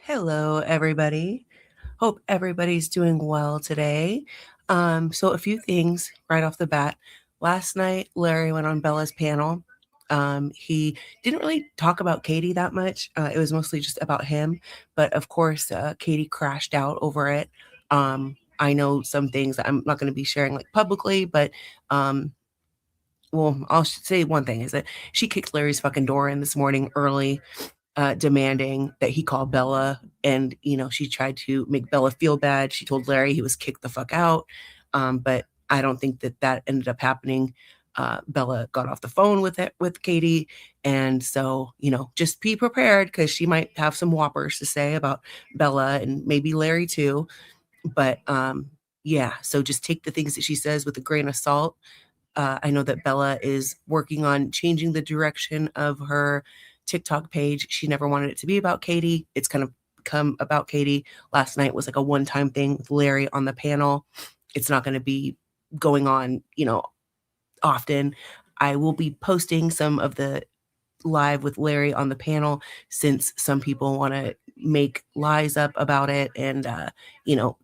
Hello, everybody. Hope everybody's doing well today. So a few things right off the bat. Last night, Larry went on Bella's panel. He didn't really talk about Katie that much. It was mostly just about him. But of course, Katie crashed out over it. I know some things that I'm not going to be sharing like publicly, but well, I'll say one thing is that she kicked Larry's fucking door in this morning early, demanding that he call Bella. And, she tried to make Bella feel bad. She told Larry he was kicked the fuck out. But I don't think that ended up happening. Bella got off the phone with Katie. And so, just be prepared because she might have some whoppers to say about Bella and maybe Larry too. But yeah, so just take the things that she says with a grain of salt. I know that Bella is working on changing the direction of her TikTok page. She never wanted it to be about Katie. It's kind of become about Katie. Last night was like a one-time thing with Larry on the panel. It's not going to be going on, often. I will be posting some of the live with Larry on the panel since some people want to make lies up about it and,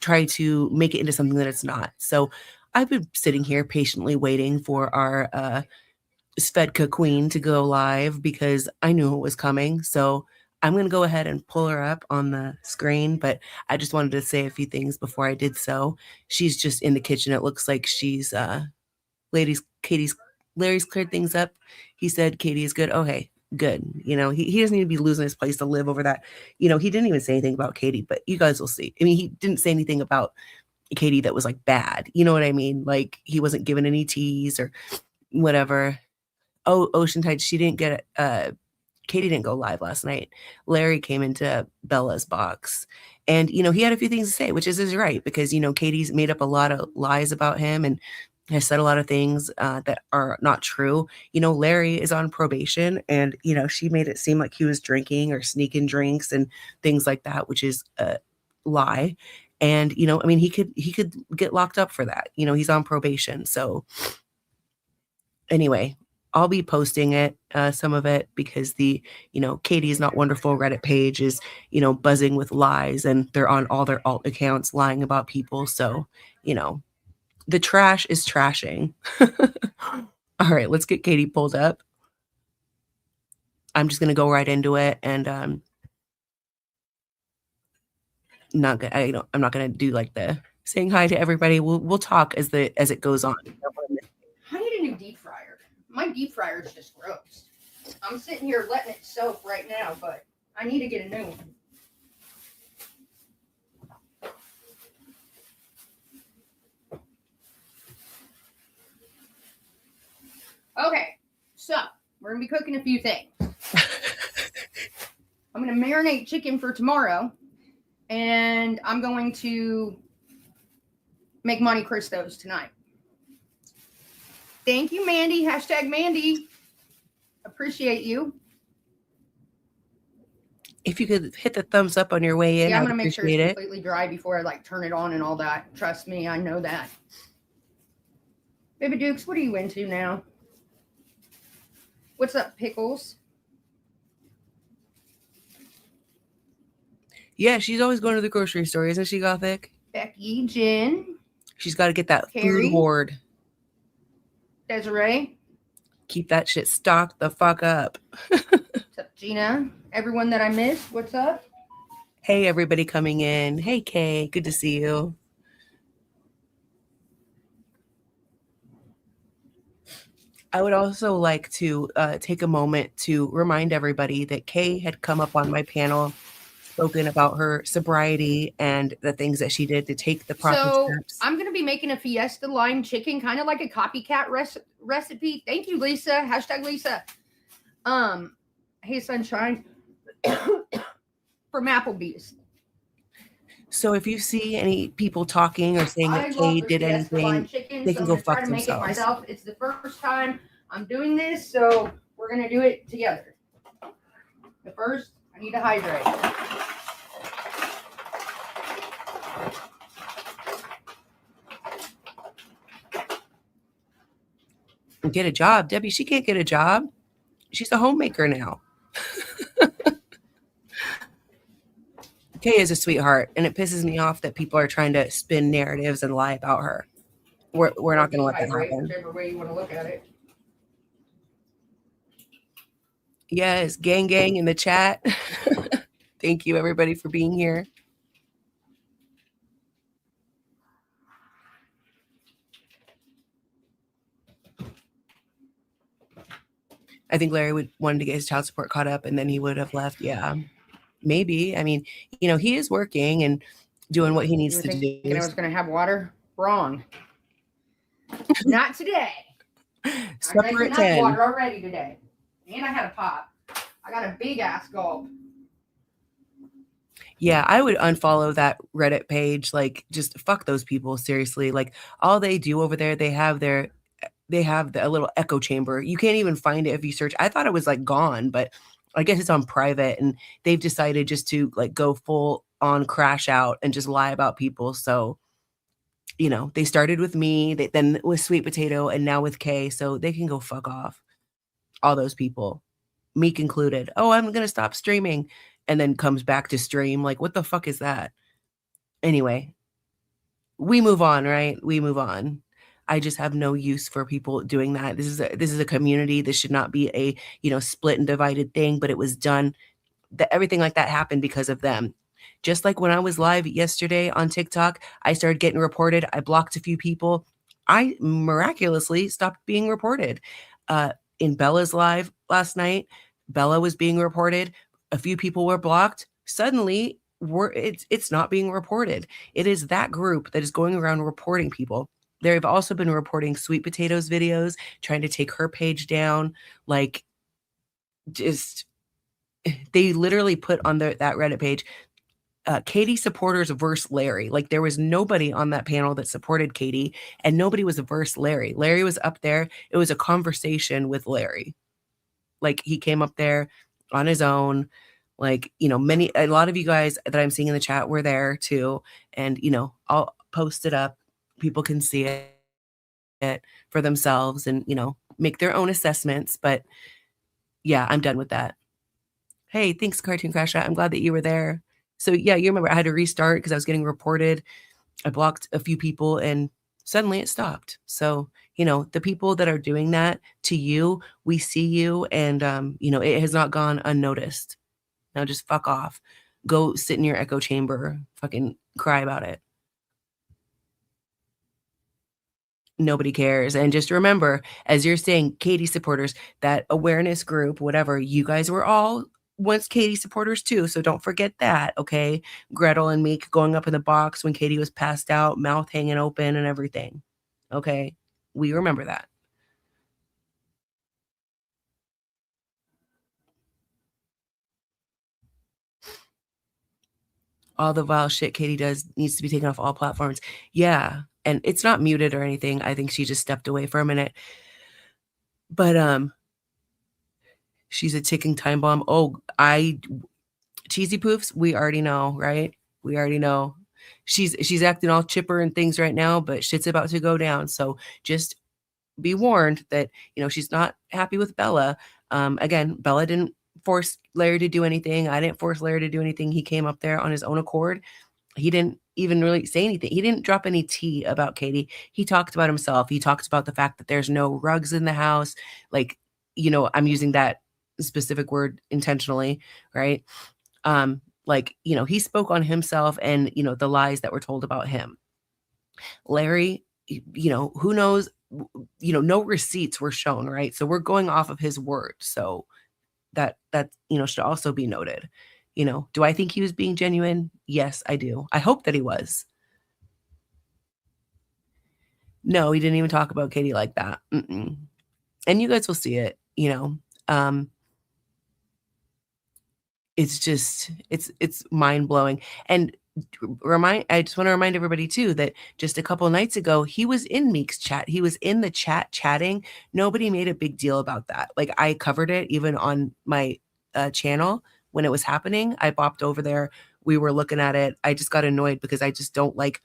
try to make it into something that it's not. So I've been sitting here patiently waiting for our Svedka queen to go live because I knew it was coming. So I'm going to go ahead and pull her up on the screen, but I just wanted to say a few things before I did so. She's just in the kitchen. It looks like she's Larry's cleared things up. He said Katie is good. Oh, hey, good. He doesn't need to be losing his place to live over that. He didn't even say anything about Katie, but you guys will see. I mean, he didn't say anything about Katie that was like bad. You know what I mean? Like he wasn't given any teas or whatever. Oh, Ocean Tide, Katie didn't go live last night. Larry came into Bella's box and, he had a few things to say, which is his right because, Katie's made up a lot of lies about him and has said a lot of things that are not true. Larry is on probation and, she made it seem like he was drinking or sneaking drinks and things like that, which is a lie. And, I mean, he could get locked up for that. He's on probation. So anyway, I'll be posting it, some of it, because the, Katie is Not Wonderful Reddit page is, buzzing with lies and they're on all their alt accounts lying about people. So, the trash is trashing. All right, let's get Katie pulled up. I'm just going to go right into it and, I'm not going to do like the saying hi to everybody. We'll talk as it goes on. I need a new deep fryer. My deep fryer is just gross. I'm sitting here letting it soak right now, but I need to get a new one. Okay, so we're going to be cooking a few things. I'm going to marinate chicken for tomorrow, and I'm going to make Monte Cristos tonight. Thank you, Mandy. Hashtag Mandy. Appreciate you. If you could hit the thumbs up on your way in, yeah, I'm going to make sure it's completely dry before I turn it on and all that. Trust me, I know that. Baby Dukes, what are you into now? What's up, Pickles? Yeah, she's always going to the grocery store, isn't she, Gothic? Becky, Jen. She's got to get that Carrie, food hoard. Desiree. Keep that shit stocked the fuck up. What's up, Gina? Everyone that I missed, what's up? Hey, everybody coming in. Hey, Kay, good to see you. I would also like to take a moment to remind everybody that Kay had come up on my panel, spoken about her sobriety and the things that she did to take the proper steps. I'm going to be making a Fiesta lime chicken, kind of like a copycat recipe. Thank you, Lisa. Hashtag Lisa. Hey, Sunshine. From Applebee's. So if you see any people talking or saying that Kay did anything, they can go fuck themselves. It's the first time I'm doing this, so we're going to do it together. But first, I need to hydrate. Get a job. Debbie, she can't get a job. She's a homemaker now. Kay is a sweetheart, and it pisses me off that people are trying to spin narratives and lie about her. We're Or not going to let that dehydrate, happen. whichever way you want to look at it. Yes, gang in the chat. Thank you everybody for being here. I think Larry wanted to get his child support caught up and then he would have left. Yeah, maybe. I mean, he is working and doing what he needs to do. I was going to have water? Wrong. Not today. Supper I at had 10. water already today. And I had a pop. I got a big ass gulp. Yeah, I would unfollow that Reddit page. Like, just fuck those people. Seriously. Like, all they do over there, they have a little echo chamber. You can't even find it if you search. I thought it was like gone, but I guess it's on private and they've decided just to like go full on crash out and just lie about people. So, they started with me, then with Sweet Potato, and now with Kay. So they can go fuck off. All those people, Meek included. Oh, I'm going to stop streaming. And then comes back to stream. Like, what the fuck is that? Anyway, we move on, right? We move on. I just have no use for people doing that. This is a community. This should not be a, split and divided thing, but it was done. Everything like that happened because of them. Just like when I was live yesterday on TikTok, I started getting reported. I blocked a few people. I miraculously stopped being reported. In Bella's live last night, Bella was being reported. A few people were blocked. Suddenly, it's not being reported. It is that group that is going around reporting people. They've also been reporting Sweet Potatoes videos, trying to take her page down. Like, just they literally put on that Reddit page, Katie supporters versus Larry. Like, there was nobody on that panel that supported Katie, and nobody was versus Larry. Larry was up there. It was a conversation with Larry. Like, he came up there on his own. Like, a lot of you guys that I'm seeing in the chat were there too. And, I'll post it up. People can see it for themselves and, make their own assessments. But yeah, I'm done with that. Hey, thanks, Cartoon Crash. I'm glad that you were there. So yeah, you remember I had to restart because I was getting reported. I blocked a few people and suddenly it stopped. So, the people that are doing that to you, we see you and, it has not gone unnoticed. Now just fuck off. Go sit in your echo chamber, fucking cry about it. Nobody cares. And just remember, as you're saying, Katie supporters, that awareness group, whatever, you guys were all once Katie supporters too. So don't forget that, okay? Gretel and Meek going up in the box when Katie was passed out, mouth hanging open and everything. Okay? We remember that. All the vile shit Katie does needs to be taken off all platforms. Yeah. And it's not muted or anything. I think she just stepped away for a minute. But she's a ticking time bomb. Oh, cheesy poofs, we already know, right? We already know. She's acting all chipper and things right now, but shit's about to go down. So just be warned that, she's not happy with Bella. Again, Bella didn't force Larry to do anything. I didn't force Larry to do anything. He came up there on his own accord. He didn't even really say anything. He didn't drop any tea about Katie. He talked about himself. He talked about the fact that there's no rugs in the house. Like, I'm using that specific word intentionally, right? He spoke on himself and, the lies that were told about him. Larry, who knows, no receipts were shown, right? So we're going off of his word. So that, should also be noted. Do I think he was being genuine? Yes, I do. I hope that he was. No, he didn't even talk about Katie like that. Mm-mm. And you guys will see it, it's just, it's mind blowing. And I just want to remind everybody too, that just a couple nights ago, he was in Meek's chat. He was in the chat chatting. Nobody made a big deal about that. Like, I covered it even on my channel when it was happening. I bopped over there. We were looking at it. I just got annoyed because I just don't like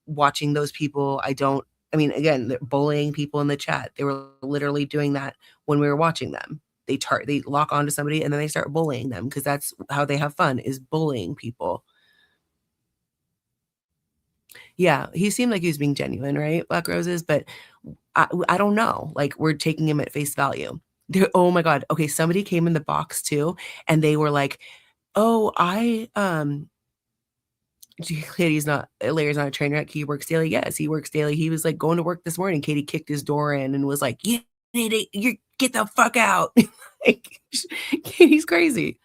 watching those people. Again, they're bullying people in the chat. They were literally doing that when we were watching them. They lock onto somebody and then they start bullying them because that's how they have fun, is bullying people. Yeah, he seemed like he was being genuine, right? Black Roses, but I don't know. Like we're taking him at face value. Oh my God. Okay, somebody came in the box too, and they were like, "Oh, Larry's not a train wreck. He works daily." Yes, he works daily. He was like going to work this morning. Katie kicked his door in and was like, "You need to, you get the fuck out." Like, Katie's crazy.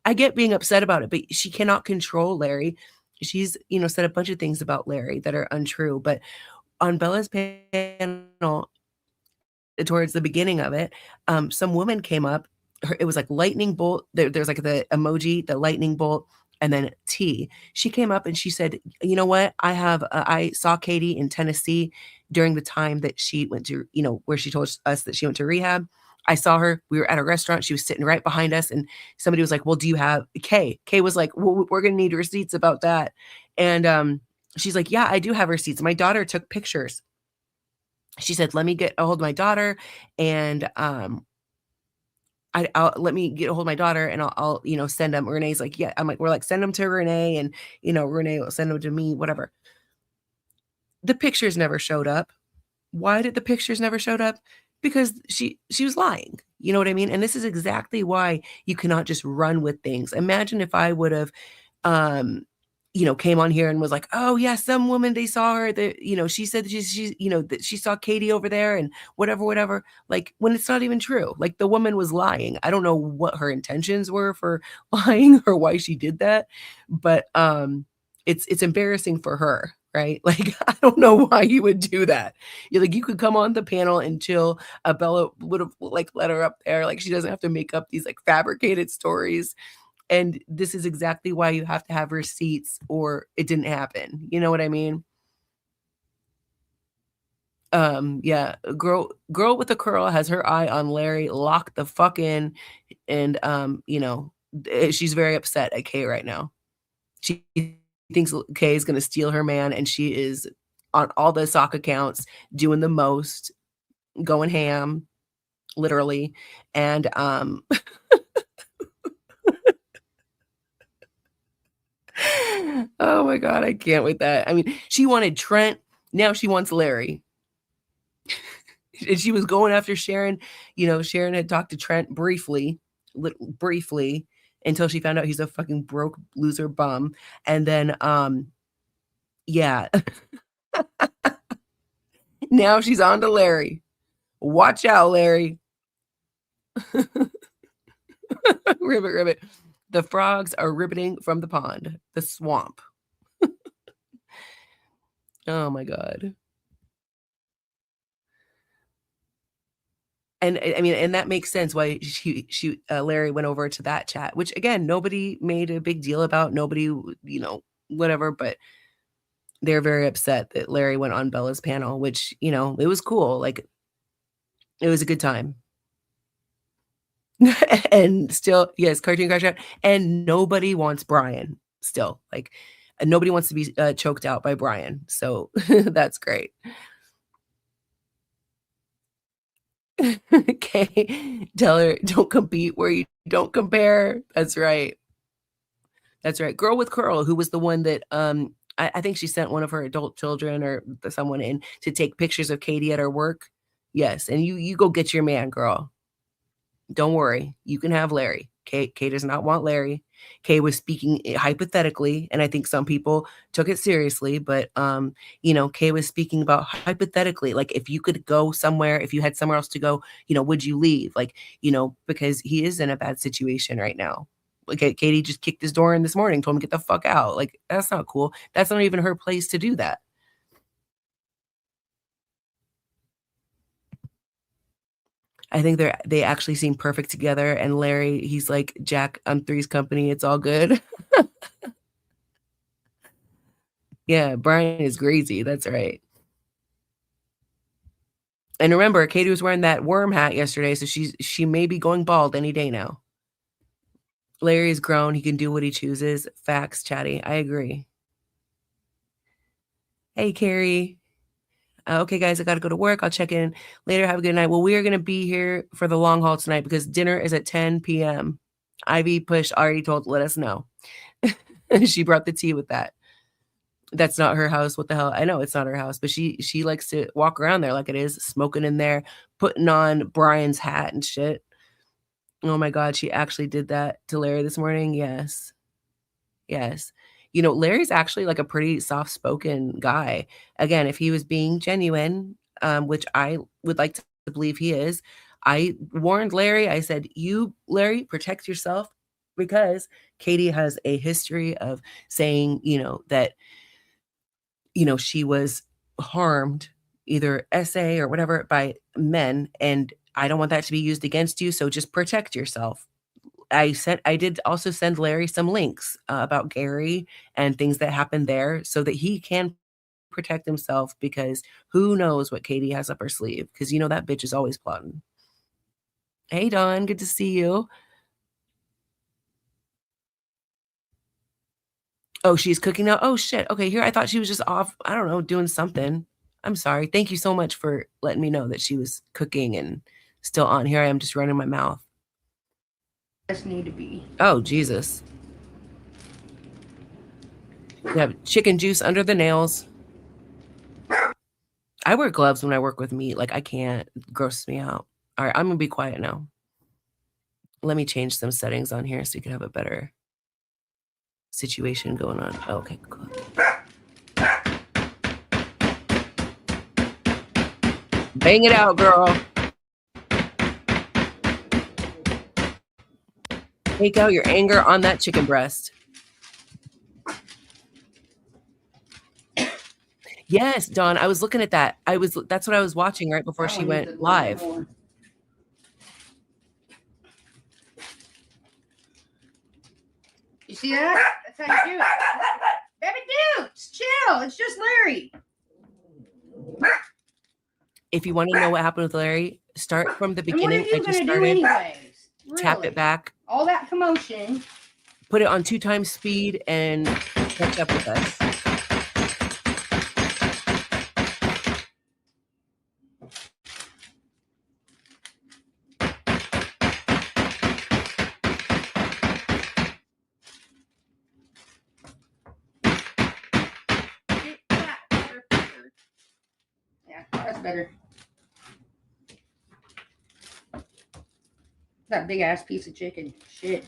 I get being upset about it, but she cannot control Larry. She's, said a bunch of things about Larry that are untrue. But on Bella's panel, towards the beginning of it, some woman came up. It was like lightning bolt. There's like the emoji, the lightning bolt, and then T. She came up and she said, "You know what? I saw Katie in Tennessee during the time that she went to, where she told us that she went to rehab. I saw her. We were at a restaurant. She was sitting right behind us, and somebody was like, 'Well, do you have Kay?' Kay was like, 'Well, we're gonna need receipts about that.'" And she's like, "Yeah, I do have receipts. My daughter took pictures." She said, "Let me get a hold of my daughter, and I'll let me get a hold of my daughter, and I'll send them." Renee's like, "Yeah." I'm like, we're like, "Send them to Renee, and Renee will send them to me, whatever." The pictures never showed up. Why did the pictures never showed up? Because she was lying. You know what I mean? And this is exactly why you cannot just run with things. Imagine if I would have um came on here and was like, "Oh yeah, some woman, they saw her, that she said that that she saw Katie over there and whatever, whatever." Like, when it's not even true. Like, the woman was lying. I don't know what her intentions were for lying or why she did that, but it's embarrassing for her, right? Like, I don't know why you would do that. You like, you could come on the panel and chill. Bella would have like let her up there. Like, she doesn't have to make up these like fabricated stories. And this is exactly why you have to have receipts or it didn't happen. You know what I mean? Yeah, girl with a curl has her eye on Larry, locked the fuck in, and she's very upset at Kay right now. She thinks Kay is gonna steal her man, and she is on all the sock accounts doing the most, going ham, literally. And oh my God, I can't with that. I mean, she wanted Trent, now she wants Larry. And she was going after Sharon. Sharon had talked to Trent briefly, until she found out he's a fucking broke loser bum. And then, yeah, now she's on to Larry. Watch out, Larry. Ribbit, ribbit. The frogs are ribbiting from the pond, the swamp. Oh my God. And I mean, and that makes sense why Larry went over to that chat, which again, nobody made a big deal about. Nobody, whatever, but they're very upset that Larry went on Bella's panel, which, it was cool. Like, it was a good time. And still, yes, Cartoon Crash Out. And nobody wants Brian still. Like, nobody wants to be choked out by Brian. So that's great. Okay. Tell her, don't compete where you don't compare. That's right. That's right. Girl with Curl, who was the one that I think she sent one of her adult children or someone in to take pictures of Katie at her work. Yes. And you go get your man, girl. Don't worry. You can have Larry. Kay does not want Larry. Kay was speaking hypothetically, and I think some people took it seriously, but Kay was speaking about hypothetically, like, if you could go somewhere, if you had somewhere else to go, would you leave? Like, because he is in a bad situation right now. Like, Katie just kicked his door in this morning, told him to get the fuck out. Like, that's not cool. That's not even her place to do that. I think they actually seem perfect together. And Larry, he's like, "Jack, I'm Three's Company. It's all good." Yeah, Brian is crazy. That's right. And remember, Katie was wearing that worm hat yesterday, so she may be going bald any day now. Larry is grown. He can do what he chooses. Facts, Chatty. I agree. Hey, Carrie. Okay, guys, I got to go to work. I'll check in later. Have a good night. Well, we are going to be here for the long haul tonight because dinner is at 10 p.m. Ivy Push already let us know. She brought the tea with that. That's not her house. What the hell? I know it's not her house, but she likes to walk around there like it is, smoking in there, putting on Brian's hat and shit. Oh my God, she actually did that to Larry this morning. Yes. Yes. You know, Larry's actually like a pretty soft-spoken guy. Again, if he was being genuine, which I would like to believe he is, I warned Larry. I said, "You, Larry, protect yourself," because Katie has a history of saying, that she was harmed, either SA or whatever, by men, and I don't want that to be used against you, so just protect yourself. I did also send Larry some links, about Gary and things that happened there so that he can protect himself, because who knows what Katie has up her sleeve, because that bitch is always plotting. Hey, Dawn, good to see you. Oh, she's cooking now? Oh, shit. Okay, here, I thought she was just off, I don't know, doing something. I'm sorry. Thank you so much for letting me know that she was cooking and still on. Here I am just running my mouth. Just need to be. Oh, Jesus. You have chicken juice under the nails. I wear gloves when I work with meat. Like, I can't. It grosses me out. All right, I'm going to be quiet now. Let me change some settings on here so you can have a better situation going on. Oh, okay, cool. Bang it out, girl. Take out your anger on that chicken breast. Yes, Dawn, I was looking at that. That's what I was watching right before she went live. You see that? That's how you do it. Baby Dukes, chill. It's just Larry. If you want to know what happened with Larry, start from the beginning. And what are you going to do anyways? Really? Tap it back. All that commotion. Put it on 2 times speed and catch up with us. Yeah, that's better. That big ass piece of chicken. Shit.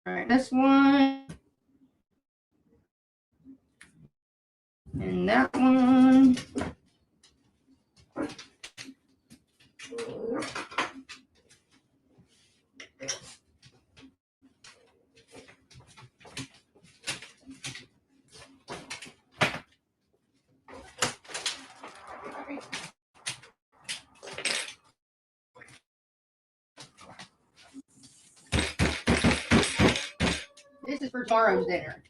All right, this one. And that one. This is for tomorrow's dinner.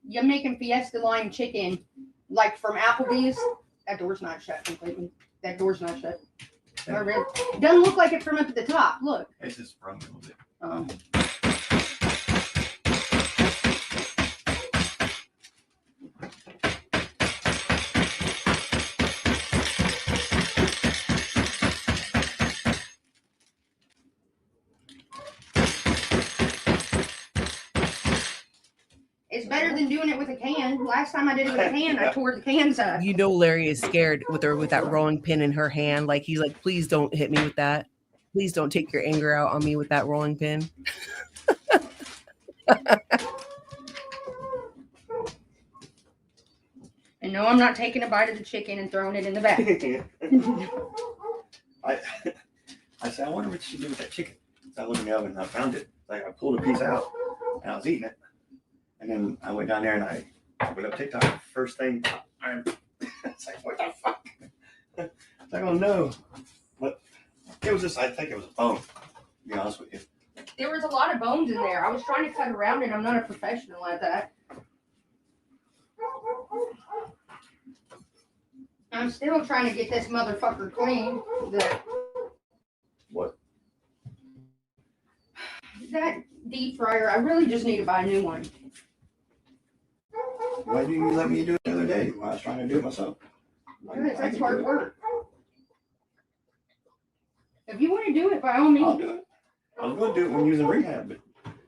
You're making Fiesta lime chicken, like from Applebee's. That door's not shut completely. That door's not shut. It doesn't look like it from up at the top. Look. It's just sprung a little bit. Oh. It's better than doing it with a can. Last time I did it with a can, I tore the cans up. Larry is scared with that rolling pin in her hand. Like, he's like, please don't hit me with that. Please don't take your anger out on me with that rolling pin. And no, I'm not taking a bite of the chicken and throwing it in the bag. I said, I wonder what she did with that chicken. So I looked in the oven and I found it. Like, I pulled a piece out and I was eating it. And then I went down there and I opened up TikTok. First thing, it's like, what the fuck? It's like, oh no. But it was just, I think it was a bone, to be honest with you. There was a lot of bones in there. I was trying to cut around it. I'm not a professional at that. I'm still trying to get this motherfucker clean. What? That deep fryer, I really just need to buy a new one. Why didn't you let me do it the other day when I was trying to do it myself? Because that's hard work. If you want to do it, by all I'll means. do it. I was going to do it when you was in rehab, but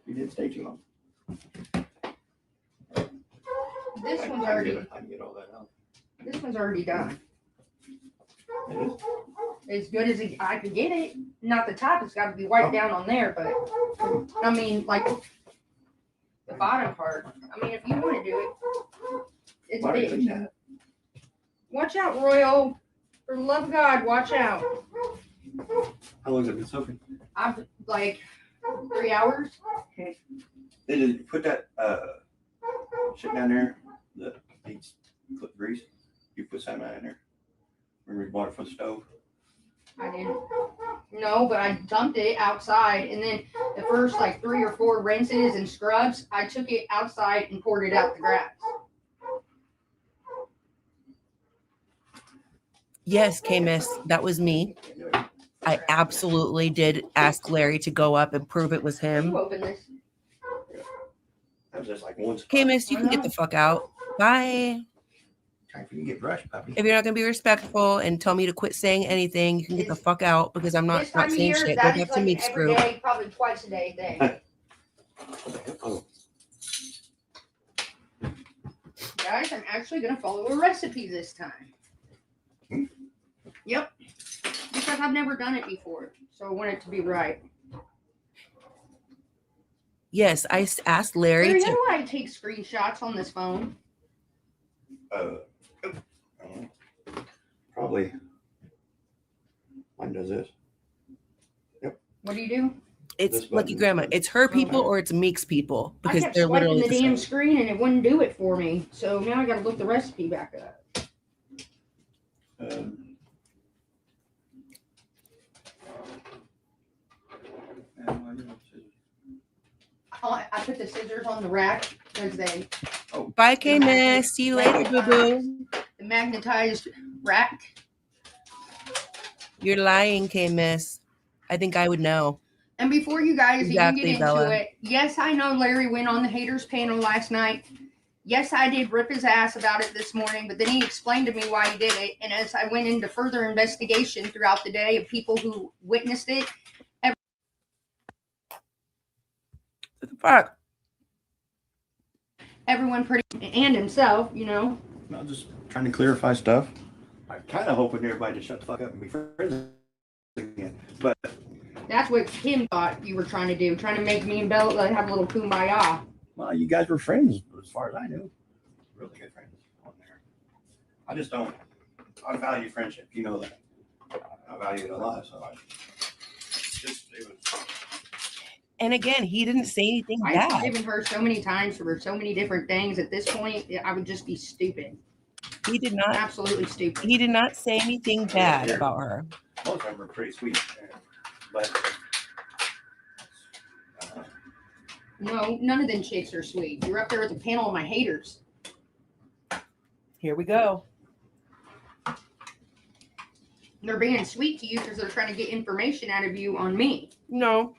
you didn't stay too long. This I one's can already. I can get all that out. This one's already done. It is. As good as I could get it. Not the top. It's got to be wiped down on there, but I mean, like the bottom part. I mean, if you want to do it, it's Why do you think big. that? Watch out, Royal. For the love of God, watch out. How long has it been soaking? I've like 3 hours. Did you put that shit down there? The clip grease. You put some in there. Remember you bought it for the stove? I didn't. No, but I dumped it outside, and then the first like 3 or 4 rinses and scrubs, I took it outside and poured it out the grass. Yes, K-Miss, that was me. I absolutely did ask Larry to go up and prove it was You him. open this. That was just like one spot. K-Miss, you can get the fuck out. Bye. Time for you to get brushed, puppy. If you're not gonna be respectful and tell me to quit saying anything, you can get the fuck out because I'm This not time of saying year, shit. Go that back is to like Meek's every group. day, probably twice a day thing. Oh, Guys, I'm actually gonna follow a recipe this time. Yep. Because I've never done it before, so I want it to be right. Yes, I asked Larry Larry, how to. do I take screenshots on this phone? I don't know. Probably. Mine does this. What do you do? It's This Lucky button Grandma. says- It's her people Okay. or it's Meek's people I because kept they're swiping literally the the damn same. screen and it wouldn't do it for me. So now I gotta look the recipe back up. I put the scissors on the rack because they Bye, K-Miss. See you later, boo boo. the magnetized rack. You're lying, K-Miss. I think I would know. And before you guys Exactly, even get into Bella. it, yes, I know Larry went on the haters panel last night. Yes, I did rip his ass about it this morning, but then he explained to me why he did it. And as I went into further investigation throughout the day of people who witnessed it, What the fuck? everyone pretty and himself, you know. I'm just trying to clarify stuff. I'm kind of hoping everybody to shut the fuck up and be friends again. But That's what Kim thought you were trying to do, trying to make me and Bella have a little kumbaya. well, you guys were friends as far as I knew. Really good friends on there. I just don't. I value friendship. You know that. I value it a lot. So it was. And again, he didn't say anything I've bad. forgiven her so many times for so many different things. At this point, I would just be stupid. He did not. Absolutely stupid. He did not say anything bad about her. Most of them are pretty sweet, but No, none of them chicks are sweet. You're up there with a panel of my haters. Here we go. They're being sweet to you because they're trying to get information out of you on me. No.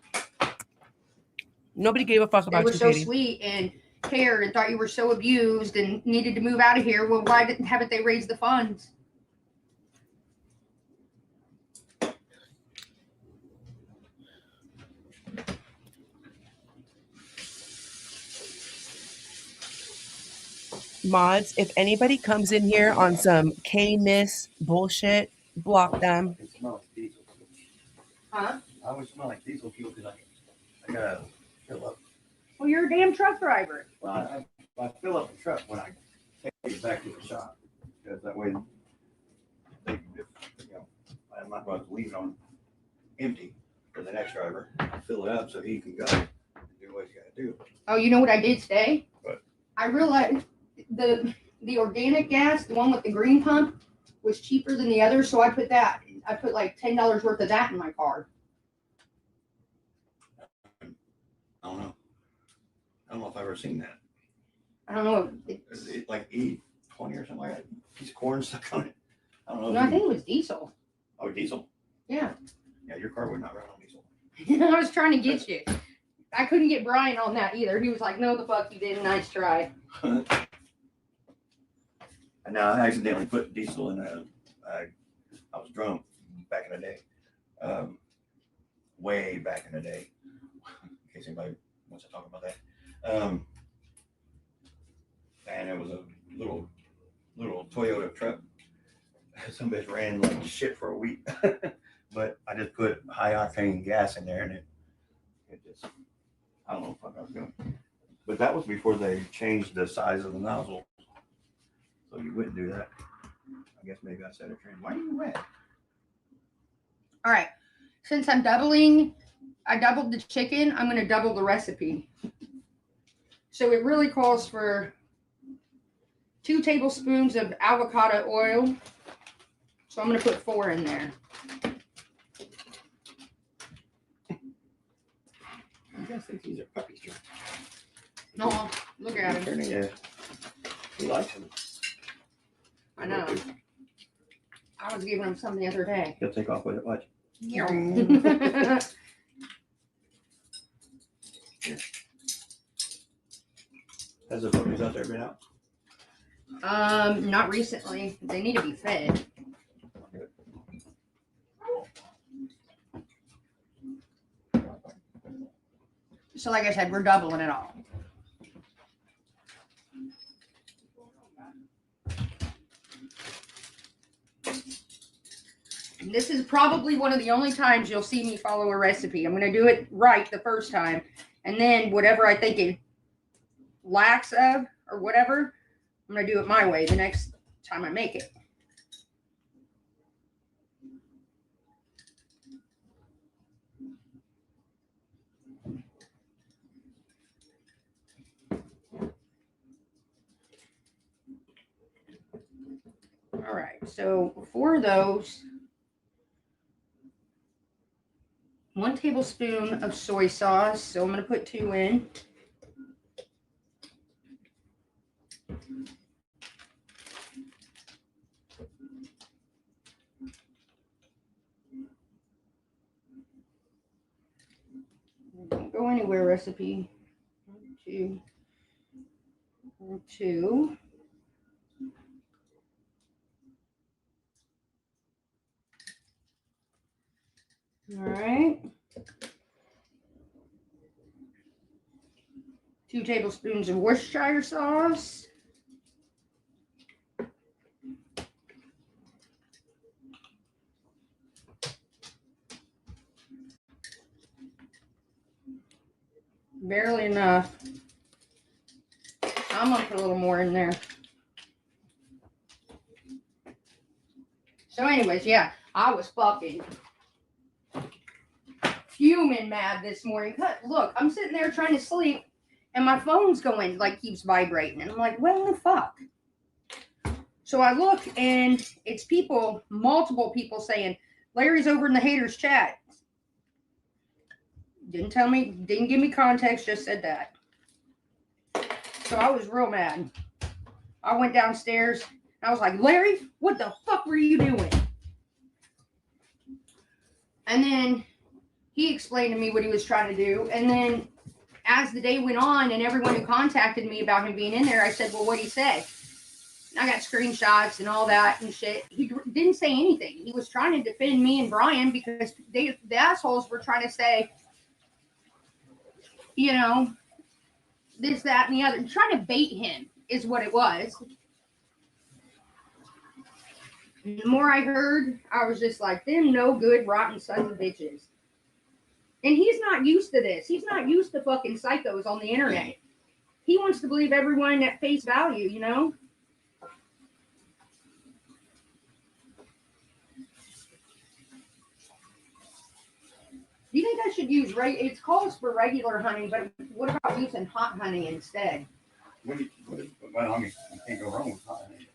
Nobody gave a fuck They about were you, so Katie. sweet and cared and thought you were so abused and needed to move out of here. Well, why haven't they raised the funds? Mods, if anybody comes in here on some K-Miss bullshit, block them. it smells like diesel. Huh? I always smell like diesel fuel because I gotta fill up. Well, you're a damn truck driver. Well, I fill up the truck when I take it back to the shop because that way, if, you know, I'm not going to leave it on empty for the next driver. I fill it up so he can go and do what he's got to do. Oh, you know what I did today? What? I realized the organic gas, the one with the green pump, was cheaper than the other, so I put like $10 worth of that in my car. I don't know. I don't know if I've ever seen that. I don't know. Is it like E20 or something like that? Piece of corn stuck on it. I don't know. No, I think it was diesel. Oh, diesel. Yeah. Yeah, your car would not run on diesel. I was trying to get you. I couldn't get Brian on that either. He was like, no, the fuck you did. Nice try. And now I accidentally put diesel in I was drunk back in the day. way back in the day. In case anybody wants to talk about that. And it was a little Toyota truck. Some bitch ran like shit for a week. But I just put high octane gas in there and it just, I don't know what I was doing. But that was before they changed the size of the nozzle. So you wouldn't do that. I guess maybe I set a trend. Why are you red? All right. Since I doubled the chicken, I'm going to double the recipe. So it really calls for 2 tablespoons of avocado oil. So I'm going to put 4 in there. You guys think these are puppies, John? No, look at him. Yeah. He likes them. I know. I was giving him some the other day. He'll take off with it. Watch. Has the puppies out there been out? Not recently. They need to be fed. So like I said, we're doubling it all. This is probably one of the only times you'll see me follow a recipe. I'm going to do it right the first time. And then whatever I think it lacks of or whatever, I'm going to do it my way the next time I make it. All right, so for those, 1 tablespoon of soy sauce. So I'm going to put 2 in. Don't go anywhere, recipe. 2. 2. All right. 2 tablespoons of Worcestershire sauce. Barely enough. I'm gonna put a little more in there. So anyways, yeah, I was fucking fuming mad this morning. Look, I'm sitting there trying to sleep and my phone's going, like, keeps vibrating. And I'm like, what the fuck? So I look and it's people, multiple people saying, Larry's over in the haters chat. Didn't tell me, didn't give me context, just said that. So I was real mad. I went downstairs. I was like, Larry, what the fuck were you doing? And then he explained to me what he was trying to do. And then as the day went on and everyone who contacted me about him being in there, I said, well, what'd he say? And I got screenshots and all that and shit. He didn't say anything. He was trying to defend me and Brian because the assholes were trying to say, you know, this, that, and the other. Trying to bait him is what it was. And the more I heard, I was just like, them no good, rotten sons of bitches. And he's not used to this. He's not used to fucking psychos on the internet. He wants to believe everyone at face value, you know? Do you think I should use, it calls for regular honey, but what about using hot honey instead? Well, I mean, you can't go wrong with hot honey.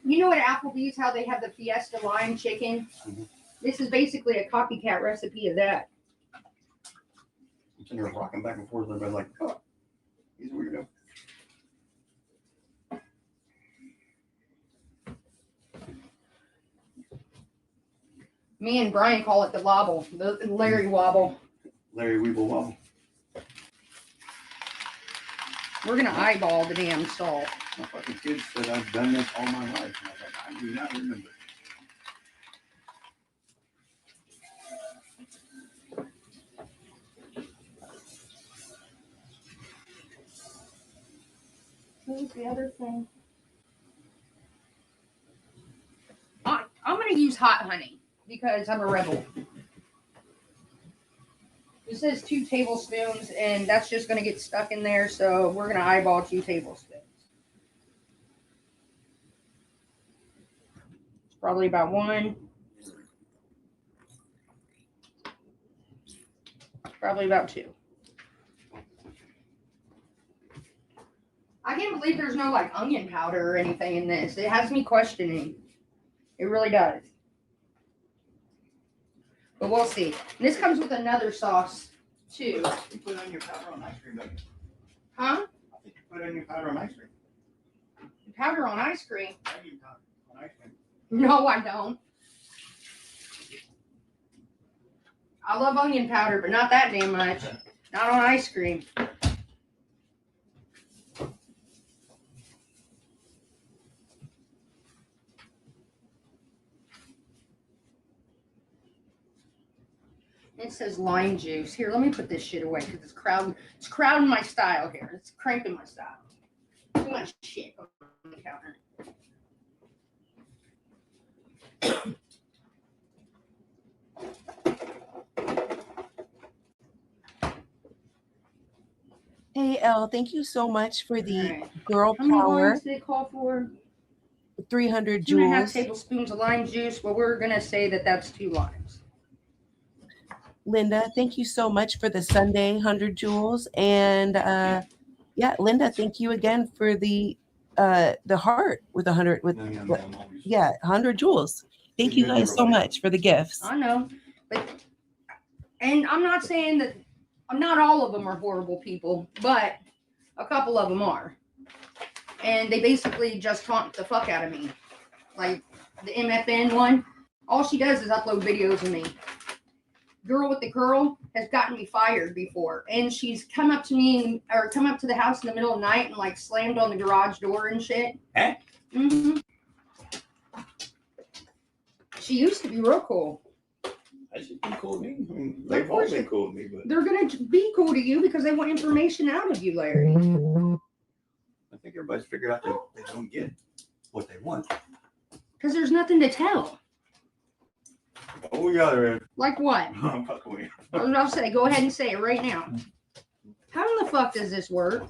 You know at Applebee's how they have the Fiesta lime chicken? Mm-hmm. This is basically a copycat recipe of that. I'm sitting there rocking back and forth, and everybody's like, oh, he's a weirdo. Me and Brian call it the wobble, the Larry wobble. Larry Weeble Wobble. We're going to eyeball the damn salt. My fucking kids said I've done this all my life. And I was like, I do not remember. Who's the other thing? I'm going to use hot honey because I'm a rebel. It says 2 tablespoons, and that's just going to get stuck in there, so we're going to eyeball 2 tablespoons. It's probably about 1. Probably about 2. I can't believe there's no like onion powder or anything in this. It has me questioning. It really does. But we'll see. And this comes with another sauce too. You put onion powder on ice cream, don't you? Huh? I think you put onion powder on ice cream. Powder on ice cream? Onion powder on ice cream. No, I don't. I love onion powder, but not that damn much. Not on ice cream. It says lime juice. Here, let me put this shit away because it's crowding my style here. It's cramping my style. Too much shit on the counter. Hey, Elle, thank you so much for the Right. girl How many power limes did it call for? 300 2.5 joules. tablespoons of lime juice. Well, we're going to say that that's 2 limes. Linda, thank you so much for the Sunday 100 joules. And yeah, Linda, thank you again for the heart with 100 with yeah 100 joules. Thank you guys so much for the gifts. I know, and I'm not saying that not all of them are horrible people, but a couple of them are, and they basically just taunt the fuck out of me. Like the MFN one, all she does is upload videos of me. Girl with the curl has gotten me fired before, and she's come up to me or come up to the house in the middle of the night and like slammed on the garage door and shit. Eh? Mm-hmm. She used to be real cool. That should be cool to me. I mean, they've always been cool to me, but They're gonna be cool to you because they want information out of you, Larry. I think everybody's figured out that they don't get what they want. Because there's nothing to tell. Oh, yeah, there is. Like what? I'm fucking with you. I'll say, go ahead and say it right now. How in the fuck does this work?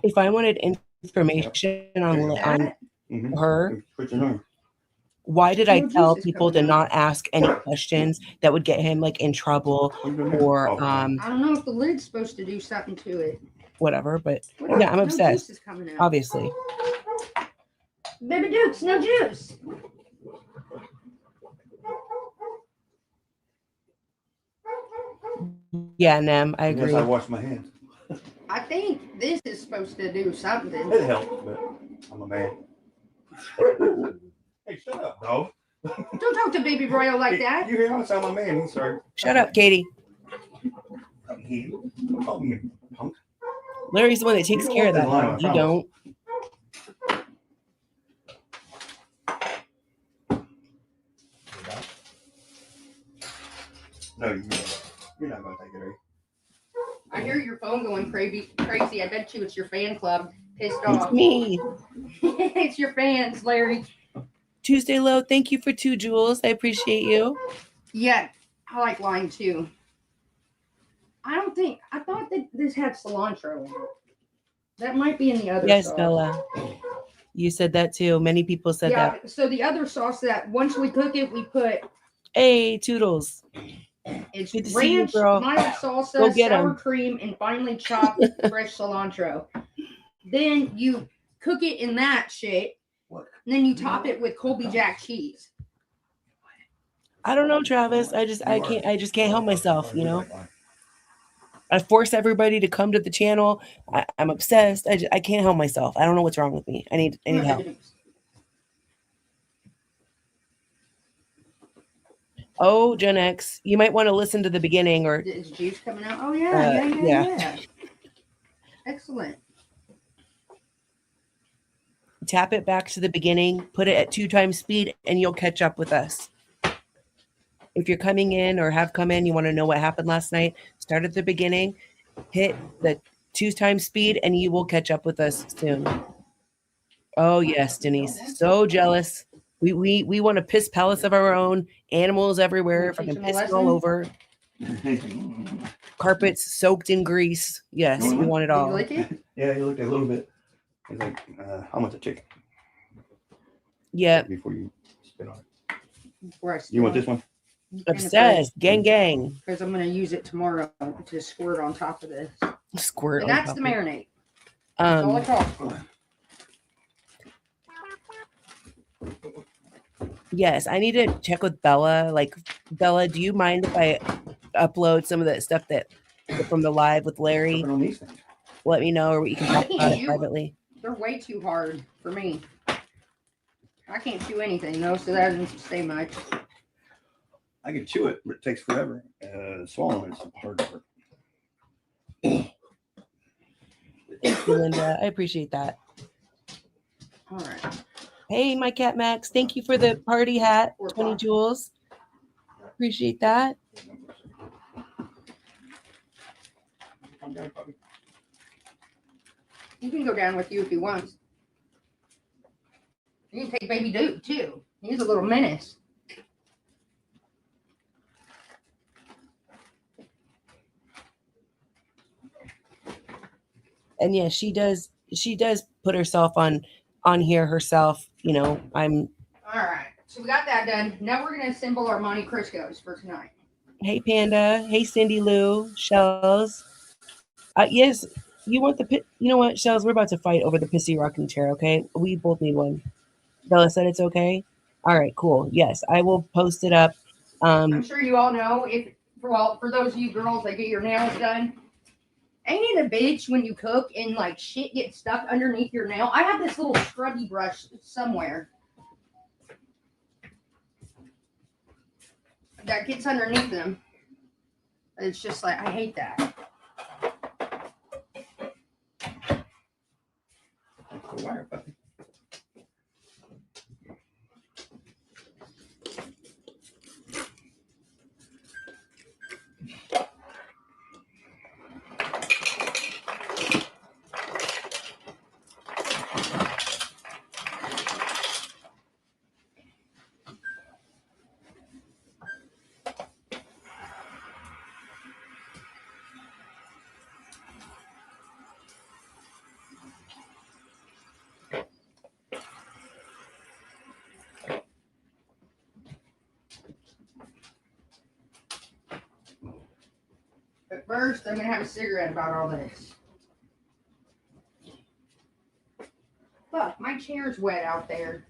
If I wanted information on her, Put your name. why did I No tell juice is people to coming out. not ask any questions that would get him like in trouble or I don't know if the lid's supposed to do something to it. whatever? But Whatever. yeah, I'm No obsessed. juice is coming out. Obviously. Baby Dukes, no juice. Yeah, Nem, I Unless agree. I wash my hands. I think this is supposed to do something. It helps, but I'm a man. Hey, shut up, dog. Don't talk to Baby Royal like that. You hear us? I'm a man. He's sorry. Shut up, Katie. Don't call me a punk. Larry's the one that takes care of that. Line, I You don't. No, you're not going to take it, are you? I hear your phone going crazy. I bet you it's your fan club pissed It's off. me. It's your fans, Larry. Tuesday Low, thank you for 2 joules. I appreciate you. Yeah, I like lime too. I thought that this had cilantro in it. That might be in the other Yes, sauce. Bella. You said that too. Many people said that. So the other sauce that once we cook it, we put Hey, Toodles. it's Good to see you, ranch, girl. mild Go salsa, get 'em. sour cream, and finely chopped fresh cilantro. Then you cook it in that shit. What? And then you top it with Colby Jack cheese. I don't know, Travis. I just can't help myself, you know. I force everybody to come to the channel. I'm obsessed. I can't help myself. I don't know what's wrong with me. I need help. Oh, Gen X, you might want to listen to the beginning or Is juice coming out? Oh yeah, yeah. Excellent. tap it back to the beginning, put it at 2 times speed, and you'll catch up with us. If you're coming in or have come in, you want to know what happened last night, start at the beginning, hit the 2 times speed, and you will catch up with us soon. Oh yes, Denise. So jealous. We want a piss palace of our own, animals everywhere, Teach fucking them a pissing all lesson? over, carpets soaked in grease. Yes, You we want want it Did you all. like it? Yeah, he looked at a little bit. He's like, how much a chicken? Yeah, Before you spit on it. Before I You want this one? obsessed. Gang gang. Because I'm going to use it tomorrow to squirt on top of this. Squirt And on that's top the of it. marinade. That's all it costs. Yes, I need to check with Bella. Like, Bella, do you mind if I upload some of the stuff that from the live with Larry? Sucking on these things. Let me know, or we can I talk can't about it chew. privately. They're way too hard for me. I can't chew anything though, so that doesn't say much. I can chew it, but it takes forever. Swallowing it's hard work. Thank you, Linda. I appreciate that. All right. Hey, my cat Max, thank you for the party hat, 20 jewels. Appreciate that. He can go down with you if he wants. You can take baby Duke too. He's a little menace. And yeah, she does put herself on here herself. You know, I'm All right. So we got that done. Now we're gonna assemble our Monte Crisco's for tonight. Hey Panda, hey Cindy Lou, Shells. Yes, you want the pit. You know what, Shells? We're about to fight over the pissy rocking chair. Okay, we both need one. Bella said it's okay. All right, cool. Yes, I will post it up. I'm sure you all know for those of you girls that get your nails done, ain't it a bitch when you cook and like shit gets stuck underneath your nail? I have this little scrubby brush somewhere that gets underneath them. It's just like I hate that. Wire, puppy. But first, I'm gonna have a cigarette about all this. Fuck, my chair's wet out there.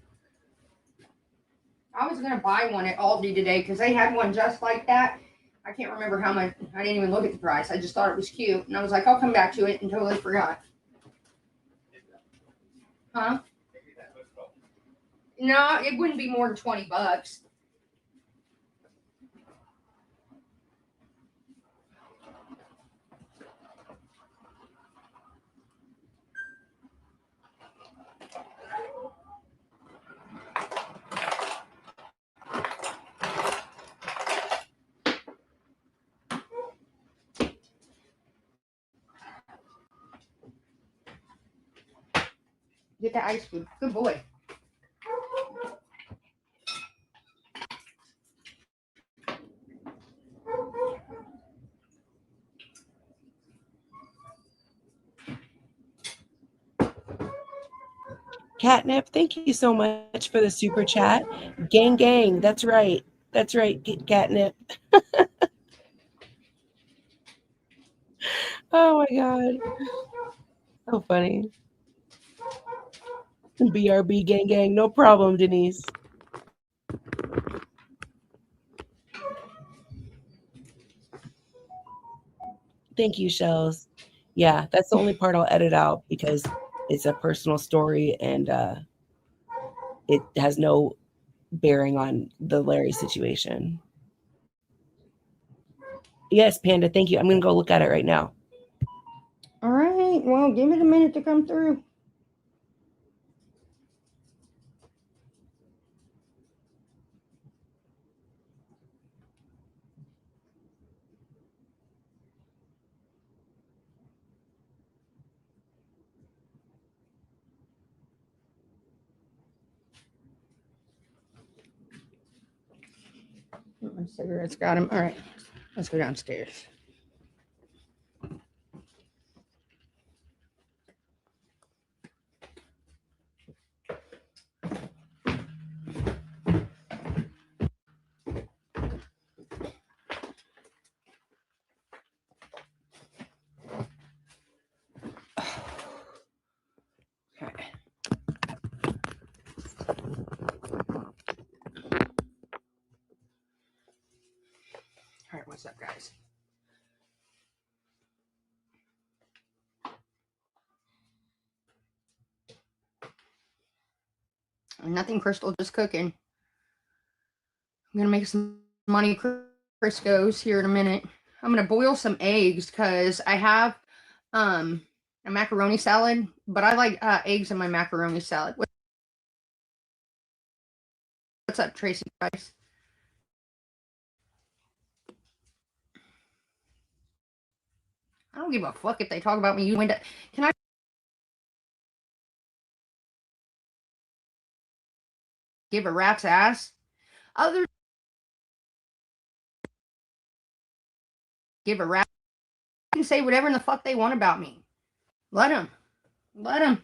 I was gonna buy one at Aldi today because they had one just like that. I can't remember how much. I didn't even look at the price. I just thought it was cute, and I was like, I'll come back to it, and totally forgot. Huh? No, it wouldn't be more than $20. Get the ice cream. Good boy. Catnip, thank you so much for the super chat. Gang, gang. That's right. That's right, Catnip. Oh my god, so funny. BRB, gang, gang. No problem, Denise. Thank you, Shells. Yeah, that's the only part I'll edit out because it's a personal story and it has no bearing on the Larry situation. Yes, Panda, thank you. I'm going to go look at it right now. All right. Well, give it a minute to come through. My cigarettes got him. All right, let's go downstairs. Okay. All right, what's up, guys? Nothing, Crystal, just cooking. I'm gonna make some money Crisco's here in a minute. I'm gonna boil some eggs because I have a macaroni salad, but I like eggs in my macaroni salad. What's up, Tracy Price? I don't give a fuck if they talk about me. You went. Can I give a rat's ass? Other give a rat can say whatever in the fuck they want about me. Let them. Let them.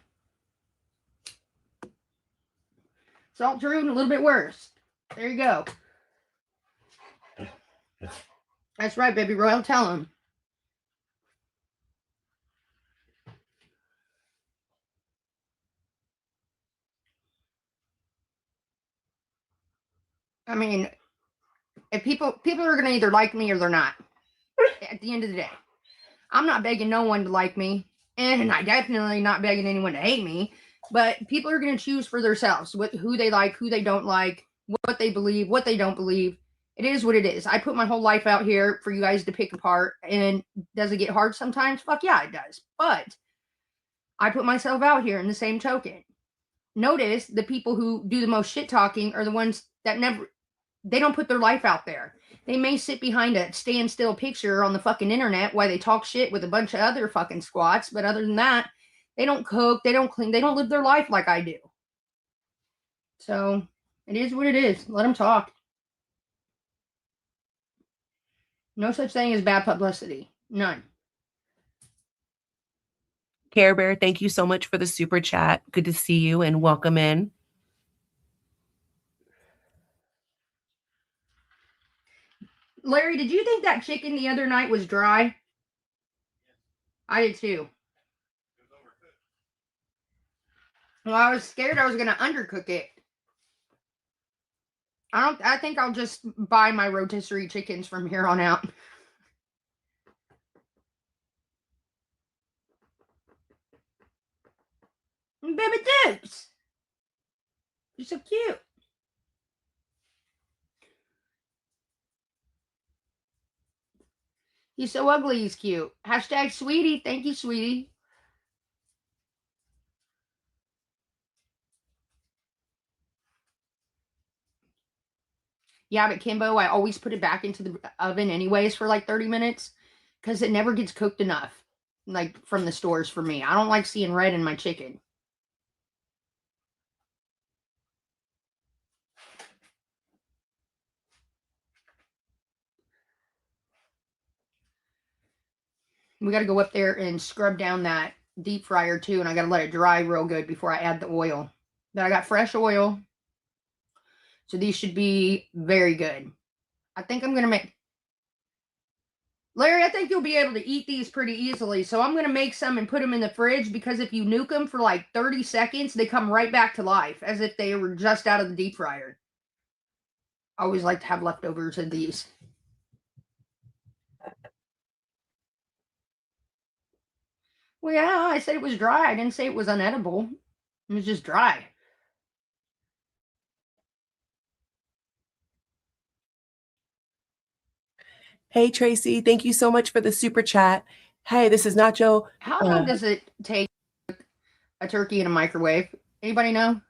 It's all true and a little bit worse. There you go. That's right, baby Royal. Tell them. I mean, if people are gonna either like me or they're not. At the end of the day, I'm not begging no one to like me, and I definitely not begging anyone to hate me. But people are gonna choose for themselves who they like, who they don't like, what they believe, what they don't believe. It is what it is. I put my whole life out here for you guys to pick apart. And does it get hard sometimes? Fuck yeah, it does. But I put myself out here in the same token. Notice the people who do the most shit talking are the ones that they don't put their life out there. They may sit behind a standstill picture on the fucking internet while they talk shit with a bunch of other fucking squats. But other than that, they don't cook, they don't clean, they don't live their life like I do. So it is what it is. Let them talk. No such thing as bad publicity. None. Care Bear, thank you so much for the super chat. Good to see you and welcome in. Larry, did you think that chicken the other night was dry? I did too. Well, I was scared I was going to undercook it. I think I'll just buy my rotisserie chickens from here on out. Baby Dukes. You're so cute. He's so ugly, he's cute. Hashtag sweetie. Thank you, sweetie. Yeah, but Kimbo, I always put it back into the oven anyways for like 30 minutes because it never gets cooked enough, like from the stores for me. I don't like seeing red in my chicken. We got to go up there and scrub down that deep fryer too, and I got to let it dry real good before I add the oil. But I got fresh oil, so these should be very good. I think I'm going to make... Larry, I think you'll be able to eat these pretty easily, so I'm going to make some and put them in the fridge because if you nuke them for like 30 seconds, they come right back to life as if they were just out of the deep fryer. I always like to have leftovers of these. Well, yeah, I said it was dry. I didn't say it was unedible. It was just dry. Hey, Tracy, thank you so much for the super chat. Hey, this is Nacho. How long does it take a turkey in a microwave? Anybody know?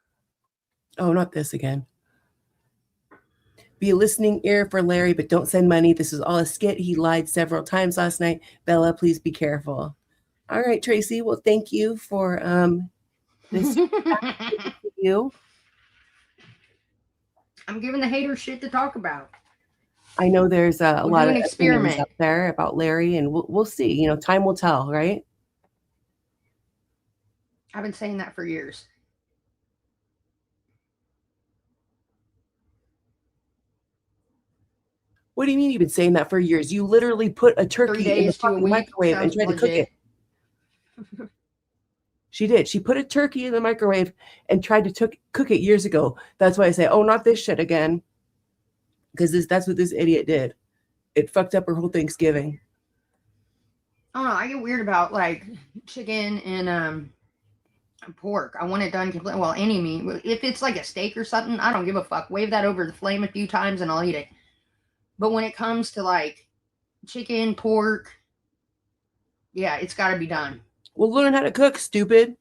Oh, not this again. Be a listening ear for Larry, but don't send money. This is all a skit. He lied several times last night. Bella, please be careful. All right, Tracy. Well, thank you for this. you. I'm giving the haters shit to talk about. I know there's a We'll lot do of an opinions experiment. out there about Larry, and we'll see. You know, time will tell, right? I've been saying that for years. What do you mean you've been saying that for years? You literally put a 3 turkey in the days to a fucking week microwave and sounds tried to cook legit. it. She did. She put a turkey in the microwave and tried to cook it years ago. That's why I say, oh, not this shit again. Because that's what this idiot did. It fucked up her whole Thanksgiving. I don't know. I get weird about like chicken and pork. I want it done completely. Well, any meat. If it's like a steak or something, I don't give a fuck. Wave that over the flame a few times and I'll eat it. But when it comes to like chicken, pork, yeah, it's got to be done. Well, learn how to cook, stupid.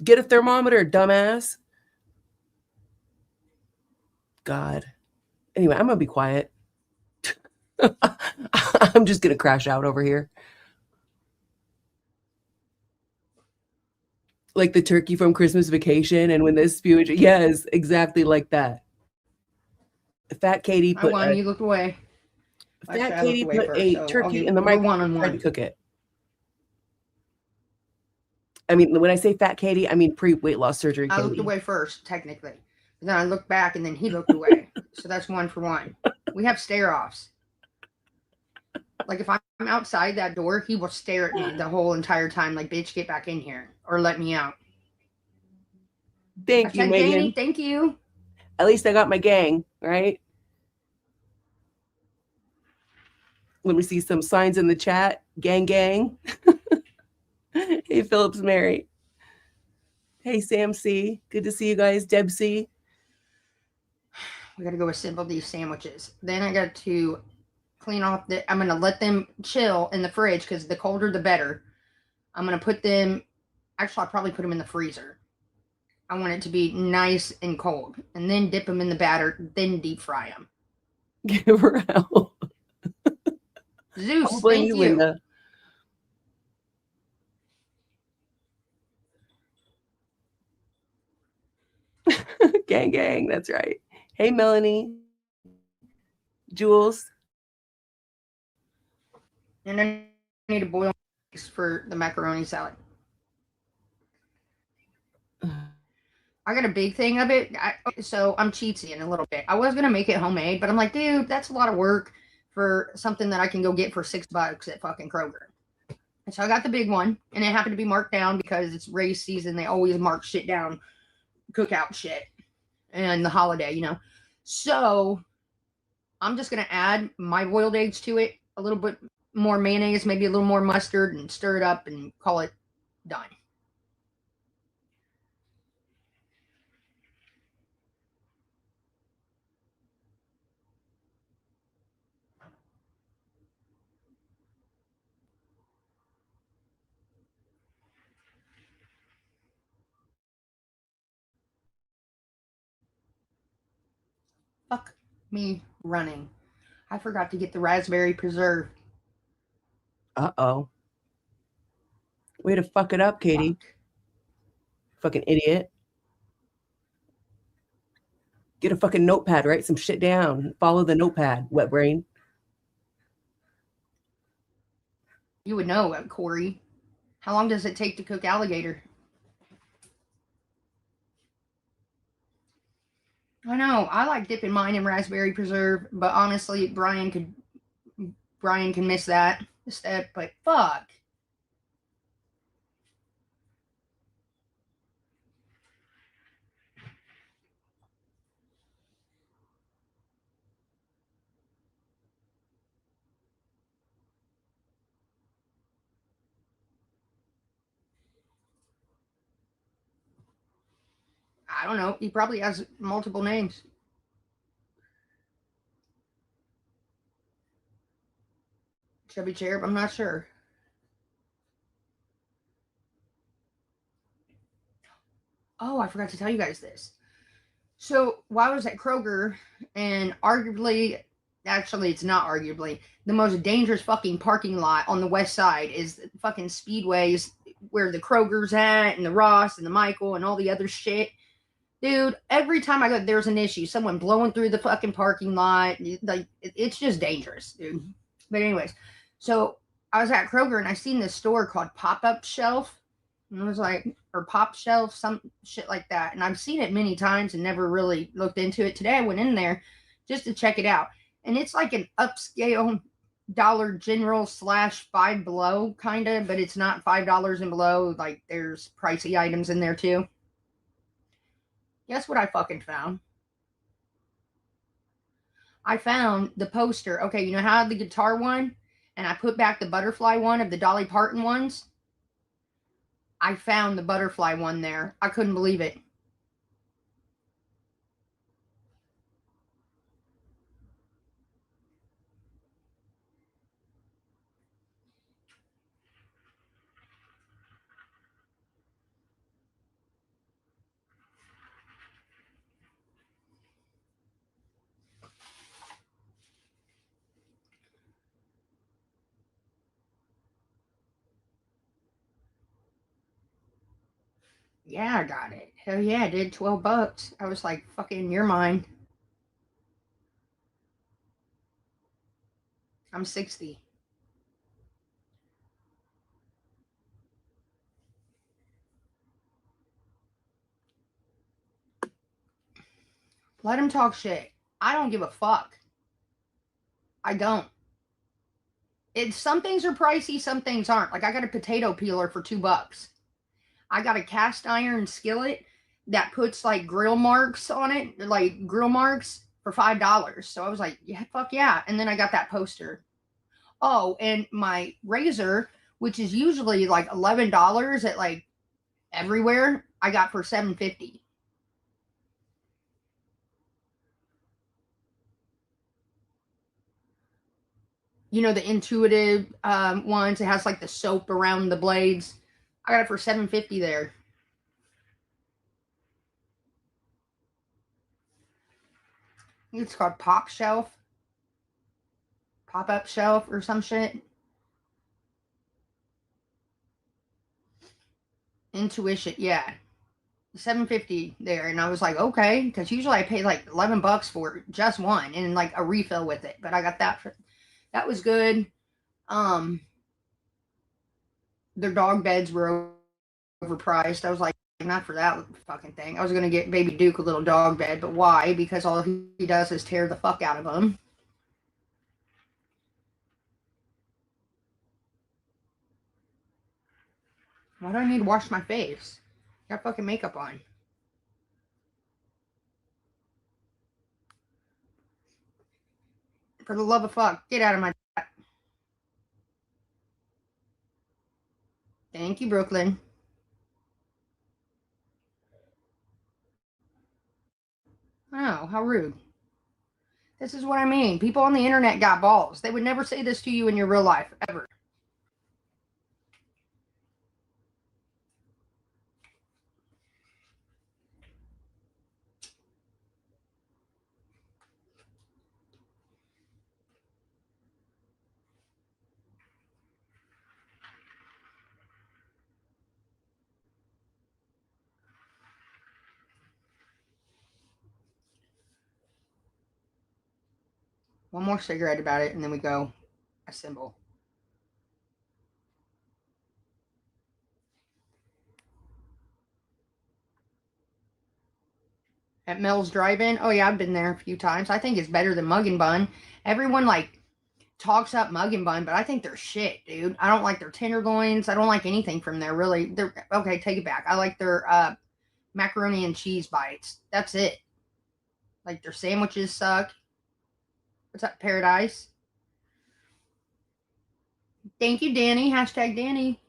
Get a thermometer, dumbass. God. Anyway, I'm going to be quiet. I'm just going to crash out over here. Like the turkey from Christmas Vacation, and when this spewage, yes, exactly like that. Fat Katie I put won. You looked away. Fat Katie put first, a so turkey in the we're microwave and tried to one-on-one. cook it. I mean, when I say Fat Katie, I mean pre-weight loss surgery I Katie. looked away first, technically. Then I looked back, and then he looked away. So that's 1-for-1. We have stare-offs. Like, if I'm outside that door, he will stare at me the whole entire time, like, bitch, get back in here, or let me out. Thank you, Megan. Janie, thank you. At least I got my gang, right? Let me see some signs in the chat. Gang, gang. Hey, Phillips Mary. Hey, Sam C. Good to see you guys. Deb C. We got to go assemble these sandwiches. Then I got to clean off I'm going to let them chill in the fridge because the colder the better. I'm going to put them, actually, I'll probably put them in the freezer. I want it to be nice and cold. And then dip them in the batter, then deep fry them. Give her hell. Zeus, I'll blame thank you, you. Linda. Gang, gang. That's right. Hey, Melanie. Jules. And I need to boil for the macaroni salad. I got a big thing of it. So I'm cheating a little bit. I was going to make it homemade, but I'm like, dude, that's a lot of work for something that I can go get for $6 at fucking Kroger. And so I got the big one, and it happened to be marked down because it's race season. They always mark shit down, cookout shit, and the holiday, you know. So I'm just going to add my boiled eggs to it, a little bit more mayonnaise, maybe a little more mustard, and stir it up and call it done. Fuck me running. I forgot to get the raspberry preserve. Uh-oh. Way to fuck it up, Katie. Fuck. Fucking idiot. Get a fucking notepad, write some shit down. Follow the notepad, wet brain. You would know, Corey. How long does it take to cook alligator? I know. I like dipping mine in raspberry preserve, but honestly, Brian can miss that step. But fuck. I don't know. He probably has multiple names. Chubby Cherub, I'm not sure. Oh, I forgot to tell you guys this. So while I was at Kroger, and arguably, actually, it's not arguably, the most dangerous fucking parking lot on the west side is fucking Speedways where the Kroger's at, and the Ross, and the Michael, and all the other shit. Dude, every time I go, there's an issue. Someone blowing through the fucking parking lot. Like, it's just dangerous, dude. But anyways, so I was at Kroger and I seen this store called Pop Up Shelf. And I was like, or Pop Shelf, some shit like that. And I've seen it many times and never really looked into it. Today I went in there just to check it out. And it's like an upscale Dollar General slash Five Below kind of, but it's not $5 and below. Like, there's pricey items in there too. Guess what I fucking found? I found the poster. Okay, you know how the guitar one, and I put back the butterfly one of the Dolly Parton ones? I found the butterfly one there. I couldn't believe it. Yeah, I got it. Hell yeah, I did. $12. I was like, fucking, you're mine. I'm 60. Let him talk shit. I don't give a fuck. I don't. Some things are pricey, some things aren't. Like, I got a potato peeler for $2. I got a cast iron skillet that puts like grill marks on it, like grill marks for $5. So I was like, yeah, fuck yeah. And then I got that poster. Oh, and my razor, which is usually like $11 at like everywhere, I got for $7.50. You know, the intuitive ones. It has like the soap around the blades. I got it for $7.50 there. It's called Pop Shelf, Pop Up Shelf, or some shit. Intuition, yeah. $7.50 there, and I was like, okay, because usually I pay like $11 for just one and like a refill with it, but I got that for that was good. Um, their dog beds were overpriced. I was like, not for that fucking thing. I was gonna get Baby Duke a little dog bed, but why? Because all he does is tear the fuck out of them. Why do I need to wash my face? Got fucking makeup on. For the love of fuck, get out of my. Thank you, Brooklyn. Oh, how rude. This is what I mean. People on the internet got balls. They would never say this to you in your real life, ever. One more cigarette about it, and then we go assemble. At Mel's Drive-In. Oh yeah, I've been there a few times. I think it's better than Mug and Bun. Everyone like talks up Mug and Bun, but I think they're shit, dude. I don't like their tenderloins. I don't like anything from there, really. They're okay. Take it back. I like their macaroni and cheese bites. That's it. Like their sandwiches suck. What's up, Paradise? Thank you, Danny. Hashtag Danny.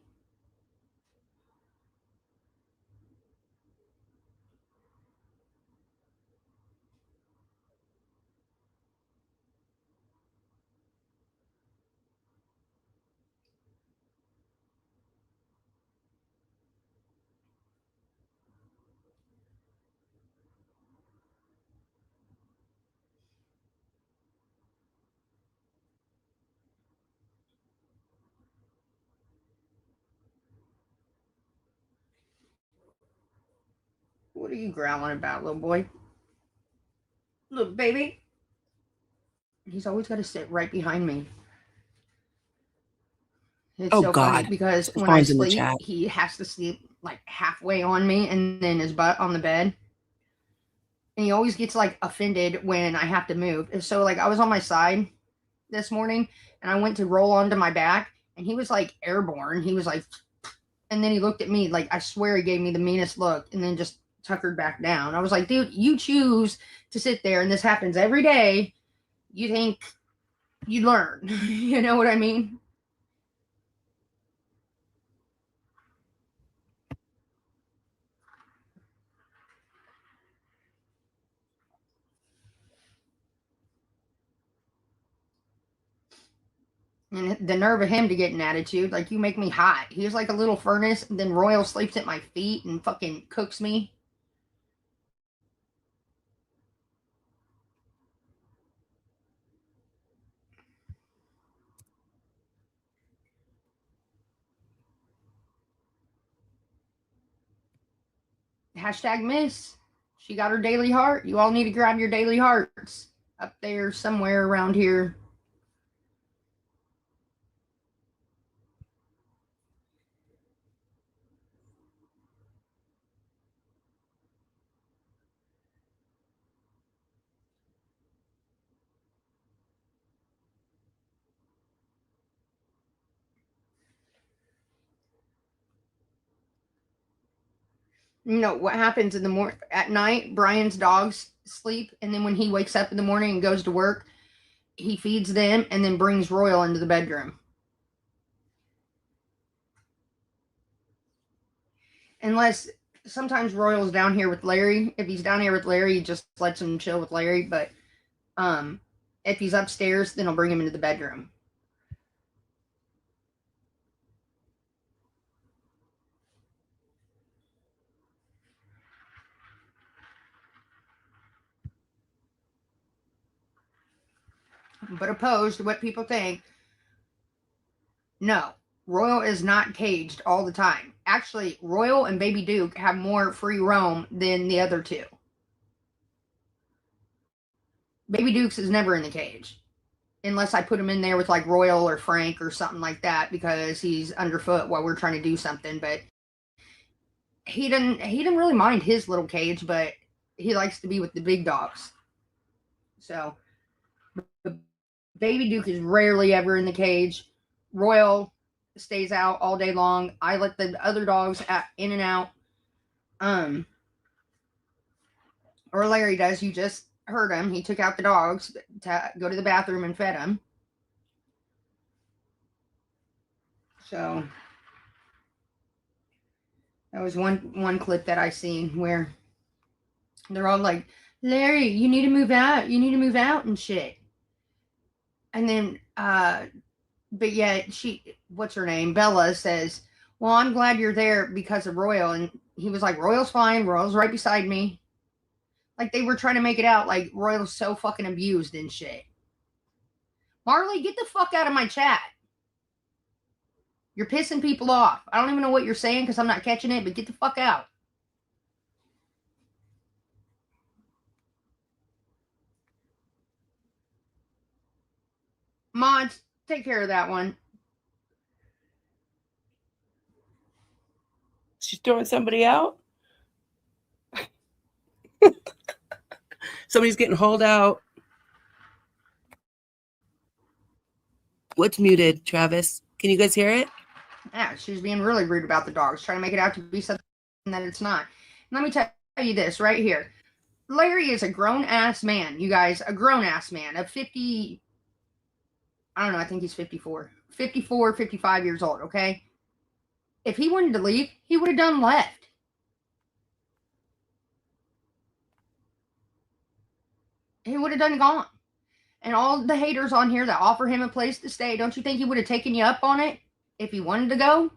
What are you growling about, little boy? Little baby? He's always got to sit right behind me. It's Oh so funny God. because when I Fawn's in the sleep, chat. he has to sleep like halfway on me and then his butt on the bed. And he always gets like offended when I have to move. And so like I was on my side this morning and I went to roll onto my back and he was like airborne. He was like, and then he looked at me like I swear he gave me the meanest look and then just tuckered back down. I was like, dude, you choose to sit there and this happens every day. You think you learn. You know what I mean? And the nerve of him to get an attitude, like you make me hot. He was like a little furnace, and then Royal sleeps at my feet and fucking cooks me. Hashtag miss. She got her daily heart. You all need to grab your daily hearts up there somewhere around here. You know what happens in the morning at night? Brian's dogs sleep, and then when he wakes up in the morning and goes to work, he feeds them and then brings Royal into the bedroom. Unless sometimes Royal's down here with Larry. If he's down here with Larry, he just lets him chill with Larry. But if he's upstairs, then I'll bring him into the bedroom. But opposed to what people think, no, Royal is not caged all the time. Actually, Royal and Baby Duke have more free roam than the other two. Baby Duke's is never in the cage. Unless I put him in there with like Royal or Frank or something like that because he's underfoot while we're trying to do something. But he didn't really mind his little cage, but he likes to be with the big dogs. So Baby Duke is rarely ever in the cage. Royal stays out all day long. I let the other dogs in and out. Or Larry does. You just heard him. He took out the dogs to go to the bathroom and fed them. So that was one clip that I seen where they're all like, Larry, you need to move out. You need to move out and shit. And then, but yeah, what's her name? Bella says, well, I'm glad you're there because of Royal. And he was like, Royal's fine. Royal's right beside me. Like they were trying to make it out like Royal's so fucking abused and shit. Marley, get the fuck out of my chat. You're pissing people off. I don't even know what you're saying because I'm not catching it, but get the fuck out. Mods, take care of that one. She's throwing somebody out. Somebody's getting hauled out. What's muted, Travis? Can you guys hear it? Yeah, she's being really rude about the dogs, trying to make it out to be something that it's not. Let me tell you this right here. Larry is a grown-ass man, you guys. A grown-ass man of 50... I don't know, I think he's 54. 54, 55 years old, okay? If he wanted to leave, he would have done left. He would have done gone. And all the haters on here that offer him a place to stay, don't you think he would have taken you up on it if he wanted to go?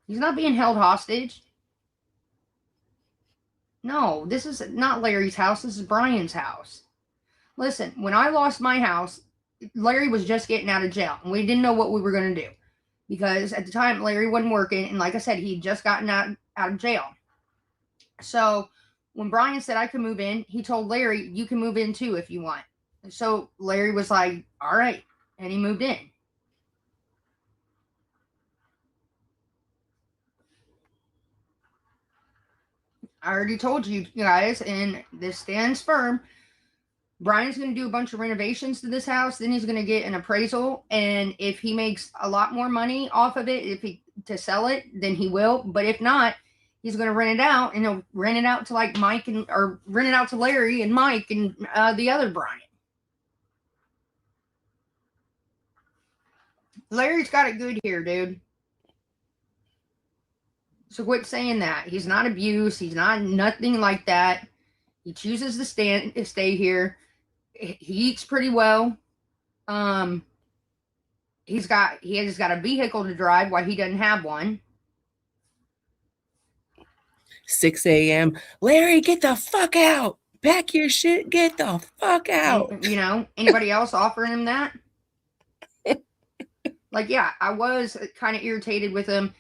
He's not being held hostage. No, this is not Larry's house. This is Brian's house. Listen, when I lost my house, Larry was just getting out of jail, and we didn't know what we were going to do. Because at the time, Larry wasn't working, and like I said, he'd just gotten out out of jail. So when Brian said I could move in, he told Larry, you can move in too if you want. So Larry was like, all right. And he moved in. I already told you guys, and this stands firm. Brian's going to do a bunch of renovations to this house. Then he's going to get an appraisal. And if he makes a lot more money off of it, to sell it, then he will. But if not, he's going to rent it out, and he'll rent it out to like Mike or rent it out to Larry and Mike and the other Brian. Larry's got it good here, dude. So quit saying that. He's not abused. He's not nothing like that. He chooses to stay here. He eats pretty well. He has got a vehicle to drive while he doesn't have one. 6 a.m. Larry, get the fuck out. Pack your shit. Get the fuck out. And, you know, anybody else offering him that? Like, yeah, I was kind of irritated with him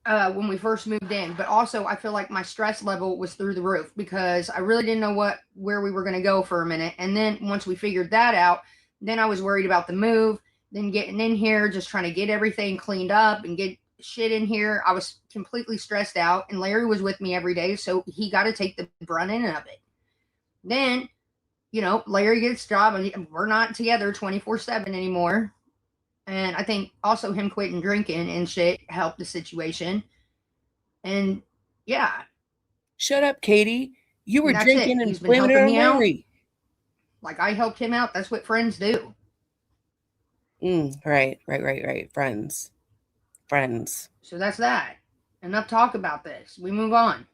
when we first moved in, but also I feel like my stress level was through the roof because I really didn't know where we were going to go for a minute. And then once we figured that out, then I was worried about the move, then getting in here, just trying to get everything cleaned up and get shit in here. I was completely stressed out, and Larry was with me every day, so he got to take the brunt end of it. Then, you know, Larry gets a job, and we're not together 24/7 anymore. And I think also him quitting drinking and shit helped the situation. And yeah. Shut up, Katie. You were drinking and been blaming it on Larry. Like, I helped him out. That's what friends do. Right. Friends. So that's that. Enough talk about this. We move on.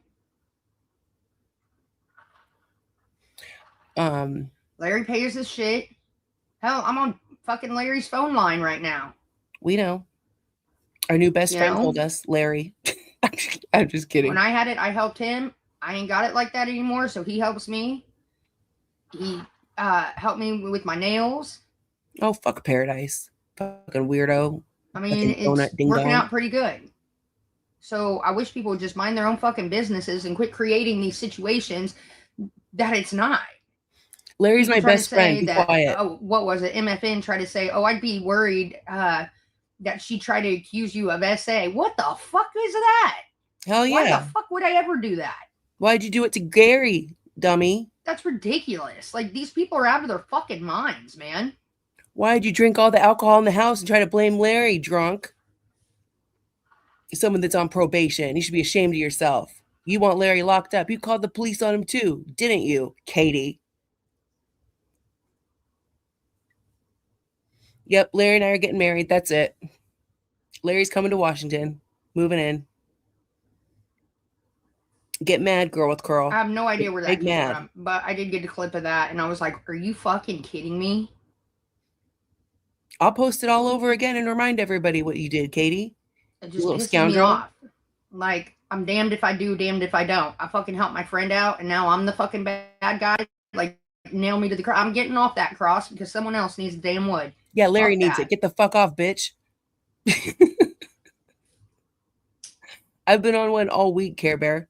Larry pays his shit. Hell, I'm on fucking Larry's phone line right now. We know. Our new best friend told us, Larry. I'm just kidding. When I had it, I helped him. I ain't got it like that anymore, so he helps me. He helped me with my nails. Oh, fuck Paradise. Fucking weirdo. I mean, it's working out pretty good. So I wish people would just mind their own fucking businesses and quit creating these situations that it's not. Larry's my best friend. Be quiet. Oh, what was it? MFN tried to say, oh, I'd be worried that she tried to accuse you of SA. What the fuck is that? Hell yeah. Why the fuck would I ever do that? Why'd you do it to Gary, dummy? That's ridiculous. Like, these people are out of their fucking minds, man. Why'd you drink all the alcohol in the house and try to blame Larry, drunk? Someone that's on probation. You should be ashamed of yourself. You want Larry locked up. You called the police on him too, didn't you, Katie? Yep, Larry and I are getting married. That's it. Larry's coming to Washington. Moving in. Get mad, girl with curl. I have no idea where that came from, but I did get a clip of that, and I was like, are you fucking kidding me? I'll post it all over again and remind everybody what you did, Katie. It just pisses me off. Like, I'm damned if I do, damned if I don't. I fucking helped my friend out, and now I'm the fucking bad guy. Like, nail me to the cross. I'm getting off that cross because someone else needs the damn wood. Yeah, Larry needs it. Get the fuck off, bitch. I've been on one all week, Care Bear.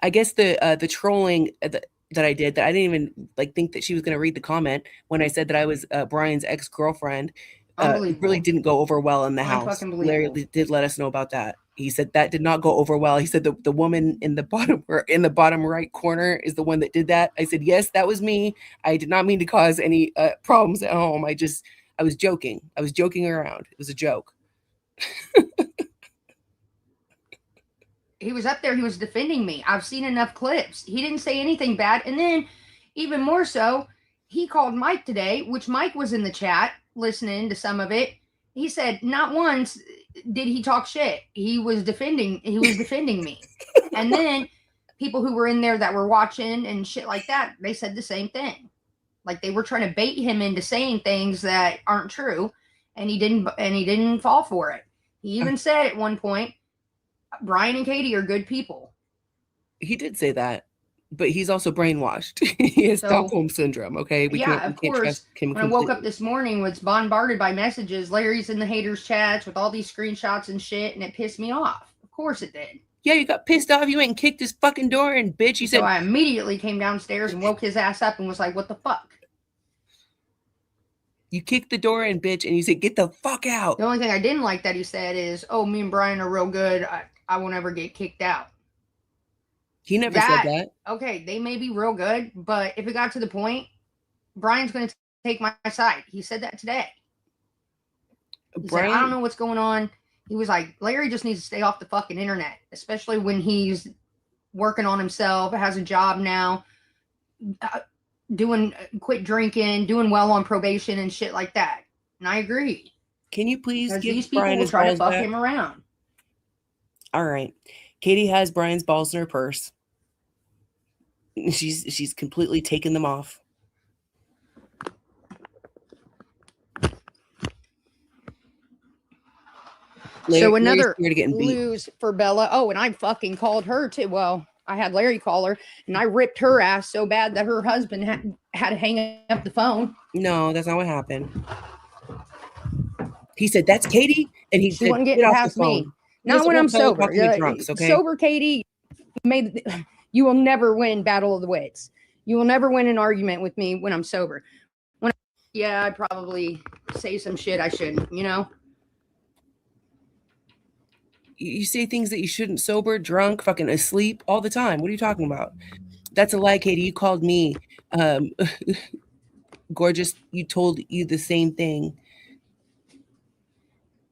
I guess the trolling that I did, that I didn't even think that she was going to read the comment when I said that I was Brian's ex-girlfriend. Really didn't go over well in the house. Larry did let us know about that. He said that did not go over well. He said the woman in the bottom right corner is the one that did that. I said, yes, that was me. I did not mean to cause any problems at home. I was joking. I was joking around. It was a joke. He was up there. He was defending me. I've seen enough clips. He didn't say anything bad. And then even more so, he called Mike today, which Mike was in the chat listening to some of it. He said not once did he talk shit. He was defending me. And then people who were in there that were watching and shit like that, they said the same thing. Like, they were trying to bait him into saying things that aren't true, and he didn't fall for it. He even said at one point, Brian and Katie are good people. He did say that, but he's also brainwashed. He has Stockholm syndrome. Okay, we can't trust him. When I woke up this morning, was bombarded by messages. Larry's in the haters chats with all these screenshots and shit, and it pissed me off. Of course it did. Yeah, you got pissed off. You went and kicked his fucking door in, bitch. You So said I immediately came downstairs and woke his ass up and was like, what the fuck? you kicked the door in, bitch, and you said, get the fuck out. The only thing I didn't like that he said is, oh, me and Brian are real good. I won't ever get kicked out. He never said that. Okay, they may be real good, but if it got to the point, Brian's going to take my side. He said that today. He said, I don't know what's going on. He was like, Larry just needs to stay off the fucking internet, especially when he's working on himself, has a job now, quit drinking, doing well on probation and shit like that. And I agree. Can you please give these people Brian will his try to balls fuck back? him around. All right. Katie has Brian's balls in her purse. She's completely taken them off. So another lose for Bella. Oh, and I fucking called her too. Well, I had Larry call her, and I ripped her ass so bad that her husband had to hang up the phone. No, that's not what happened. He said, that's Katie. And he said, wouldn't get past me. Not when I'm sober. Drunks, okay? Sober Katie, you will never win battle of the wits. You will never win an argument with me when I'm sober. I'd probably say some shit I shouldn't, you know? You say things that you shouldn't, sober, drunk, fucking asleep all the time. What are you talking about? That's a lie, Katie. You called me gorgeous. You told you the same thing.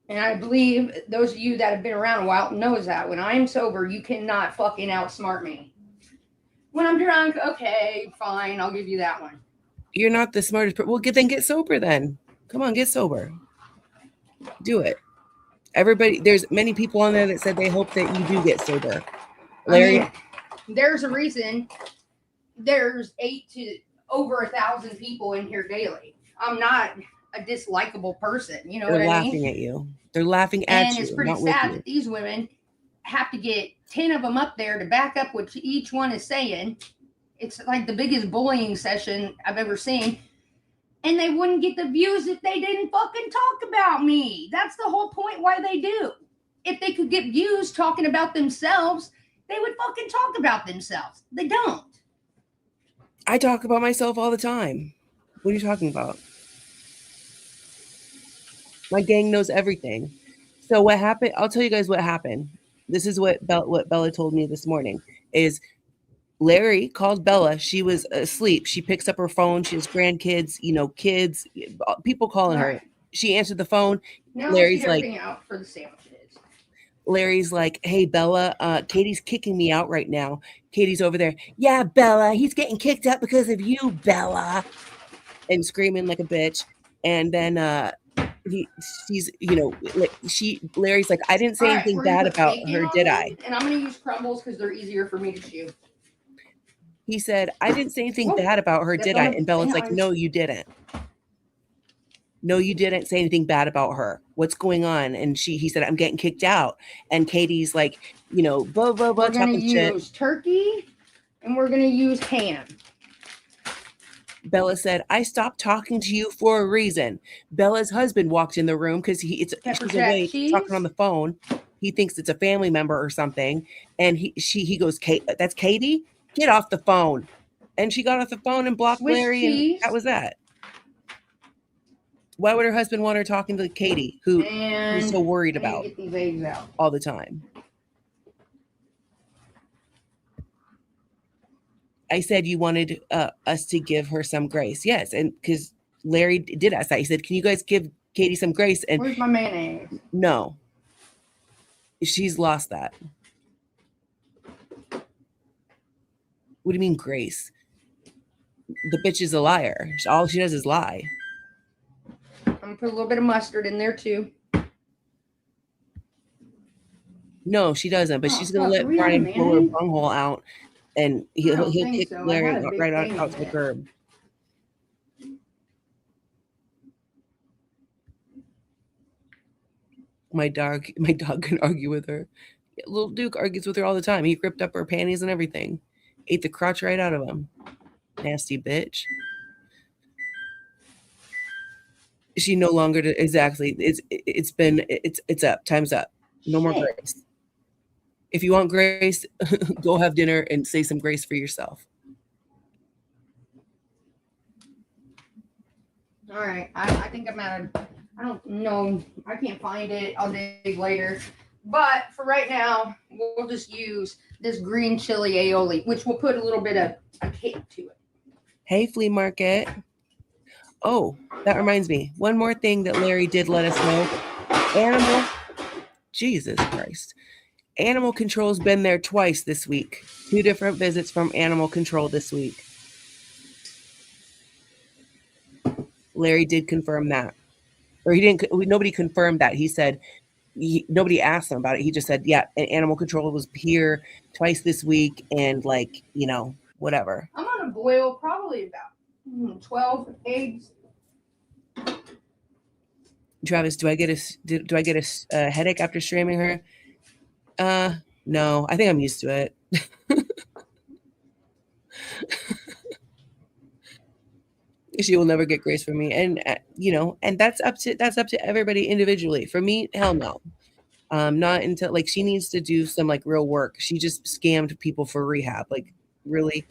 And I believe those of you that have been around a while knows that when I'm sober, you cannot fucking outsmart me. When I'm drunk, okay, fine, I'll give you that one. You're not the smartest person. Well, then get sober then. Come on, get sober. Do it. Everybody, there's many people on there that said they hope that you do get sober. Larry, there's a reason there's over 1,000 people in here daily. I'm not a dislikable person, you know what I mean? They're laughing at you. They're laughing at you. And it's pretty sad that these women have to get 10 of them up there to back up what each one is saying. It's like the biggest bullying session I've ever seen. And they wouldn't get the views if they didn't fucking talk about me. That's the whole point why they do. If they could get views talking about themselves, they would fucking talk about themselves. They don't. I talk about myself all the time. What are you talking about? My gang knows everything. So what happened? I'll tell you guys what happened. This is what Bella told me this morning is Larry called Bella. She was asleep. She picks up her phone. She has grandkids, kids, people calling her. She answered the phone. Now Larry's like, out for the sandwiches. Larry's like, hey, Bella, Katie's kicking me out right now. Katie's over there. Yeah, Bella, he's getting kicked out because of you, Bella. And screaming like a bitch. And then Larry's like, I didn't say anything bad about her, did I? And I'm going to use crumbles because they're easier for me to chew. He said, I didn't say anything bad about her, did I? And Bella's like, no, you didn't. No, you didn't say anything bad about her. What's going on? And he said, I'm getting kicked out. And Katie's like, blah, blah, blah, we're talking shit. We're going to use turkey and we're going to use ham. Bella said, I stopped talking to you for a reason. Bella's husband walked in the room because she's away talking on the phone. He thinks it's a family member or something. And he goes, that's Katie? Get off the phone. And she got off the phone and blocked Larry. And that was that. Why would her husband want her talking to Katie, who he's so worried about get these eggs out all the time? I said you wanted us to give her some grace. Yes, and because Larry did ask that. He said, can you guys give Katie some grace? And where's my mayonnaise? No. She's lost that. What do you mean grace? The bitch is a liar. All she does is lie. I'm going to put a little bit of mustard in there too. No, she doesn't. But she's going to let Brian pull her bunghole out. And he'll kick Larry right out to the curb. My dog can argue with her. Little Duke argues with her all the time. He ripped up her panties and everything. Ate the crotch right out of him. Nasty bitch. She no longer exactly. It's up. Time's up. No more grace. If you want grace, go have dinner and say some grace for yourself. All right. I think I'm out of, I don't know. I can't find it. I'll dig later. But for right now, we'll just use this green chili aioli, which will put a little bit of a kick to it. Hey, flea market. Oh, that reminds me. One more thing that Larry did let us know. Animal. Jesus Christ. Animal Control's been there twice this week. 2 different visits from Animal Control this week. Larry did confirm that. Or he didn't, nobody confirmed that. He said, nobody asked him about it. He just said, yeah, Animal Control was here twice this week and like, you know, whatever. I'm going to boil probably about 12 eggs. Travis, do I get a headache after streaming her? No, I think I'm used to it. She will never get grace from me, and you know, and that's up to everybody individually. For me, hell no. Not until like she needs to do some like real work. She just scammed people for rehab. Like, really?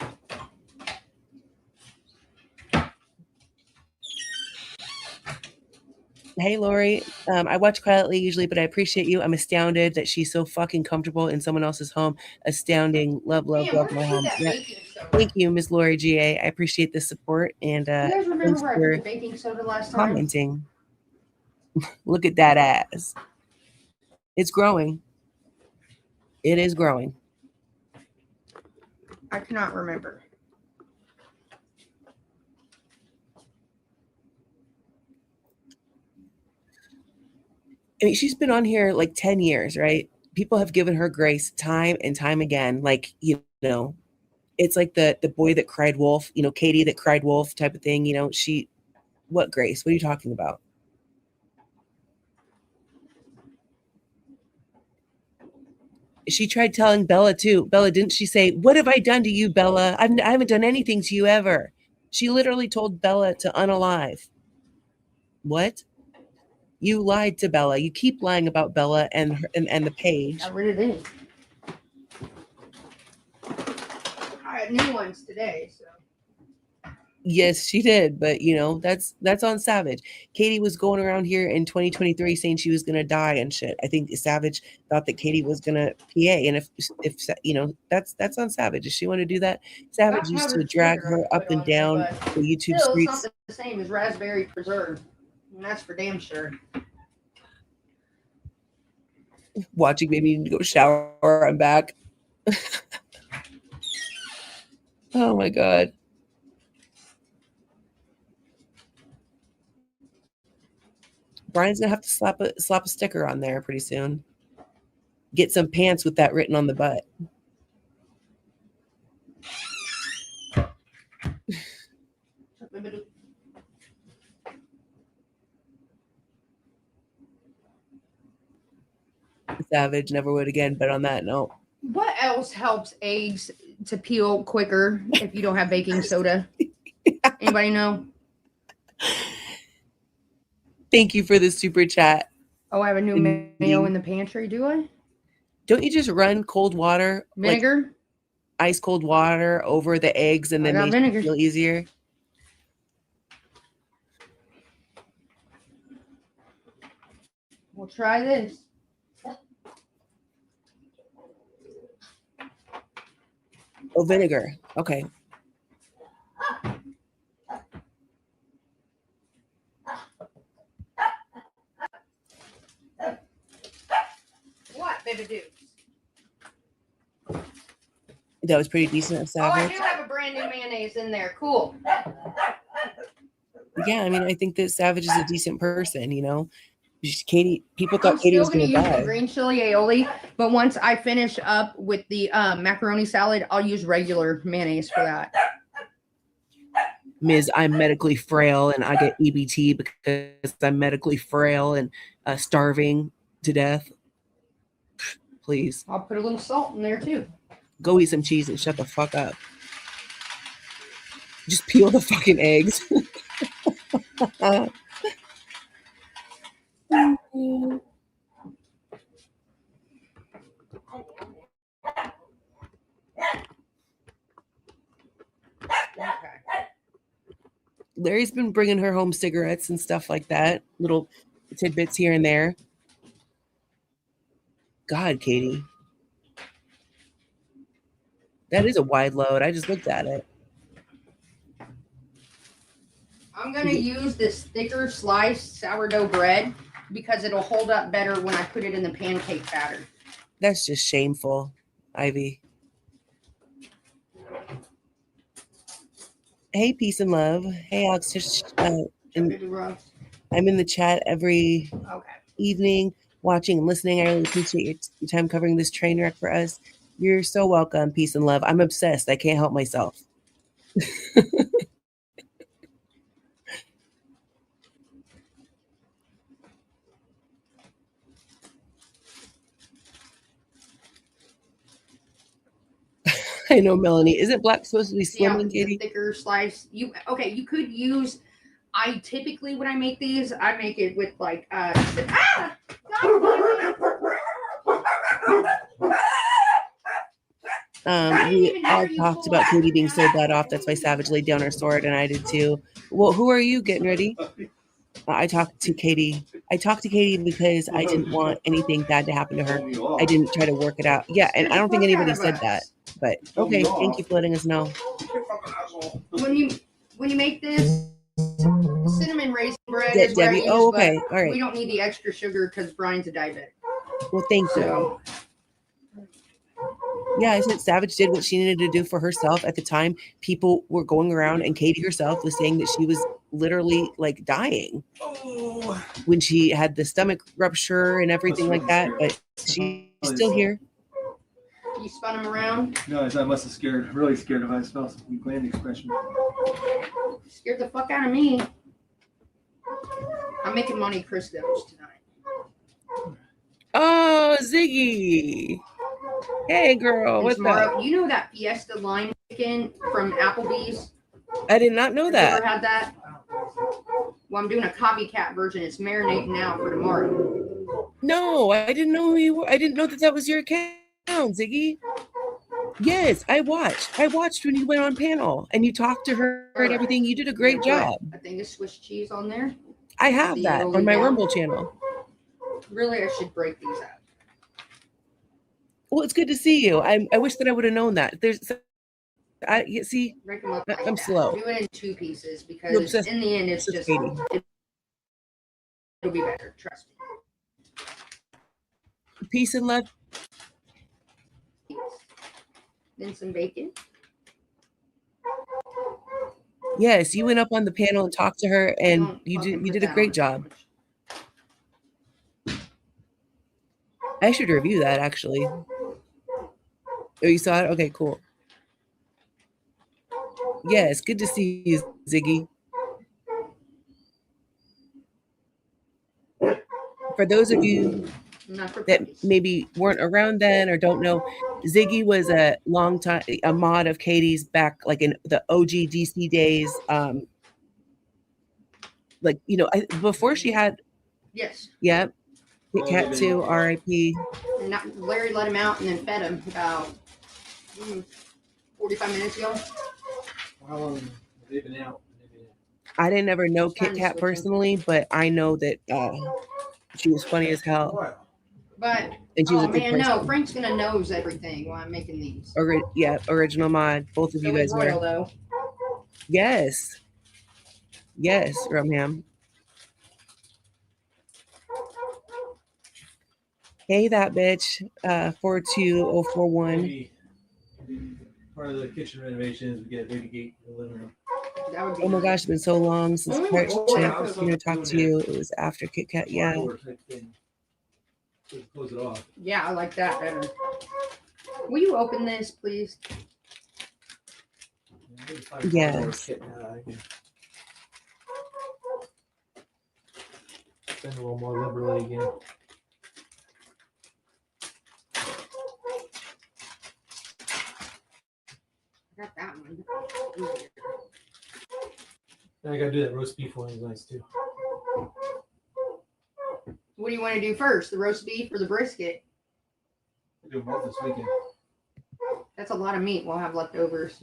Hey, Lori. I watch quietly usually, but I appreciate you. I'm astounded that she's so fucking comfortable in someone else's home. Astounding. Love, love, Man, love where my did I home. put that Yeah. baking soda? Thank you, Miss Lori GA. I appreciate the support and You guys remember thanks where I for put the baking soda last time? commenting. Look at that ass. It's growing. It is growing. I cannot remember. I mean, she's been on here like 10 years, right? People have given her grace time and time again. Like, you know, it's like the boy that cried wolf, you know, Katie that cried wolf type of thing. You know, what grace? What are you talking about? She tried telling Bella too. Bella, didn't she say, what have I done to you, Bella? I haven't done anything to you ever. She literally told Bella to unalive. What? You lied to Bella. You keep lying about Bella and the page. Got rid of these. I had new ones today, so. Yes, she did, but you know, that's on Savage. Katie was going around here in 2023 saying she was gonna die and shit. I think Savage thought that Katie was gonna PA, and if you know, that's on Savage. If she want to do that, Savage used to drag her up and down the YouTube still, streets. it's not the same as raspberry preserve, and that's for damn sure. Watching maybe need to go shower. I'm back. Oh my god. Brian's gonna have to slap a sticker on there pretty soon. Get some pants with that written on the butt. Savage never would again, but on that note. What else helps eggs to peel quicker if you don't have baking soda? Anybody know? Thank you for the super chat. Oh, I have a new mayo in the pantry, do I? Don't you just run cold water, vinegar, like ice cold water over the eggs and then make it feel easier? We'll try this. Oh, vinegar. Okay. What, baby, do? That was pretty decent. Savage. Oh, I do have a brand new mayonnaise in there. Cool. Yeah, I mean, I think that Savage is a decent person, you know. Katie, people thought Katie was going to die. The green chili aioli, but once I finish up with the macaroni salad, I'll use regular mayonnaise for that. Ms., I'm medically frail and I get EBT because I'm medically frail and starving to death. Please. I'll put a little salt in there too. Go eat some cheese and shut the fuck up. Just peel the fucking eggs. Larry's been bringing her home cigarettes and stuff like that, little tidbits here and there. God, Katie. That is a wide load. I just looked at it. I'm going to use this thicker sliced sourdough bread because it'll hold up better when I put it in the pancake batter. That's just shameful, Ivy. Hey, peace and love. Hey, Alex. I'm in the chat every evening, watching and listening. I really appreciate your time covering this train wreck for us. You're so welcome. Peace and love. I'm obsessed. I can't help myself. I know, Melanie. Isn't black supposed to be slimming, Katie? Thicker slice. You could use. I typically, when I make these, I make it with like we all talked about Katie being so bad off. That's why Savage laid down her sword, and I did too. Well, who are you getting ready? I talked to Katie. I talked to Katie because I didn't want anything bad to happen to her. I didn't try to work it out. Yeah, and I don't think anybody said that. But okay, thank you for letting us know. When you make this cinnamon raisin bread, Yeah, is what I use, okay, all right. We don't need the extra sugar because Brian's a diabetic. Well, thank you. Yeah, I said Savage did what she needed to do for herself at the time. People were going around, and Katie herself was saying that she was literally like dying when she had the stomach rupture and everything like that. But she's still here. You spun him around? No, I must have really scared if I smell some gland expression. Scared the fuck out of me. I'm making Monte Cristos tonight. Oh, Ziggy. Hey, girl. And what's tomorrow, up? You know that Fiesta lime chicken from Applebee's? I did not know that. You ever had that? Well, I'm doing a copycat version. It's marinating now for tomorrow. No, I didn't know who you were. I didn't know that was your account, Ziggy. Yes, I watched. I watched when you went on panel and you talked to her and everything. You did a great job. I think it's Swiss cheese on there. I have that on my Rumble channel. Really, I should break these out. Well, it's good to see you. I wish that I would have known that. See, break them up like I'm that. slow. Do it in 2 pieces because in the end, it's just it'll be better. Trust me. Peace and love. Then some bacon. Yes, you went up on the panel and talked to her, and you did a great job. I should review that actually. Oh, you saw it? Okay, cool. Yes, good to see you, Ziggy. For those of you that maybe weren't around then or don't know, Ziggy was a long time a mod of Katie's back like in the OG DC days. Like, you know, before she had Yep. Kit Kat 2, R.I.P. And Larry let him out and then fed him about 45 minutes ago. How long have they been out? I didn't ever know Kit Kat personally, but I know that she was funny as hell. But and she was a good person. No, Frank's gonna nose everything while I'm making these. Original mod. Both of you guys were. Though. Yes, Rumham. Hey, that bitch. 42041. Part of the kitchen renovations, we get a baby gate in the living room. Oh my gosh, it's been so long since I talked to you. It was after Kit Kat, yeah. Close it off. Yeah, I like that better. Will you open this, please? Yes. Spend a little more liberally again. I got that one. I gotta do that roast beef one. Is nice too. What do you want to do first, the roast beef or the brisket? We'll do both this weekend. That's a lot of meat. We'll have leftovers.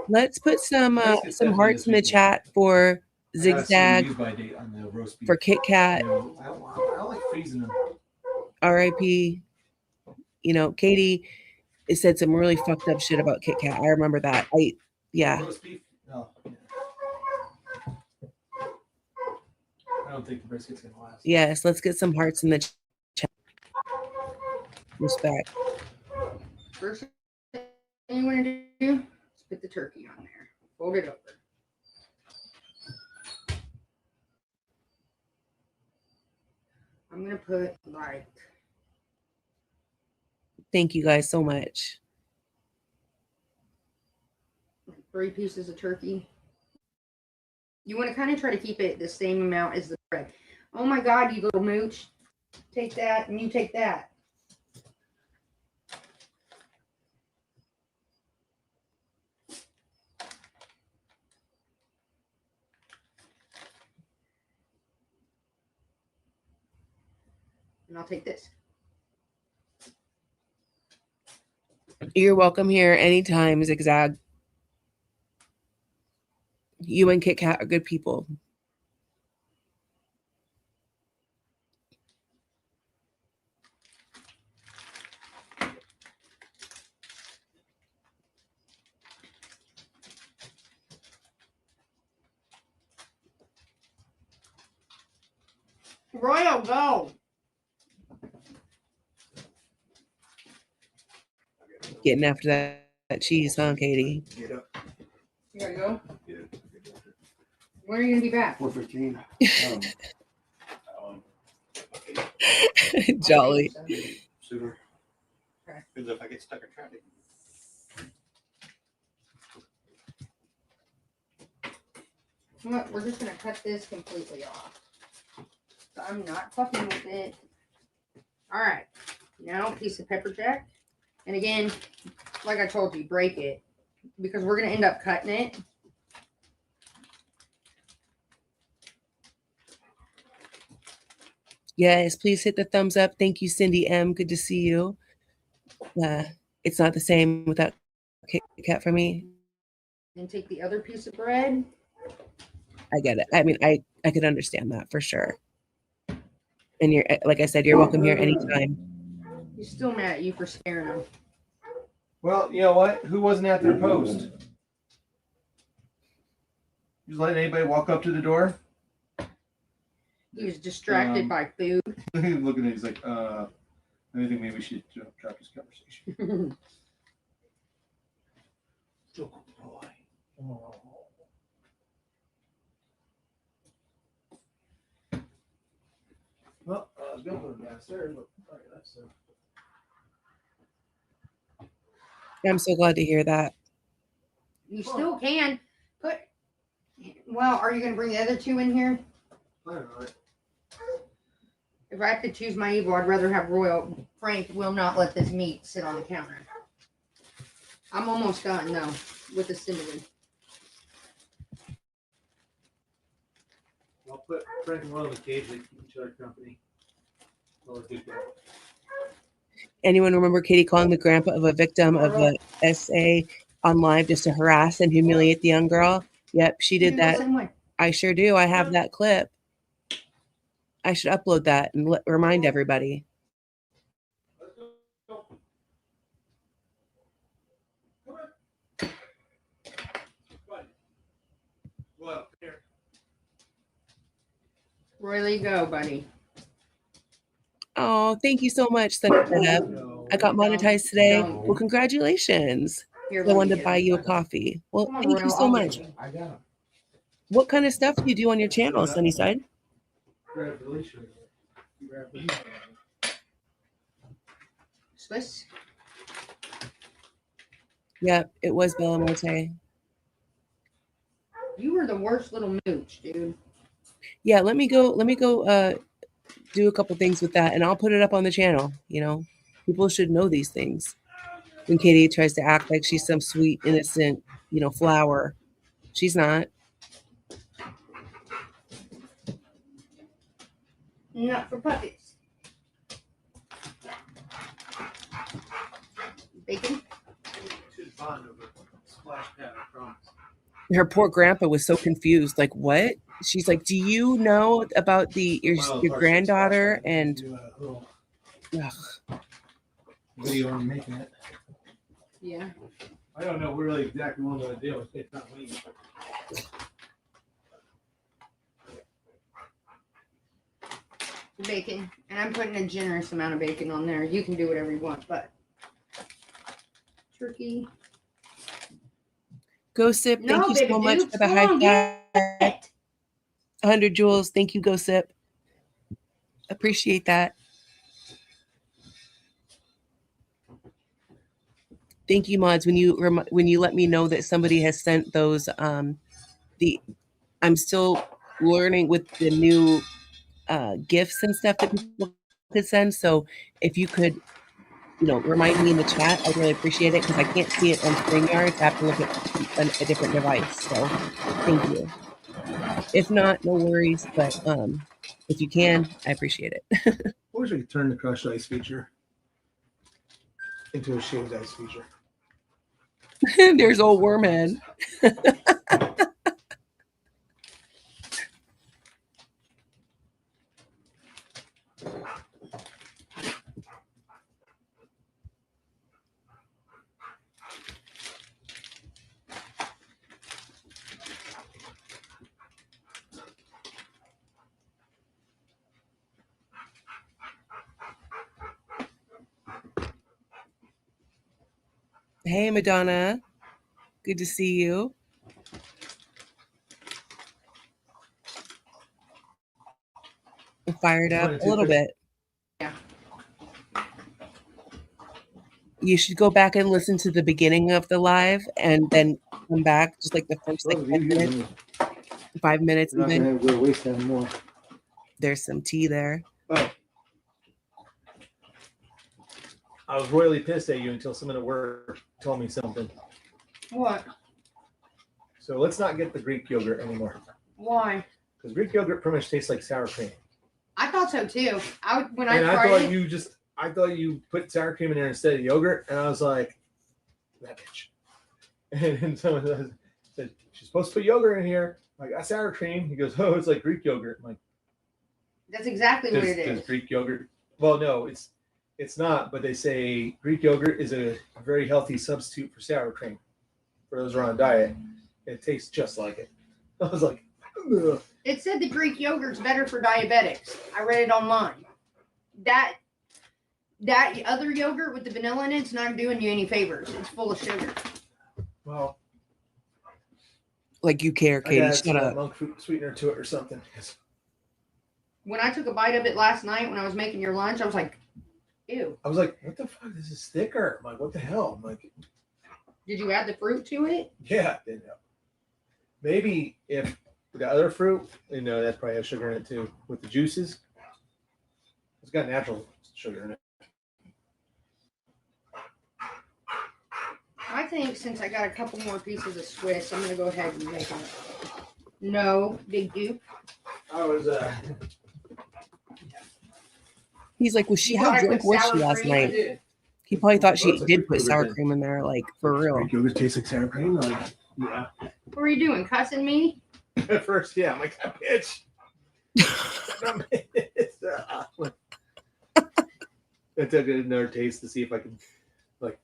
Let's put some hearts in the chat for Zigzag, by date on the roast beef. for Kit Kat, I like freezing them. R.I.P. You know, Katie said some really fucked up shit about Kit Kat. I remember that. Yeah. Roast beef? No. I don't think the brisket's gonna last. Yes, let's get some hearts in the chat. Respect. First thing you want to do is put the turkey on there. Fold it over. I'm gonna put like. Thank you guys so much. 3 pieces of turkey. You want to kind of try to keep it the same amount as the bread. Oh my God, you little mooch. Take that and you take that. And I'll take this. You're welcome here anytime, Zigzag. You and Kit Kat are good people. Royal, go. Getting after that cheese, huh, Katie? Get up. You gotta go. Yeah. When are you gonna be back? 4:15. Jolly. Sooner. Okay. Because if I get stuck in traffic. Look, we're just gonna cut this completely off. So I'm not fucking with it. All right. Now, piece of pepper jack. And again, like I told you, break it because we're gonna end up cutting it. Yes, please hit the thumbs up. Thank you, Cindy M. Good to see you. It's not the same without Kit Kat for me. And take the other piece of bread. I get it. I mean, I could understand that for sure. And you're, like I said, you're welcome here anytime. He's still mad at you for scaring him. Well, you know what? Who wasn't at their post? Just letting anybody walk up to the door? He was distracted by food. Looking at it, he's like, I think maybe we should drop this conversation. Good boy. Oh. Well, I was going to put him downstairs, but all right, that's I'm so glad to hear that. You still can put. Well, are you gonna bring the other 2 in here? I don't know. If I have to choose my evil, I'd rather have Royal. Frank will not let this meat sit on the counter. I'm almost done though with the cinnamon. I'll put Frank and Will in the cage. They keep each other company. Anyone remember Katie calling the grandpa of a victim of a SA on live just to harass and humiliate the young girl? Yep, she did that. I sure do. I have that clip. I should upload that and remind everybody. Royally go, buddy. Oh, thank you so much, Sunny. I got monetized today. Well, congratulations. Here, I wanted to buy you a coffee. Well, Come on, thank you Royal, so I'll much. get you. I got him. What kind of stuff do you do on your channel, Sunnyside? Swiss. Yep, it was Bella Monte. You were the worst little mooch, dude. Yeah, let me go do a couple things with that and I'll put it up on the channel. You know, people should know these things. When Katie tries to act like she's some sweet, innocent, you know, flower, she's not. Not for puppies. Bacon. Should bond over splash pad, I promise. Her poor grandpa was so confused. Like, what? She's like, do you know about your granddaughter? And Do a little ugh, video on making it. Yeah. I don't know really exactly what I'm going to do. It's not me. Bacon. And I'm putting a generous amount of bacon on there. You can do whatever you want, but turkey. Go Sip, thank No, you baby so much dukes, for the come high on, get five. it. 100 Jules, thank you, Go Sip. Appreciate that. Thank you, mods. When you let me know that somebody has sent those, I'm still learning with the new gifts and stuff that people could send. So if you could, remind me in the chat, I'd really appreciate it because I can't see it on StreamYard. So I have to look at a different device. So thank you. If not, no worries. But if you can, I appreciate it. I wish I could turn the crushed ice feature into a shaved ice feature. There's old Wormhead. Hey, Madonna. Good to see you. I'm fired up a little bit. Yeah. You should go back and listen to the beginning of the live and then come back just like the first like 5 minutes We're not even. going to go waste that more. There's some tea there. Oh. I was royally pissed at you until someone at work told me something. What? So let's not get the Greek yogurt anymore. Why? Because Greek yogurt pretty much tastes like sour cream. I thought so too. I thought you put sour cream in there instead of yogurt, and I was like, that bitch. And someone said, she's supposed to put yogurt in here. I got sour cream. He goes, oh, it's like Greek yogurt. I'm like, that's exactly what it is. Greek yogurt? Well, no, it's not. But they say Greek yogurt is a very healthy substitute for sour cream for those who are on a diet. It tastes just like it. I was like, ugh. It said the Greek yogurt's better for diabetics. I read it online. That other yogurt with the vanilla in it's not doing you any favors. It's full of sugar. Well, like you care, Katie. Shut up. Monk fruit sweetener to it or something. When I took a bite of it last night when I was making your lunch, I was like, ew. I was like, what the fuck? This is thicker. I'm like, what the hell? I'm like, did you add the fruit to it? Yeah, it did help. Maybe if the other fruit, that probably has sugar in it too. With the juices, it's got natural sugar in it. I think since I got a couple more pieces of Swiss, I'm going to go ahead and make them. No, big dupe. I was, He's like, how drunk was she last night? He probably thought she did put sour cream in there, like, for real. Greek yogurt tastes like sour cream? Like, yeah. What are you doing, cussing me? At first, yeah. I'm like, that bitch. I took another taste to see if I could,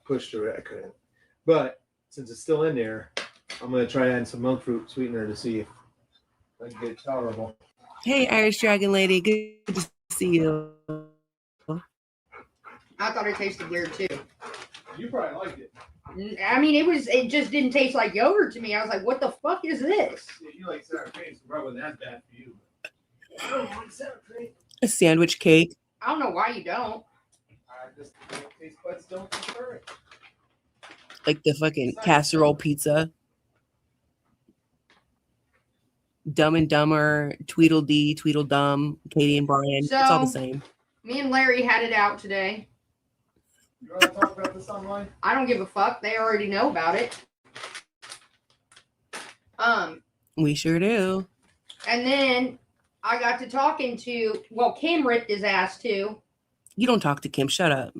push through it. I couldn't. But since it's still in there, I'm going to try adding some monk fruit sweetener to see if I can get it tolerable. Hey, Irish Dragon Lady. Good to see you. I thought it tasted weird too. You probably liked it. I mean, it just didn't taste like yogurt to me. I was like, what the fuck is this? Yeah, you like sour cream, so probably wasn't that bad for you. I don't want sour cream. A sandwich cake. I don't know why you don't. I just taste buds don't prefer it. Like the fucking casserole pizza. Dumb and Dumber, Tweedledee, Tweedledum, Katie and Brian. It's all the same. Me and Larry had it out today. You want to talk about this online? I don't give a fuck. They already know about it. We sure do. And then I got to talking to, Kim ripped his ass too. You don't talk to Kim. Shut up.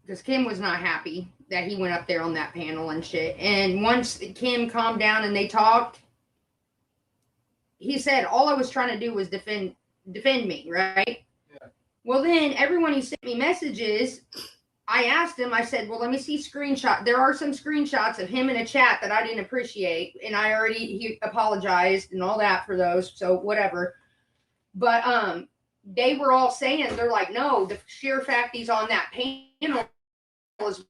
Because Kim was not happy. that he went up there on that panel and shit. And once Kim calmed down and they talked, he said all I was trying to do was defend me, right? Yeah. Well, then everyone who sent me messages, I asked him, I said, well, let me see screenshot. There are some screenshots of him in a chat that I didn't appreciate. And he apologized and all that for those. So whatever. But they were all saying, they're like, no, the sheer fact he's on that panel is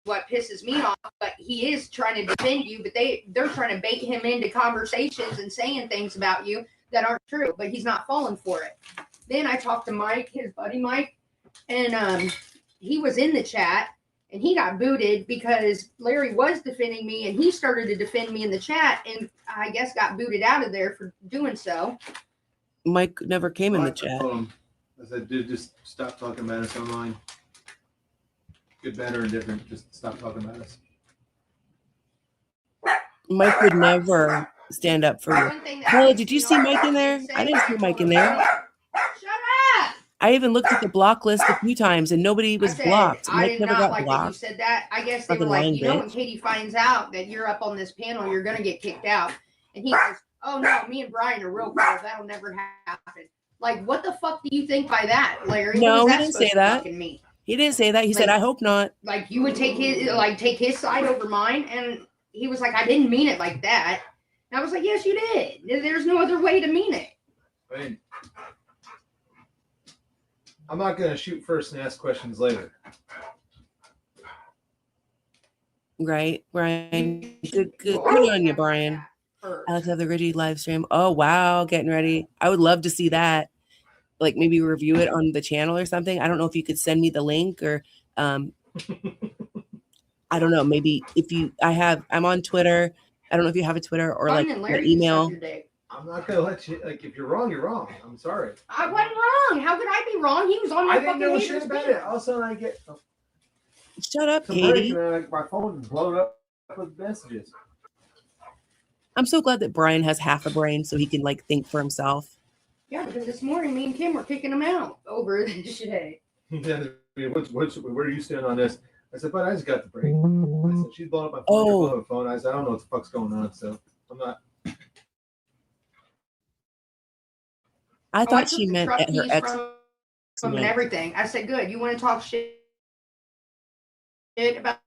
what pisses me off. But he is trying to defend you, but they're trying to bait him into conversations and saying things about you that aren't true, but he's not falling for it. Then I talked to Mike, his buddy Mike, and he was in the chat and he got booted because Larry was defending me and he started to defend me in the chat and I guess got booted out of there for doing so. Mike never came in the I chat. told him, I said, dude, just stop talking about us online. Good, bad, or indifferent. Just stop talking about us. Mike would never stand up for you. One thing that Paula, pissed did you me see off Mike in was there? he I didn't see said- Mike in there. Shut up! I even looked at the block list a few times and nobody was I said, blocked. I Mike did never not got like that you blocked. said that. I guess they were Fucking like, lying you know, when bitch. Katie finds out that you're up on this panel, you're gonna get kicked out. And he goes, oh no, me and Brian are real close. That'll never happen. Like, what the fuck do you think by that, Larry? No, what he is didn't that say supposed to that. fucking mean? He didn't say that. He said, Like- I hope not. Like, you would take his side over mine, and he was like, I didn't mean it like that. And I was like, yes, you did. There's no other way to mean it. I mean, I'm not going to shoot first and ask questions later. Right, Brian? Good You on always you, have Brian. that first. Alex have the Reggie live stream. Oh, wow. Getting ready. I would love to see that. Like maybe review it on the channel or something. I don't know if you could send me the link or I don't know. Maybe if I'm on Twitter. I don't know if you have a Twitter or like Fun and an Larry can suck email. your dick. I'm not going to let you, like, if you're wrong, you're wrong. I'm sorry. I wasn't wrong. How could I be wrong? He was on my I didn't fucking know haters shit about panel. it. All of a sudden, I get Shut up, some break Katie. and then, like, my phone is blown up with messages. I'm so glad that Brian has half a brain so he can like think for himself. Yeah, because this morning me and Kim were kicking him out over this shit. Yeah, I mean, where do you stand on this? I said, but I just got the break. I said, she's blowing up my phone. Oh. You're blowing up my phone. I said, I don't know what the fuck's going on, so I'm not. I I thought took she the meant truck at her keys ex. from him and everything. I said, good. You want to talk shit about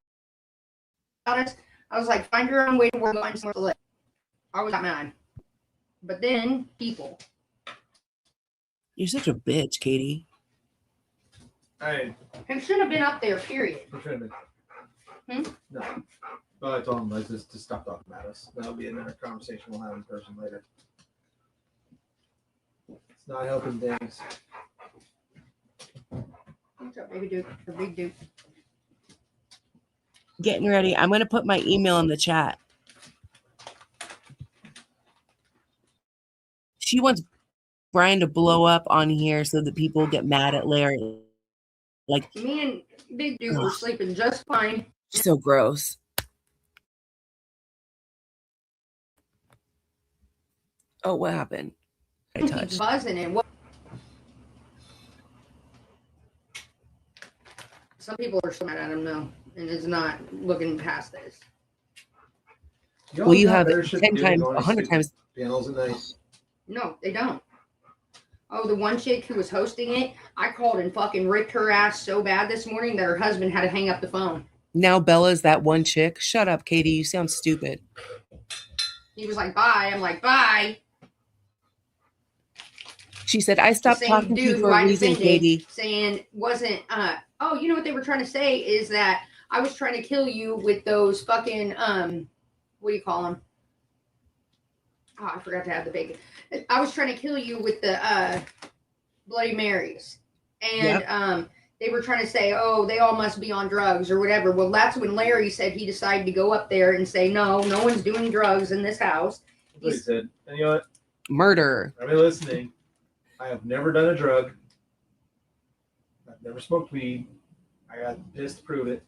us? I was like, find your own way to work on somewhere to live. I was mad. But then people. You're such a bitch, Katie. I Him should have been up there, period. pretended. Hmm? No. Well, I told him like just to stop talking about us. That'll be another conversation we'll have in person later. It's not helping things. What's up, baby dude? Or big dude? Getting ready. I'm going to put my email in the chat. She wants Brian to blow up on here so that people get mad at Larry. Like, Me and big dude were Ugh. sleeping just fine. so gross. Oh, what happened? I He's touched. buzzing and what? Some people are still mad at him though, and is not looking past this. Well, you have better shit 10 to do than times, going to 100 stupid times. panels at night. No, they don't. Oh, the one chick who was hosting it, I called and fucking ripped her ass so bad this morning that her husband had to hang up the phone. Now Bella's that one chick. Shut up, Katie. You sound stupid. He was like, bye. I'm like, bye. She said, I The stopped same talking to you dude for who a I reason, defended Katie. saying wasn't, oh, you know what they were trying to say is that I was trying to kill you with those fucking, what do you call them? Oh, I forgot to have the bacon. I was trying to kill you with the Bloody Marys. And they were trying to say, oh, they all must be on drugs or whatever. Well, that's when Larry said he decided to go up there and say, no one's doing drugs in this house. That's what he said. And you know what? Murder. I've been listening. I have never done a drug. I've never smoked weed. I got pissed to prove it.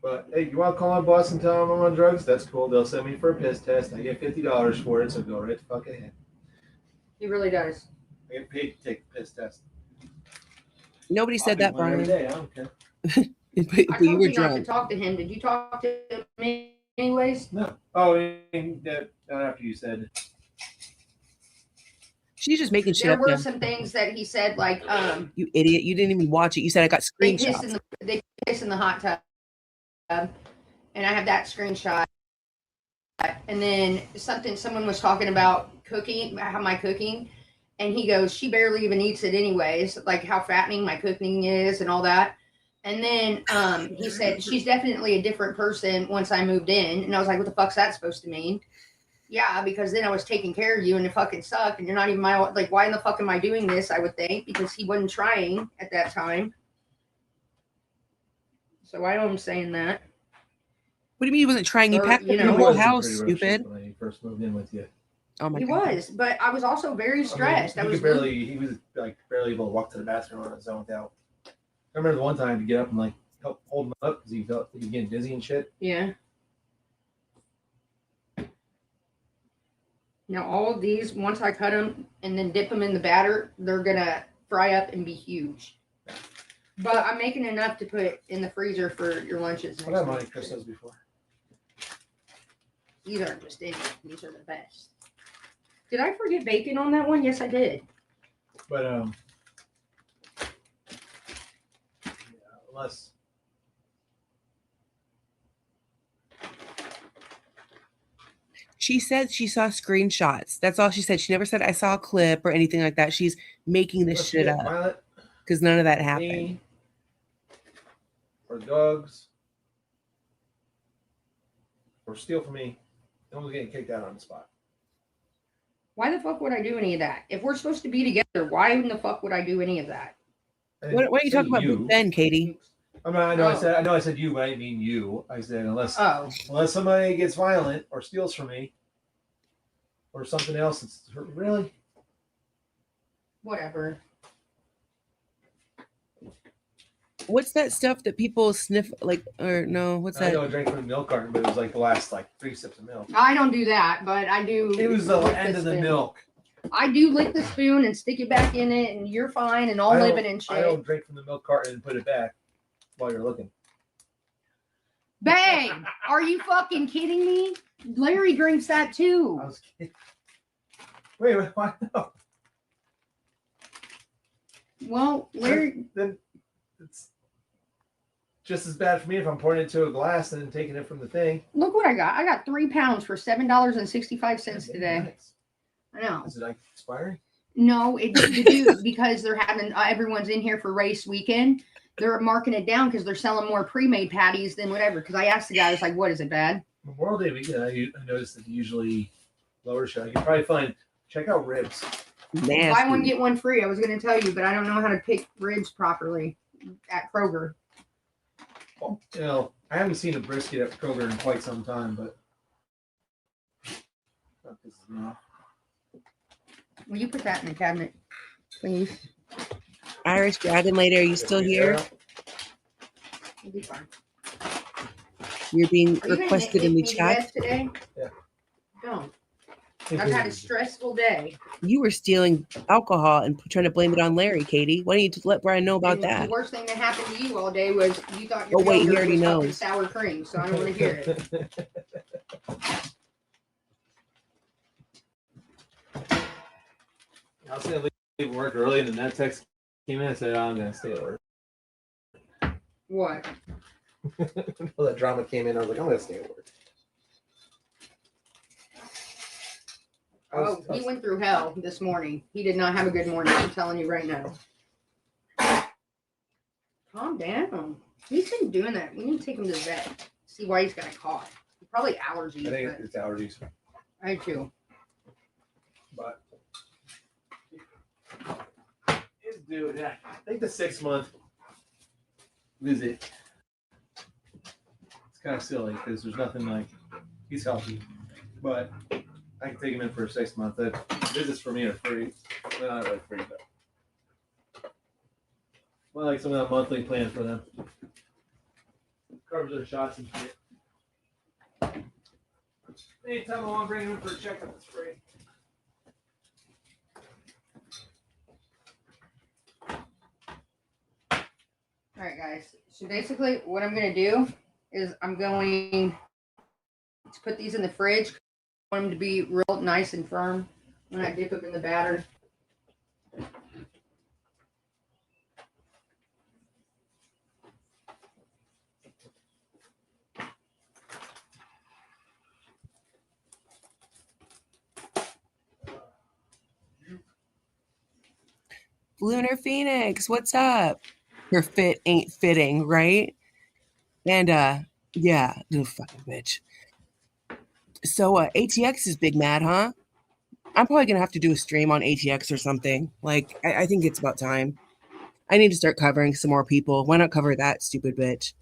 But hey, you want to call my boss and tell them I'm on drugs? That's cool. They'll send me for a piss test. I get $50 for it, so go right the fuck ahead. He really does. I get paid to take the piss test. Nobody said I'll do that, one every Brian. day. I don't care. But you told were you not to drunk. talk to him. Did you talk to him anyways? No. Oh, and that after you said. She's just making shit There up were now. some things that he said, like You idiot. You didn't even watch it. You said I got they piss in screenshots. the hot tub, and I have that screenshot. And then someone was talking about cooking, how my cooking, and he goes, she barely even eats it anyways, like how fattening my cooking is and all that. And then he said, she's definitely a different person once I moved in. And I was like, what the fuck's that supposed to mean? Yeah, because then I was taking care of you and it fucking sucked. And you're not even like, why in the fuck am I doing this? I would think, because he wasn't trying at that time. So I know I'm saying that. What do you mean he wasn't trying? You Or, packed you up know, your He whole was in house, pretty rough shape stupid. when I first moved in with you. Oh my He god. was, but I was also very stressed. I mean, he was like barely able to walk to the bathroom on his own without. I remember the one time to get up and like help hold him up because he felt he was getting dizzy and shit. Yeah. Now all of these, once I cut them and then dip them in the batter, they're gonna fry up and be huge. But I'm making enough to put in the freezer for your lunches. I've had Monte Cristos before. These aren't just any. These are the best. Did I forget bacon on that one? Yes, I did. But yeah, unless She said she saw screenshots. That's all she said. She never said I saw a clip or anything like that. She's making this unless shit you get up Violet, because none of that happened. me, or dogs, or steal from me, no one's getting kicked out on the spot. Why the fuck would I do any of that? If we're supposed to be together, why in the fuck would I do any of that? Why are you talking about Big Ben, Katie? I mean, I know I said you, but I didn't mean you. I said unless somebody gets violent or steals from me or something else. It's really Whatever. What's that stuff that people sniff like or no? What's that? I know I drank from the milk carton, but it was like the last like 3 sips of milk. I don't do that, but I do. It was the end of the milk. I do lick the spoon and stick it back in it, and you're fine and all living and shit. I don't drink from the milk carton and put it back while you're looking. Babe, are you fucking kidding me? Larry drinks that too. I was kidding. Wait, why no? Well, Larry. Then it's just as bad for me if I'm pouring it into a glass and then taking it from the thing. Look what I got. I got 3 pounds for $7.65 today. Nice. I know. Is it like expiring? No, it do because they're having everyone's in here for race weekend. They're marking it down because they're selling more pre-made patties than whatever. Because I asked the guy, I was like, "What is it, bad?" Memorial Day weekend, I noticed that usually lower shot. You can probably check out ribs. Nasty. Buy one get one free. I was going to tell you, but I don't know how to pick ribs properly at Kroger. Well, you know, I haven't seen a brisket at Kroger in quite some time, but that pisses me off. Will you put that in the cabinet, please? Irish Dragon Lady, are you still here? You'll be fine. You're being Are you gonna requested make in the me chat. death today? Yeah. Don't. I've had a stressful day. You were stealing alcohol and trying to blame it on Larry, Katie. Why don't you let Brian know about And that? the worst thing that happened to you all day was you thought your Oh, wait, he yogurt already was fucking knows. sour cream, so I don't want to hear it. I was going to leave work early, and then that text came in and said, I'm going to stay at work. What? Well, that drama came in. I was like, I'm going to stay at work. He went through hell this morning. He did not have a good morning. I'm telling you right now. Calm down. He's been doing that. We need to take him to the vet. See why he's got a cough. Probably allergies. I think it's allergies. I do too. But it's due. Yeah, I think the 6-month visit. It's kind of silly because there's nothing like he's healthy, but I can take him in for a 6-month. The visits for me are free. Well, not really free, but well, like some of that monthly plan for them. Covers their shots and shit. Anytime I want to bring him in for a checkup, it's free. All right, guys. So basically, what I'm going to do is I'm going to put these in the fridge. I want them to be real nice and firm when I dip them in the batter. Lunar Phoenix, what's up? Her fit ain't fitting, right? And yeah, you fucking bitch. So ATX is big mad, huh? I'm probably gonna have to do a stream on ATX or something. Like, I think it's about time. I need to start covering some more people. Why not cover that stupid bitch?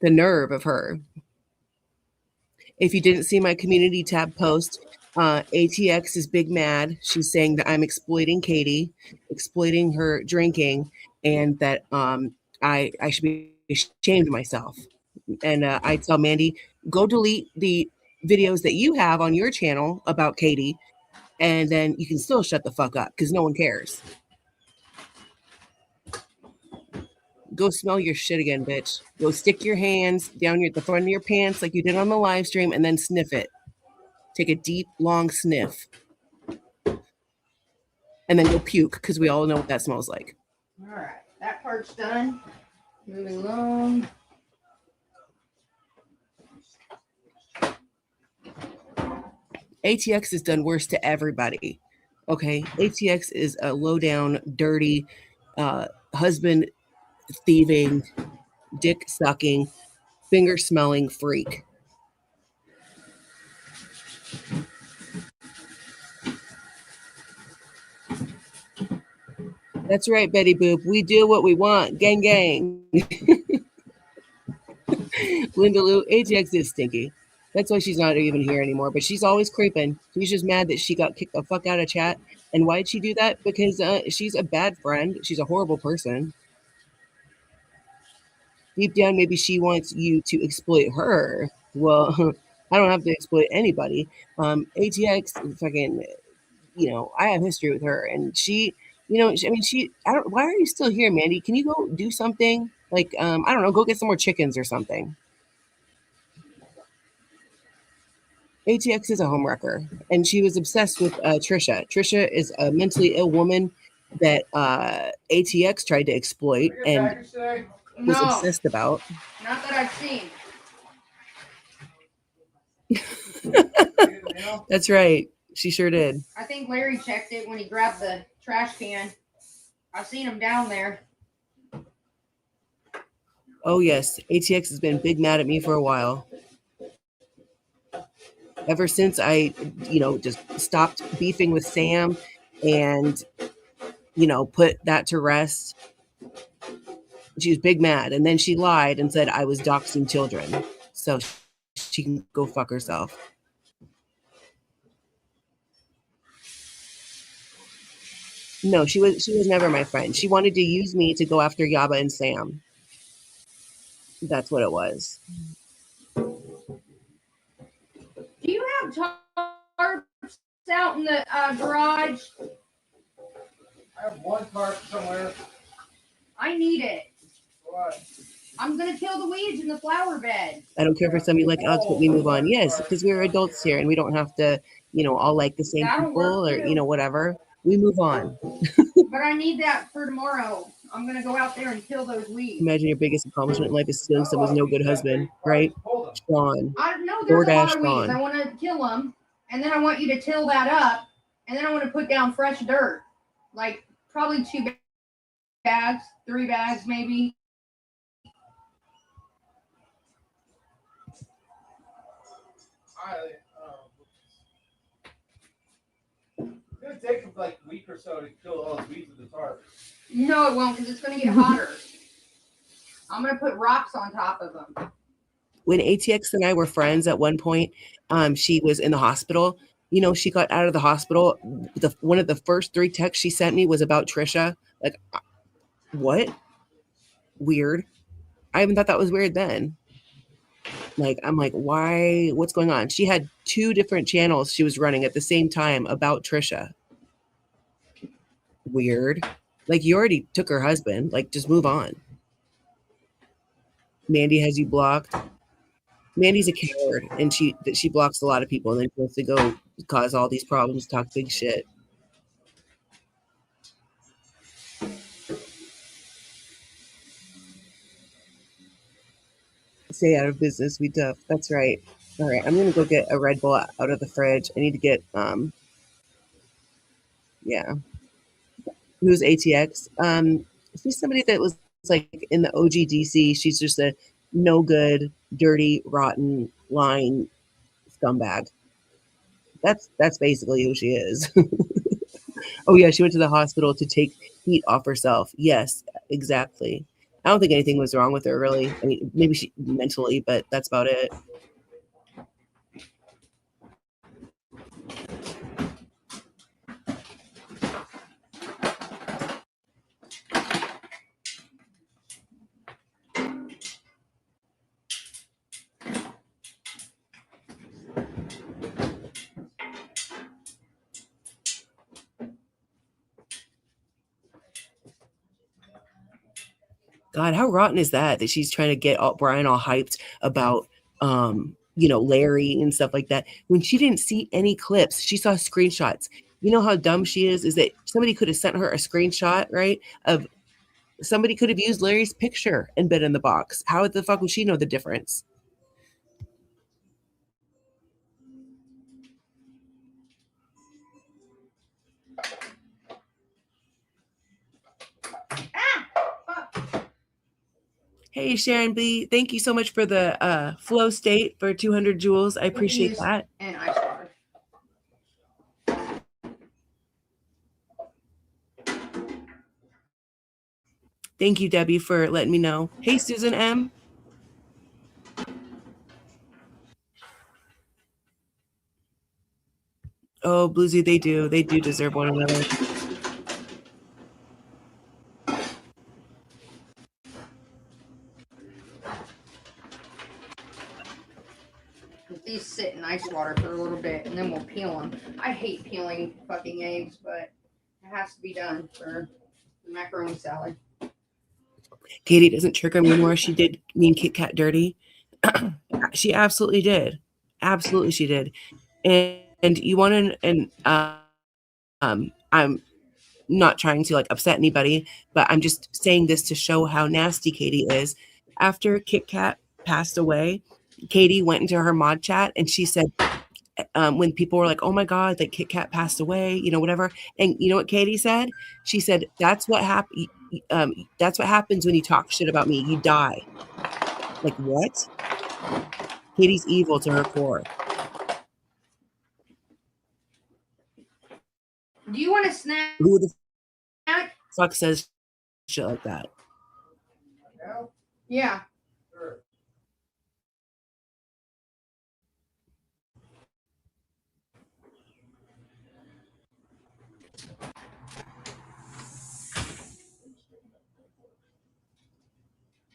The nerve of her. If you didn't see my community tab post, ATX is big mad. She's saying that I'm exploiting Katie, exploiting her drinking, and that I should be ashamed of myself. And I tell Mandy, go delete the videos that you have on your channel about Katie, and then you can still shut the fuck up because no one cares. Go smell your shit again, bitch. Go stick your hands down the front of your pants like you did on the live stream and then sniff it. Take a deep, long sniff. And then go puke because we all know what that smells like. All right, that part's done. Moving along. ATX has done worse to everybody. Okay, ATX is a low down, dirty, husband thieving, dick sucking, finger smelling freak. That's right, Betty Boop. We do what we want. Gang, gang. Linda Lou, ATX is stinky. That's why she's not even here anymore. But she's always creeping. She's just mad that she got kicked the fuck out of chat. And why did she do that? Because she's a bad friend. She's a horrible person. Deep down, maybe she wants you to exploit her. Well, I don't have to exploit anybody. ATX, fucking, I have history with her, and she, I don't. Why are you still here, Mandy? Can you go do something? Like, I don't know, go get some more chickens or something. ATX is a homewrecker, and she was obsessed with Trisha. Trisha is a mentally ill woman that ATX tried to exploit and was obsessed about. Not that I've seen. That's right. She sure did. I think Larry checked it when he grabbed the trash can. I've seen him down there. Oh, yes. ATX has been big mad at me for a while. Ever since I, just stopped beefing with Sam and, put that to rest, she was big mad. And then she lied and said I was doxing children. So she can go fuck herself. No, she was never my friend. She wanted to use me to go after Yaba and Sam. That's what it was. Do you have tarps out in the garage? I have one tarp somewhere. I need it. What? I'm gonna kill the weeds in the flower bed. I don't care for some you like Alex, but we move on. Yes, because we're adults here and we don't have to, all like the same That'll people work, or, too. Whatever. We move on. But I need that for tomorrow. I'm gonna go out there and kill those weeds. Imagine your biggest accomplishment in life is stealing someone's no good husband, right? Sean. I know there's a lot of DoorDash weeds. gone. I want to kill them, and then I want you to till that up, and then I want to put down fresh dirt, like probably 2 bags, 3 bags maybe. It's gonna take like a week or so to kill all the weeds with the tarp. No, it won't, because it's gonna get hotter. I'm gonna put rocks on top of them. When ATX and I were friends at one point, she was in the hospital. She got out of the hospital. One of the first 3 texts she sent me was about Trisha. Like, what? Weird. I even thought that was weird then. Like, I'm like, why? What's going on? She had 2 different channels she was running at the same time about Trisha. Weird. Like, you already took her husband. Like, just move on. Mandy has you blocked. Mandy's a coward, and she blocks a lot of people, and then she wants to go cause all these problems, talk big shit. Stay out of business. We tough. That's right. All right, I'm gonna go get a Red Bull out of the fridge. I need to get yeah. Who's ATX? She's somebody that was like in the OGDC. She's just a no good, dirty, rotten, lying scumbag. That's basically who she is. Oh yeah, she went to the hospital to take heat off herself. Yes, exactly. I don't think anything was wrong with her really. I mean, maybe she mentally, but that's about it. God, how rotten is that? That she's trying to get Brian all hyped about, Larry and stuff like that. When she didn't see any clips, she saw screenshots. You know how dumb she is? Is that somebody could have sent her a screenshot, right? Of somebody could have used Larry's picture and been in the box. How the fuck would she know the difference? Hey, Sharon B. Thank you so much for the flow state for 200 joules. I appreciate that. And ice water. Thank you, Debbie, for letting me know. Hey, Susan M. Oh, Bluesy, they do. They do deserve one another. These sit in ice water for a little bit, and then we'll peel them. I hate peeling fucking eggs, but it has to be done for the macaroni salad. Katie doesn't trigger me anymore. She did mean Kit Kat dirty. She absolutely did. Absolutely, she did. And you want to, and I'm not trying to like upset anybody, but I'm just saying this to show how nasty Katie is. After Kit Kat passed away, Katie went into her mod chat and she said, when people were like, "Oh my God, that Kit Kat passed away," whatever. And you know what Katie said? She said, "That's what happened. That's what happens when you talk shit about me. You die." Like what? Katie's evil to her core. Do you want a snack? Who the fuck says shit like that? Yeah.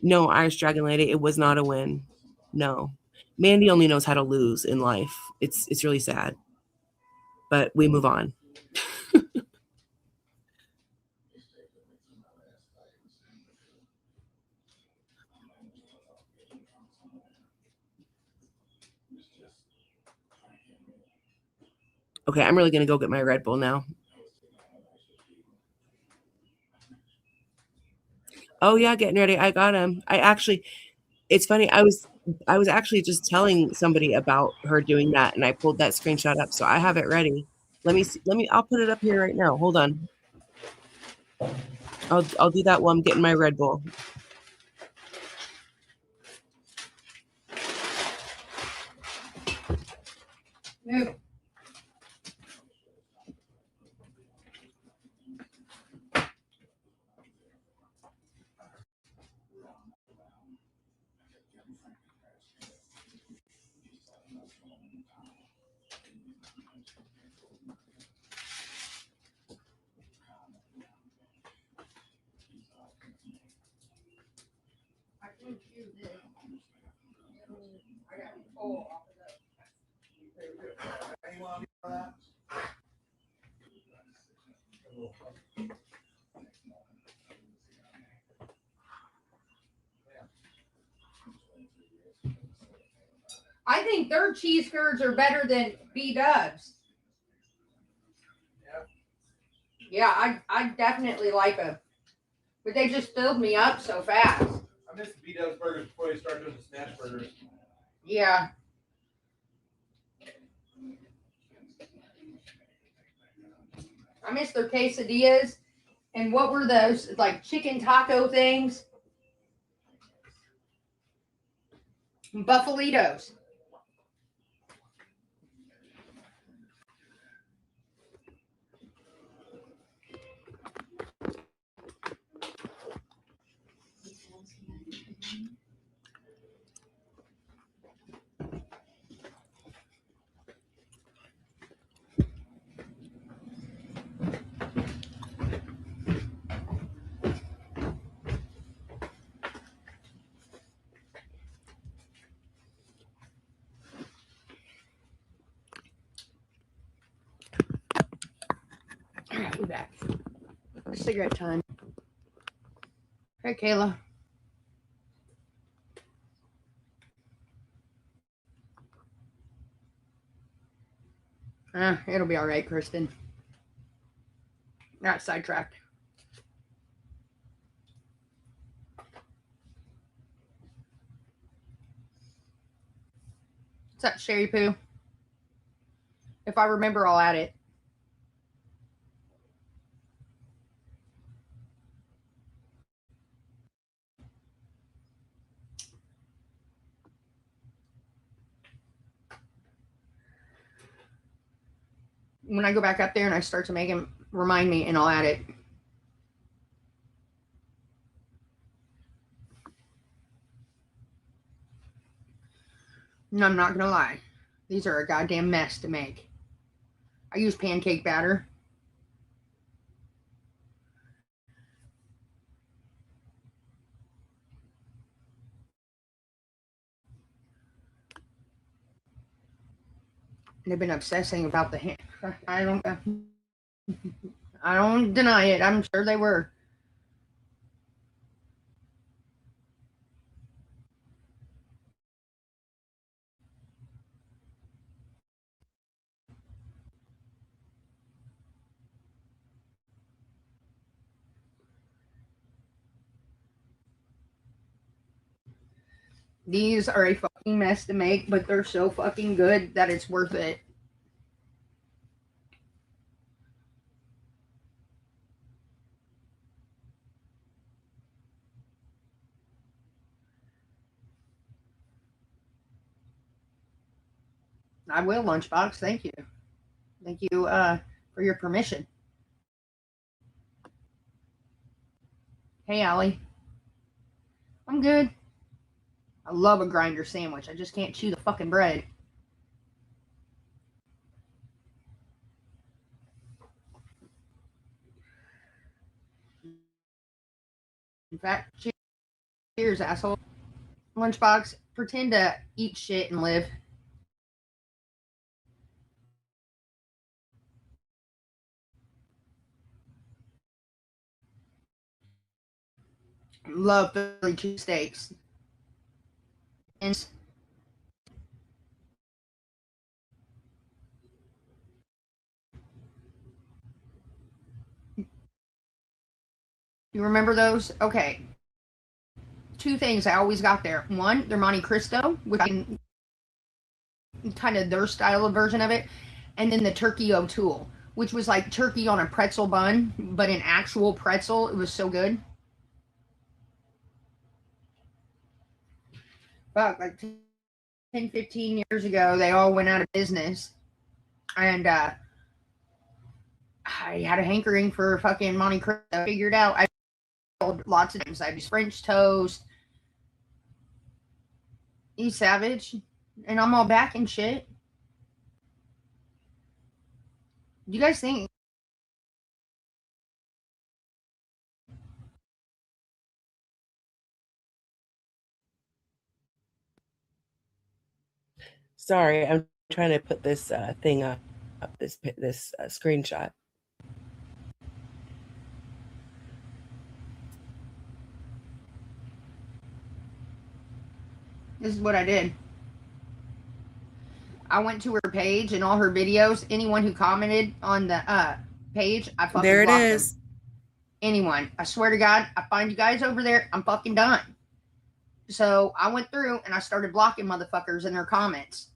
No, Irish Dragon Lady, it was not a win. No. Mandy only knows how to lose in life. It's really sad. But we move on. Okay, I'm really gonna go get my Red Bull now. Oh yeah, getting ready. I got him. It's funny. I was actually just telling somebody about her doing that, and I pulled that screenshot up, so I have it ready. Let me see. I'll put it up here right now. Hold on. I'll do that while I'm getting my Red Bull. Move. I can do this. I got coal off of that. I think their cheese curds are better than B-dubs. Yeah, I definitely like them. But they just filled me up so fast. I missed the B-Dubs burgers before they start doing the smash burgers. Yeah. I miss their quesadillas. And what were those? Like chicken taco things? Buffalitos. Alright, we're back. Cigarette time. Hey, Kayla. It'll be all right, Kristen. Not sidetracked. What's up, Sherry Poo? If I remember, I'll add it. When I go back up there and I start to make him, remind me and I'll add it. And I'm not going to lie. These are a goddamn mess to make. I use pancake batter. They've been obsessing about the hand. I don't deny it. I'm sure they were. These are a fucking mess to make, but they're so fucking good that it's worth it. I will, Lunchbox. Thank you. Thank you for your permission. Hey, Allie. I'm good. I love a grinder sandwich. I just can't chew the fucking bread. In fact, cheers, asshole. Lunchbox, pretend to eat shit and live. Love Philly cheesesteaks. And you remember those? Okay. Two things I always got there. One, their Monte Cristo, which I kind of their style of version of it, and then the turkey O'Toole, which was like turkey on a pretzel bun, but an actual pretzel. It was so good. But like 10, 15 years ago, they all went out of business, and I had a hankering for fucking Monte Cristo. I figured out I lots of times. I use French toast. Eat Savage, and I'm all back and shit. Do you guys think? Sorry, I'm trying to put this thing up this screenshot. This is what I did. I went to her page and all her videos. Anyone who commented on the page, I fucking There it blocked is. them. Anyone. I swear to God, I find you guys over there, I'm fucking done. So I went through and I started blocking motherfuckers in their comments.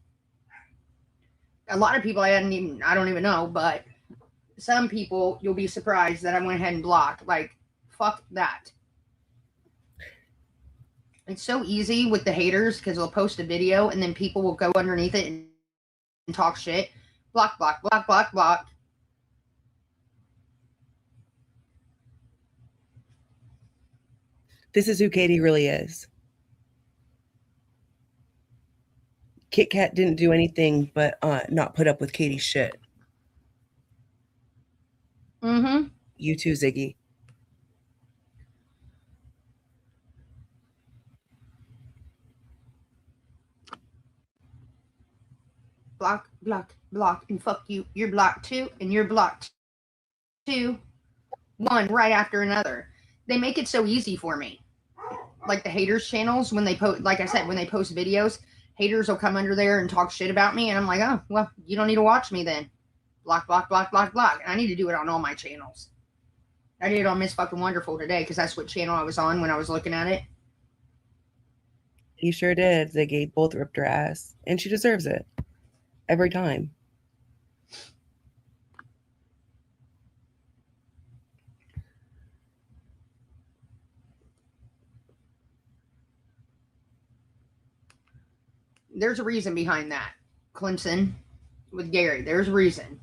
A lot of people I don't even know, but some people you'll be surprised that I went ahead and blocked. Like, fuck that. It's so easy with the haters because they'll post a video and then people will go underneath it and talk shit. Block, block, block, block, block. This is who Katie really is. Kit Kat didn't do anything but not put up with Katie's shit. Mm-hmm. You too, Ziggy. Block, block, block, and fuck you. You're blocked too, and you're blocked too. One right after another. They make it so easy for me. Like the haters channels, when they post, like I said, when they post videos, haters will come under there and talk shit about me, and I'm like, oh, well, you don't need to watch me then. Block, block, block, block, block. And I need to do it on all my channels. I did it on Miss Fucking Wonderful today because that's what channel I was on when I was looking at it. You sure did, Ziggy. Both ripped her ass. And she deserves it. Every time. There's a reason behind that. Clemson with Gary. There's a reason.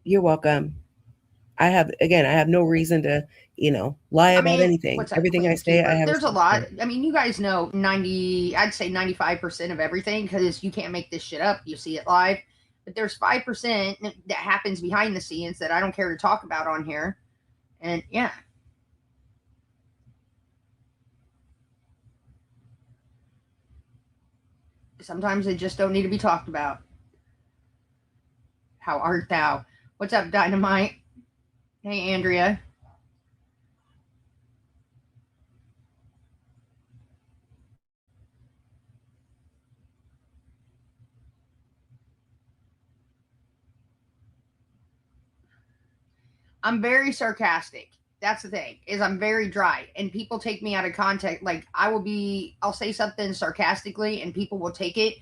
You're welcome. I have no reason to, lie about anything. What's up, Everything I Queen say, Cooper? I have. There's a lot. I mean, you guys know I'd say 95% of everything because you can't make this shit up. You see it live. But there's 5% that happens behind the scenes that I don't care to talk about on here. And yeah. Sometimes they just don't need to be talked about. How art thou? What's up, Dynamite? Hey, Andrea. I'm very sarcastic. That's the thing, is I'm very dry and people take me out of context. Like I'll say something sarcastically and people will take it,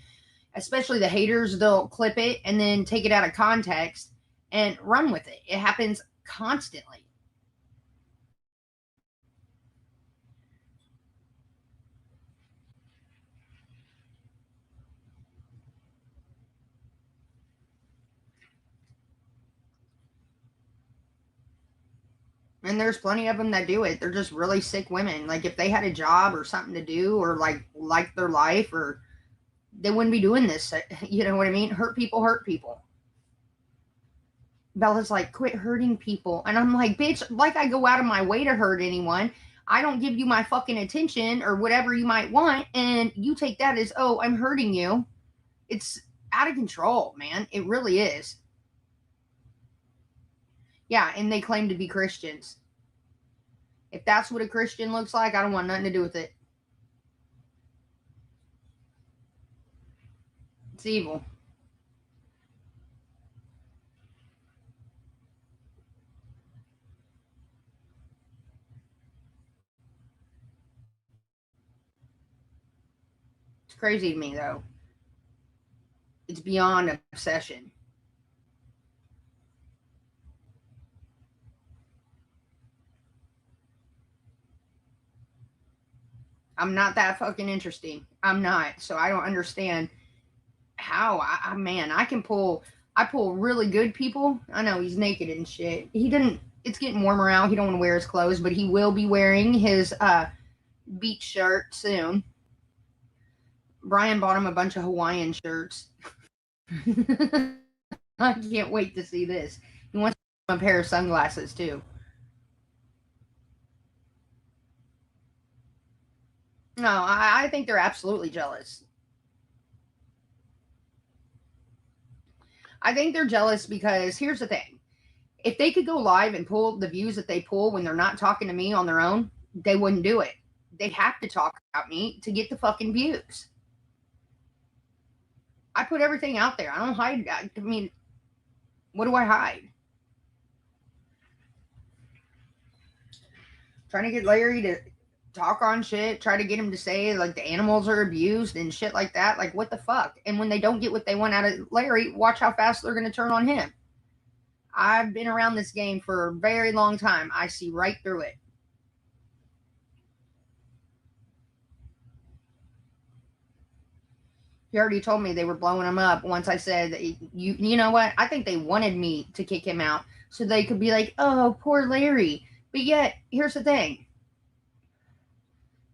especially the haters, they'll clip it and then take it out of context and run with it. It happens constantly. And there's plenty of them that do it. They're just really sick women. Like if they had a job or something to do or like their life, or they wouldn't be doing this. You know what I mean? Hurt people hurt people. Bella's like, quit hurting people. And I'm like, bitch, like I go out of my way to hurt anyone. I don't give you my fucking attention or whatever you might want. And you take that as, oh, I'm hurting you. It's out of control, man. It really is. Yeah, and they claim to be Christians. If that's what a Christian looks like, I don't want nothing to do with it. It's evil. It's crazy to me, though. It's beyond obsession. I'm not that fucking interesting. I'm not. So I don't understand how. I pull really good people. I know he's naked and shit. It's getting warmer out. He don't want to wear his clothes, but he will be wearing his beach shirt soon. Brian bought him a bunch of Hawaiian shirts. I can't wait to see this. He wants a pair of sunglasses too. No, I think they're absolutely jealous. I think they're jealous because here's the thing. If they could go live and pull the views that they pull when they're not talking to me on their own, they wouldn't do it. They'd have to talk about me to get the fucking views. I put everything out there. I don't hide. I mean, what do I hide? Trying to get Larry to talk on shit, try to get him to say like the animals are abused and shit like that. Like, what the fuck? And when they don't get what they want out of Larry, watch how fast they're going to turn on him. I've been around this game for a very long time. I see right through it. He already told me they were blowing him up once I said, that you know what? I think they wanted me to kick him out so they could be like, oh, poor Larry. But yet, here's the thing.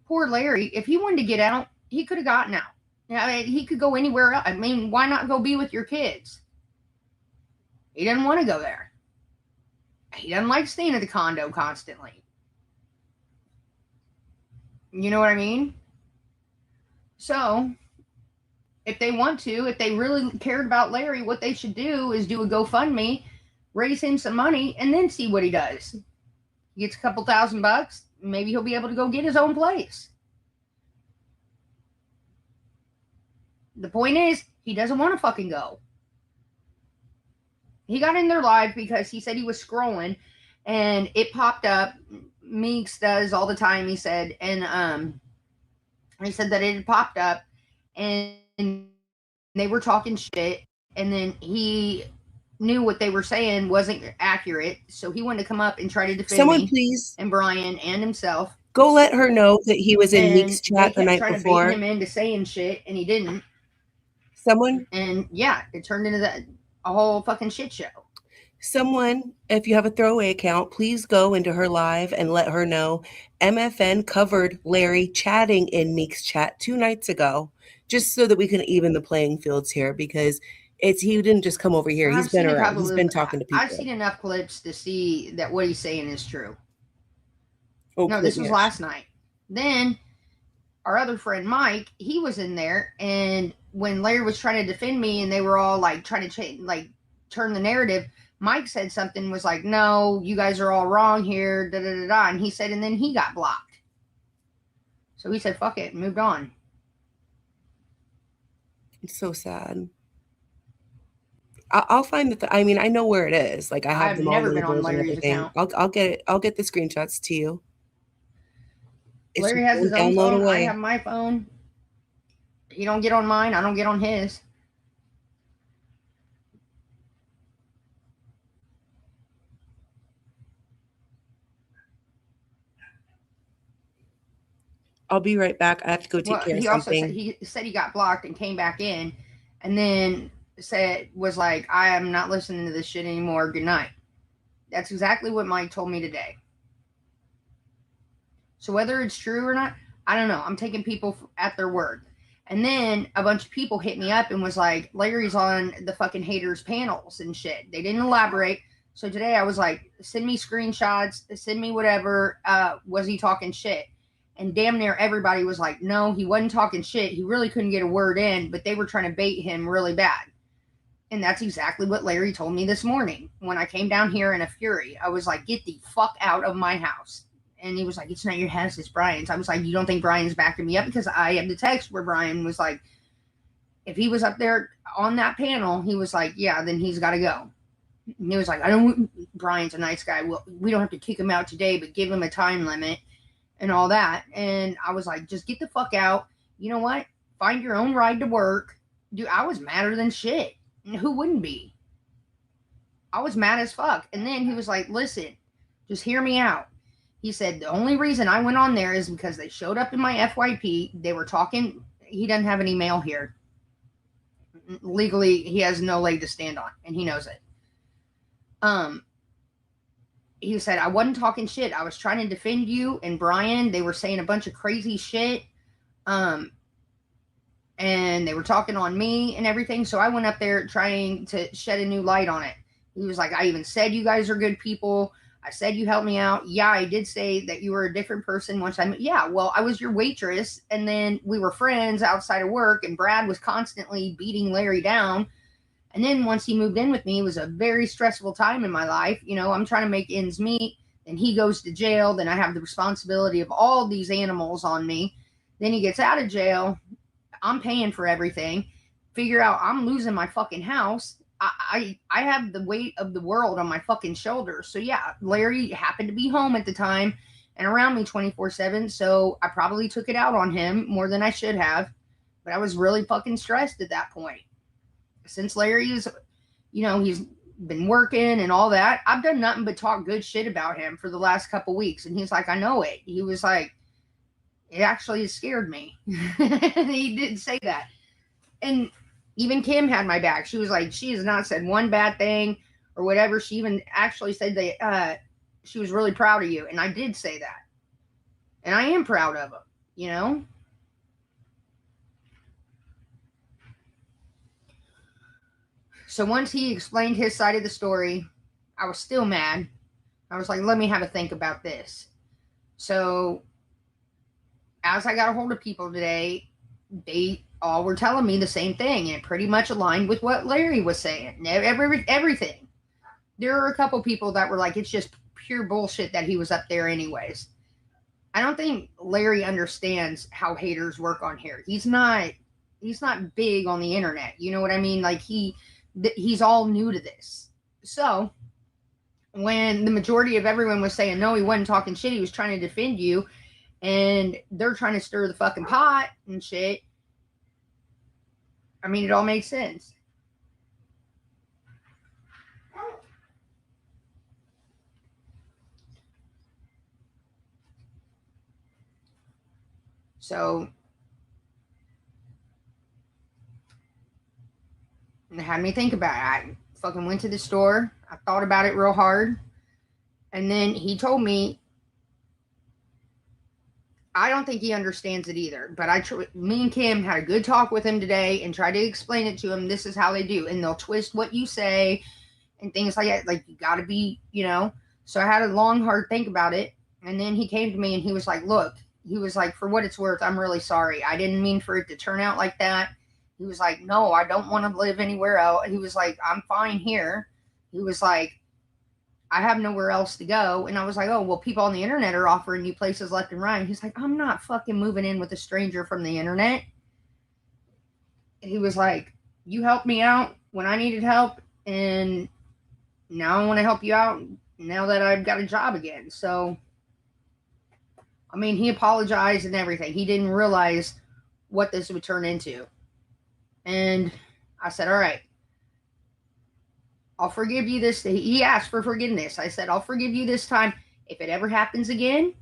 Poor Larry, if he wanted to get out, he could have gotten out. I mean, he could go anywhere else. I mean, why not go be with your kids? He doesn't want to go there. He doesn't like staying at the condo constantly. You know what I mean? So, if they want to, if they really cared about Larry, what they should do is do a GoFundMe, raise him some money, and then see what he does. He gets a couple $1,000, maybe he'll be able to go get his own place. The point is, he doesn't want to fucking go. He got in their live because he said he was scrolling and it popped up. Meeks does all the time, he said. And he said that it had popped up and they were talking shit. And then he knew what they were saying wasn't accurate. So he wanted to come up and try to defend Someone me please and Brian and himself. go let her know that he was in And Meek's chat the they kept night trying before. to bait him into saying shit and he didn't. Someone, And yeah, it turned into a whole fucking shit show. someone, if you have a throwaway account, please go into her live and let her know MFN covered Larry chatting in Meek's chat 2 nights ago, just so that we can even the playing fields here, because he didn't just come over here. He's been around. He's been talking to people. I've seen enough clips to see that what he's saying is true. Oh, no, this was last night. Then our other friend Mike, he was in there, and when Larry was trying to defend me, and they were all like trying to turn the narrative, Mike said something, was like, "No, you guys are all wrong here." Da da da da, and he said, and then he got blocked. So he said, "Fuck it," and moved on. It's so sad. I'll find the. I mean, I know where it is. Like, I have I've them all never been labeled on and Larry's everything. account. I'll get it. I'll get the screenshots to you. It's Larry just has his own download phone. away. I have my phone. He don't get on mine. I don't get on his. I'll be right back. I have to go take care of He also something. said he got blocked and came back in, and then was like, "I am not listening to this shit anymore. Good night." That's exactly what Mike told me today. So whether it's true or not, I don't know. I'm taking people at their word. And then a bunch of people hit me up and was like, "Larry's on the fucking haters panels and shit." They didn't elaborate. So today I was like, send me screenshots, send me whatever. Was he talking shit? And damn near everybody was like, no, he wasn't talking shit. He really couldn't get a word in, but they were trying to bait him really bad. And that's exactly what Larry told me this morning. When I came down here in a fury, I was like, "Get the fuck out of my house." And he was like, "It's not your house, it's Brian's." I was like, "You don't think Brian's backing me up?" Because I had the text where Brian was like, if he was up there on that panel, he was like, "Yeah, then he's got to go." And he was like, Brian's a nice guy. We don't have to kick him out today, but give him a time limit and all that. And I was like, just get the fuck out. You know what? Find your own ride to work. Dude, I was madder than shit. And who wouldn't be? I was mad as fuck. And then he was like, "Listen, just hear me out." He said, "The only reason I went on there is because they showed up in my FYP. They were talking. He doesn't have any mail here. Legally, he has no leg to stand on, and he knows it." He said, "I wasn't talking shit. I was trying to defend you and Brian. They were saying a bunch of crazy shit. And they were talking on me and everything. So I went up there trying to shed a new light on it." He was like, "I even said you guys are good people. I said you helped me out. Yeah, I did say that you were a different person one time. Yeah, well, I was your waitress. And then we were friends outside of work. And Brad was constantly beating Larry down. And then once he moved in with me, it was a very stressful time in my life. You know, I'm trying to make ends meet. Then he goes to jail. Then I have the responsibility of all these animals on me. Then he gets out of jail. I'm paying for everything. Figure out I'm losing my fucking house. I have the weight of the world on my fucking shoulders. So yeah, Larry happened to be home at the time and around me 24/7. So I probably took it out on him more than I should have. But I was really fucking stressed at that point. Since Larry is, you know, he's been working and all that, I've done nothing but talk good shit about him for the last couple weeks. And he's like, I know it. He was like, it actually scared me. He did say that. And even Kim had my back. She was like, she has not said one bad thing or whatever. She even actually said that she was really proud of you. And I did say that. And I am proud of him, you know? So once he explained his side of the story, I was still mad. I was like, let me have a think about this. So as I got a hold of people today, they all were telling me the same thing. And it pretty much aligned with what Larry was saying. Everything. There were a couple people that were like, it's just pure bullshit that he was up there anyways. I don't think Larry understands how haters work on here. He's not big on the internet. You know what I mean? Like he's all new to this. So when the majority of everyone was saying, no, he wasn't talking shit, he was trying to defend you, and they're trying to stir the fucking pot and shit, I mean, it all makes sense. So it had me think about it. I fucking went to the store. I thought about it real hard. And then he told me, I don't think he understands it either. But me and Kim had a good talk with him today and tried to explain it to him. This is how they do. And they'll twist what you say and things like that. Like, you got to be, you know. So I had a long, hard think about it. And then he came to me and he was like, look, he was like, for what it's worth, I'm really sorry. I didn't mean for it to turn out like that. He was like, no, I don't want to live anywhere else. He was like, I'm fine here. He was like, I have nowhere else to go. And I was like, oh, well, people on the internet are offering you places left and right. And he's like, I'm not fucking moving in with a stranger from the internet. He was like, you helped me out when I needed help. And now I want to help you out now that I've got a job again. So, I mean, he apologized and everything. He didn't realize what this would turn into. And I said, all right, I'll forgive you this. He asked for forgiveness. I said, I'll forgive you this time. If it ever happens again,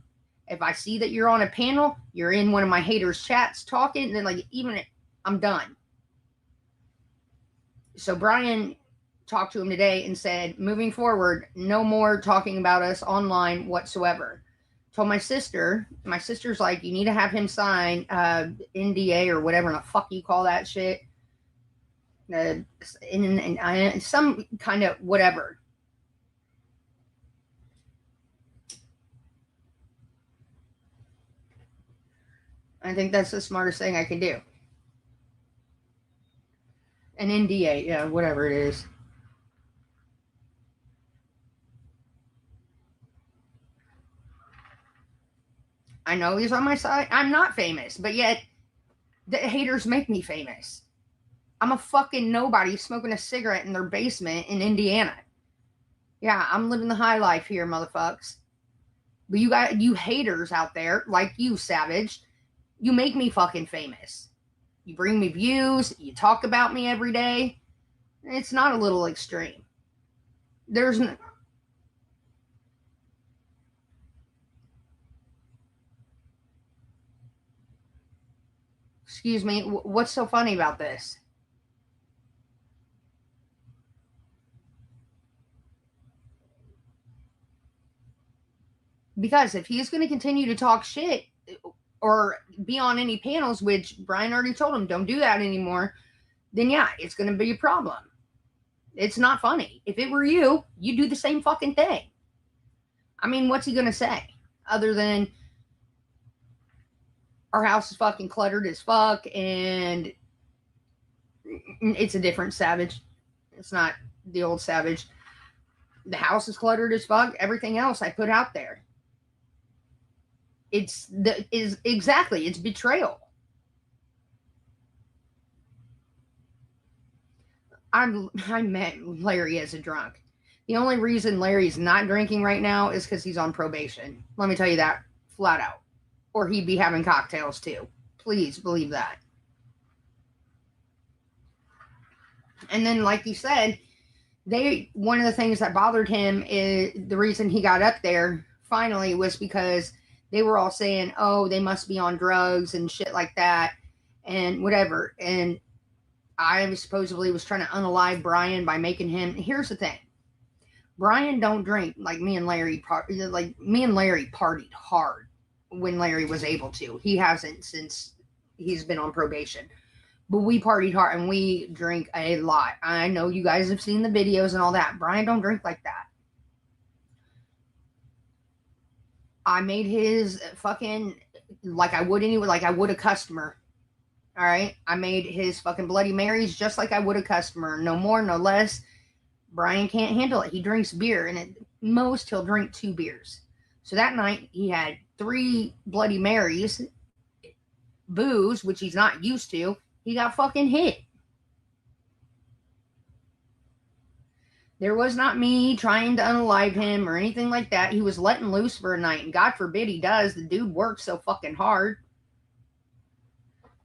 if I see that you're on a panel, you're in one of my haters' chats talking, then like, even I'm done. So Brian talked to him today and said, moving forward, no more talking about us online whatsoever. Told my sister's like, you need to have him sign NDA or whatever the fuck you call that shit. In some kind of whatever. I think that's the smartest thing I can do. An NDA, yeah, whatever it is. I know he's on my side. I'm not famous, but yet the haters make me famous. I'm a fucking nobody smoking a cigarette in their basement in Indiana. Yeah, I'm living the high life here, motherfuckers. But you haters out there, like you, Savage, you make me fucking famous. You bring me views. You talk about me every day. It's not a little extreme. There's no... Excuse me, what's so funny about this? Because if he's going to continue to talk shit or be on any panels, which Brian already told him, don't do that anymore, then yeah, it's going to be a problem. It's not funny. If it were you, you'd do the same fucking thing. I mean, what's he going to say? Other than, our house is fucking cluttered as fuck and it's a different Savage. It's not the old Savage. The house is cluttered as fuck. Everything else I put out there. It's betrayal. I met Larry as a drunk. The only reason Larry's not drinking right now is because he's on probation. Let me tell you that flat out. Or he'd be having cocktails too. Please believe that. And then, like you said, one of the things that bothered him is the reason he got up there finally was because they were all saying, oh, they must be on drugs and shit like that and whatever. And I supposedly was trying to unalive Brian by making him. Here's the thing. Brian don't drink like me and Larry. Partied hard when Larry was able to. He hasn't since he's been on probation. But we partied hard and we drink a lot. I know you guys have seen the videos and all that. Brian don't drink like that. I made his fucking like I would a customer. All right. I made his fucking Bloody Marys just like I would a customer. No more, no less. Brian can't handle it. He drinks beer, and at most he'll drink 2 beers. So that night he had 3 Bloody Marys, booze, which he's not used to. He got fucking hit. There was not me trying to unalive him or anything like that. He was letting loose for a night, and God forbid he does. The dude works so fucking hard.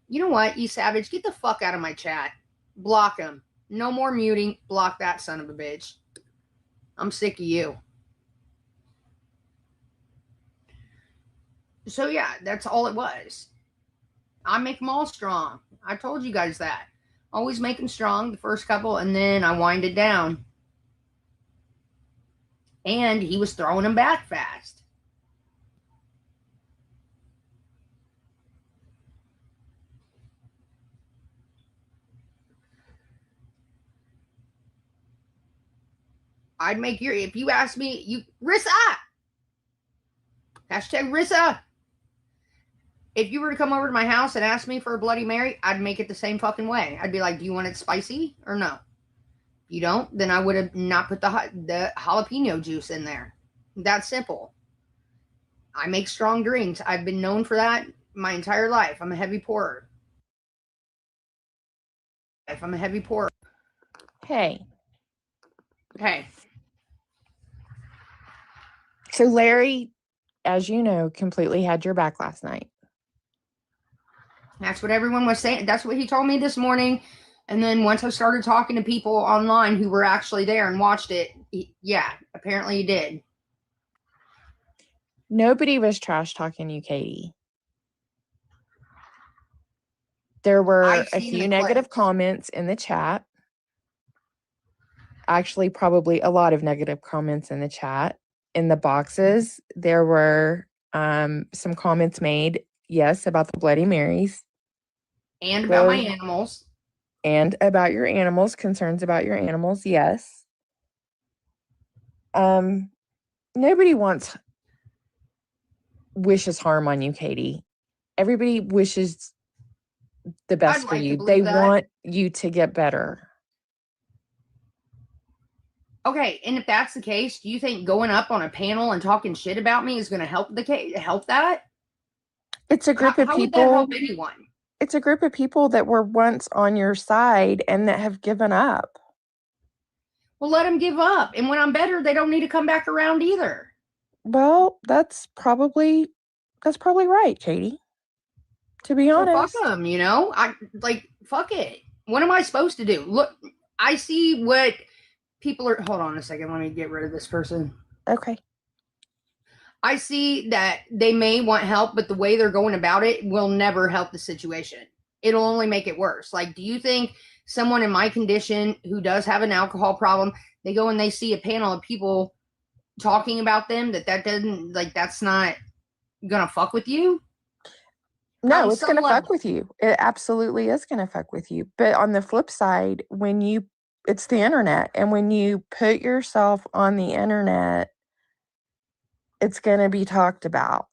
You know what, you savage? Get the fuck out of my chat. Block him. No more muting. Block that son of a bitch. I'm sick of you. So yeah, that's all it was. I make them all strong. I told you guys that. Always make them strong the first couple, and then I wind it down. And he was throwing them back fast. I'd make your, if you ask me, Rissa! Hashtag Rissa! If you were to come over to my house and ask me for a Bloody Mary, I'd make it the same fucking way. I'd be like, do you want it spicy or no? If you don't, then I would have not put the jalapeno juice in there. That's simple. I make strong drinks. I've been known for that my entire life. I'm a heavy pourer. Hey. Hey. So Larry, as you know, completely had your back last night. That's what everyone was saying. That's what he told me this morning. And then once I started talking to people online who were actually there and watched it, yeah, apparently he did. Nobody was trash talking you, Katie. There were a few negative comments in the chat. Actually, probably a lot of negative comments in the chat. In the boxes, there were some comments made, yes, about the Bloody Marys. And about my animals. And about your animals, concerns about your animals, yes. Nobody wishes harm on you, Katie. Everybody wishes the best for you. They want you to get better. Okay, and if that's the case, do you think going up on a panel and talking shit about me is going to help that? It's a group of people. How would that help anyone? It's a group of people that were once on your side and that have given up. Well, let them give up. And when I'm better, they don't need to come back around either. Well, that's probably right, Katie. To be honest. Fuck them, fuck it. What am I supposed to do? Look, I see what people are. Hold on a second. Let me get rid of this person. Okay. I see that they may want help, but the way they're going about it will never help the situation. It'll only make it worse. Like, do you think someone in my condition who does have an alcohol problem, they go and they see a panel of people talking about them, that's not gonna fuck with you? No, it's gonna fuck with you. It absolutely is gonna fuck with you. But on the flip side, it's the internet, and when you put yourself on the internet, it's going to be talked about.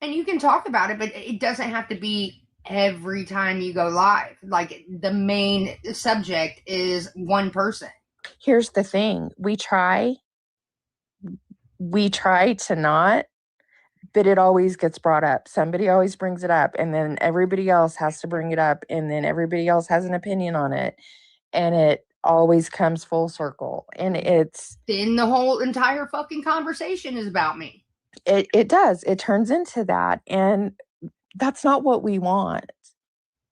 And you can talk about it, but it doesn't have to be every time you go live. Like the main subject is one person. Here's the thing. We try to not, but it always gets brought up. Somebody always brings it up, and then everybody else has to bring it up, and then everybody else has an opinion on it, and it always comes full circle. And Then the whole entire fucking conversation is about me. it does. It turns into that, and that's not what we want.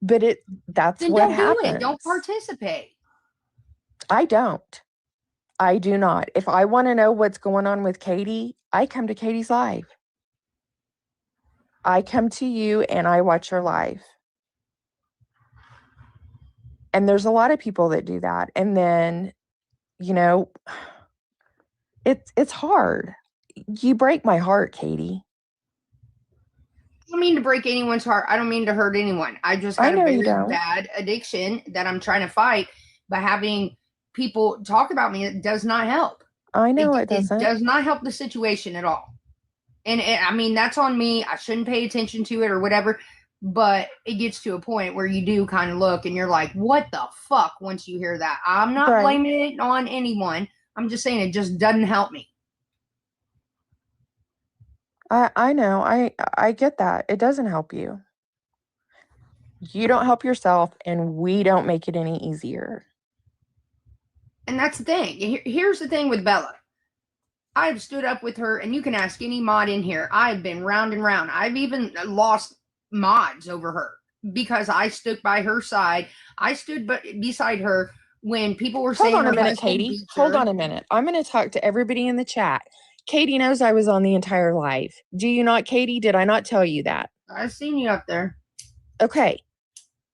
But that's Then what don't happens. do it. Don't participate. I don't. I do not. If I want to know what's going on with Katie, I come to Katie's live. I come to you and I watch her live. And there's a lot of people that do that. And then, it's hard. You break my heart, Katie. I don't mean to break anyone's heart. I don't mean to hurt anyone. I just got a very bad addiction that I'm trying to fight by having people talk about me. It does not help. I know it doesn't. It does not help the situation at all. And I mean, that's on me. I shouldn't pay attention to it or whatever. But it gets to a point where you do kind of look and you're like, what the fuck once you hear that? I'm not blaming it on anyone. I'm just saying it just doesn't help me. I know. I get that. It doesn't help you. You don't help yourself, and we don't make it any easier. And that's the thing. Here's the thing with Bella. I've stood up with her, and you can ask any mod in here. I've been round and round. I've even lost mods over her because I stood by her side. I stood beside her when people were saying, hold on a minute, Katie. Hold on a minute. I'm going to talk to everybody in the chat. Katie knows I was on the entire live. Do you not, Katie? Did I not tell you that? I've seen you up there. Okay.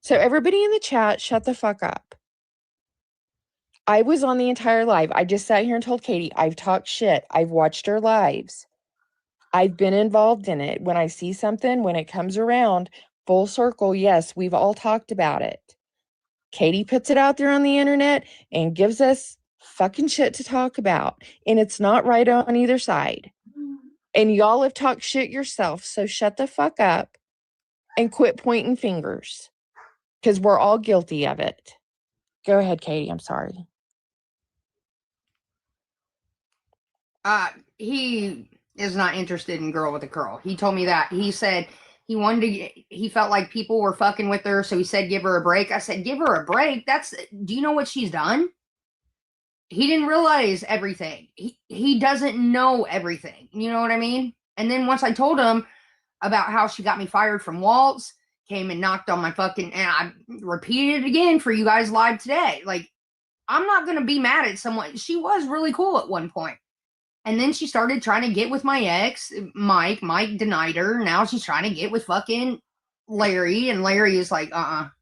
So everybody in the chat, shut the fuck up. I was on the entire live. I just sat here and told Katie, I've talked shit. I've watched her lives. I've been involved in it. When I see something, when it comes around, full circle, yes, we've all talked about it. Katie puts it out there on the internet and gives us fucking shit to talk about. And it's not right on either side. And y'all have talked shit yourself. So shut the fuck up and quit pointing fingers. Because we're all guilty of it. Go ahead, Katie. I'm sorry. He is not interested in Girl with a Curl. He told me that. He said he felt like people were fucking with her, so he said give her a break. I said give her a break. Do you know what she's done? He didn't realize everything. He doesn't know everything. You know what I mean? And then once I told him about how she got me fired from Waltz, came and knocked on my fucking, and I repeated it again for you guys live today. Like, I'm not going to be mad at someone. She was really cool at one point. And then she started trying to get with my ex, Mike. Mike denied her. Now she's trying to get with fucking Larry. And Larry is like, How am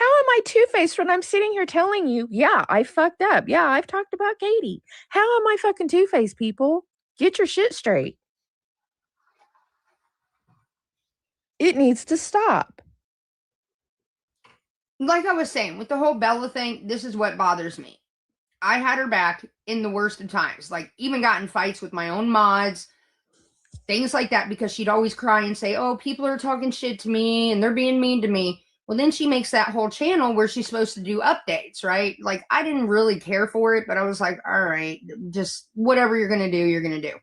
I two-faced when I'm sitting here telling you, yeah, I fucked up. Yeah, I've talked about Katie. How am I fucking two-faced, people? Get your shit straight. It needs to stop. Like I was saying, with the whole Bella thing, this is what bothers me. I had her back in the worst of times, like even got in fights with my own mods, things like that, because she'd always cry and say, oh, people are talking shit to me and they're being mean to me. Well, then she makes that whole channel where she's supposed to do updates, right? Like, I didn't really care for it, but I was like, all right, just whatever you're going to do, you're going to do.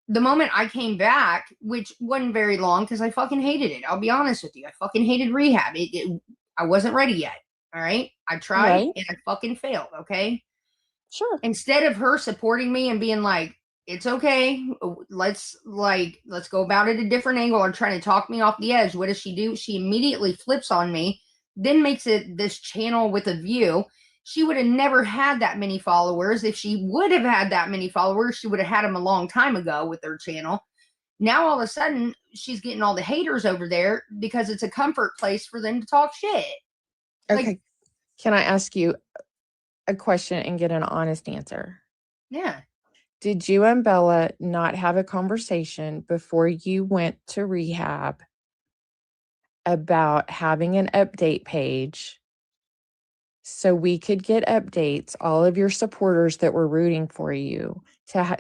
The moment I came back, which wasn't very long because I fucking hated it. I'll be honest with you. I fucking hated rehab. I wasn't ready yet. All right. I tried and I fucking failed. Okay. Sure. Instead of her supporting me and being like, it's okay. Let's go about it a different angle, or trying to talk me off the edge. What does she do? She immediately flips on me, then makes it this channel with a view. She would have never had that many followers. If she would have had that many followers, she would have had them a long time ago with her channel. Now, all of a sudden, she's getting all the haters over there because it's a comfort place for them to talk shit. Okay. Like, can I ask you a question and get an honest answer? Yeah. Did you and Bella not have a conversation before you went to rehab about having an update page so we could get updates, all of your supporters that were rooting for you,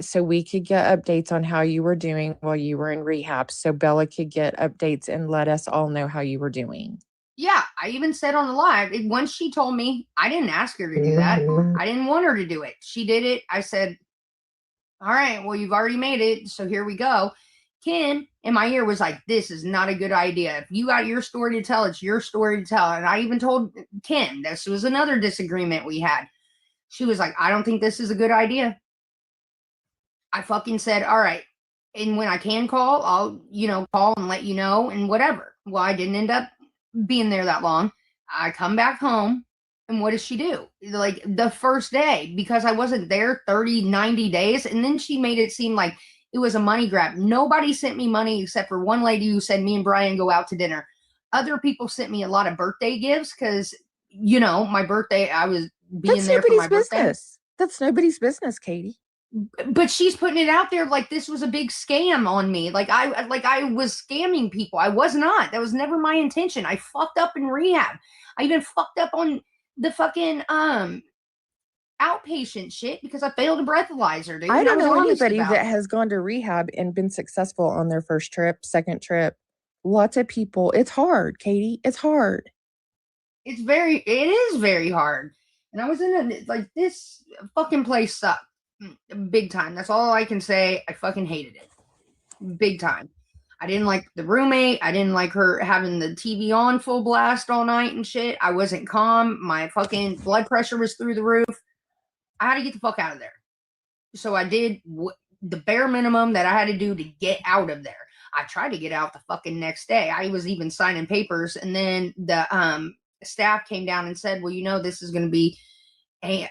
so we could get updates on how you were doing while you were in rehab, so Bella could get updates and let us all know how you were doing. Yeah, I even said on the live, once she told me, I didn't ask her to do that. I didn't want her to do it. She did it. I said, all right, well, you've already made it, so here we go. Kim in my ear was like, this is not a good idea. If you got your story to tell, it's your story to tell. And I even told Kim, this was another disagreement we had. She was like, I don't think this is a good idea. I fucking said, all right. And when I can call, I'll, call and let you know and whatever. Well, I didn't end up being there that long. I come back home. And what does she do? Like the first day, because I wasn't there 30, 90 days. And then she made it seem like it was a money grab. Nobody sent me money except for one lady who said me and Brian go out to dinner. Other people sent me a lot of birthday gifts because, my birthday, I was being That's there for my nobody's birthday. business. That's nobody's business, Katie. But she's putting it out there like this was a big scam on me. Like I was scamming people. I was not. That was never my intention. I fucked up in rehab. I even fucked up on the fucking outpatient shit because I failed a breathalyzer, dude. I don't know anybody that it. has gone to rehab and been successful on their first trip, second trip. Lots of people. It's hard, Katie. It's hard. It is very hard. And I was in this fucking place sucked. Big time. That's all I can say. I fucking hated it. Big time. I didn't like the roommate. I didn't like her having the TV on full blast all night and shit. I wasn't calm. My fucking blood pressure was through the roof. I had to get the fuck out of there. So I did the bare minimum that I had to do to get out of there. I tried to get out the fucking next day. I was even signing papers. And then the staff came down and said, well, this is going to be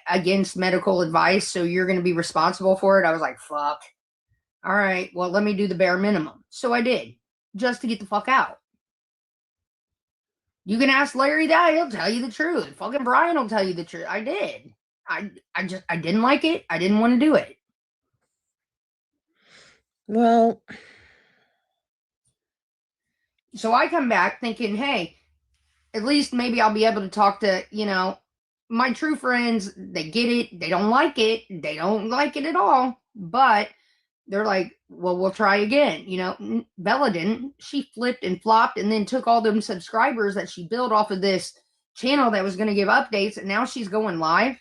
against medical advice. So you're going to be responsible for it. I was like, fuck. All right, well, let me do the bare minimum. So I did, just to get the fuck out. You can ask Larry that. He'll tell you the truth. Fucking Brian will tell you the truth. I did. I didn't like it. I didn't want to do it. Well, so I come back thinking, hey, at least maybe I'll be able to talk to, my true friends. They get it. They don't like it. They don't like it at all. But they're like, well, we'll try again. Bella didn't. She flipped and flopped and then took all them subscribers that she built off of this channel that was going to give updates. And now she's going live.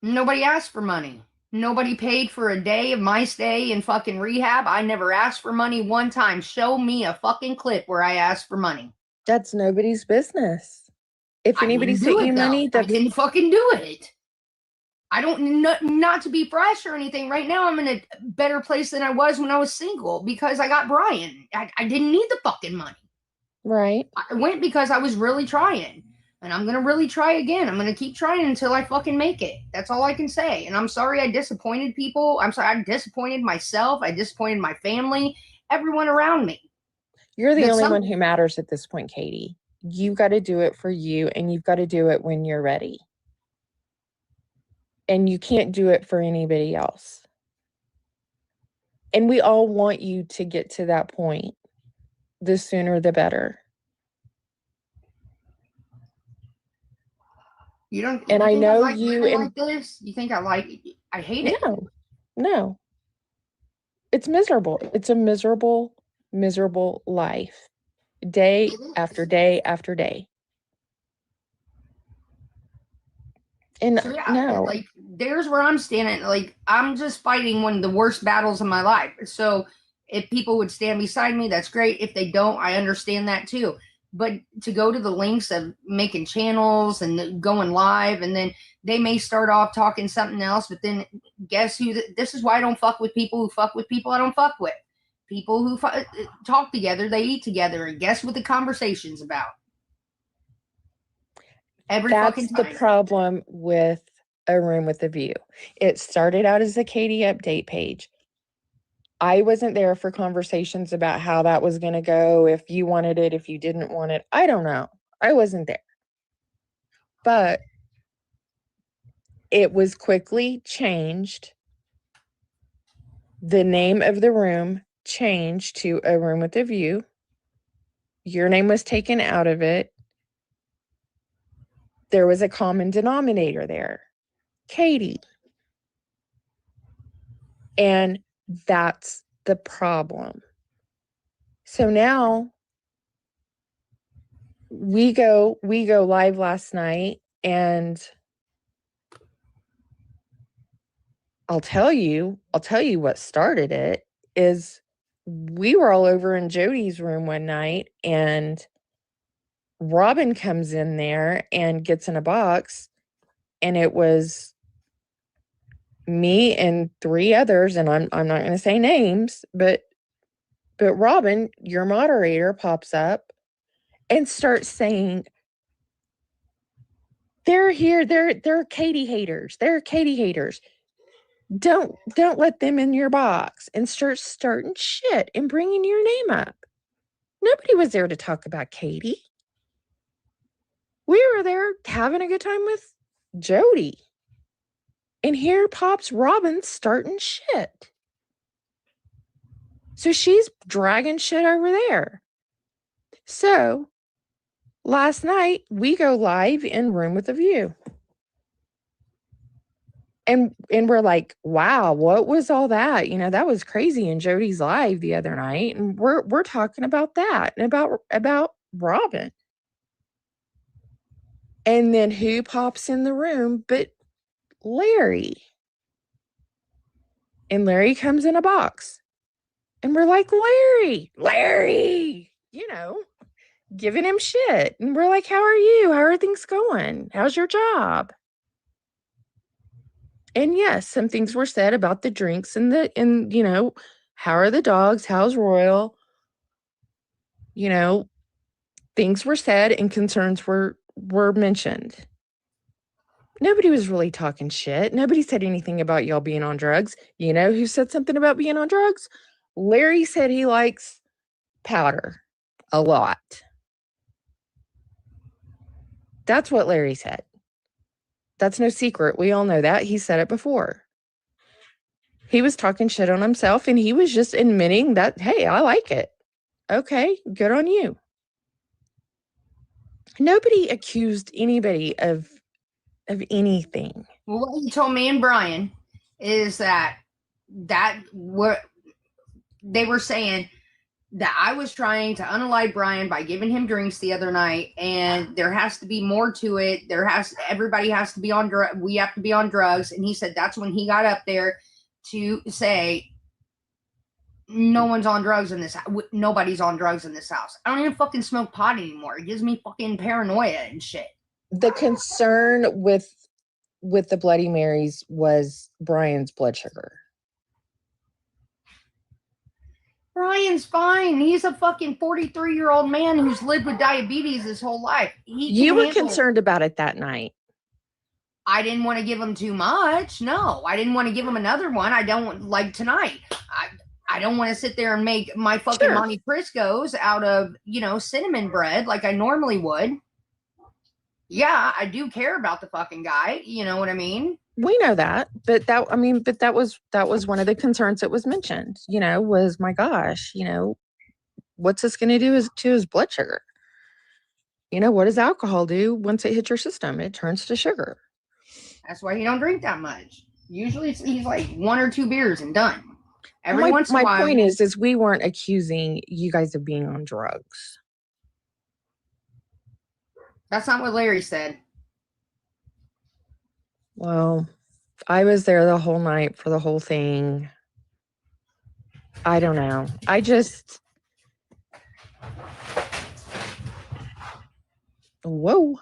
Nobody asked for money. Nobody paid for a day of my stay in fucking rehab. I never asked for money one time. Show me a fucking clip where I asked for money. That's nobody's business. If anybody sent you money, I didn't fucking do it. I don't, not to be fresh or anything. Right now, I'm in a better place than I was when I was single because I got Brian. I didn't need the fucking money. Right. I went because I was really trying. And I'm going to really try again. I'm going to keep trying until I fucking make it. That's all I can say. And I'm sorry I disappointed people. I'm sorry I disappointed myself. I disappointed my family, everyone around me. You're the only one who matters at this point, Katie. You've got to do it for you, and you've got to do it when you're ready. And you can't do it for anybody else. And we all want you to get to that point. The sooner, the better. You don't. And I know you like this. You think I hate it. No. It's miserable. It's a miserable, miserable life. Day after day after day. And so, yeah, no. There's where I'm standing. I'm just fighting one of the worst battles of my life. So if people would stand beside me, that's great. If they don't, I understand that too. But to go to the lengths of making channels and going live, and then they may start off talking something else, but then guess who? This is why I don't fuck with people who fuck with people I don't fuck with. People who talk together, they eat together, and guess what the conversation's about? That's the problem with A Room with a View. It started out as a Katie update page. I wasn't there for conversations about how that was going to go, if you wanted it, if you didn't want it. I don't know. I wasn't there. But it was quickly changed. The name of the room changed to A Room with a View. Your name was taken out of it. there was a common denominator there. Katie. And that's the problem. So now we go live last night, and I'll tell you what started it is we were all over in Jody's room one night, and Robin comes in there and gets in a box, and it was me and 3 others, and I'm not going to say names, but Robin, your moderator, pops up and starts saying, they're here, they're Katie haters. They're Katie haters. Don't let them in your box, and starts starting shit and bringing your name up. Nobody was there to talk about Katie. We were there having a good time with Jody. And here pops Robin starting shit. So she's dragging shit over there. So last night we go live in Room with a View. And we're like, wow, what was all that? You know, that was crazy in Jody's live the other night. And we're talking about that and about Robin. And then who pops in the room but Larry? And Larry comes in a box. And we're like, Larry, you know, giving him shit. And we're like, how are you? How are things going? How's your job? And yes, some things were said about the drinks and you know, how are the dogs? How's Royal? You know, things were said and concerns were mentioned. Nobody was really talking shit. Nobody said anything about y'all being on drugs. You know who said something about being on drugs? Larry said he likes powder a lot. That's what Larry said. That's no secret. We all know that. He said it before. He was talking shit on himself, and he was just admitting that, hey, I like it. Okay, good on you. Nobody accused anybody of anything. Well, what he told me and Brian is that what they were saying, that I was trying to unalive Brian by giving him drinks the other night, and there has to be more to it. Everybody has to be on we have to be on drugs. And he said that's when he got up there to say, no one's on drugs in this house. Nobody's on drugs in this house. I don't even fucking smoke pot anymore. It gives me fucking paranoia and shit. The concern with the Bloody Marys was Brian's blood sugar. Brian's fine. He's a fucking 43-year-old man who's lived with diabetes his whole life. You were concerned about it that night. I didn't want to give him too much. No, I didn't want to give him another one. I don't like tonight. I don't want to sit there and make my fucking Monte Crisco's out of, you know, cinnamon bread like I normally would. Yeah, I do care about the fucking guy. You know what I mean? We know that, but that was one of the concerns that was mentioned, you know, was, my gosh, you know, what's this going to do to his blood sugar? You know, what does alcohol do once it hits your system? It turns to sugar. That's why he don't drink that much. Usually he's like 1 or 2 beers and done. Every once in a while. My point is we weren't accusing you guys of being on drugs. That's not what Larry said. Well, I was there the whole night for the whole thing. I don't know. Whoa.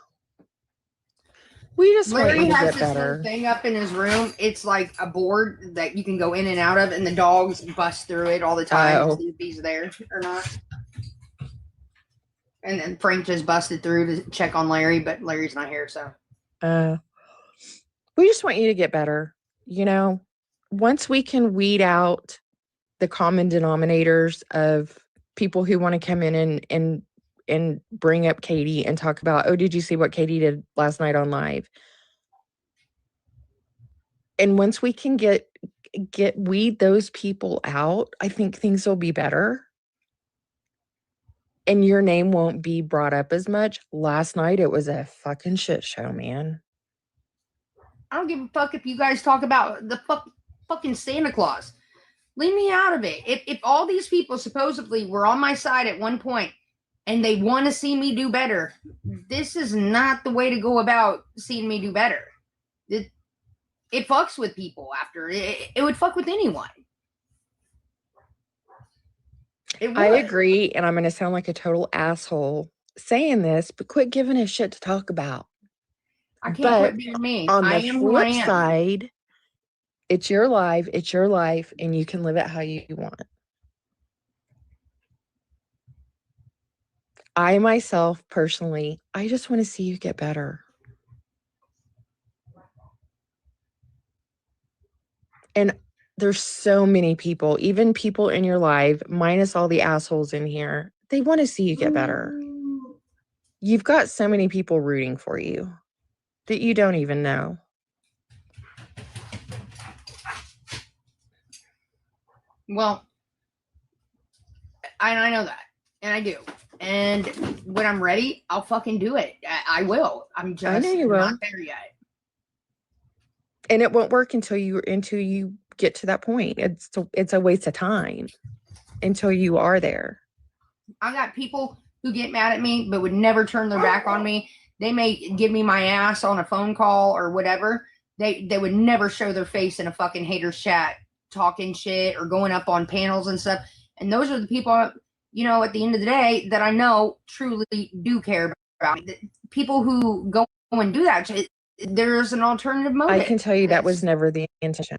We just Larry want has to get this better. little thing up in his room. It's like a board that you can go in and out of, and the dogs bust through it all the time to see if he's there or not. And then Frank just busted through to check on Larry, but Larry's not here, so. We just want you to get better. You know, once we can weed out the common denominators of people who want to come in and bring up Katie and talk about, oh, did you see what Katie did last night on live? And once we can weed those people out, I think things will be better. and your name won't be brought up as much. Last night it was a fucking shit show, man. I don't give a fuck if you guys talk about the fucking Santa Claus. Leave me out of it. If all these people supposedly were on my side at one point and they want to see me do better, this is not the way to go about seeing me do better. It fucks with people after. It would fuck with anyone. I agree, and I'm going to sound like a total asshole saying this, but quit giving us shit to talk about. I can't But quit being me. on I the am who I flip am. side, it's your life, and you can live it how you want. I myself, personally, I just want to see you get better. And there's so many people, even people in your life, minus all the assholes in here, they want to see you get better. You've got so many people rooting for you that you don't even know. Well, I know that, and I do. And when I'm ready, I'll fucking do it. I will. I'm just I know you will. not there yet. And it won't work until you get to that point. It's a waste of time until you are there. I got people who get mad at me but would never turn their back on me. They may give me my ass on a phone call or whatever. They would never show their face in a fucking haters chat talking shit or going up on panels and stuff. And those are the people, you know, at the end of the day that I know truly do care about me. The people who go and do that, there's an alternative motive. I can tell you that was never the intention.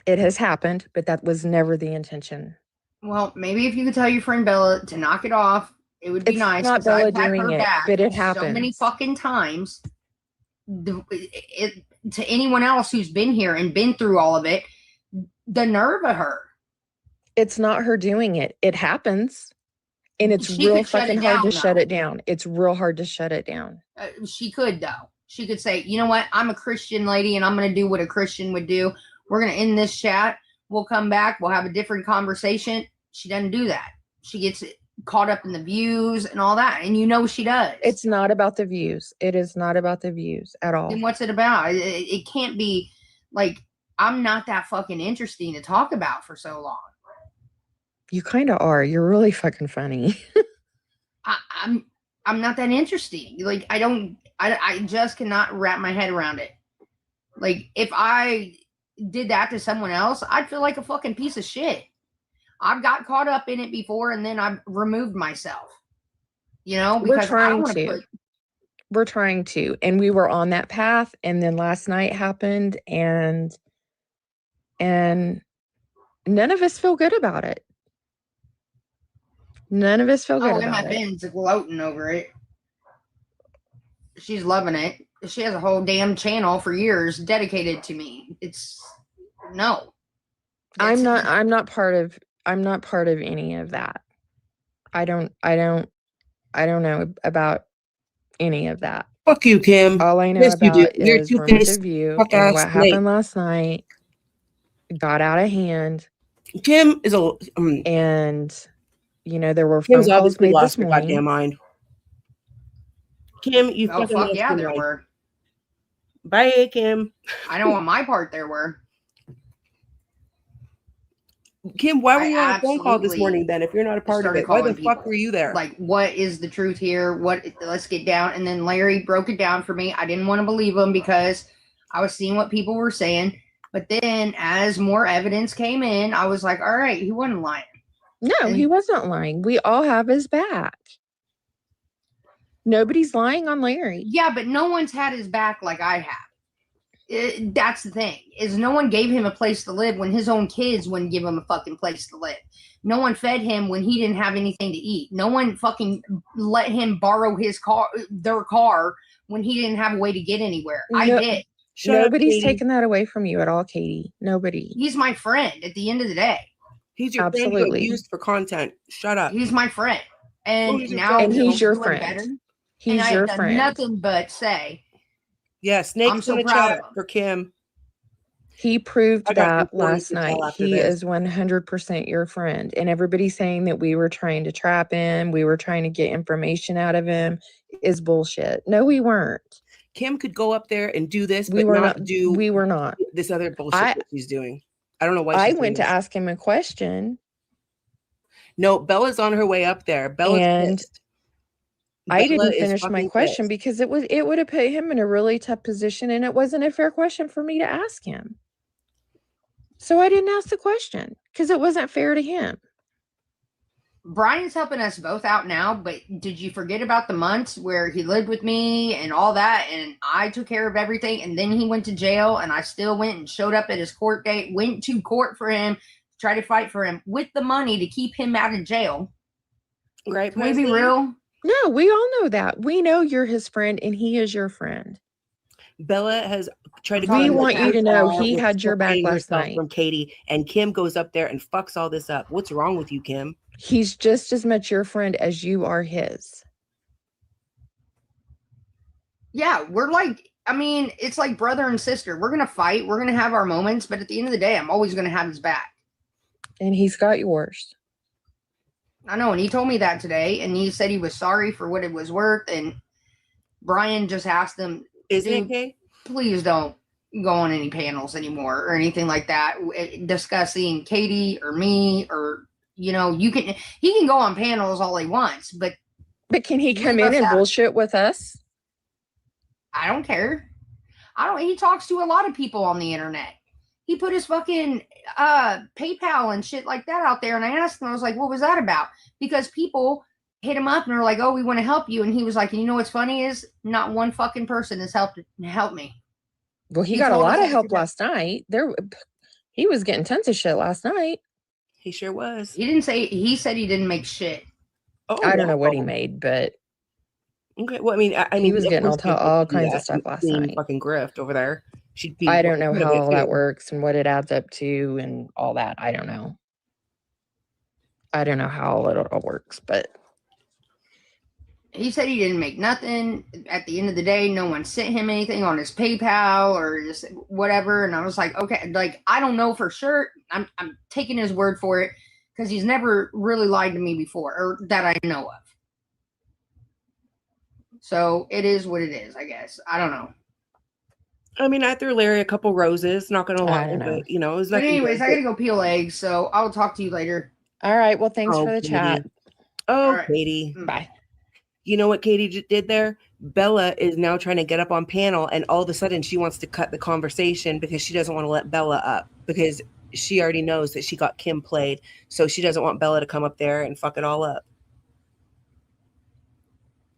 It has happened, but that was never the intention. Well, maybe if you could tell your friend Bella to knock it off, it would be It's nice. not Bella I've had doing her it, back but it so many happens. fucking times. To anyone else who's been here and been through all of it, the nerve of her. It's not her doing it. It happens. And it's She real could shut fucking it hard down, to shut though. it down. It's real hard to shut it down. She could, though. She could say, you know what? I'm a Christian lady and I'm going to do what a Christian would do. We're going to end this chat. We'll come back. We'll have a different conversation. She doesn't do that. She gets caught up in the views and all that. And you know she does. It's not about the views. It is not about the views at all. Then what's it about? It can't be like, I'm not that fucking interesting to talk about for so long. You kind of are. You're really fucking funny. I'm not that interesting. Like, I just cannot wrap my head around it. Like, if I did that to someone else, I'd feel like a fucking piece of shit. I've got caught up in it before and then I've removed myself. You know, because We're trying to. And we were on that path. And then last night happened and none of us feel good about it. None of us feel good about it. MFN's gloating over it. She's loving it. She has a whole damn channel for years dedicated to me. I'm not part of any of that. I don't know about any of that. Fuck you, Kim. All I know yes, about you do. You're is Rooms of You and what happened last night got out of hand. Kim is and you know, there were phone calls made this morning. Goddamn mind. Kim, you fucking fuck yeah, there were. Bye, Kim. I know on my part there were. Kim, why were you on a phone call this morning then if you're not a part of it? Why the fuck were you there? Like, what is the truth here? Let's get down. And then Larry broke it down for me. I didn't want to believe him because I was seeing what people were saying. But then as more evidence came in, I was like, all right, he wasn't lying. No, he wasn't lying. We all have his back. Nobody's lying on Larry. Yeah, but no one's had his back like I have. That's the thing, is no one gave him a place to live when his own kids wouldn't give him a fucking place to live. No one fed him when he didn't have anything to eat. No one fucking let him borrow their car when he didn't have a way to get anywhere. I did. Nobody's taking that away from you at all, Katie. Nobody. He's my friend at the end of the day. He's your friend you abused for content. Shut up. He's my friend. And now he's your friend. He's your friend. Nothing but say. Yeah, snakes in the chat for Kim. He proved I got some that stories last to tell night. after He this. is 100% your friend. And everybody saying that we were trying to trap him, we were trying to get information out of him is bullshit. No, we weren't. Kim could go up there and do this, We but were not not. do We were not. this other bullshit I that she's doing. I don't know why I she's doing went to this. ask him a question, No, Bella's on her way up there. Bella's and pissed. I Bella didn't is finish my fucking question pissed. because it would have put him in a really tough position, and it wasn't a fair question for me to ask him. So I didn't ask the question because it wasn't fair to him. Brian's helping us both out now, but did you forget about the months where he lived with me and all that, and I took care of everything, and then he went to jail, and I still went and showed up at his court date, went to court for him, tried to fight for him with the money to keep him out of jail. Right, Can we be Presley? real? No, we all know that. We know you're his friend, and he is your friend. Bella has tried to We come want you to know out he with had your back separating last herself night. from Katie, and Kim goes up there and fucks all this up. What's wrong with you, Kim? He's just as much your friend as you are his. Yeah, we're like, I mean, it's like brother and sister. We're going to fight. We're going to have our moments. But at the end of the day, I'm always going to have his back. And he's got yours. I know. And he told me that today. And he said he was sorry for what it was worth. And Brian just asked him, Isn't it, dude, Kay? please don't go on any panels anymore or anything like that discussing Katie or me, or, you know, he can go on panels all he wants, but can he come leave in us and out. bullshit with us? I don't care. He talks to a lot of people on the internet. He put his fucking PayPal and shit like that out there, and I asked him, I was like, what was that about? Because people hit him up and were like, oh, we want to help you, and he was like, and you know what's funny is not one fucking person has helped me. Well, he got a lot of help last night. He was getting tons of shit last night. He sure was. He said he didn't make shit. Oh, I don't know what he made, but okay. Well, I mean, he was of getting course all she'd do kinds that. of stuff last Clean night. fucking grift over there. She'd be I don't know part of how it, all that too. works and what it adds up to and all that. I don't know. I don't know how all it all works, but He said he didn't make nothing. At the end of the day, no one sent him anything on his PayPal or just whatever. And I was like, okay, like, I don't know for sure. I'm taking his word for it because he's never really lied to me before, or that I know of. So it is what it is, I guess. I don't know. I mean, I threw Larry a couple roses, not gonna lie, I don't know. but you know, it was But nothing. anyways, I gotta go peel eggs, so I'll talk to you later. all right. Well, thanks for the Katie. chat. Oh, All right. Katie. Bye. You know what Katie just did there? Bella is now trying to get up on panel, and all of a sudden she wants to cut the conversation because she doesn't want to let Bella up because she already knows that she got Kim played, so she doesn't want Bella to come up there and fuck it all up.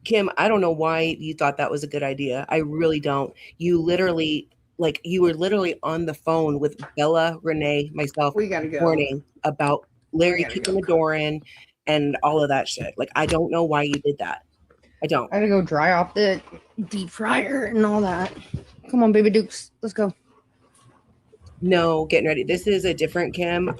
Kim, I don't know why you thought that was a good idea. I really don't. You were literally on the phone with Bella, Renee, myself, We gotta go. warning about Larry gotta kicking go. the door in and all of that shit. Like, I don't know why you did that. I don't. I gotta go dry off the deep fryer and all that. Come on, baby Dukes. Let's go. No, getting ready. This is a different Kim.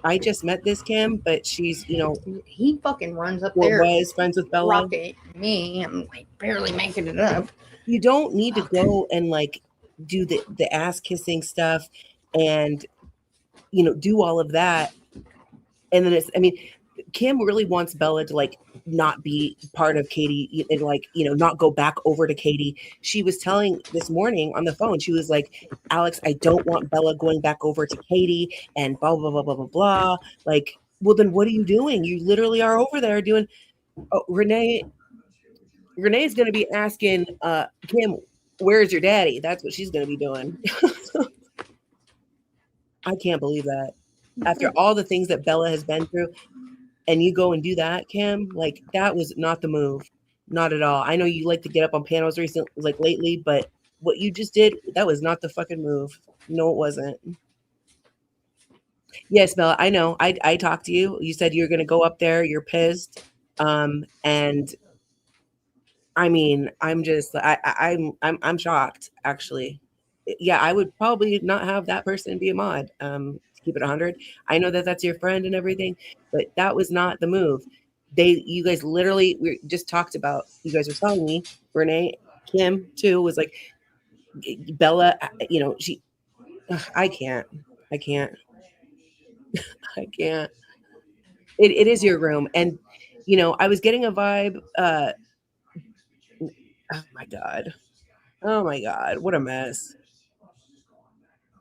I just met this Kim, but she's, He fucking runs up or there. was friends with Bella. Rocket me. I'm like barely making it up. You don't need to go and like do the ass kissing stuff and do all of that. And then Kim really wants Bella to like not be part of Katie and like, not go back over to Katie. She was telling this morning on the phone, she was like, Alex, I don't want Bella going back over to Katie and blah, blah, blah, blah, blah, blah. Like, well, then what are you doing? You literally are over there doing, Renee's going to be asking Kim, where's your daddy? That's what she's going to be doing. I can't believe that. After all the things that Bella has been through, and you go and do that, Kim, like that was not the move. Not at all. I know you like to get up on panels recently, like lately, but what you just did, that was not the fucking move. No, it wasn't. Yes, Bella, I know. I talked to you. You said you were going to go up there. You're pissed. And I mean, I'm just, I'm shocked, actually. Yeah, I would probably not have that person be a mod. To keep it 100. I know that that's your friend and everything, but that was not the move. You guys literally, we just talked about, you guys were telling me, Renee, Kim too, was like, Bella, Ugh, I can't. I can't. I can't. It is your room. And, you know, I was getting a vibe. Oh my God. Oh my God. What a mess.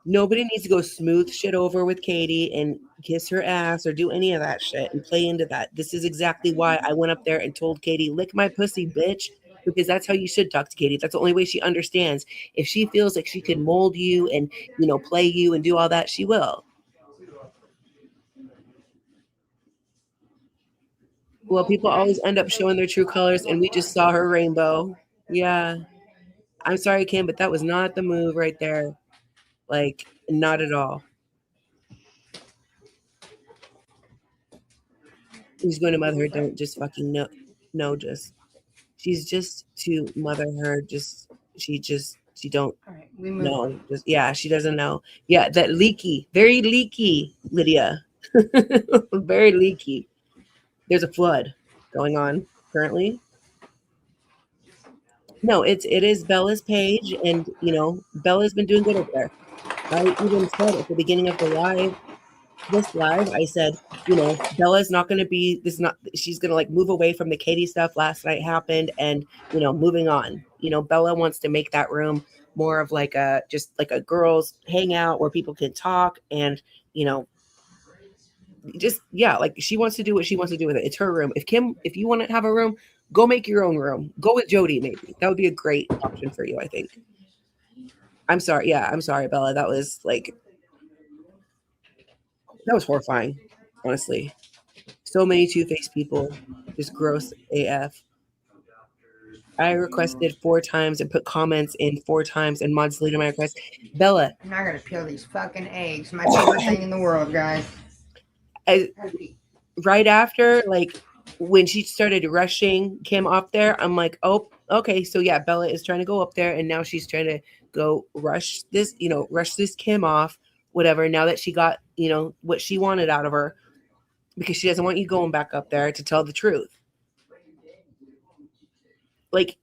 Nobody needs to go smooth shit over with Katie and kiss her ass or do any of that shit and play into that. This is exactly why I went up there and told Katie, lick my pussy, bitch, because that's how you should talk to Katie. That's the only way she understands. If she feels like she can mold you and, you know, play you and do all that, she will. Well, people always end up showing their true colors, and we just saw her rainbow. Yeah. I'm sorry, Kim, but that was not the move right there. Like, not at all. Who's going to mother her? Don't just fucking know. No, just she's just to mother her. She don't All right, we move know. on. Just yeah, she doesn't know. Yeah, that leaky, very leaky, Lydia. Very leaky. There's a flood going on currently. No, it is Bella's page, and you know Bella's been doing good over there. I even said at the beginning of the live, this live, I said, you know, Bella's not going to be this. Not she's going to like move away from the Katie stuff last night happened, and you know, moving on. You know, Bella wants to make that room more of like a just like a girls hangout where people can talk and you know, just yeah, like she wants to do what she wants to do with it. It's her room. If Kim, if you want to have a room, go make your own room. Go with Jody, maybe that would be a great option for you. I think. I'm sorry. Yeah, I'm sorry, Bella. That was like that was horrifying, honestly. So many two-faced people, just gross AF. I requested 4 times and put comments in 4 times and mods deleted my request. Bella, I'm not gonna peel these fucking eggs. My favorite thing in the world, guys. right after, like, when she started rushing Kim up there, I'm like, oh, okay, so yeah, Bella is trying to go up there, and now she's trying to go rush this, you know, rush this Kim off, whatever. Now that she got, you know, what she wanted out of her, because she doesn't want you going back up there to tell the truth. Like,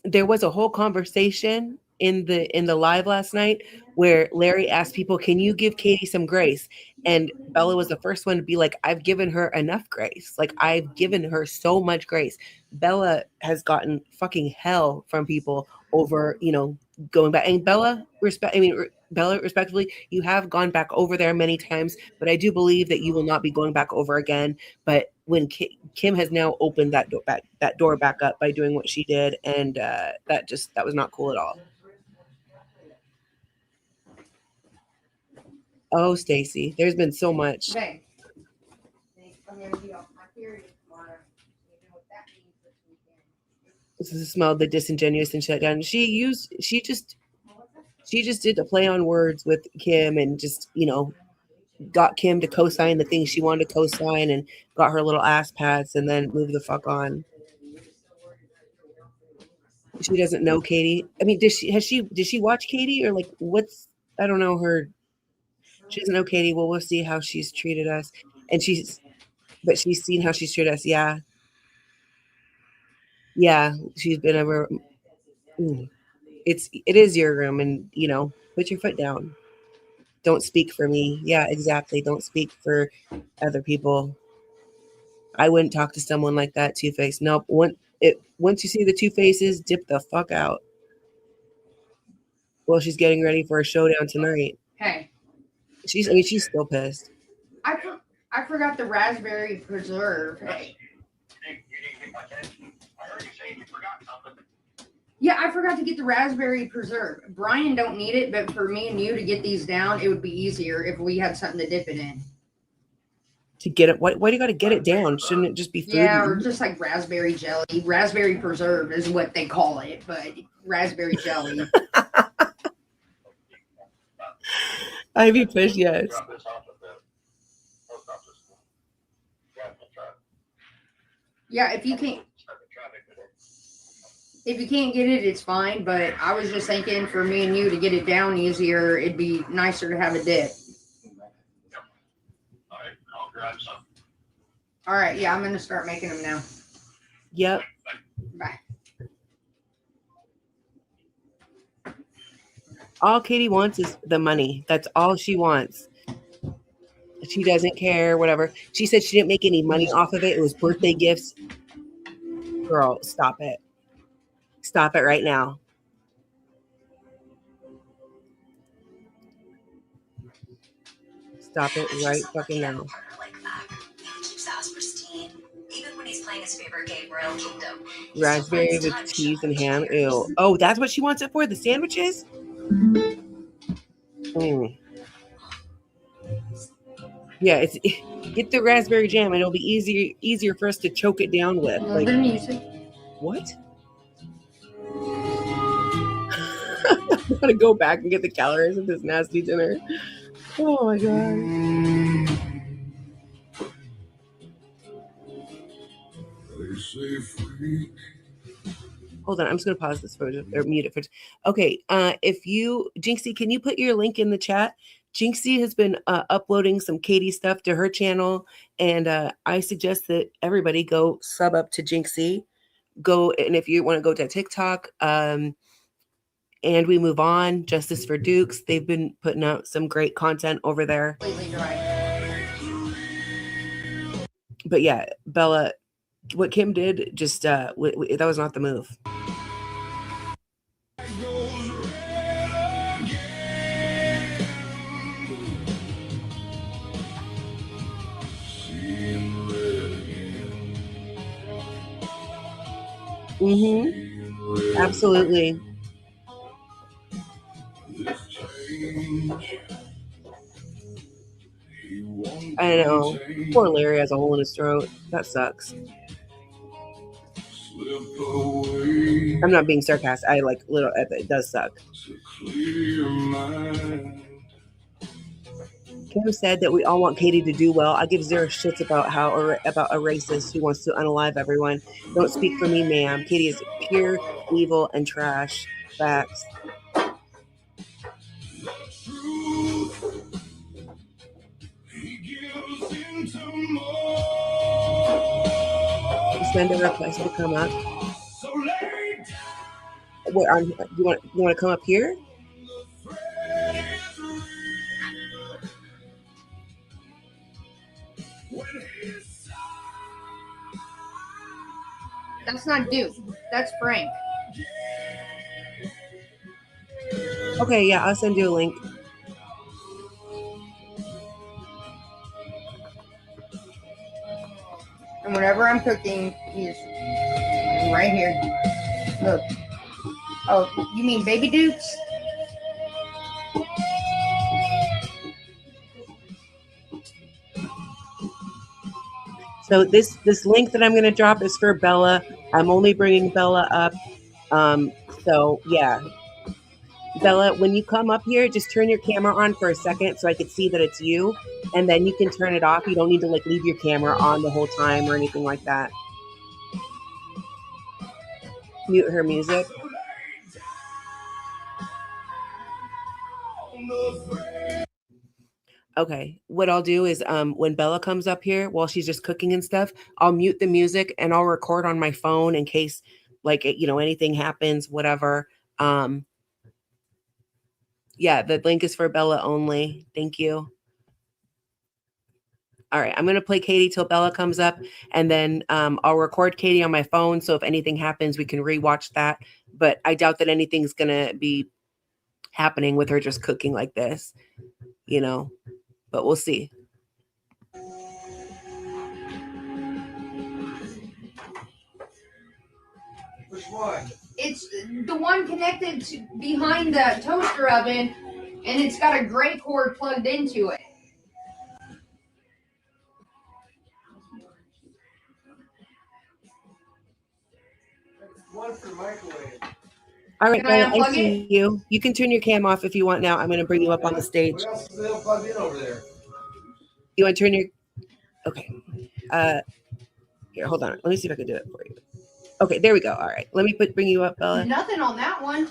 there was a whole conversation in the live last night where Larry asked people, can you give Katie some grace? And Bella was the first one to be like, I've given her enough grace. Like, I've given her so much grace. Bella has gotten fucking hell from people over, you know, going back. And Bella, Bella, respectfully, you have gone back over there many times, but I do believe that you will not be going back over again. But when Kim has now opened that door back up by doing what she did, and that was not cool at all. Oh, Stacy, there's been so much. Okay. I'm gonna be off my period tomorrow. You know what that means this weekend. This is the smell of the disingenuous and shut down. She just did a play on words with Kim and just, you know, got Kim to co-sign the things she wanted to co-sign and got her little ass pats and then moved the fuck on. She doesn't know Katie. I mean, did she watch Katie or like what's, I don't know her. She doesn't know Katie. Well, we'll see how she's treated us. And she's seen how she's treated us. Yeah. Yeah. She's been over. It is your room, and you know, put your foot down. Don't speak for me. Yeah, exactly. Don't speak for other people. I wouldn't talk to someone like that, Two-Face. Nope. Once you see the two faces, dip the fuck out. Well, she's getting ready for a showdown tonight. Hey, She's still pissed. I forgot the raspberry preserve. Hey. Yeah, I forgot to get the raspberry preserve. Brian don't need it, but for me and you to get these down, it would be easier if we had something to dip it in. To get it, why do you got to get it down? Shouldn't it just be food? Yeah, or just like raspberry jelly. Raspberry preserve is what they call it, but raspberry jelly. Ivy Fish, yes. Yeah, if you can't get it, it's fine. But I was just thinking for me and you to get it down easier, it'd be nicer to have a dip. All right, I'll grab some. All right, yeah, I'm gonna start making them now. Yep. Bye. All Katie wants is the money. That's all she wants. She doesn't care, whatever. She said she didn't make any money off of it. It was birthday gifts. Girl, stop it. Stop it right now. Stop it right fucking now. Even when he's playing his favorite game, Royal Kingdom. Raspberry with cheese and ham. Ew. Oh, that's what she wants it for? The sandwiches? Mm. Yeah, it's get the raspberry jam and it'll be easier for us to choke it down with. Love Like their music. what? I'm gonna go back and get the calories of this nasty dinner. Oh my god. Hold on, I'm just gonna pause this for or mute it for. Okay, if you Jinxie, can you put your link in the chat? Jinxie has been uploading some Katie stuff to her channel, and I suggest that everybody go sub up to Jinxie. Go, and if you want to go to TikTok, and we move on. Justice for Dukes. They've been putting out some great content over there. Completely dry. But yeah, Bella, what Kim did just that was not the move. Mm-hmm. Absolutely. I know. Poor Larry has a hole in his throat. That sucks. I'm not being sarcastic. I like little. It does suck. Kim said that we all want Katie to do well. I give zero shits about about a racist who wants to unalive everyone. Don't speak for me, ma'am. Katie is pure evil and trash. Facts. Send a request to come up. Wait, you want to come up here? That's not Duke. That's Frank. Okay, yeah, I'll send you a link. And whenever I'm cooking, he's right here. Look. Oh, you mean Baby Dukes? So this link that I'm going to drop is for Bella. I'm only bringing Bella up. So yeah, Bella, when you come up here, just turn your camera on for a second so I can see that it's you, and then you can turn it off. You don't need to like leave your camera on the whole time or anything like that. Mute her music. Okay, what I'll do is when Bella comes up here while she's just cooking and stuff, I'll mute the music and I'll record on my phone in case like anything happens, whatever. Yeah, the link is for Bella only. Thank you. All right, I'm going to play Katie till Bella comes up, and then I'll record Katie on my phone, so if anything happens, we can rewatch that. But I doubt that anything's going to be happening with her just cooking like this, but we'll see. Which one? It's the one connected to behind the toaster oven, and it's got a gray cord plugged into it. One for the microwave. All right, Can I Bella, I unplug see you. You can turn your cam off if you want now. I'm going to bring you up on the stage. What else is they plugged in over there? You want to turn your... Okay. Here, hold on. Let me see if I can do it for you. Okay, there we go. All right. Let me bring you up, Bella. Nothing on that one.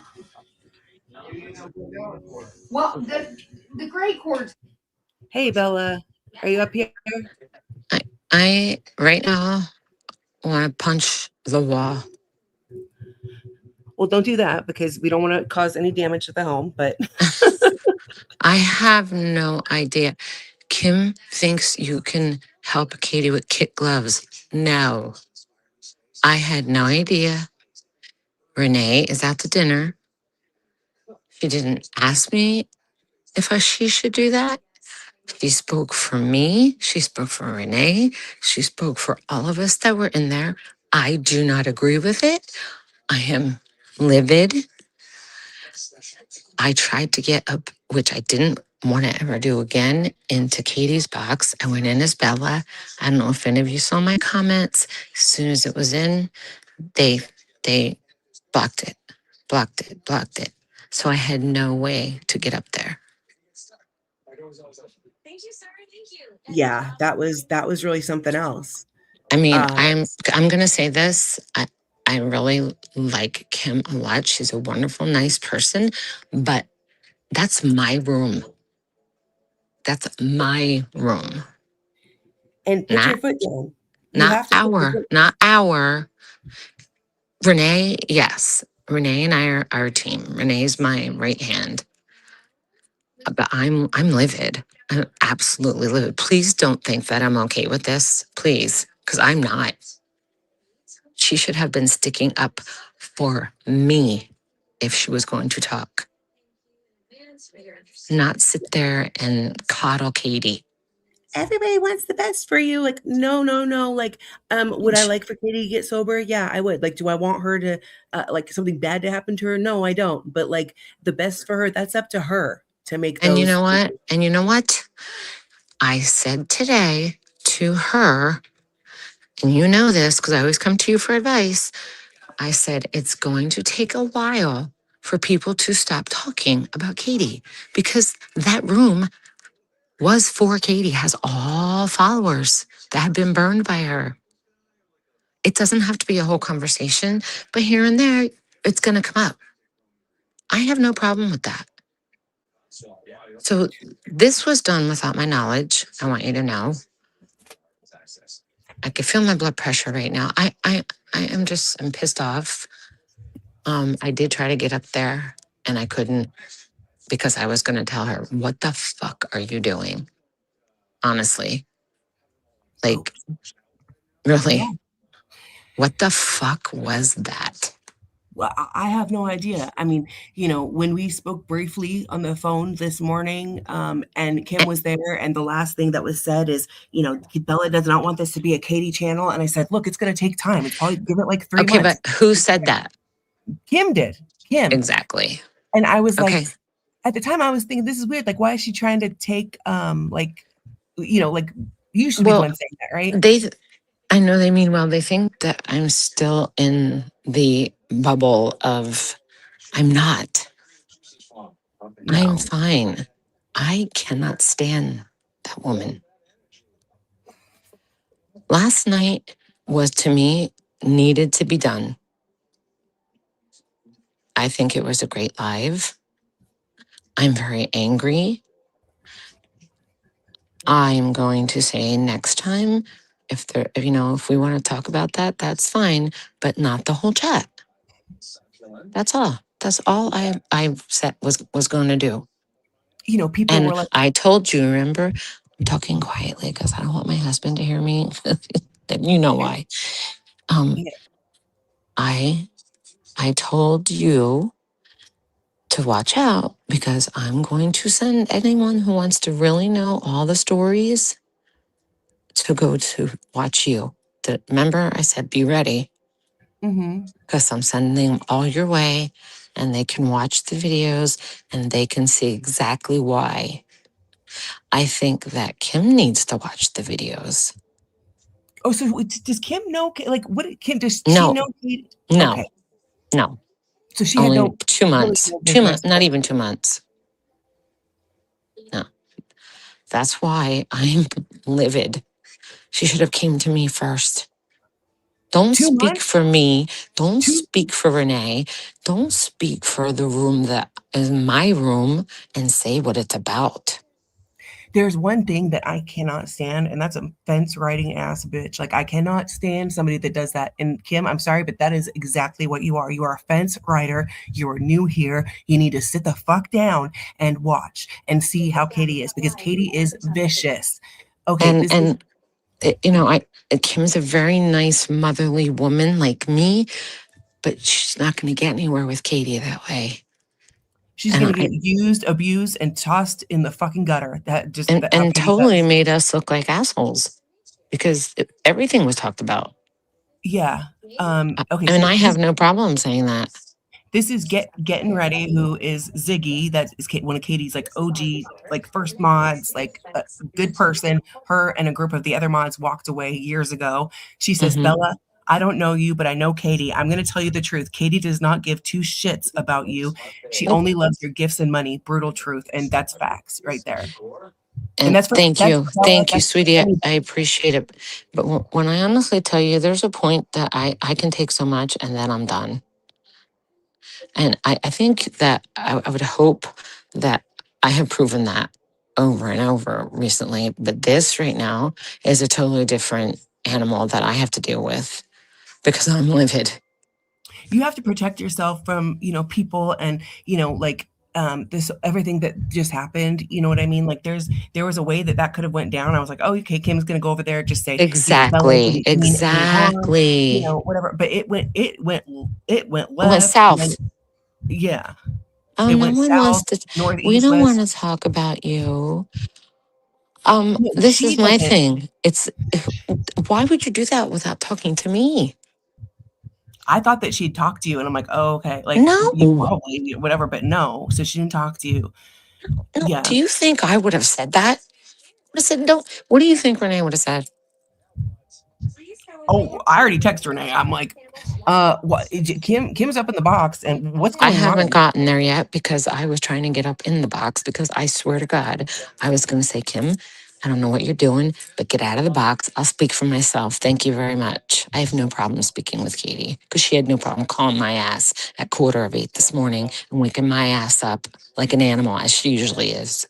Well, the gray cords. Hey, Bella. Are you up here? I right now want to punch the wall. Well, don't do that because we don't want to cause any damage to the home. But I have no idea. Kim thinks you can help Katie with kit gloves. No, I had no idea. Renee is out to dinner. She didn't ask me if she should do that. She spoke for me. She spoke for Renee. She spoke for all of us that were in there. I do not agree with it. I am livid. I tried to get up, which I didn't want to ever do again, into Katie's box. I went in as Bella. I don't know if any of you saw my comments. As soon as it was in, they blocked it, blocked it. So I had no way to get up there. yeah, that was really something else. I mean, I'm gonna say this. I really like Kim a lot. She's a wonderful, nice person, but that's my room. That's my room. And put your foot down. You have to put your foot. Not our. Renee, yes. Renee and I are our team. Renee's my right hand. But I'm livid. I'm absolutely livid. Please don't think that I'm okay with this. Please, because I'm not. She should have been sticking up for me if she was going to talk. Not sit there and coddle Katie. Everybody wants the best for you. Like, no. Like, would I like for Katie to get sober? Yeah, I would. Like, do I want her to, like, something bad to happen to her? No, I don't. But like, the best for her, that's up to her to make those. And you know what? And you know what? I said today to her, and you know this because I always come to you for advice. I said, it's going to take a while for people to stop talking about Katie because that room was for Katie, has all followers that have been burned by her. It doesn't have to be a whole conversation, but here and there, it's going to come up. I have no problem with that. So this was done without my knowledge. I want you to know. I can feel my blood pressure right now. I'm pissed off. I did try to get up there and I couldn't because I was going to tell her, what the fuck are you doing? Honestly. Like, really? Yeah. What the fuck was that? Well, I have no idea. I mean, when we spoke briefly on the phone this morning, and Kim was there, and the last thing that was said is, Bella does not want this to be a Katie channel. And I said, look, it's going to take time. It's probably give it like 3 months. Okay, but who said that? Kim did. Kim. Exactly. And I was Okay. like, at the time I was thinking, this is weird. Like, why is she trying to take, like, you should be the one saying that, right? I know they mean well. They think that I'm still in the bubble of, I'm not. No. I'm fine. I cannot stand that woman. Last night was, to me, needed to be done. I think it was a great live. I'm very angry. I'm going to say next time, if we want to talk about that, that's fine, but not the whole chat. That's all. That's all I said was going to do. People And were like, I told you, remember, I'm talking quietly because I don't want my husband to hear me. You know why. Yeah. I told you to watch out because I'm going to send anyone who wants to really know all the stories to go to watch you. Remember, I said, be ready because I'm sending them all your way and they can watch the videos and they can see exactly why. I think that Kim needs to watch the videos. Oh, so does Kim know? Like, what? Kim, does No. she know? No. Okay. No. So she only had no 2 months. no 2 months, business. not even 2 months. No. That's why I'm livid. She should have came to me first. Don't 2 speak months? for me. Don't 2 speak for Renee. Don't speak for the room that is my room and say what it's about. There's one thing that I cannot stand, and that's a fence riding ass bitch. Like, I cannot stand somebody that does that. And Kim, I'm sorry, but that is exactly what you are. You are a fence rider. You are new here. You need to sit the fuck down and watch and see how Katie is, because Katie is vicious. Okay, And this is and you know, Kim's a very nice motherly woman like me, but she's not going to get anywhere with Katie that way. she's And gonna get used, abused, and tossed in the fucking gutter. That how Katie totally does. made us look like assholes because everything was talked about. Yeah. Okay, And so I have no problem saying that. this is getting ready, who is Ziggy. That is one of Katie's like OG, like first mods, like a good person. Her and a group of the other mods walked away years ago. She says, Hmm. Bella, I don't know you, but I know Katie. I'm going to tell you the truth. Katie does not give two shits about you. She Nope. only loves your gifts and money. Brutal truth, and that's facts right there. And And that's for Bella. thank you, That's sweetie. for I appreciate it. But when I honestly tell you, there's a point that I can take so much and then I'm done. And I think that I would hope that I have proven that over and over recently. But this right now is a totally different animal that I have to deal with because I'm livid. you have to protect yourself from people, and like this everything that just happened. You know what I mean? Like there was a way that could have went down. I was like, oh, okay, Kim's gonna go over there, just say, Bella Exactly. didn't mean any harm, Exactly. whatever. But it went It went left, and then south. yeah, Oh, it no went one wants south, to. We northeast, don't want west. to talk about you. No, This she is my doesn't. thing. It's why would you do that without talking to me? I thought that she'd talk to you, and I'm like, oh, okay, like No. you probably whatever, but no. So she didn't talk to you. No. Yeah. Do you think I would have said that? I said, don't. What do you think Renee would have said? Oh, I already texted Renee. I'm like, what? Kim's up in the box, and what's I going haven't on? gotten there yet because I was trying to get up in the box because I swear to God, I was going to say, Kim, I don't know what you're doing, but get out of the box. I'll speak for myself. Thank you very much. I have no problem speaking with Katie because she had no problem calling my ass at 7:45 this morning and waking my ass up like an animal as she usually is.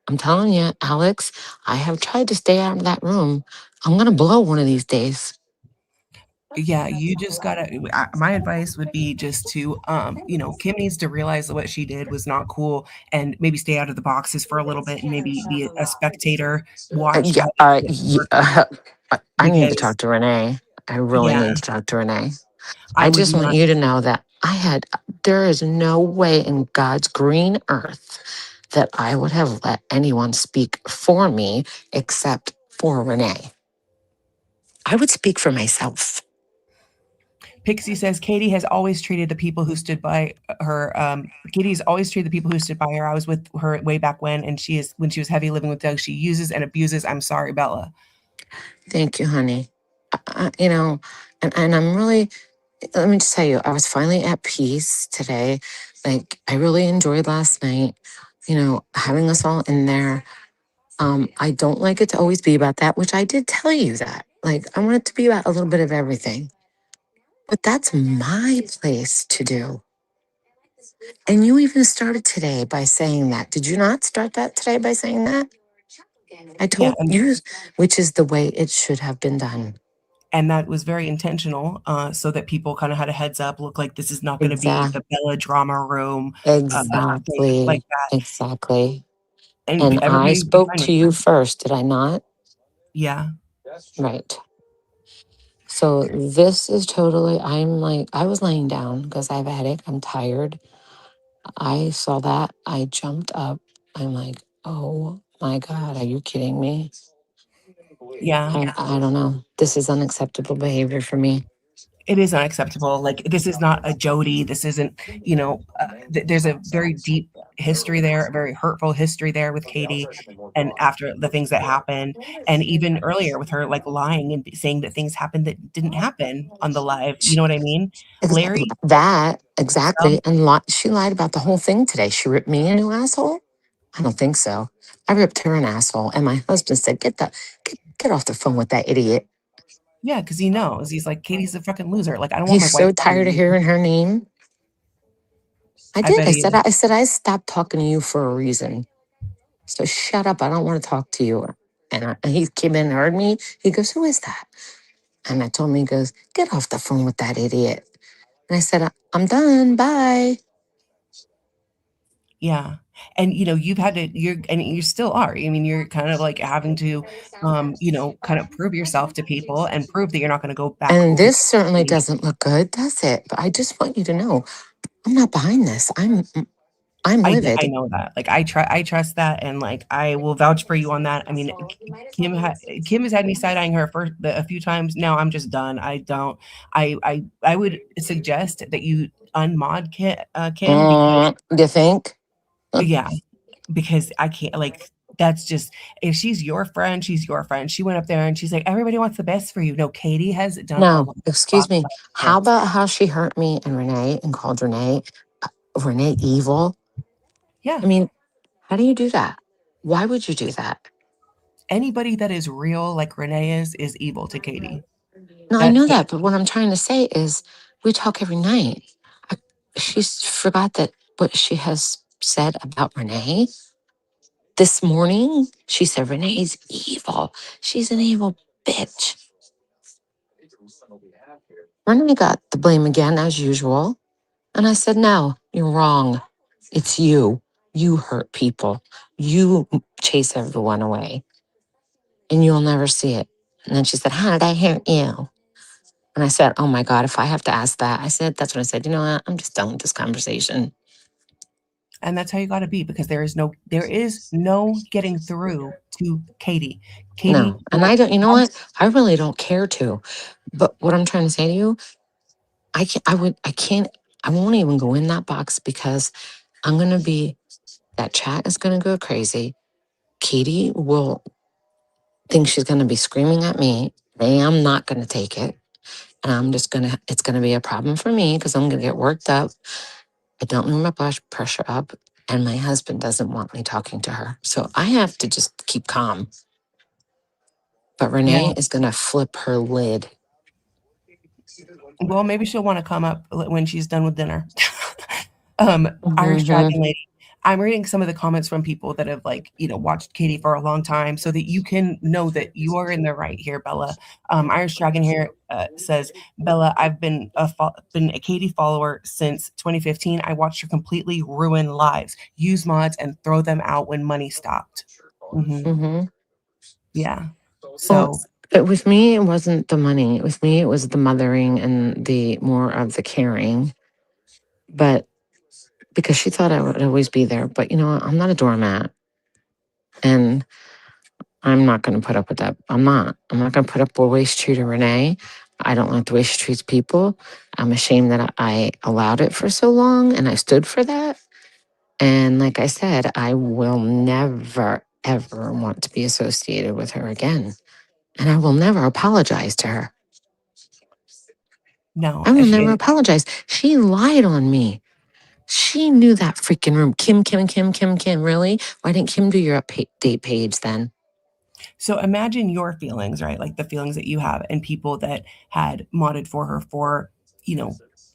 I'm telling you, Alex, I have tried to stay out of that room. I'm going to blow one of these days. Yeah, you just gotta. My advice would be just to, Kim needs to realize that what she did was not cool, and maybe stay out of the boxes for a little bit, and maybe be a spectator, watch how they get hurt, I need to talk because to Renee. I really yeah, need to talk to Renee. I I would just want not. you to know that there is no way in God's green earth that I would have let anyone speak for me except for Renee. I would speak for myself. Pixie says Katie has always treated the people who stood by her. Katie's always treated the people who stood by her. I was with her way back when, and when she was heavy living with Doug. She uses and abuses. I'm sorry, Bella. Thank you, honey. And I'm really, let me just tell you, I was finally at peace today. Like, I really enjoyed last night, having us all in there. I don't like it to always be about that, which I did tell you that. Like, I want it to be about a little bit of everything. But that's my place to do. And you even started today by saying that. Did you not start that today by saying that? I Yeah, told you, which is the way it should have been done. and that was very intentional, so that people kind of had a heads up. Look, like this is not going to be Exactly. the Bella drama room, thing like Exactly. that, Exactly. and And I everybody would be spoke fine with to you that. first, did I not? Yeah, Right. So this is totally, I was laying down because I have a headache. I'm tired. I saw that. I jumped up. I'm like, oh my God, are you kidding me? yeah. I don't know. This is unacceptable behavior for me. It is unacceptable. Like, this is not a Jody. This isn't, there's a very deep history there, a very hurtful history there with Katie, and after the things that happened, and even earlier with her like lying and saying that things happened that didn't happen on the live. You know what I mean? Larry That himself, exactly. And she lied about the whole thing today. She ripped me a new asshole. I don't think so. I ripped her an asshole. And my husband said, get off the phone with that idiot. yeah, because he knows he's like, Katie's a fucking loser. Like, I don't want my He's so wife telling tired of me. hearing her name. I I did. bet he is. I said I stopped talking to you for a reason. So shut up. I don't want to talk to you. And he came in and heard me. He goes, "Who is that?" And I told him, he goes, "Get off the phone with that idiot." And I said, "I'm done. Bye." Yeah. And you've had to and you still are. I mean, you're kind of like having to kind of prove yourself to people and prove that you're not going to go back And over this to certainly Katie. doesn't look good, does it? But I just want you to know, I'm not behind this. I'm I livid. know that. Like I trust that, and like I will vouch for you on that. I mean, Kim has had me side eyeing her for a few times. Now I'm just done. I don't. I would suggest that you unmod Kim because You think? yeah, because I can't like. That's just if she's your friend, she's your friend. She went up there and she's like, everybody wants the best for you. No, Katie has done a No, lot of excuse fucked me. up How shit. about how she hurt me and Renee and called Renee evil? Yeah, I mean, how do you do that? Why would you do that? anybody that is real like Renee is evil to Katie. No, I That's know it. that, but what I'm trying to say is we talk every night. I, she's forgot that what she has said about Renee. This morning, she said Renee's evil. She's an evil bitch. Renee got the blame again, as usual. And I said, no, you're wrong. It's you. You hurt people. You chase everyone away, and you'll never see it. And then she said, how did I hurt you? And I said, oh my God, if I have to ask that, I said, that's when I said, you know what? I'm just done with this conversation. And that's how you got to be because there is no getting through to Katie. Katie No. And will I don't, you know what? I really don't care to. But what I'm trying to say to you, I won't even go in that box because that chat is going to go crazy. Katie will think she's going to be screaming at me. And I'm not going to take it. And it's going to be a problem for me because I'm going to get worked up. I don't know my blood pressure up. And my husband doesn't want me talking to her. So I have to just keep calm. But yeah. Renee is going to flip her lid. Well, maybe she'll want to come up when she's done with dinner. Irish Mhm. Dragon Lady. I'm reading some of the comments from people that have watched Katie for a long time so that you can know that you are in the right here, Bella. Irish Dragon here says, Bella, I've been a Katie follower since 2015. I watched her completely ruin lives, use mods, and throw them out when money stopped. Mhm. Yeah. Well, So with me, it wasn't the money. With me, it was the mothering and the more of the caring. But because she thought I would always be there. But you know what? I'm not a doormat. And I'm not going to put up with that. I'm not. I'm not going to put up with the way she treated Renee. I don't like the way she treats people. I'm ashamed that I allowed it for so long and I stood for that. And like I said, I will never, ever want to be associated with her again. And I will never apologize to her. no, I will never apologize. She lied on me. She knew that freaking room. Kim. Really? Why didn't Kim do your update page then? So imagine your feelings, right? Like the feelings that you have and people that had modded for her for,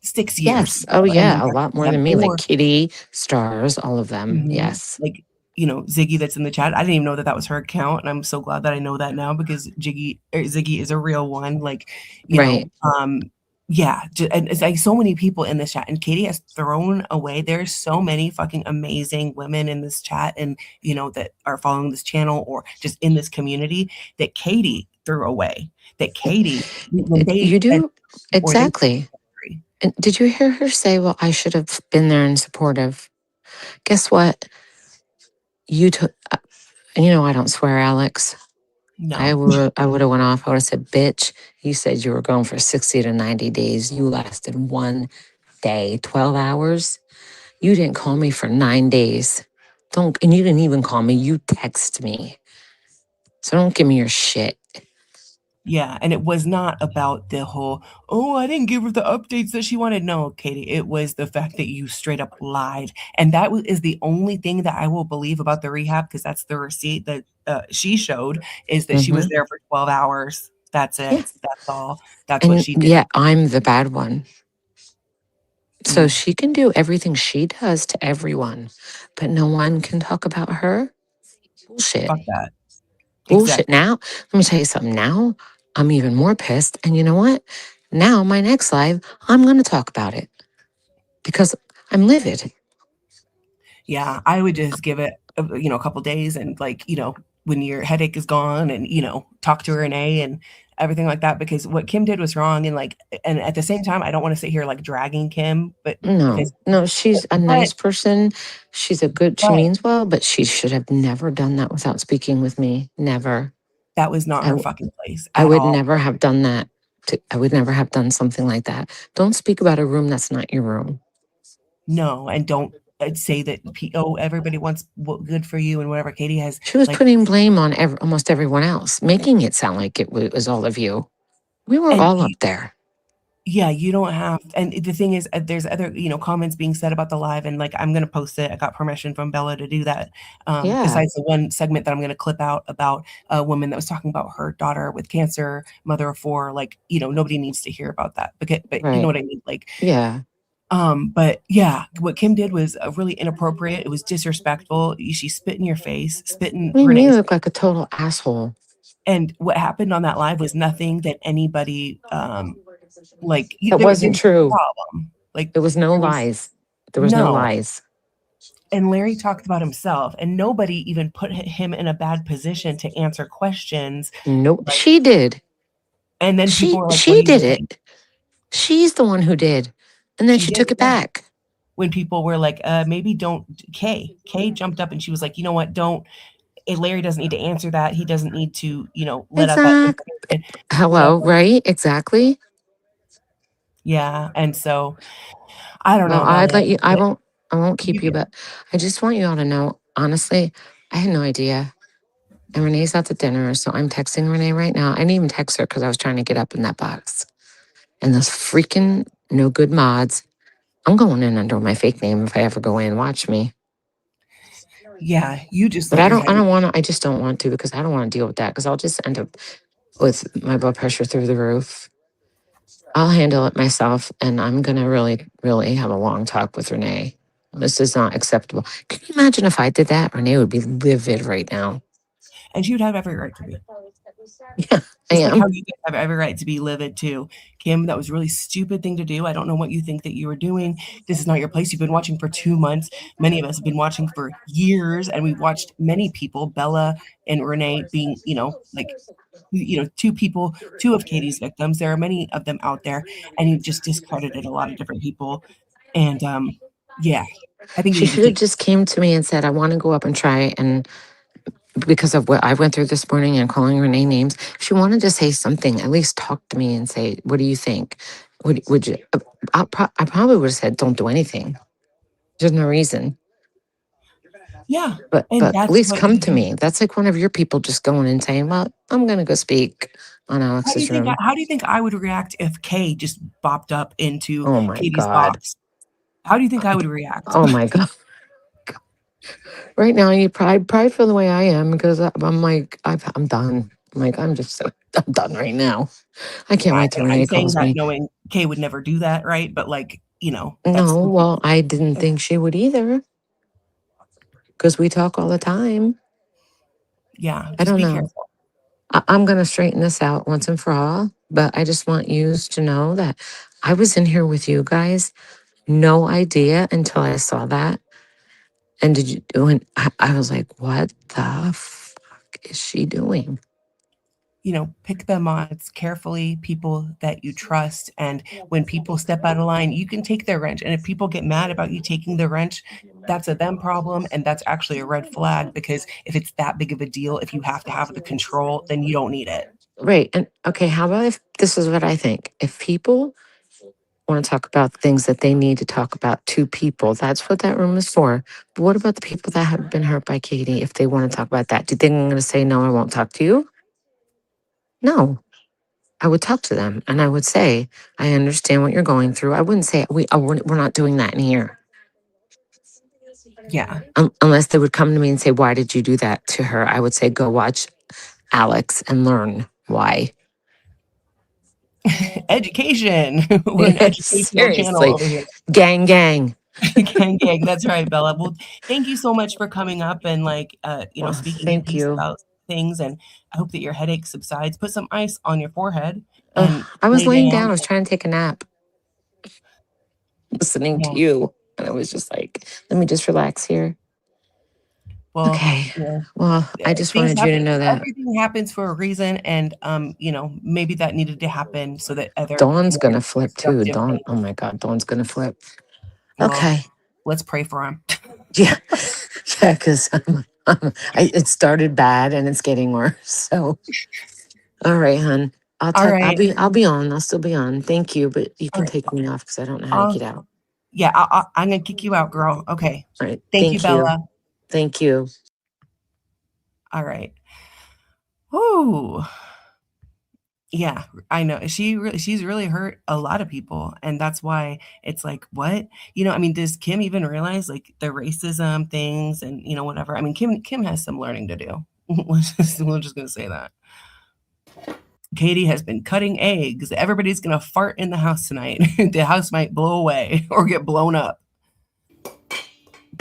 6 years, Yes. Oh, and then yeah. A got rid lot of more them, than me, like or Kitty, Stars, all of them. Mhm. Yes. Like, Ziggy that's in the chat. I didn't even know that that was her account, and I'm so glad that I know that now because Ziggy is a real one. Like, Right. yeah, and it's like so many people in this chat, and Katie has thrown away. There's so many fucking amazing women in this chat, and that are following this channel or just in this community that Katie threw away. That Katie, when they You said do? or they Exactly. And did you hear her say, well, I should have been there and supportive? Guess what? You took, I don't swear, Alex. I no, would I would have went off. I would have said, bitch, you said you were going for 60 to 90 days. You lasted 1 day, 12 hours. You didn't call me for 9 days. And you didn't even call me. You text me. So don't give me your shit. Yeah, and it was not about the whole, "Oh, I didn't give her the updates that she wanted." No, Katie, it was the fact that you straight up lied, and that is the only thing that I will believe about the rehab because that's the receipt that, she showed, is that she was Hmm. there for 12 hours. That's Yeah. it. That's all. That's what And she did. yeah, I'm the bad one. So she can do everything she does to everyone, but no one can talk about her. Bullshit. Fuck that. Bullshit. Exactly. Now, let me tell you something. Now I'm even more pissed. And you know what? Now, my next live, I'm going to talk about it because I'm livid. Yeah, I would just give it, a couple days and like, when your headache is gone and, talk to Renee and everything like that because what Kim did was wrong and like and at the same time I don't want to sit here like dragging Kim, but No, because no, she's a but nice person. She but means well, but she should have never done that without speaking with me. Never. that was not I, her w- fucking place I at would all. never have done that. I would never have done something like that. Don't speak about a room that's not your room. No, and don't say that everybody wants what good for you and whatever. Katie has She was like putting blame on almost everyone else, making it sound like it was all of you. We were and all up there. yeah, you don't have and the thing is, there's other, comments being said about the live, and, like, I'm gonna post it. I got permission from Bella to do that, Yeah, besides the one segment that I'm gonna clip out about a woman that was talking about her daughter with cancer, mother of 4, like, nobody needs to hear about that, but you know right. what I mean? Like, Yeah. but yeah, what Kim did was, really inappropriate, it was disrespectful, she spit in your face, spit in Made me Renee's look face, like a total asshole. and what happened on that live was nothing that anybody, like, That there wasn't was no true. problem. Like, There was no there was lies. There was no no. lies. And Larry talked about himself, and nobody even put him in a bad position to answer questions. Nope. Like, She did. and then people were like, "What She are you did doing?" it. She's the one who did. And then She she did, took it yeah. back. When people were like, maybe don't." Kay jumped up and she was like, "You know what? Don't. Larry doesn't need to answer that. He doesn't need to, let out that Exact. information." So Hello, right? Exactly. yeah, and so I don't Well, know, Bella. I won't You keep you, get but I just want you all to know, honestly, I had no idea. And Renee's out to dinner, so I'm texting Renee right now. I didn't even text her because I was trying to get up in that box. And those freaking no good mods, I'm going in under my fake name if I ever go in. Watch me. yeah, you just But let your head. I don't want to, I just don't want to because I don't want to deal with that because I'll just end up with my blood pressure through the roof. I'll handle it myself. And I'm going to really, really have a long talk with Renee. This is not acceptable. Can you imagine if I did that? Renee would be livid right now. And she would have every right to be. Yeah, I Just like am. how you guys have every right to be livid too. Kim, that was a really stupid thing to do. I don't know what you think that you were doing. This is not your place. You've been watching for 2 months. Many of us have been watching for years, and we've watched many people, Bella and Renee being, like, 2 of Katie's victims. There are many of them out there, and you've just discredited a lot of different people. And yeah, I think you She need to should have take. just came to me and said, I want to go up and try. And because of what I went through this morning and calling Renee names, if she wanted to say something, at least talk to me and say, what do you think? Would you? I probably would have said, don't do anything. There's no reason. Yeah, But and at that's least what come you to do. me. That's like one of your people just going and saying, well, I'm going to go speak on Alex's room. How do you think I would react if Kay just bopped up into Oh my Katie's God. box? How do you think I would react? Oh my God. Right now, you probably feel the way I am because I'm like, I'm done. I'm like, I'm done right now. I can't wait till I'm Renee saying calls that me. knowing Kay would never do that, right? But like, that's No, well, I didn't think she would either because we talk all the time. yeah, I just don't be know. careful. I'm going to straighten this out once and for all. But I just want you to know that I was in here with you guys, no idea until I saw that. And when I was like, what the fuck is she doing? Pick the mods carefully, people that you trust. And when people step out of line, you can take their wrench. And if people get mad about you taking the wrench, that's a them problem. And that's actually a red flag because if it's that big of a deal, if you have to have the control, then you don't need it. Right. And okay, how about if this is what I think? If people want to talk about things that they need to talk about to people, that's what that room is for. But what about the people that have been hurt by Katie? If they want to talk about that, do you think I'm going to say, no, I won't talk to you? No, I would talk to them and I would say, I understand what you're going through. I wouldn't say, we're not doing that in here. Yeah. Unless they would come to me and say, why did you do that to her? I would say, go watch Alex and learn why. Education. We're an educational channel Seriously. over here. Gang, gang. Gang, gang. That's right, Bella. Well, thank you so much for coming up and Well, speaking your thank piece you. about things. And I hope that your headache subsides. Put some ice on your forehead Ugh, and I was lay laying down. down. I was trying to take a nap, listening Yeah. to you. And I was just like, let me just relax here. Well, Okay. yeah. Well, I just Things wanted you to happen. know that Everything happens for a reason, and maybe that needed to happen so that other Dawn's more going to flip too. productive Dawn, things. oh my God, Dawn's going to flip. Well, Okay. let's pray for him. Yeah. Yeah, because it started bad and it's getting worse. So, all right, hon. All I'll right. be on. I'll still be on. Thank you, but you All can right. take me off because I don't know how to get out. Yeah, I'm gonna kick you out, girl. Okay. All right. Thank you, Bella. Thank you. All right. Ooh. Yeah, I know. She's really hurt a lot of people, and that's why it's like, what? I mean, does Kim even realize like the racism things and whatever? I mean, Kim has some learning to do. We're just gonna say that. Katie has been cutting eggs. Everybody's gonna fart in the house tonight. The house might blow away or get blown up.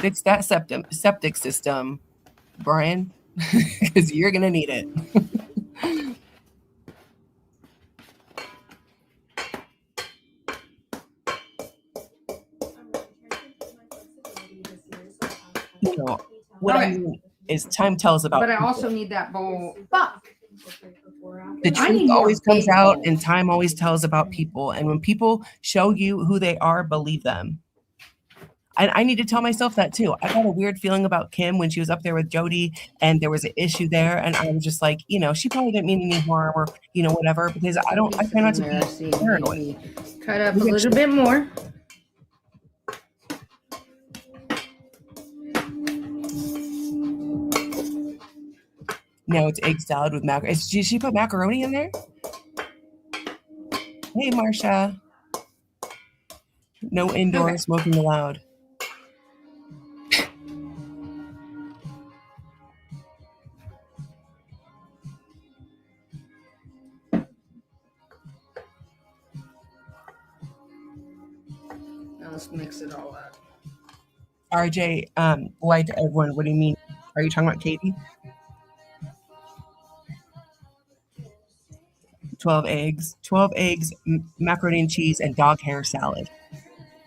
Fix that septic system, Brian, because you're gonna need it. What I mean is time tells about But I people. also need that bowl. Fuck. The I need truth more always comes big out bowls. and time always tells about people. And when people show you who they are, believe them. And I need to tell myself that too. I got a weird feeling about Kim when she was up there with Jody and there was an issue there. And I was just like, she probably didn't mean any harm or, whatever, because I try not to be paranoid. Cut up a little bit more. Now it's egg salad with macaroni. Did she put macaroni in there? Hey, Marsha. No indoor smoking allowed. Now let's mix it all up. RJ, lied to everyone. What do you mean? Are you talking about Katie? 12 eggs, macaroni and cheese, and dog hair salad.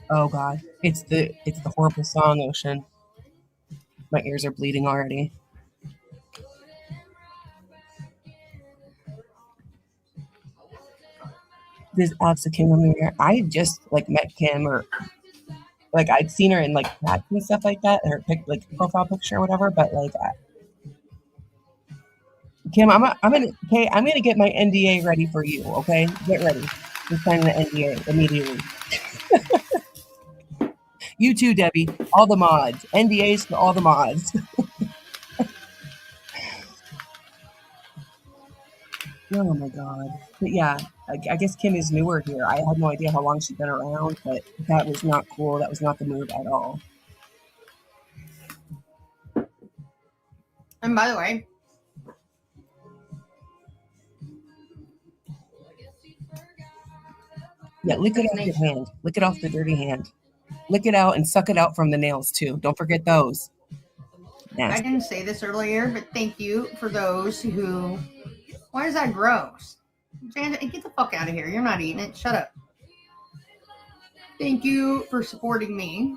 Oh God, it's the horrible song, Ocean. My ears are bleeding already. This Alexa Kim over here. I just met Kim, or I'd seen her in chats and stuff like that, her profile picture or whatever. But Kim, I'm gonna get my NDA ready for you. Okay, get ready. We're signing the NDA immediately. You too, Debbie. All the mods. NDAs for all the mods. Oh my God. But yeah, I guess Kim is newer here. I had no idea how long she'd been around, but that was not cool. That was not the move at all. And by the way, yeah, lick it off your hand. Lick it off the dirty hand. Lick it out and suck it out from the nails too. Don't forget those. I didn't say this earlier, but thank you for those who. Why is that gross? Janet, get the fuck out of here. You're not eating it. Shut up. Thank you for supporting me.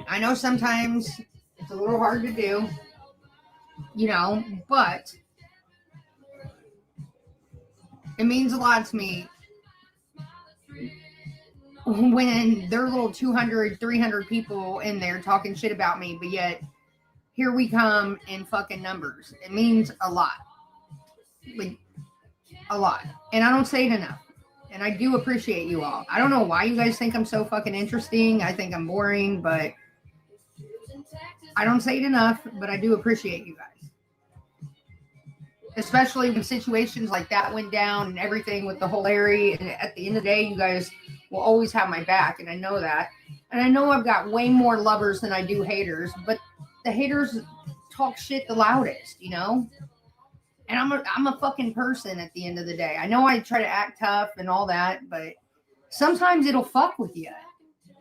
I know sometimes it's a little hard to do, but it means a lot to me when there are little 200, 300 people in there talking shit about me, but yet here we come in fucking numbers. It means a lot. A lot. And I don't say it enough. And I do appreciate you all. I don't know why you guys think I'm so fucking interesting. I think I'm boring, but I don't say it enough, but I do appreciate you guys. Especially when situations like that went down and everything with the whole Larry. And at the end of the day, you guys will always have my back. And I know that. And I know I've got way more lovers than I do haters, but the haters talk shit the loudest, And I'm a fucking person at the end of the day. I know I try to act tough and all that, but sometimes it'll fuck with you,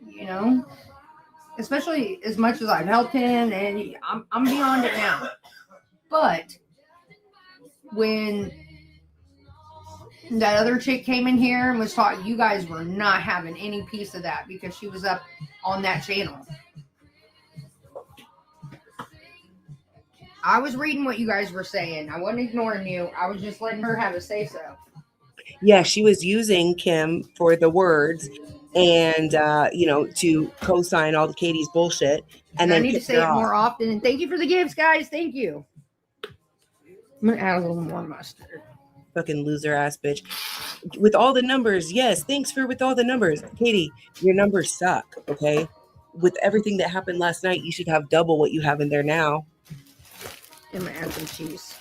you know? Especially as much as I've helped him, and I'm beyond it now. But when that other chick came in here and was talking, you guys were not having any piece of that because she was up on that channel. I was reading what you guys were saying. I wasn't ignoring you. I was just letting her have a say so. Yeah, she was using Kim for the words and to co-sign all the Katie's bullshit, and I then need to piss say her it off. more often. And thank you for the gifts, guys. Thank you. I'm gonna add a little more mustard. Fucking loser ass bitch. With all the numbers, yes. Thanks for with all the numbers, Katie. Your numbers suck. Okay. With everything that happened last night, you should have double what you have in there now. I'm gonna add some cheese.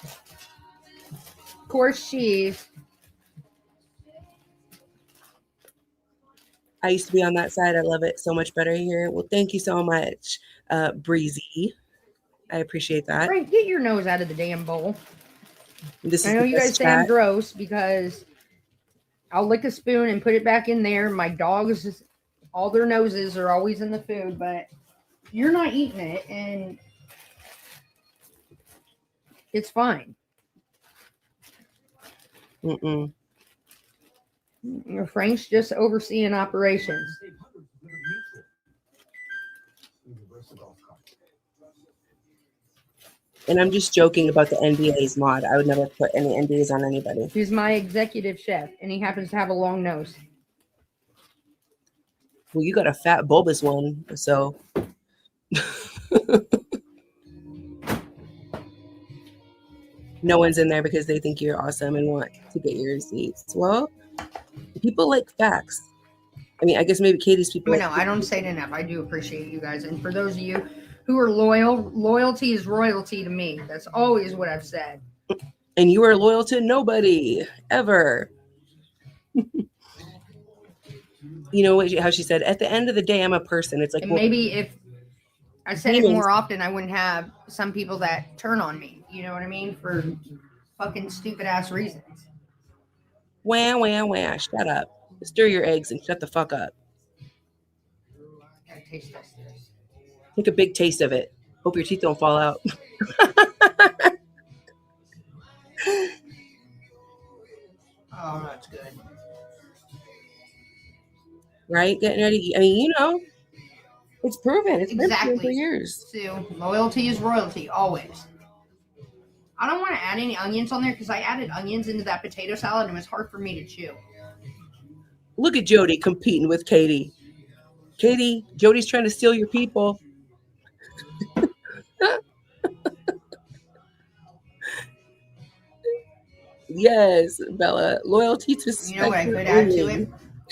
Of course, cheese. I used to be on that side. I love it so much better here. Well, thank you so much, Breezy. I appreciate that. Frank, get your nose out of the damn bowl. This is I know the you guys best say I'm chat. gross because I'll lick a spoon and put it back in there. My dogs, all their noses are always in the food, but you're not eating it, and it's fine. Mm-mm. Frank's just overseeing operations. And I'm just joking about the NDAs mod. I would never put any NDAs on anybody. He's my executive chef, and he happens to have a long nose. Well, you got a fat bulbous one, so. No one's in there because they think you're awesome and want to get your receipts. Well, people like facts. I mean, I guess maybe Katie's people. But no, I don't say it enough. I do appreciate you guys. And for those of you who are loyal, loyalty is royalty to me. That's always what I've said. And you are loyal to nobody, ever. You know what? How she said, at the end of the day, I'm a person. It's like, And well, maybe if I said it more often, I wouldn't have some people that turn on me. You know what I mean? For fucking stupid ass reasons. Wah, wah, wah. Shut up. Stir your eggs and shut the fuck up. Gotta taste this. Take a big taste of it. Hope your teeth don't fall out. Oh, that's good. Right? Getting ready. I mean, it's proven. It's been proven for Exactly. years. Sue, loyalty is royalty, always. I don't want to add any onions on there because I added onions into that potato salad and it was hard for me to chew. Look at Jody competing with Katie. Katie, Jody's trying to steal your people. Yes, Bella. Loyalty to You know what I could add to it?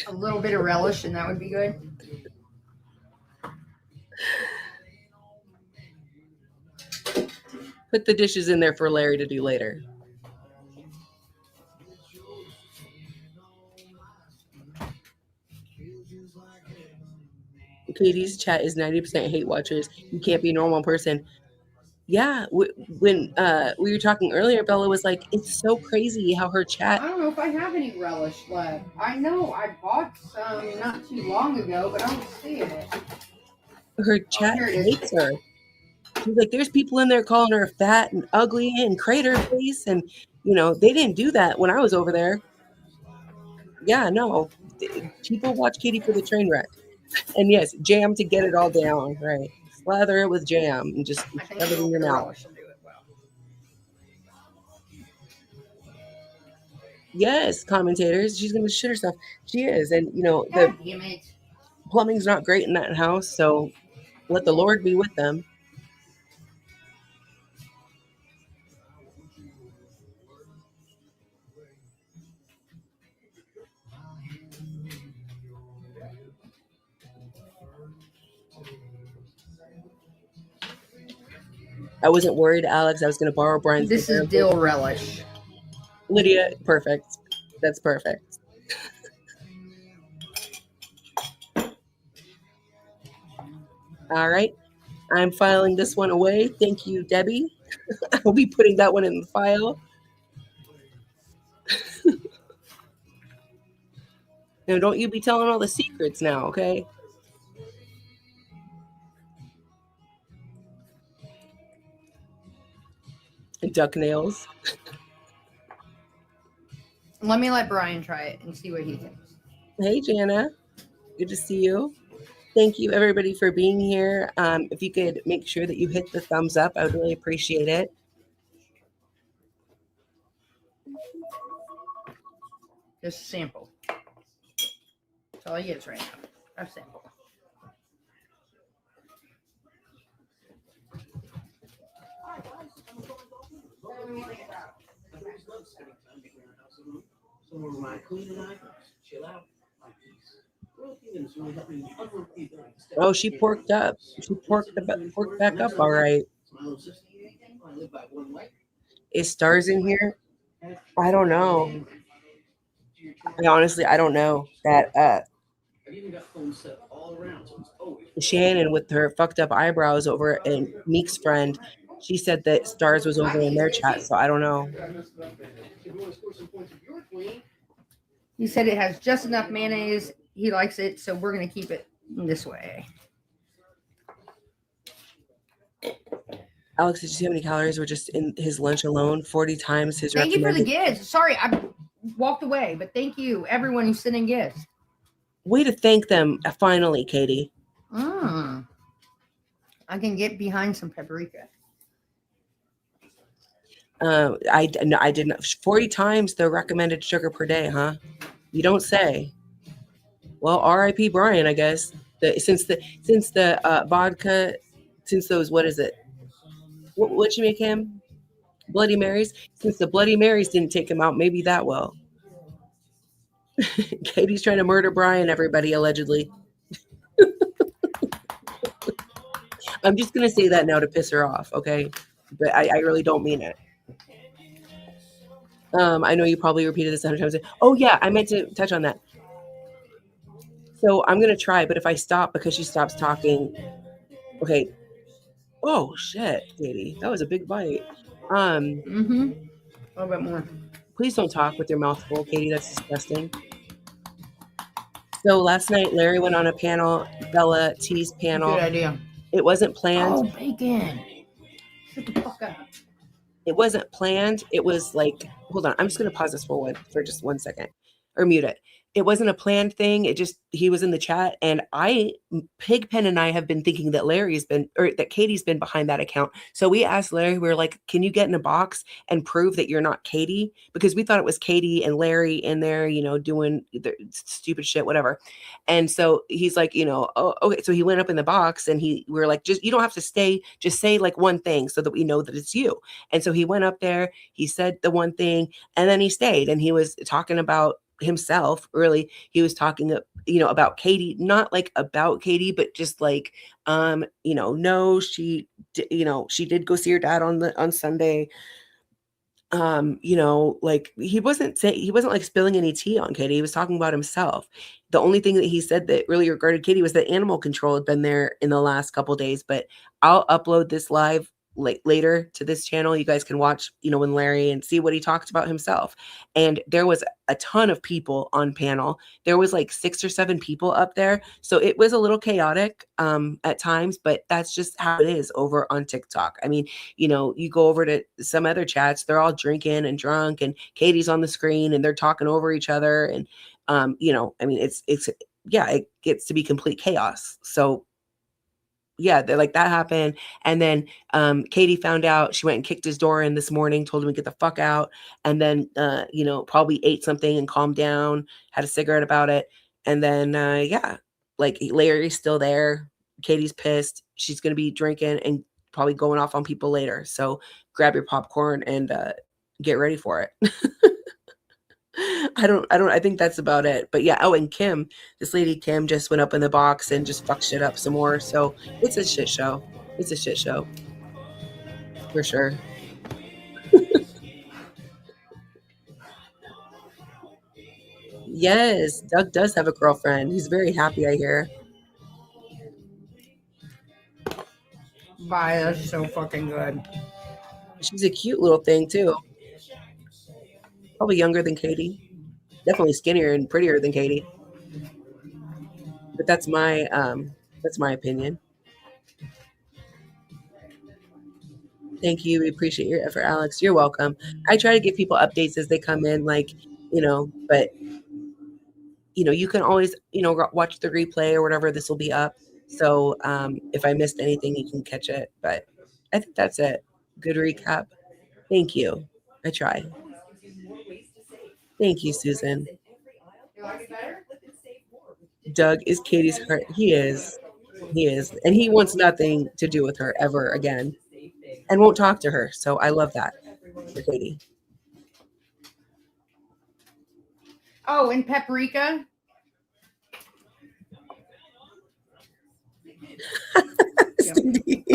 A little bit of relish, and that would be good. Put the dishes in there for Larry to do later. Katie's chat is 90% hate watchers. You can't be a normal person. Yeah, when we were talking earlier, Bella was like, it's so crazy how her chat. I don't know if I have any relish left. I know I bought some not too long ago, but I don't see it. Her chat here it is. hates her. She's like, there's people in there calling her fat and ugly and crater face. And, they didn't do that when I was over there. Yeah, no. People watch Katie for the train wreck. And yes, jam to get it all down, right? Slather it with jam and just shove it in your mouth. Relish will do it well. Yes, commentators. She's going to shit herself. She is. And, God the damn it. plumbing's not great in that house. So let the Lord be with them. I wasn't worried, Alex. I was going to borrow Brian's. This is dill relish. Lydia, perfect. That's perfect. All right. I'm filing this one away. Thank you, Debbie. I'll be putting that one in the file. Now, don't you be telling all the secrets now, okay? Duck nails. Let me let Brian try it and see what he thinks. Hey, Jana. Good to see you. Thank you, everybody, for being here. If you could make sure that you hit the thumbs up, I would really appreciate it. Just a sample. That's all he gets right now. A sample. Oh, she porked up. She porked back up all right. Is Stars in here? I don't know. I don't know that Shannon with her fucked up eyebrows over and Meek's friend, she said that Stars was over in their chat, so I don't know. He said it has just enough mayonnaise. He likes it, so we're gonna keep it this way. Alex, did you see how many calories were just in his lunch alone? 40 times his Thank you for the recommended. gifts. Sorry, I walked away, but thank you, everyone who's sending gifts. Way to thank them finally, Katie. I can get behind some paprika. I didn't. 40 times the recommended sugar per day, huh? You don't say. Well, R.I.P. Brian, I guess. Since the vodka, since those, what is it? What'd you make him? Bloody Marys. Since the Bloody Marys didn't take him out, maybe that will. Katie's trying to murder Brian, everybody, allegedly. I'm just gonna say that now to piss her off, okay? But I really don't mean it. I know you probably repeated this 100 times. Oh yeah, I meant to touch on that. So I'm gonna try, but if I stop because she stops talking, okay. Oh shit, Katie, that was a big bite. A little bit more. Please don't talk with your mouth full, Katie. That's disgusting. So last night, Larry went on a panel, Bella T's panel. Good idea. It wasn't planned. Oh, bacon. Shut the fuck up. It wasn't planned. It was like, hold on. I'm just going to pause this for just 1 second or mute it. It wasn't a planned thing. It just, he was in the chat and Pigpen and I have been thinking that that Katie's been behind that account. So we asked Larry, we were like, can you get in a box and prove that you're not Katie? Because we thought it was Katie and Larry in there, doing their stupid shit, whatever. And so he's like, oh, okay. So he went up in the box and we were like, you don't have to stay, just say like one thing so that we know that it's you. And so he went up there, he said the one thing, and then he stayed and he was talking about himself. Really, he was talking about Katie, not like about Katie, but just like no, she did go see her dad on Sunday. Like he wasn't like spilling any tea on Katie. He was talking about himself. The only thing that he said that really regarded Katie was that animal control had been there in the last couple days. But I'll upload this live later to this channel. You guys can watch, when Larry and see what he talked about himself. And there was a ton of people on panel. There was like 6 or 7 people up there. So it was a little chaotic at times, but that's just how it is over on TikTok. I mean, you go over to some other chats, they're all drinking and drunk and Katie's on the screen and they're talking over each other. And, I mean, it gets to be complete chaos. So yeah, like that happened. And then Katie found out, she went and kicked his door in this morning, told him to get the fuck out. And then, probably ate something and calmed down, had a cigarette about it. And then, like Larry's still there. Katie's pissed. She's going to be drinking and probably going off on people later. So grab your popcorn and get ready for it. I think that's about it. But yeah, and Kim, this lady Kim just went up in the box and just fucked shit up some more. So it's a shit show. It's a shit show. For sure. Yes, Doug does have a girlfriend. He's very happy, I hear. Bye, that's so fucking good. She's a cute little thing too. Probably younger than Katie. Definitely skinnier and prettier than Katie. But that's my opinion. Thank you. We appreciate your effort, Alex. You're welcome. I try to give people updates as they come in, like, but you can always, watch the replay or whatever. This will be up. So if I missed anything, you can catch it. But I think that's it. Good recap. Thank you. I try. Thank you, Susan. You like it better? Doug is Katie's heart. He is. He is. And he wants nothing to do with her ever again and won't talk to her. So I love that for Katie. Oh, and paprika. Cindy.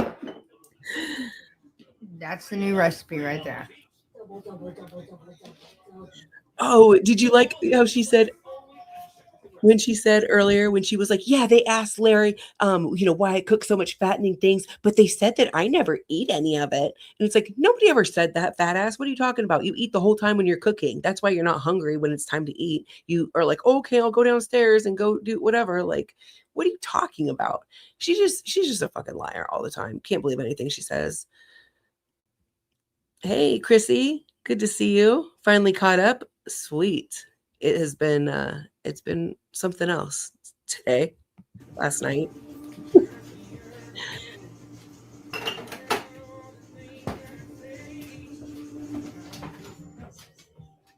That's the new recipe right there. Oh, did you like how she said when she said earlier when she was like, yeah, they asked Larry, why I cook so much fattening things, but they said that I never eat any of it. And it's like, nobody ever said that, fat ass. What are you talking about? You eat the whole time when you're cooking. That's why you're not hungry when it's time to eat. You are like, okay, I'll go downstairs and go do whatever. Like, what are you talking about? She's just a fucking liar all the time. Can't believe anything she says. Hey, Chrissy, good to see you. Finally caught up. Sweet. It's been something else today, last night.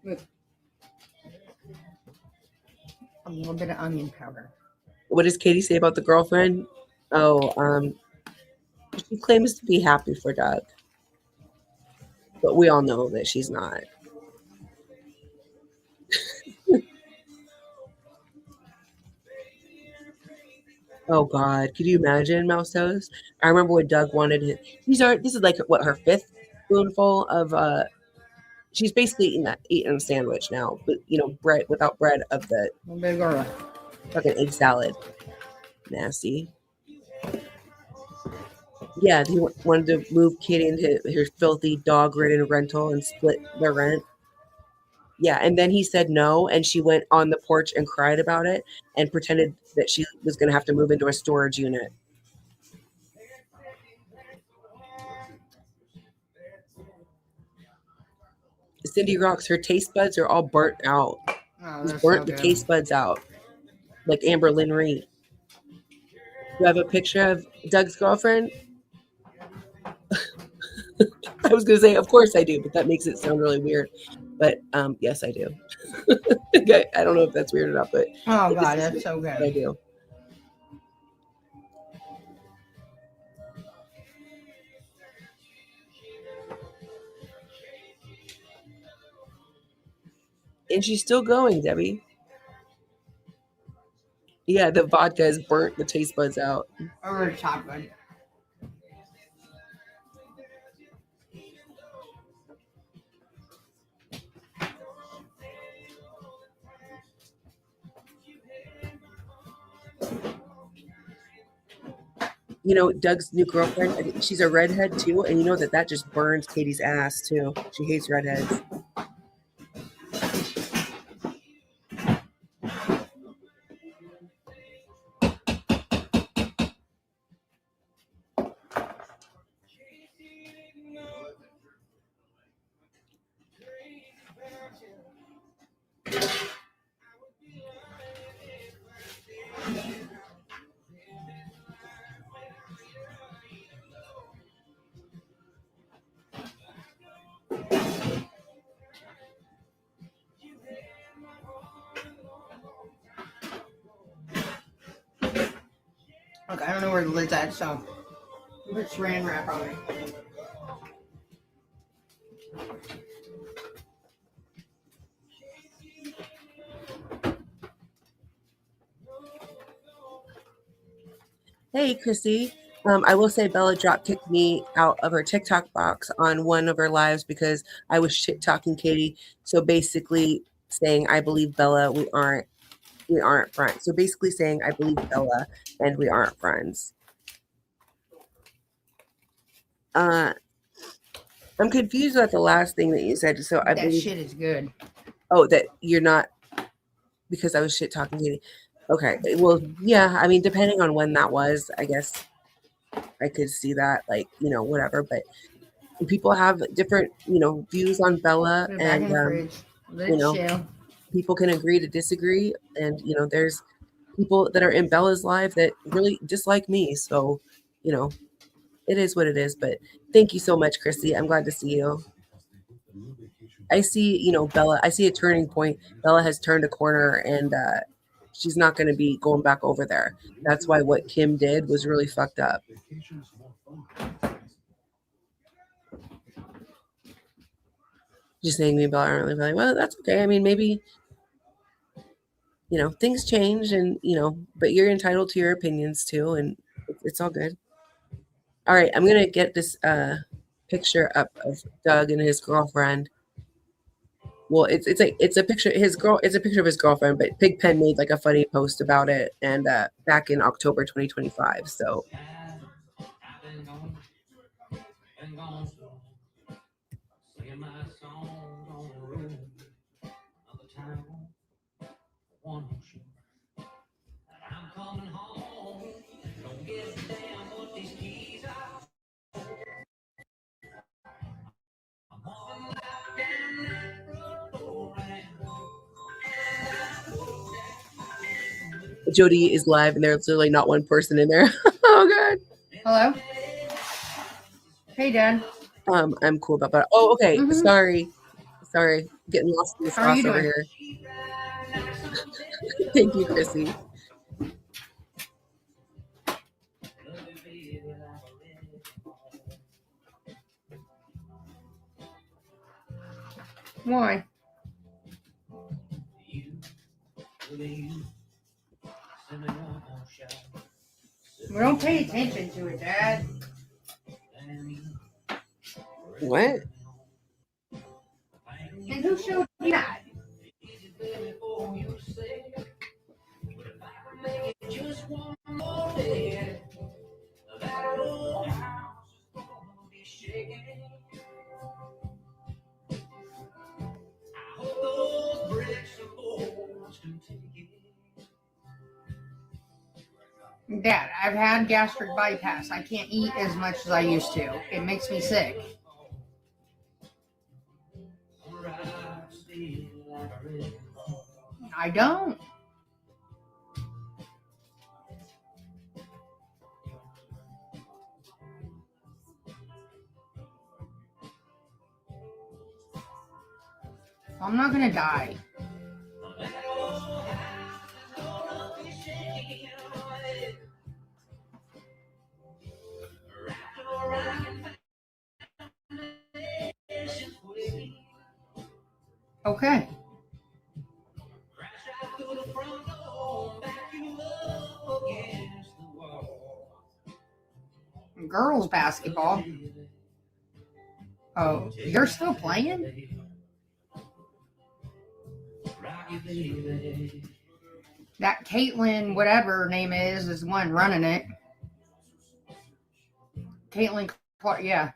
A little bit of onion powder. What does Katie say about the girlfriend? Oh, she claims to be happy for Doug, but we all know that she's not. Oh God, could you imagine Mouse Toast? I remember when Doug wanted his. This is like what her fifth spoonful of. She's basically eating a sandwich now, but bread without bread of the A little bit of garlic. fucking egg salad. Nasty. Yeah, he wanted to move Katie into her filthy dog-ridden rental and split the rent. Yeah, and then he said no, and she went on the porch and cried about it and pretended that she was going to have to move into a storage unit. Cindy rocks. Her taste buds are all burnt out. Oh, She's that's burnt so the good. taste buds out, like Amber Lynn Reed. You have a picture of Doug's girlfriend? I was going to say, of course I do, but that makes it sound really weird. But yes, I do. I don't know if that's weird or not, but Oh God, that's so good. I do. And she's still going, Debbie. Yeah, the vodka has burnt the taste buds out. Or the chocolate. Doug's new girlfriend, I think she's a redhead too, and that just burns Katie's ass too. She hates redheads. Okay, I don't know where the lid's at, so put saran wrap on it. Hey, Chrissy. I will say Bella drop kicked me out of her TikTok box on one of her lives because I was shit talking Katie. So basically saying I believe Bella, we aren't friends. So basically saying I believe Bella and we aren't friends. I'm confused about the last thing that you said. So I That believe shit is good. that you're not because I was shit talking Katie. Okay. Well, yeah. I mean, depending on when that was, I guess I could see that, like, whatever. But people have different, views on Bella, Put it back and in the fridge. Let you it know, chill. people can agree to disagree, and there's people that are in Bella's life that really dislike me. So, it is what it is. But thank you so much, Chrissy. I'm glad to see you. I see, Bella. I see a turning point. Bella has turned a corner, and she's not going to be going back over there. That's why what Kim did was really fucked up. Just saying, me and Bella aren't really like, well, that's okay. I mean, maybe things change, and but you're entitled to your opinions too, and it's all good. All right, I'm gonna get this picture up of Doug and his girlfriend. Well, it's a picture it's a picture of his girlfriend, but Pigpen made like a funny post about it, and back in October 2025. So Jody is live, and there's literally not one person in there. Oh Hello? Hey, Dad. god. I'm cool about that. Oh, okay. Mhm. Sorry, getting lost in the How are you sauce over doing? here. Thank you, Chrissy. Why? We don't pay attention to it, Dad. What? And who showed you that? Dad, I've had gastric bypass. I can't eat as much as I used to. It makes me sick. I don't. I'm not gonna die. Okay. Girls basketball. Oh, you're still playing? That Caitlin, whatever her name is the one running it. Caitlin, yeah.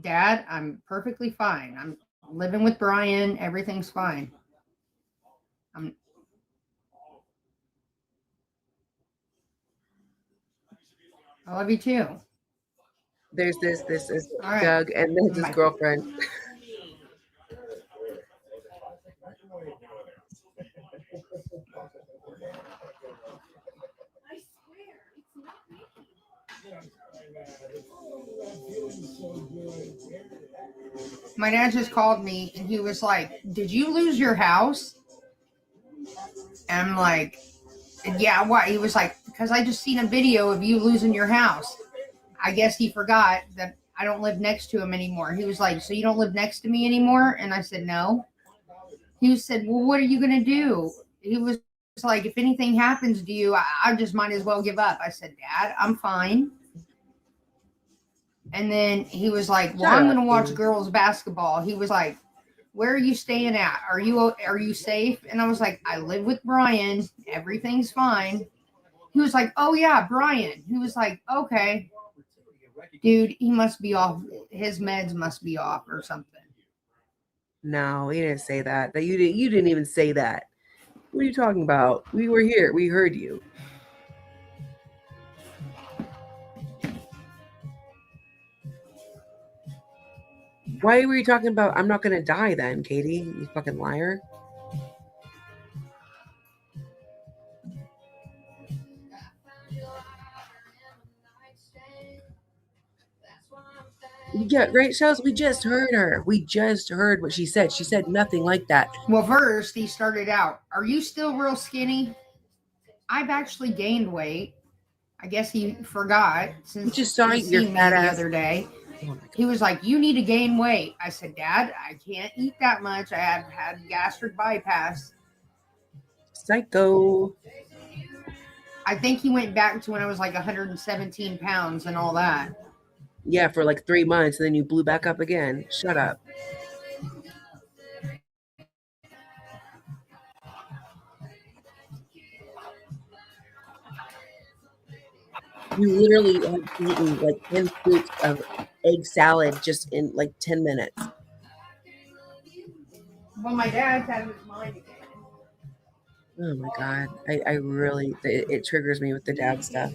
Dad, I'm perfectly fine. I'm living with Brian. Everything's fine. I love you too. There's this is All right. Doug, and there's his Bye. girlfriend. My dad just called me and he was like, "Did you lose your house?" And I'm like, "Yeah, why?" He was like, "Because I just seen a video of you losing your house." I guess he forgot that I don't live next to him anymore. He was like, "So you don't live next to me anymore?" And I said, "No." He said, "Well, what are you going to do?" He was like, "If anything happens to you, I just might as well give up." I said, "Dad, I'm fine." And then he was like, "Well, I'm going to watch girls basketball." He was like, where are you staying at? Are you safe? And I was like, I live with Brian. Everything's fine. He was like, oh yeah, Brian. He was like, okay, dude, he must be off. His meds must be off or something. No, he didn't say that. That you didn't even say that. What are you talking about? We were here. We heard you. Why were you talking about I'm not gonna die then, Katie? You fucking liar. Yeah, great shows. We just heard her. We just heard what she said. She said nothing like that. Well, first he started out, are you still real skinny? I've actually gained weight. I guess he forgot since We just saw he your seen me fat the ass. other day. Oh my God. He was like, you need to gain weight. I said, Dad, I can't eat that much. I have had gastric bypass. Psycho. I think he went back to when I was like 117 pounds and all that. Yeah, for like 3 months, and then you blew back up again. Shut up. You literally have eaten like 10 scoops of egg salad just in like 10 minutes. Well, my dad's out of his mind again. Oh my God. I really, it triggers me with the dad stuff.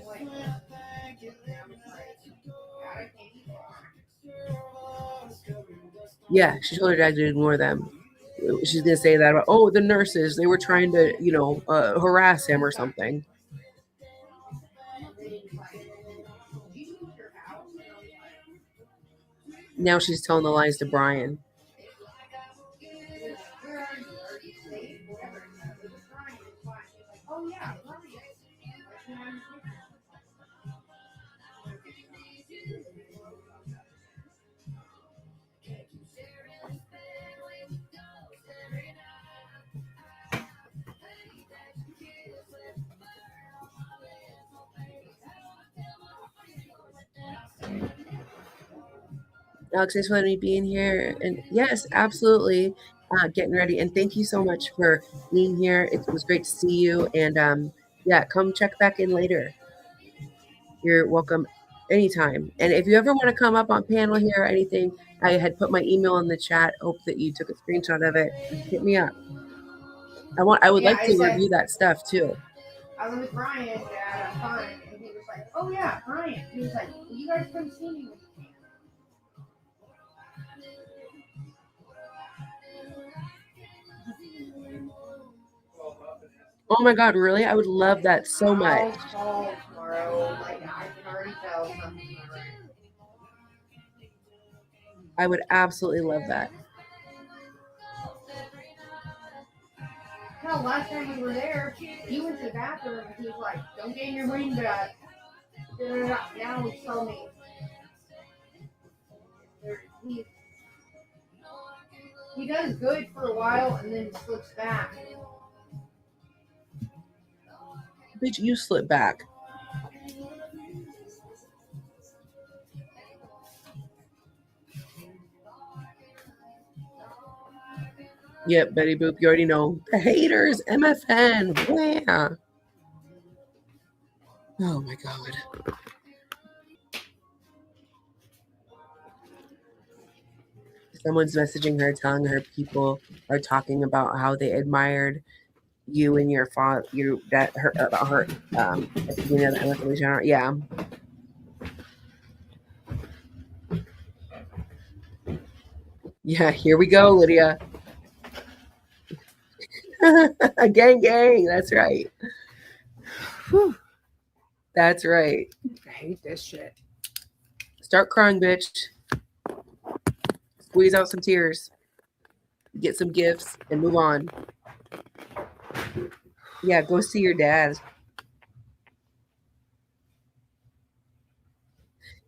Yeah, she told her dad to ignore them. She's going to say that about, oh, the nurses, they were trying to, harass him or something. Now she's telling the lies to Brian. Oh, yeah. Alex, thanks for letting me be in here. And yes, absolutely. Getting ready. And thank you so much for being here. It was great to see you. And yeah, come check back in later. You're welcome anytime. And if you ever want to come up on panel here or anything, I had put my email in the chat. Hope that you took a screenshot of it. Hit me up. I would like to review that stuff too. I was with Brian, Dad, I'm fine. And he was like, oh, yeah, Brian. He was like, will you guys come see me? Oh my God, really? I would love that so much. I'll call tomorrow. Like, I can already tell something. I would absolutely love that. Hell, last time we were there, he went to the bathroom and he was like, don't gain your ring back. Now he's telling me. He does good for a while and then slips back. Bitch, you slip back. Yep, Betty Boop, you already know. The haters, MFN, where? Oh my God. Someone's messaging her, telling her people are talking about how they admired you and your father, you that her about her you know the MFW channel. Yeah. Yeah, here we go, Lydia. Gang, gang. That's right. Whew. That's right. I hate this shit. Start crying, bitch. Squeeze out some tears. Get some gifts and move on. Yeah, go see your dad.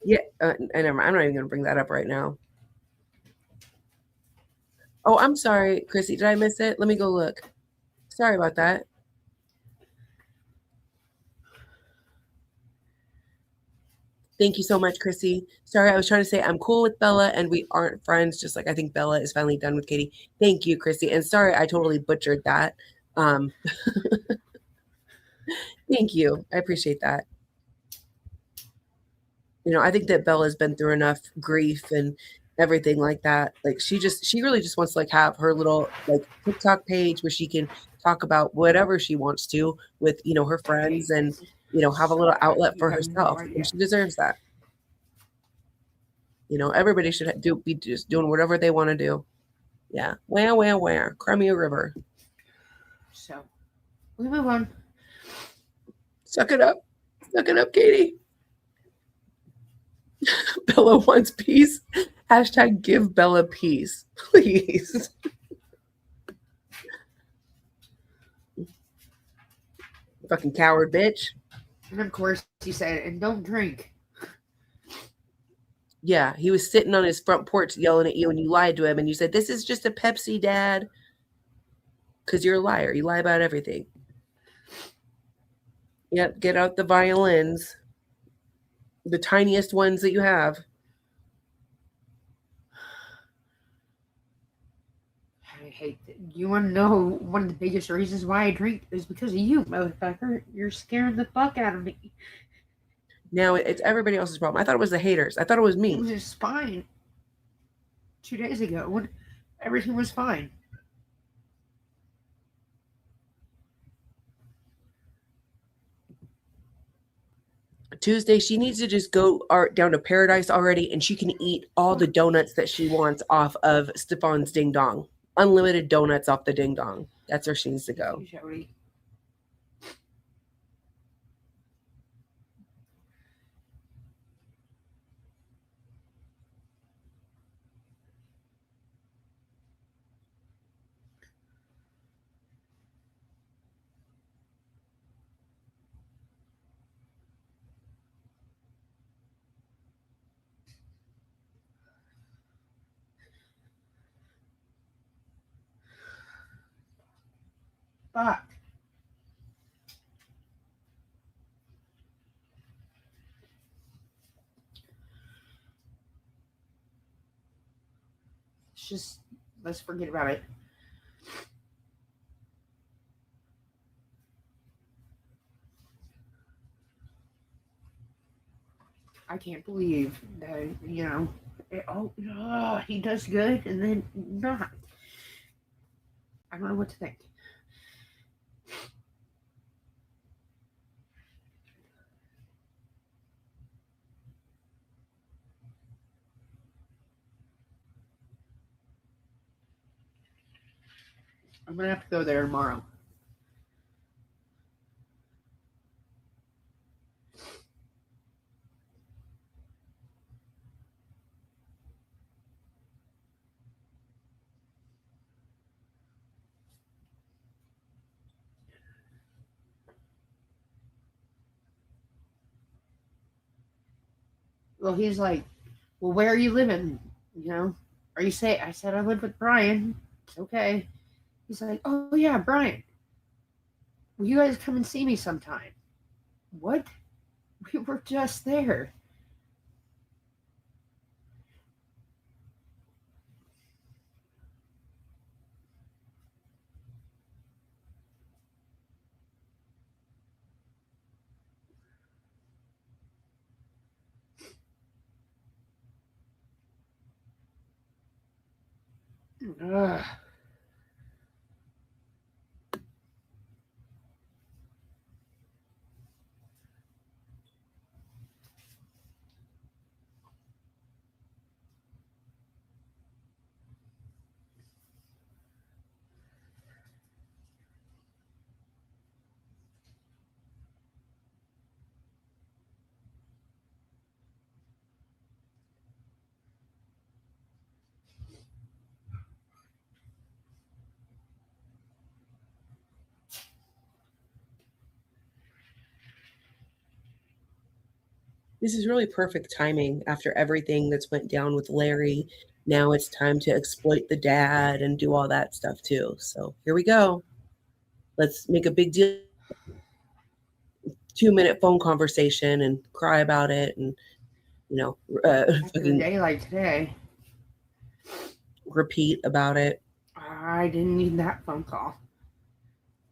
Yeah, I'm not even going to bring that up right now. Oh, I'm sorry, Chrissy. Did I miss it? Let me go look. Sorry about that. Thank you so much, Chrissy. Sorry, I was trying to say I'm cool with Bella and we aren't friends, just like I think Bella is finally done with Katie. Thank you, Chrissy. And sorry, I totally butchered that. Thank you. I appreciate that. You know, I think that Bella's been through enough grief and everything like that. Like she really just wants to like have her little like TikTok page where she can talk about whatever she wants to with, you know, her friends and, you know, have a little outlet for herself. And she deserves that. You know, everybody should be just doing whatever they want to do. Yeah. Where? Cry me a river. So we move on. Suck it up. Suck it up, Katie. Bella wants peace. Hashtag give Bella peace. Please. Fucking coward bitch. And of course he said, and don't drink. Yeah, he was sitting on his front porch yelling at you and you lied to him and you said, this is just a Pepsi, Dad. Because you're a liar. You lie about everything. Yep, get out the violins. The tiniest ones that you have. I hate that. You want to know one of the biggest reasons why I drink is because of you, motherfucker. You're scaring the fuck out of me. Now it's everybody else's problem. I thought it was the haters. I thought it was me. It was just fine 2 days ago when everything was fine. Tuesday, she needs to just go down to Paradise already and she can eat all the donuts that she wants off of Stefan's Ding Dong. Unlimited donuts off the Ding Dong. That's where she needs to go. Fuck. Let's forget about it. I can't believe that, you know, he does good and then not. I don't know what to think. I'm going to have to go there tomorrow. Well, he's like, well, where are you living? You know, are you say? I said I live with Brian. It's okay. He's like, oh yeah, Brian. Will you guys come and see me sometime? What? We were just there. Ugh. This is really perfect timing after everything that's went down with Larry. Now it's time to exploit the dad and do all that stuff too. So here we go. Let's make a big deal. 2-minute phone conversation and cry about it and After a fucking day like today, repeat about it. I didn't need that phone call.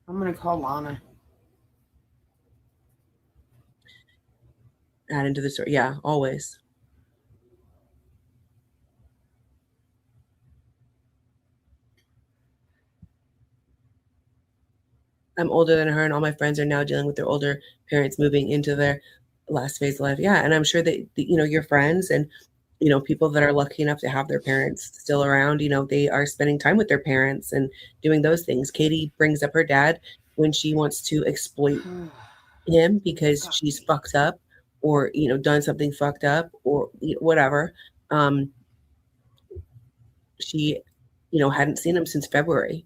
I'm gonna call Lana. Add into the story. Yeah, always. I'm older than her, and all my friends are now dealing with their older parents moving into their last phase of life. Yeah, and I'm sure that your friends and people that are lucky enough to have their parents still around, they are spending time with their parents and doing those things. Katie brings up her dad when she wants to exploit him because she's fucked up or done something fucked up or whatever. She hadn't seen him since February.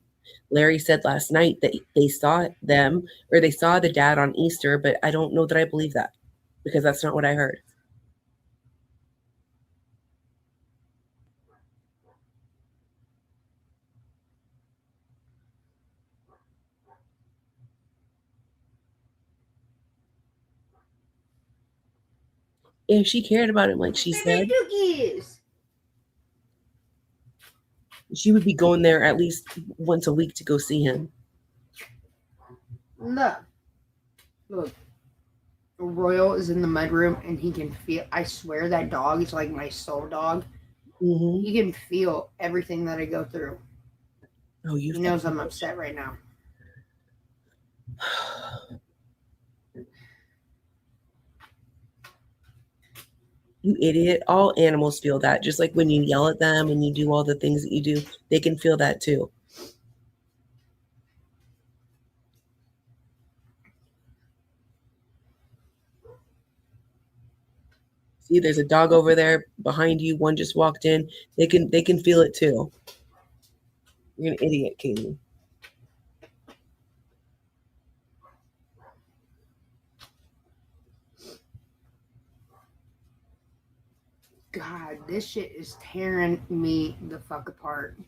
Larry said last night that they saw them or they saw the dad on Easter, but I don't know that I believe that because that's not what I heard. If she cared about him like she said, she would be going there at least once a week to go see him. Look. Royal is in the mudroom and he can feel. I swear that dog is like my soul dog. Mm-hmm. He can feel everything that I go through. Oh, he knows I'm upset right now. You idiot. All animals feel that. Just like when you yell at them and you do all the things that you do, they can feel that too. See, there's a dog over there behind you. One just walked in. They can feel it too. You're an idiot, Katie. God, this shit is tearing me the fuck apart.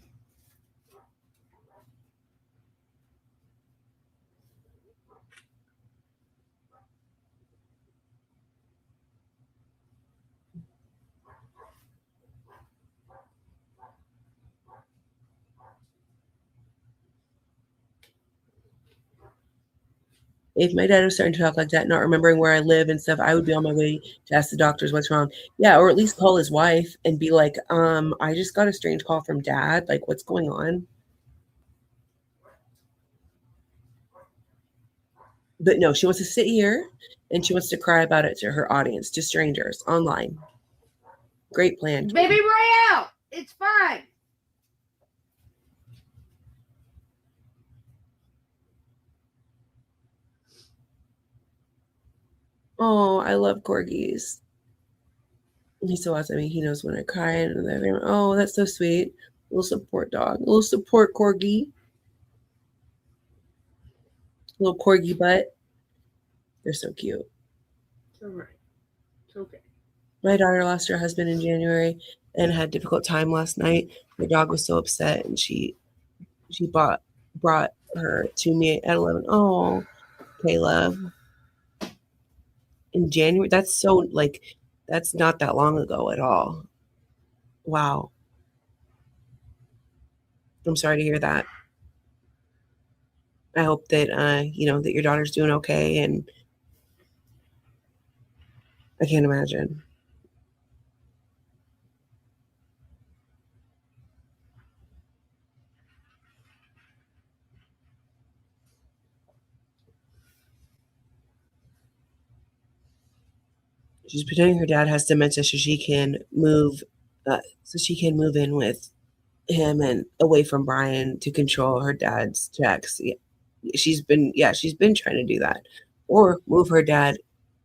If my dad was starting to talk like that, not remembering where I live and stuff, I would be on my way to ask the doctors what's wrong. Yeah, or at least call his wife and be like, I just got a strange call from dad. Like, what's going on? But no, she wants to sit here and she wants to cry about it to her audience, to strangers online. Great plan. Baby Royale, it's fine. Oh, I love corgis. He's so awesome. I mean, he knows when I cry and oh, that's so sweet. Little support dog. Little support corgi. Little corgi butt. They're so cute. It's all right. It's okay. My daughter lost her husband in January and had a difficult time last night. Her dog was so upset and she brought her to me at 11. Oh, Kayla. In January. That's so that's not that long ago at all. Wow. I'm sorry to hear that. I hope that that your daughter's doing okay, and I can't imagine. She's pretending her dad has dementia so she can move in with him and away from Brian to control her dad's checks. Yeah. She's been trying to do that or move her dad.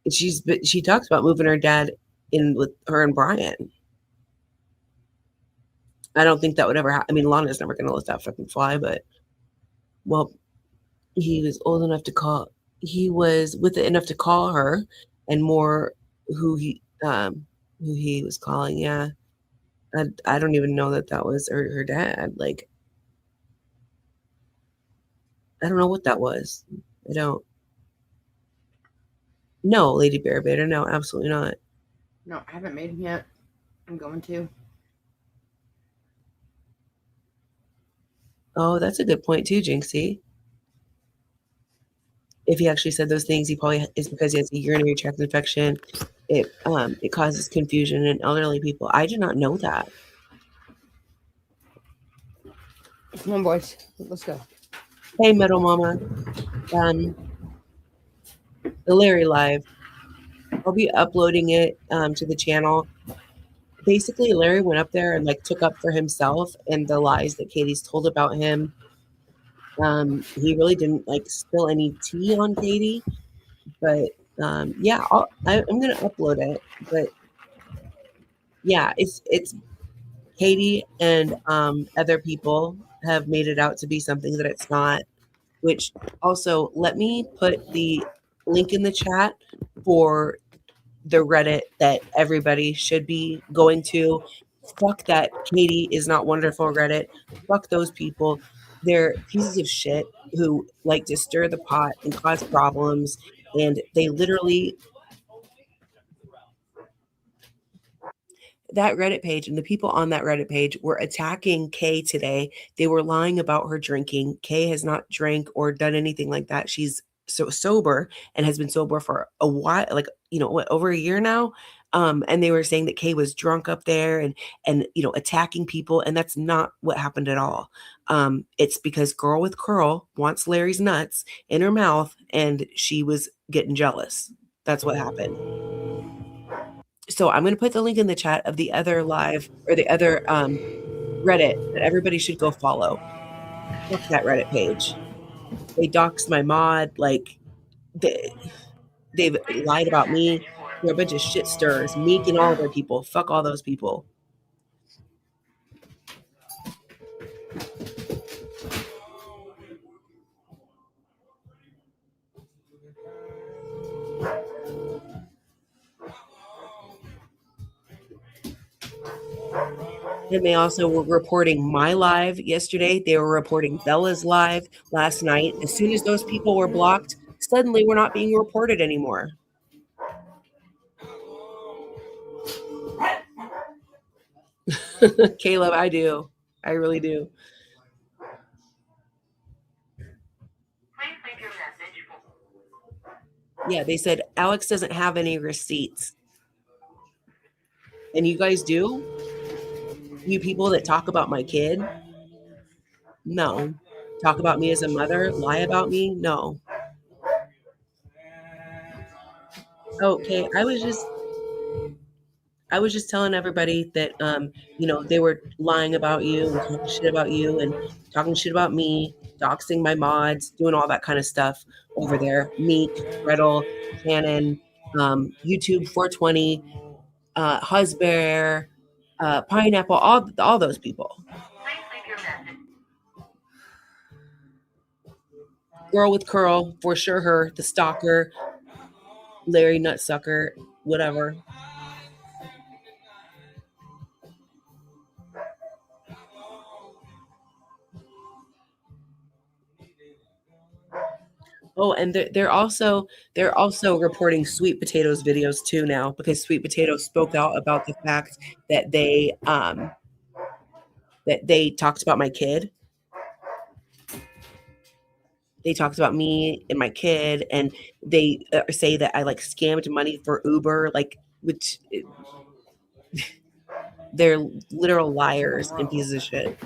She talks about moving her dad in with her and Brian. I don't think that would ever happen. I mean, Lana's never going to let that fucking fly, but well, he was old enough to call. He was with it enough to call her, and more who he was calling. Yeah, I don't even know that was her dad. Like, I don't know what that was. I don't. No, Lady Bear Bader. No, absolutely not. No, I haven't made them yet. I'm going to. Oh, that's a good point too, Jinxie. If he actually said those things, he probably is because he has a urinary tract infection. It causes confusion in elderly people. I did not know that. Come on, boys. Let's go. Hey, Metal Mama. The Larry Live. I'll be uploading it to the channel. Basically, Larry went up there and like took up for himself and the lies that Katie's told about him. He really didn't like spill any tea on Katie, but yeah, I'm gonna upload it. But yeah, it's Katie and other people have made it out to be something that it's not. Which also, let me put the link in the chat for the Reddit that everybody should be going to. Fuck that Katie is not wonderful Reddit. Fuck those people. They're pieces of shit who like to stir the pot and cause problems. And they literally, that Reddit page and the people on that Reddit page were attacking Kay today. They were lying about her drinking. Kay has not drank or done anything like that. She's so sober and has been sober for a while, like, what, over a year now. And they were saying that Kay was drunk up there and attacking people, and that's not what happened at all. It's because Girl with Curl wants Larry's nuts in her mouth, and she was getting jealous. That's what happened. So I'm going to put the link in the chat of the other live or the other Reddit that everybody should go follow. Fuck that Reddit page. They doxed my mod. Like, they've lied about me. They're a bunch of shit stirrers. Meek and all their people. Fuck all those people. And they also were reporting my live yesterday. They were reporting Bella's live last night. As soon as those people were blocked, suddenly we're not being reported anymore. Caleb, I do. I really do. Yeah, they said Alex doesn't have any receipts. And you guys do? You people that talk about my kid? No. Talk about me as a mother? Lie about me? No. Okay, I was just telling everybody that they were lying about you and talking shit about you and talking shit about me, doxing my mods, doing all that kind of stuff over there. Meek, Gretel, Shannon, YouTube 420, Husbear, Pineapple, all those people. Girl with Curl, for sure her, the stalker, Larry Nutsucker, whatever. Oh, and they're also reporting Sweet Potatoes videos too now, because Sweet Potato spoke out about the fact that they talked about my kid. They talked about me and my kid, and they say that I like scammed money for Uber, like, which they're literal liars and pieces of shit.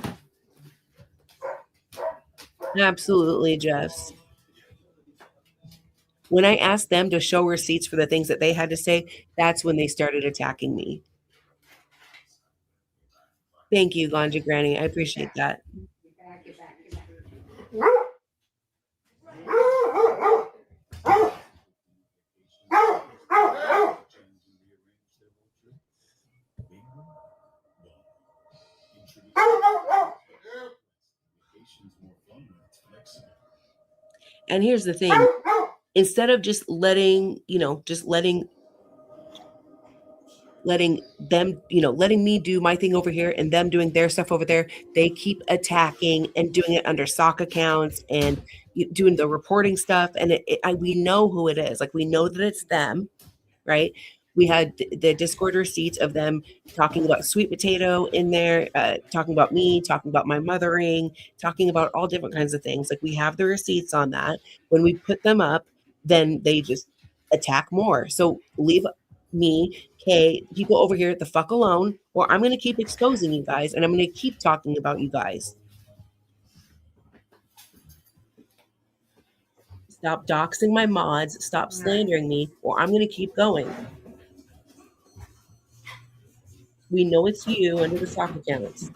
Absolutely, Jeffs. When I asked them to show receipts for the things that they had to say, that's when they started attacking me. Thank you, Ganja Granny. I appreciate that. And here's the thing. Instead of just letting them, letting me do my thing over here and them doing their stuff over there, they keep attacking and doing it under sock accounts and doing the reporting stuff. And we know who it is. Like, we know that it's them, right? We had the Discord receipts of them talking about sweet potato in there, talking about me, talking about my mothering, talking about all different kinds of things. Like we have the receipts on that. When we put them up, then they just attack more. So leave me, Kay, people over here the fuck alone, or I'm going to keep exposing you guys and I'm going to keep talking about you guys. Stop doxing my mods, stop slandering me, or I'm going to keep going. We know it's you under the sock accounts.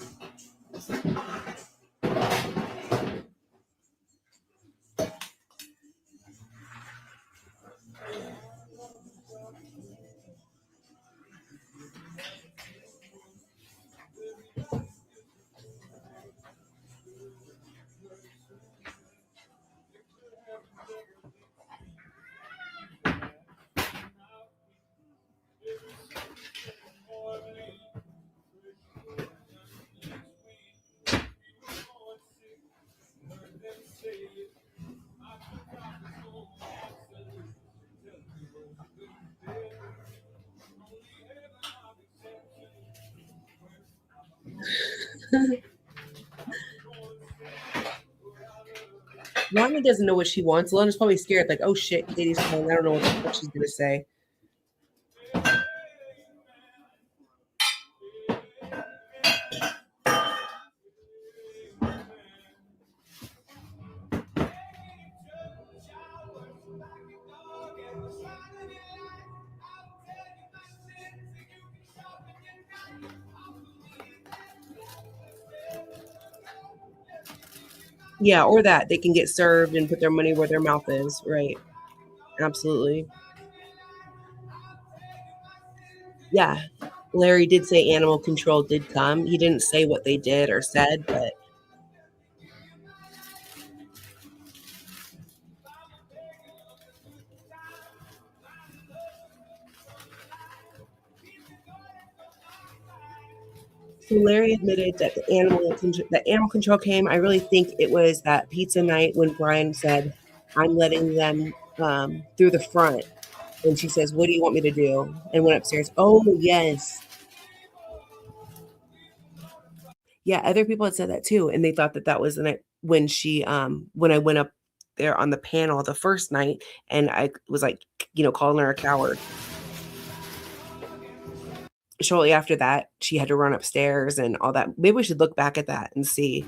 Lonnie doesn't know what she wants. Lona's probably scared, like, oh shit, Katie's calling. I don't know what the fuck she's gonna say. Yeah, or that they can get served and put their money where their mouth is. Right. Absolutely. Yeah. Larry did say animal control did come. He didn't say what they did or said, but so Larry admitted that the animal control came. I really think it was that pizza night when Brian said, "I'm letting them through the front," and she says, "What do you want me to do?" and went upstairs. Oh yes, yeah. Other people had said that too, and they thought that that was the night when she when I went up there on the panel the first night, and I was like, calling her a coward. Shortly after that, she had to run upstairs and all that. Maybe we should look back at that and see.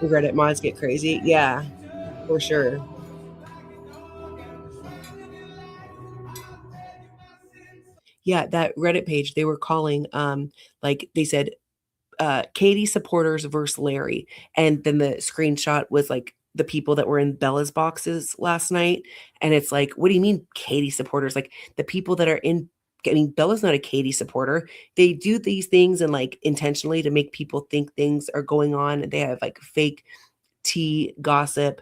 Reddit mods get crazy. Yeah, for sure. Yeah, that Reddit page, they were calling, like they said, Katie supporters versus Larry. And then the screenshot was like the people that were in Bella's boxes last night. And it's like, what do you mean Katie supporters? Like the people that are in, I mean, Bella's not a Katie supporter. They do these things and like intentionally to make people think things are going on. They have like fake tea gossip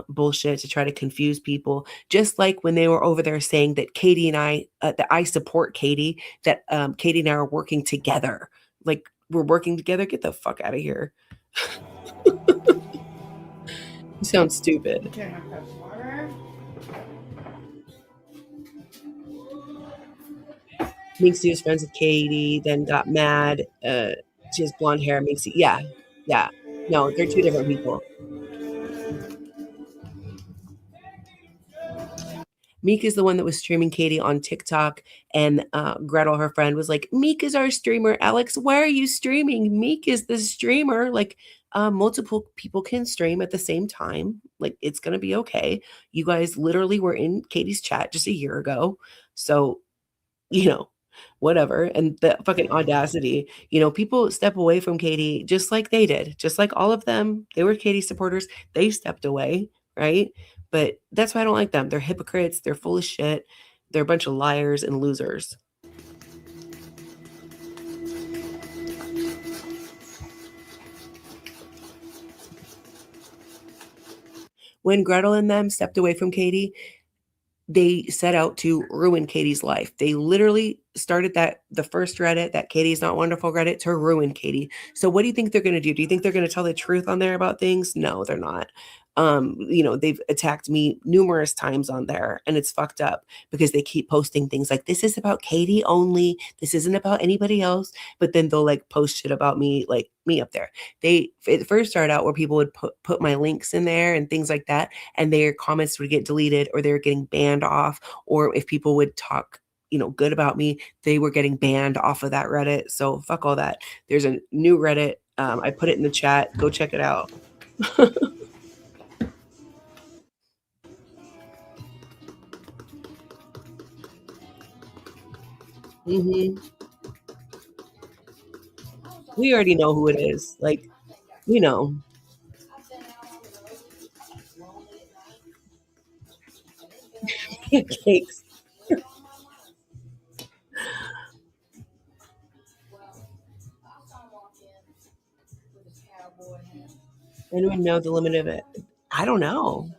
bullshit to try to confuse people, just like when they were over there saying that Katie and I that I support Katie, that Katie and I are working together, like we're working together. Get the fuck out of here. You sound stupid. Minxie was friends with Katie, then got mad. She has blonde hair. Minxie, yeah. No, they're two different people. Meek is the one that was streaming Katie on TikTok, and Gretel, her friend, was like, Meek is our streamer. Alex, why are you streaming? Meek is the streamer. Like, multiple people can stream at the same time. Like, it's going to be okay. You guys literally were in Katie's chat just a year ago. So, whatever. And the fucking audacity, people step away from Katie just like they did, just like all of them. They were Katie supporters. They stepped away, right? But that's why I don't like them. They're hypocrites. They're full of shit. They're a bunch of liars and losers. When Gretel and them stepped away from Katie, they set out to ruin Katie's life. They literally started the first Reddit, that Katie's Not Wonderful Reddit, to ruin Katie. So what do you think they're going to do? Do you think they're going to tell the truth on there about things? No, they're not. They've attacked me numerous times on there, and it's fucked up because they keep posting things like, this is about Katie only, this isn't about anybody else, but then they'll like post shit about me, like me up there. It first started out where people would put my links in there and things like that, and their comments would get deleted, or they were getting banned off, or if people would talk good about me, they were getting banned off of that Reddit. So fuck all that. There's a new Reddit. I put it in the chat. Go check it out. hmm We already know who it is. Like, we know. Pancakes. Anyone know the limit of it? I don't know.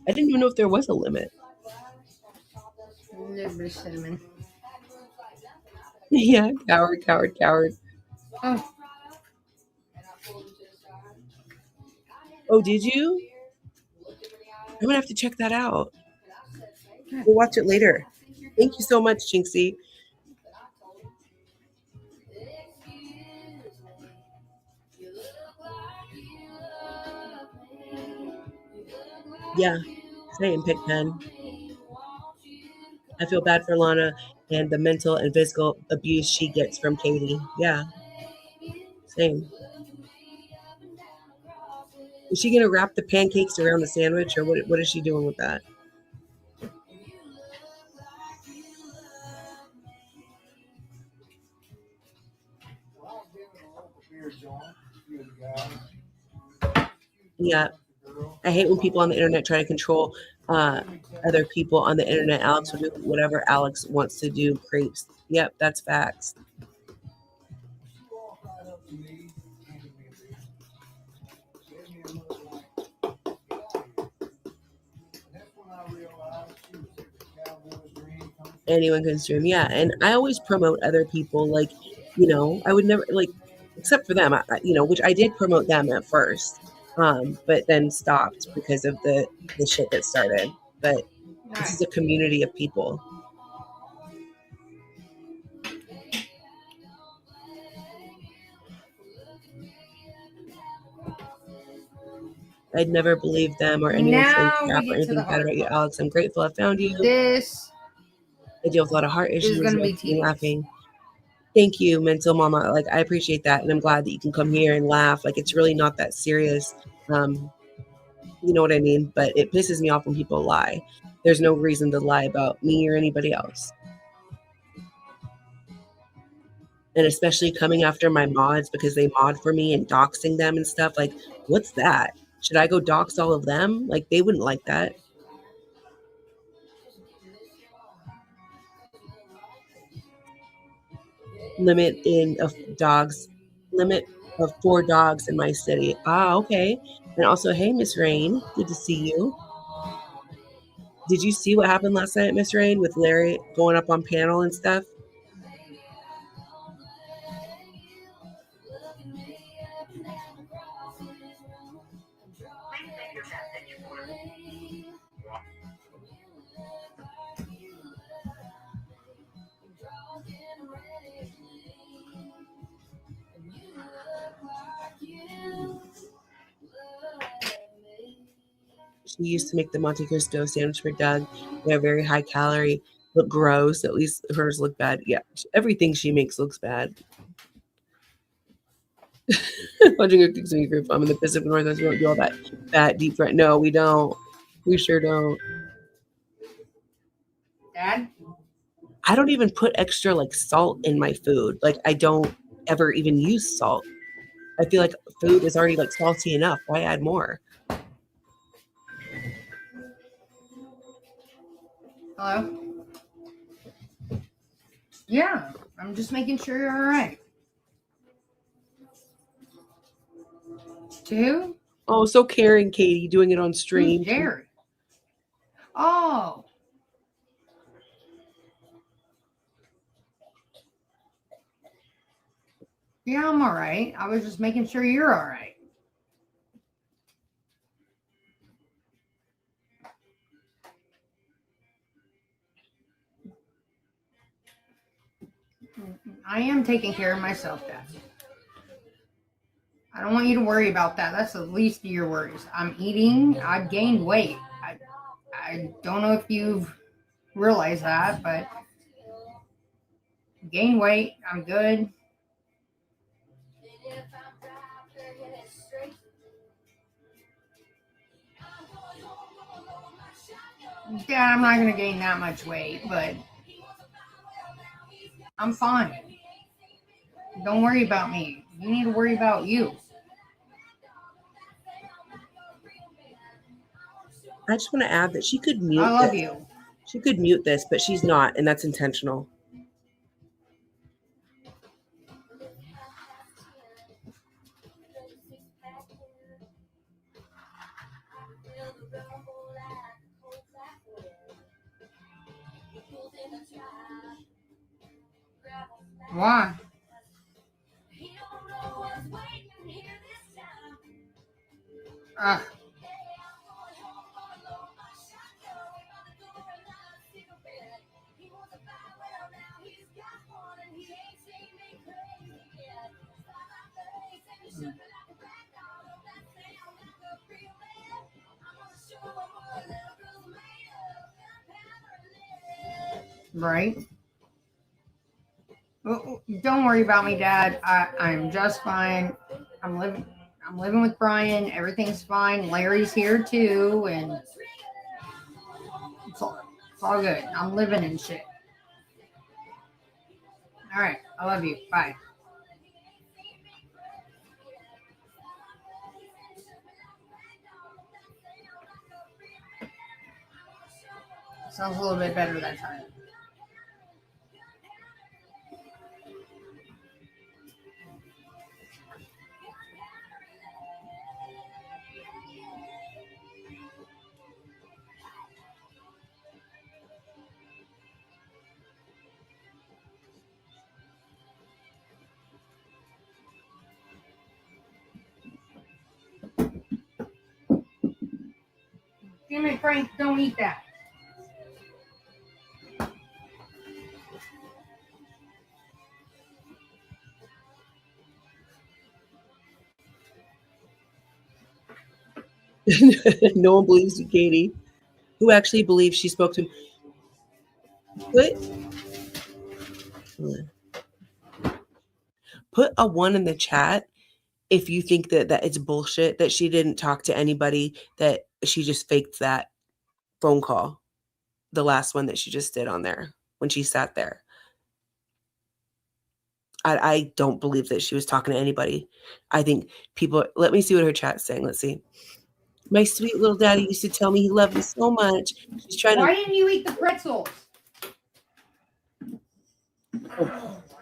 I didn't even know if there was a limit. Liver cinnamon. Yeah, coward. Oh, Oh, did you? I'm gonna have to check that out. We'll watch it later. Thank you so much, Chinksy. Yeah, same, Pigpen. I feel bad for Lana and the mental and physical abuse she gets from Katie. Yeah, same. Is she gonna wrap the pancakes around the sandwich, or what is she doing with that? Yeah, I hate when people on the internet try to control other people on the internet. Alex will do whatever Alex wants to do. Crepes. Yep, that's facts. Anyone can stream. Yeah, and I always promote other people. Like, I would never like, except for them. Which I did promote them at first, but then stopped because of the shit that started. But this is a community of people. I'd never believe them or anyone saying now crap we or get to anything the bad hard about you, part. Alex. I'm grateful I found you. This I deal with a lot of heart is issues. going to be Me tedious. laughing. Thank you, mental mama. Like, I appreciate that, and I'm glad that you can come here and laugh. Like, it's really not that serious. You know what I mean? But it pisses me off when people lie. There's no reason to lie about me or anybody else. And especially coming after my mods because they mod for me and doxing them and stuff. Like, what's that? Should I go dox all of them? Like, they wouldn't like that. Limit of 4 dogs in my city. Ah, okay. And also, hey, Miss Rain, good to see you. Did you see what happened last night, Miss Rain, with Larry going up on panel and stuff? She used to make the Monte Cristo sandwich for Doug. They're very high calorie, look gross. At least hers look bad. Yeah, everything she makes looks bad. Watching her cooks in your group. I'm in the Pacific Northwest. We don't do all that fat deep fried. No, we don't. We sure don't. Dad? I don't even put extra like salt in my food. Like, I don't ever even use salt. I feel like food is already like salty enough. Why add more? Hello? Yeah, I'm just making sure you're all right. To who? Oh, so caring, Katie, doing it on stream. Who's Jerry? Oh. Yeah, I'm all right. I was just making sure you're all right. I am taking care of myself, Dad. I don't want you to worry about that. That's the least of your worries. I'm eating. I've gained weight. I don't know if you've realized that, but gained weight. I'm good. Dad, I'm not going to gain that much weight, but I'm fine. Don't worry about me. You need to worry about you. I just want to add that she could mute I love this. you. She could mute this, but she's not, and that's intentional. Why? Right? Well, don't worry about me, Dad. I'm just fine. I'm living with Brian. Everything's fine. Larry's here too, and it's all good. I'm living and shit. All right. I love you. Bye. Sounds a little bit better that time. Damn it, Frank, don't eat that. No one believes you, Katie. Who actually believes she spoke to him? Put a 1 in the chat if you think that it's bullshit that she didn't talk to anybody, that she just faked that phone call, the last one that she just did on there when she sat there. I don't believe that she was talking to anybody. I think people, let me see what her chat's saying. Let's see. My sweet little daddy used to tell me he loved me so much. She's trying Why to. didn't you eat the pretzels?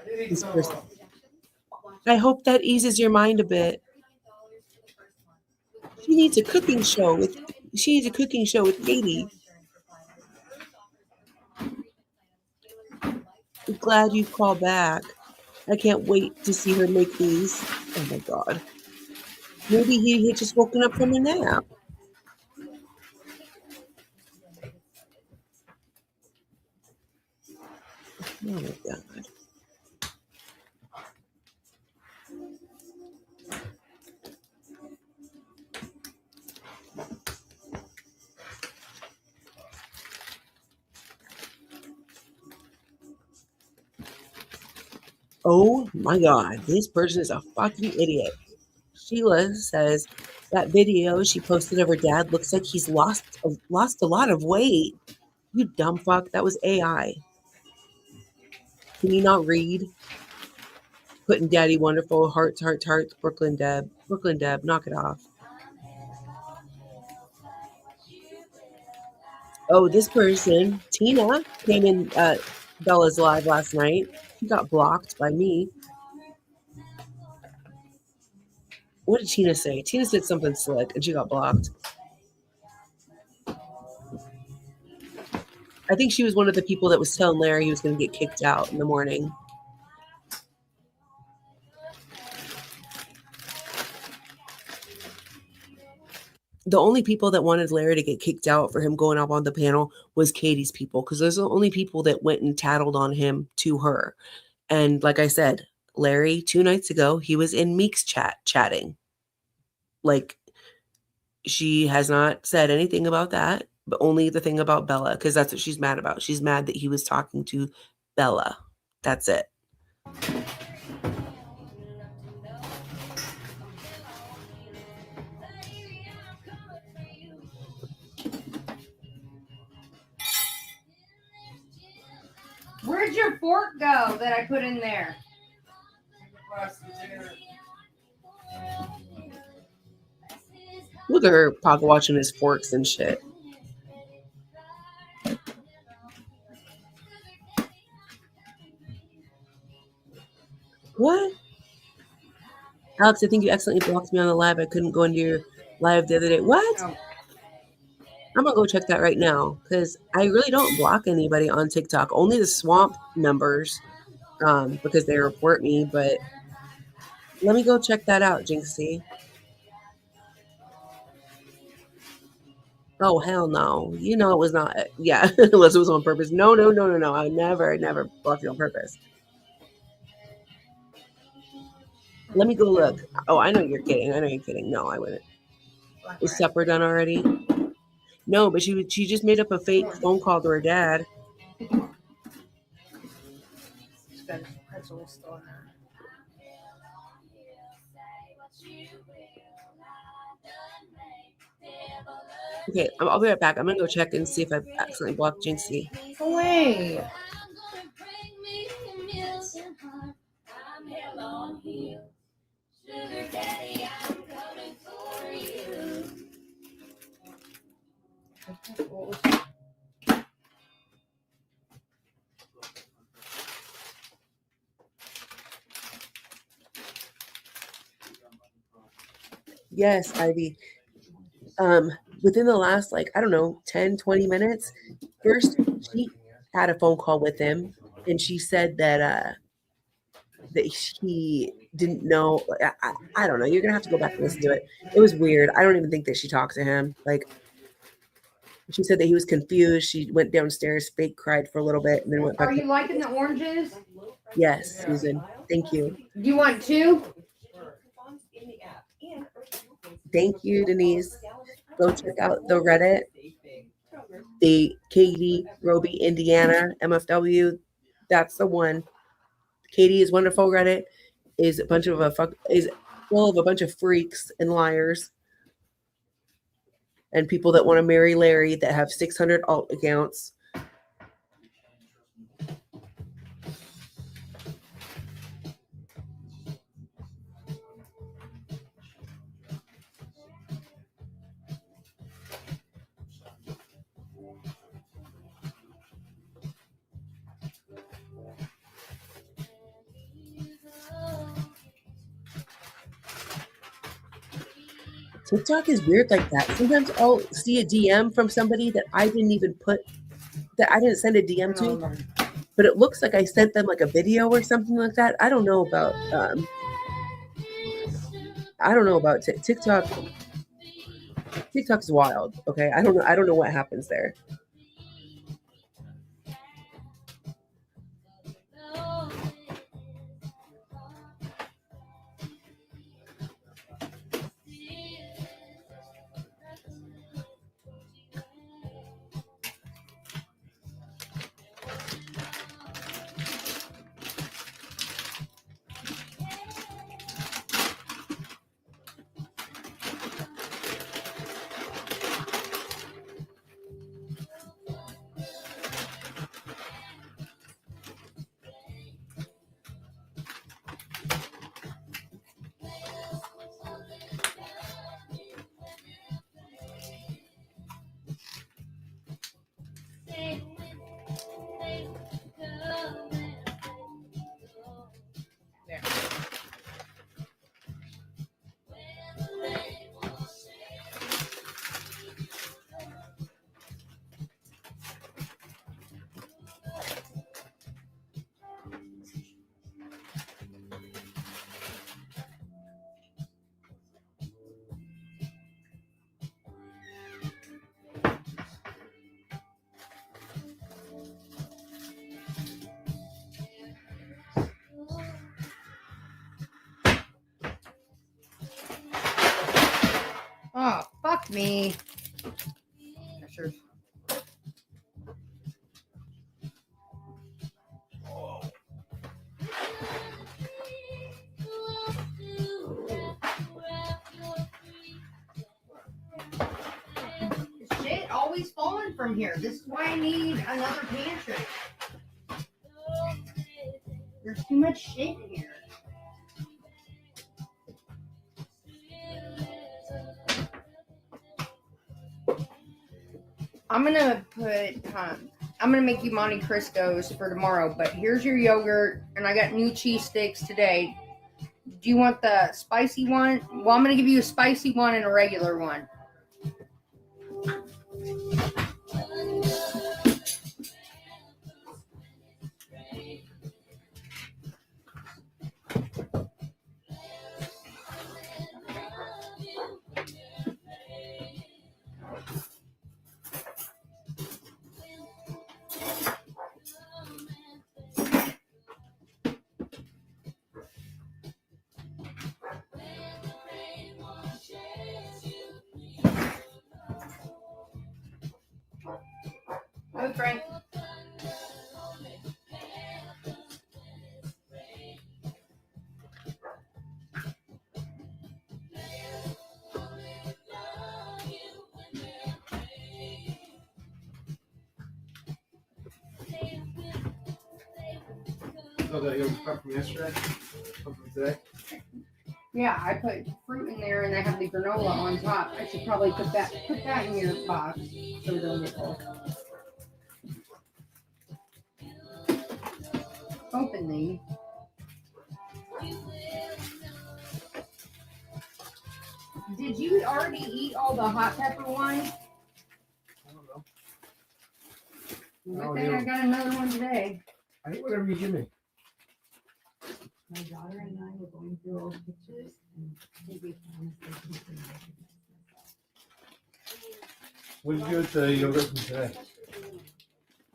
This person. I hope that eases your mind a bit. She needs a cooking show with Katie. I'm glad you called back. I can't wait to see her make these. Oh my God. Maybe he had just woken up from a nap. Oh my God. Oh my God, this person is a fucking idiot. Sheila says that video she posted of her dad looks like he's lost a lot of weight. You dumb fuck, that was AI. Can you not read? Putting daddy wonderful, hearts, Brooklyn Deb, knock it off. Oh, this person, Tina, came in Bella's live last night. She got blocked by me. What did Tina say? Tina said something slick and she got blocked. I think she was one of the people that was telling Larry he was going to get kicked out in the morning. The only people that wanted Larry to get kicked out for him going up on the panel was Katie's people, because those are the only people that went and tattled on him to her. And like I said, Larry, 2 nights ago, he was in Meek's chatting. Like, she has not said anything about that, but only the thing about Bella, because that's what she's mad about. She's mad that he was talking to Bella. That's it. Where'd your fork go that I put in there? Look at her pocket watching his forks and shit. What? Alex, I think you accidentally blocked me on the live. I couldn't go into your live the other day. What? Oh. I'm gonna go check that right now because I really don't block anybody on TikTok. Only the swamp members, because they report me. But let me go check that out, Jinxie. Oh hell no! You know it was not. Yeah, unless it was on purpose. No. I never blocked you on purpose. Let me go look. Oh, I know you're kidding. No, I wouldn't. Is supper done already? No, but she just made up a fake phone call to her dad. Okay, I'll be right back. I'm gonna go check and see if I accidentally blocked Jinxie. Wait. Yes, Ivy. Within the last, like, I don't know, 10, 20 minutes, first she had a phone call with him and she said that he didn't know. I don't know. You're gonna have to go back and listen to it. It was weird. I don't even think that she talked to him. Like, she said that he was confused. She went downstairs, fake cried for a little bit, and then went back. Are you liking the oranges? Yes, Susan. Thank you. You want 2? Thank you, Denise. Go check out the Reddit, the Katie, Roby, Indiana, MFW. That's the one. Katie is wonderful. Reddit is a bunch of is full of a bunch of freaks and liars and people that want to marry Larry that have 600 alt accounts. TikTok is weird like that. Sometimes I'll see a DM from somebody that I didn't send a DM to, but it looks like I sent them like a video or something like that. I don't know about TikTok. TikTok is wild. Okay, I don't know what happens there. Me. Sure. Shit always falling from here. This is why I need another pantry. There's too much shit in here. I'm gonna make you Monte Cristos for tomorrow, but here's your yogurt, and I got new cheese sticks today. Do you want the spicy one? Well, I'm gonna give you a spicy one and a regular one. Oh, Frank. So that yogurt prep from yesterday? From today? Yeah, I put fruit in there, and I have the granola on top. I should probably put that in your box so we don't get cold. Open these. Did you already eat all the hot pepper ones? I don't know. Good thing I got another one today. I eat whatever you give me. My daughter and I were going through old pictures, and I think we found something. What did you do with the yogurt from today?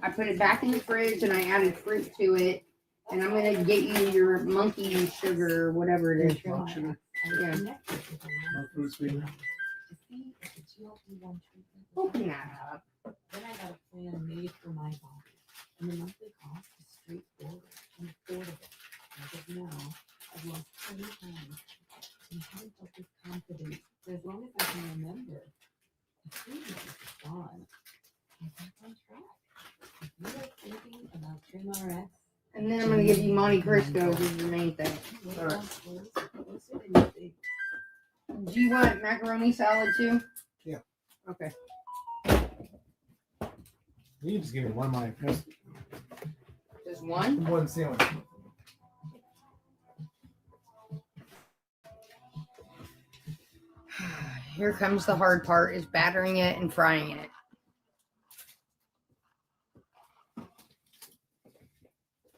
I put it back in the fridge, and I added fruit to it. And I'm gonna get you your monkey sugar, whatever it is. Monk sugar? Yeah. No fruit sweetener? Open that up. Then I got a plan made for my body, and the monthly cost is straightforward and affordable. As of now, I've lost 20 pounds and haven't felt this confidence for as long as I can remember. The food is gone. I'm back on track. If you are thinking about TrimRx, And then I'm gonna give you Monte Cristos is the main thing. All right. closer than you think. Do you want macaroni salad too? Yeah. Okay. You just give me one of my Just one? one sandwich. Here comes the hard part, is battering it and frying it.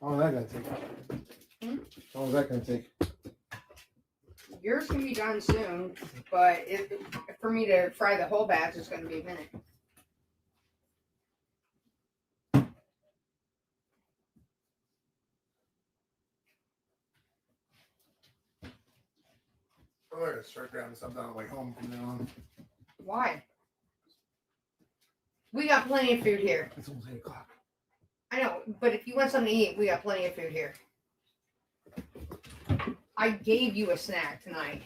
How long is that gonna take? How long is that gonna take? Yours can be done soon, but for me to fry the whole batch, it's gonna be a minute. I'm gonna start grabbing something on the way home from now on. Why? We got plenty of food here. It's almost 8 o'clock. I know, but if you want something to eat, we got plenty of food here. I gave you a snack tonight.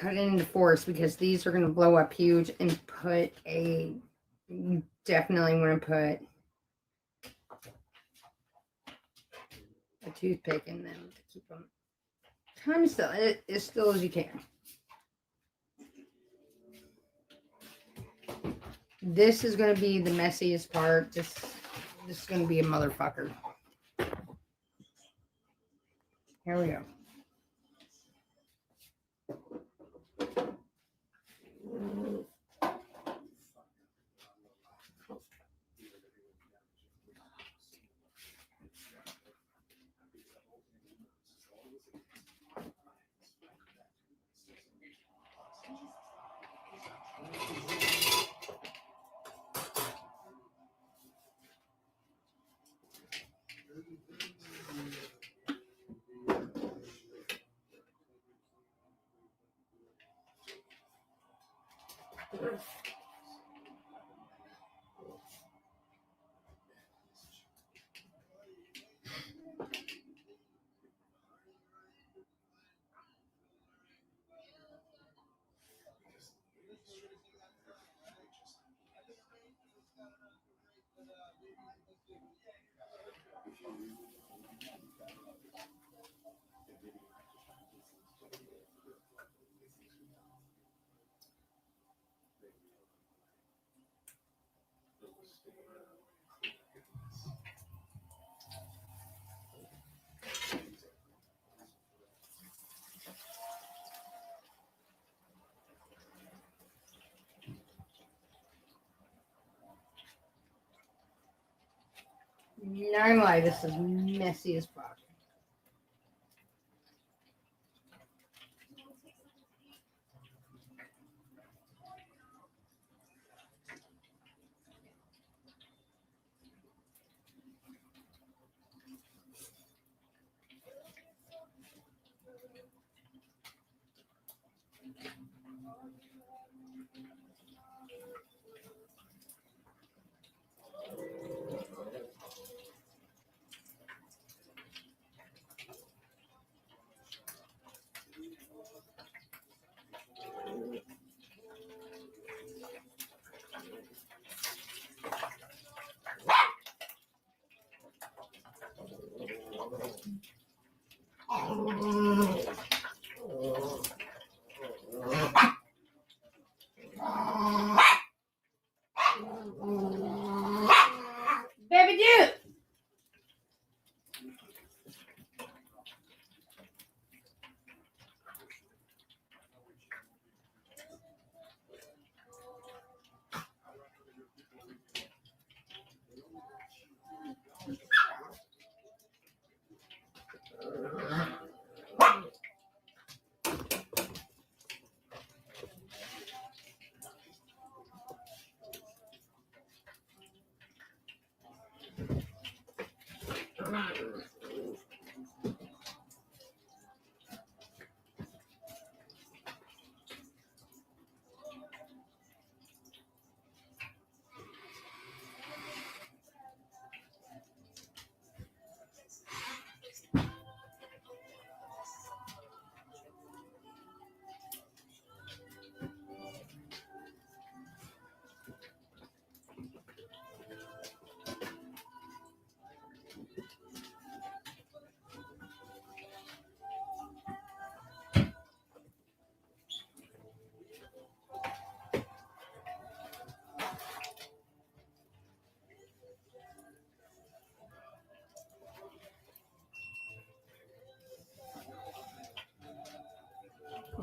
cut it into fours because these are going to blow up huge, and put a, you definitely want to put a toothpick in them to keep them kind of still, as still as you can. This is going to be the messiest part. This is going to be a motherfucker. Here we go. Not gonna lie, this is messy as fuck. Baby dude.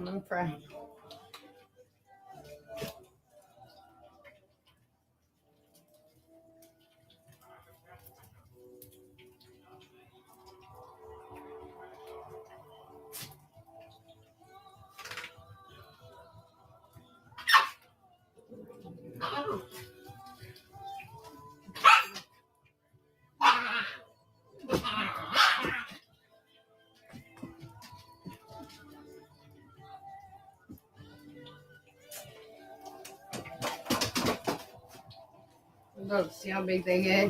I'm fry. Look, see how big they get?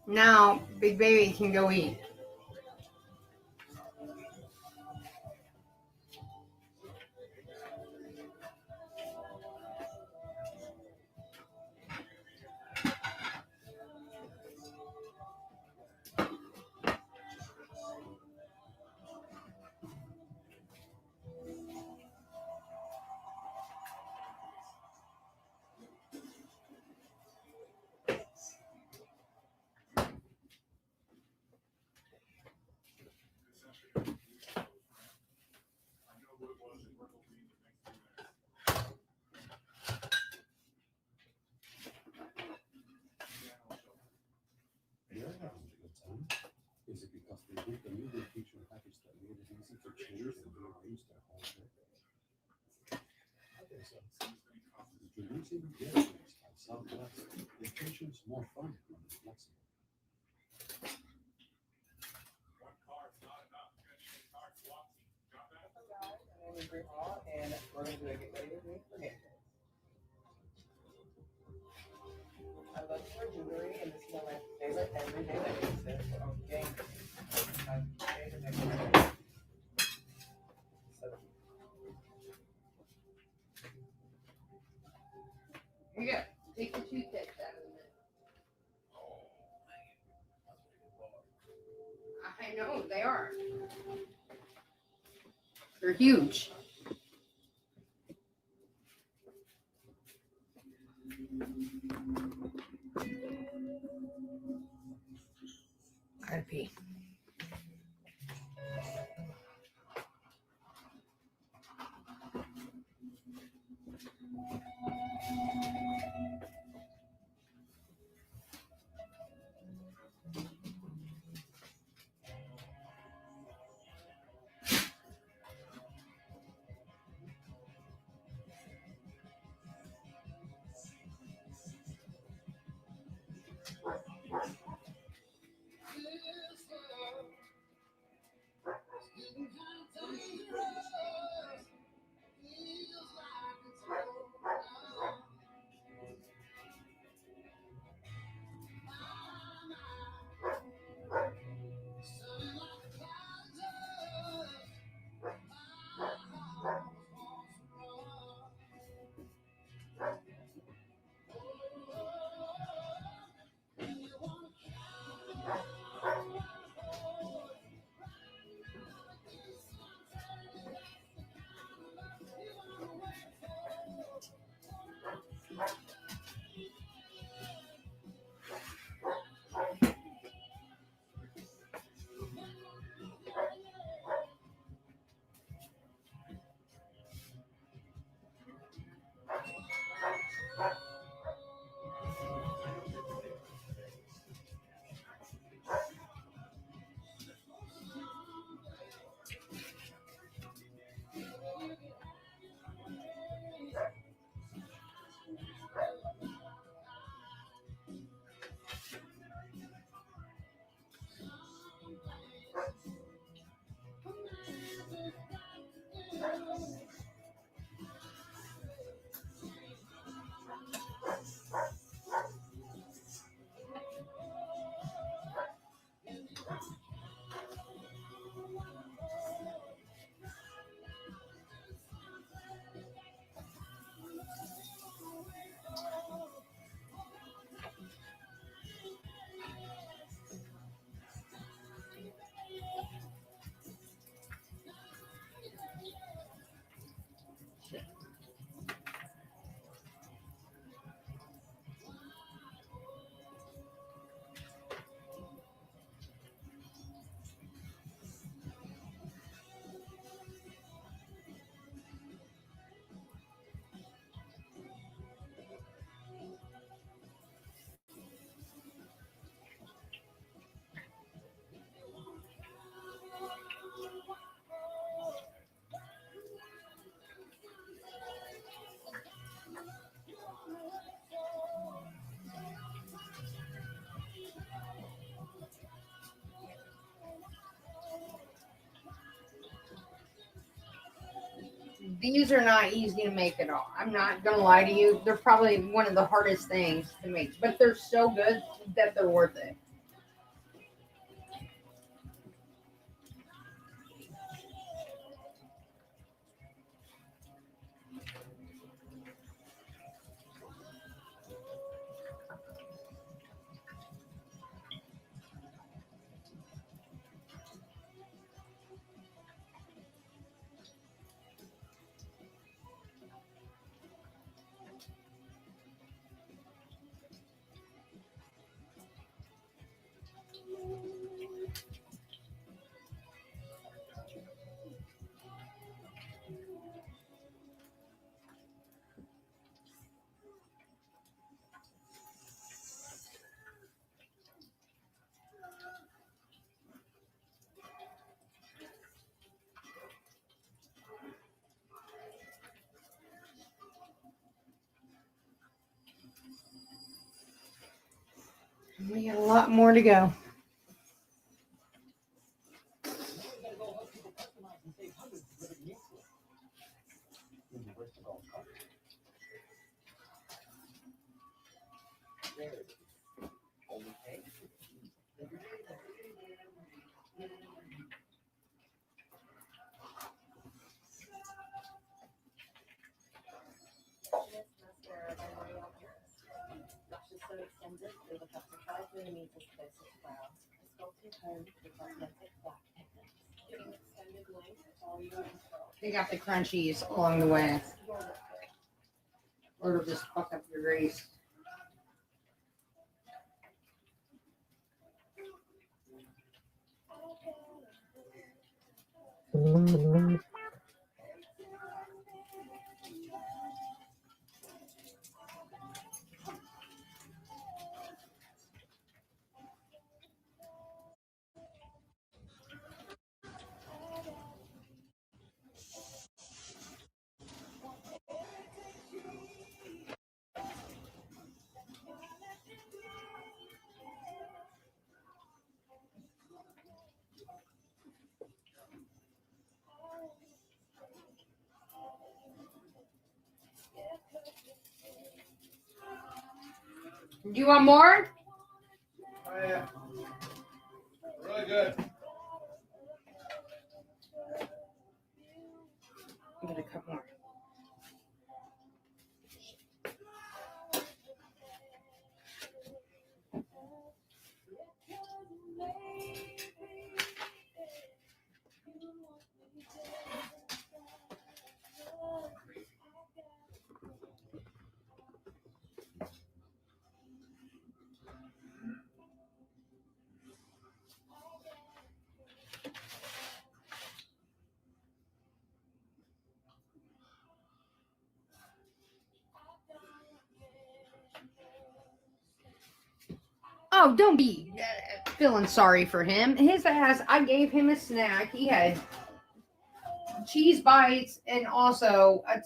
Now, Big Baby can go eat. They're having a good time. Is it because they did the new feature package that made it easy to change and rearrange their whole trip? I think so. Introducing Getaways by Southwest. Vacations more fun when it's flexible. I love to wear jewelry, and this is one of my favorite everyday necklaces. Okay. My favorite necklace. So Here you go. Take the toothpicks out of the middle. I know, they are. They're huge. Gotta pee. These are not easy to make at all. I'm not gonna lie to you. They're probably one of the hardest things to make, but they're so good that they're worth it. We got a lot more to go. They got the crunchies along the way. Or it'll just fuck up your grease. Do you want more? Oh, yeah. Really good. Give it a couple more. Oh, don't be feeling sorry for him. His ass, I gave him a snack. He had cheese bites and also a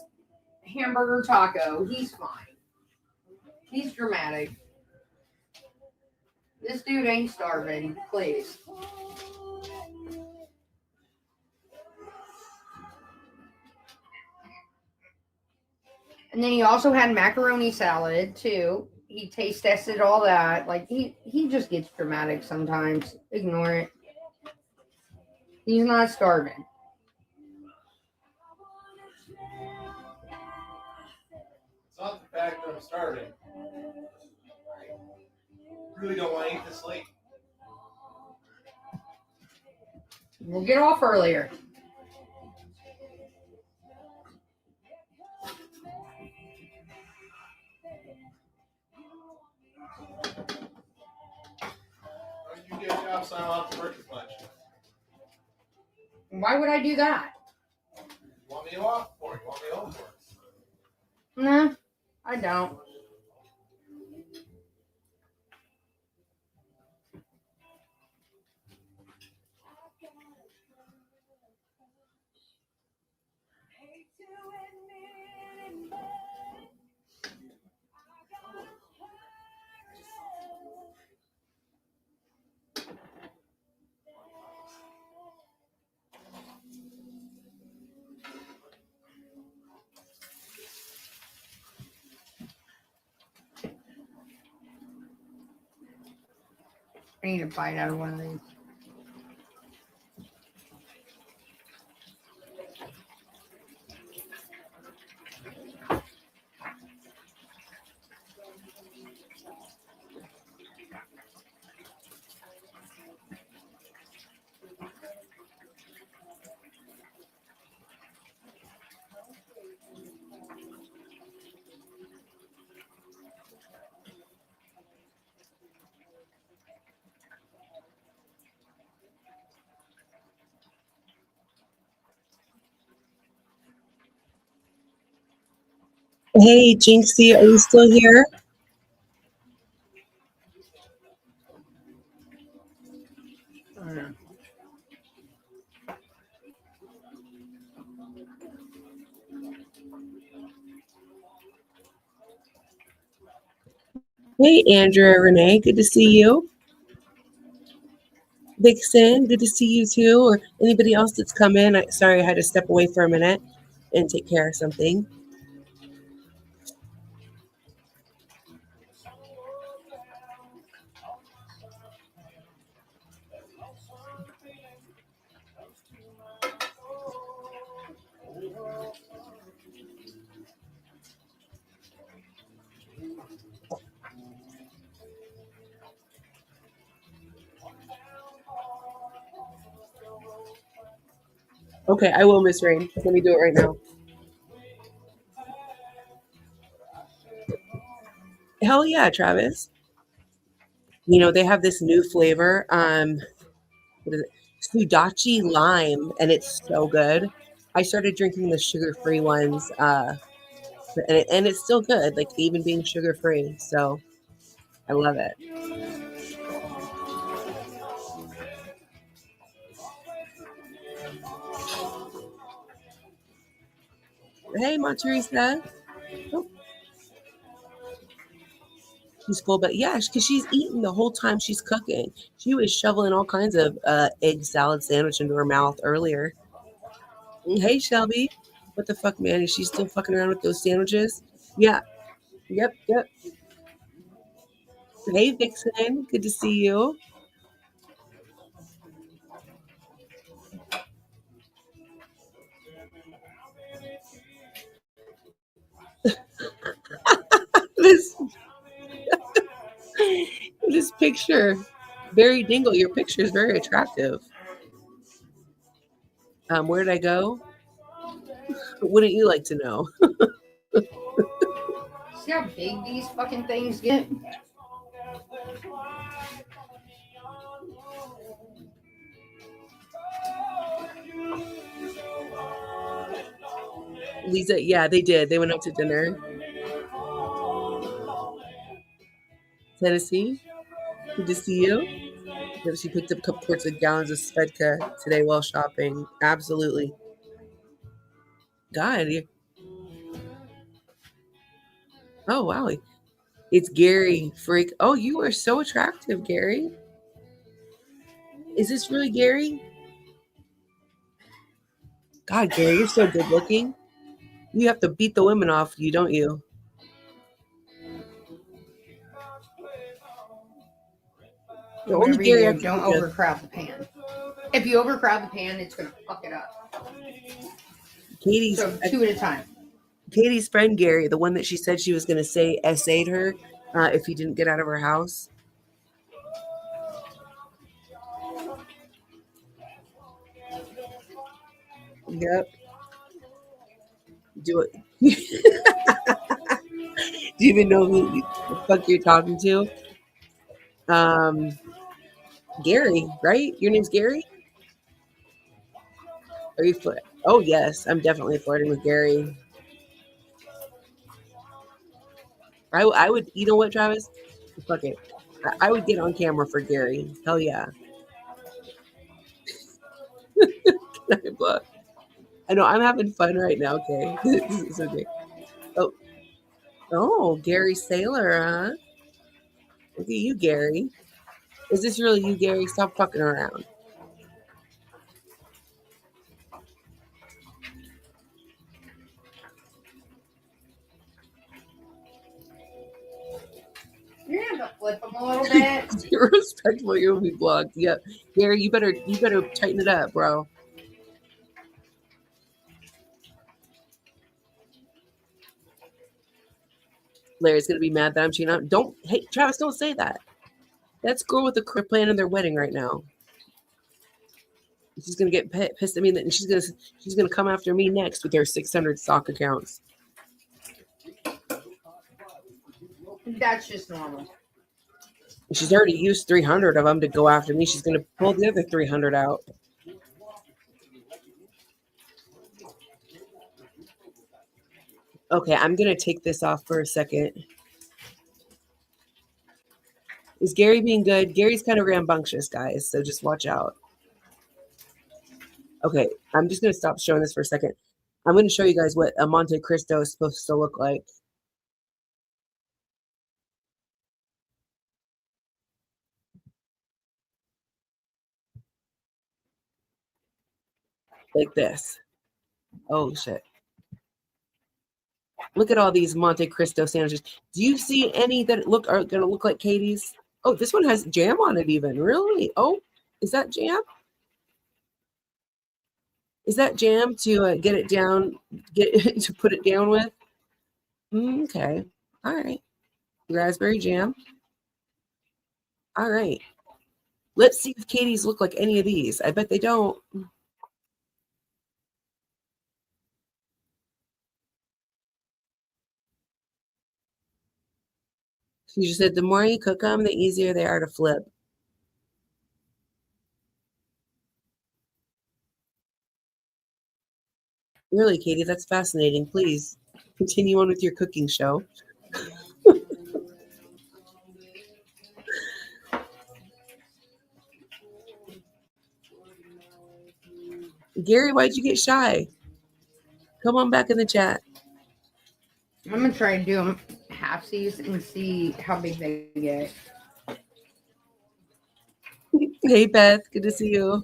hamburger taco. He's fine. He's dramatic. This dude ain't starving, please. And then he also had macaroni salad too. He taste tested all that. Like he just gets dramatic sometimes. Ignore it. He's not starving. It's not the fact that I'm starving. I really don't want to eat this late. We'll get off earlier. You get a job, so I don't have to work as much. Why would I do that? You want me off for it? You want me home for it? Nah, I don't. I need a bite out of one of these. Hey, Jinxie, are you still here? Hey, Andrea Renee, good to see you. Vixen, good to see you too. Or anybody else that's come in. Sorry, I had to step away for a minute and take care of something. Okay, I will, Miss Rain. Let me do it right now. Hell yeah, Travis. You know, they have this new flavor. What is it? Sudachi lime, and it's so good. I started drinking the sugar-free ones, and it's still good, like even being sugar-free. So I love it. Hey, Monterisa. Oh, she's full, but yeah, because she's eating the whole time she's cooking. She was shoveling all kinds of egg salad sandwich into her mouth earlier. Hey, Shelby. What the fuck, man? Is she still fucking around with those sandwiches? Yeah. Yep. Yep. Hey, Vixen. Good to see you. This this picture, very Dingle. Your picture is very attractive. Where did I go? Wouldn't you like to know? See how big these fucking things get? Lisa, yeah, they did. They went out to dinner. Tennessee, good to see you. Yep, she picked up a couple quarts of gallons of Svedka today while shopping. Absolutely. God. Oh, wow. It's Gary Freak. Oh, you are so attractive, Gary. Is this really Gary? God, Gary, you're so good looking. You have to beat the women off you, don't you? The only Whatever you Gary I do, can don't think of. overcrowd the pan. If you overcrowd the pan, it's gonna fuck it up. Katie's So 2 at a time. Katie's friend Gary, the one that she said she was going to say essayed her if he didn't get out of her house. Yep. Do it. Do you even know who the fuck you're talking to? Gary, right? Your name's Gary? Are you Oh, yes. I'm definitely flirting with Gary. I would, you know what, Travis? Fuck it. I would get on camera for Gary. Hell yeah. I know I'm having fun right now. Okay. This is okay. Oh, Gary Sailor, huh? Look at you, Gary. Is this really you, Gary? Stop fucking around. You're gonna have to flip them a little bit. You're respectful. You'll be blocked. Yep. Gary, you better tighten it up, bro. Larry's gonna be mad that I'm cheating out. Don't, hey, Travis, don't say that. That's girl with the career plan in their wedding right now. She's gonna get pissed at me, and she's gonna come after me next with her 600 stock accounts. That's just normal. She's already used 300 of them to go after me. She's gonna pull the other 300 out. Okay, I'm gonna take this off for a second. Is Gary being good? Gary's kind of rambunctious, guys, so just watch out. Okay, I'm just going to stop showing this for a second. I'm going to show you guys what a Monte Cristo is supposed to look like. like this. Oh shit. Look at all these Monte Cristo sandwiches. Do you see any that are gonna look like Katie's? Oh, this one has jam on it even. Really? Oh, is that jam? Is that jam to get it down, get to put it down with? Okay. All right. Raspberry jam. All right. Let's see if Katie's look like any of these. I bet they don't. She just said the more you cook them, the easier they are to flip. Really, Katie, that's fascinating. Please continue on with your cooking show. Gary, why'd you get shy? Come on back in the chat. I'm gonna try to do them halfsies and see how big they get. Hey, Beth, good to see you.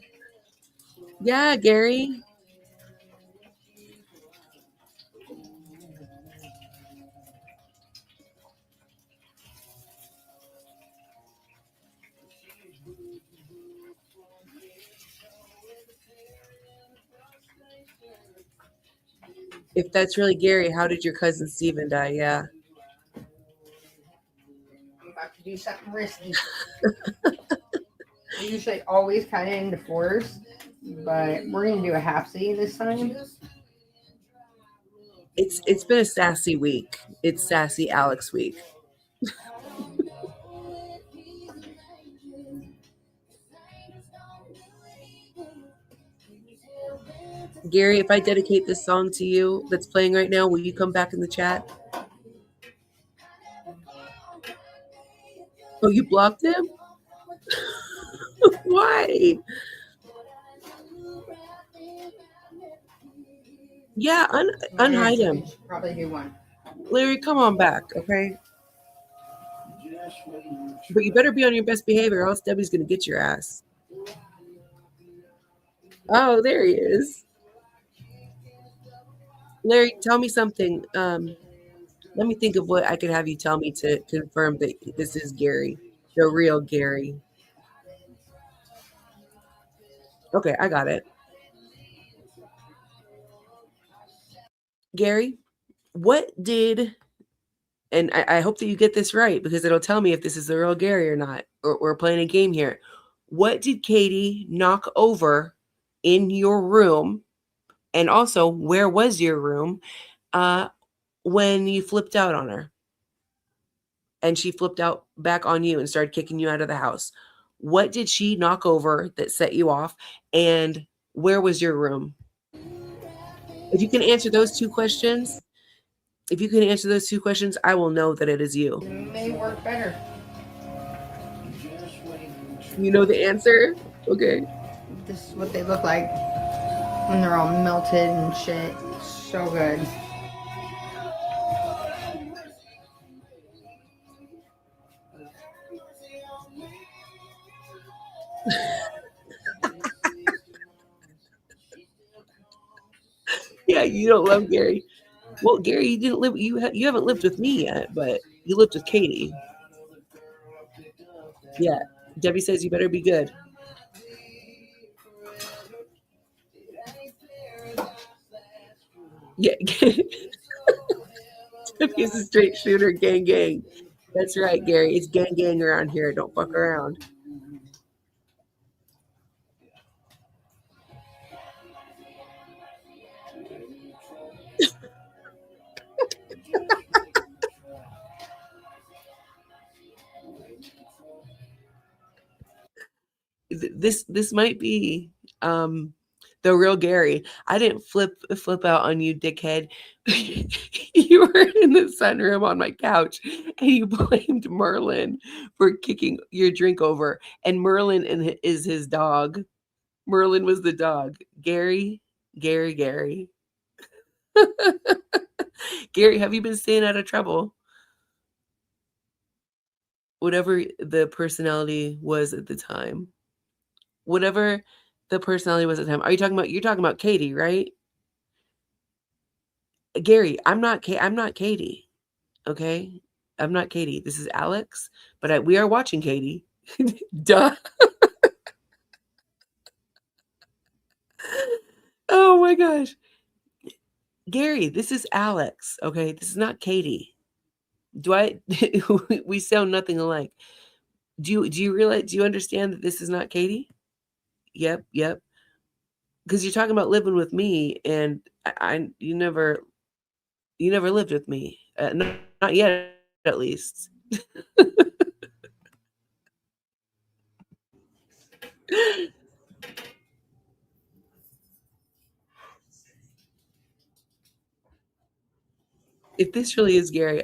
Yeah, Gary. If that's really Gary, how did your cousin Steven die? Yeah. I'm about to do something risky. I usually always cut it into fours, but we're gonna do a halfsie this time. It's been a sassy week. It's sassy Alex week. Gary, if I dedicate this song to you that's playing right now, will you come back in the chat? Oh, you blocked him? Why? Yeah, unhide him. Probably do one. Larry, come on back, okay? But you better be on your best behavior, or else Debbie's gonna get your ass. Oh, there he is. Larry, tell me something. Let me think of what I could have you tell me to confirm that this is Gary, the real Gary. Okay, I got it. Gary, what did, and I hope that you get this right because it'll tell me if this is the real Gary or not, or we're playing a game here. What did Katie knock over in your room? And also, where was your room when you flipped out on her? And she flipped out back on you and started kicking you out of the house. What did she knock over that set you off? And where was your room? If you can answer those two questions, I will know that it is you. It may work better. You know the answer? Okay. This is what they look like when they're all melted and shit. So good. Yeah, you don't love Gary. Well, Gary, you didn't live. You haven't lived with me yet, but you lived with Katie. Yeah, Debbie says you better be good. Yeah, Debbie is a straight shooter, gang, gang. That's right, Gary. It's gang, gang around here. Don't fuck around. This might be the real Gary. I didn't flip out on you, dickhead. You were in the sunroom on my couch and you blamed Merlin for kicking your drink over. And Merlin is his dog. Merlin was the dog. Gary. Gary, have you been staying out of trouble? Whatever the personality was at the time. Whatever The personality was at him. Are you talking about? You're talking about Katie, right? Gary, I'm not Katie. Okay, I'm not Katie. This is Alex, but we are watching Katie. Duh. Oh my gosh. Gary, this is Alex. Okay, this is not Katie. We sound nothing alike. Do you realize? Do you understand that this is not Katie? Yep. Because you're talking about living with me, and you never lived with me. Not yet, at least. If this really is Gary,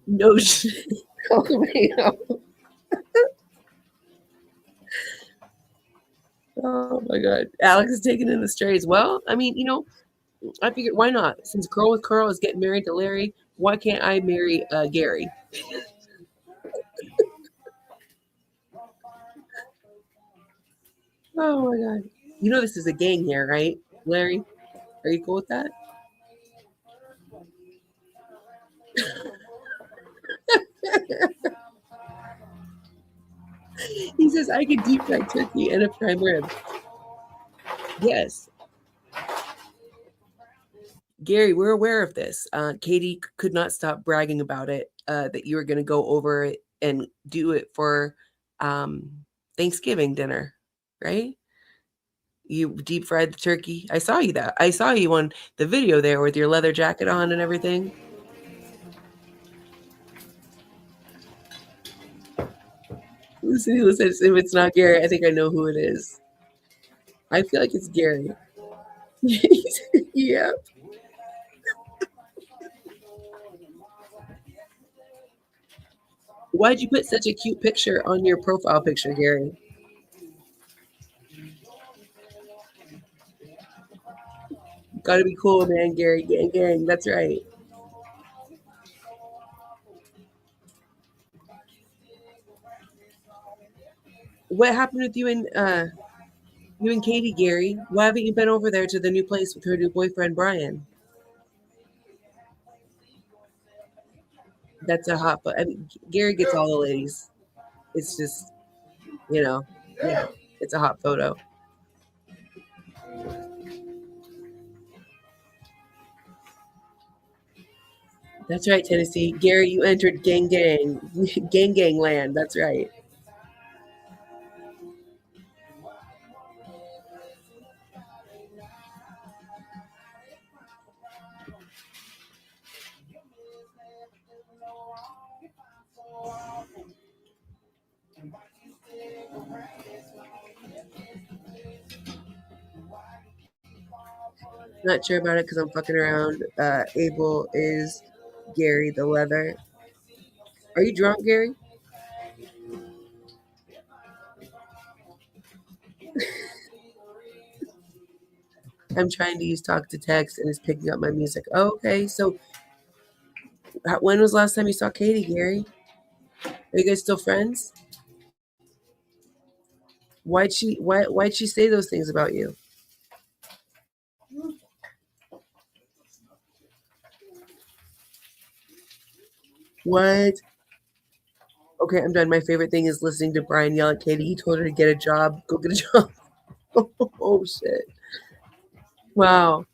no shit. Call me out. Oh my god, Alex is taking in the strays. Well, I mean, I figured why not? Since Curl with Curl is getting married to Larry, why can't I marry Gary? Oh my god. You know this is a gang here, right? Larry, are you cool with that? He says I could deep fry turkey and a prime rib. Yes. Gary, we're aware of this. Katie could not stop bragging about it, that you were going to go over it and do it for Thanksgiving dinner, right? You deep fried the turkey. I saw you that. I saw you on the video there with your leather jacket on and everything. Listen, if it's not Gary, I think I know who it is. I feel like it's Gary. Yeah. Why'd you put such a cute picture on your profile picture, Gary? Gotta be cool, man, Gary. Gang. That's right. What happened with you and Katie, Gary? Why haven't you been over there to the new place with her new boyfriend, Brian? That's a hot, but I mean, Gary gets all the ladies. It's just, yeah, it's a hot photo. That's right, Tennessee. Gary, you entered gang land. That's right. Not sure about it because I'm fucking around. Abel is Gary the leather. Are you drunk, Gary? I'm trying to use talk to text and it's picking up my music. Oh, okay, so when was the last time you saw Katie, Gary? Are you guys still friends? Why'd she say those things about you? What? Okay, I'm done. My favorite thing is listening to Brian yell at Katie. He told her to get a job. Go get a job. Oh shit! Wow.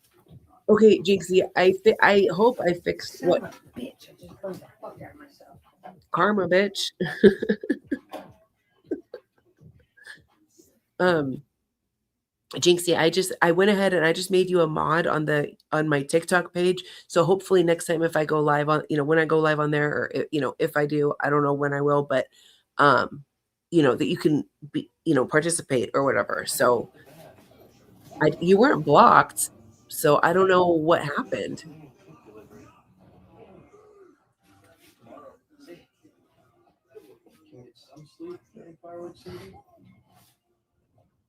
Okay, Jinxie. I hope I fixed what Bitch, I just burned the fuck out of myself. karma, bitch. Jinxie, I went ahead and I just made you a mod on my TikTok page. So hopefully next time if I go live on, when I go live on there, or if I do, I don't know when I will, but that you can be, participate or whatever. So you weren't blocked, so I don't know what happened.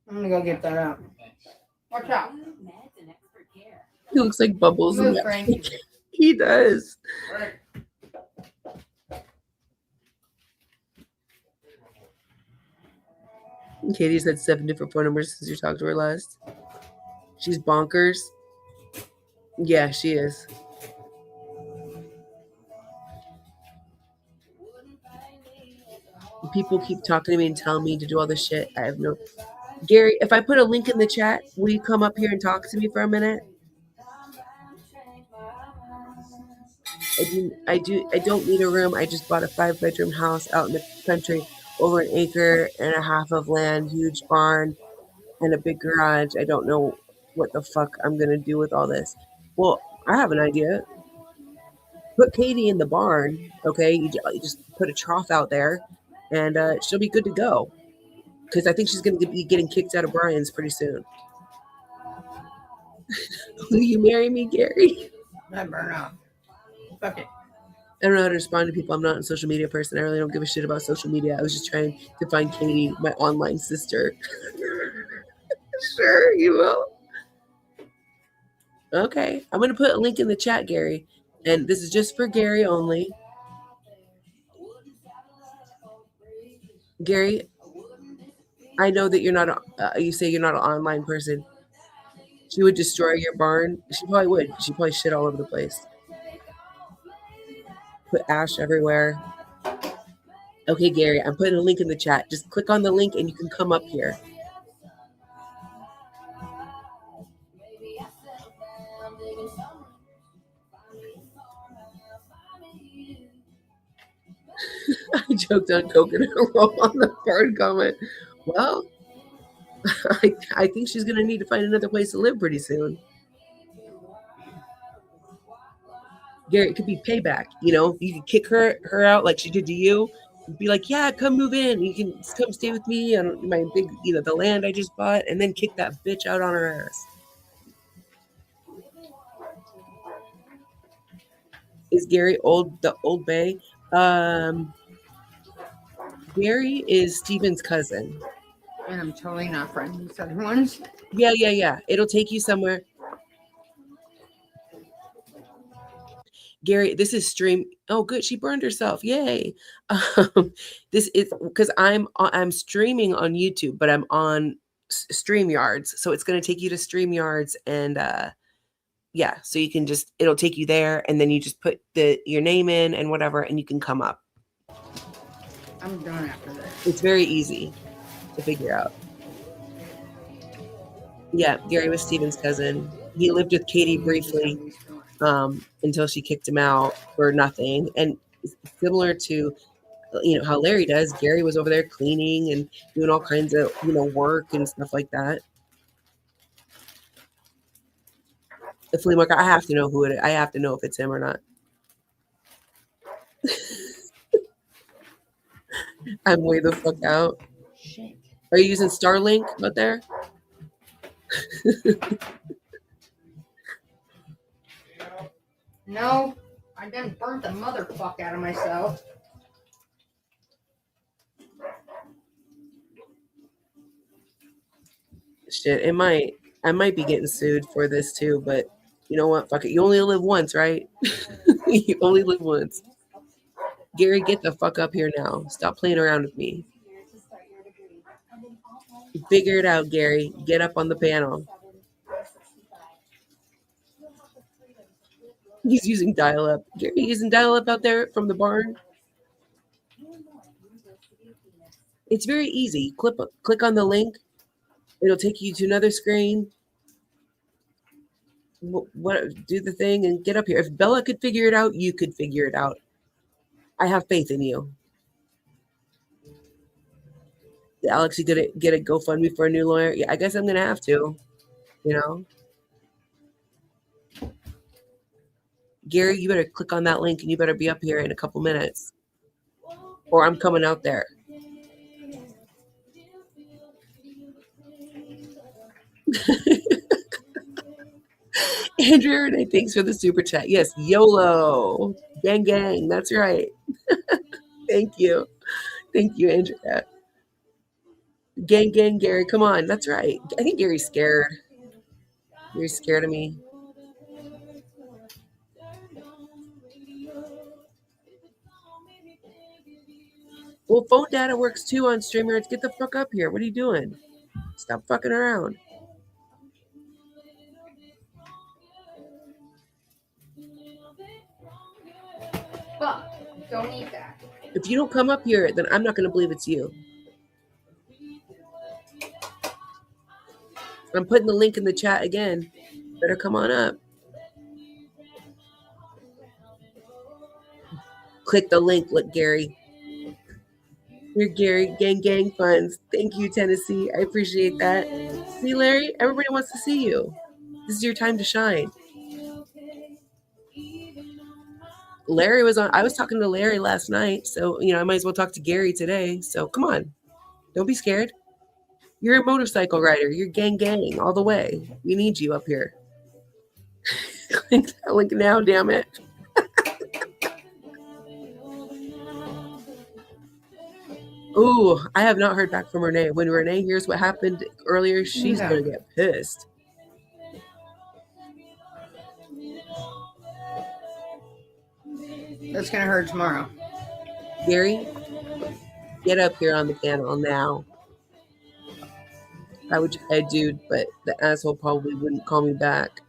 I'm gonna go get that out. Watch out. He looks like Bubbles in Move, that. Frank. He does. Katie's had 7 different phone numbers since you talked to her last. She's bonkers. Yeah, she is. People keep talking to me and telling me to do all this shit. I have no. Gary, if I put a link in the chat, will you come up here and talk to me for a minute? I don't need a room. I just bought a 5-bedroom house out in the country, over an acre and a half of land, huge barn, and a big garage. I don't know what the fuck I'm gonna do with all this. Well, I have an idea. Put Katie in the barn, okay? You just put a trough out there, and she'll be good to go. Because I think she's gonna be getting kicked out of Brian's pretty soon. Will you marry me, Gary? I burn off. Fuck it. I don't know how to respond to people. I'm not a social media person. I really don't give a shit about social media. I was just trying to find Katie, my online sister. Sure, you will. Okay. I'm going to put a link in the chat, Gary. And this is just for Gary only. Gary, I know that you're not, you say you're not an online person. She would destroy your barn. She probably would. She probably shit all over the place. Put ash everywhere. Okay, Gary, I'm putting a link in the chat. Just click on the link and you can come up here. I joked on coconut roll on the barn comment. Well, I think she's going to need to find another place to live pretty soon. Gary, it could be payback. You know, you can kick her out like she did to you. Be like, yeah, come move in. You can come stay with me on my big, the land I just bought, and then kick that bitch out on her ass. Is Gary the old bay? Gary is Steven's cousin. And I'm totally not friends with other ones. Yeah. It'll take you somewhere. Gary, this is stream. Oh, good. She burned herself. Yay. This is because I'm streaming on YouTube, but I'm on StreamYards. So it's going to take you to StreamYards and yeah, so you can it'll take you there and then you just put your name in and whatever and you can come up. I'm done after this. It's very easy to figure out. Yeah, Gary was Steven's cousin. He lived with Katie briefly until she kicked him out for nothing. And similar to how Larry does, Gary was over there cleaning and doing all kinds of work and stuff like that. The flea market, I have to know I have to know if it's him or not. I'm way the fuck out. Shit. Are you using Starlink out there? No, I done burnt the motherfuck out of myself. Shit, I might be getting sued for this too, but you know what? Fuck it. You only live once, right? You only live once. Gary, get the fuck up here now. Stop playing around with me. Figure it out, Gary. Get up on the panel. He's using dial-up. Gary, using dial-up out there from the barn? It's very easy. Click on the link. It'll take you to another screen. Do the thing and get up here. If Bella could figure it out, you could figure it out. I have faith in you. Alex, you gonna get a GoFundMe for a new lawyer? Yeah, I guess I'm gonna have to. Gary, you better click on that link and you better be up here in a couple minutes. Or I'm coming out there. Andrew Renee, thanks for the super chat. Yes, YOLO. Gang, gang. That's right. Thank you. Thank you, Andrea. Gang, gang, Gary. Come on. That's right. I think Gary's scared. Gary's scared of me. Well, phone data works too on StreamYards. Get the fuck up here. What are you doing? Stop fucking around. Fuck. Don't eat that. If you don't come up here, then I'm not going to believe it's you. I'm putting the link in the chat again. Better come on up. Click the link. Look, Gary. Here, Gary. Gang funds. Thank you, Tennessee. I appreciate that. See, Larry? Everybody wants to see you. This is your time to shine. Larry was on. I was talking to Larry last night, so I might as well talk to Gary today. So come on, don't be scared. You're a motorcycle rider. You're gang all the way. We need you up here. Click that link now, damn it. Ooh, I have not heard back from Renee. When Renee hears what happened earlier, she's gonna get pissed. That's gonna hurt tomorrow. Gary, get up here on the panel now. I would try, dude, but the asshole probably wouldn't call me back.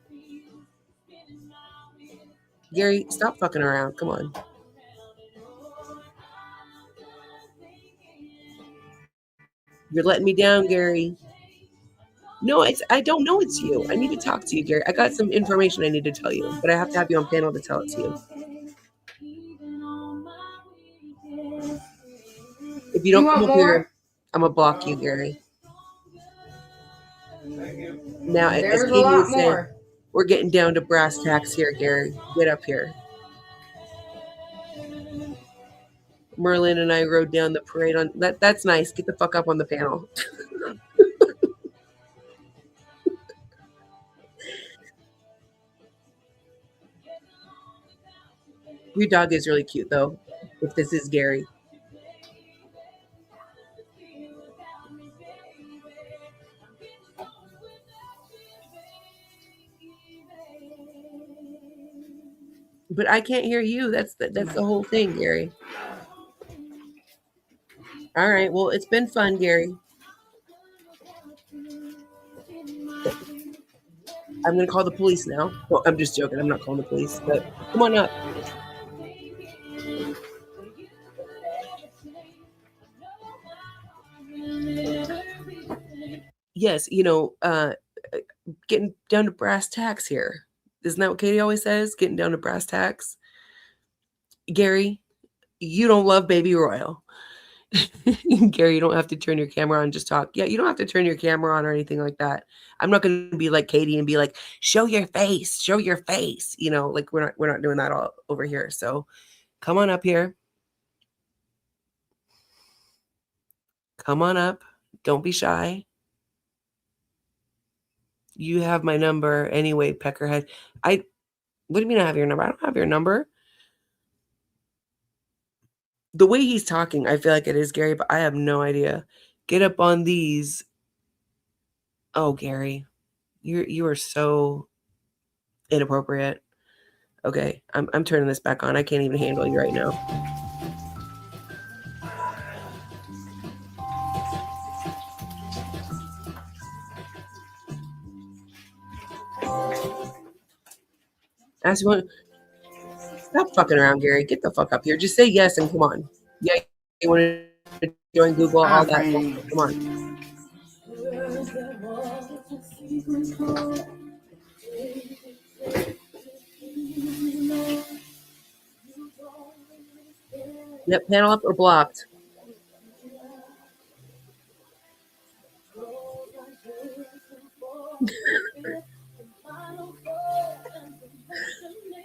Gary, stop fucking around. Come on. You're letting me down, Gary. No, I don't know it's you. I need to talk to you, Gary. I got some information I need to tell you, but I have to have you on panel to tell it to you. If you don't come up here, I'm going to block you, Gary. Now, there's a lot more. We're getting down to brass tacks here, Gary. Get up here. Merlin and I rode down the parade on that. That's nice. Get the fuck up on the panel. Your dog is really cute, though, if this is Gary. But I can't hear you. That's the whole thing, Gary. All right. Well, it's been fun, Gary. I'm going to call the police now. Well, I'm just joking. I'm not calling the police, but come on up. Yes, getting down to brass tacks here. Isn't that what Katie always says? Getting down to brass tacks. Gary, you don't love Baby Royal. Gary, you don't have to turn your camera on, just talk. Yeah, you don't have to turn your camera on or anything like that. I'm not going to be like Katie and be like, show your face. Like we're not doing that all over here. So come on up here. Come on up. Don't be shy. You have my number anyway, Peckerhead. What do you mean I have your number? I don't have your number. The way he's talking, I feel like it is Gary, but I have no idea. Get up on these. Oh, Gary, you are so inappropriate. Okay, I'm turning this back on. I can't even handle you right now. Ask you one. Stop fucking around, Gary. Get the fuck up here. Just say yes and come on. Yeah, you want to join Google, all that. Come on. Yep, panel up or blocked.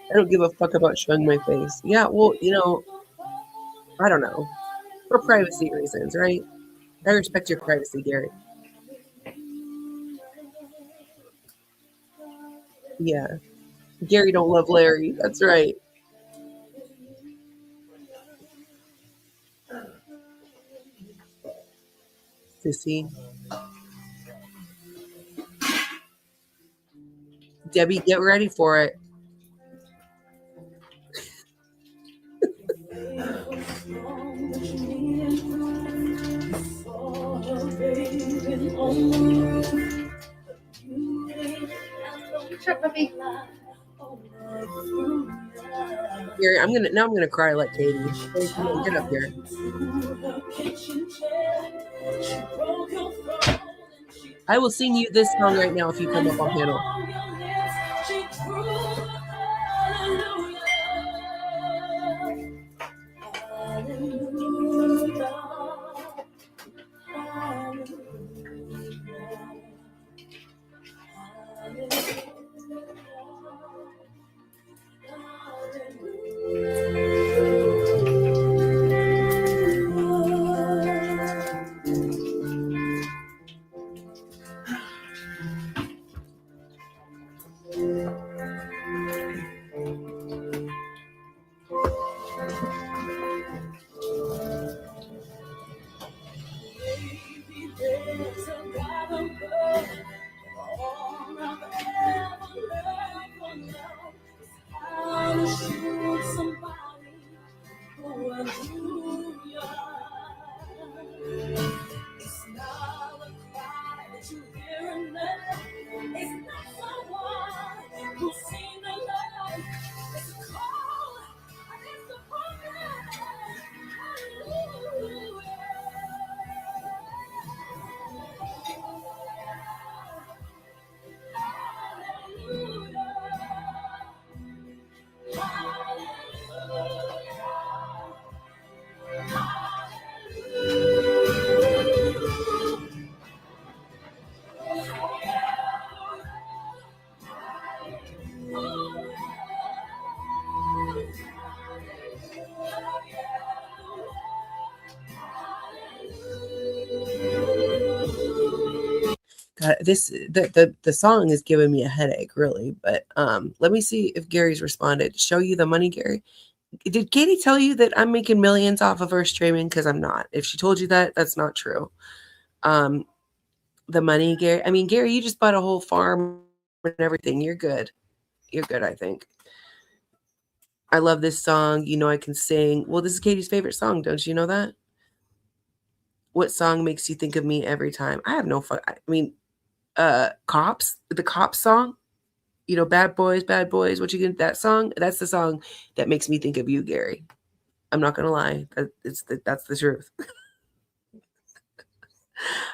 I don't give a fuck about showing my face. Yeah, well, I don't know. For privacy reasons, right? I respect your privacy, Gary. Yeah. Gary don't love Larry. That's right. Sissy. Debbie, get ready for it. Shut puppy. Gary, I'm gonna cry like Katie. Hey, come on, get up here. I will sing you this song right now if you come up on panel. God, the song is giving me a headache, really. But let me see if Gary's responded. Show you the money, Gary. Did Katie tell you that I'm making millions off of her streaming? Because I'm not. If she told you that, that's not true. The money, Gary. I mean, Gary, you just bought a whole farm and everything. You're good. You're good, I think. I love this song. You know I can sing. Well, this is Katie's favorite song. Don't you know that? What song makes you think of me every time? I have no fun. I mean, Cops, the Cops song. You know, bad boys, what you get, that song? That's the song that makes me think of you, Gary. I'm not gonna lie. That's the truth.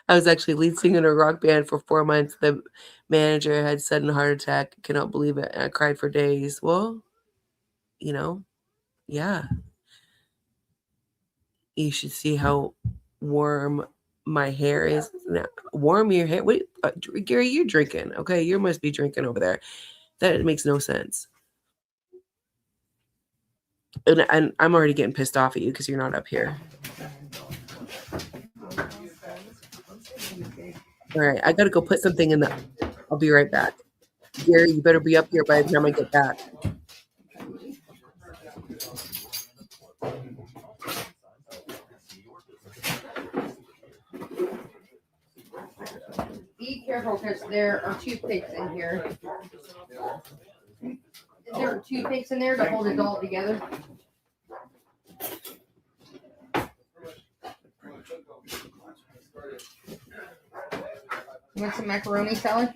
I was actually lead singer in a rock band for 4 months. The manager had sudden heart attack. Cannot believe it. And I cried for days. Well, you know, yeah. You should see how warm my hair is now. Warm your hair? Wait, Gary, you're drinking. Okay, you must be drinking over there. That makes no sense. And I'm already getting pissed off at you because you're not up here. All right, I got to go put something in the. I'll be right back. Gary, you better be up here by the time I get back. Be careful because there are toothpicks in here. There are toothpicks in there to hold it all together. You want some macaroni salad?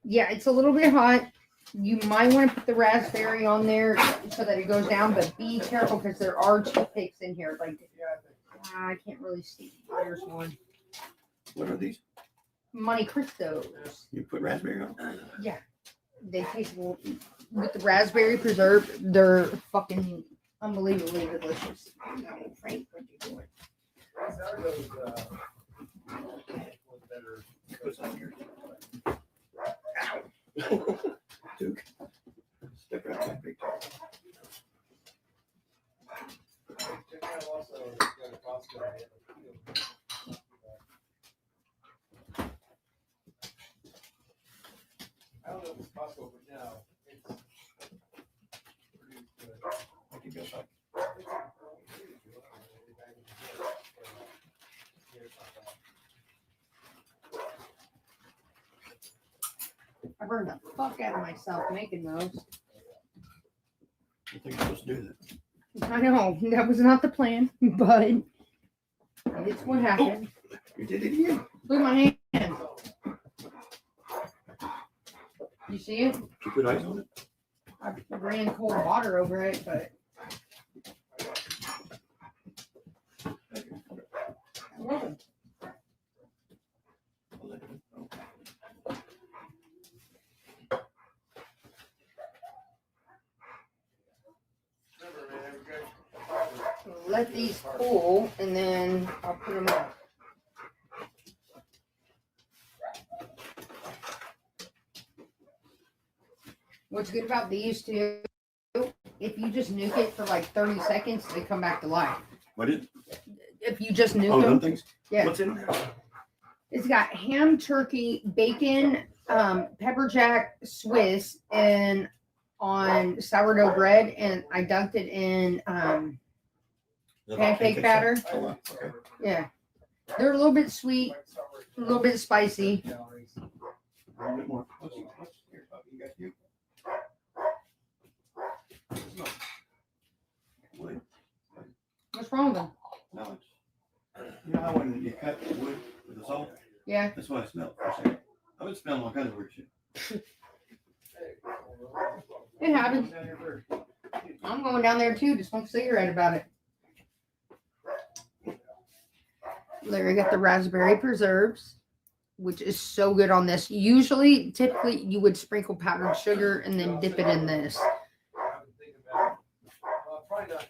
Yeah, it's a little bit hot. You might want to put the raspberry on there so that it goes down, but be careful because there are toothpicks in here. Like, I can't really see. There's one. What are these? Monte Cristos. You put raspberry on? Yeah. They taste with the raspberry preserve. They're fucking unbelievably delicious. Frank, what you doing? Duke. Step out that big time. I don't know if it's possible, but now it's pretty good. I can go back. I burned the fuck out of myself making those. I think you're supposed to do that. I know that was not the plan, but it's what happened. You did it again. Look at my hand. You see it? Did you put ice on it? I ran cold water over it, but welcome. Let these cool, and then I'll put them up. What's good about these two, if you just nuke it for like 30 seconds, they come back to life. What is? If you just nuke Oh, them, them things? yeah. What's in there? It's got ham, turkey, bacon, pepper jack, Swiss, and on sourdough bread, and I dunked it in pancake batter. Oh, wow. Okay. Yeah, they're a little bit sweet, a little bit spicy. A little bit more. Here, Bobby, you got you. Wood. What's wrong with them? No, it's, you know how when you cut wood with the salt? Yeah. That's what I smelled for a second. I've been smelling all kinds of weird shit. It happens. I'm going down there too to smoke a cigarette about it. Larry got the raspberry preserves, which is so good on this. Typically, you would sprinkle powdered sugar and then dip it in this. Probably not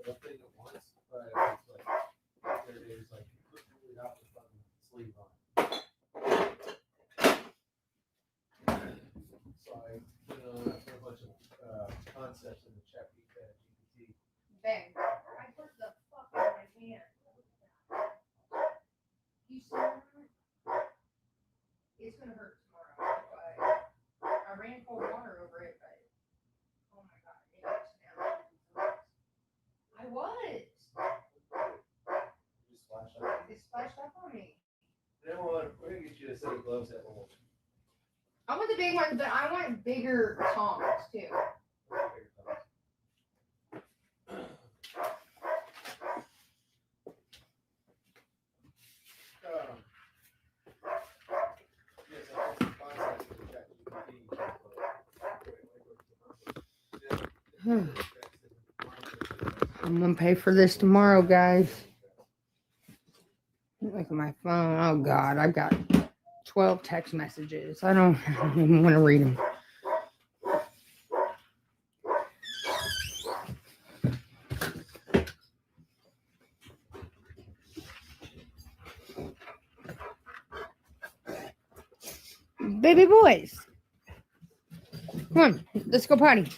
the thing at once, but there it is, like completely out the sleeve on. So I put a bunch of concepts in the chat GPT. Bang. I put the fuck out of my hand. You see that? It's gonna hurt tomorrow, but I ran cold water over it, but oh my god, it hurts now. I was. Just flash up. It splashed up on me. Then we're gonna get you a set of gloves that will. I want the big ones, but I want bigger tongs too. I'm gonna pay for this tomorrow, guys. Look at my phone. Oh God, I've got 12 text messages. I don't even want to read them. Baby boys, come on, let's go potty.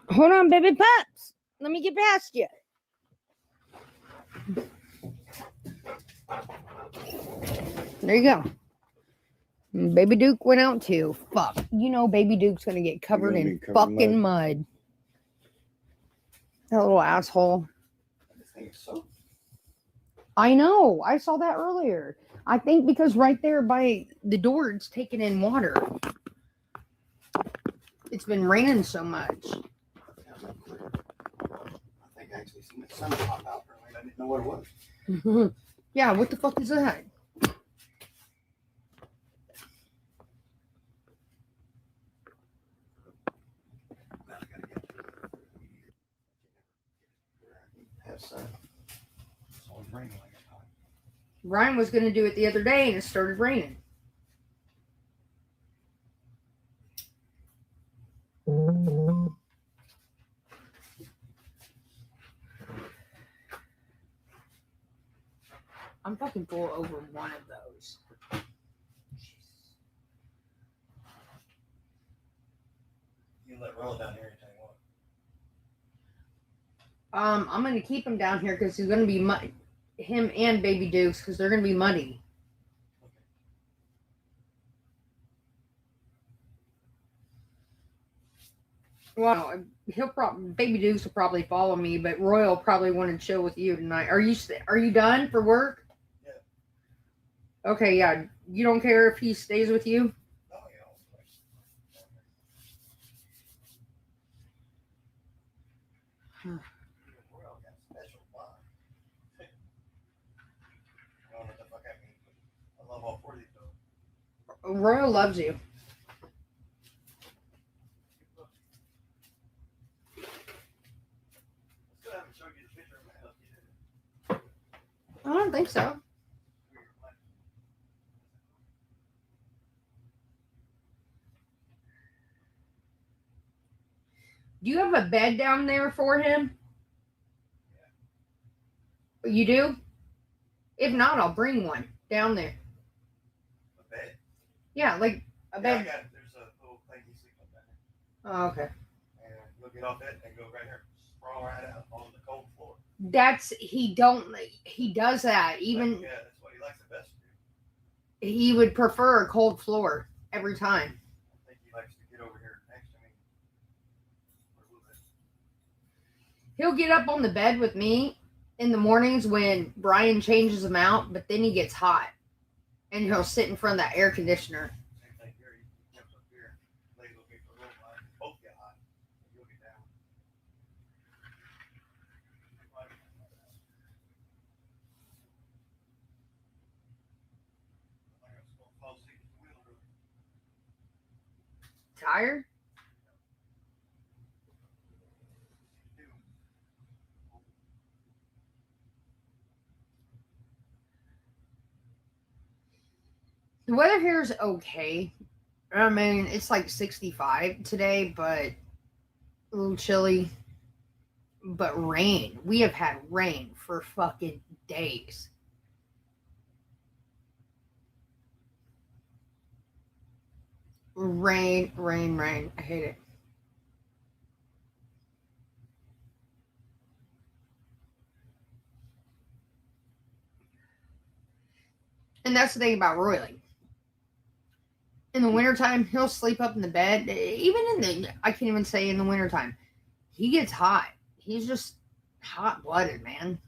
Hold on, baby pups. Let me get past you. There you go. Baby Duke went out too. Fuck. You know Baby Duke's gonna get covered in fucking mud. That little asshole. I think so. I know. I saw that earlier. I think because right there by the door it's taking in water. It's been raining so much. I think I actually seen the sun pop out earlier. I didn't know what it was. Yeah, what the fuck is that? Have sun. It's always raining like it's hot. Ryan was going to do it the other day and it started raining. I'm fucking full over one of those. You let roll down here anytime you want. I'm going to keep him down here because he's going to be him and Baby Dukes because they're going to be muddy. Well, he'll probably Baby Dukes will probably follow me, but Roy will probably want to chill with you tonight. Are you done for work? Yeah. Okay, yeah. You don't care if he stays with you? Oh, yeah. Royal got special bond. I don't know what the fuck that means, but I love all four of these dogs. Royal loves you. I still haven't showed you the picture of my house yet. I don't think so. Do you have a bed down there for him? You do? If not, I'll bring one down there. A bed? Yeah, like a Yeah, I bed. got it. There's a little thing you sleep on down there. Oh, okay. And you'll get off it and go right here. Sprawl right out on the cold floor. He does that. Even Yeah, that's what he likes the best. he would prefer a cold floor every time. I think he likes to get over here next to me. For a little bit. He'll get up on the bed with me in the mornings when Brian changes him out, but then he gets hot. And he'll sit in front of that air conditioner. Same thing here. He jumps up here, lays with me for a little while. Both get hot. You'll get down. Tired? The weather here is okay. I mean, it's like 65 today, but a little chilly. But rain. We have had rain for fucking days. Rain, rain, rain. I hate it. And that's the thing about Royally. In the wintertime, he'll sleep up in the bed. Even I can't even say in the wintertime. He gets hot. He's just hot blooded, man.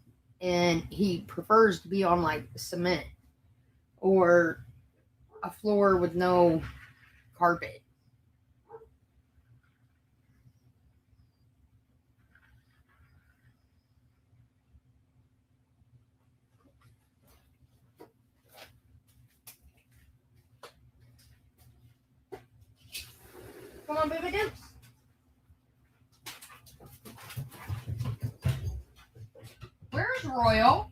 And he prefers to be on like cement or a floor with no carpet. Come on, baby dukes. Where's Royal?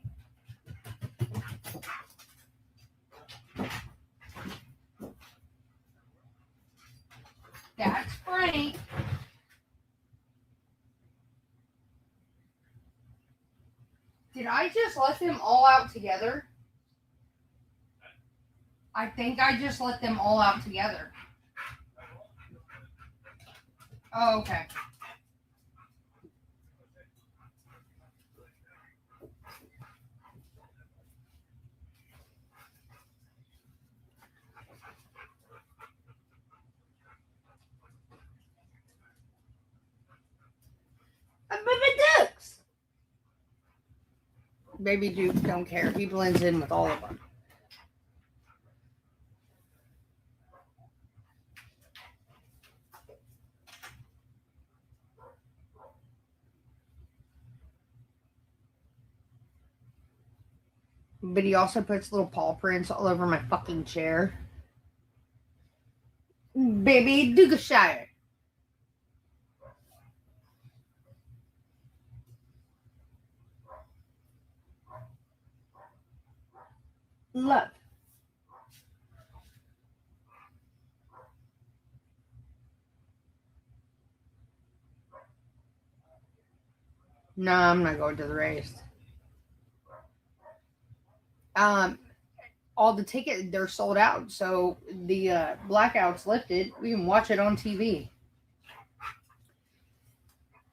That's Frank. Did I just let them all out together? I think I just let them all out together. Oh, okay. Baby Dukes. Baby Duke don't care. He blends in with all of them. But he also puts little paw prints all over my fucking chair. Baby Dukeshire. Love. No, I'm not going to the race. All the tickets, they're sold out. So the blackout's lifted. We can watch it on TV.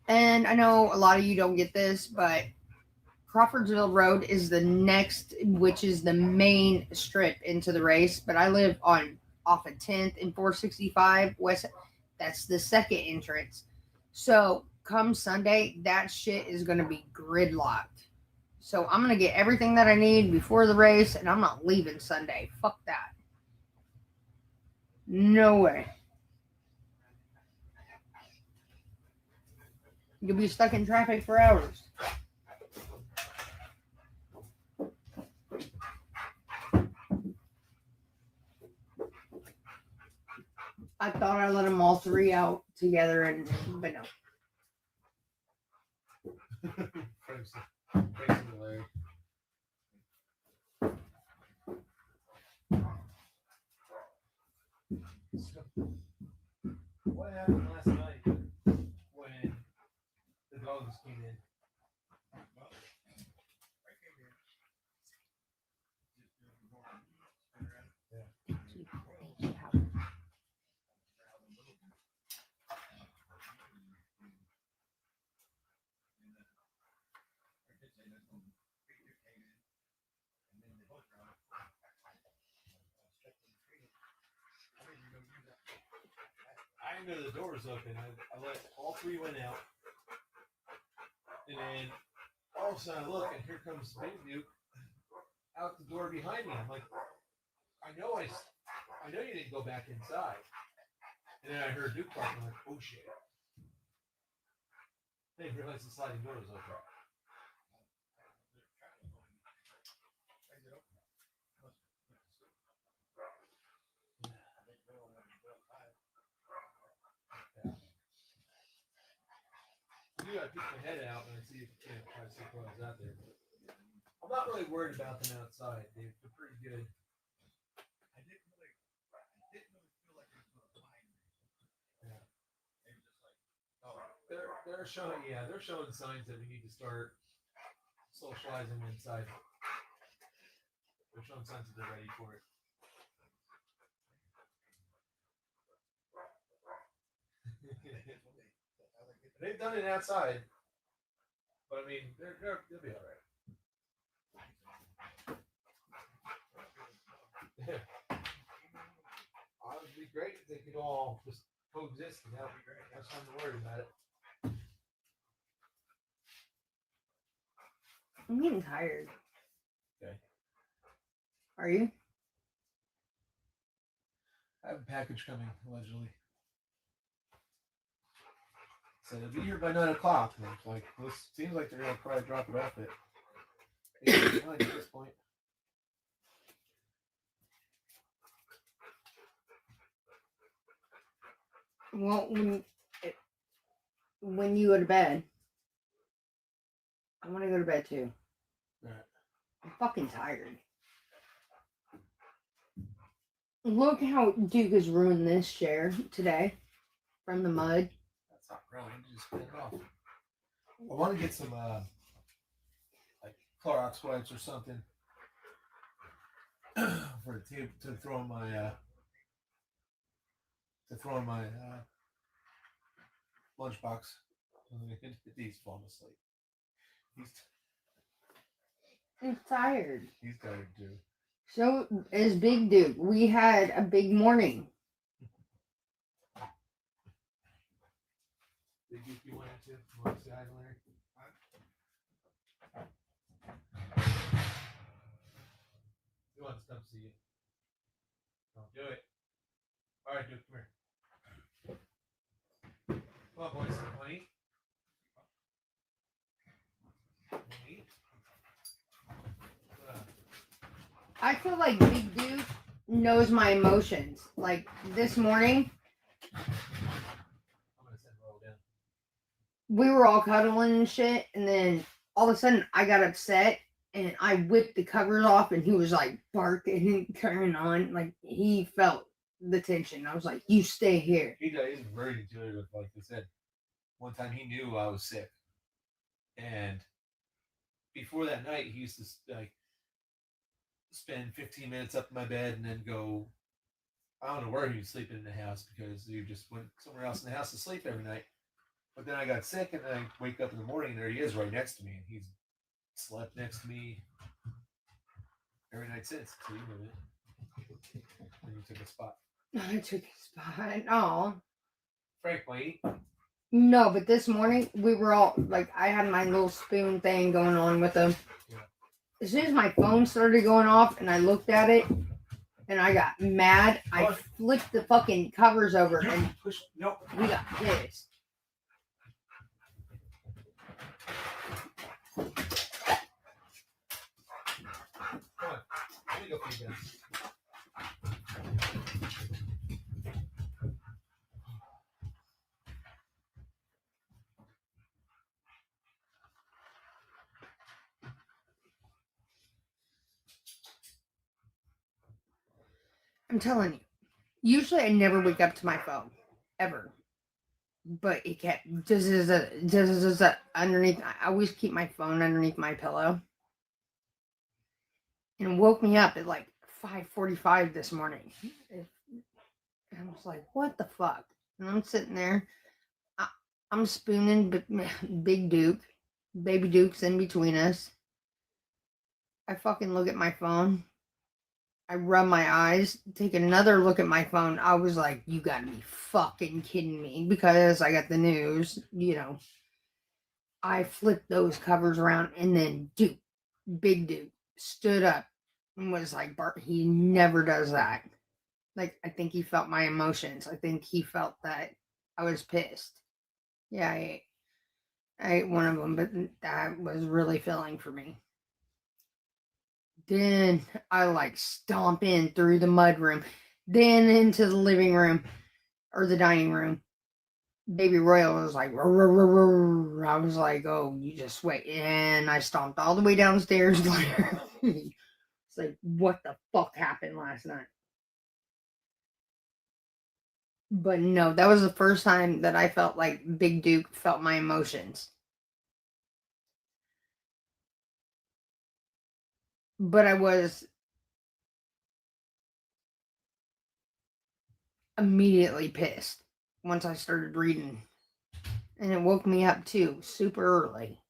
And I know a lot of you don't get this, but Crawfordsville Road is the next, which is the main strip into the race. But I live off of 10th and 465 West. That's the second entrance. So come Sunday, that shit is gonna be gridlocked. So I'm gonna get everything that I need before the race, and I'm not leaving Sunday. Fuck that. No way. You'll be stuck in traffic for hours. I thought I let them all three out together, but no. Frank's hilarious. What happened last night when the dogs came in? I didn't know the door was open. I let all three went out. And then all of a sudden I look and here comes Big Duke out the door behind me. I'm like, I know you didn't go back inside. And then I heard Duke barking. I'm like, oh shit. I didn't realize the sliding door was open. I peek my head out and I see if try to see what was out there. I'm not really worried about them outside. They're pretty good. I didn't really feel like it was going to fly. Yeah. They were just like, oh. They're showing signs that we need to start socializing inside. They're showing signs that they're ready for it. They've done it outside, but I mean, they'll be all right. It would be great if they could all just coexist, and that would be great. That's not to worry about it. I'm getting tired. Okay. Are you? I have a package coming, allegedly. So they'll be here by 9 o'clock. And it's like, well, it seems like they're gonna probably drop it off at 8:59 at this point. Well, when you go to bed, I want to go to bed too. Right. I'm fucking tired. Look how Duke has ruined this chair today from the mud. That's not ground. Just clean it off. I want to get some like Clorox wipes or something for the table to throw in my lunchbox. He's falling asleep. He's tired. He's tired too. So is Big Duke. We had a big morning. Big Duke, you wanted to? You want to say hi to Larry? He wants to come see you. Don't do it. All right, Duke, come here. Come on, boys. Honey. I feel like Big Duke knows my emotions. Like this morning, I'm gonna send Roll down. we were all cuddling and shit, and then all of a sudden I got upset and I whipped the covers off, and he was like barking and carrying on. Like he felt the tension. I was like, "You stay here." He's very intuitive, like I said. One time he knew I was sick, and before that night, he used to like spend 15 minutes up in my bed and then go. I don't know where he was sleeping in the house because he just went somewhere else in the house to sleep every night. But then I got sick, and then I wake up in the morning, and there he is right next to me, and he's slept next to me every night since. So you know it. And you took a spot. I took a spot. Oh, Frank, might eat. No, but this morning we were all like, I had my little spoon thing going on with them. Yeah. As soon as my phone started going off and I looked at it and I got mad, I flipped the fucking covers over and Push. No. we got pissed. Come on. Let me go for you guys. I'm telling you. Usually I never wake up to my phone. Ever. But it kept underneath. I always keep my phone underneath my pillow. And it woke me up at like 5:45 this morning. And I was like, what the fuck? And I'm sitting there. I'm spooning Big Duke. Baby Duke's in between us. I fucking look at my phone. I rub my eyes, take another look at my phone. I was like, you gotta be fucking kidding me. Because I got the news, you know. I flipped those covers around and then Duke, Big Duke, stood up and was like, Bart, he never does that. Like, I think he felt my emotions. I think he felt that I was pissed. Yeah, I ate one of them, but that was really filling for me. Then I like stomp in through the mudroom, then into the living room or the dining room. Baby Royal was like, rrr, rrr, rrr. I was like, oh, you just wait. And I stomped all the way downstairs. It's like, what the fuck happened last night? But no, that was the first time that I felt like Big Duke felt my emotions. But I was immediately pissed once I started reading. And it woke me up too, super early.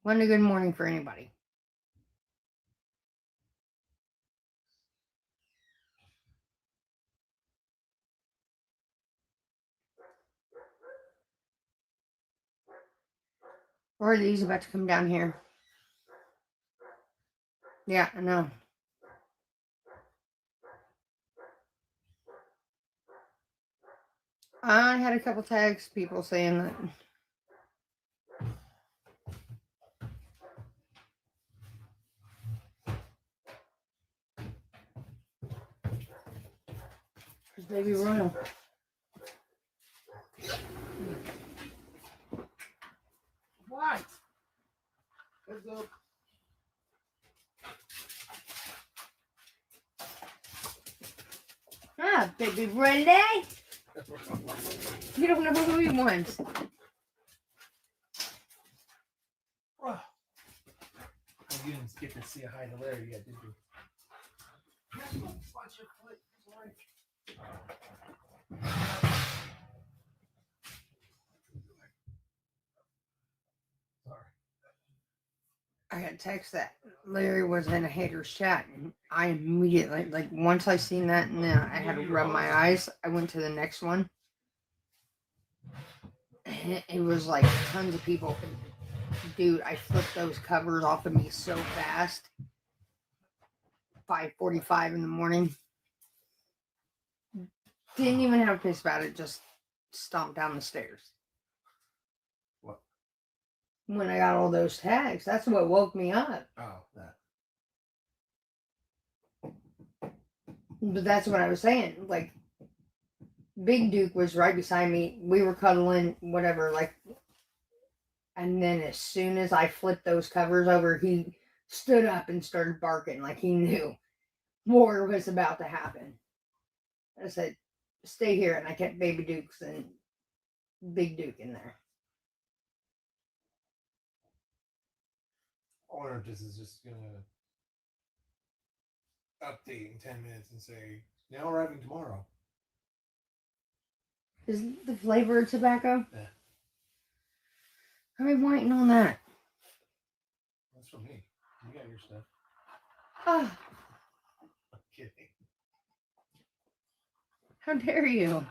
Wasn't a good morning for anybody. Or are these about to come down here? Yeah, I know. I had a couple texts, people saying that. There's Baby Royal. What? Let's go. Ah, Baby Renee. You don't know who he wants. Oh, you didn't get to see a hi to Larry yet, did you? Watch your foot. Sorry. I got text that Larry was in a haters chat, and I immediately, like, once I seen that, and then I had to rub my eyes. I went to the next one. And it was like tons of people. Dude, I flipped those covers off of me so fast. 5:45 in the morning. Didn't even have a piss about it. Just stomped down the stairs. What? When I got all those tags, that's what woke me up. Oh, that. But that's what I was saying. Like, Big Duke was right beside me. We were cuddling, whatever. Like, and then as soon as I flipped those covers over, he stood up and started barking like he knew war was about to happen. I said, stay here. And I kept Baby Dukes and Big Duke in there. I wonder if this is just gonna update in 10 minutes and say, now arriving tomorrow. Is the flavor of tobacco? Yeah. I've been waiting on that. That's for me. You got your stuff. Oh, I'm kidding. How dare you?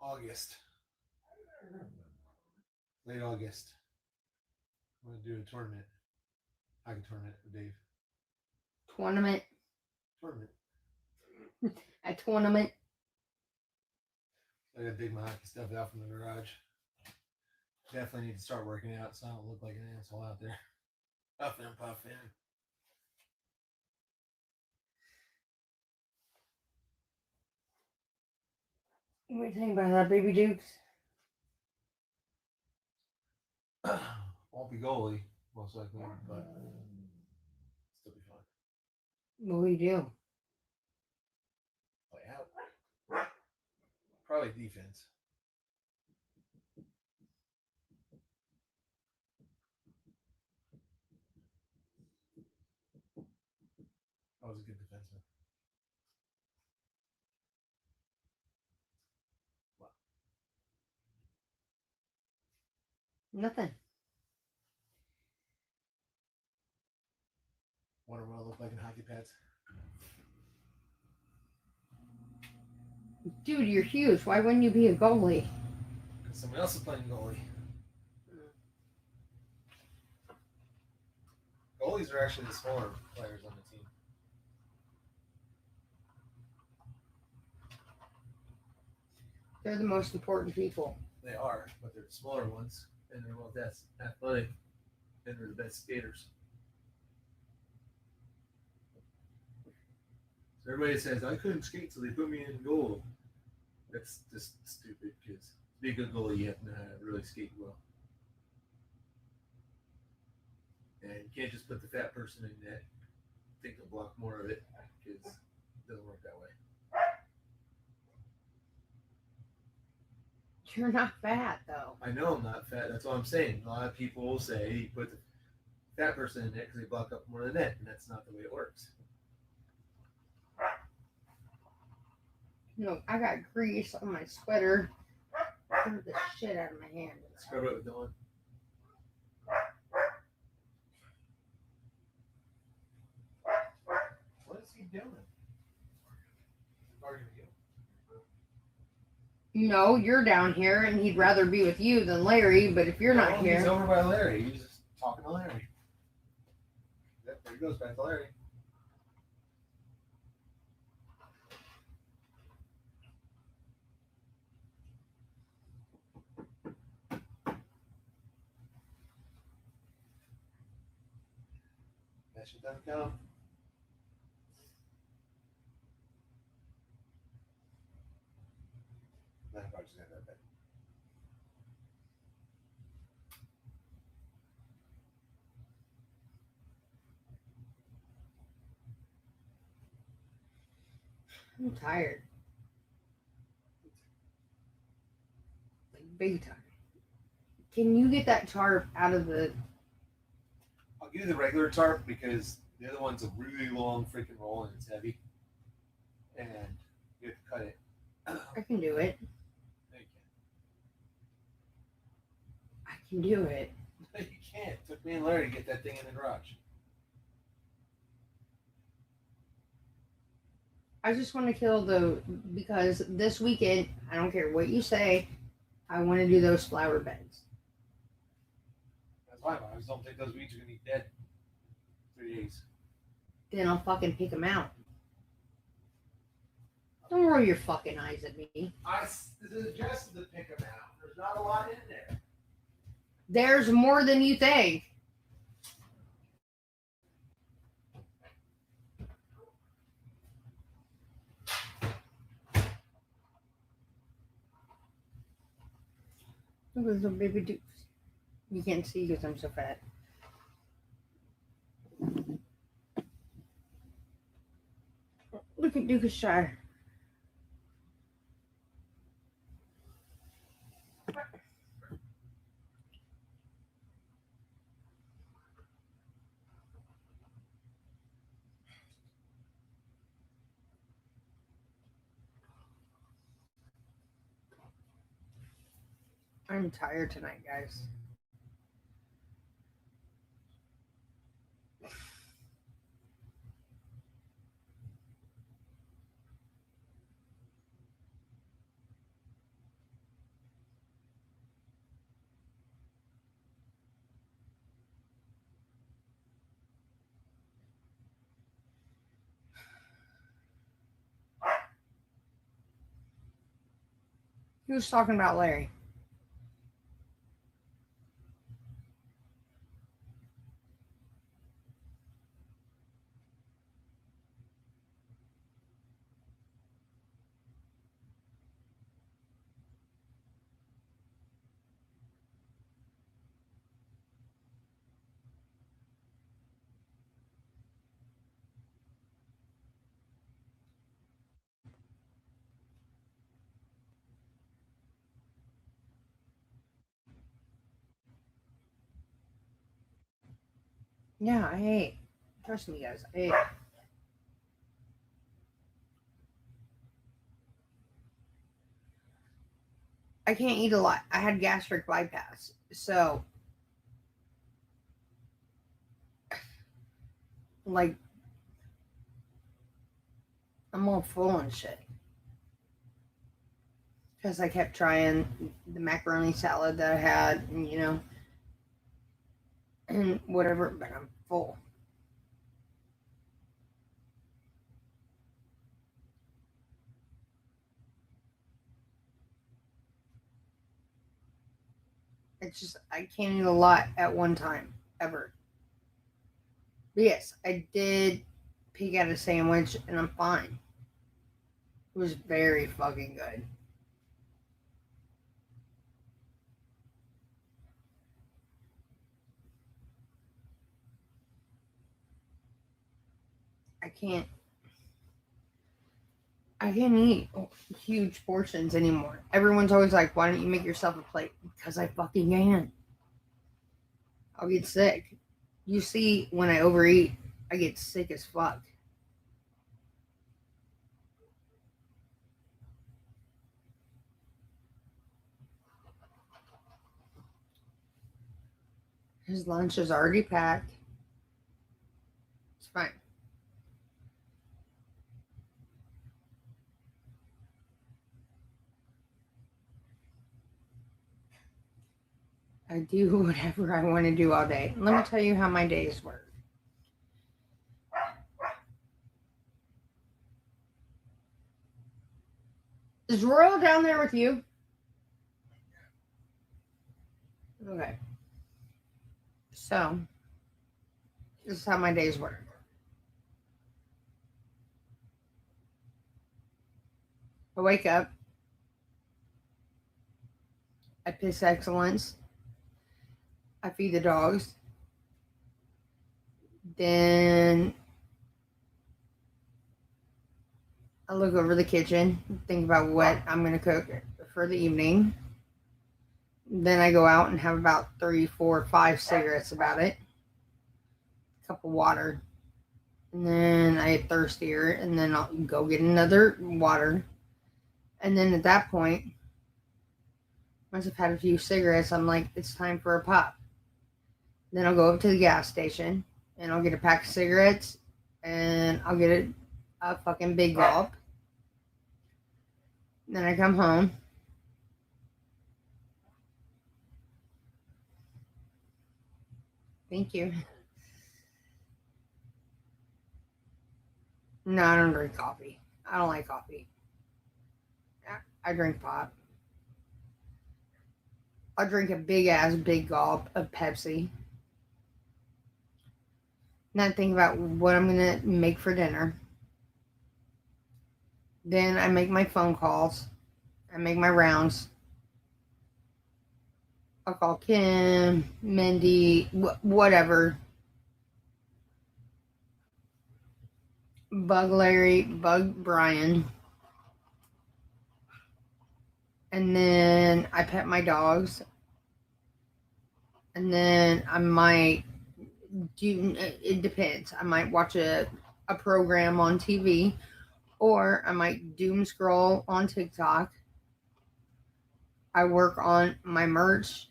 August. Late August. I'm gonna do a tournament. Hockey tournament with Dave. Tournament. Tournament. A tournament. I gotta dig my hockey stuff out from the garage. Definitely need to start working out so I don't look like an asshole out there. Puffing and puffing. What do you think about that, Baby Dukes? Won't be goalie, most likely, but still be fun. What will you do? Play out. Probably defense. I was a good defenseman. What? Nothing. Wonder what I look like in hockey pads. Dude, you're huge. Why wouldn't you be a goalie? Because someone else is playing goalie. Goalies are actually the smaller players on the team. They're the most important people. They are, but they're the smaller ones, and they're well that's athletic, and they're the best skaters. So everybody says I couldn't skate, so they put me in goal. That's just stupid. Because to be a good goalie, you have to know how to really skate well, and you can't just put the fat person in net. Think they'll block more of it because it doesn't work that way. You're not fat, though. I know I'm not fat. That's what I'm saying. A lot of people will say you put the fat person in net because they block up more of the net, and that's not the way it works. No, I got grease on my sweater. Threw the shit out of my hand. Scrub it with Dylan. What is he doing? Arguing with you. No, you're down here, and he'd rather be with you than Larry. But if you're not He's here, over by Larry. He's just talking to Larry. Yep, there he goes back to Larry. That shit doesn't count. Nah, I'm probably just gonna have that. I'm tired. Like big time. Can you get that tarp out of the? I'll give you the regular tarp because the other one's a really long freaking roll and it's heavy. And you have to cut it. I can do it. No, you I can do it. can't. You can't. It took me and Larry to get that thing in the garage. I just want to kill because this weekend, I don't care what you say, I want to do those flower beds. That's fine. I just don't think those weeds are gonna be dead in 3 days. Then I'll fucking pick them out. Don't roll your fucking eyes at me. I suggested to pick them out. There's not a lot in there. There's more than you think. Look at the baby dukes. You can't see because I'm so fat. Look at Dukeshire. I'm tired tonight, guys. He was talking about Larry. Yeah, I ate. Trust me, guys. I ate. I can't eat a lot. I had gastric bypass. So, like, I'm all full and shit. Because I kept trying the macaroni salad that I had, and, you know, and whatever, but I'm full. It's just, I can't eat a lot at one time, ever. But yes, I did peek at a sandwich, and I'm fine. It was very fucking good. I can't eat huge portions anymore. Everyone's always like, why don't you make yourself a plate? Because I fucking can. I'll get sick. You see, when I overeat, I get sick as fuck. His lunch is already packed. It's fine. I do whatever I want to do all day. Let me tell you how my days work. Is Royal down there with you? Okay. So, this is how my days work. I wake up. I piss excellence. I feed the dogs. Then I look over the kitchen, think about what I'm going to cook for the evening. Then I go out and have about 3, 4, 5 cigarettes about it. A cup of water. And then I get thirstier, and then I'll go get another water. And then at that point, once I've had a few cigarettes, I'm like, it's time for a pop. Then I'll go up to the gas station, and I'll get a pack of cigarettes, and I'll get a fucking big gulp. Then I come home. Thank you. No, I don't drink coffee. I don't like coffee. I drink pop. I'll drink a big gulp of Pepsi. Not think about what I'm going to make for dinner. Then I make my phone calls. I make my rounds. I'll call Kim, Mindy, whatever. Bug Larry, bug Brian. And then I pet my dogs. And then I might do, it depends. I might watch a program on TV, or I might doom scroll on TikTok. I work on my merch.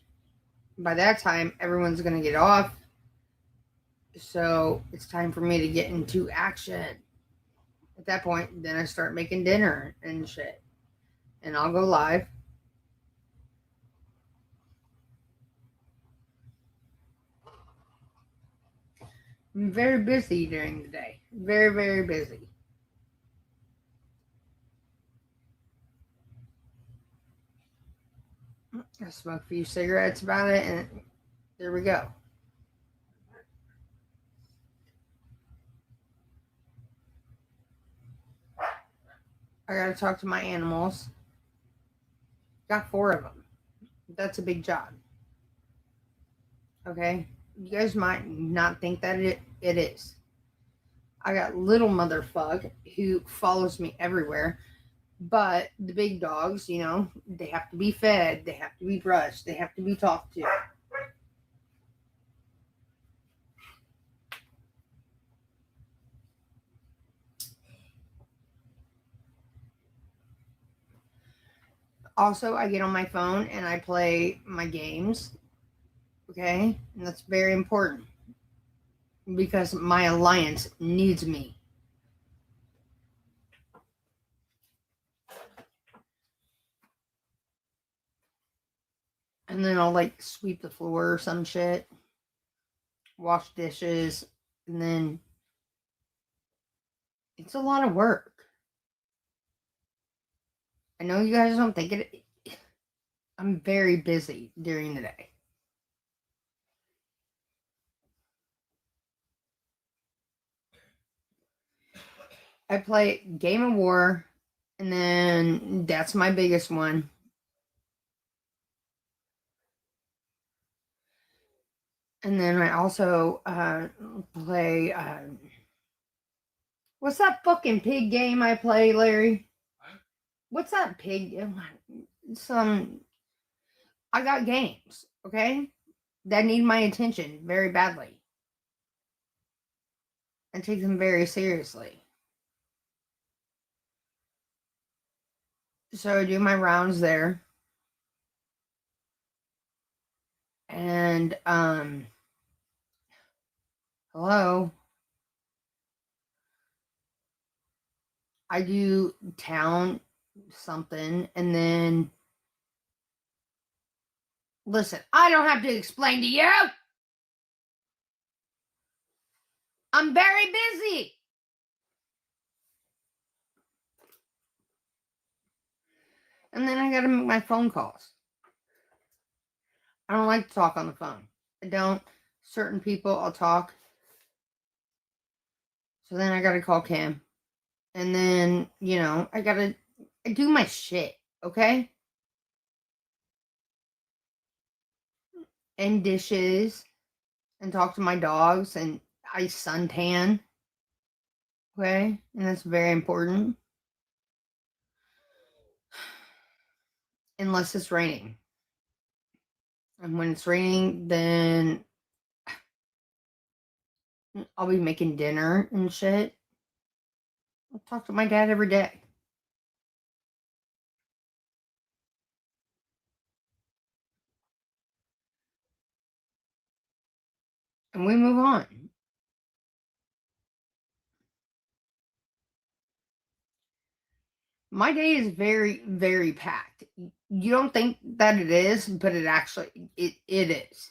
By that time, everyone's going to get off. So it's time for me to get into action. At that point, then I start making dinner and shit. And I'll go live. I'm very busy during the day. Very, very busy. I smoke a few cigarettes about it, and there we go. I gotta talk to my animals. Got 4 of them. That's a big job. Okay? You guys might not think that it is. I got little motherfuck who follows me everywhere. But the big dogs, you know, they have to be fed, they have to be brushed, they have to be talked to. Also, I get on my phone and I play my games. Okay? And that's very important because my alliance needs me. And then I'll like sweep the floor or some shit, wash dishes, and then it's a lot of work. I know you guys don't think it. I'm very busy during the day. I play Game of War, and then that's my biggest one. And then I also play. What's that fucking pig game I play, Larry? What's that pig? I got games, okay, that need my attention very badly. I take them very seriously. So I do my rounds there. And hello. I do town something, and then listen, I don't have to explain to you. I'm very busy. And then I gotta make my phone calls. I don't like to talk on the phone. I don't. Certain people I'll talk. So then I gotta call Cam. And then, you know, I do my shit, okay? And dishes. And talk to my dogs. And I suntan. Okay? And that's very important. Unless it's raining. And when it's raining, then I'll be making dinner and shit. I'll talk to my dad every day. And we move on. My day is very, very packed. You don't think that it is, but it is.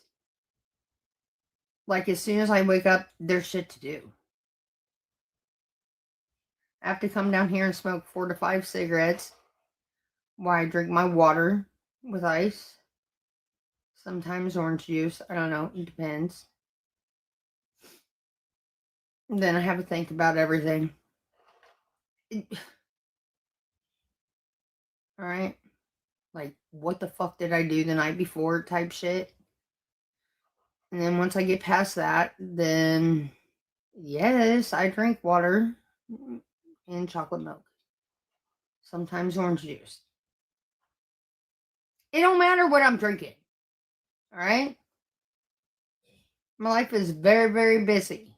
Like as soon as I wake up, there's shit to do. I have to come down here and smoke 4 to 5 cigarettes while I drink my water with ice. Sometimes orange juice. I don't know. It depends. And then I have to think about everything. Alright? Like, what the fuck did I do the night before type shit? And then once I get past that, then yes, I drink water and chocolate milk. Sometimes orange juice. It don't matter what I'm drinking. Alright? My life is very, very busy.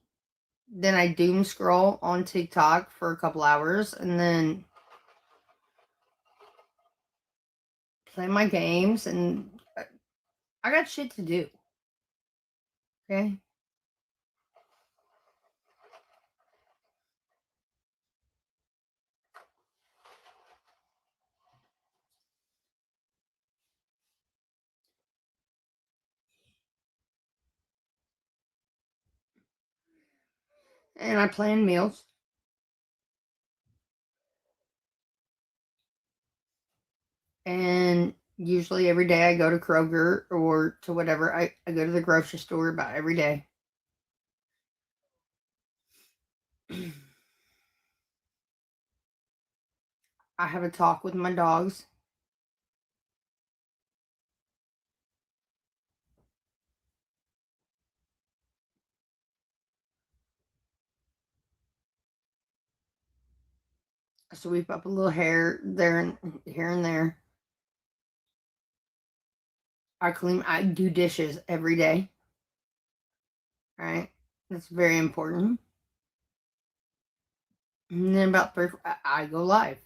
Then I doom scroll on TikTok for a couple hours and then play my games, and I got shit to do. Okay? And I plan meals. And usually every day I go to Kroger or to whatever. I go to the grocery store about every day. I have a talk with my dogs. I sweep up a little hair there and here and there. I do dishes every day. All right. That's very important. And then about 3, I go live.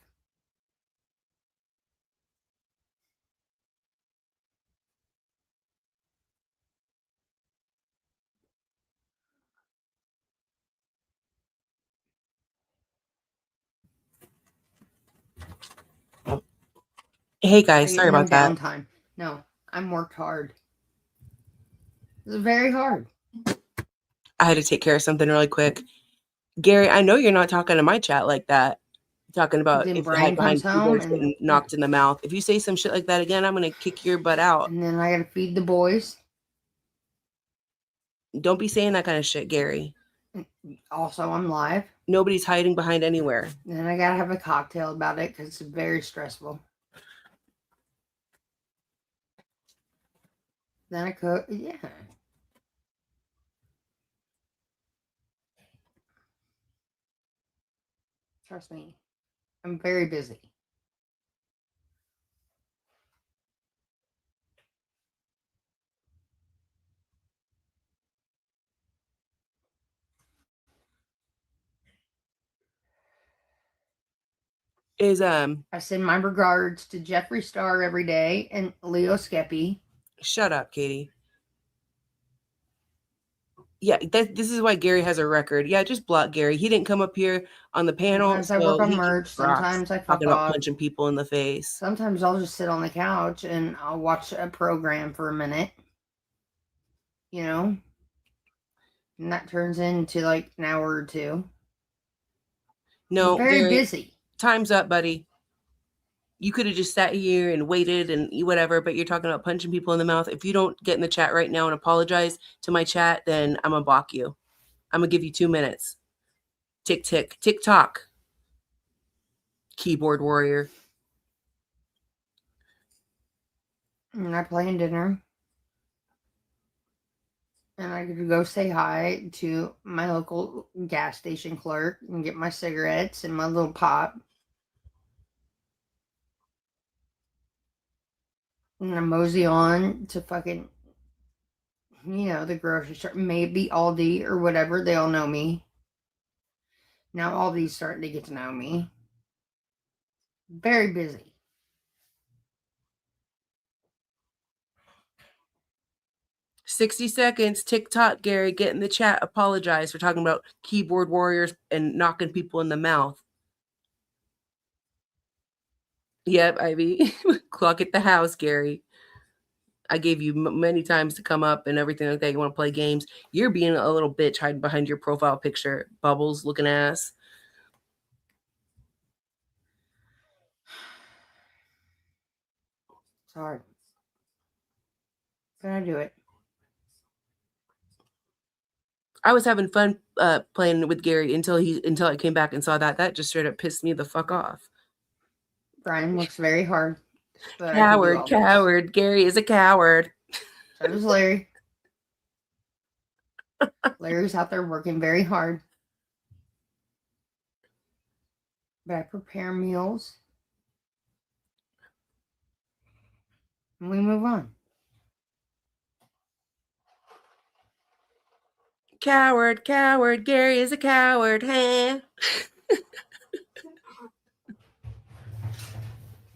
Hey I guys, get sorry no about that. downtime. No, I'm worked hard. It's very hard. I had to take care of something really quick. Gary, I know you're not talking to my chat like that. Talking about Then if you Brian hide behind comes home keyboards getting knocked in the mouth. If you say some shit like that again, I'm gonna kick your butt out. and then I gotta feed the boys. Don't be saying that kind of shit, Gary. Also, I'm live. Nobody's hiding behind anywhere. And then I gotta have a cocktail about it because it's very stressful. Then I cook. Yeah. Trust me, I'm very busy. I send my regards to Jeffree Star every day and Leo Skeppy. Shut up, Katie. Yeah, this is why Gary has a record. Yeah, just block Gary. He didn't come up here on the panel. Sometimes I work on he merch. Sometimes I fuck talking about off. punching people in the face. Sometimes I'll just sit on the couch and I'll watch a program for a minute. You know? And that turns into like an hour or two. No, I'm very Gary, busy. Time's up, buddy. You could have just sat here and waited and whatever, but you're talking about punching people in the mouth. If you don't get in the chat right now and apologize to my chat, then I'm gonna block you. I'm gonna give you 2 minutes. Tick, tick, tick tock. Keyboard warrior. And I plan dinner. And I could go say hi to my local gas station clerk and get my cigarettes and my little pop. And I mosey on to fucking, the grocery store, maybe Aldi or whatever. They all know me. Now Aldi's starting to get to know me. Very busy. $60 seconds. TikTok, Gary, get in the chat. Apologize for talking about keyboard warriors and knocking people in the mouth. Yep, Ivy. Clock at the house, Gary. I gave you many times to come up and everything like that. You want to play games. You're being a little bitch hiding behind your profile picture. Bubbles looking ass. It's hard. But I do it. I was having fun playing with Gary until I came back and saw that. That just straight up pissed me the fuck off. Brian works very hard. But Coward. Gary is a coward. So does Larry. Larry's out there working very hard. But I prepare meals. And we move on. Coward. Gary is a coward. Hey.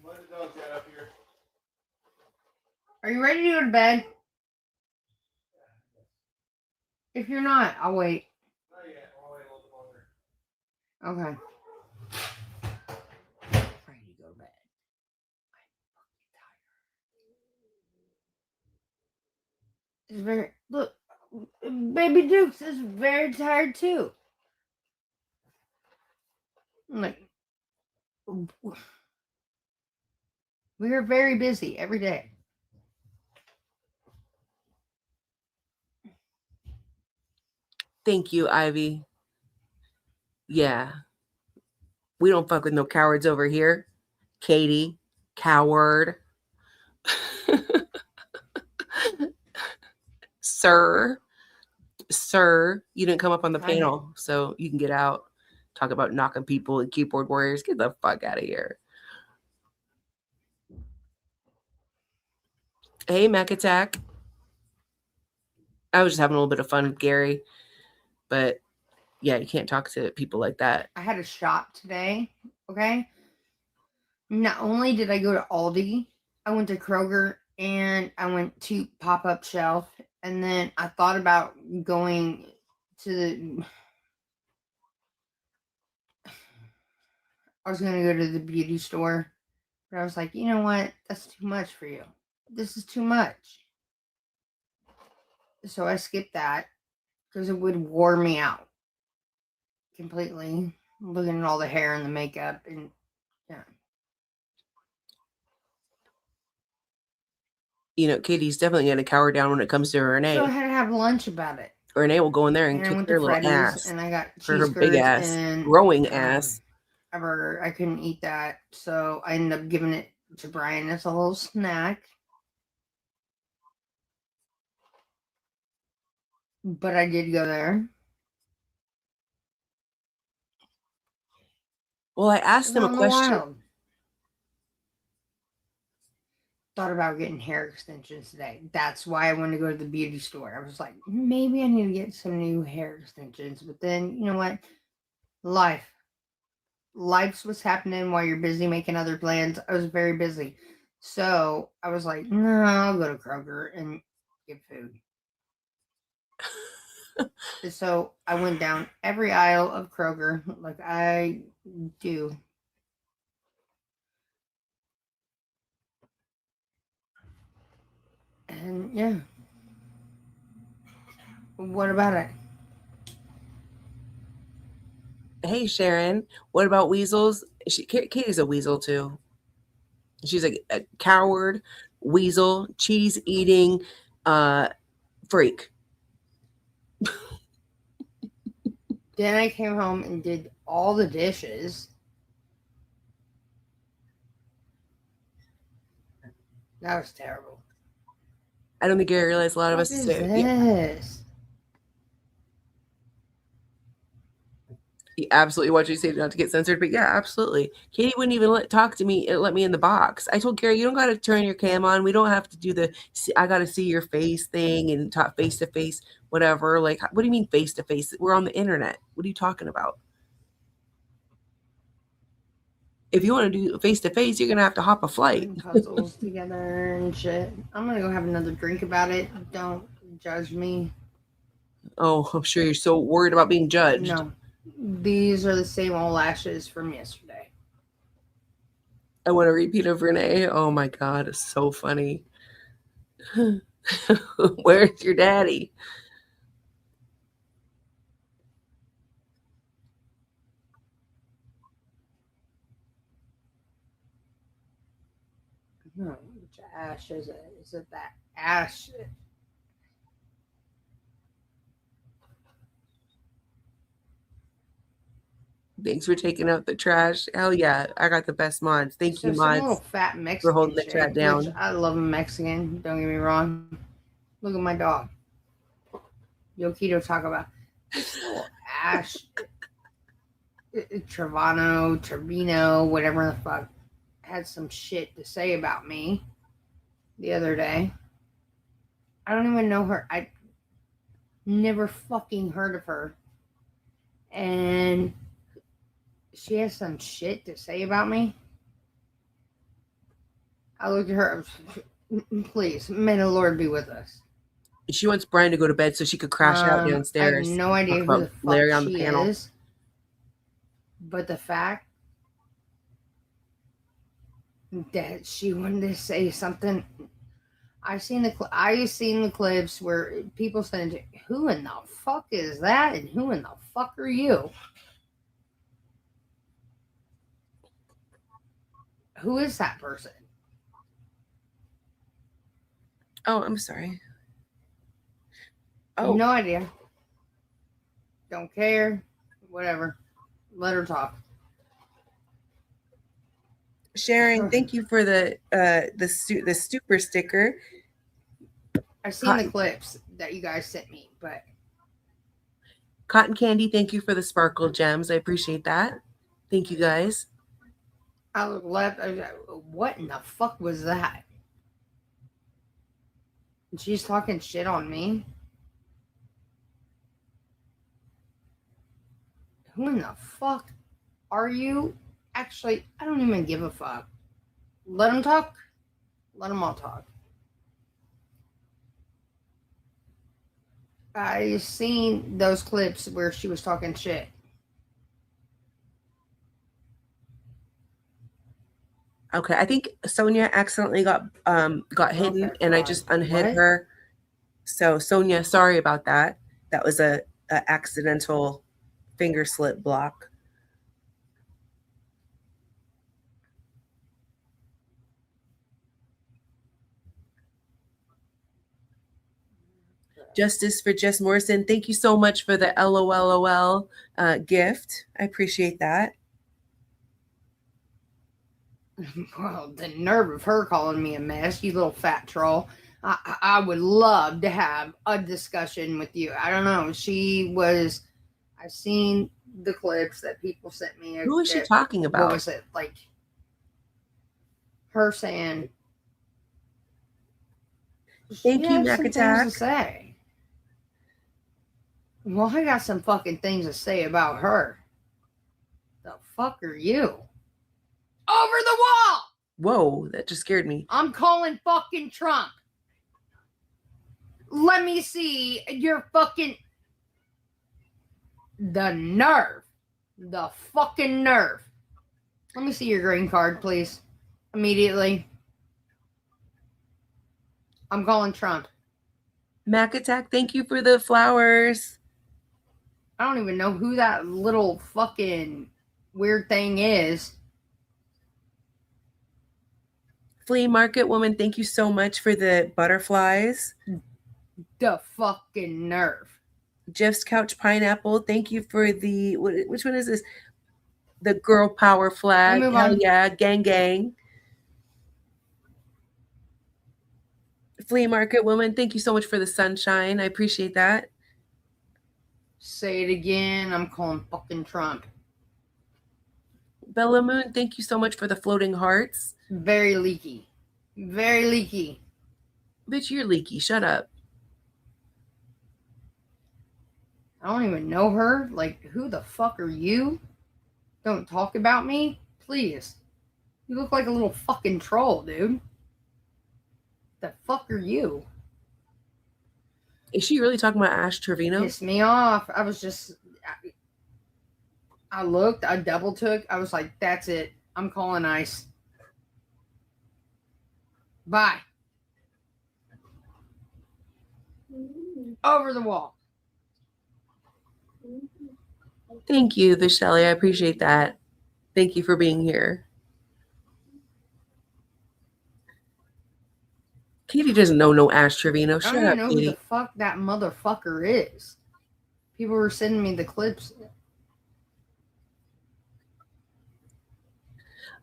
Why the dog's got up here? Are you ready to go to bed? If you're not, I'll wait. Okay. Ready to go to bed. I'm fucking tired. It's very look. Baby Dukes is very tired too. Like we are very busy every day. Thank you, Ivy. Yeah. We don't fuck with no cowards over here. Katie, coward. Sir, you didn't come up on the panel, so you can get out. Talk about knocking people and keyboard warriors. Get the fuck out of here. Hey, Mac Attack. I was just having a little bit of fun with Gary, but yeah, you can't talk to people like that. I had a shop today. Okay. Not only did I go to Aldi, I went to Kroger and I went to Pop Up Shelf, and then I thought about going to the. I was gonna go to the beauty store, but I was like, you know what? That's too much for you. This is too much. So I skipped that because it would wore me out completely. Looking at all the hair and the makeup and yeah. You know, Katie's definitely going to cower down when it comes to Renee. So I had to have lunch about it. Renee will go in there and I kick went her to little Freddy's ass and I got for her big cheese ass, and growing ass. a burger. I couldn't eat that, so I ended up giving it to Brian as a little snack. But I did go there. Well, I asked him a question. Thought about getting hair extensions today. That's why I wanted to go to the beauty store. I was like, maybe I need to get some new hair extensions. But then, you know what? Life's what's happening while you're busy making other plans. I was very busy. So I was like, no, I'll go to Kroger and get food. So I went down every aisle of Kroger like I do. And yeah. What about it? Hey, Sharon, what about weasels? Katie's a weasel too. She's a coward, weasel, cheese eating freak. Then I came home and did all the dishes. That was terrible. I don't think I realized a lot of us. What is this? You absolutely what you say not to get censored, but yeah, absolutely. Katie wouldn't even talk to me, let me in the box. I told Gary, you don't got to turn your cam on. We don't have to do the I got to see your face thing and talk face to face, whatever. Like, what do you mean face to face? We're on the internet. What are you talking about? If you want to do face to face, you're gonna have to hop a flight. Puzzles together and shit. I'm gonna go have another drink about it. Don't judge me. Oh, I'm sure you're so worried about being judged. No. These are the same old lashes from yesterday. I want a repeat of Renee. Oh my God, it's so funny. Where's your daddy? No, which ash is it? Is it that ash? Thanks for taking out the trash. Hell yeah, I got the best mods. Thank you, Some mods, little fat Mexican for holding the shit, chat down. Which I love a Mexican. Don't get me wrong. Look at my dog. Yokito talk about this little ash. Trevino, whatever the fuck, had some shit to say about me the other day. I don't even know her. I never fucking heard of her. And she has some shit to say about me. I looked at her. Please, may the Lord be with us. She wants Brian to go to bed so she could crash out I have downstairs. no and idea talk who the about fuck Larry on the she panel. is, but the fact that she wanted to say something. I seen the clips where people said, "Who in the fuck is that?" and "Who in the fuck are you?" Who is that person? Oh, I'm sorry. Oh, No idea. Don't care. Whatever. Let her talk. Sharon, thank you for the super sticker. I've seen the clips that you guys sent me, but Cotton Candy, thank you for the sparkle gems. I appreciate that. Thank you guys. I looked left. I was like, what in the fuck was that? And she's talking shit on me. Who in the fuck are you? Actually, I don't even give a fuck. Let them talk. Let them all talk. I seen those clips where she was talking shit. Okay, I think Sonia accidentally got hidden, Okay, and I fine. just unhid What? her. So Sonia, sorry about that. That was a accidental finger slip block. Justice for Jess Morrison. Thank you so much for the LOLOL gift. I appreciate that. Well, the nerve of her calling me a mess, you little fat troll. I would love to have a discussion with you. I don't know. I've seen the clips that people sent me. Who is she that- talking What about? was it? Like her saying, Thank she you, has Mac some things Attack. to say. Well, I got some fucking things to say about her. The fuck are you? Over the wall! Whoa, that just scared me. I'm calling fucking Trump. Let me see your fucking... The nerve. The fucking nerve. Let me see your green card, please. Immediately. I'm calling Trump. Mac Attack, thank you for the flowers. I don't even know who that little fucking weird thing is. Flea Market Woman, thank you so much for the butterflies. The fucking nerve. Jeff's Couch Pineapple, thank you for the, which one is this? The Girl Power flag. Move Hell on. yeah, gang gang. Flea Market Woman, thank you so much for the sunshine. I appreciate that. Say it again. I'm calling fucking Trump. Bella Moon, thank you so much for the floating hearts. Very leaky. Very leaky. Bitch, you're leaky. Shut up. I don't even know her. Like, who the fuck are you? Don't talk about me, please. You look like a little fucking troll, dude. The fuck are you? Is she really talking about Ash Trevino? Pissed me off. I was just... I looked. I double took. I was like, that's it. I'm calling ICE. Bye. Over the wall. Thank you, Vishali. I appreciate that. Thank you for being here. Katie doesn't know no Ash Trevino. I Shut don't even up, know who Katie. the fuck that motherfucker is. People were sending me the clips.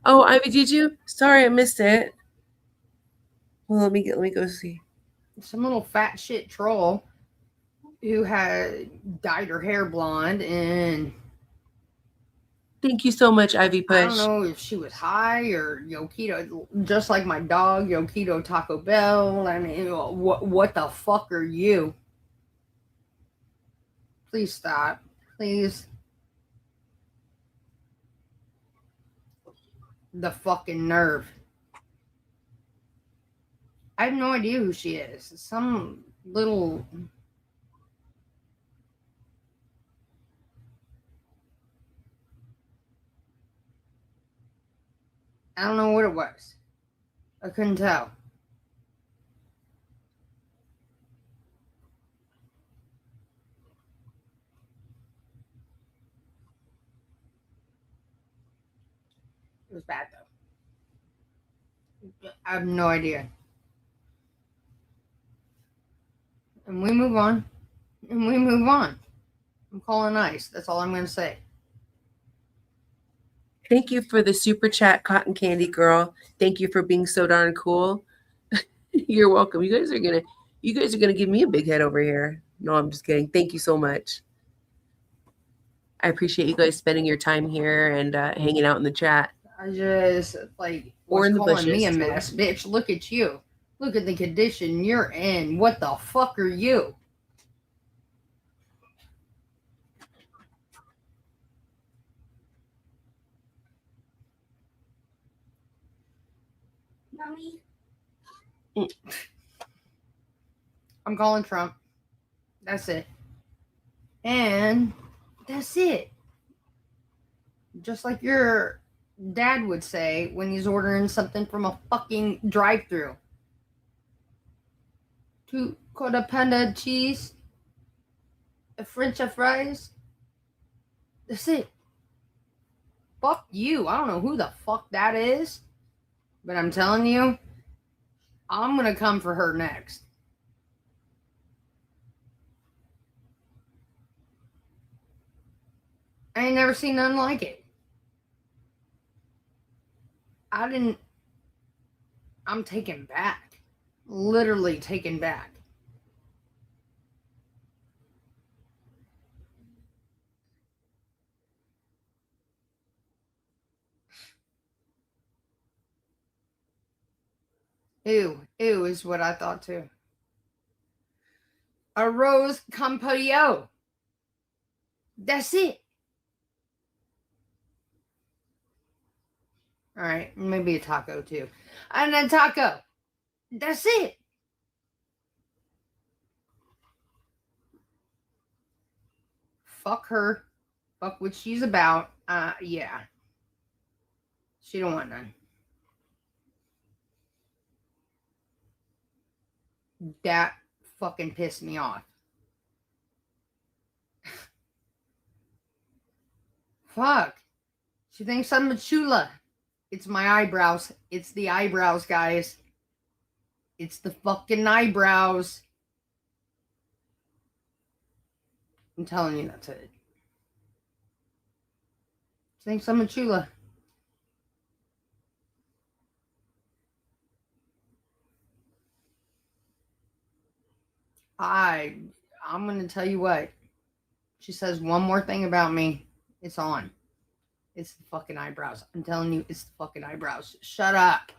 Oh, Ivy, did you? Sorry, I missed it. Well, let me go see. Some little fat shit troll who had dyed her hair blonde, and Thank you so much, Ivy I don't Push. know if she was high or Yokito, just like my dog, Yokito Taco Bell. I mean, what the fuck are you? Please stop. Please. The fucking nerve. I have no idea who she is. Some little. I don't know what it was. I couldn't tell. It was bad though. I have no idea. And we move on. And we move on. I'm calling ice. That's all I'm going to say. Thank you for the super chat, Cotton Candy Girl. Thank you for being so darn cool. You're welcome. You guys are gonna give me a big head over here. No, I'm just kidding. Thank you so much. I appreciate you guys spending your time here and hanging out in the chat. I just, like, Or was in the calling me a bushes, too. mess. Bitch, look at you. Look at the condition you're in. What the fuck are you? Mommy. I'm calling Trump. That's it. And that's it. Just like your dad would say when he's ordering something from a fucking drive-thru. 2 quarter pounder cheese, a French fries. That's it. Fuck you. I don't know who the fuck that is, but I'm telling you, I'm gonna come for her next. I ain't never seen nothing like it. I'm taken back. Literally taken back. Ew is what I thought too. A rose compotio. That's it. All right, maybe a taco too. And a taco. That's it. Fuck her. Fuck what she's about. Yeah. She don't want none. That fucking pissed me off. Fuck. She thinks I'm a chula. It's my eyebrows. It's the eyebrows, guys. It's the fucking eyebrows. I'm telling you, that's it. She thinks I'm a chula. I'm gonna tell you what. She says one more thing about me, it's on. It's the fucking eyebrows. I'm telling you, it's the fucking eyebrows. Shut up.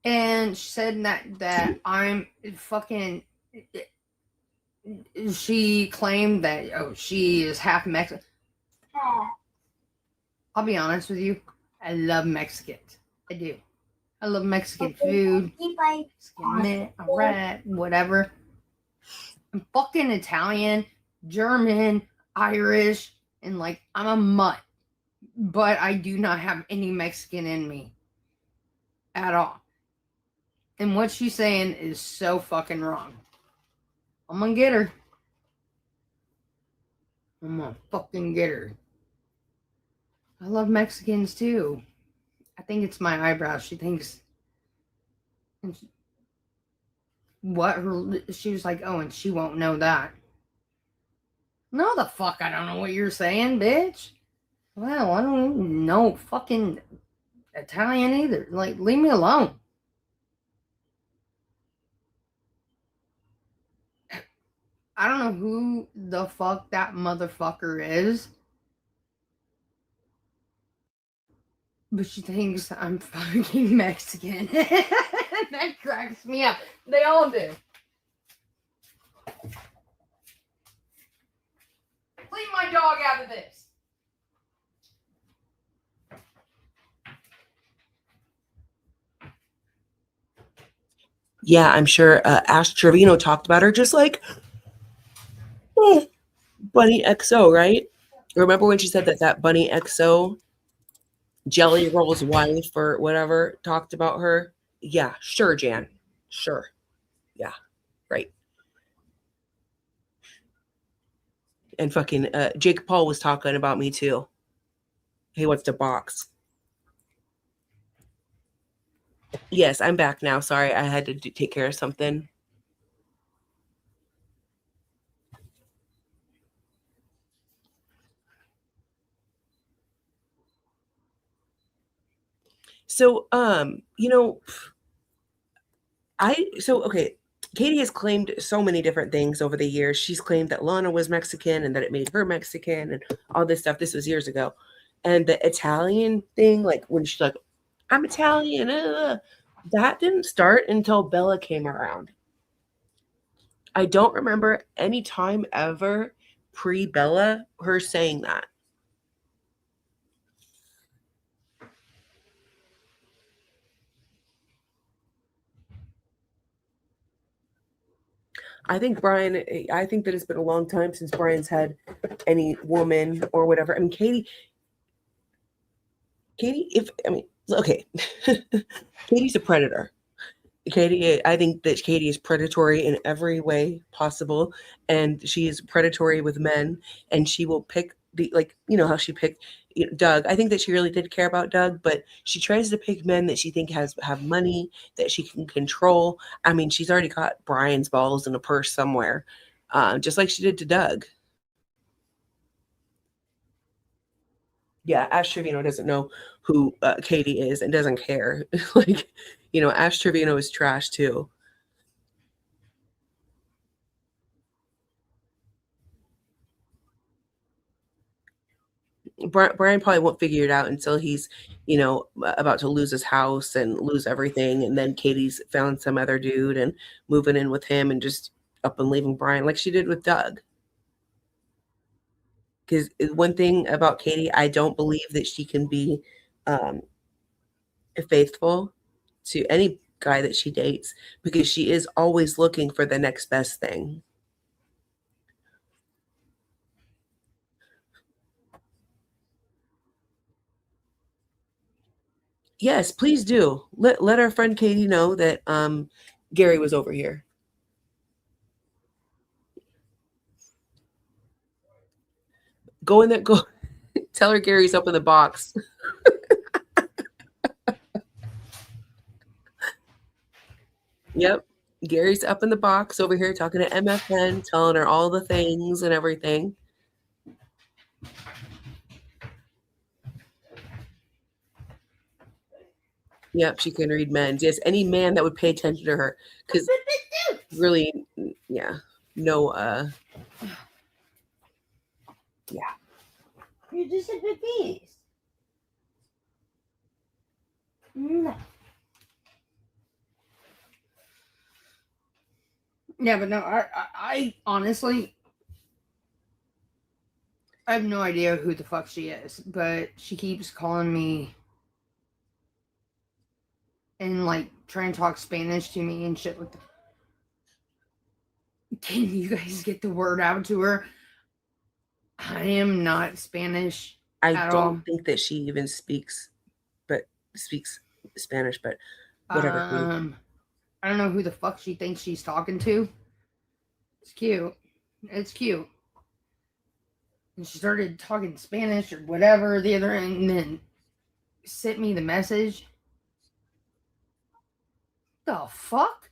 And she said that I'm fucking. She claimed that she is half Mexican. I'll be honest with you, I love Mexicans. I do. I love Mexican food. Mexican meat, rat, whatever. I'm fucking Italian, German, Irish, and like I'm a mutt. But I do not have any Mexican in me. At all. And what she's saying is so fucking wrong. I'm gonna get her. I'm gonna fucking get her. I love Mexicans too. I think it's my eyebrows. She thinks. She was like, oh, and she won't know that. No, the fuck, I don't know what you're saying, bitch. Well, I don't even know fucking Italian either. Like, leave me alone. I don't know who the fuck that motherfucker is. But she thinks I'm fucking Mexican. That cracks me up. They all do. Leave my dog out of this. Yeah, I'm sure Ash Trevino talked about her just like Bunny XO, right? Remember when she said that Bunny XO Jelly Roll's wife or whatever talked about her? Yeah, sure, Jan. Sure. Yeah, right. And fucking Jake Paul was talking about me too. He wants to box. Yes, I'm back now. Sorry, I had to take care of something. So, okay, Katie has claimed so many different things over the years. She's claimed that Lana was Mexican and that it made her Mexican and all this stuff. This was years ago. And the Italian thing, like when she's like, I'm Italian, that didn't start until Bella came around. I don't remember any time ever pre-Bella her saying that. I think that it's been a long time since Brian's had any woman or whatever. I mean, Katie, okay. Katie's a predator. I think that Katie is predatory in every way possible, and she is predatory with men, and she will pick how she picked Doug. I think that she really did care about Doug, but she tries to pick men that she think have money that she can control. I mean, she's already got Brian's balls in a purse somewhere, just like she did to Doug. Yeah, Ash Trevino doesn't know who Katie is and doesn't care. Ash Trevino is trash too. Brian probably won't figure it out until he's, about to lose his house and lose everything. And then Katie's found some other dude and moving in with him and just up and leaving Brian like she did with Doug. Because one thing about Katie, I don't believe that she can be faithful to any guy that she dates because she is always looking for the next best thing. Yes, please do. Let our friend Katie know that Gary was over here. Go in there, go tell her Gary's up in the box. Yep. Gary's up in the box over here talking to MFN, telling her all the things and everything. Yep, she can read men. Yes, any man that would pay attention to her. Because really, yeah, no, yeah. You're just a baby. No. Yeah, but no, I honestly, I have no idea who the fuck she is, but she keeps calling me and like trying to talk Spanish to me and shit like that. Can you guys get the word out to her? I am not Spanish. I don't think that she even speaks Spanish, but whatever. I don't know who the fuck she thinks she's talking to. It's cute. It's cute. And she started talking Spanish or whatever the other end, and then sent me the message. The fuck?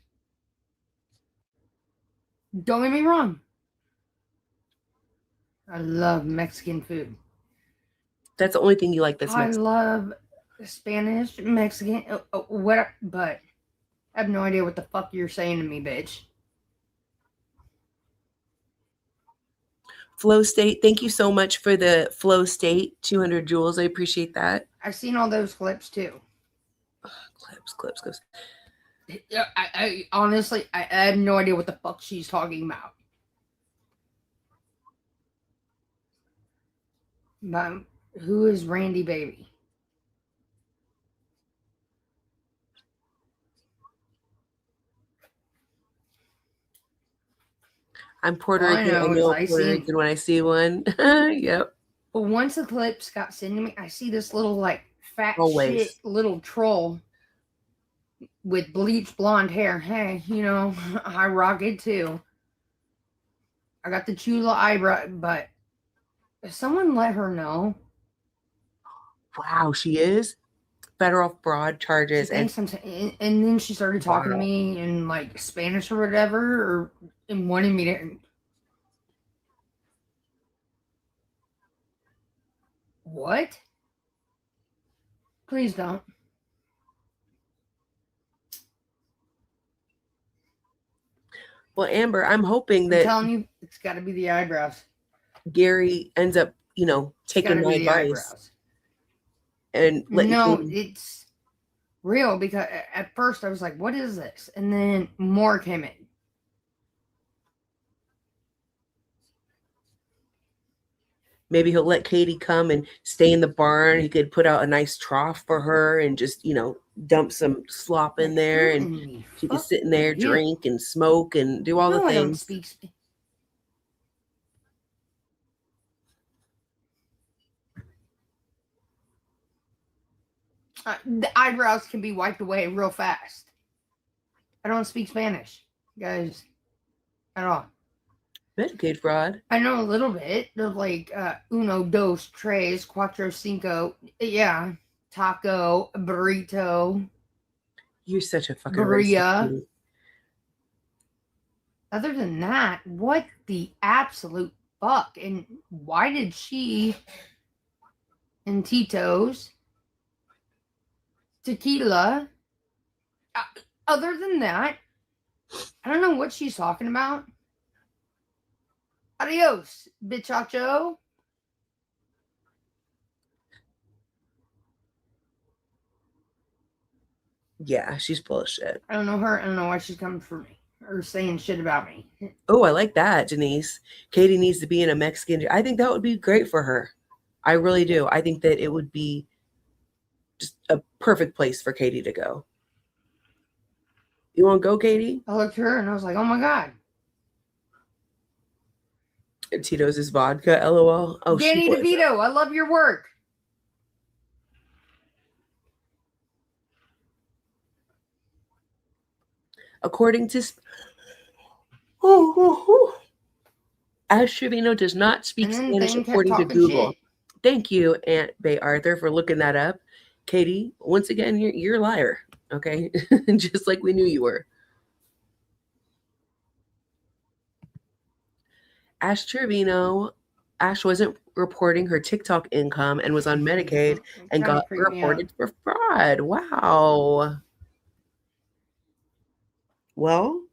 Don't get me wrong. I love Mexican food. That's the only thing you like that's Mexican. I love Spanish, Mexican, whatever, but I have no idea what the fuck you're saying to me, bitch. Flow State, thank you so much for the Flow State 200 joules. I appreciate that. I've seen all those clips too. Clips. I honestly, I have no idea what the fuck she's talking about. But who is Randy Baby? I'm Puerto All I Rican. I know is know I Puerto see. Rican when I see one. Yep. But once the clips got sent to me, I see this little like fat Always. shit little troll with bleached blonde hair. Hey, you know, I rock it too. I got the chula eyebrow, but if someone let her know, Wow, she is federal fraud she charges and thinks and then she started talking to wow. me in like Spanish or whatever, or and wanting me to. What? Please don't. Well, Amber, I'm hoping I'm that telling you, it's got to be the eyebrows. Gary ends up, It's got taking to my be the advice eyebrows. and letting No, Katie. it's real because at first I was like, what is this? And then more came in. Maybe he'll let Katie come and stay in the barn. He could put out a nice trough for her and just, dump some slop in Like, there, who and in the she could fuck sit in are there, you? drink and smoke and do all the No, I don't things. speak. The eyebrows can be wiped away real fast. I don't speak Spanish, guys, at all. Medicaid fraud. I know a little bit of like uno, dos, tres, cuatro, cinco. Yeah, taco, burrito, You're such a fucking racist. burrilla. Katie. Other than that, what the absolute fuck? And why did she and Tito's tequila? Other than that, I don't know what she's talking about. Adios, bichacho. Yeah, she's bullshit. I don't know her. I don't know why she's coming for me or saying shit about me. Oh, I like that, Denise. Katie needs to be in a Mexican. I think that would be great for her. I really do. I think that it would be just a perfect place for Katie to go. You want to go, Katie? I looked at her and I was like, oh my God. Tito's is vodka, lol. Oh, Danny she would. DeVito, I love your work. According to Ash Trevino does not speak And then Spanish Thane kept according to talking Google. shit. Thank you, Aunt Bay Arthur, for looking that up. Katie, once again, you're a liar. Okay, just like we knew you were. Ash Trevino. Ash wasn't reporting her TikTok income and was on Medicaid and Trying to got creep me out. reported for fraud. Wow. Well,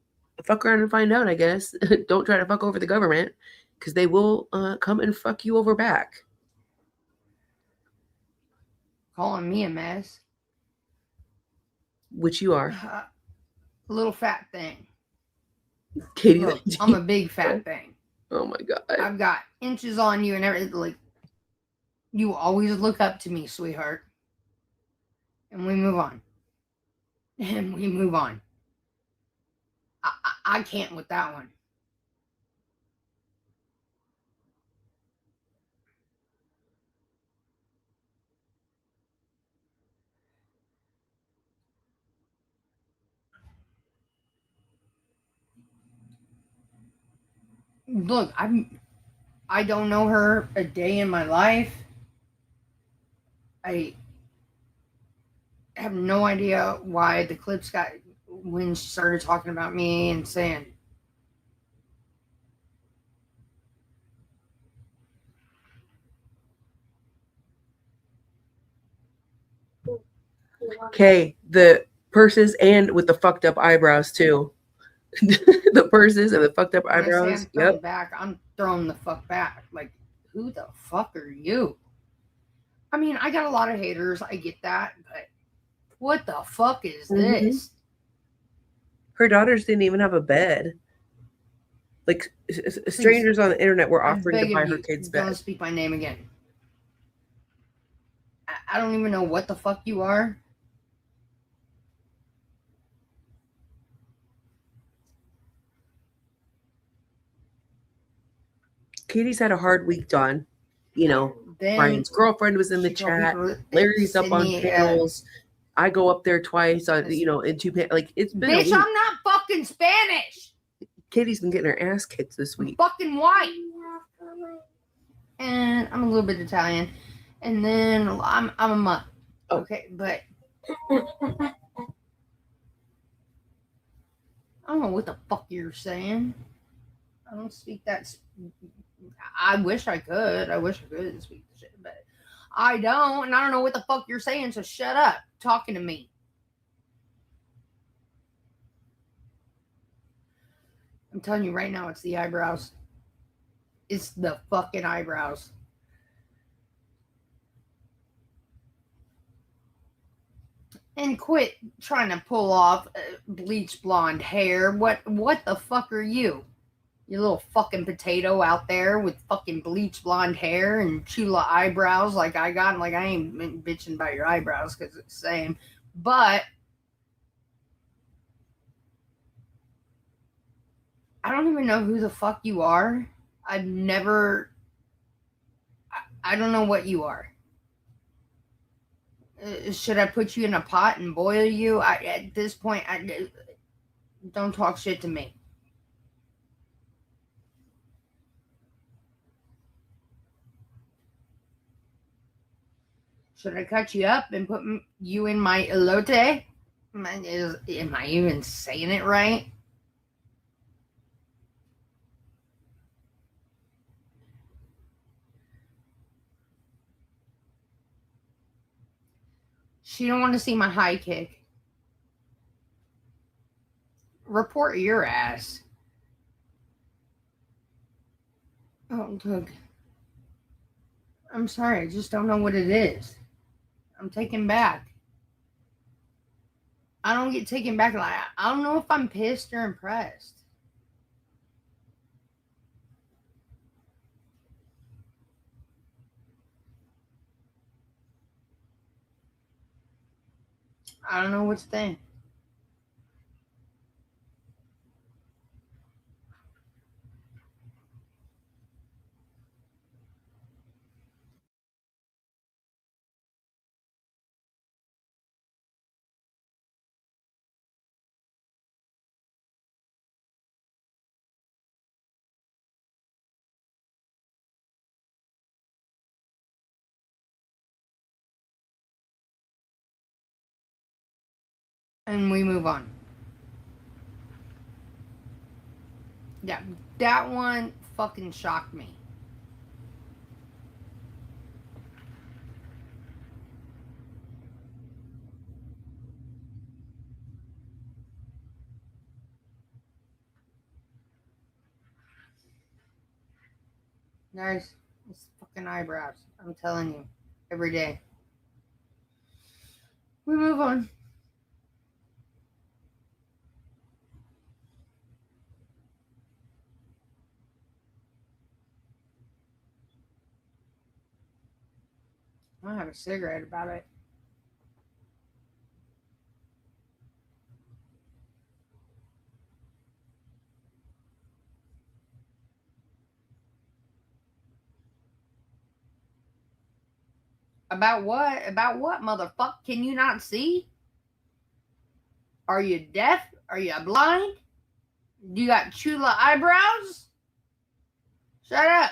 fuck around and find out, I guess. Don't try to fuck over the government because they will come and fuck you over back. Calling me a mess. Which you are. A little fat thing. Katie. Look, I'm a big fat thing. Oh my God. I've got inches on you and everything. Like, you always look up to me, sweetheart. And we move on. And we move on. I can't with that one. Look, I don't know her a day in my life. I have no idea why the clips got when she started talking about me and saying Okay, the purses and with the fucked up eyebrows too. The purses and the fucked up when I say eyebrows. I'm throwing Yep. back, I'm throwing the fuck back. Like, who the fuck are you? I mean, I got a lot of haters. I get that, but what the fuck is this? Her daughters didn't even have a bed. Like strangers on the internet were I offering to beg buy of her you, kids' don't bed. speak my name again. I don't even know what the fuck you are. Katie's had a hard week, Dawn. You know, Then Brian's girlfriend was in the she told chat. people, Larry's up send on me, panels. I go up there twice, you know, in like it's been a bitch, week. I'm not fucking Spanish. Katie's been getting her ass kicked this I'm week. fucking white. And I'm a little bit Italian. And then I'm a mutt. Oh. Okay, but I don't know what the fuck you're saying. I don't speak that. I wish I could. I wish I could speak the shit, but I don't. And I don't know what the fuck you're saying. So shut up talking to me. I'm telling you right now, it's the eyebrows. It's the fucking eyebrows. And quit trying to pull off bleach blonde hair. What the fuck are you? You little fucking potato out there with fucking bleach blonde hair and chula eyebrows like I got. Like, I ain't bitching about your eyebrows because it's the same. But I don't even know who the fuck you are. I've never. I don't know what you are. Should I put you in a pot and boil you? At this point, don't talk shit to me. Should I cut you up and put you in my elote? Am I even saying it right? She don't want to see my high kick. Report your ass. Oh, look. I'm sorry. I just don't know what it is. I'm taken back. I don't get taken back. Like, I don't know if I'm pissed or impressed. I don't know what's think. And we move on. Yeah, that one fucking shocked me. Nice. It's fucking eyebrows. I'm telling you. Every day. We move on. I have a cigarette about it. About what? About what, motherfucker? Can you not see? Are you deaf? Are you blind? Do you got chula eyebrows? Shut up.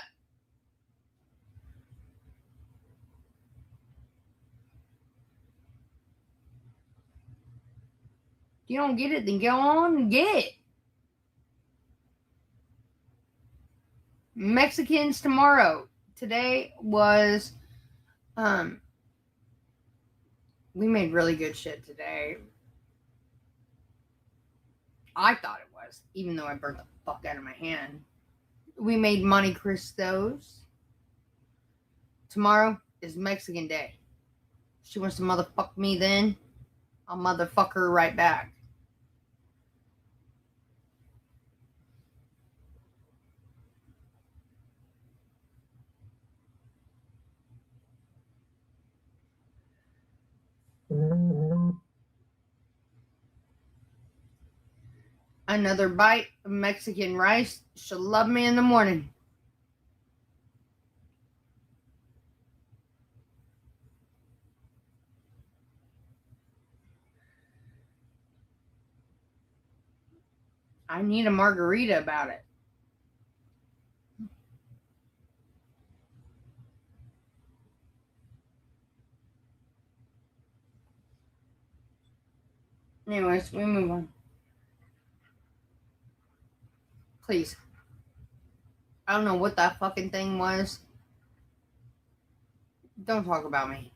If you don't get it, then go on and get it. Mexicans tomorrow. Today was we made really good shit today. I thought it was, even though I burnt the fuck out of my hand. We made Monte Cristos. Tomorrow is Mexican Day. She wants to motherfuck me then. I'll motherfuck her right back. Another bite of Mexican rice. She'll love me in the morning. I need a margarita about it. Anyways, we move on. Please. I don't know what that fucking thing was. Don't talk about me.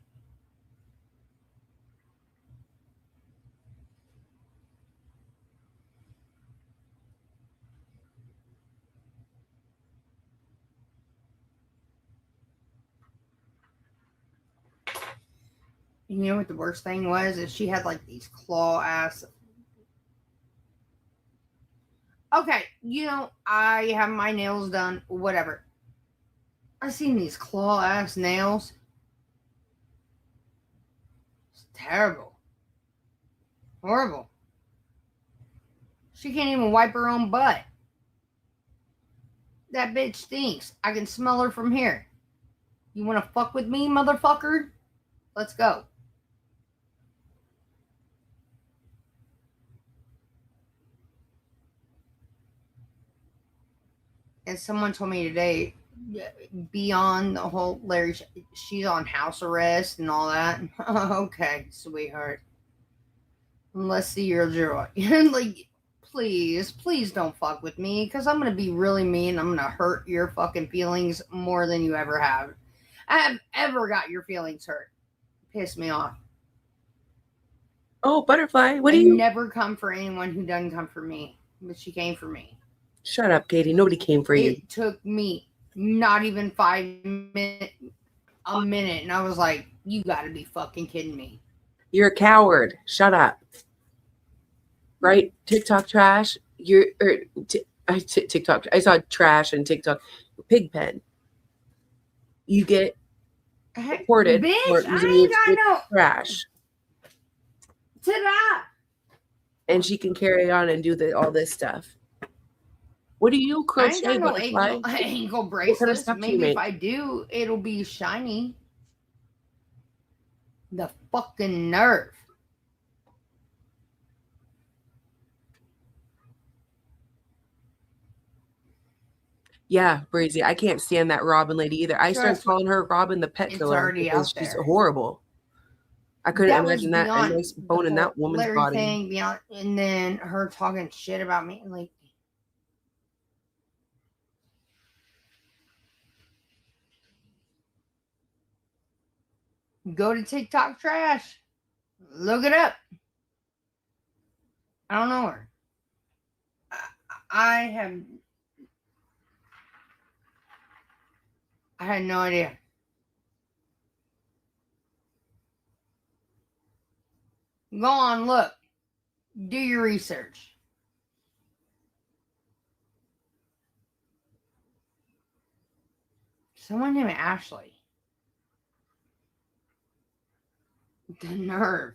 You know what the worst thing was? Is she had like these claw ass. Okay, you know, I have my nails done, whatever. I seen these claw ass nails. It's terrible. Horrible. She can't even wipe her own butt. That bitch stinks. I can smell her from here. You want to fuck with me, motherfucker? Let's go. And someone told me today, beyond the whole Larry, she's on house arrest and all that. Okay, sweetheart. Let's see your joy. Like, please don't fuck with me, because I'm going to be really mean. I'm going to hurt your fucking feelings more than you ever have. I have ever got your feelings hurt. Piss me off. Oh, butterfly. What I do you? never come for anyone who doesn't come for me, but she came for me. Shut up, Katie. Nobody came for you. It took me not even 5 minutes, a minute, and I was like, you gotta be fucking kidding me. You're a coward. Shut up. Right? TikTok trash. TikTok. I saw trash and TikTok. Pigpen. You get reported for Bitch, I using ain't your got no trash. ta-da. And she can carry on and do all this stuff. What do you I ain't crochet, got no butterfly? ankle What kind of bracelets. stuff do you Maybe if make? I do, it'll be shiny. The fucking nerve. Yeah, Breezy. I can't stand that Robin lady either. I started Trust me, calling her Robin the pet it's killer already because out she's there. horrible. I couldn't That was imagine that a beyond nice the bone in whole that woman's Larry body. thing, beyond, and then her talking shit about me. Like, go to TikTok trash. Look it up. I don't know her. I had no idea. Go on, look. Do your research. Someone named Ashley. The nerve.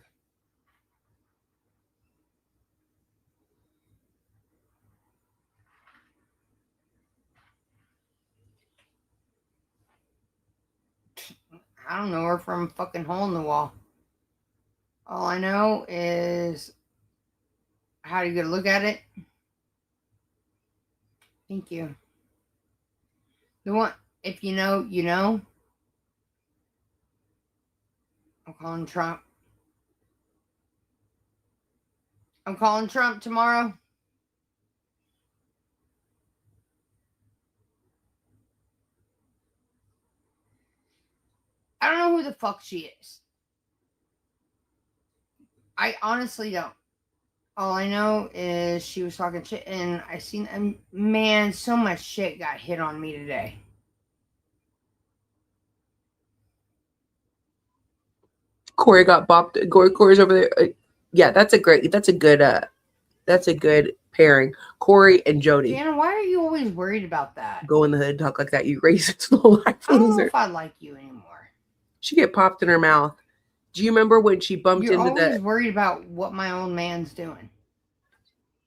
I don't know her from fucking hole in the wall. All I know is how to get a look at it. Thank you. The one, if you know, you know. I'm calling Trump. I'm calling Trump tomorrow. I don't know who the fuck she is. I honestly don't. All I know is she was talking shit, and I seen, and man, so much shit got hit on me today. Corey got bopped. Corey's over there. Yeah, that's a good pairing. Corey and Jody. Jana, why are you always worried about that? Go in the hood, talk like that. You racist little life I don't know loser. if I like you anymore. She get popped in her mouth. Do you remember when she bumped You're into always worried about what my old man's doing.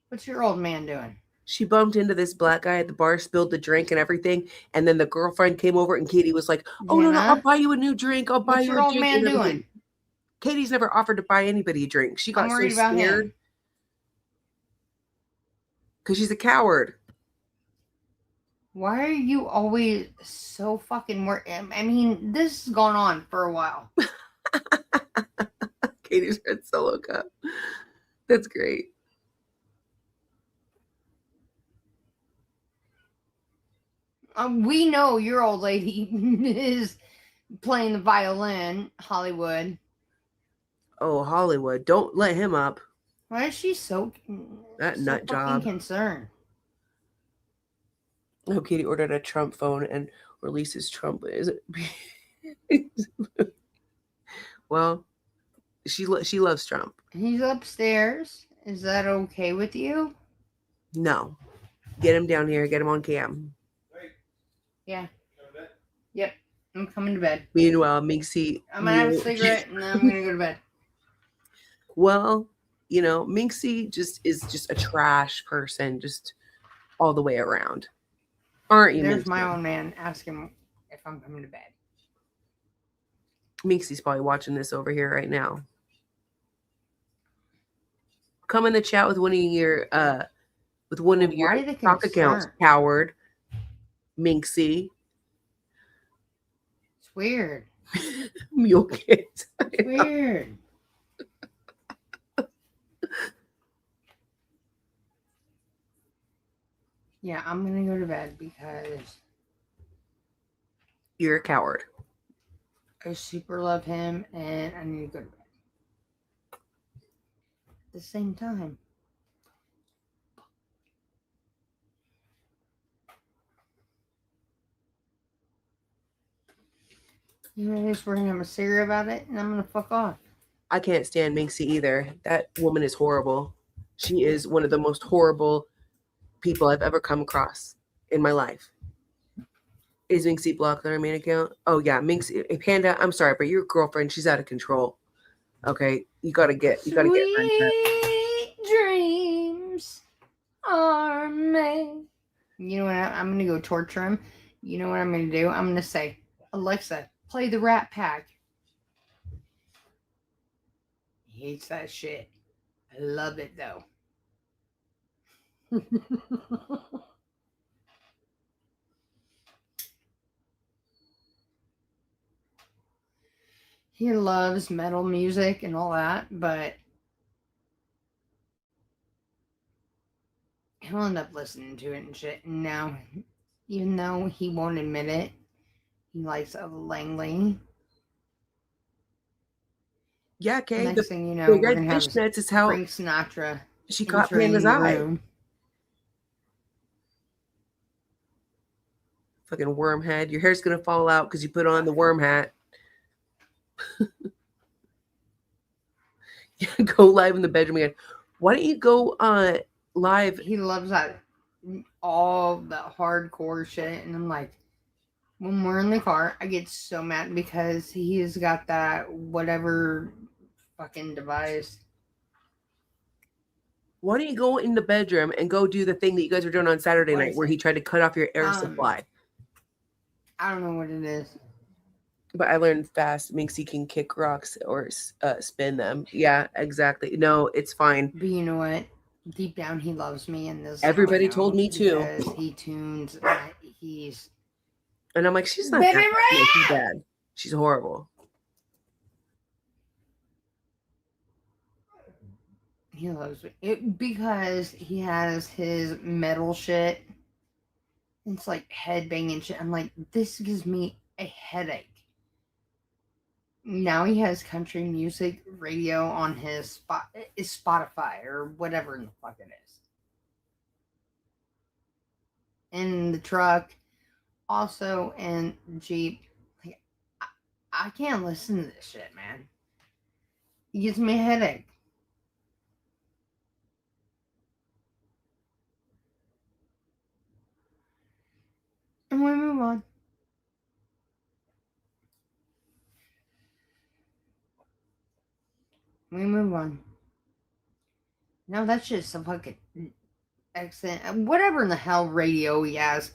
What's your old man doing? She bumped into this black guy at the bar, spilled the drink and everything, and then the girlfriend came over and Katie was like, "Oh no, Jana, I'll buy you a new drink. I'll buy what's you your a old drink." man and everything. doing? Katie's never offered to buy anybody a drink. She got I'm so worried about scared. him. Because she's a coward. Why are you always so fucking I mean, this has gone on for a while. Katie's red solo cup. That's great. We know your old lady is playing the violin, Hollywood. Oh, Hollywood. Don't let him up. Why is she so That so nut fucking job. concerned? Oh, Katie ordered a Trump phone and releases Trump. Is it? Well, she loves Trump. He's upstairs. Is that okay with you? No. Get him down here. Get him on cam. Yeah. Yep. I'm coming to bed. Meanwhile, Minxie. I'm gonna have a cigarette and then I'm gonna go to bed. Well, you know, Minxie is just a trash person, just all the way around. Aren't you? There's Minxie? my own man asking if I'm coming to bed. Minxie's probably watching this over here right now. Come in the chat with one of your Why the stock accounts, concern? coward. Minxie. It's weird. Mule kit. It's weird. Yeah, I'm gonna go to bed because You're a coward. I super love him and I need to go to bed. At the same time. You know, we're gonna have a cigarette about it and I'm gonna fuck off. I can't stand Minxie either. That woman is horrible. She is one of the most horrible people I've ever come across in my life. Is Minxie blocked on her main account? Oh yeah, Minxie. Panda, I'm sorry, but your girlfriend, she's out of control. Okay, you gotta get friendship. Sweet dreams are made. You know what? I'm gonna go torture him. You know what I'm gonna do? I'm gonna say, Alexa, play the Rat Pack. He hates that shit. I love it though. He loves metal music and all that, but he'll end up listening to it and shit. And now, even though he won't admit it, he likes a Langley. Yeah, okay. Next thing you know, the we're red gonna have fishnets is how Frank Sinatra she caught entering Panda's the eye. room. Fucking worm head. Your hair's gonna fall out because you put on the worm hat. Go live in the bedroom again. Why don't you go live? He loves that all the hardcore shit, and I'm like, when we're in the car, I get so mad because he's got that whatever fucking device. Why don't you go in the bedroom and go do the thing that you guys were doing on Saturday What night is where it? he tried to cut off your air supply? I don't know what it is. But I learned fast. Minxie can kick rocks or spin them. Yeah, exactly. No, it's fine. But you know what? Deep down, he loves me, and this. Everybody told me too. Because he tunes. He's. And I'm like, she's not Baby that bad. She's horrible. He loves it because he has his metal shit. It's like headbanging shit. I'm like, this gives me a headache. Now he has country music radio on his Spotify or whatever in the fuck it is. In the truck, also in Jeep. Like, I can't listen to this shit, man. It gives me a headache. And we move on. We move on. No, that's just a fucking accent. Whatever in the hell radio he has.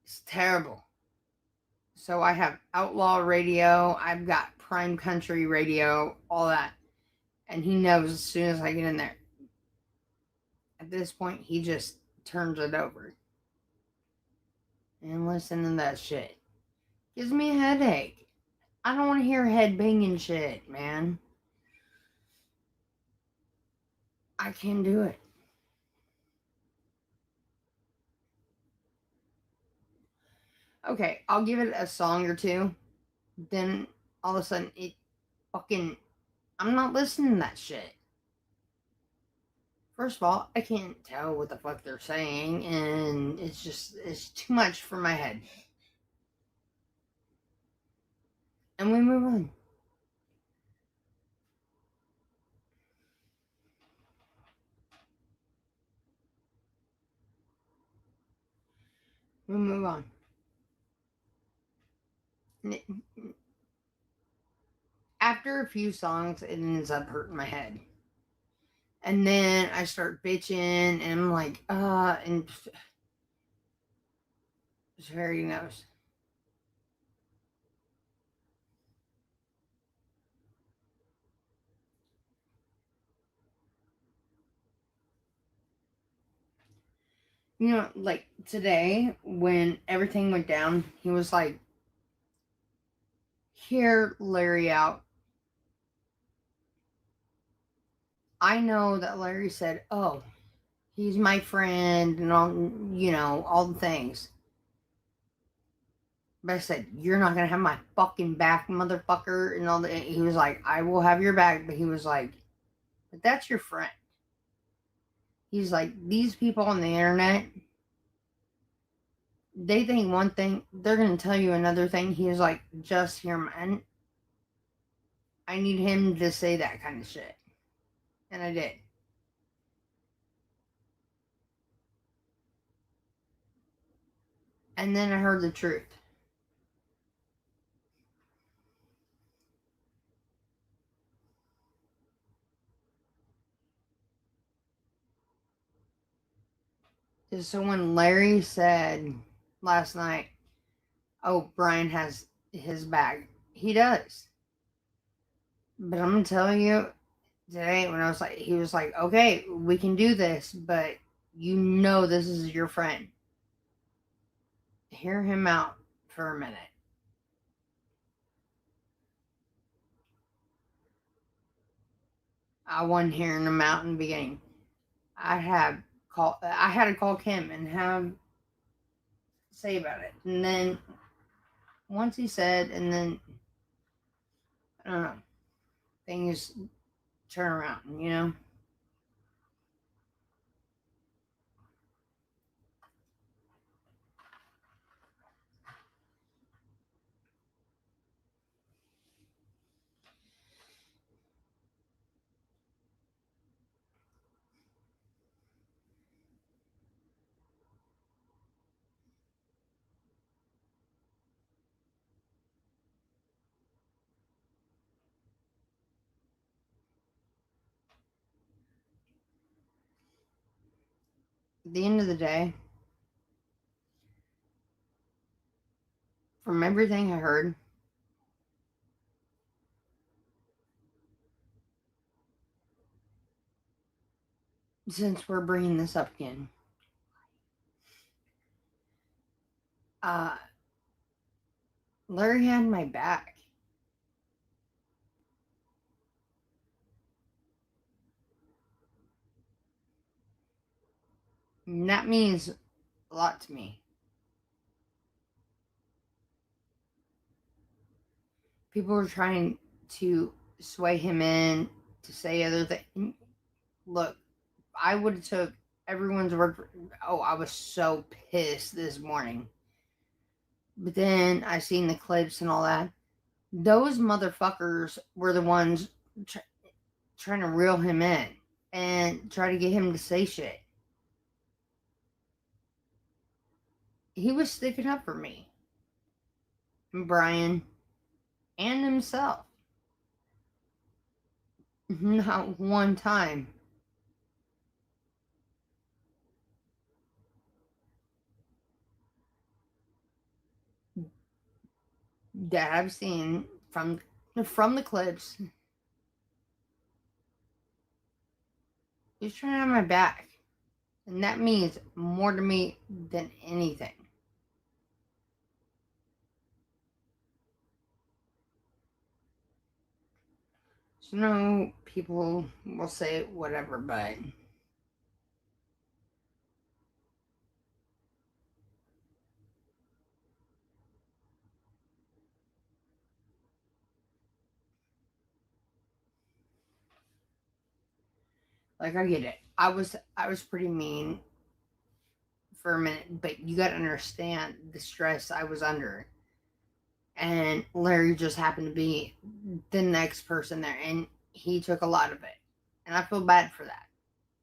It's terrible. So I have Outlaw Radio. I've got Prime Country Radio. All that. And he knows as soon as I get in there. At this point, he just turns it over. And listen to that shit. Gives me a headache. I don't want to hear head banging shit, man. I can't do it. Okay, I'll give it a song or two. Then all of a sudden, it fucking. I'm not listening to that shit. First of all, I can't tell what the fuck they're saying, and it's too much for my head. And we move on. We move on. After a few songs, it ends up hurting my head. And then I start bitching, and I'm like, and Sherry knows. You know, like today, when everything went down, he was like, hear Larry out. I know that Larry said, oh, he's my friend and all, you know, all the things. But I said, you're not going to have my fucking back, motherfucker. And all that. He was like, I will have your back. But he was like, but that's your friend. He's like, these people on the internet, they think one thing, they're going to tell you another thing. He was like, just hear him. And I need him to say that kind of shit. And I did. And then I heard the truth. So when Larry said last night, oh, Brian has his bag, he does. But I'm going to tell you, today when I was like, he was like, okay, we can do this, but you know this is your friend. Hear him out for a minute. I wasn't hearing him out in the beginning. I had to call Kim and have say about it. And then once he said, and then I don't know, things turn around, you know? At the end of the day, from everything I heard, since we're bringing this up again, Larry had my back. And that means a lot to me. People were trying to sway him in to say other things. Look, I would have took everyone's word. Oh, I was so pissed this morning. But then I seen the clips and all that. Those motherfuckers were the ones trying to reel him in and try to get him to say shit. He was sticking up for me, and Brian, and himself. Not one time. That I've seen from the clips. He's trying to have my back. And that means more to me than anything. So, no, people will say whatever, but like, I get it. I was pretty mean for a minute, but you got to understand the stress I was under. And Larry just happened to be the next person there, and he took a lot of it. And I feel bad for that.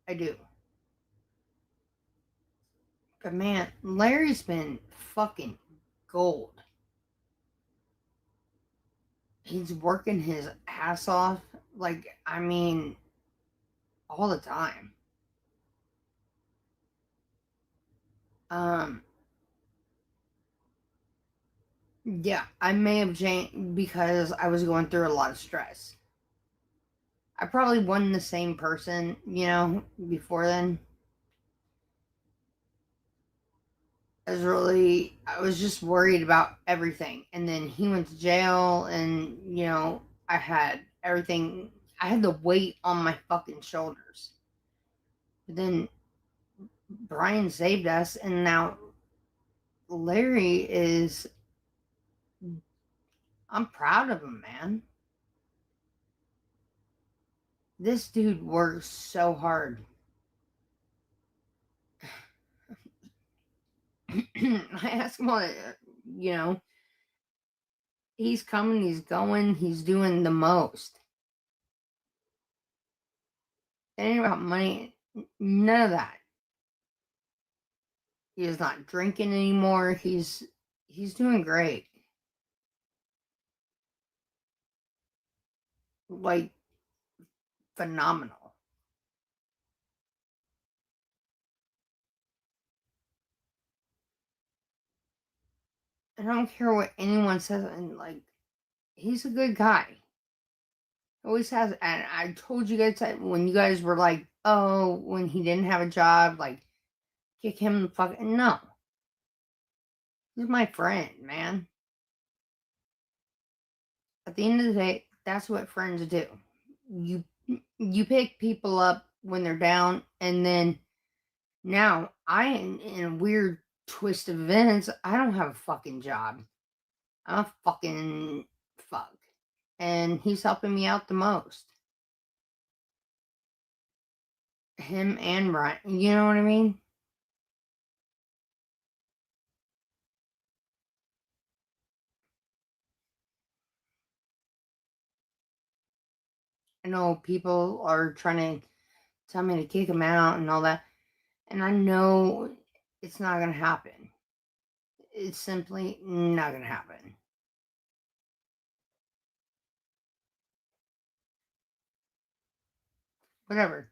I do. But man, Larry's been fucking gold. He's working his ass off. Like, I mean, all the time. Yeah, I may have changed because I was going through a lot of stress. I probably wasn't the same person, before then. I was just worried about everything. And then he went to jail, and, I had everything, I had the weight on my fucking shoulders. But then Brian saved us, and now Larry is, I'm proud of him, man. This dude works so hard. I asked him what, he's coming, he's going, he's doing the most. It ain't about money, none of that. He is not drinking anymore. He's doing great. Like, phenomenal. I don't care what anyone says, and like, he's a good guy. Always has. And I told you guys that when you guys were like, oh, when he didn't have a job, like, kick him the fuck. No. He's my friend, man. At the end of the day, that's what friends do. You pick people up when they're down, and then now I am in a weird twist of events. I don't have a fucking job. I'm a fucking fuck. And he's helping me out the most. Him and Brian. You know what I mean? I know people are trying to tell me to kick him out and all that. And I know it's not going to happen. It's simply not going to happen. Whatever.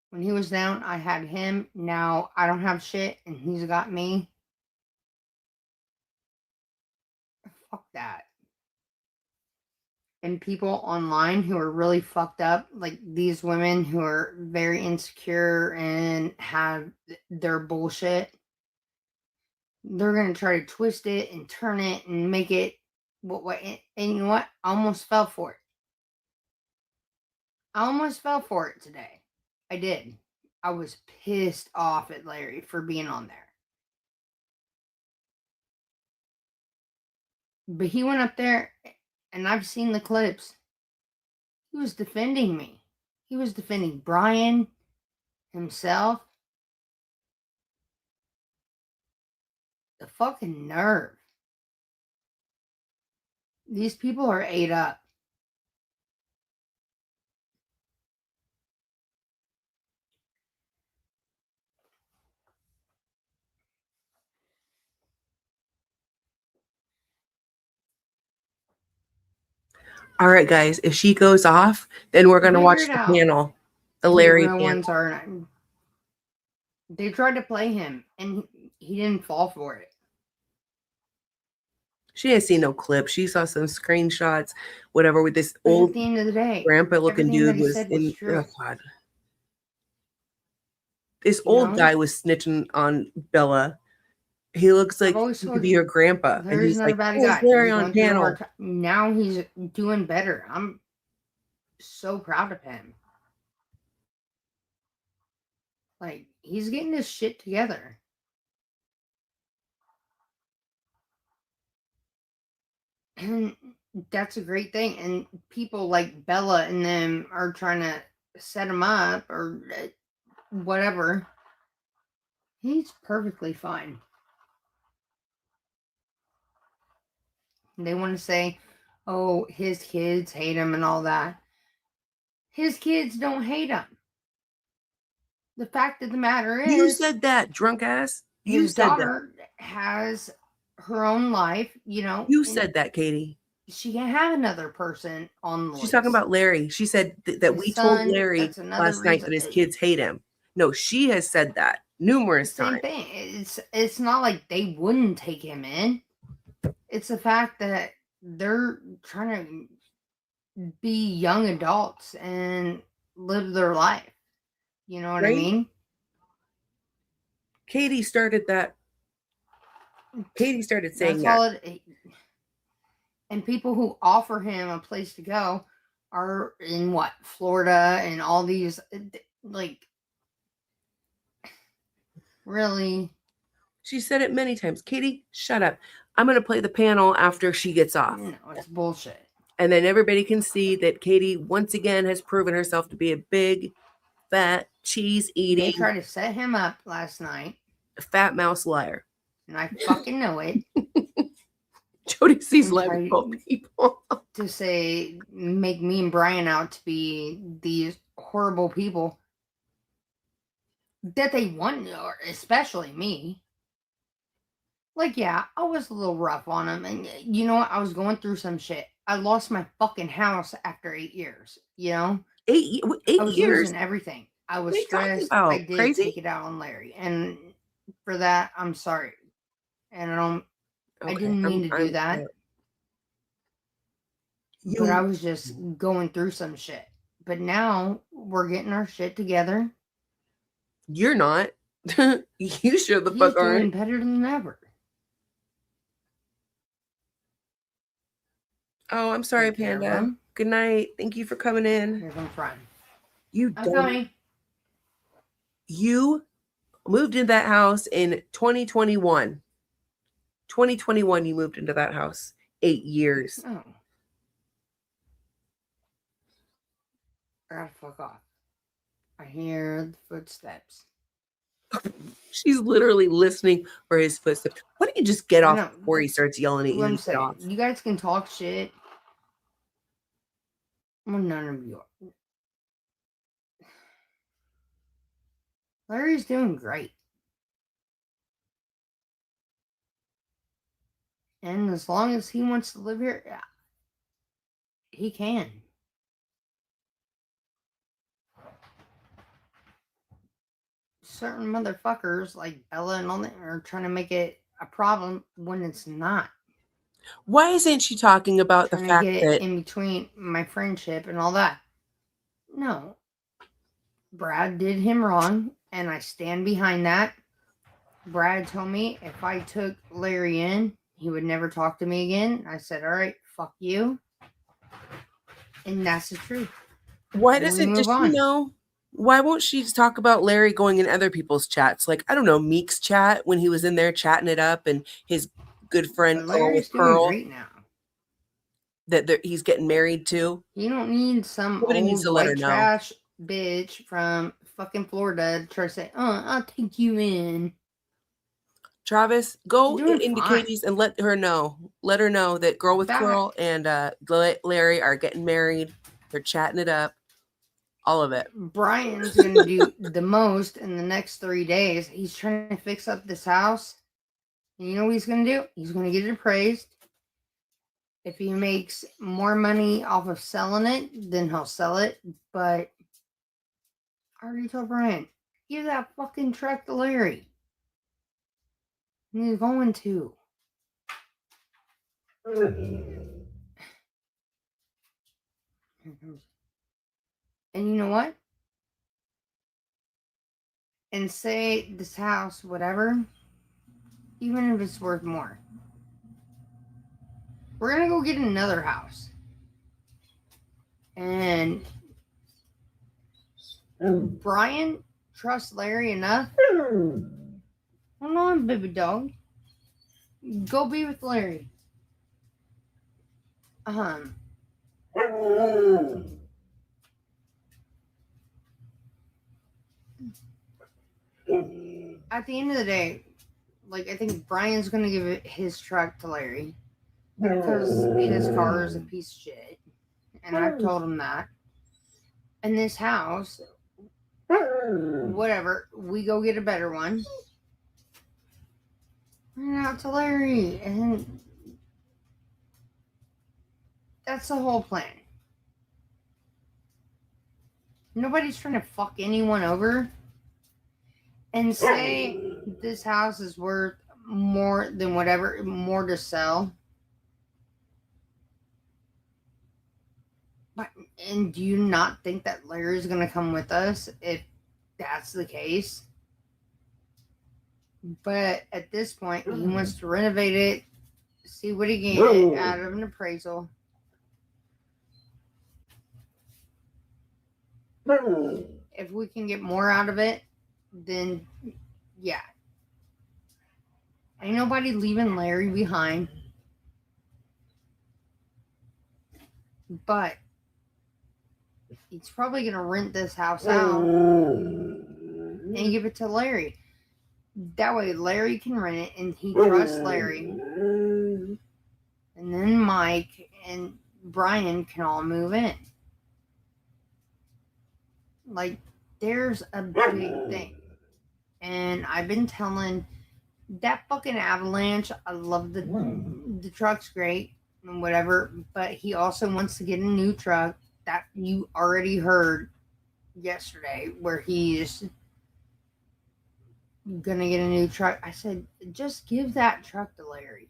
When he was down, I had him. Now I don't have shit, and he's got me. Fuck that. And people online who are really fucked up, like these women who are very insecure and have their bullshit, they're going to try to twist it and turn it and make it what, and you know what? I almost fell for it. I almost fell for it today. I did. I was pissed off at Larry for being on there. But he went up there, and I've seen the clips. He was defending me. He was defending Brian, himself. The fucking nerve. These people are ate up. All right, guys. If she goes off, then we're gonna watch the panel, the Larry Real panel. ones are. They tried to play him, and he didn't fall for it. She didn't see no clip. She saw some screenshots, whatever, with this But old at the end of the day, grandpa looking everything that dude he was said was in. true. Oh God. This You old know? guy was snitching on Bella. He looks I've like always he could told be you, her grandpa. And Larry's he's not a like, bad oh, guy. Larry He's on going through a panel. hard time. Now he's doing better. I'm so proud of him. Like, he's getting his shit together. And that's a great thing. And people like Bella and them are trying to set him up or whatever. He's perfectly fine. They want to say, oh, his kids hate him and all that. His kids don't hate him. The fact of the matter You is, said that, drunk ass. You his said that. daughter has her own life, you know. You and said that, Katie. she can have another person on the She's talking list. about Larry. She said that His we told son, Larry that's another last night reason. that his kids hate him. No, she has said that numerous Same times. thing. It's not like they wouldn't take him in. It's the fact that they're trying to be young adults and live their life. You know what I Right? mean? Katie started that. Katie started saying That's all that. it. And people who offer him a place to go are in what, Florida and all these, like, really. She said it many times. Katie, shut up. I'm going to play the panel after she gets off. No, it's bullshit. And then everybody can see that Katie once again has proven herself to be a big, fat, cheese They eating, tried to set him up last night, fat mouse liar. and I fucking know it. Jody sees And live tried people. to say, make me and Brian out to be these horrible people that they want, or especially me. Like, yeah, I was a little rough on him, and you know what? I was going through some shit. I lost my fucking house after 8 years. You know, 8 I was years. losing everything. I was What are you talking stressed. about? I did Crazy? take it out on Larry, and for that, I'm sorry. And I don't. I Okay, didn't mean to do that. But I was just going through some shit. But now we're getting our shit together. You're not. You sure the He's fuck doing aren't. better than ever. Oh, I'm sorry, Take care of Panda. him. Good night. Thank you for coming in. Here's my friend. You I'm dumb. coming. You moved into that house in 2021. 2021, you moved into that house. 8 years. Oh. I gotta fuck off. I hear the footsteps. She's literally listening for his footsteps. Why don't you just get I off know. before he starts yelling at you? What I'm And get off? saying, you guys can talk shit. Well, none of you are. Larry's doing great. And as long as he wants to live here, yeah, he can. Certain motherfuckers like Bella and all that are trying to make it a problem when it's not. Why isn't she talking about the Trying to fact get it that in between my friendship and all that. No. Brad did him wrong, and I stand behind that. Brad told me if I took Larry in, he would never talk to me again. I said, all right, fuck you. And that's the truth. why Then we does move she on. know? Why won't she just talk about Larry going in other people's chats? Like, I don't know, Meek's chat when he was in there chatting it up and his good friend But Larry's doing Pearl great now. that he's getting married to. You don't need some Nobody needs old to let her white know. trash bitch from fucking Florida to try to say, I'll take you in. Travis, go You're doing into fine. Katie's and let her know. Let her know that Girl with That- Pearl and Larry are getting married. They're chatting it up. All of it. Brian's going to do the most in the next 3 days. He's trying to fix up this house. And you know what he's going to do? He's going to get it appraised. If he makes more money off of selling it, then he'll sell it. But I already told Brian, give that fucking truck to Larry. And he's going to. And you know what? and say this house, whatever, even if it's worth more, we're gonna go get another house. And Brian trusts Larry enough. Hold on, baby dog. Go be with Larry. At the end of the day, like, I think Brian's gonna give his truck to Larry because his car is a piece of shit, and I've told him that. And this house, whatever, we go get a better one. And out to Larry, and that's the whole plan. Nobody's trying to fuck anyone over and say this house is worth more than whatever, more to sell. But, and do you not think that Larry's going to come with us if that's the case? But at this point, he wants to renovate it, see what he can get out of an appraisal. If we can get more out of it, then yeah. Ain't nobody leaving Larry behind. But he's probably going to rent this house out and give it to Larry. That way Larry can rent it and he trusts Larry. And then Mike and Brian can all move in. Like, there's a big thing. And I've been telling that fucking Avalanche, I love the truck's great and whatever, but he also wants to get a new truck that you already heard yesterday where he's gonna get a new truck. I said, just give that truck to Larry.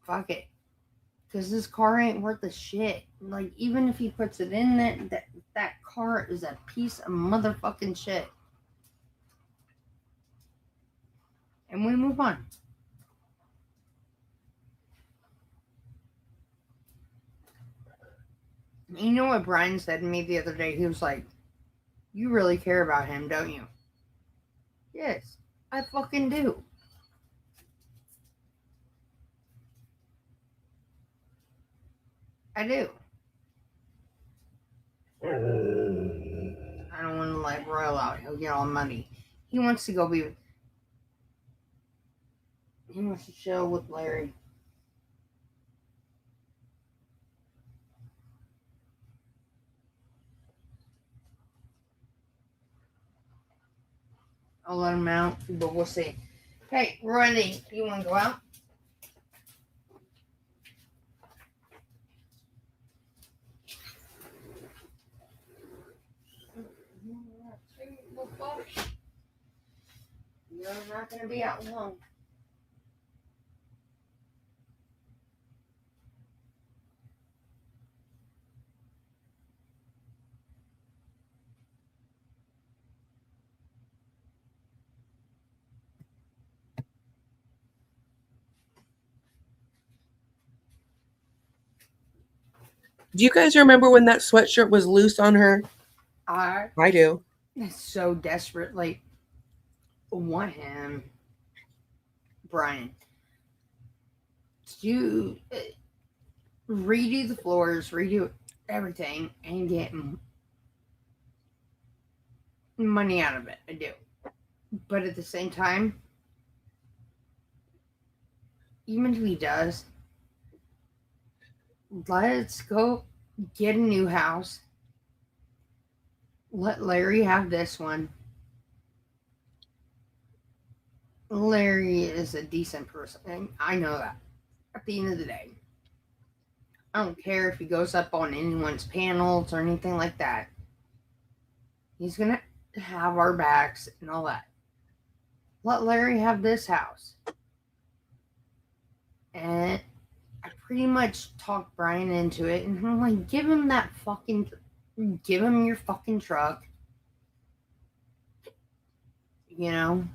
Fuck it. Because this car ain't worth a shit. Like, even if he puts it in there, that car is a piece of motherfucking shit. And we move on. You know what Brian said to me the other day? He was like, you really care about him, don't you? Yes, I fucking do. I do. I don't want to let Royal out. He'll get all money. He wants to go be with... He wants to chill with Larry. I'll let him out, but we'll see. Hey, Ronnie, you want to go out? You're not going to be out long. Do you guys remember when that sweatshirt was loose on her? I do. so desperately want him, Brian, to redo the floors, redo everything, and get money out of it. I do. But at the same time, even if he does, let's go get a new house. Let Larry have this one. Larry is a decent person, and I know that. At the end of the day, I don't care if he goes up on anyone's panels or anything like that. He's gonna have our backs and all that. Let Larry have this house. And I pretty much talked Brian into it, and I'm like, give him your fucking truck. You know?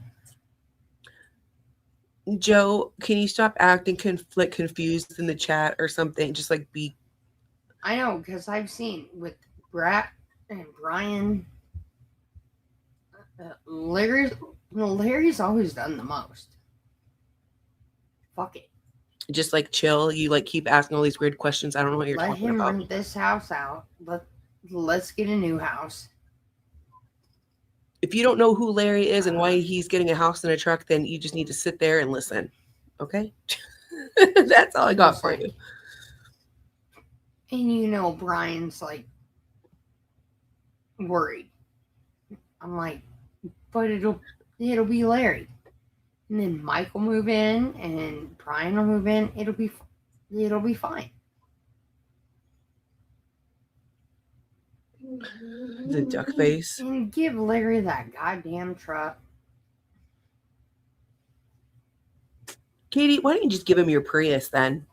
Joe, can you stop acting confused in the chat or something? Just like be. I know, because I've seen with Brat and Brian, Larry's always done the most. Fuck it. Just like chill. You like keep asking all these weird questions. I don't know what you're Let talking him about. rent this house out. Let's get a new house. If you don't know who Larry is and why he's getting a house and a truck, then you just need to sit there and listen. Okay? That's all I got for you. And you know, Brian's like worried. I'm like, but it'll be Larry. And then Mike will move in and Brian will move in. It'll be fine. The duck face. And give Larry that goddamn truck. Katie, why don't you just give him your Prius then?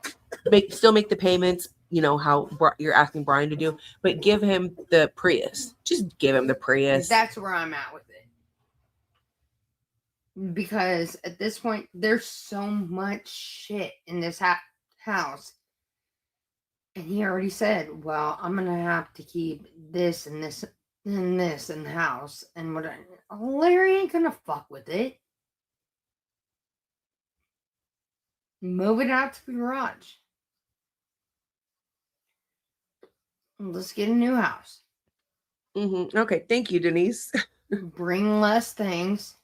Still make the payments, you know, how you're asking Brian to do, but give him the Prius. Just give him the Prius. That's where I'm at with it. Because at this point, there's so much shit in this house. And he already said, well, I'm going to have to keep this and this and this in the house. And Larry ain't going to fuck with it. Move it out to the garage. Let's get a new house. Mm-hmm. Okay, thank you, Denise. Bring less things.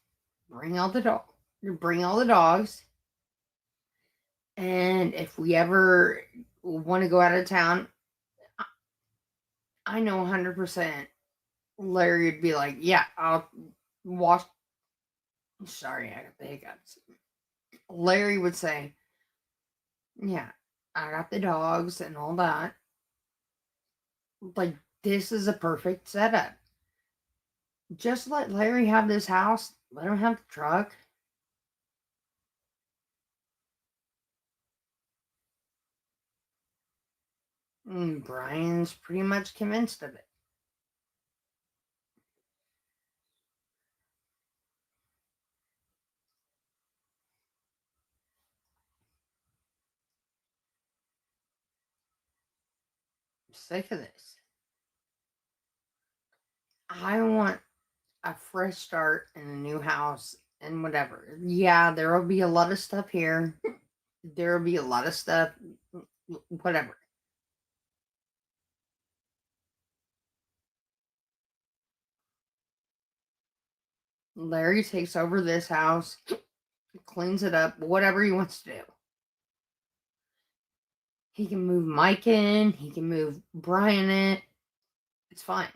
Bring all the dogs. And if we ever want to go out of town, I know 100% Larry would be like, yeah, I'll wash. Sorry, I got the hiccups. Larry would say, yeah, I got the dogs and all that. Like, this is a perfect setup. Just let Larry have this house. Let him have the truck. And Brian's pretty much convinced of it. I'm sick of this. I want a fresh start in a new house and whatever. Yeah, there will be a lot of stuff here. There will be a lot of stuff, whatever. Larry takes over this house, cleans it up, whatever he wants to do. He can move Mike in, he can move Brian in. It's fine.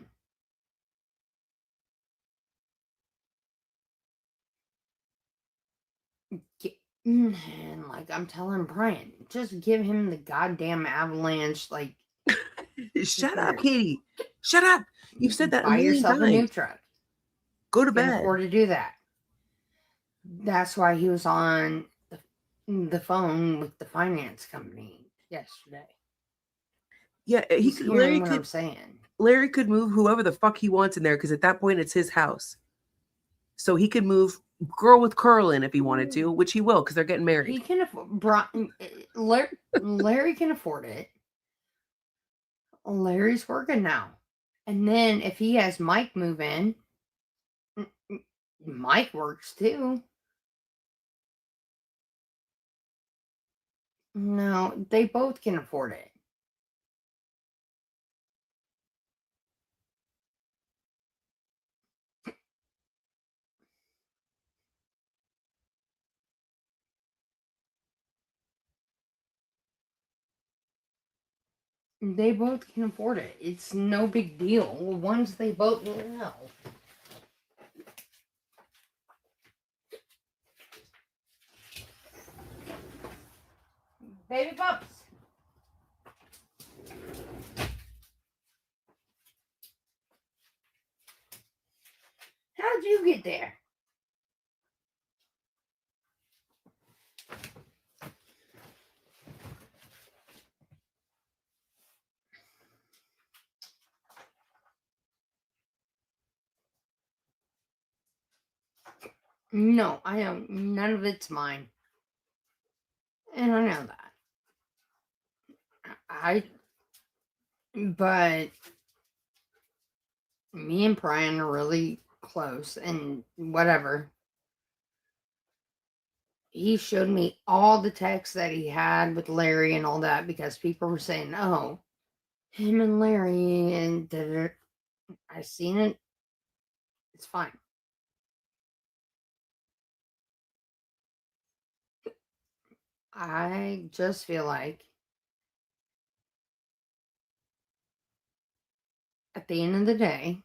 And like I'm telling Brian, just give him the goddamn Avalanche. Like, shut up, Katie. Shut up. You've said that buy yourself a new truck. Go to You can bed. afford to do that. That's why he was on the phone with the finance company yesterday. Yeah, I'm saying. Larry could move whoever the fuck he wants in there because at that point it's his house. So he could move girl with curl in if he wanted to, which he will because they're getting married. He can afford. Larry can afford it. Larry's working now, and then if he has Mike move in, Mike works too. No, they both can afford it. They both can afford it. It's no big deal. Once they both know. Baby pups. How'd you get there? No, I know none of it's mine. And I know that. But me and Brian are really close and whatever. He showed me all the texts that he had with Larry and all that because people were saying, oh, him and Larry and da-da-da. I seen it. It's fine. I just feel like at the end of the day,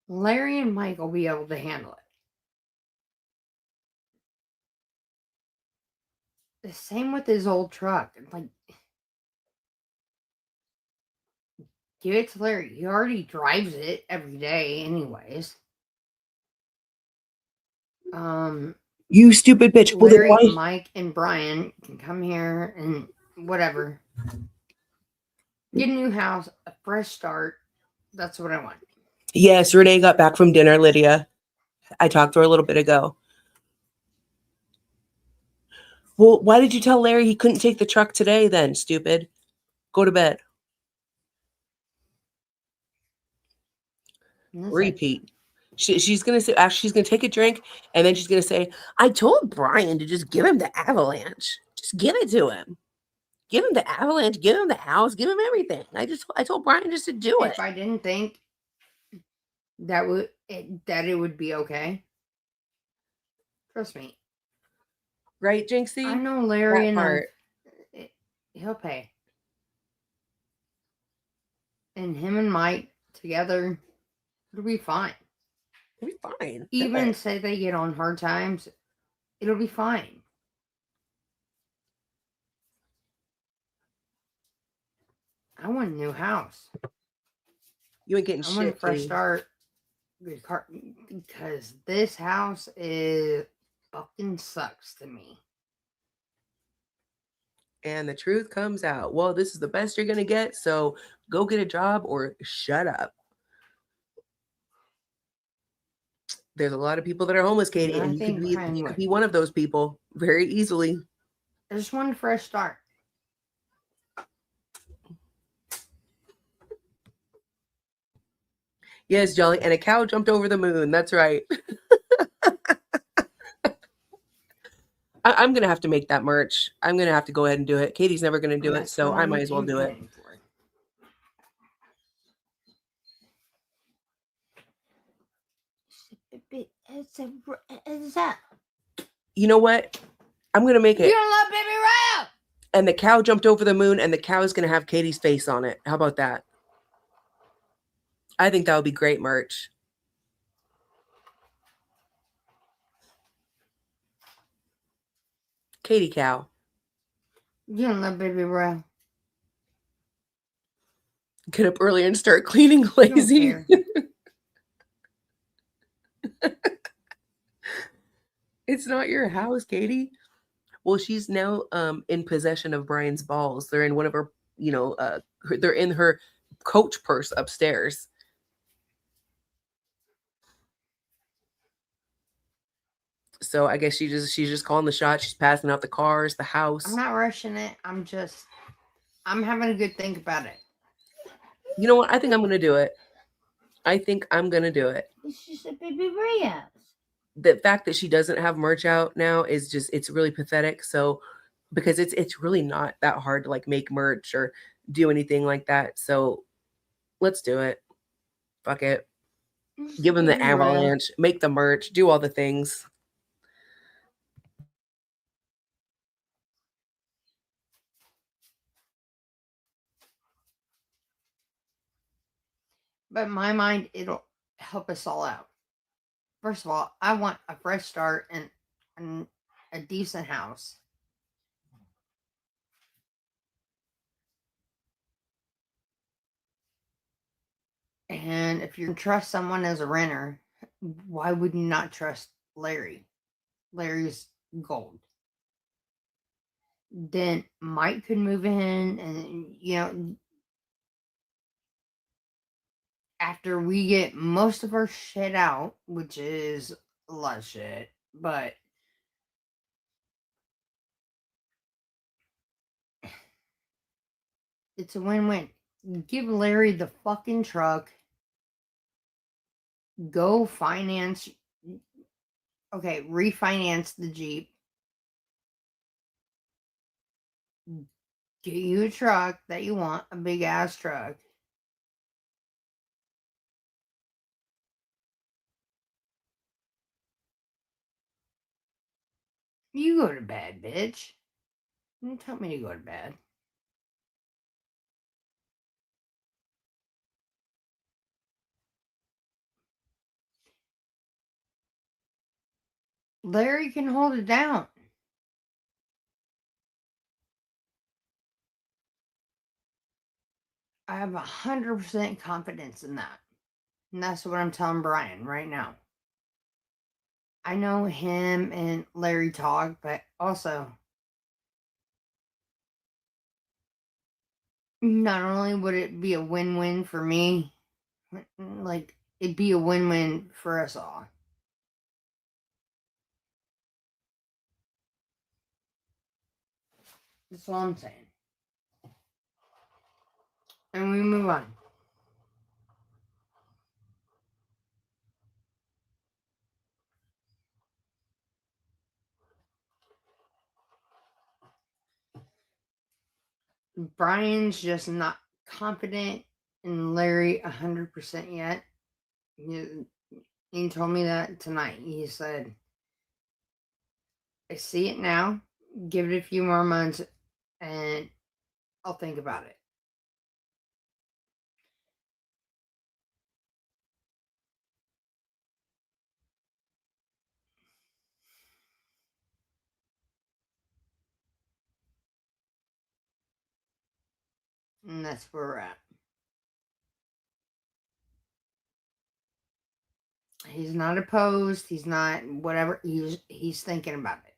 Larry and Mike will be able to handle it. The same with his old truck. Like, give it to Larry. He already drives it every day, anyways. You stupid bitch. Well, then Larry, why? Mike, and Brian can come here and whatever. Get a new house, a fresh start. That's what I want. Yes, Renee got back from dinner, Lydia. I talked to her a little bit ago. Well, why did you tell Larry he couldn't take the truck today then, stupid? Go to bed. Repeat. She's gonna say, actually, she's gonna take a drink, and then she's gonna say, "I told Brian to just give him the avalanche. Just give it to him. Give him the avalanche. Give him the house. Give him everything. I told Brian just to do it." If I didn't think that it would be okay, trust me. Right, Jinxie? I know Larry That part. he'll pay. And him and Mike together, it'll be fine. It'll be fine. Even say they get on hard times, it'll be fine. I want a new house. You ain't getting I want a shit, fresh Katie. start because this house is fucking sucks to me. And the truth comes out. Well, this is the best you're gonna get, so go get a job or shut up. There's a lot of people that are homeless, Katie, and you could be one of those people very easily. I just want a fresh start. Yes, Jolly, and a cow jumped over the moon. That's right. I'm gonna have to make that merch. I'm gonna have to go ahead and do it. Katie's never gonna do it, so I might as well do it. Is that? You know what? I'm gonna make it. You don't love Baby Raya! And the cow jumped over the moon, and the cow is gonna have Katie's face on it. How about that? I think that would be great merch. Katie cow. You don't love Baby Raya. Get up earlier and start cleaning lazy. It's not your house, Katie. Well, she's now in possession of Brian's balls. They're in one of her, they're in her coach purse upstairs. So I guess she's just calling the shots. She's passing out the cars, the house. I'm not rushing it. I'm having a good think about it. You know what? I think I'm gonna do it. It's just a Baby Raya. The fact that she doesn't have merch out now is just, it's really pathetic. So because it's really not that hard to like make merch or do anything like that. So let's do it. Fuck it. Give them the avalanche, make the merch, do all the things. But in my mind, it'll help us all out. First of all, I want a fresh start and a decent house. And if you trust someone as a renter, why would you not trust Larry? Larry's gold. Then Mike could move in and, after we get most of our shit out, which is a lot of shit, but it's a win-win. Give Larry the fucking truck. Go finance. Okay, refinance the Jeep. Get you a truck that you want, a big ass truck. You go to bed, bitch. Don't tell me to go to bed. Larry can hold it down. I have 100% confidence in that. And that's what I'm telling Brian right now. I know him and Larry talk, but also, not only would it be a win-win for me, like, it'd be a win-win for us all. That's all I'm saying. And we move on. Brian's just not confident in Larry 100% yet. He told me that tonight. He said, I see it now. Give it a few more months and I'll think about it. And that's where we're at. He's not opposed. He's not whatever. He's thinking about it.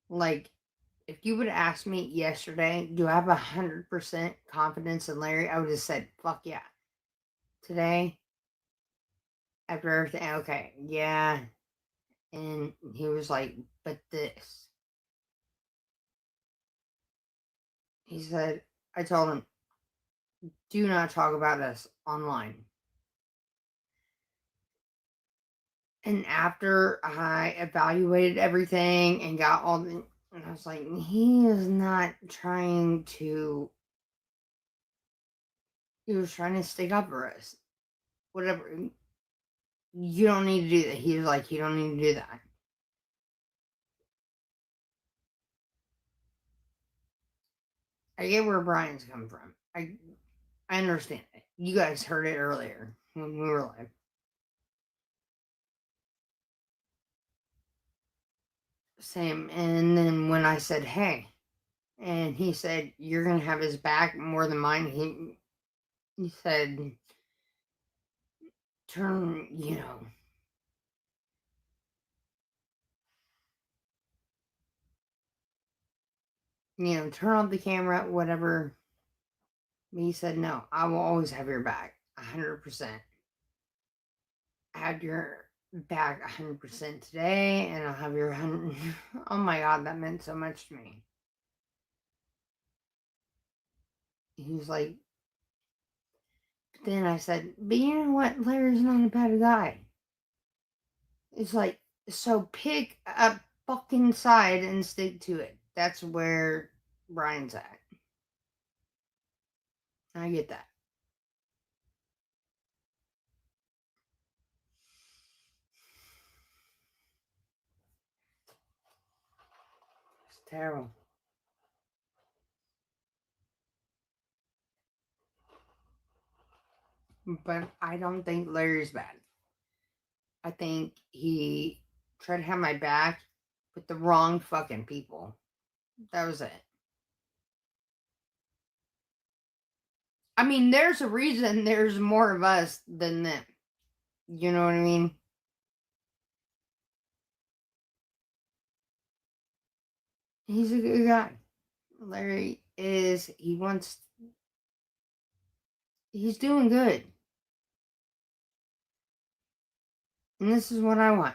Like, if you would have asked me yesterday, do I have 100% confidence in Larry? I would have said, fuck yeah. Today, after everything, okay, yeah. And he was like, but this. He said, I told him, do not talk about us online. And after I evaluated everything and got all the, and I was like, he is not trying to, he was trying to stick up for us. Whatever. You don't need to do that. He was like, you don't need to do that. I get where Brian's coming from. I understand it. You guys heard it earlier when we were live. Same. And then when I said, hey, and he said, you're going to have his back more than mine. He said, turn, turn off the camera, whatever. He said, no, I will always have your back, 100%. I had your back 100% today, and I'll have your 100. Oh my God, that meant so much to me. He was like, then I said, but you know what? Larry's not a bad guy. It's like, so pick a fucking side and stick to it. That's where Brian's at. I get that. It's terrible. But I don't think Larry's bad. I think he tried to have my back with the wrong fucking people. That was it. I mean, there's a reason there's more of us than them. You know what I mean? He's a good guy. Larry is, he's doing good. And this is what I want.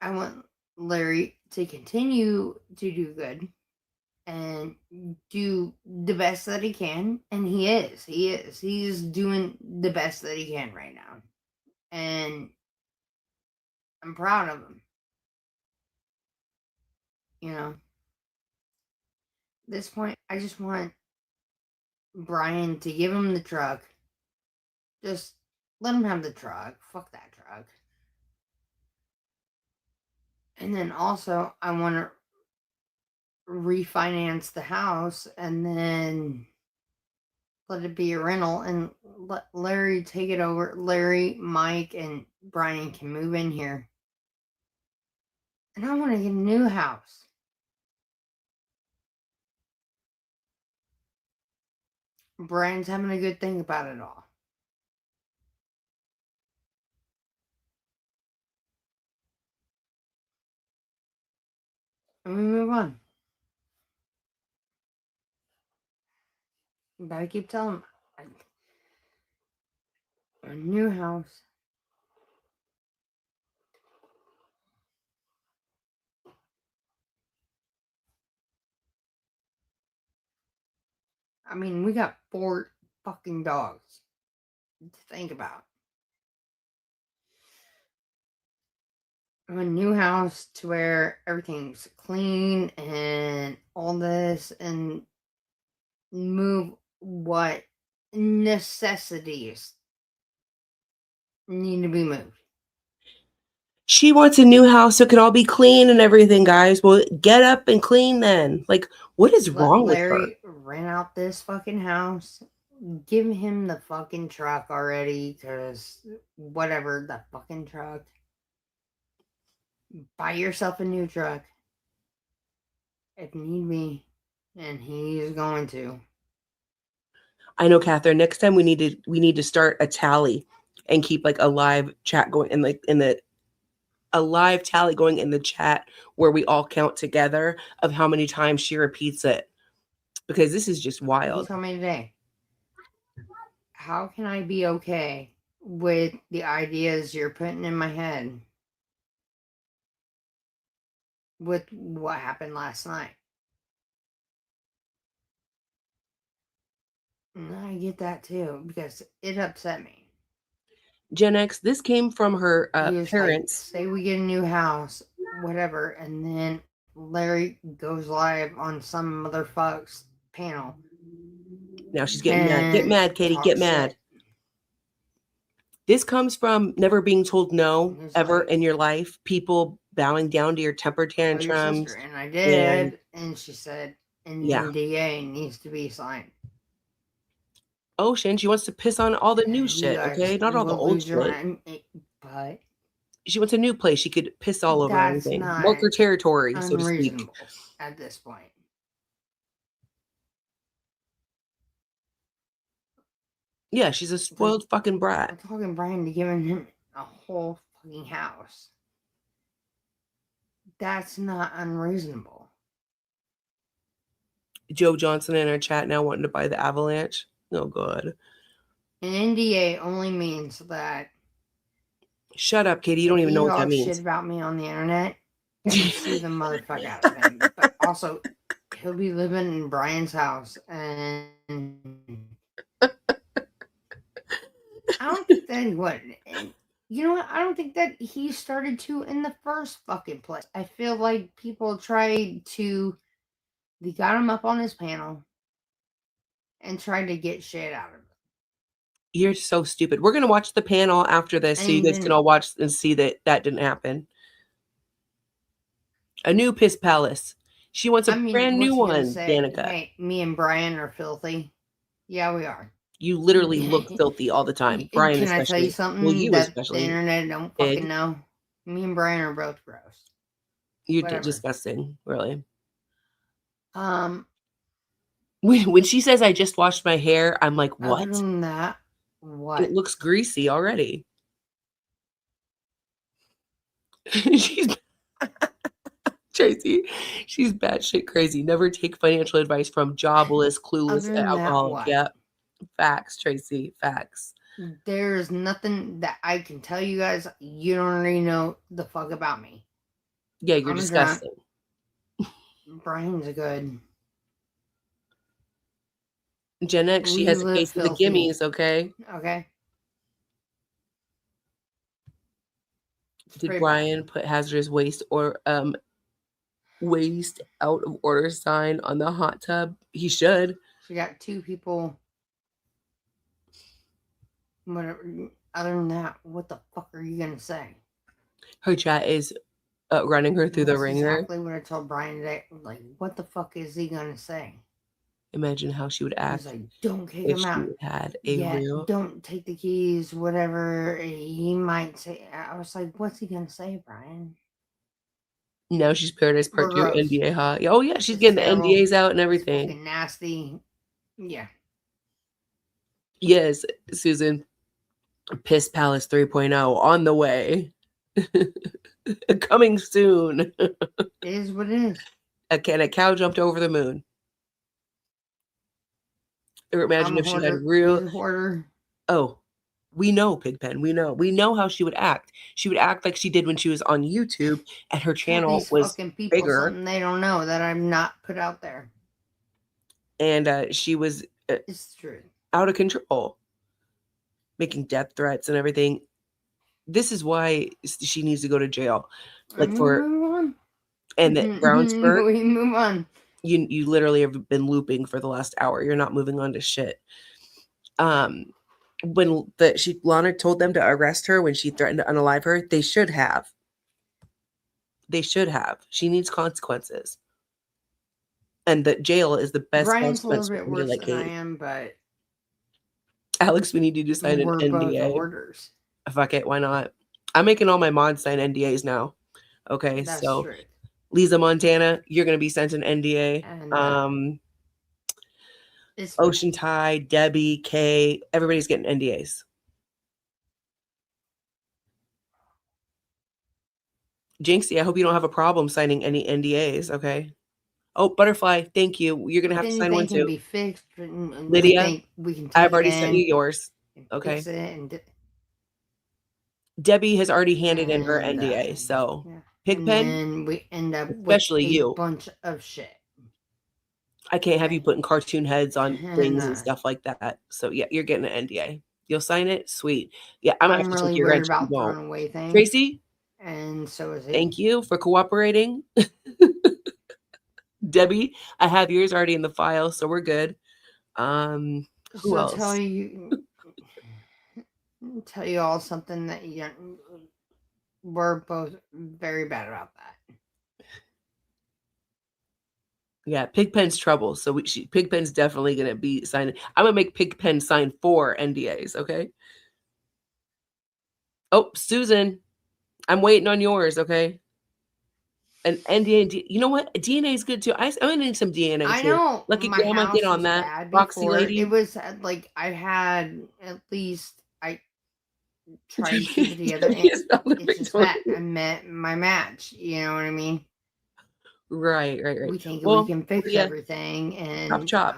I want Larry to continue to do good and do the best that he can. And he is. He's doing the best that he can right now. And I'm proud of him. You know, at this point, I just want Brian to give him the truck. Just let him have the truck. Fuck that truck. And then also, I want to refinance the house and then let it be a rental and let Larry take it over. Larry, Mike, and Brian can move in here. And I want to get a new house. Brian's having a good think about it all. And we move on. You gotta keep telling him. A new house. I mean, we got 4 fucking dogs to think about. A new house to where everything's clean and all this, and move what necessities need to be moved. She wants a new house so it can all be clean and everything, guys. Well, get up and clean then. Like, what is wrong with her? Larry rent out this fucking house. Give him the fucking truck already, because whatever, the fucking truck. Buy yourself a new truck if need be, and he is going to. I know, Catherine. Next time we need to start a tally and keep like a live chat going a live tally going in the chat where we all count together of how many times she repeats it, because this is just He wild. told me today, how can I be okay with the ideas you're putting in my head with what happened last night? And I get that too, because it upset me. Gen X, this came from her He was parents. like, say we get a new house, whatever, and then Larry goes live on some motherfuck's panel. Now she's getting mad. Get and mad, Katie. Get talk mad. shit. This comes from never being told no And he's ever like, in your life. People bowing down to your temper tell your tantrums. sister. And I did. And she said, an Yeah. NDA needs to be signed. Ocean, she wants to piss on all the new You shit, guys okay? Not all the will old lose your shit. mind. But She wants a new place. She could piss all over that's everything. not Mark her territory, so to speak. unreasonable at this point. Yeah, she's a spoiled fucking brat. I'm talking Brian to giving him a whole fucking house. That's not unreasonable. Joe Johnson in our chat now wanting to buy the Avalanche. Oh, God. An NDA only means that Shut up, Katie. You don't even know what that talk means. shit about me on the internet, sue the motherfucker out of him. But also, he'll be living in Brian's house, and I don't think that he would. And you know what? I don't think that he started to in the first fucking place. I feel like people they got him up on his panel and tried to get shit out of him. You're so stupid. We're going to watch the panel after this so you guys can all watch and see that didn't happen. A new piss palace. She wants a brand new one, Danica. Hey, me and Brian are filthy. Yeah, we are. You literally look filthy all the time. Brian Can especially. I tell you something you that especially. the internet don't fucking know? Me and Brian are both gross. You're disgusting, really. When she says I just washed my hair, I'm like, what? Other than that, what? It looks greasy already. She's Tracy, she's batshit crazy. Never take financial advice from jobless, clueless Other than that, alcoholic. what? Yep. Facts, Tracy. Facts. There's nothing that I can tell you guys. You don't already know the fuck about me. Yeah, you're I'm disgusting. Brian's good. Gen X, she We has a live case of the filthy. gimmies, okay? Okay. Did Pretty Brian put hazardous waste or waste out of order sign on the hot tub? He should. She got 2 people. Whatever. Other than that, what the fuck are you gonna say? Her chat is running her through the That's ringer. exactly what I told Brian today. Like, what the fuck is he gonna say? Imagine how she would act He's like, don't kick if him out. she had a Yeah, real. don't take the keys, whatever he might say. I was like, what's he gonna say, Brian? Now she's Paradise Part 2 Gross. NDA hot. Oh yeah, she's It's getting terrible. the NDAs out and It's everything. fucking nasty. Yeah. Yes, Susan. Piss Palace 3.0 on the way. Coming soon. It is what it is. A cow jumped over the moon. Or imagine I'm a if she had hoarder. real. He's a hoarder. Oh, we know, Pigpen. We know how she would act. She would act like she did when she was on YouTube and her Tell channel these was fucking people bigger. something they don't know that I've not put out there. And she was It's true. out of control, making death threats and everything. This is why she needs to go to jail. Like for Move on. and that Brownsburg, We move on. you literally have been looping for the last hour. You're not moving on to shit. When Lana told them to arrest her when she threatened to unalive her, they should have. They should have. She needs consequences. And the jail is the best Brian's a consequence little for bit somebody worse like than I Katie. am, but Alex, we need you to sign an we're both NDA. orders. Fuck it, why not? I'm making all my mods sign NDAs now. Okay, That's so true. Lisa Montana, you're gonna be sent an NDA. And it's Ocean Tide, Debbie, Kay, everybody's getting NDAs. Jinxie, I hope you don't have a problem signing any NDAs, okay? Oh, Butterfly, thank you. You're gonna have to sign one anything can too. be fixed. And Lydia, we think we can take I've already it sent in you yours. and Okay. fix it and Debbie has already handed in her And, NDA, so yeah. And Pigpen, then we end up especially with a you. bunch of shit. I can't have you putting cartoon heads on things and And, stuff like that. So yeah, you're getting an NDA. You'll sign it? Sweet. Yeah, I'm gonna have I'm to really take your weird wrench if you about won't. throwing away things. Tracy, And so is he. thank you for cooperating. Debbie, I have yours already in the file, so we're good. Who So else? tell you all something that we're both very bad about that. Yeah, Pigpen's trouble. So Pigpen's definitely gonna be signing. I'm gonna make Pigpen sign 4 NDAs. Okay. Oh, Susan, I'm waiting on yours. Okay. An NDA. You know what? DNA is good too. I'm gonna need some DNA. I too. know. Lucky My Grandma, house get on was that. bad Roxy before. lady. It was like I had at least I tried to keep it together. It's just that I met my match. You know what I mean? Right. We think we can fix everything and chop.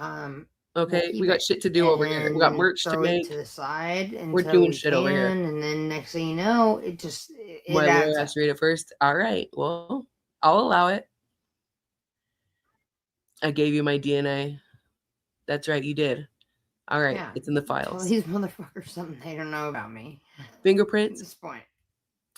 Okay, we got shit to do over here. We got merch to throw make. it to the side until We're doing we shit can, over here. and then next thing you know, it My adds lawyer up. has to read it first. All right. Well, I'll allow it. I gave you my DNA. That's right, you did. All right, Yeah, it's in the tell files. these motherfuckers something they don't know about me. At Fingerprints. this point,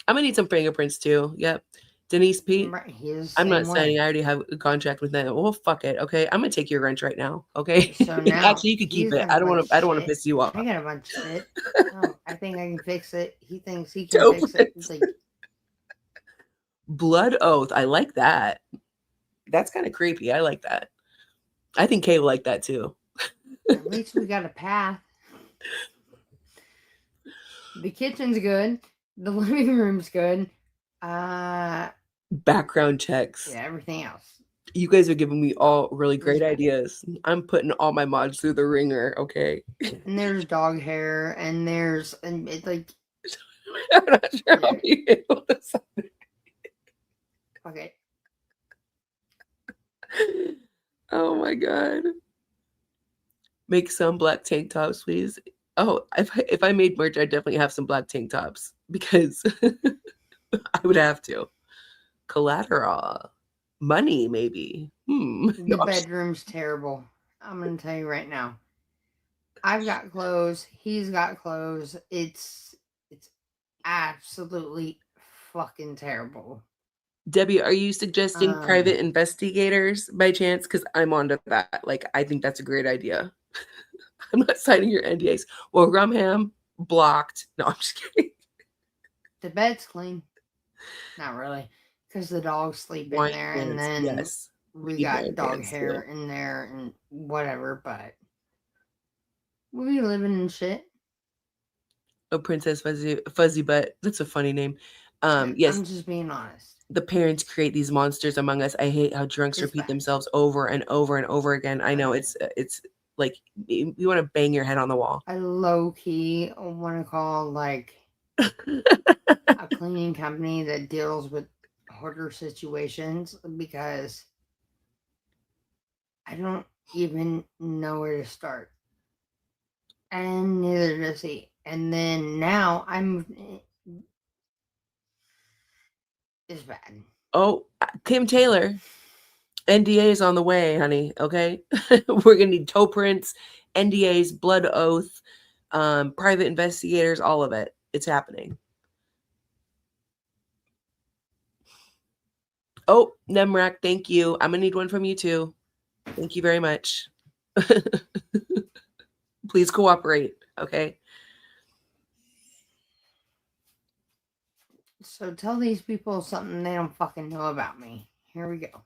I'm gonna need some fingerprints too. Yep. Denise P. right, he is. I'm not same signing. way. I already have a contract with them. Well, fuck it. Okay, I'm gonna take your wrench right now. Okay. So now Actually, you could keep he's it. got I a don't want bunch to. I of don't want to shit. piss you off. I got a bunch of shit. Oh, I think I can fix it. He thinks he can Dope. fix it. It's like Blood oath. I like that. That's kind of creepy. I like that. I think Kay will like that too. at least we got a path. The kitchen's good. The living room's good. Background checks. Yeah, everything else. You guys are giving me all really great Respect. ideas. I'm putting all my mods through the ringer. Okay. And there's dog hair, and it's like I'm not sure I'll be able to sign it. okay. Oh my god. Make some black tank tops, please. Oh, if I made merch, I'd definitely have some black tank tops because I would have to. Collateral. Money, maybe. The No, I'm just- bedroom's terrible. I'm gonna tell you right now. I've got clothes. He's got clothes. It's absolutely fucking terrible. Debbie, are you suggesting private investigators by chance? Because I'm onto that. Like, I think that's a great idea. I'm not signing your NDAs. Well, Rumham blocked. No, I'm just kidding. The bed's clean. Not really, because the dogs sleep in Wine there, cans, and then yes. we need got wine dog cans, hair too. in there and whatever. But we be living in shit. Oh, Princess Fuzzy Butt. That's a funny name. Yes, I'm just being honest. the parents create these monsters among us. I hate how drunks It's repeat bad. themselves over and over and over again. I know it's like you want to bang your head on the wall. I low key want to call like a cleaning company that deals with hoarder situations because I don't even know where to start. And neither does he. And then now it's bad. Oh, Kim Taylor. NDA is on the way, honey. Okay. We're gonna need toe prints, NDAs, blood oath, private investigators, all of it. It's happening. Oh, Nemrak, thank you. I'm gonna need one from you too. Thank you very much. Please cooperate, okay? So tell these people something they don't fucking know about me. Here we go.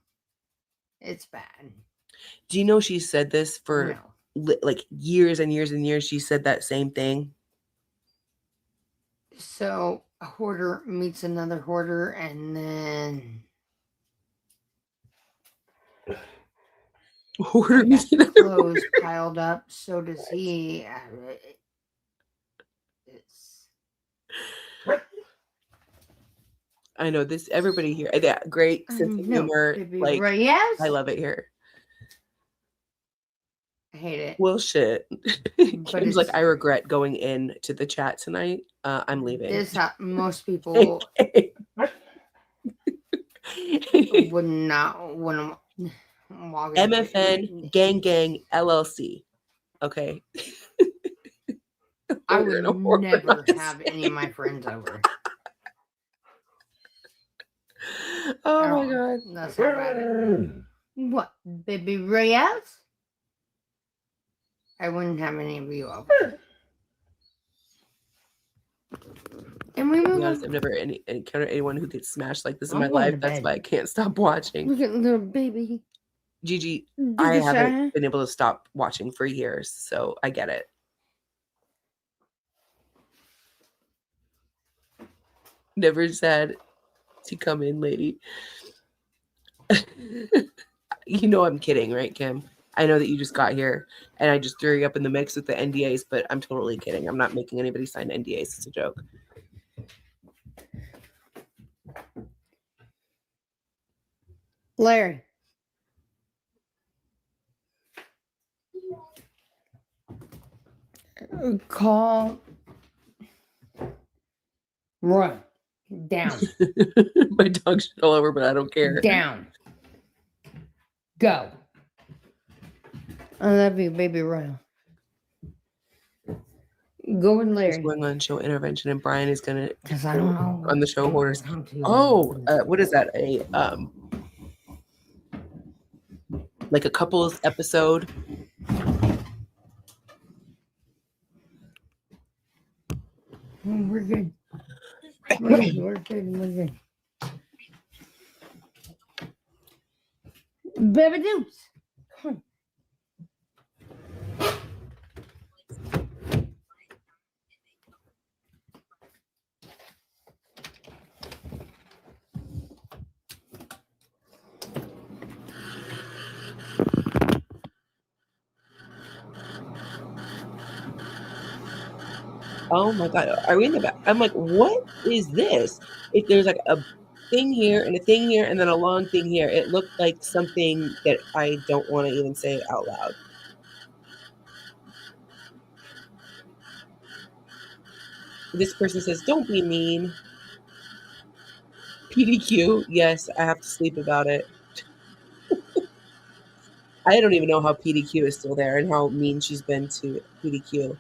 It's bad. Do you know she said this for No. like years and years and years? She said that same thing. So a hoarder meets another hoarder, and then Hoarder I meets got another clothes piled up. So does he. It's I know this. Everybody here, yeah, great sense of humor. baby, Like, right? Yes. I love it here. I hate it. Well, shit. Kim's like, I regret going in to the chat tonight. I'm leaving. This how most people would not want to walk in. MFN Gang Gang LLC. Okay. I would never have any of my friends over. Oh my god. That's how bad it is. What, baby Reyes? I wouldn't have any of you over. And we To move be honest, on. I've never encountered anyone who gets smashed like this in I'm my going life. to That's bed. why I can't stop watching. Look at little baby. Gigi, Did I you haven't say? been able to stop watching for years, so I get it. Never said to come in, lady. You know I'm kidding, right, Kim? I know that you just got here and I just threw you up in the mix with the NDAs, but I'm totally kidding. I'm not making anybody sign NDAs. It's a joke. Larry. Call. Run. Down. My dog shit all over, but I don't care. Down. Go. I love you, baby Royal. Go with He's Larry. going on show intervention, and Brian is gonna Because I don't know. on the show hoarders. Oh, what is that? A like a couples episode. We're good. We're good. We're good. We're good. Baby Dukes. Come on. Oh my god, are we in the back? I'm like, what is this? If there's like a thing here and a thing here and then a long thing here. It looked like something that I don't want to even say out loud. This person says, don't be mean. PDQ, yes, I have to sleep about it. I don't even know how PDQ is still there and how mean she's been to PDQ.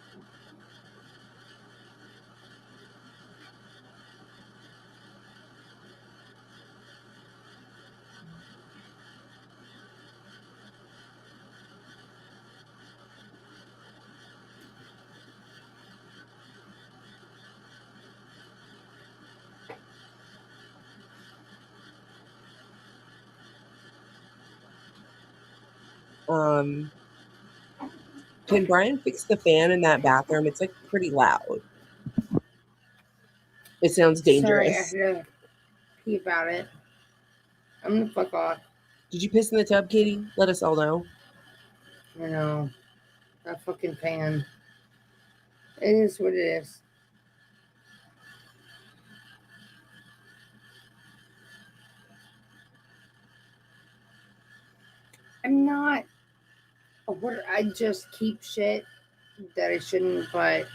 Can Brian fix the fan in that bathroom? It's like pretty loud. It sounds Sorry, I dangerous. had to pee about it. I'm gonna fuck off. Did you piss in the tub, Katie? Let us all know. I know. That fucking fan. It is what it is. I'm not. I just keep shit that I shouldn't, but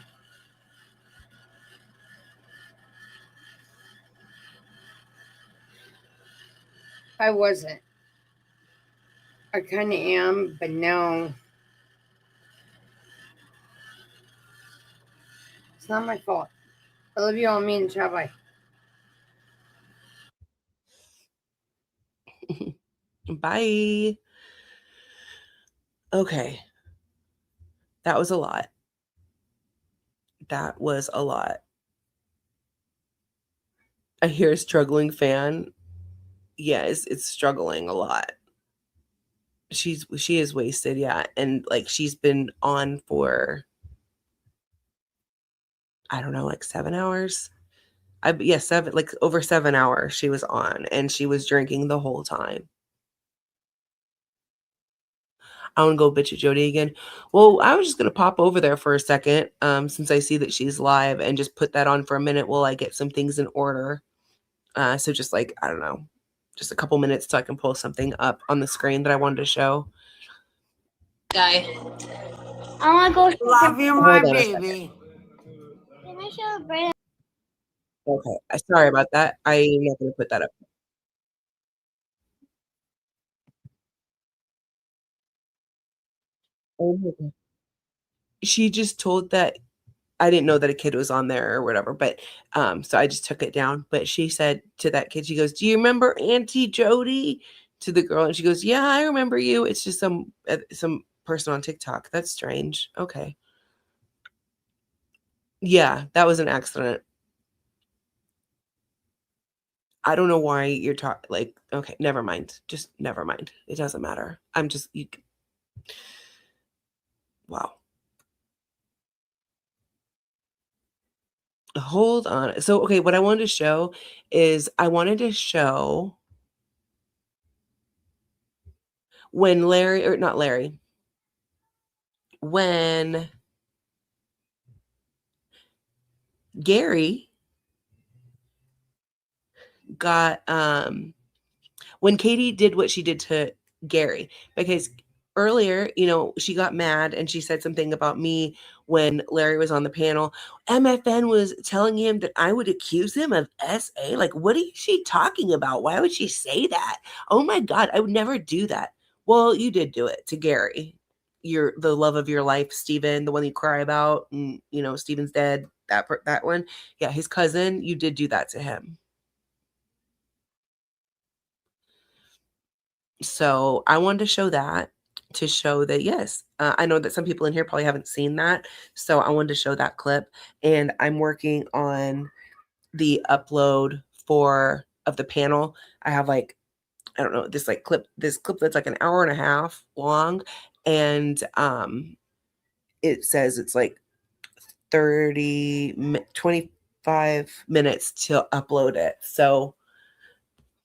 I wasn't. I kind of am, but no. It's not my fault. I love you all. Me and chat. Bye. Bye. Okay. That was a lot. That was a lot. I hear a struggling fan. Yes, it's struggling a lot. She is wasted, yeah. And like she's been on for I don't know, like 7 hours. Seven, like over 7 hours she was on and she was drinking the whole time. I want to go bitch at Jody again. Well, I was just gonna pop over there for a second, since I see that she's live and just put that on for a minute while I get some things in order. So just like, I don't know, just a couple minutes so I can pull something up on the screen that I wanted to show. Guy. I want to go. Love you, Hold my on a baby. Okay, sorry about that. I'm not gonna put that up. Oh my God. She just told that I didn't know that a kid was on there or whatever, but so I just took it down. But she said to that kid, she goes, "Do you remember Auntie Jody?" To the girl, and she goes, "Yeah, I remember you. It's just some person on TikTok. That's strange." Okay. Yeah, that was an accident. I don't know why you're talking like, okay, never mind. Just never mind. It doesn't matter. I'm just wow. Hold on. So, okay, what I wanted to show is I wanted to show when Larry or not Larry, when Gary got when Katie did what she did to Gary, because earlier, she got mad and she said something about me when Larry was on the panel. MFN was telling him that I would accuse him of SA. Like, what is she talking about? Why would she say that? Oh my God, I would never do that. Well, you did do it to Gary. You're the love of your life, Steven, the one you cry about, and Steven's dead. That one. Yeah, his cousin, you did do that to him. So I wanted to show that to show that, yes, I know that some people in here probably haven't seen that. So I wanted to show that clip, and I'm working on the upload of the panel. I have like, I don't know, this clip that's like an hour and a half long. And it says it's like 25 minutes to upload it. So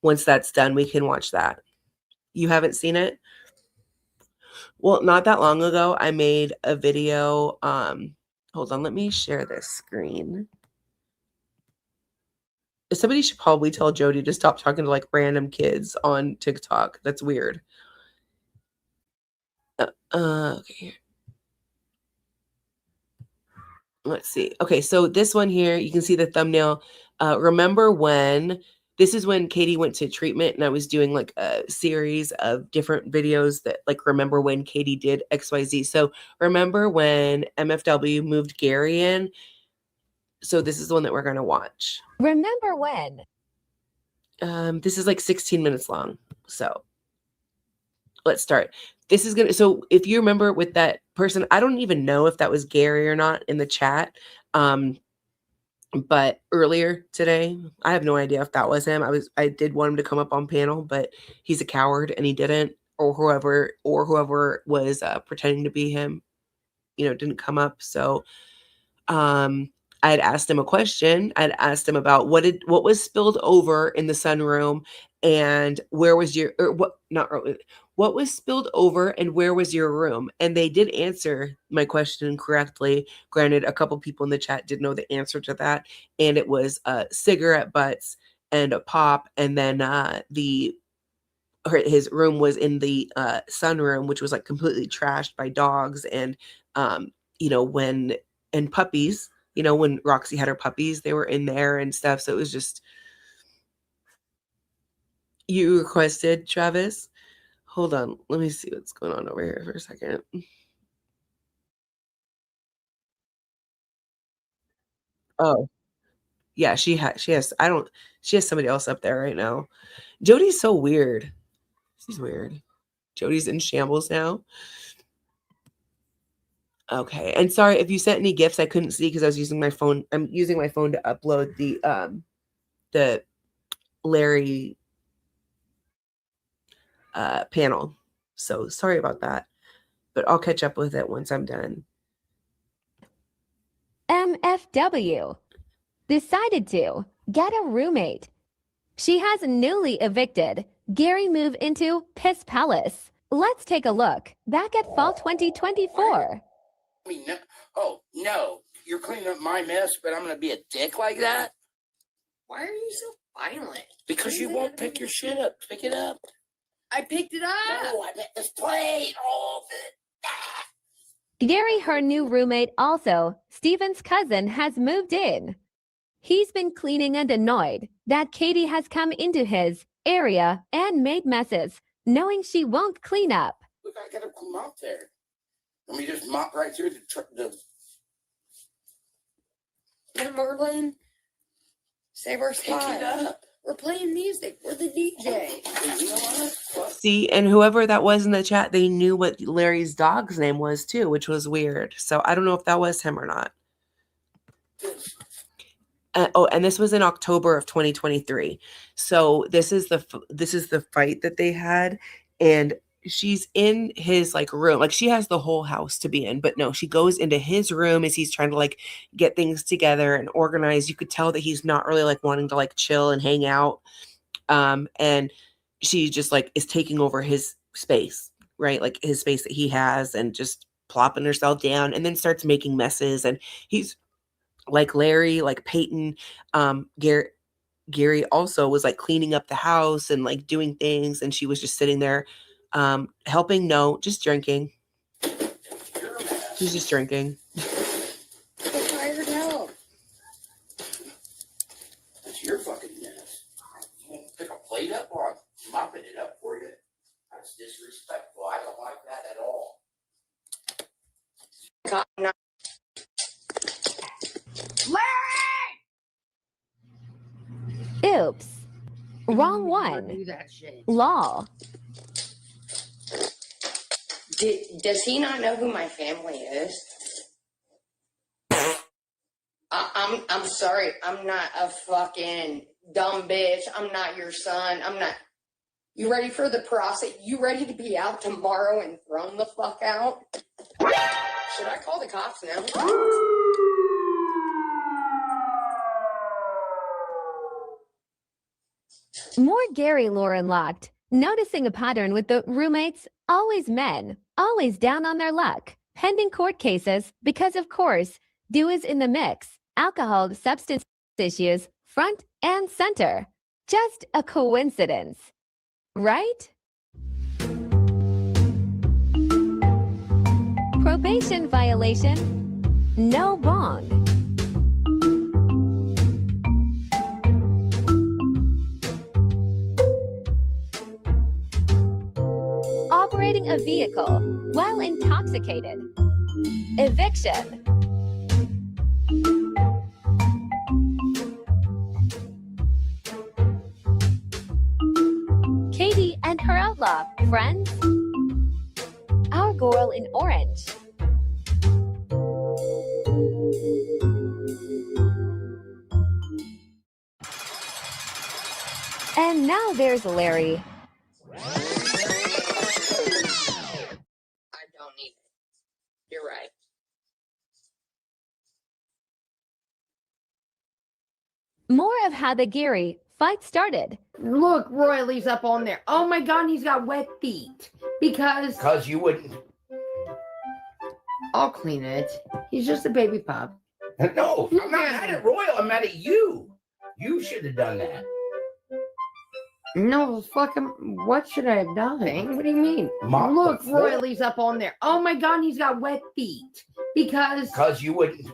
once that's done, we can watch that. You haven't seen it? Well, not that long ago, I made a video. Hold on, let me share this screen. Somebody should probably tell Jody to stop talking to like random kids on TikTok. That's weird. Okay. Let's see. Okay, so this one here, you can see the thumbnail. Remember when this is when Katie went to treatment, and I was doing like a series of different videos that like remember when Katie did XYZ. So remember when MFW moved Gary in. So this is the one that we're gonna watch. Remember when? This is like 16 minutes long. So let's start. This is gonna, so if you remember with that person, I don't even know if that was Gary or not in the chat. But earlier today, I have no idea if that was him. I did want him to come up on panel, but he's a coward and he didn't, or whoever was pretending to be him, didn't come up. So I had asked him a question. I'd asked him about what was spilled over in the sunroom, and where was your, or what was spilled over and where was your room? And they did answer my question correctly. Granted, a couple people in the chat did know the answer to that, and it was cigarette butts and a pop, and then his room was in the sunroom, which was like completely trashed by dogs and and puppies. When Roxy had her puppies, they were in there and stuff. So it was just, you requested, Travis. Hold on. Let me see what's going on over here for a second. Oh, yeah, she has somebody else up there right now. Jody's so weird. She's weird. Jody's in shambles now. Okay. And sorry if you sent any gifts I couldn't see because I was using my phone. I'm using my phone to upload the Larry panel. So sorry about that. But I'll catch up with it once I'm done. MFW decided to get a roommate. She has newly evicted Gary move into Piss Palace. Let's take a look back at fall 2024. I mean, no, you're cleaning up my mess, but I'm gonna be a dick like that? Why are you so violent? Because you won't pick your shit up. Pick it up. I picked it up. No, I meant this plate. All of it. Gary, her new roommate, also, Steven's cousin, has moved in. He's been cleaning and annoyed that Katie has come into his area and made messes, knowing she won't clean up. Look, I gotta come out there. Let me just mop right through the And Merlin, save our pick it spot. up. We're playing music. We're the DJ. And you know what? See, and whoever that was in the chat, they knew what Larry's dog's name was too, which was weird. So I don't know if that was him or not. And this was in October of 2023. So this is the fight that they had, and she's in his like room. Like she has the whole house to be in, but no, she goes into his room as he's trying to like get things together and organize. You could tell that he's not really like wanting to like chill and hang out. And she just like is taking over his space, right? Like his space that he has, and just plopping herself down, and then starts making messes. And he's like Larry, like Peyton, Gary also was like cleaning up the house and like doing things, and she was just sitting there helping. No, just drinking. She's just drinking. I'm tired now. That's your fucking mess. You won't pick a plate up or I'm mopping it up for you. That's disrespectful. I don't like that at all. Oops. Wrong one. Do that shit. Lol. Does he not know who my family is? I'm sorry. I'm not a fucking dumb bitch. I'm not your son. I'm not. You ready for the process? You ready to be out tomorrow and thrown the fuck out? Should I call the cops now? More Gary lore unlocked. Noticing a pattern with the roommates, always men, always down on their luck. Pending court cases because, of course, dew is in the mix. Alcohol, substance issues, front and center. Just a coincidence, right? Probation violation. No bond. Operating a vehicle while intoxicated. Eviction. Katie and her outlaw friends. Our girl in orange. And now there's Larry. I don't need it. You're right. More of how the Gary fight started. Look, Royally's up on there. Oh my God, he's got wet feet. Because you wouldn't. I'll clean it. He's just a baby pup. No, I'm not mad at Royal. I'm mad at you. You should have done that. No, fucking, what should I have done? What do you mean? Look, Royally's up on there. Oh my God, he's got wet feet. Because you wouldn't.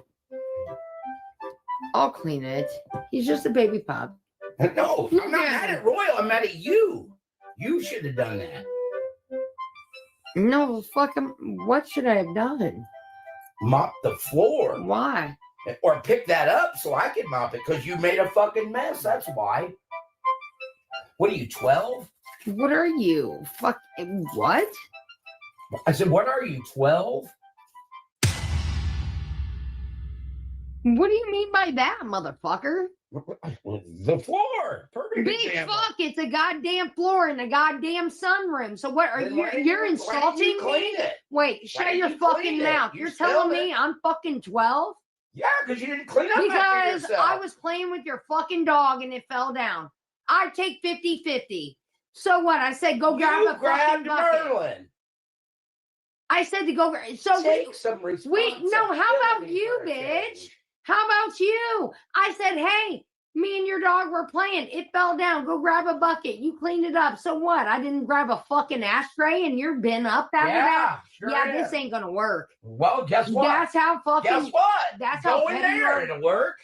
I'll clean it. He's just a baby pup. No, I'm not mad at Royal. I'm mad at you. You should have done that. No, fucking, what should I have done? Mop the floor. Why? Or pick that up so I can mop it because you made a fucking mess. That's why. What are you, 12? What are you? What? I said, what are you, 12? What do you mean by that, motherfucker? The floor. Perfect Big example. fuck, it's a goddamn floor in a goddamn sunroom. So what are Then you? why You're didn't insulting you clean me? it? Wait, Why shut didn't your you clean fucking it? mouth. You You're telling spilled me it. I'm fucking 12? Yeah, because you didn't clean up after Because yourself. I was playing with your fucking dog and it fell down. I take 50-50. So what? I said go grab a fucking bucket. Merlin. I said to go. So Take some responsibility. no. How about you, for a bitch? change. How about you? I said, hey, me and your dog were playing. It fell down. Go grab a bucket. You cleaned it up. So what? I didn't grab a fucking ashtray and you're been up after that? Sure Yeah, is. this ain't gonna work. Well, guess what? That's how fucking. Guess what? That's how Go in petty you there. are. It'll work.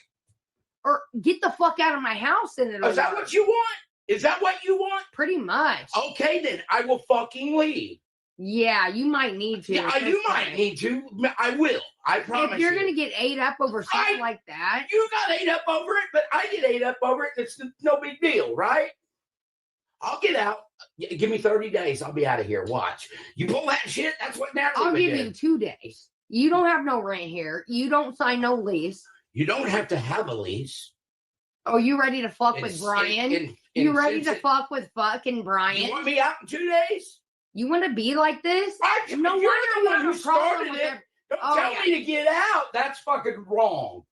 Or get the fuck out of my house and it'll Is that work. what you want? Is that what you want? Pretty much. Okay, then I will fucking leave. Yeah, you might need to. Yeah, at you this might point. need to. I will. I promise If you're you. gonna get ate up over something like that, You got ate up over it, but I get ate up over it. It's no big deal, right? I'll get out. Give me 30 days. I'll be out of here. Watch. You pull that shit, that's what Natalie I'll would give do. you 2 days. You don't have no rent here. You don't sign no lease. You don't have to have a lease. Oh, you ready to fuck with It's- Brian? You ready to since it- fuck with fucking Brian? You want me out in 2 days? You want to be like this? No wonder You're you the one have who a problem started with it. it. Don't Oh, tell yeah. me to get out. That's fucking wrong.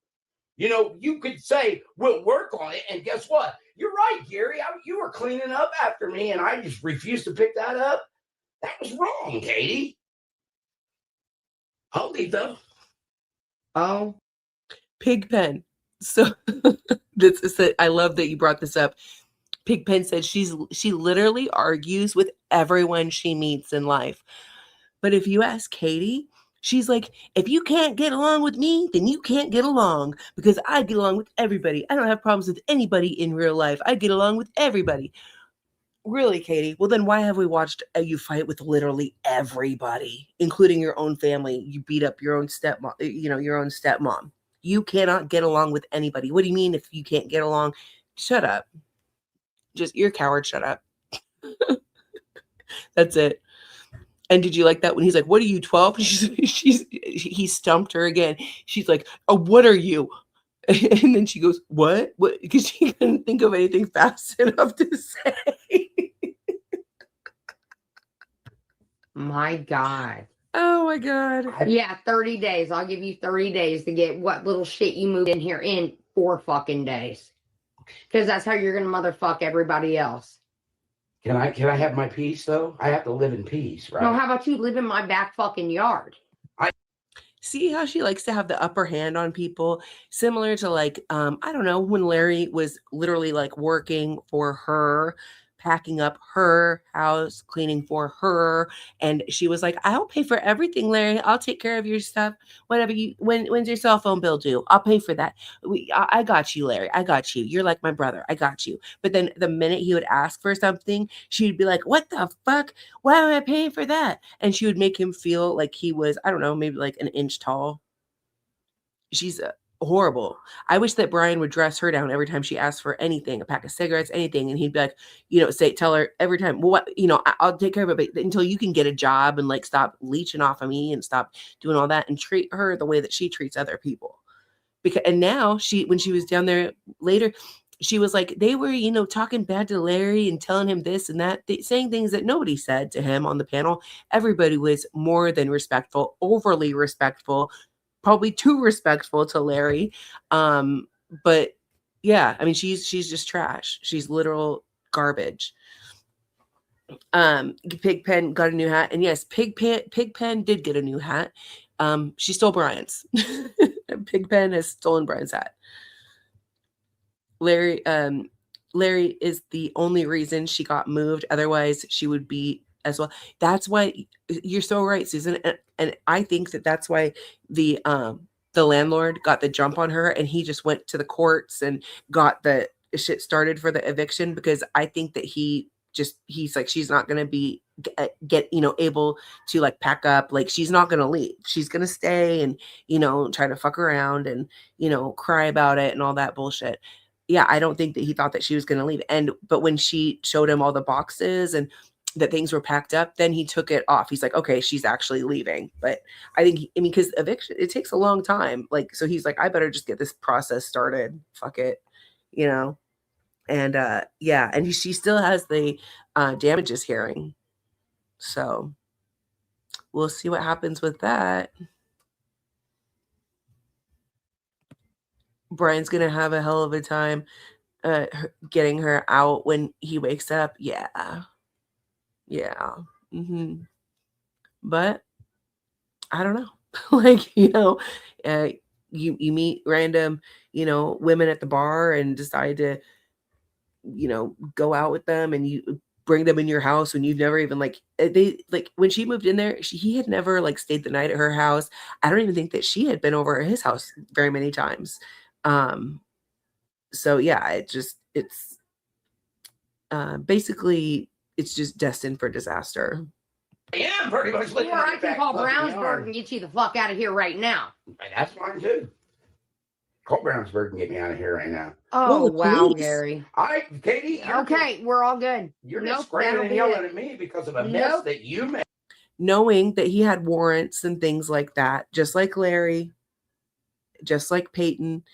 You know, you could say, we'll work on it. And guess what? You're right, Gary. You were cleaning up after me, and I just refused to pick that up. That was wrong, Katie. I'll leave, though. Oh. Pigpen. So this is I love that you brought this up. Pigpen said she literally argues with everyone she meets in life. But if you ask Katie, she's like, if you can't get along with me, then you can't get along because I get along with everybody. I don't have problems with anybody in real life. I get along with everybody. Really, Katie? Well, then why have we watched you fight with literally everybody, including your own family? You beat up your own stepmom, your own stepmom. You cannot get along with anybody. What do you mean if you can't get along? Shut up. You're a coward. Shut up. That's it. And did you like that when he's like, what are you, 12? He stumped her again. She's like, oh, what are you? And then she goes, what? Because she couldn't think of anything fast enough to say. My God. Oh my God. Yeah, 30 days. I'll give you 30 days to get what little shit you moved in here in 4 fucking days. Because that's how you're going to motherfuck everybody else. Can I have my peace, though? I have to live in peace, right? No, how about you live in my back fucking yard? See how she likes to have the upper hand on people, similar to like I don't know, when Larry was literally like working for her, packing up her house, cleaning for her, and she was like, "I'll pay for everything, Larry. I'll take care of your stuff. Whatever you when's your cell phone bill due? I'll pay for that. I got you, Larry. I got you. You're like my brother. I got you." But then the minute he would ask for something, she'd be like, "What the fuck? Why am I paying for that?" And she would make him feel like he was, I don't know, maybe like an inch tall. She's horrible. I wish that Brian would dress her down every time she asked for anything, a pack of cigarettes, anything. And he'd be like, tell her every time, well, what, I'll take care of it, but until you can get a job and like stop leeching off of me and stop doing all that and treat her the way that she treats other people. And now when she was down there later, she was like, they were, talking bad to Larry and telling him this and that, saying things that nobody said to him on the panel. Everybody was more than respectful, overly respectful, probably too respectful to Larry. But yeah, I mean, she's just trash. She's literal garbage. Pigpen got a new hat, and yes, Pigpen did get a new hat. She stole Brian's. Pigpen has stolen Brian's hat. Larry is the only reason she got moved. Otherwise, she would be as well. That's why you're so right, Susan. And I think that's why the landlord got the jump on her, and he just went to the courts and got the shit started for the eviction, because I think that he's like, she's not going to be able to like pack up. Like, she's not going to leave. She's going to stay and, try to fuck around and, cry about it and all that bullshit. Yeah, I don't think that he thought that she was going to leave. But when she showed him all the boxes and that things were packed up, then he took it off. He's like, okay, she's actually leaving. But I think, because eviction, it takes a long time. Like, so he's like, I better just get this process started. Fuck it, And yeah, and she still has the damages hearing. So we'll see what happens with that. Brian's going to have a hell of a time getting her out when he wakes up. Yeah. Mm-hmm. But I don't know. Like, you meet random, women at the bar and decide to, go out with them, and you bring them in your house when you've never even when she moved in there, he had never like stayed the night at her house. I don't even think that she had been over at his house very many times. So yeah, it's basically it's just destined for disaster. Yeah, pretty much. Or I can call Brownsburg and get you the fuck out of here right now. That's fine too. Call Brownsburg and get me out of here right now. Oh, wow, Gary. All right, Katie. Okay, we're all good. You're just screaming and yelling at me because of a mess that you made. Knowing that he had warrants and things like that, just like Larry, just like Peyton.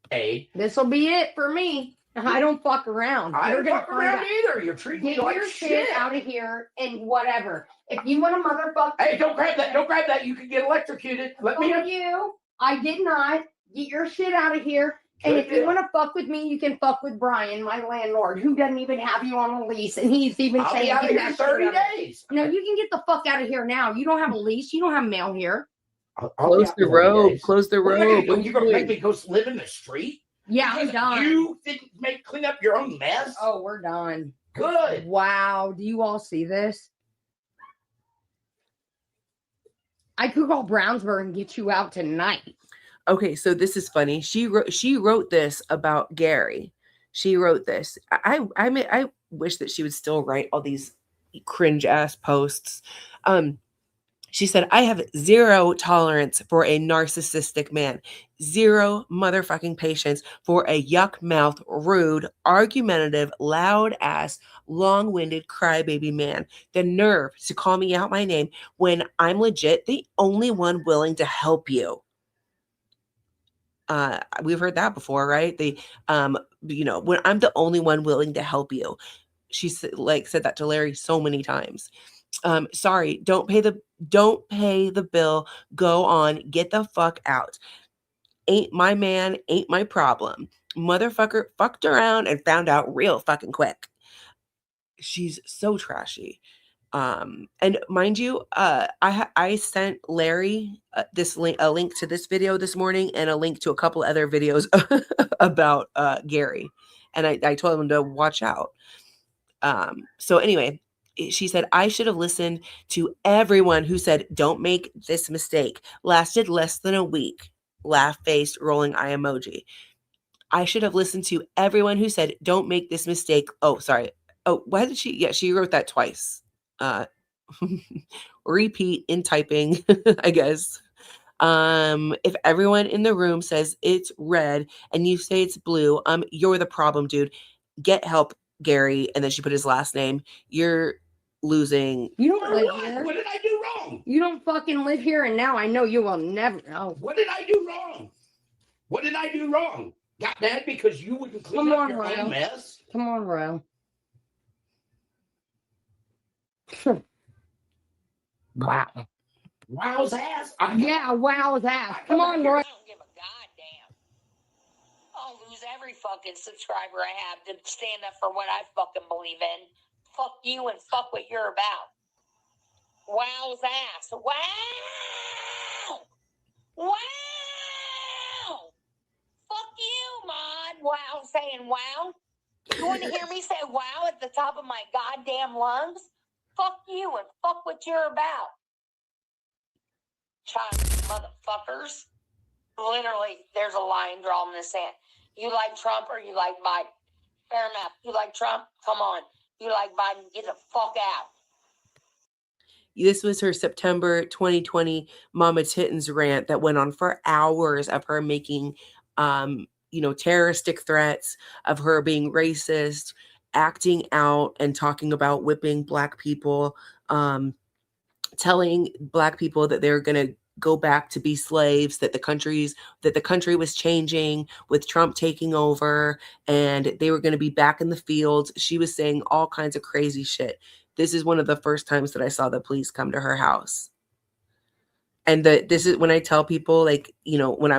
Hey, this will be it for me. I don't fuck around. I don't fuck around either. You're treating me like your shit out of here and whatever. If you want to motherfucker. Hey, don't grab that. Don't grab that. You could get electrocuted. Let me know. You. I did not. Get your shit out of here. And if you want to fuck with me, you can fuck with Brian, my landlord, who doesn't even have you on a lease. And he's even saying, I'll be out of here 30 days. No, you can get the fuck out of here now. You don't have a lease. You don't have mail here. Close the road. Close the road. You're going to make me go live in the street? Yeah, I'm done. You didn't clean up your own mess? Oh, we're done. Good. Wow. Do you all see this? I could call Brownsburg and get you out tonight. Okay, so this is funny. She wrote this about Gary. She wrote this. I wish that she would still write all these cringe ass posts. She said, I have zero tolerance for a narcissistic man. Zero motherfucking patience for a yuck mouth, rude, argumentative, loud ass, long-winded crybaby man. The nerve to call me out my name when I'm legit the only one willing to help you. We've heard that before, right? When I'm the only one willing to help you. She said that to Larry so many times. Sorry, don't pay the bill. Go on, get the fuck out. Ain't my man, ain't my problem. Motherfucker fucked around and found out real fucking quick. She's so trashy. And mind you, I sent Larry a link to this video this morning and a link to a couple other videos about Gary, and I told him to watch out. So anyway, she said, I should have listened to everyone who said, don't make this mistake. Lasted less than a week. Laugh faced, rolling eye emoji. I should have listened to everyone who said, don't make this mistake. Oh, sorry. Oh, why did she? Yeah, she wrote that twice. Repeat in typing, I guess. If everyone in the room says it's red and you say it's blue, you're the problem, dude. Get help, Gary. And then she put his last name. You're losing. You don't For live what? here. What did I do wrong? You don't fucking live here, and now I know you will never. Oh, What did I do wrong? What did I do wrong? Got mad because you wouldn't clean Come up on, your Ryan. own mess? come on, Ro. Wow. Wow's ass. Yeah, wow's ass. Come on, Ro. I don't give a goddamn. I'll lose every fucking subscriber I have to stand up for what I fucking believe in. Fuck you and fuck what you're about. Wow's ass. Wow! Wow! Fuck you, Mod. Wow, saying wow. You want to hear me say wow at the top of my goddamn lungs? Fuck you and fuck what you're about. Child motherfuckers. Literally, there's a line drawn in the sand. You like Trump or you like Biden? Fair enough. You like Trump? Come on. You like Biden? Get the fuck out. This was her September 2020 Mama Tittins rant that went on for hours of her making, terroristic threats, of her being racist, acting out and talking about whipping Black people, telling Black people that they're going to go back to be slaves, that the country was changing with Trump taking over and they were going to be back in the fields. She was saying all kinds of crazy shit. This is one of the first times that I saw the police come to her house. And this is when I tell people, when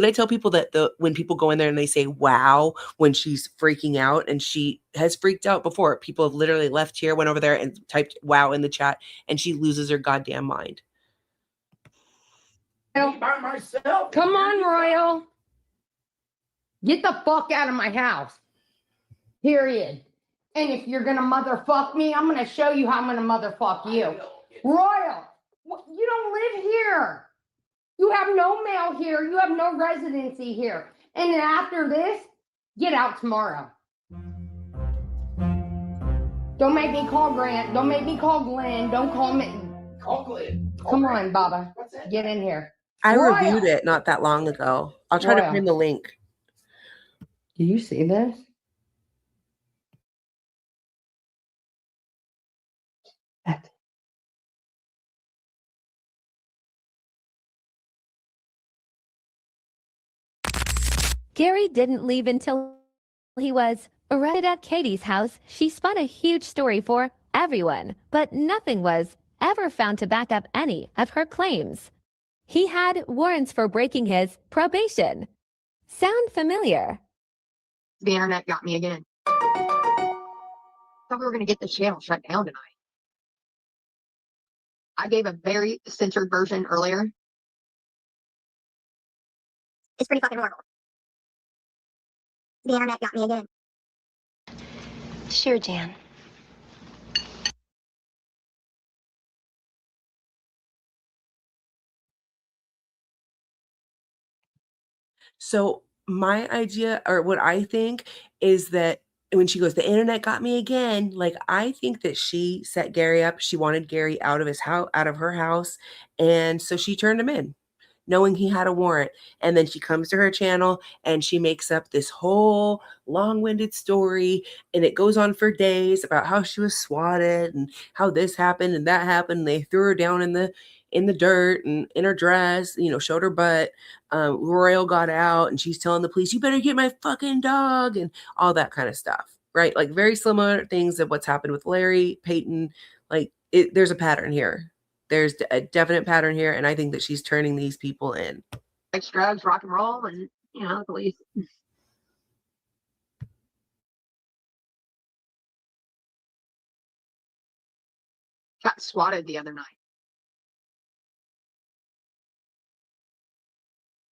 I tell people that when people go in there and they say wow when she's freaking out, and she has freaked out before. People have literally left here, went over there and typed wow in the chat, and she loses her goddamn mind. By myself. Come on, Royal. Get the fuck out of my house. Period. And if you're gonna motherfuck me, I'm gonna show you how I'm gonna motherfuck you. Royal, you don't live here. You have no mail here. You have no residency here. And then after this, get out tomorrow. Don't make me call Grant. Don't make me call Glenn. Don't call me. Call Glenn. Come on, Baba. Get in here. I Royal. reviewed it not that long ago. I'll try to Royal. find the link. Do you see this? Gary didn't leave until he was arrested at Katie's house. She spun a huge story for everyone, but nothing was ever found to back up any of her claims. He had warrants for breaking his probation. Sound familiar? The internet got me again. Thought we were going to get the channel shut down tonight. I gave a very censored version earlier. It's pretty fucking horrible. The internet got me again. Sure, Jan. So my idea, or what I think, is that when she goes, the internet got me again, like, I think that she set Gary up. She wanted Gary out of his house, out of her house, and so she turned him in, knowing he had a warrant. And then she comes to her channel and she makes up this whole long-winded story, and it goes on for days about how she was swatted and how this happened and that happened. They threw her down in the dirt and in her dress, showed her butt. Royal got out and she's telling the police, you better get my fucking dog, and all that kind of stuff, right? Like, very similar things of what's happened with Larry, Peyton. Like, there's a pattern here. There's a definite pattern here, and I think that she's turning these people in. Like drugs, rock and roll, and, the police. got swatted the other night.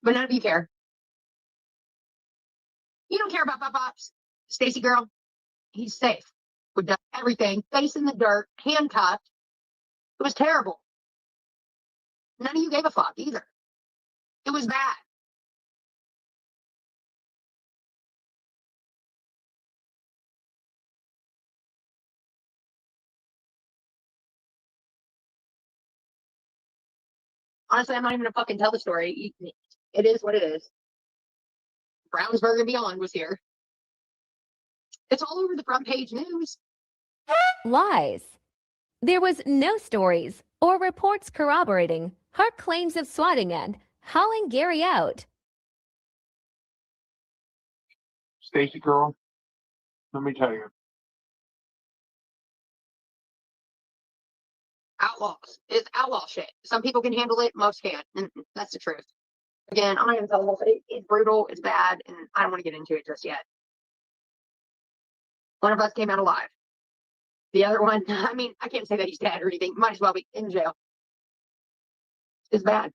But none of you care. You don't care about Pops. Stacy girl, he's safe. We've done everything. Face in the dirt, handcuffed. It was terrible. None of you gave a fuck either. It was bad. Honestly, I'm not even gonna fucking tell the story. It is what it is. Brownsburg and beyond was here. It's all over the front page news. Lies. There was no stories or reports corroborating her claims of swatting and hauling Gary out. Stacy girl, let me tell you. Outlaws. It's outlaw shit. Some people can handle it, most can't. And that's the truth. Again, I'm not gonna tell them it's brutal, it's bad, and I don't want to get into it just yet. One of us came out alive. The other one, I mean, I can't say that he's dead or anything. Might as well be in jail. It's bad.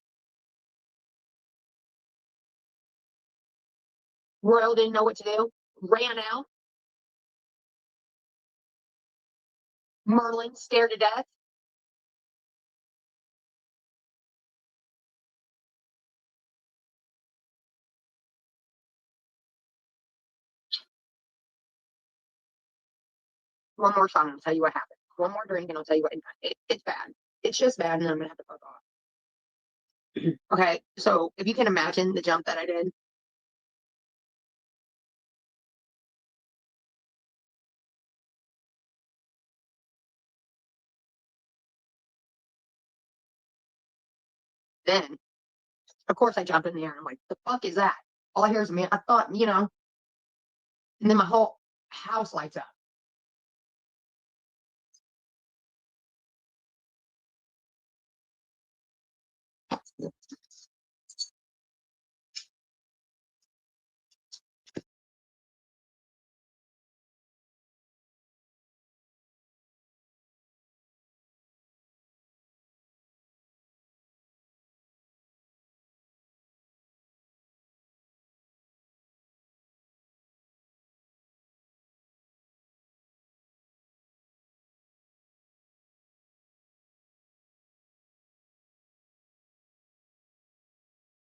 Royal didn't know what to do. Ran out. Merlin scared to death. One more song and I'll tell you what happened. One more drink and I'll tell you what. It's bad. It's just bad and I'm going to have to fuck off. Okay, so if you can imagine the jump that I did. Then, of course, I jump in the air and I'm like, the fuck is that? All I hear is a man. I thought, you know, and then my whole house lights up.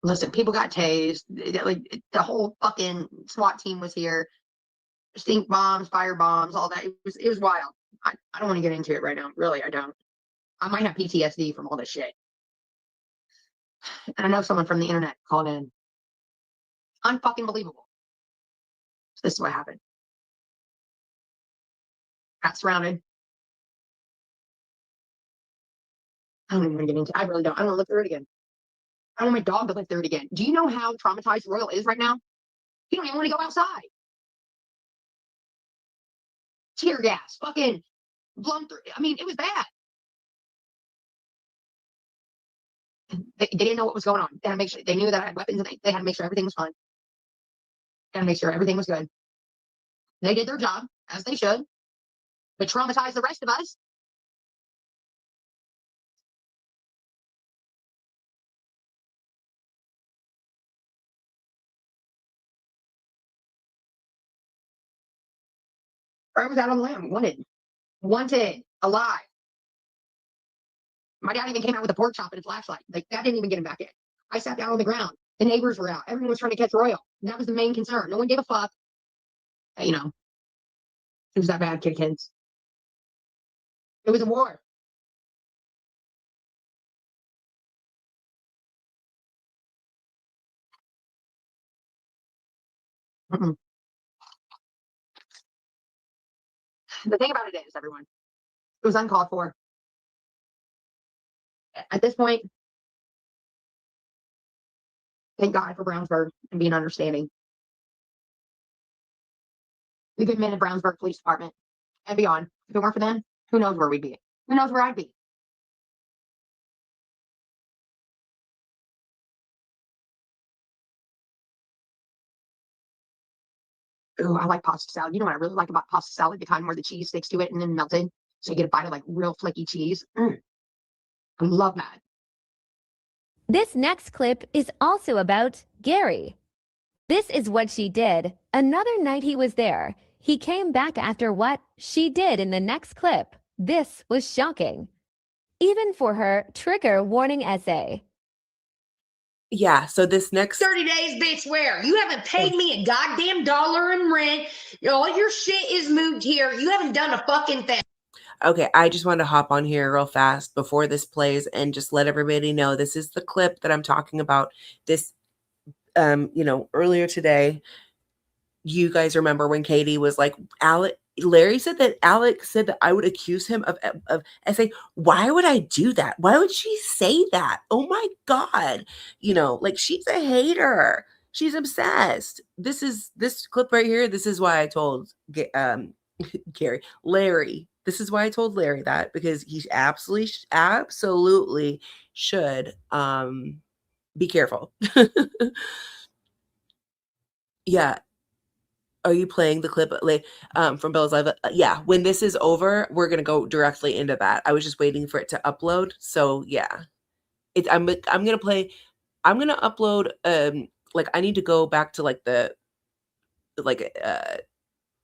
Listen, people got tased. Like the whole fucking SWAT team was here. Stink bombs, fire bombs, all that. It was wild. I don't want to get into it right now. Really, I don't. I might have PTSD from all this shit. And I know someone from the internet called in. Unfucking believable. So this is what happened. Got surrounded. I don't even want to get into it. I really don't. I don't want to look through it again. I don't want my dog to live through it again. Do you know how traumatized Royal is right now? He don't even want to go outside. Tear gas, fucking blown through. I mean, it was bad. They didn't know what was going on. They had to make sure they knew that I had weapons, and they had to make sure everything was fine. They had to make sure everything was good. They did their job as they should, but traumatized the rest of us. I was out on the lam, wanted, alive. My dad even came out with a pork chop and a flashlight. Like that didn't even get him back in. I sat down on the ground. The neighbors were out. Everyone was trying to catch Royal. And that was the main concern. No one gave a fuck. You know, it was that bad, kids. It was a war. Mm-mm. The thing about it is, everyone, it was uncalled for. At this point, thank God for Brownsburg and being understanding. The good men in Brownsburg Police Department and beyond. If it weren't for them, who knows where we'd be? Who knows where I'd be? Ooh, I like pasta salad. You know what I really like about pasta salad? The kind where the cheese sticks to it and then melted. So you get a bite of like real flaky cheese. I love that. This next clip is also about Gary. This is what she did. Another night he was there. He came back after what she did in the next clip. This was shocking. Even for her trigger warning essay. Yeah, so this next 30 days, bitch, where? You haven't paid me a goddamn dollar in rent. All your shit is moved here. You haven't done a fucking thing. Okay, I just want to hop on here real fast before this plays and just let everybody know this is the clip that I'm talking about. This, earlier today, you guys remember when Katie was like, Larry said that Alex said that I would accuse him of essay. Why would I do that? Why would she say that? Oh my God. Like she's a hater. She's obsessed. This clip right here. This is why I told Larry. This is why I told Larry that, because he absolutely should be careful. Yeah. Are you playing the clip from Bella's Live? Yeah. When this is over, we're gonna go directly into that. I was just waiting for it to upload. So yeah, I'm gonna play. I'm gonna upload. I need to go back to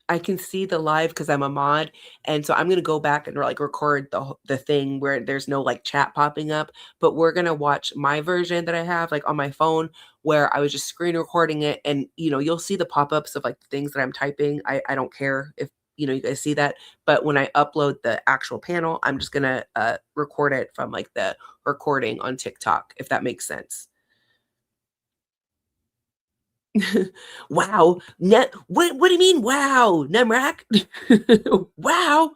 I can see the live because I'm a mod, and so I'm gonna go back and record the thing where there's no chat popping up. But we're gonna watch my version that I have on my phone, where I was just screen recording it, and you'll see the pop-ups of things that I'm typing. I don't care if you guys see that, but when I upload the actual panel, I'm just gonna record it from the recording on TikTok, if that makes sense. Wow. What do you mean, wow? Nemrak? Wow.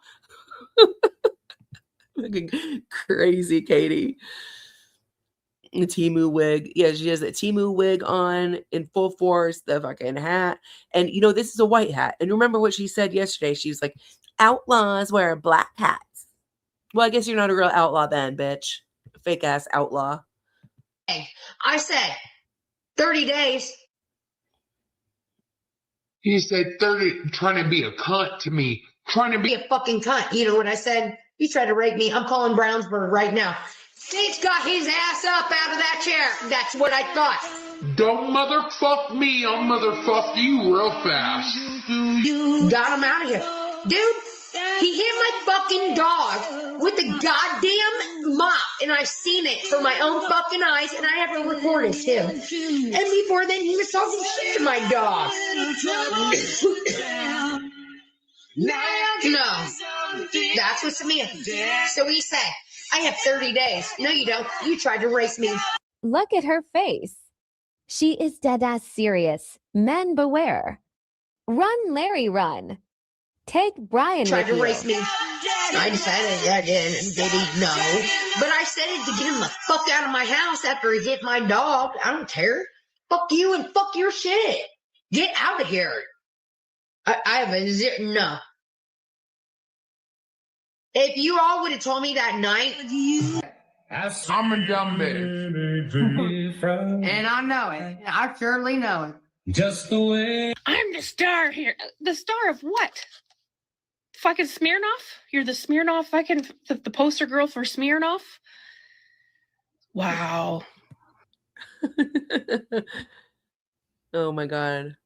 Looking crazy, Katie. The Temu wig. Yeah, she has a Temu wig on in full force, the fucking hat. And this is a white hat. And remember what she said yesterday? She was like, outlaws wear black hats. Well, I guess you're not a real outlaw then, bitch. Fake ass outlaw. I said 30 days. He said 30, trying to be a cunt to me. Trying to Be a fucking cunt. You know what I said? You tried to rape me. I'm calling Brownsburg right now. State's got his ass up out of that chair. That's what I thought. Don't motherfuck me. I'll motherfuck you real fast. Got him out of here. Dude, he hit my fucking dog with a goddamn mop, and I've seen it for my own fucking eyes, and I have it recorded too. And before then, he was talking shit to my dog. No, that's what Samir. So he said, I have 30 days. No, you don't. You tried to race me. Look at her face. She is dead ass serious. Men beware. Run, Larry, run. Take Brian Tried with to race you. me. I decided that didn't no. But I said it to get him the fuck out of my house after he hit my dog. I don't care. Fuck you and fuck your shit. Get out of here. I have a no. If you all would have told me that night, I'm a dumb bitch. And I know it. I surely know it. Just the way I'm the star here. The star of what? Fucking Smirnoff? You're the Smirnoff fucking the poster girl for Smirnoff? Wow. Oh my God.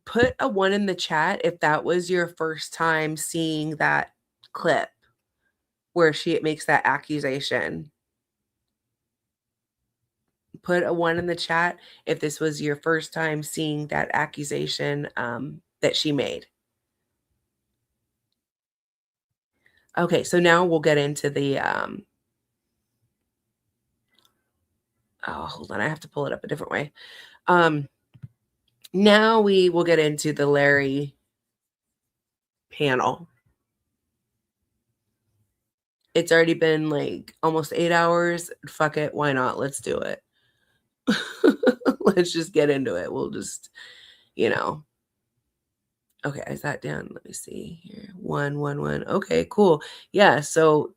Put a 1 in the chat if that was your first time seeing that clip where she makes that accusation. Put a 1 in the chat if this was your first time seeing that accusation that she made. Okay, so now we'll get into the hold on, I have to pull it up a different way. Now we will get into the Larry panel. It's already been almost 8 hours. Fuck it, why not? Let's do it. Let's just get into it. We'll just, Okay, is that done? Let me see here. 1, 1, 1. Okay, cool. Yeah, so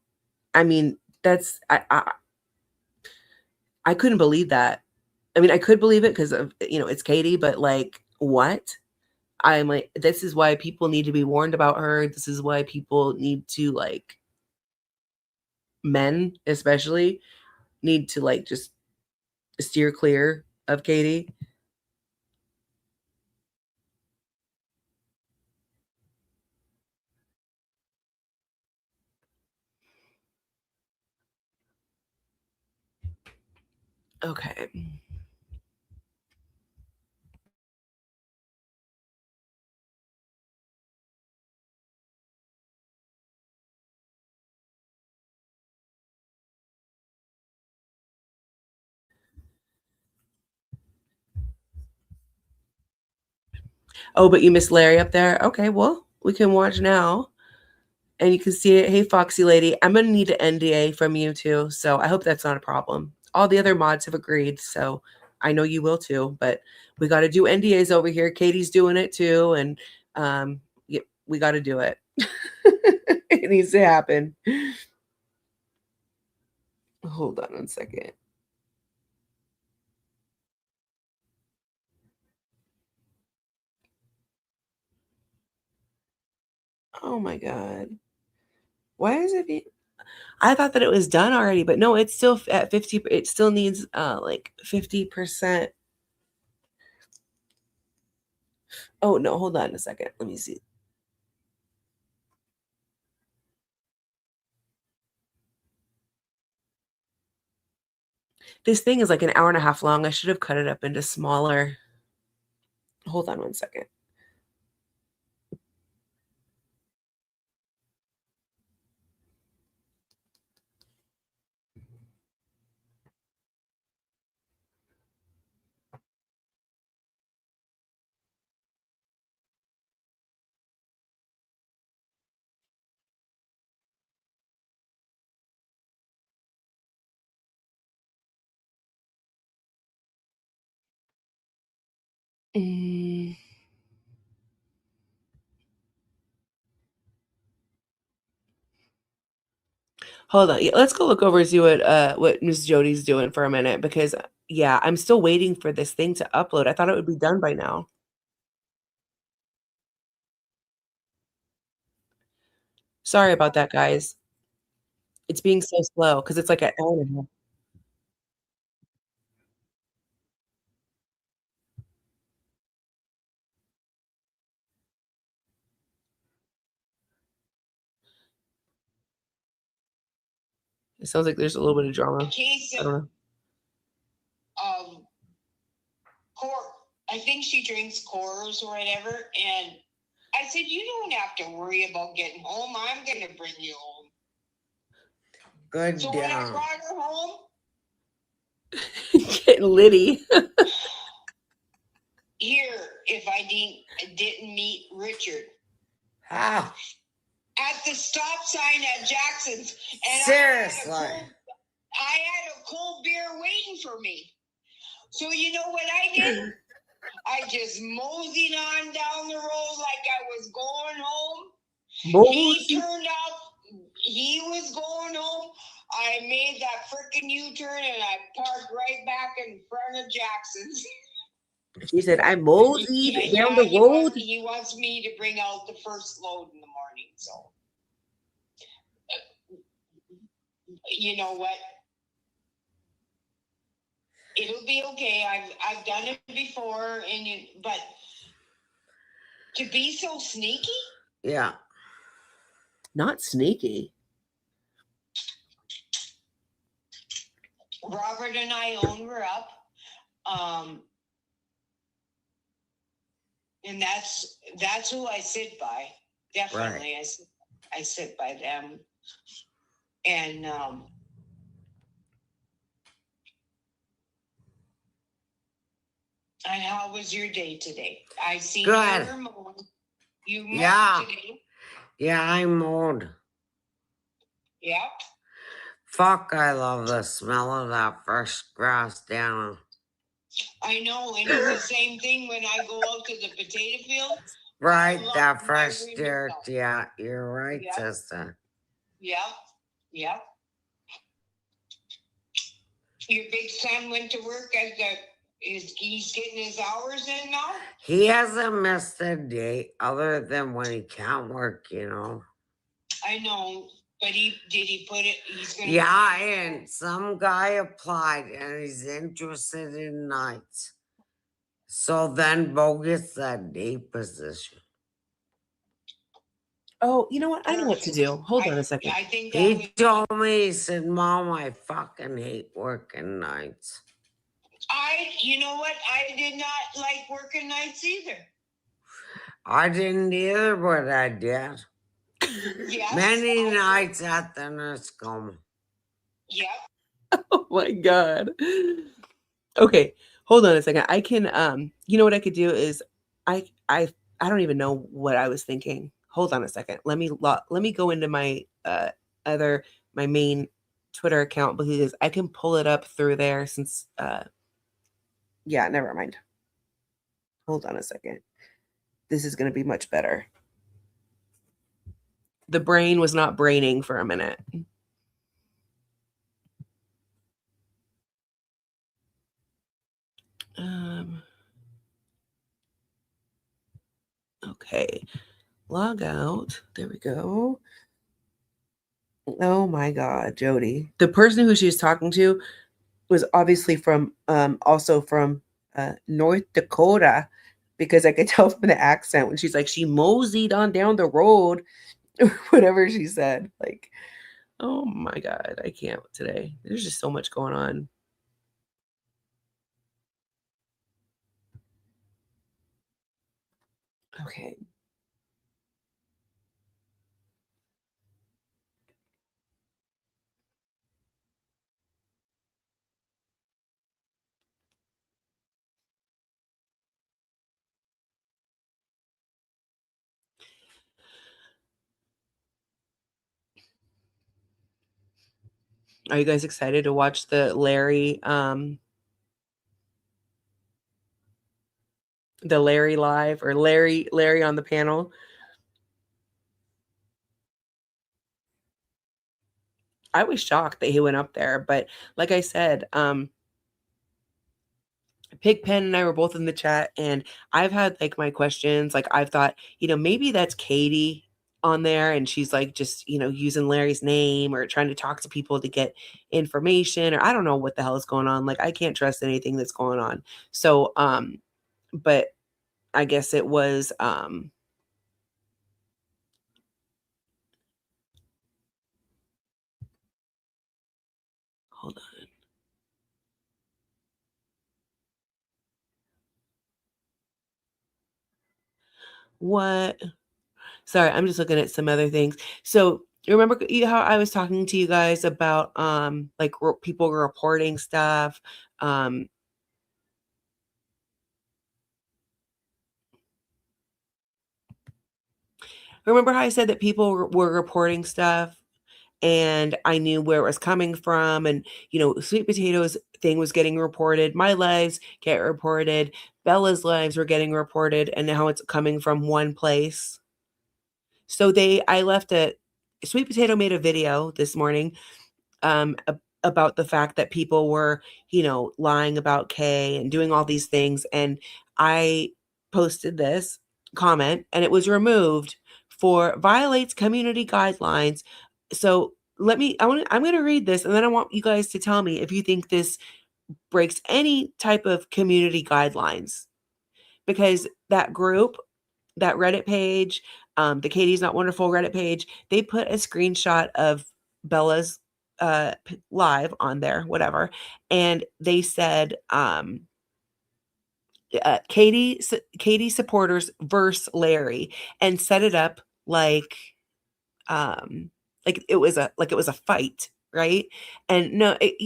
I mean, that's I couldn't believe that. I mean, I could believe it because of it's Katie, but what? I'm like, this is why people need to be warned about her. This is why people need to, like, men especially need to, like, just steer clear of Katie. Okay. Oh, but you missed Larry up there? Okay, well, we can watch now. And you can see it. Hey, Foxy Lady, I'm going to need an NDA from you too. So I hope that's not a problem. All the other mods have agreed. So I know you will too. But we got to do NDAs over here. Katie's doing it too. And yeah, we got to do it. It needs to happen. Hold on 1 second. Oh my God. Why is it being... I thought that it was done already, but no, it's still at 50. It still needs like 50%. Oh no, hold on a second. Let me see. This thing is like an hour and a half long. I should have cut it up into smaller. Hold on 1 second. Hold on. Yeah, let's go look over and see what Miss Jody's doing for a minute because yeah, I'm still waiting for this thing to upload. I thought it would be done by now. Sorry about that, guys. It's being so slow because it's like an hour and a half. It sounds like there's a little bit of drama. Case I don't know. um I think she drinks Coors or whatever, and I said, you don't have to worry about getting home. I'm gonna bring you home. Good so when I brought her home, Getting litty. here, if I didn't meet Richard Ah, at the stop sign at Jackson's, and seriously. I had a cold beer waiting for me. So you know what I did? I just moseyed on down the road like I was going home. He turned up. He was going home. I made that freaking U-turn and I parked right back in front of Jackson's. She said, I moseyed down the road. He wants me to bring out the first load in the morning. So, you know what? It'll be okay. I've done it before, but to be so sneaky? Yeah. Not sneaky. Robert and Ione were up. And that's who I sit by. Definitely. Right. I sit by them. And how was your day today? I see Good. You mowed today. Yeah, I mowed. Yep. Fuck, I love the smell of that fresh grass down. I know, and it's the same thing when I go out to the potato field. Right, that fresh dirt. Yeah, you're right, sister. Yep. Your big son went to work as He's getting his hours in now? He hasn't missed a day other than when he can't work, you know. I know, but did he put it? He's gonna. Yeah, and some guy applied and he's interested in nights. So then Bo gets that day position. Oh, you know what? I know what to do. Hold on a second. I think that He told me, he said, Mom, I fucking hate working nights. you know what? I did not like working nights either. I didn't either, but I did. Yes, Many nights at the nurse home. Yep. Oh my God. Okay, hold on a second. I can you know what I could do is I don't even know what I was thinking. Hold on a second. Let me go into my my main Twitter account because I can pull it up through there since yeah, never mind. Hold on a second. This is going to be much better. The brain was not braining for a minute. Okay, log out. There we go. Oh my God, Jody. The person who she was talking to was obviously from also from North Dakota, because I could tell from the accent when she's like, she moseyed on down the road, whatever she said. Like, oh my God, I can't today. There's just so much going on. Okay. Are you guys excited to watch the Larry live, or Larry on the panel? I was shocked that he went up there, but like I said, Pigpen and I were both in the chat, and I've had like my questions. Like I've thought, maybe that's Katie on there, and she's like just, using Larry's name or trying to talk to people to get information, or I don't know what the hell is going on. Like I can't trust anything that's going on. So, but I guess it was, hold on. What? Sorry, I'm just looking at some other things. So you remember how I was talking to you guys about like people reporting stuff? Remember how I said that people were reporting stuff and I knew where it was coming from, and Sweet Potatoes thing was getting reported, my lives get reported, Bella's lives were getting reported, and now it's coming from one place. So I left a Sweet Potato made a video this morning about the fact that people were, lying about Kay and doing all these things. And I posted this comment and it was removed for violates community guidelines. So I'm going to read this, and then I want you guys to tell me if you think this breaks any type of community guidelines, because that group, that Reddit page, the Katie's Not Wonderful Reddit page, they put a screenshot of Bella's live on there, whatever, and they said Katie supporters versus Larry, and set it up like it was a fight, right? And no, I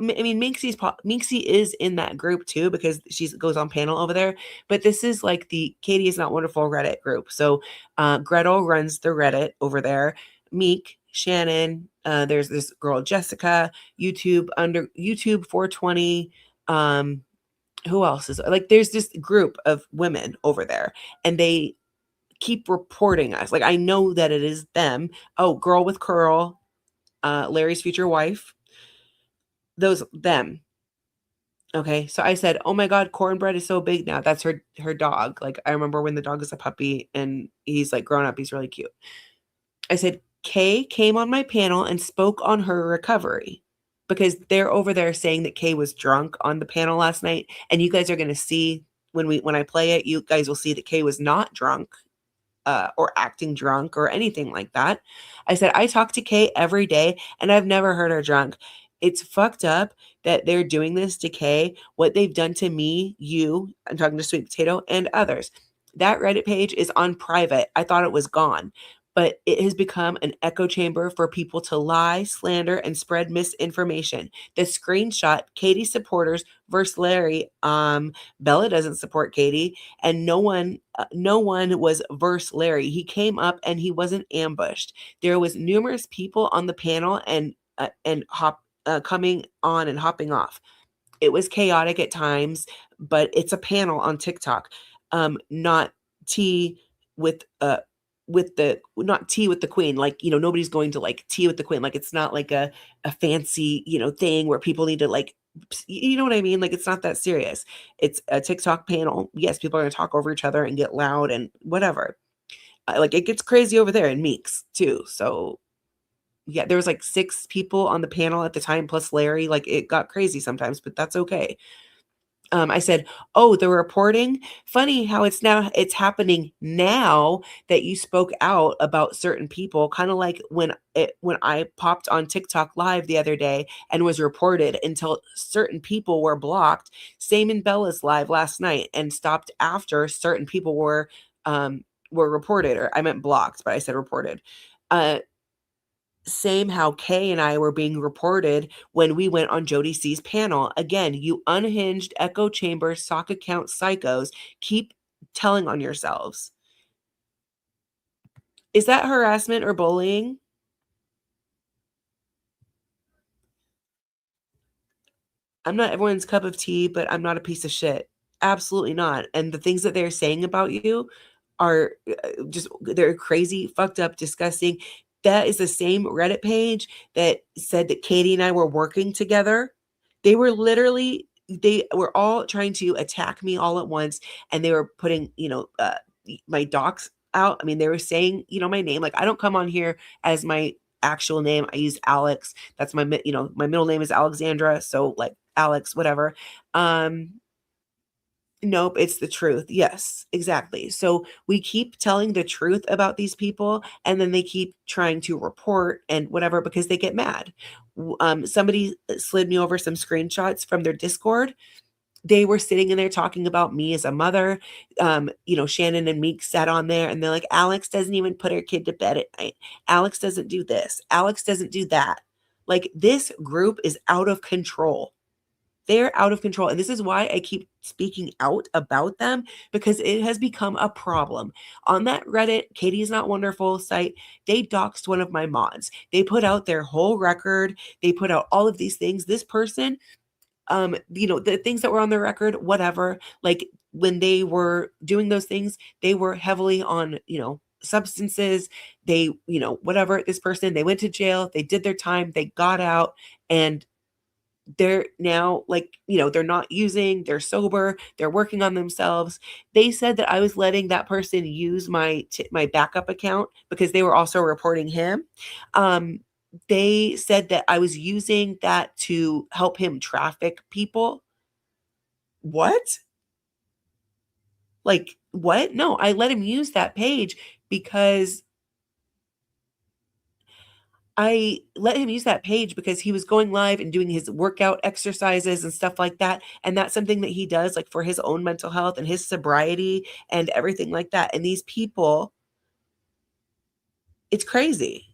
mean, Minxie is in that group too, because she goes on panel over there. But this is like the Katie Is Not Wonderful Reddit group. So Gretel runs the Reddit over there. Meek, Shannon, there's this girl Jessica, YouTube 420. Who else is like? There's this group of women over there, and they keep reporting us. Like I know that it is them. Oh, Girl with Curl, Larry's future wife. Them. Okay, so I said, "Oh my God, Cornbread is so big now." That's her dog. Like I remember when the dog was a puppy and he's like grown up. He's really cute. I said, "Kay came on my panel and spoke on her recovery." Because they're over there saying that Kay was drunk on the panel last night, and you guys are going to see when I play it, you guys will see that Kay was not drunk. Or acting drunk or anything like that. I said, I talk to Kay every day and I've never heard her drunk. It's fucked up that they're doing this to Kay, what they've done to me, you, I'm talking to Sweet Potato, and others. That Reddit page is on private. I thought it was gone, but it has become an echo chamber for people to lie, slander, and spread misinformation. The screenshot, Katie supporters versus Larry. Bella doesn't support Katie, and no one was versus Larry. He came up and he wasn't ambushed. There was numerous people on the panel coming on and hopping off. It was chaotic at times, but it's a panel on TikTok. Not tea with the not tea with the queen. Like, nobody's going to like tea with the queen. Like it's not like a fancy, thing where people need to like, you know what I mean? Like it's not that serious. It's a TikTok panel. Yes, people are going to talk over each other and get loud and whatever. Like it gets crazy over there in Meeks too. So yeah, there was like 6 people on the panel at the time plus Larry. Like it got crazy sometimes, but that's okay. I said, "Oh, the reporting. Funny how it's happening now that you spoke out about certain people, kind of like when I popped on TikTok live the other day and was reported until certain people were blocked. Same in Bella's live last night and stopped after certain people were reported, or I meant blocked, but I said reported. Same how Kay and I were being reported when we went on Jody C's panel. Again, you unhinged echo chamber sock account psychos, keep telling on yourselves. Is that harassment or bullying? I'm not everyone's cup of tea, but I'm not a piece of shit. Absolutely not. And the things that they're saying about you are they're crazy, fucked up, disgusting. That is the same Reddit page that said that Katie and I were working together. They were all trying to attack me all at once, and they were putting, my docs out. I mean, they were saying, my name. Like, I don't come on here as my actual name. I use Alex. That's my middle name is Alexandra. So like Alex, whatever. Nope, it's the truth. Yes, exactly. So we keep telling the truth about these people, and then they keep trying to report and whatever because they get mad. Somebody slid me over some screenshots from their Discord. They were sitting in there talking about me as a mother. Shannon and Meek sat on there and they're like, Alex doesn't even put her kid to bed at night. Alex doesn't do this. Alex doesn't do that. Like, this group is out of control. They're out of control. And this is why I keep speaking out about them, because it has become a problem. On that Reddit, Katie is Not Wonderful site, they doxed one of my mods. They put out their whole record. They put out all of these things. This person, the things that were on their record, whatever, like when they were doing those things, they were heavily on, substances. They, whatever, this person, they went to jail, they did their time, they got out, and they're now like, they're not using, they're sober, they're working on themselves. They said that I was letting that person use my backup account because they were also reporting him. They said that I was using that to help him traffic people. What? Like, what? No, I let him use that page because he was going live and doing his workout exercises and stuff like that. And that's something that he does, like, for his own mental health and his sobriety and everything like that. And these people, it's crazy.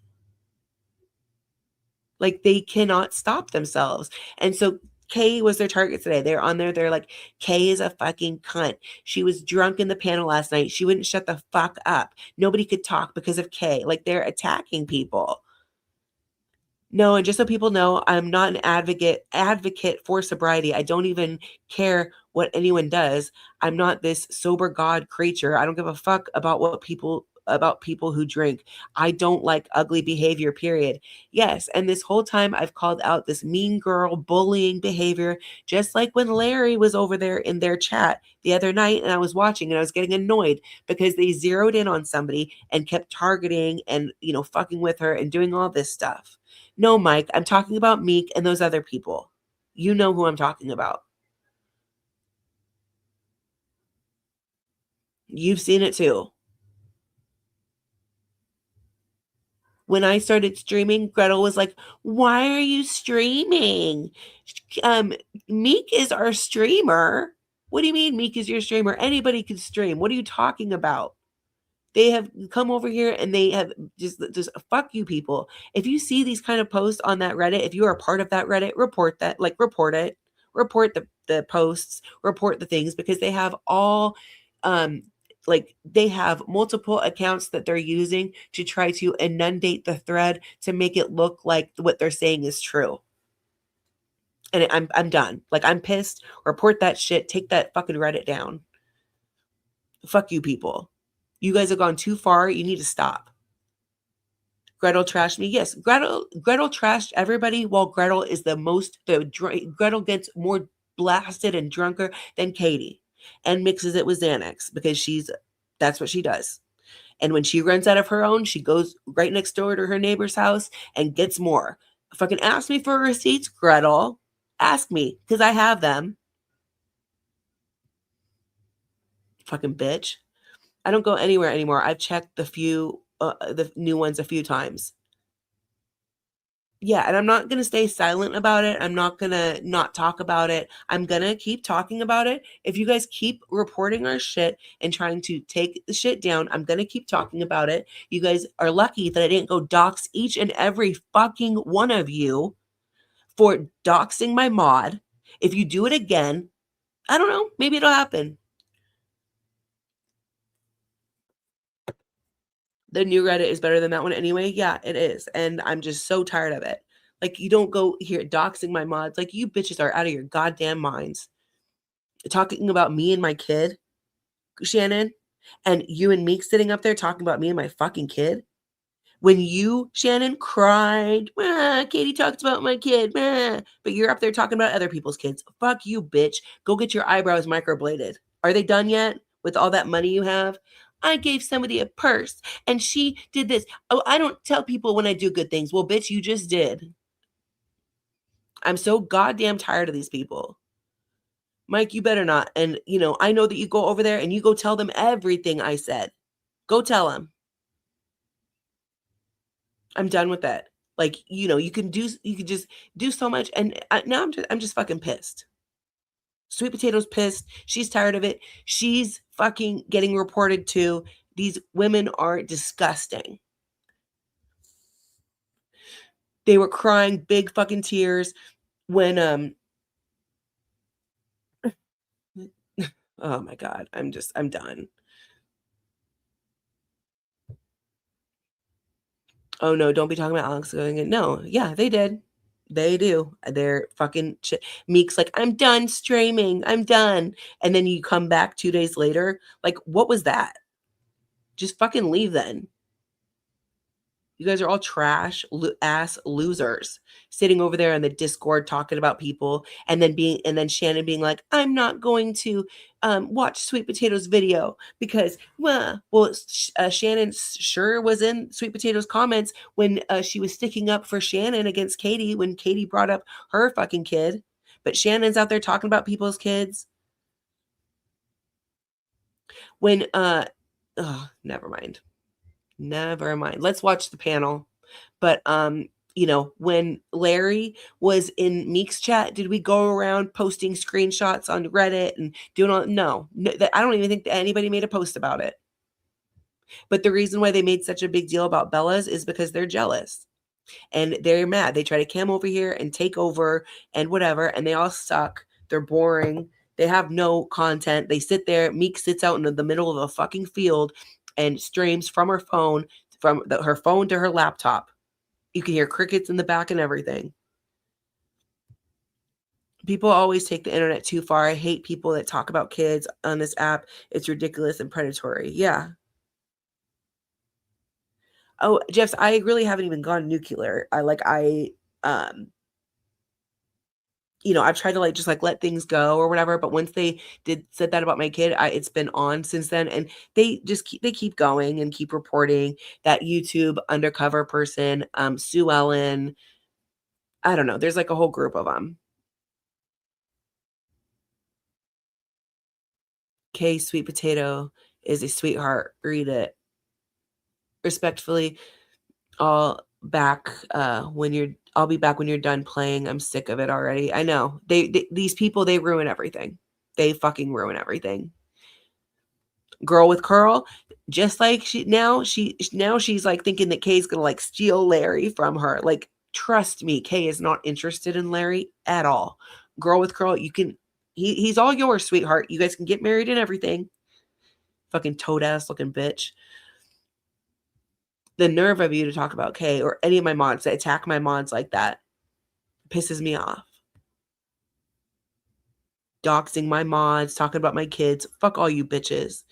Like, they cannot stop themselves. And so Kay was their target today. They're on there. They're like, Kay is a fucking cunt. She was drunk in the panel last night. She wouldn't shut the fuck up. Nobody could talk because of Kay. Like, they're attacking people. No, and just so people know, I'm not an advocate for sobriety. I don't even care what anyone does. I'm not this sober God creature. I don't give a fuck about what people about people who drink. I don't like ugly behavior, period. Yes, and this whole time I've called out this mean girl bullying behavior, just like when Larry was over there in their chat the other night and I was watching and I was getting annoyed because they zeroed in on somebody and kept targeting and, you know, fucking with her and doing all this stuff. No, Mike, I'm talking about Meek and those other people. You know who I'm talking about. You've seen it too. When I started streaming, Gretel was like, "Why are you streaming? Um, Meek is our streamer." What do you mean Meek is your streamer? Anybody can stream. What are you talking about? They have come over here and they have just fuck you people. If you see these kind of posts on that Reddit, if you are a part of that Reddit, report that, like report it, report the posts, report the things, because they have all like they have multiple accounts that they're using to try to inundate the thread to make it look like what they're saying is true. And I'm done. Like, I'm pissed. Report that shit. Take that fucking Reddit down. Fuck you people. You guys have gone too far. You need to stop. Gretel trashed me. Yes, Gretel trashed everybody while Gretel is Gretel gets more blasted and drunker than Katie and mixes it with Xanax because that's what she does. And when she runs out of her own, she goes right next door to her neighbor's house and gets more. Fucking ask me for receipts, Gretel. Ask me, because I have them. Fucking bitch. I don't go anywhere anymore. I've checked the new ones a few times. Yeah, and I'm not going to stay silent about it. I'm not going to not talk about it. I'm going to keep talking about it. If you guys keep reporting our shit and trying to take the shit down, I'm going to keep talking about it. You guys are lucky that I didn't go dox each and every fucking one of you for doxing my mod. If you do it again, I don't know, maybe it'll happen. The new Reddit is better than that one anyway. Yeah, it is. And I'm just so tired of it. Like, you don't go here doxing my mods. Like, you bitches are out of your goddamn minds. Talking about me and my kid, Shannon, and you and Meek sitting up there talking about me and my fucking kid. When you, Shannon, cried, Katie talks about my kid, but you're up there talking about other people's kids. Fuck you, bitch. Go get your eyebrows microbladed. Are they done yet with all that money you have? I gave somebody a purse and she did this. Oh, I don't tell people when I do good things. Well, bitch, you just did. I'm so goddamn tired of these people. Mike, you better not. And, you know, I know that you go over there and you go tell them everything I said. Go tell them. I'm done with that. Like, you know, you could just do so much. And now I'm just fucking pissed. Sweet Potato's pissed. She's tired of it. She's fucking getting reported to. These women are disgusting. They were crying big fucking tears when oh my God, I'm done. Oh no, don't be talking about Alex going in. No, yeah, they did. They do. They're fucking shit. Meek's like, I'm done streaming. I'm done. And then you come back 2 days later. Like, what was that? Just fucking leave then. You guys are all trash ass losers sitting over there in the Discord talking about people and then Shannon being like, I'm not going to watch Sweet Potato's video because, Shannon sure was in Sweet Potato's comments when she was sticking up for Shannon against Katie when Katie brought up her fucking kid. But Shannon's out there talking about people's kids. When, never mind. Never mind. Let's watch the panel. But you know, when Larry was in Meek's chat, did we go around posting screenshots on Reddit and doing all? No, I don't even think that anybody made a post about it. But the reason why they made such a big deal about Bella's is because they're jealous and they're mad. They try to come over here and take over and whatever, and they all suck. They're boring. They have no content. They sit there. Meek sits out in the middle of a fucking field and streams from her phone, her phone to her laptop. You can hear crickets in the back and everything. People always take the internet too far. I hate people that talk about kids on this app. It's ridiculous and predatory. Yeah. Oh, Jeffs, I really haven't even gone nuclear. I've tried to just let things go or whatever. But once they said that about my kid, it's been on since then, and they keep going and keep reporting that YouTube undercover person, Sue Ellen. I don't know. There's a whole group of them. Kay Sweet Potato is a sweetheart. Read it. Respectfully, I'll be back when you're done playing. I'm sick of it already. I know. These people, they ruin everything. They fucking ruin everything. Girl with curl, just like she's thinking that Kay's gonna steal Larry from her. Trust me, Kay is not interested in Larry at all. Girl with curl, he's all yours, sweetheart. You guys can get married and everything. Fucking toad ass looking bitch. The nerve of you to talk about Kay or any of my mods, that attack my mods like that, pisses me off. Doxing my mods, talking about my kids. Fuck all you bitches.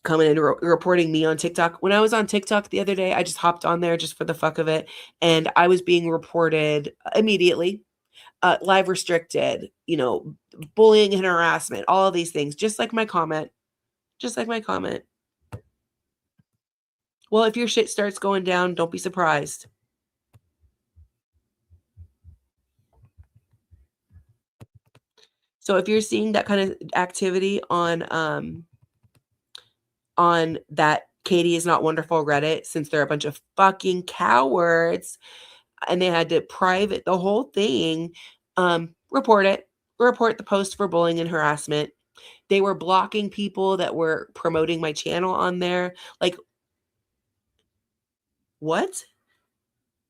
Coming and reporting me on TikTok. When I was on TikTok the other day, I just hopped on there just for the fuck of it, and I was being reported immediately. Live restricted, bullying and harassment, all of these things, just like my comment. Well, if your shit starts going down, don't be surprised. So if you're seeing that kind of activity on that Katie is not wonderful Reddit, since they're a bunch of fucking cowards and they had to private the whole thing, report it. Report the post for bullying and harassment. They were blocking people that were promoting my channel on there. What?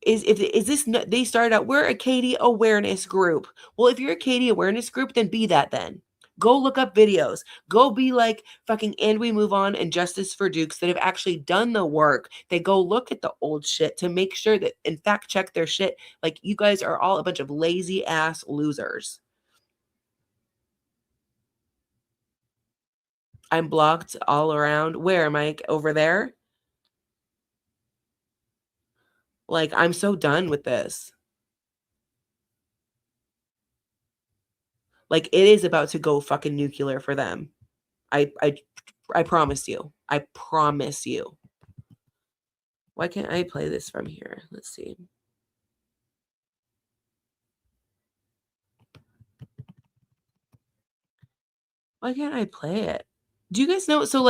They started out, we're a Katie Awarness Group. Well, if you're a Katie Awarness Group, then be that then. Go look up videos. Go be like fucking And We Move On and Justice for Dukes that have actually done the work. They go look at the old shit to make sure that, and fact check their shit. You guys are all a bunch of lazy ass losers. I'm blocked all around. Where, Mike? Over there? I'm so done with this. It is about to go fucking nuclear for them. I promise you. I promise you. Why can't I play this from here? Let's see. Why can't I play it? Do you guys know? So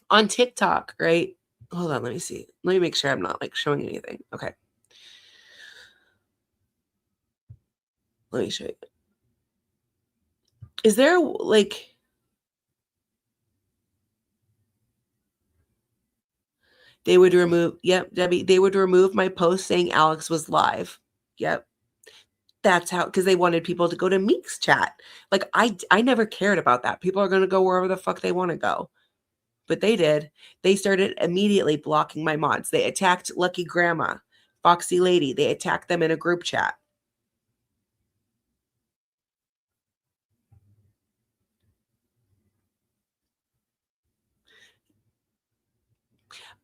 on TikTok, right? Hold on, let me see. Let me make sure I'm not showing anything. Okay. Let me show you. Is there they would remove, yep, Debbie, they would remove my post saying Alex was live. Yep. That's how, because they wanted people to go to Meek's chat. I never cared about that. People are going to go wherever the fuck they want to go. But they did. They started immediately blocking my mods. They attacked Lucky Grandma, Foxy Lady. They attacked them in a group chat.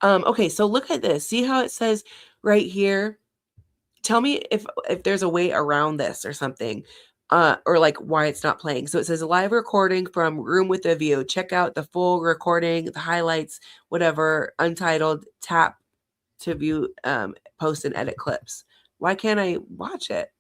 Okay, so look at this. See how it says right here? Tell me if there's a way around this or something, or why it's not playing. So it says live recording from Room with a View. Check out the full recording, the highlights, whatever, untitled. Tap to view, post and edit clips. Why can't I watch it?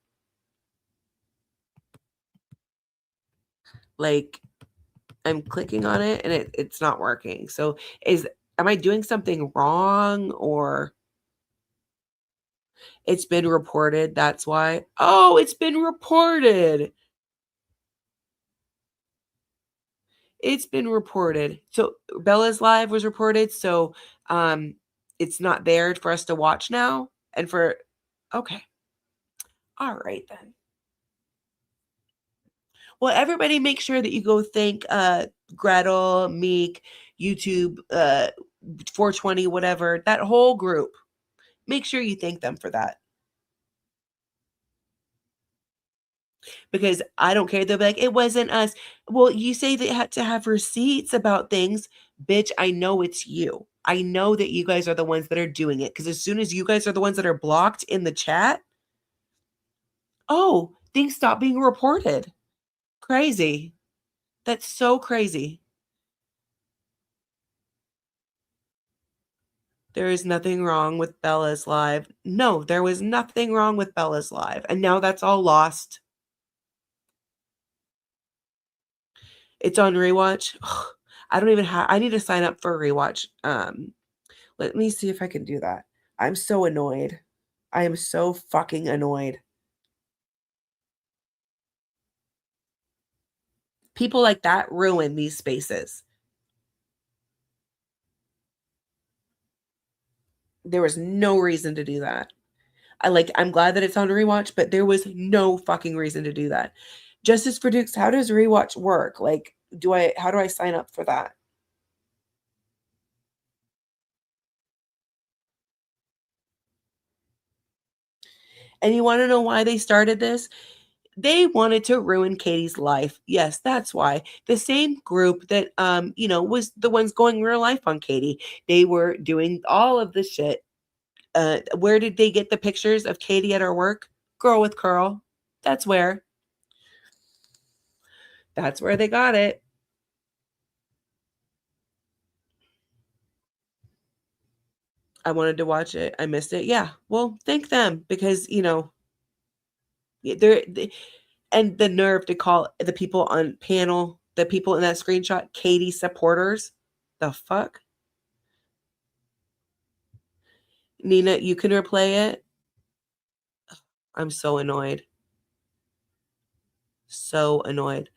I'm clicking on it and it's not working. So am I doing something wrong, or it's been reported? That's why. Oh, it's been reported. It's been reported. So Bella's live was reported. So it's not there for us to watch now. And okay. All right then. Well, everybody make sure that you go thank Gretel, Meek, YouTube, 420, whatever, that whole group. Make sure you thank them for that. because I don't care. They'll be like, it wasn't us. Well, you say they had to have receipts about things. Bitch, I know it's you. I know that you guys are the ones that are doing it. Because as soon as you guys are the ones that are blocked in the chat, oh, things stop being reported. Crazy. That's so crazy. There is nothing wrong with Bella's live. No, there was nothing wrong with Bella's live. And now that's all lost. It's on rewatch. I don't even have, I need to sign up for a rewatch. Let me see if I can do that. I'm so annoyed. I am so fucking annoyed. People like that ruin these spaces. There was no reason to do that. I'm glad that it's on rewatch, but there was no fucking reason to do that. Justice for Dukes, how does rewatch work? Like, how do I sign up for that? And you want to know why they started this? They wanted to ruin Katie's life. Yes, that's why. The same group that was the ones going real life on Katie. They were doing all of the shit. Where did they get the pictures of Katie at her work? Girl with Curl. That's where. That's where they got it. I wanted to watch it. I missed it. Yeah. Well, thank them because, and the nerve to call the people on panel, the people in that screenshot, Katie supporters. The fuck? Nina, you can replay it. I'm so annoyed. So annoyed.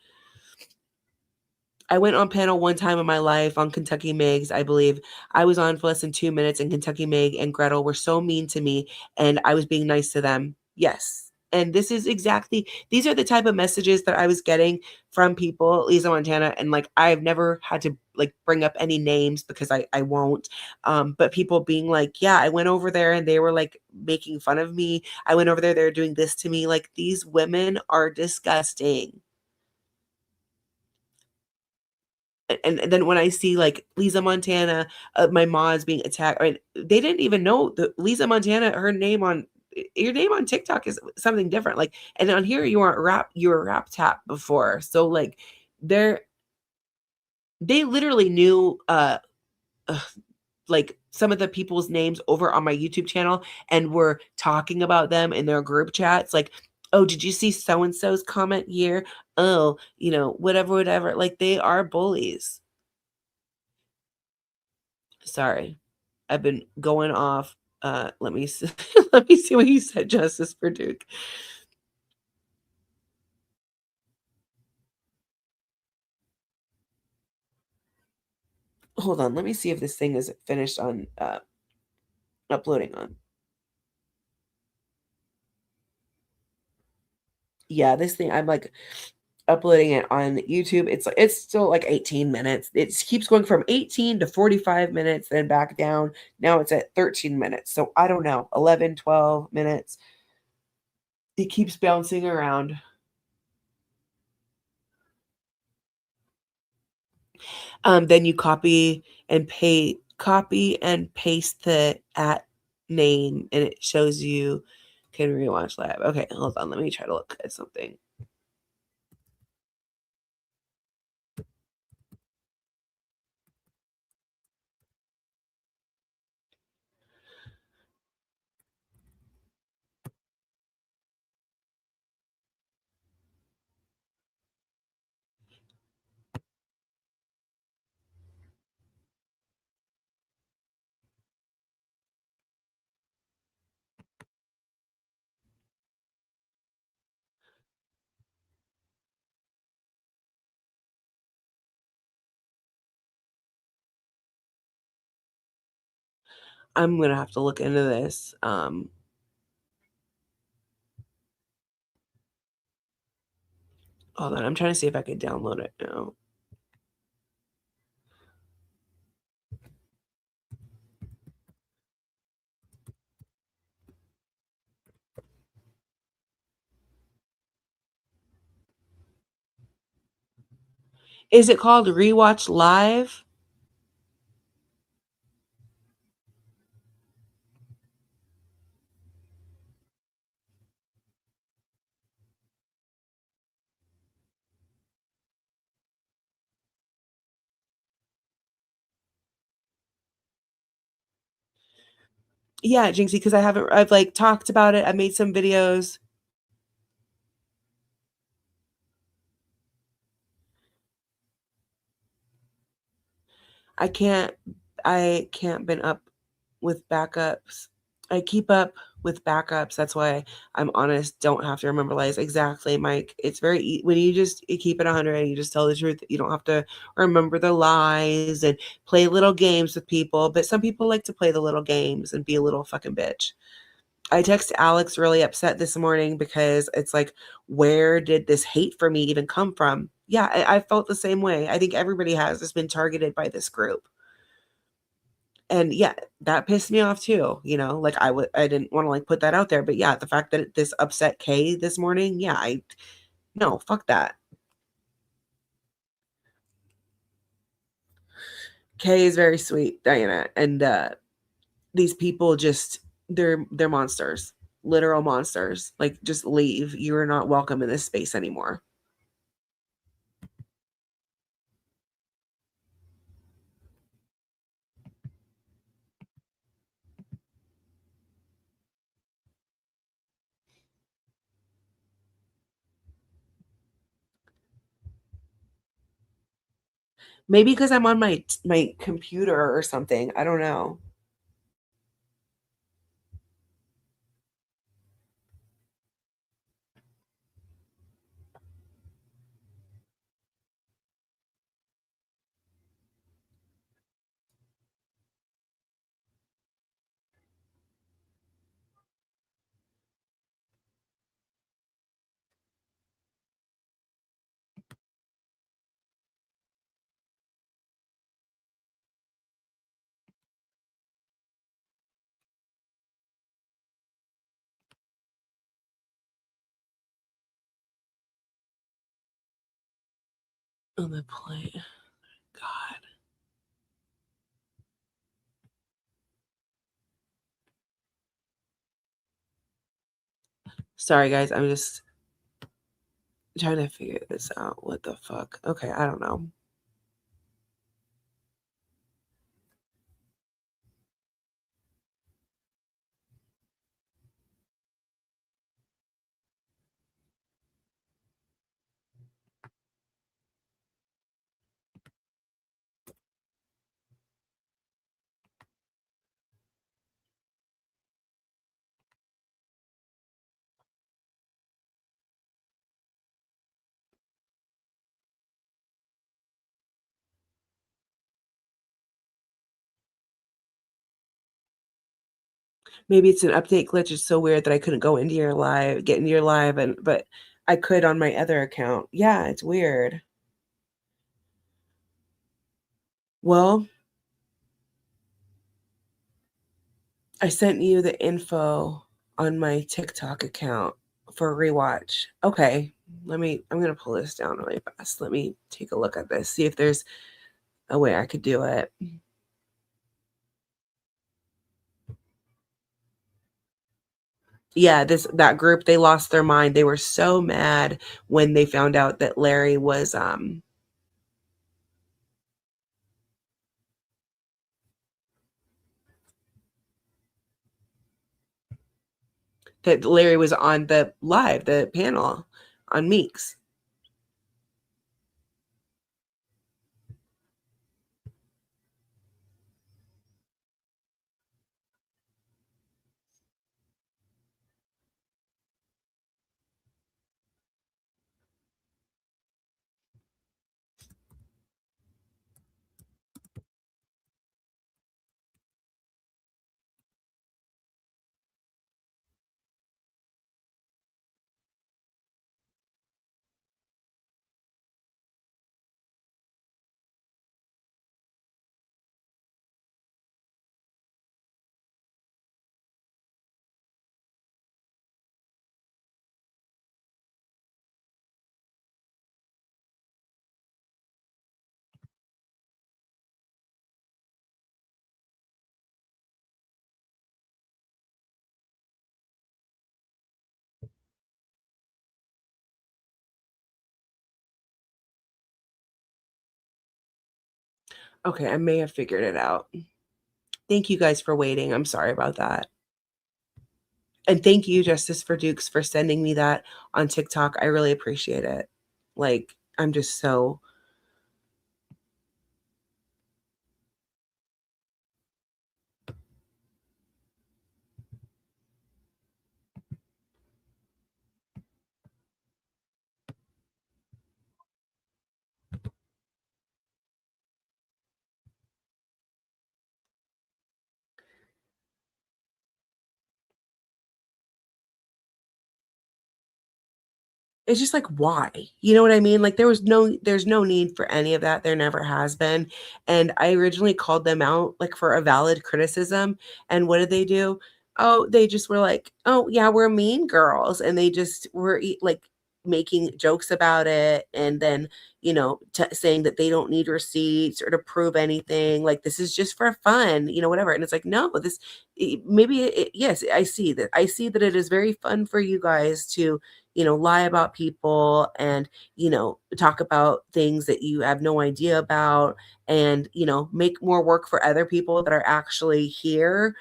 I went on panel one time in my life on Kentucky Megs, I believe. I was on for less than 2 minutes, and Kentucky Meg and Gretel were so mean to me, and I was being nice to them. Yes. And these are the type of messages that I was getting from people, Lisa Montana, and I've never had to bring up any names because I won't. But people being like, yeah, I went over there and they were making fun of me. I went over there, they're doing this to me. These women are disgusting. And then when I see Lisa Montana, my mom's being attacked, they didn't even know that Lisa Montana, your name on TikTok is something different. And on here you were rap tap before. So they literally knew some of the people's names over on my YouTube channel and were talking about them in their group chats. Oh, did you see so-and-so's comment here? Oh, whatever. They are bullies. Sorry. I've been going off. Let me see. Let me see what you said, Justice for Duke. Hold on. Let me see if this thing is finished on uploading on. Yeah, this thing, I'm uploading it on YouTube. It's still 18 minutes. It keeps going from 18 to 45 minutes, then back down. Now it's at 13 minutes. So I don't know, 11, 12 minutes. It keeps bouncing around. Then you copy and paste the at name, and it shows you can rewatch live. Okay, hold on. Let me try to look at something. I'm gonna have to look into this. Hold on, I'm trying to see if I can download it now. Is it called Rewatch Live? Yeah, Jinxie, because I've like talked about it. I made some videos. I can't been up with backups. I keep up with backups. That's why I'm honest. Don't have to remember lies. Exactly, Mike. It's very when you keep it 100 and you just tell the truth. You don't have to remember the lies and play little games with people. But some people like to play the little games and be a little fucking bitch. I text Alex really upset this morning because it's like, where did this hate for me even come from? Yeah, I felt the same way. I think everybody has just been targeted by this group. And yeah, that pissed me off too. Like I didn't want to like put that out there, but yeah, the fact that this upset Kay this morning, yeah, no, fuck that. Kay is very sweet, Diana, and these people just they're monsters, literal monsters. Like just leave. You are not welcome in this space anymore. Maybe because I'm on my computer or something. I don't know. On the plane. God. Sorry, guys. I'm just trying to figure this out. What the fuck? Okay, I don't know. Maybe it's an update glitch. It's so weird that I couldn't go into your live, get into your live, but I could on my other account. Yeah, it's weird. Well, I sent you the info on my TikTok account for rewatch. Okay, I'm gonna pull this down really fast. Let me take a look at this, see if there's a way I could do it. Yeah, that group, they lost their mind. They were so mad when they found out that Larry was on the panel on Meeks. Okay, I may have figured it out. Thank you guys for waiting. I'm sorry about that. And thank you, Justice for Dukes, for sending me that on TikTok. I really appreciate it. Like, I'm just so. It's just like, why? You know what I mean? Like there's no need for any of that. There never has been. And I originally called them out like for a valid criticism. And what did they do? Oh, they just were like, oh yeah, we're mean girls. And they just were like making jokes about it. And then, saying that they don't need receipts or to prove anything. Like this is just for fun, whatever. And it's like, no, yes, I see that. I see that it is very fun for you guys to lie about people and, talk about things that you have no idea about and, make more work for other people that are actually here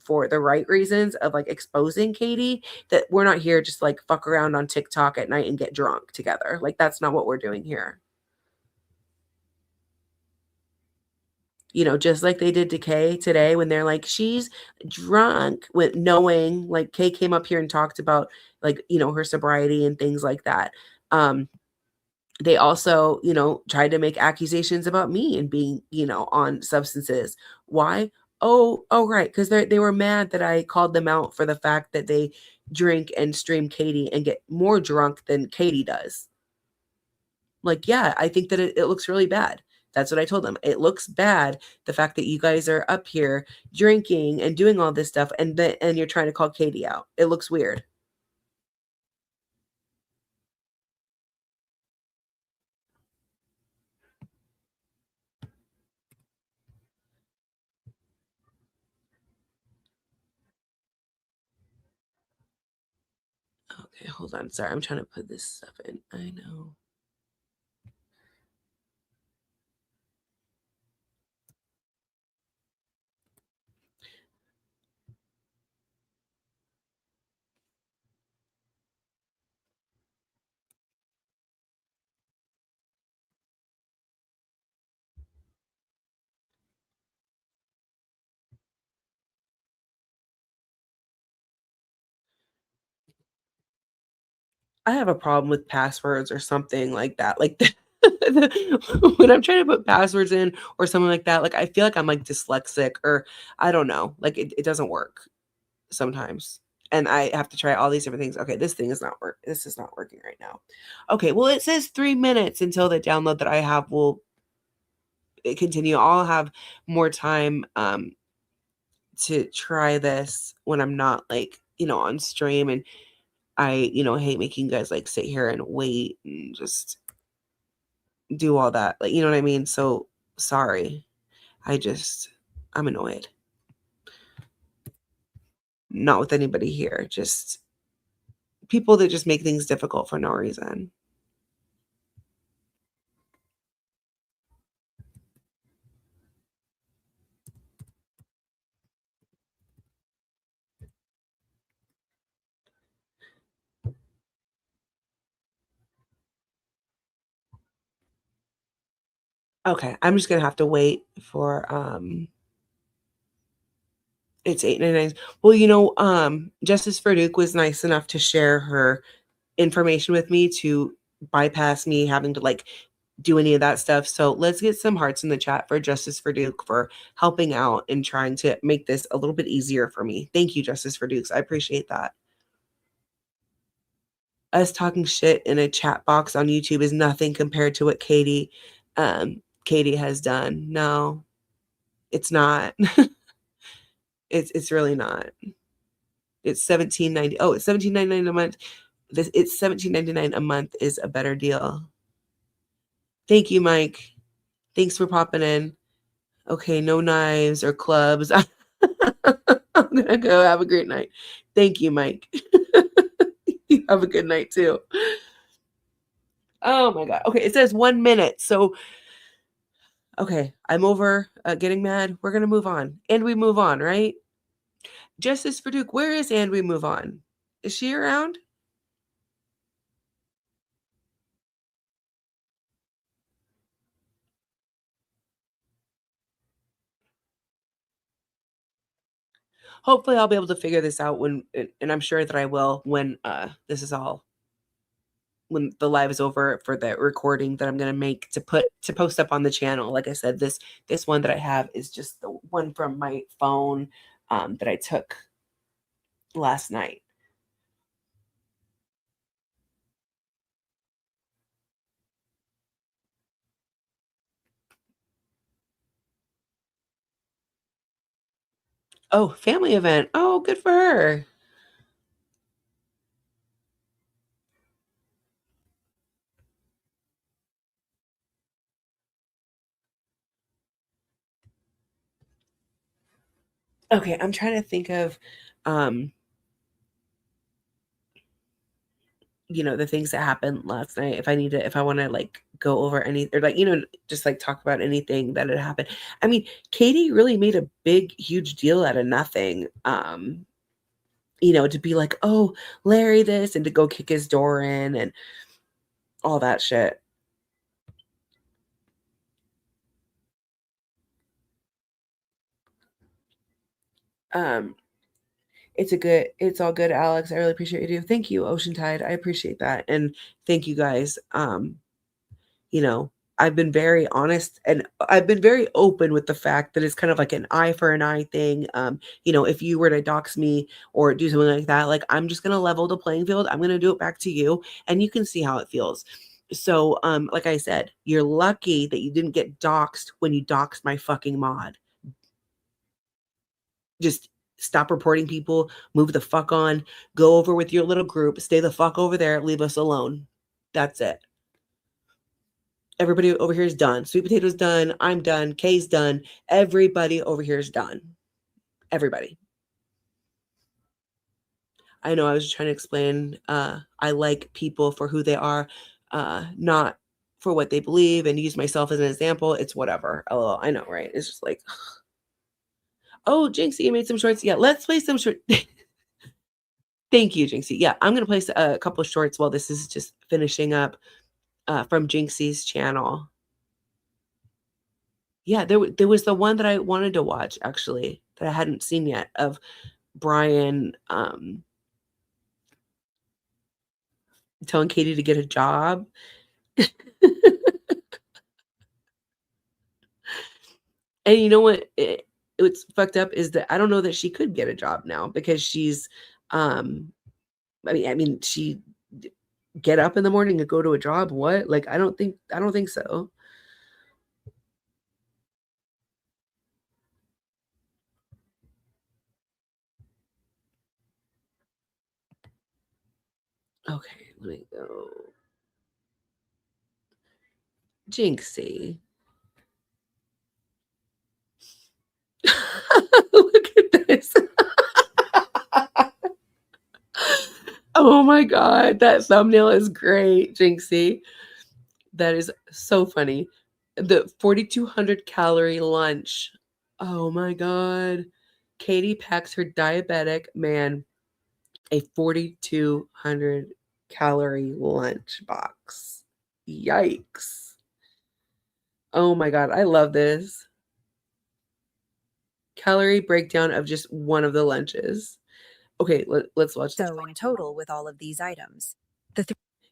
for the right reasons of like exposing Katie, that we're not here just like fuck around on TikTok at night and get drunk together. Like that's not what we're doing here. Just like they did to Kay today when they're like, she's drunk, with knowing like Kay came up here and talked about like, her sobriety and things like that. They also, tried to make accusations about me and being, on substances. Why? Oh, right. Because they were mad that I called them out for the fact that they drink and stream Katie and get more drunk than Katie does. Like, yeah, I think that it looks really bad. That's what I told them. It looks bad, the fact that you guys are up here drinking and doing all this stuff, and you're trying to call Katie out. It looks weird. Okay, hold on. Sorry, I'm trying to put this stuff in. I know. I have a problem with passwords or something like that. Like when I'm trying to put passwords in or something like that, like I feel like I'm like dyslexic or I don't know. Like it doesn't work sometimes. And I have to try all these different things. Okay, this thing is not work. This is not working right now. Okay, well it says 3 minutes until the download that I have will continue. I'll have more time to try this when I'm not like, on stream, and I, hate making you guys like sit here and wait and just do all that. Like, you know what I mean? So sorry. I'm annoyed. Not with anybody here, just people that just make things difficult for no reason. Okay, I'm just gonna have to wait for it's 8.99. Well, Justice for Duke was nice enough to share her information with me to bypass me having to like do any of that stuff. So let's get some hearts in the chat for Justice for Duke for helping out and trying to make this a little bit easier for me. Thank you, Justice for Dukes. I appreciate that. Us talking shit in a chat box on YouTube is nothing compared to what Katie has done. No, it's not. It's really not. It's $17.90. Oh, it's $17.99 a month. It's $17.99 a month is a better deal. Thank you, Mike. Thanks for popping in. Okay, no knives or clubs. I'm gonna go. Have a great night. Thank you, Mike. You have a good night too. Oh my God. Okay, it says 1 minute. So, Okay, I'm over getting mad. We're gonna move on, and we move on, right? Justice for Duke. Where is and we move on? Is she around? Hopefully, I'll be able to figure this out when, and I'm sure that I will when this is all, when the live is over, for the recording that I'm gonna make to post up on the channel. Like I said, this one that I have is just the one from my phone that I took last night. Oh, family event. Oh, good for her. Okay, I'm trying to think of the things that happened last night. If I want to like go over any, or like, just like talk about anything that had happened. I mean, Katie really made a big, huge deal out of nothing. To be like, oh, Larry this, and to go kick his door in and all that shit. Um, it's all good, Alex. I really appreciate you. Thank you, Ocean Tide. I appreciate that. And thank you guys. You know, I've been very honest and I've been very open with the fact that it's kind of like an eye for an eye thing. If you were to dox me or do something like that, like, I'm just going to level the playing field. I'm going to do it back to you and you can see how it feels. So, like I said, you're lucky that you didn't get doxed when you doxed my fucking mod. Just stop reporting people, move the fuck on, go over with your little group, stay the fuck over there, leave us alone. That's it. Everybody over here is done. Sweet Potato's done. I'm done. Kay's done. Everybody over here is done. Everybody. I know I was just trying to explain. I like people for who they are, not for what they believe, and use myself as an example. It's whatever. LOL. I know, right? It's just like, oh, Jinxie, you made some shorts. Yeah, let's play some shorts. Thank you, Jinxie. Yeah, I'm going to play a couple of shorts while this is just finishing up from Jinxie's channel. Yeah, there was the one that I wanted to watch, actually, that I hadn't seen yet, of Brian telling Katie to get a job. And you know what? What's fucked up is that I don't know that she could get a job now because she's, I mean, she get up in the morning and go to a job. What? Like, I don't think so. Okay, let me go. Jinxie. Look at this. Oh my God, that thumbnail is great, Jinxie. That is so funny. The 4,200 calorie lunch. Oh my God. Katie packs her diabetic man a 4,200 calorie lunch box. Yikes. Oh my God, I love this. Calorie breakdown of just one of the lunches. Okay, let's watch this. So in total, with all of these items,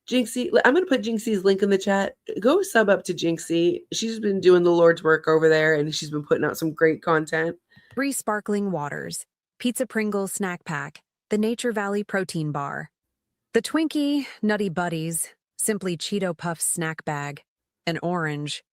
Jinxie, I'm going to put Jinxie's link in the chat. Go sub up to Jinxie. She's been doing the Lord's work over there, and she's been putting out some great content. 3 sparkling waters, Pizza Pringles snack pack, the Nature Valley protein bar, the Twinkie Nutty Buddies, Simply Cheeto Puffs snack bag, an orange,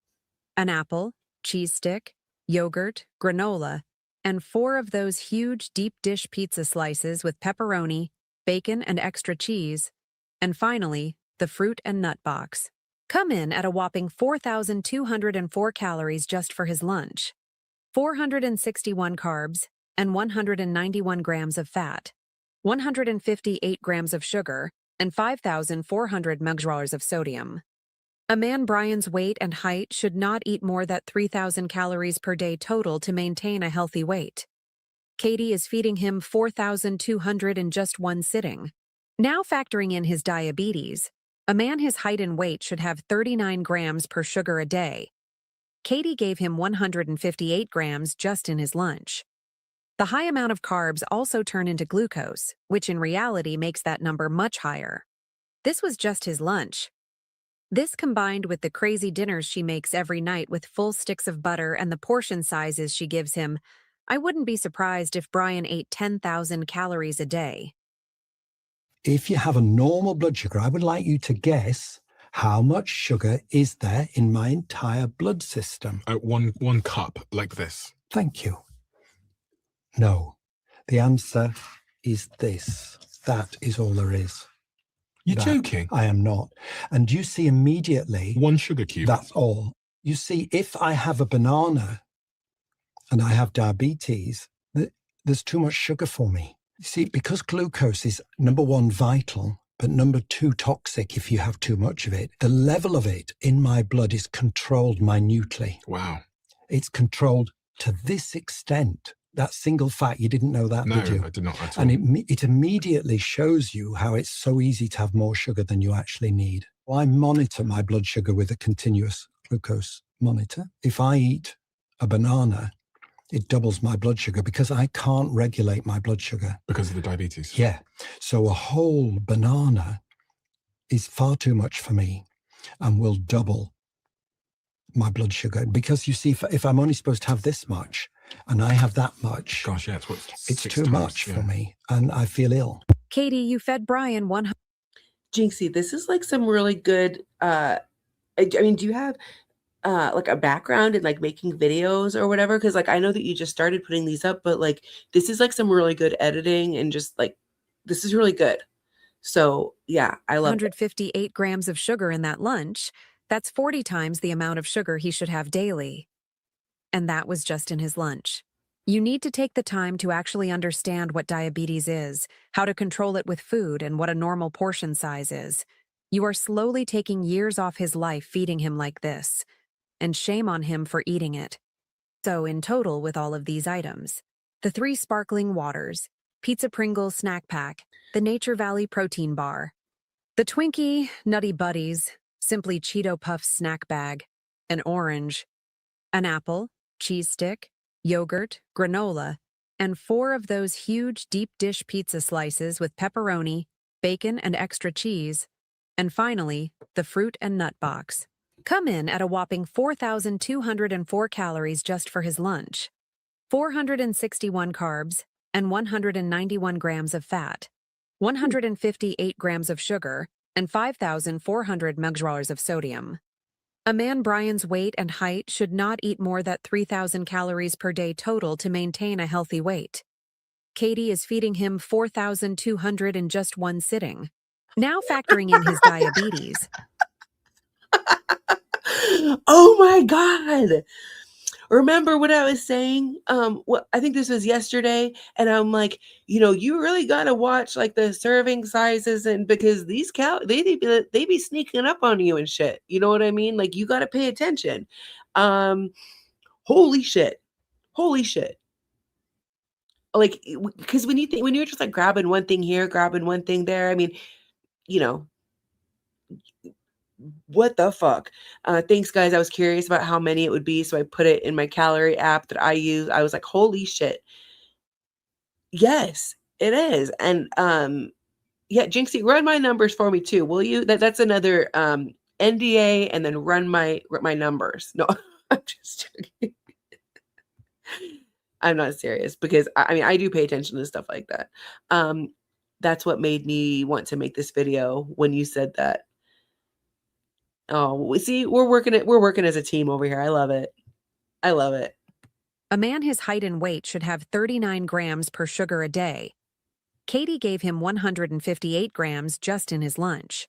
an apple, cheese stick, yogurt, granola, and 4 of those huge deep dish pizza slices with pepperoni, bacon, and extra cheese, and finally, the fruit and nut box. Come in at a whopping 4,204 calories just for his lunch, 461 carbs, and 191 grams of fat, 158 grams of sugar, and 5,400 mg of sodium. A man Brian's weight and height should not eat more than 3,000 calories per day total to maintain a healthy weight. Katie is feeding him 4,200 in just one sitting. Now factoring in his diabetes, a man his height and weight should have 39 grams per sugar a day. Katie gave him 158 grams just in his lunch. The high amount of carbs also turn into glucose, which in reality makes that number much higher. This was just his lunch. This combined with the crazy dinners she makes every night with full sticks of butter and the portion sizes she gives him, I wouldn't be surprised if Brian ate 10,000 calories a day. If you have a normal blood sugar, I would like you to guess how much sugar is there in my entire blood system. One cup, like this. Thank you. No, the answer is this. That is all there is. You're joking? I am not. And you see immediately... One sugar cube. That's all. You see, if I have a banana and I have diabetes, there's too much sugar for me. You see, because glucose is, number one, vital, but number two, toxic if you have too much of it, the level of it in my blood is controlled minutely. Wow. It's controlled to this extent. That single fact, you didn't know that, No, did you? I did not at all. And it immediately shows you how it's so easy to have more sugar than you actually need. I monitor my blood sugar with a continuous glucose monitor. If I eat a banana, it doubles my blood sugar because I can't regulate my blood sugar. Because of the diabetes? Yeah. So a whole banana is far too much for me and will double my blood sugar. Because you see, if I'm only supposed to have this much, and I have that much. Gosh, yeah, it's too much for me, and I feel ill. Katie, you fed Brian 100. Jinxie, this is like some really good. I mean, do you have like a background in like making videos or whatever? Because like I know that you just started putting these up, but like this is like some really good editing and just like this is really good. So yeah, I love 158 grams of sugar in that lunch. That's 40 times the amount of sugar he should have daily. And that was just in his lunch. You need to take the time to actually understand what diabetes is, how to control it with food, and what a normal portion size is. You are slowly taking years off his life feeding him like this. And shame on him for eating it. So in total with all of these items, the 3 sparkling waters, Pizza Pringles snack pack, the Nature Valley protein bar, the Twinkie Nutty Buddies, Simply Cheeto Puffs snack bag, an orange, an apple, cheese stick, yogurt, granola, and 4 of those huge deep dish pizza slices with pepperoni, bacon, and extra cheese, and finally, the fruit and nut box. Come in at a whopping 4,204 calories just for his lunch, 461 carbs, and 191 grams of fat, 158 grams of sugar, and 5,400 mg of sodium. A man Brian's weight and height should not eat more than 3,000 calories per day total to maintain a healthy weight. Katie is feeding him 4,200 in just one sitting. Now factoring in his diabetes. Oh my God. Remember what I was saying? I think this was yesterday, and I'm like, you really gotta watch like the serving sizes, and because these they be sneaking up on you and shit. You know what I mean? Like you gotta pay attention. Holy shit. Like because when you're just like grabbing one thing here, grabbing one thing there, I mean, what the fuck? Thanks, guys. I was curious about how many it would be, so I put it in my calorie app that I use. I was like, holy shit. Yes, it is. And yeah, Jinxie, run my numbers for me too, will you? That's another NDA, and then run my numbers. No, I'm just joking. I'm not serious because I mean I do pay attention to stuff like that. That's what made me want to make this video when you said that. Oh, see, we're working as a team over here. I love it. A man his height and weight should have 39 grams per sugar a day. Katie gave him 158 grams just in his lunch.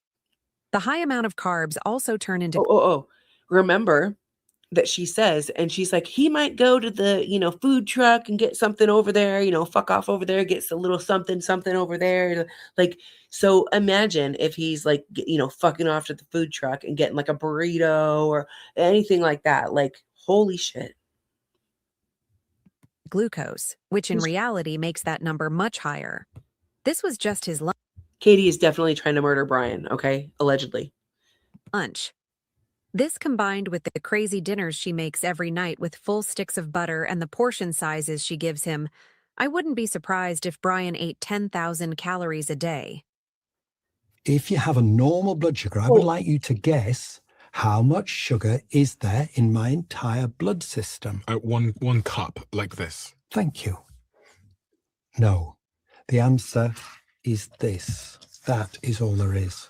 The high amount of carbs also turn into... Remember, that she says, and she's like, he might go to the, food truck and get something over there, fuck off over there, gets a little something over there. Like, so imagine if he's like, fucking off to the food truck and getting like a burrito or anything like that. Like, holy shit. Glucose, which in reality makes that number much higher. This was just his Katie is definitely trying to murder Brian, okay? Allegedly. lunch. This combined with the crazy dinners she makes every night with full sticks of butter and the portion sizes she gives him, I wouldn't be surprised if Brian ate 10,000 calories a day. If you have a normal blood sugar, I would like you to guess how much sugar is there in my entire blood system. One cup, like this. Thank you. No, the answer is this. That is all there is.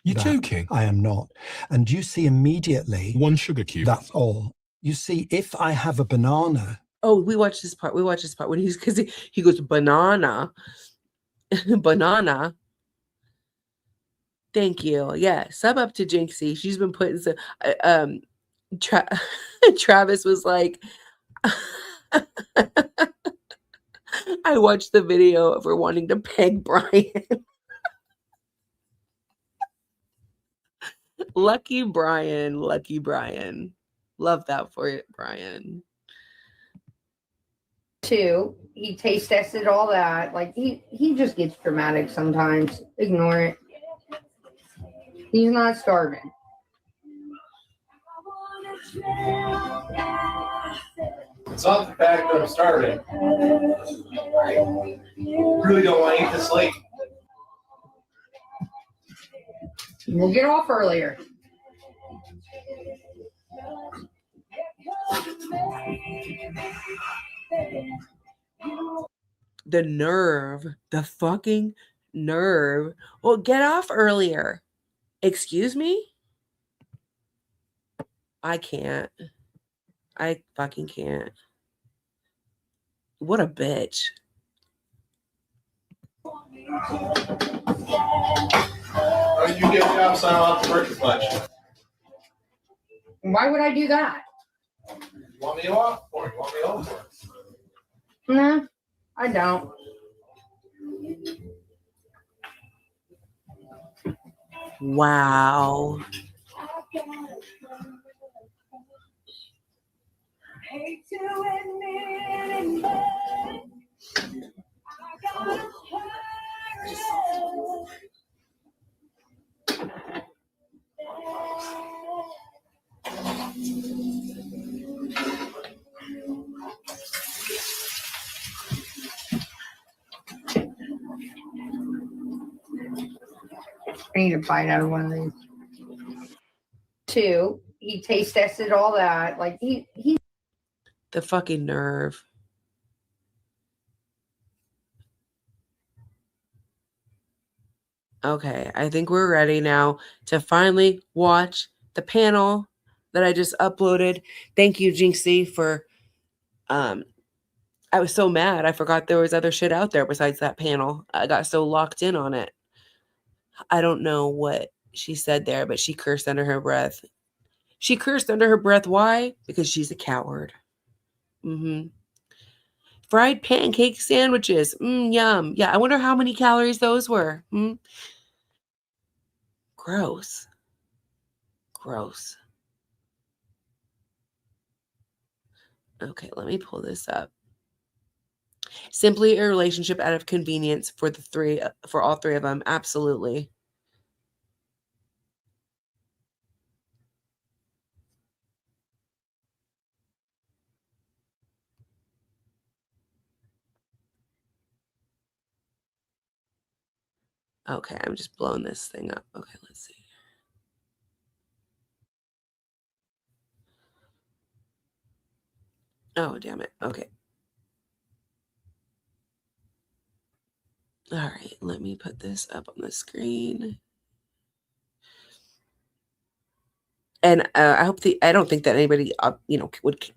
You're joking? I am not. And you see immediately... One sugar cube. That's all. You see, if I have a banana... Oh, we watched this part. When because he goes, banana. Banana. Thank you. Yeah, sub up to Jinxie. She's been putting some... Travis was like... I watched the video of her wanting to peg Brian. Lucky Brian. Love that for you, Brian. 2, he taste tested all that. Like he just gets dramatic sometimes. Ignore it. He's not starving. It's not the fact that I'm starving. Really don't want to eat this late. We'll get off earlier. The nerve. The fucking nerve. Well, get off earlier. Excuse me? I can't. I fucking can't. What a bitch. Why did you get the job sign off the birthday pledge? Why would I do that? You want me off for it? You want me over for it? No, I don't. Wow. Hate to admit it, but I gotta hurry. I need a bite out of one of these. 2, he taste tested all that. Like he The fucking nerve. Okay, I think we're ready now to finally watch the panel that I just uploaded. Thank you, Jinxie, for I was so mad. I forgot there was other shit out there besides that panel. I got so locked in on it. I don't know what she said there, but she cursed under her breath. She cursed under her breath. Why? Because she's a coward. Fried pancake sandwiches. Yum. Yeah, I wonder how many calories those were. Gross. Gross. Okay, let me pull this up. Simply a relationship out of convenience for all three of them. Absolutely. Okay, I'm just blowing this thing up. Okay, let's see. Oh, damn it. Okay. All right, let me put this up on the screen. And I don't think that anybody,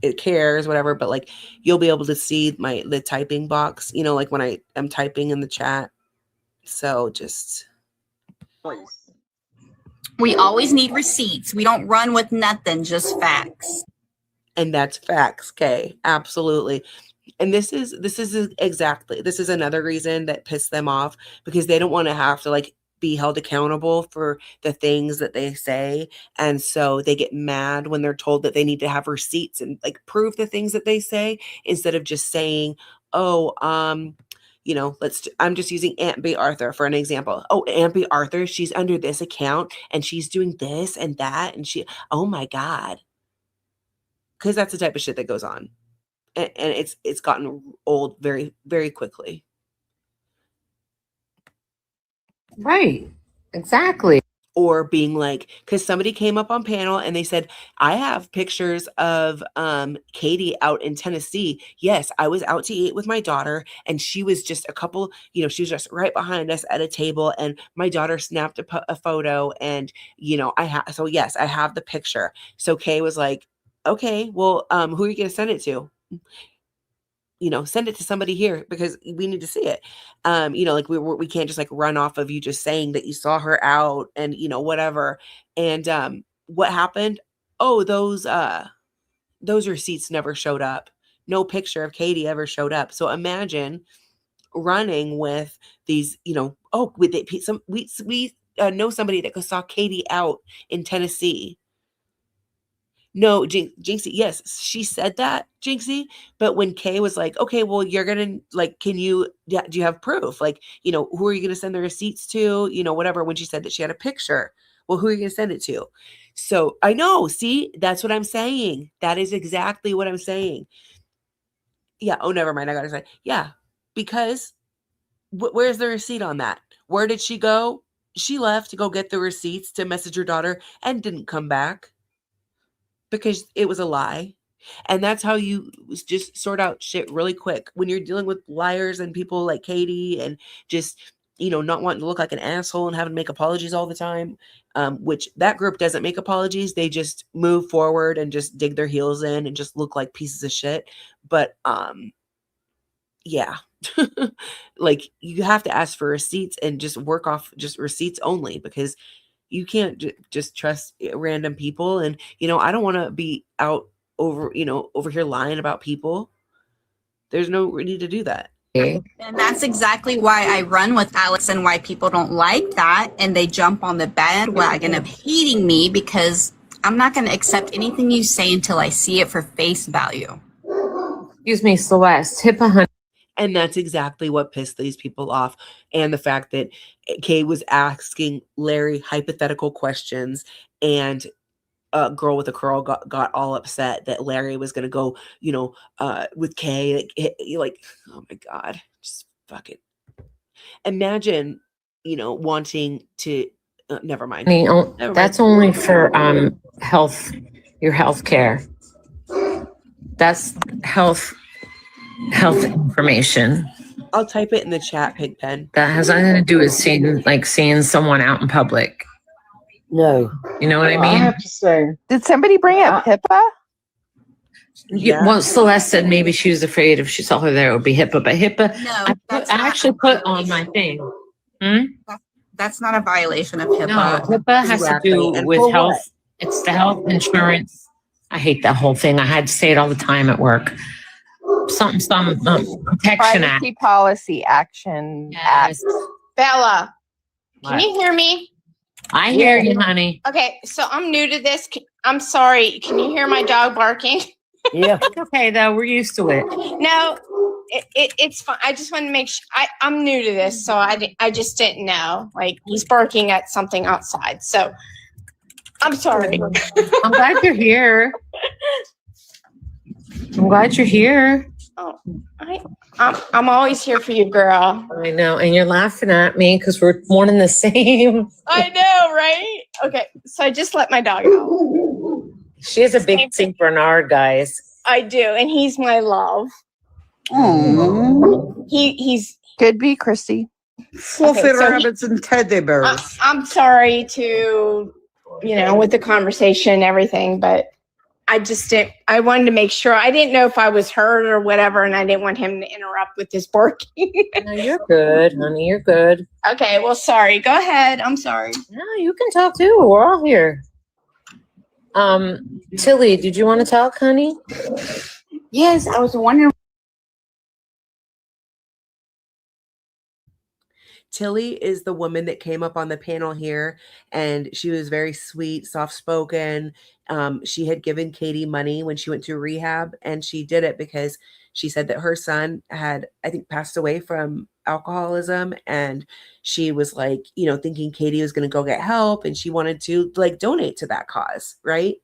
it cares, whatever, but like you'll be able to see the typing box, like when I am typing in the chat. So just. We always need receipts. We don't run with nothing, just facts. And that's facts, Kay. Absolutely. And this is another reason that pissed them off, because they don't want to have to like be held accountable for the things that they say. And so they get mad when they're told that they need to have receipts and like prove the things that they say, instead of just saying, oh, you know, I'm just using Aunt B. Arthur for an example. Oh, Aunt B. Arthur, she's under this account and she's doing this and that. And oh my God. Because that's the type of shit that goes on. And it's gotten old very, very quickly. Right. Exactly. Or being like, because somebody came up on panel and they said, I have pictures of Katie out in Tennessee. Yes, I was out to eat with my daughter, and she was just she was just right behind us at a table, and my daughter snapped a photo, and so yes, I have the picture. So Kay was like, okay, well, who are you going to send it to? Send it to somebody here because we need to see it. Like we can't just like run off of you just saying that you saw her out and, whatever. And what happened? Oh, those receipts never showed up. No picture of Katie ever showed up. So imagine running with these, we know somebody that saw Katie out in Tennessee. No, Jinxie, yes, she said that, Jinxie. But when Kay was like, okay, well, you're going to like, do you have proof? Like, who are you going to send the receipts to? Whatever. When she said that she had a picture, well, who are you going to send it to? So I know, see, that's what I'm saying. That is exactly what I'm saying. Yeah. Oh, never mind. I got to say, yeah, because where's the receipt on that? Where did she go? She left to go get the receipts to message her daughter and didn't come back. Because it was a lie. And that's how you just sort out shit really quick when you're dealing with liars and people like Katie and just, not wanting to look like an asshole and having to make apologies all the time, which that group doesn't make apologies. They just move forward and just dig their heels in and just look like pieces of shit. But yeah, like you have to ask for receipts and just work off just receipts only, because you can't just trust random people. And, I don't want to be out over here lying about people. There's no need to do that. And that's exactly why I run with Alex and why people don't like that. And they jump on the bandwagon of hating me, because I'm not going to accept anything you say until I see it for face value. Excuse me, Celeste, HIPAA, honey. And that's exactly what pissed these people off. And the fact that Kay was asking Larry hypothetical questions, and a girl with a curl got all upset that Larry was going to go, with Kay. Like, oh my God, just fuck it. Imagine, wanting to, never mind. That's only for health, your health care. That's health information. I'll type it in the chat, Pigpen. That has nothing to do with seeing someone out in public. No. You know what I mean? I have to say, did somebody bring up HIPAA? Yeah. Well, Celeste said maybe she was afraid if she saw her there, it would be HIPAA. But HIPAA, No, I actually put on my thing. That's not a violation of HIPAA. No, HIPAA has to do And with for health. what? It's the health insurance. I hate that whole thing. I had to say it all the time at work. Some Protection Act. Privacy Policy Action Act. Bella, can What? you hear me? I hear you, honey. Okay, so I'm new to this. I'm sorry. Can you hear my dog barking? Yeah. It's okay, though. We're used to it. No, it's fine. I just want to make sure. I'm new to this, so I just didn't know. Like, he's barking at something outside. So I'm sorry. I'm glad you're here. I'm glad you're here. Oh, I'm always here for you, girl. I know. And you're laughing at me because we're one and the same. I know, right? Okay, so I just let my dog out. She has a big St. Bernard, guys. I do, and he's my love. He's could be Christy. Fluffy rabbits and teddy bears. I'm sorry to, with the conversation and everything, but I just didn't. I wanted to make sure. I didn't know if I was hurt or whatever, and I didn't want him to interrupt with his barking. No, you're good, honey. You're good. Okay, well, sorry. Go ahead. I'm sorry. No, you can talk too. We're all here. Tilly, did you want to talk, honey? Yes, I was wondering. Tilly is the woman that came up on the panel here, and she was very sweet, soft-spoken. She had given Katie money when she went to rehab, and she did it because she said that her son had, I think, passed away from alcoholism, and she was like, thinking Katie was going to go get help, and she wanted to like donate to that cause, right?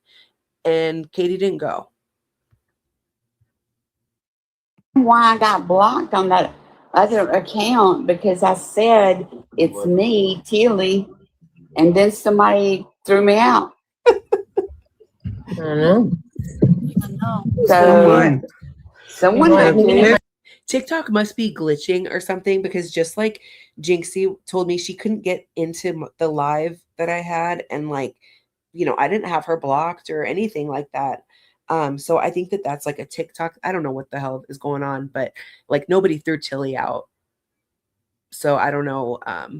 And Katie didn't go. Why I got blocked on that other account, because I said it's me, Tilly, and then somebody threw me out. I don't know. So someone had to. TikTok must be glitching or something, because just like Jinxie told me she couldn't get into the live that I had, and like, I didn't have her blocked or anything like that. So I think that that's like a TikTok. I don't know what the hell is going on, but like nobody threw Tilly out. So I don't know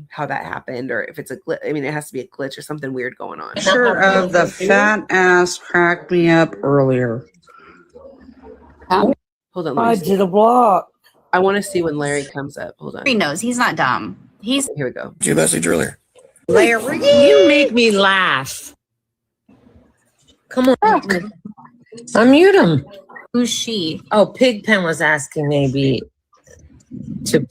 how that happened, or if it's a glitch. I mean, it has to be a glitch or something weird going on. Picture of the fat ass cracked me up earlier. Hold on. I did a block. I want to see when Larry comes up. Hold on. He knows he's not dumb. He's Here we go. Did you message earlier? Larry, you make me laugh. Come on. Unmute him. Who's she? Oh, Pigpen was asking maybe to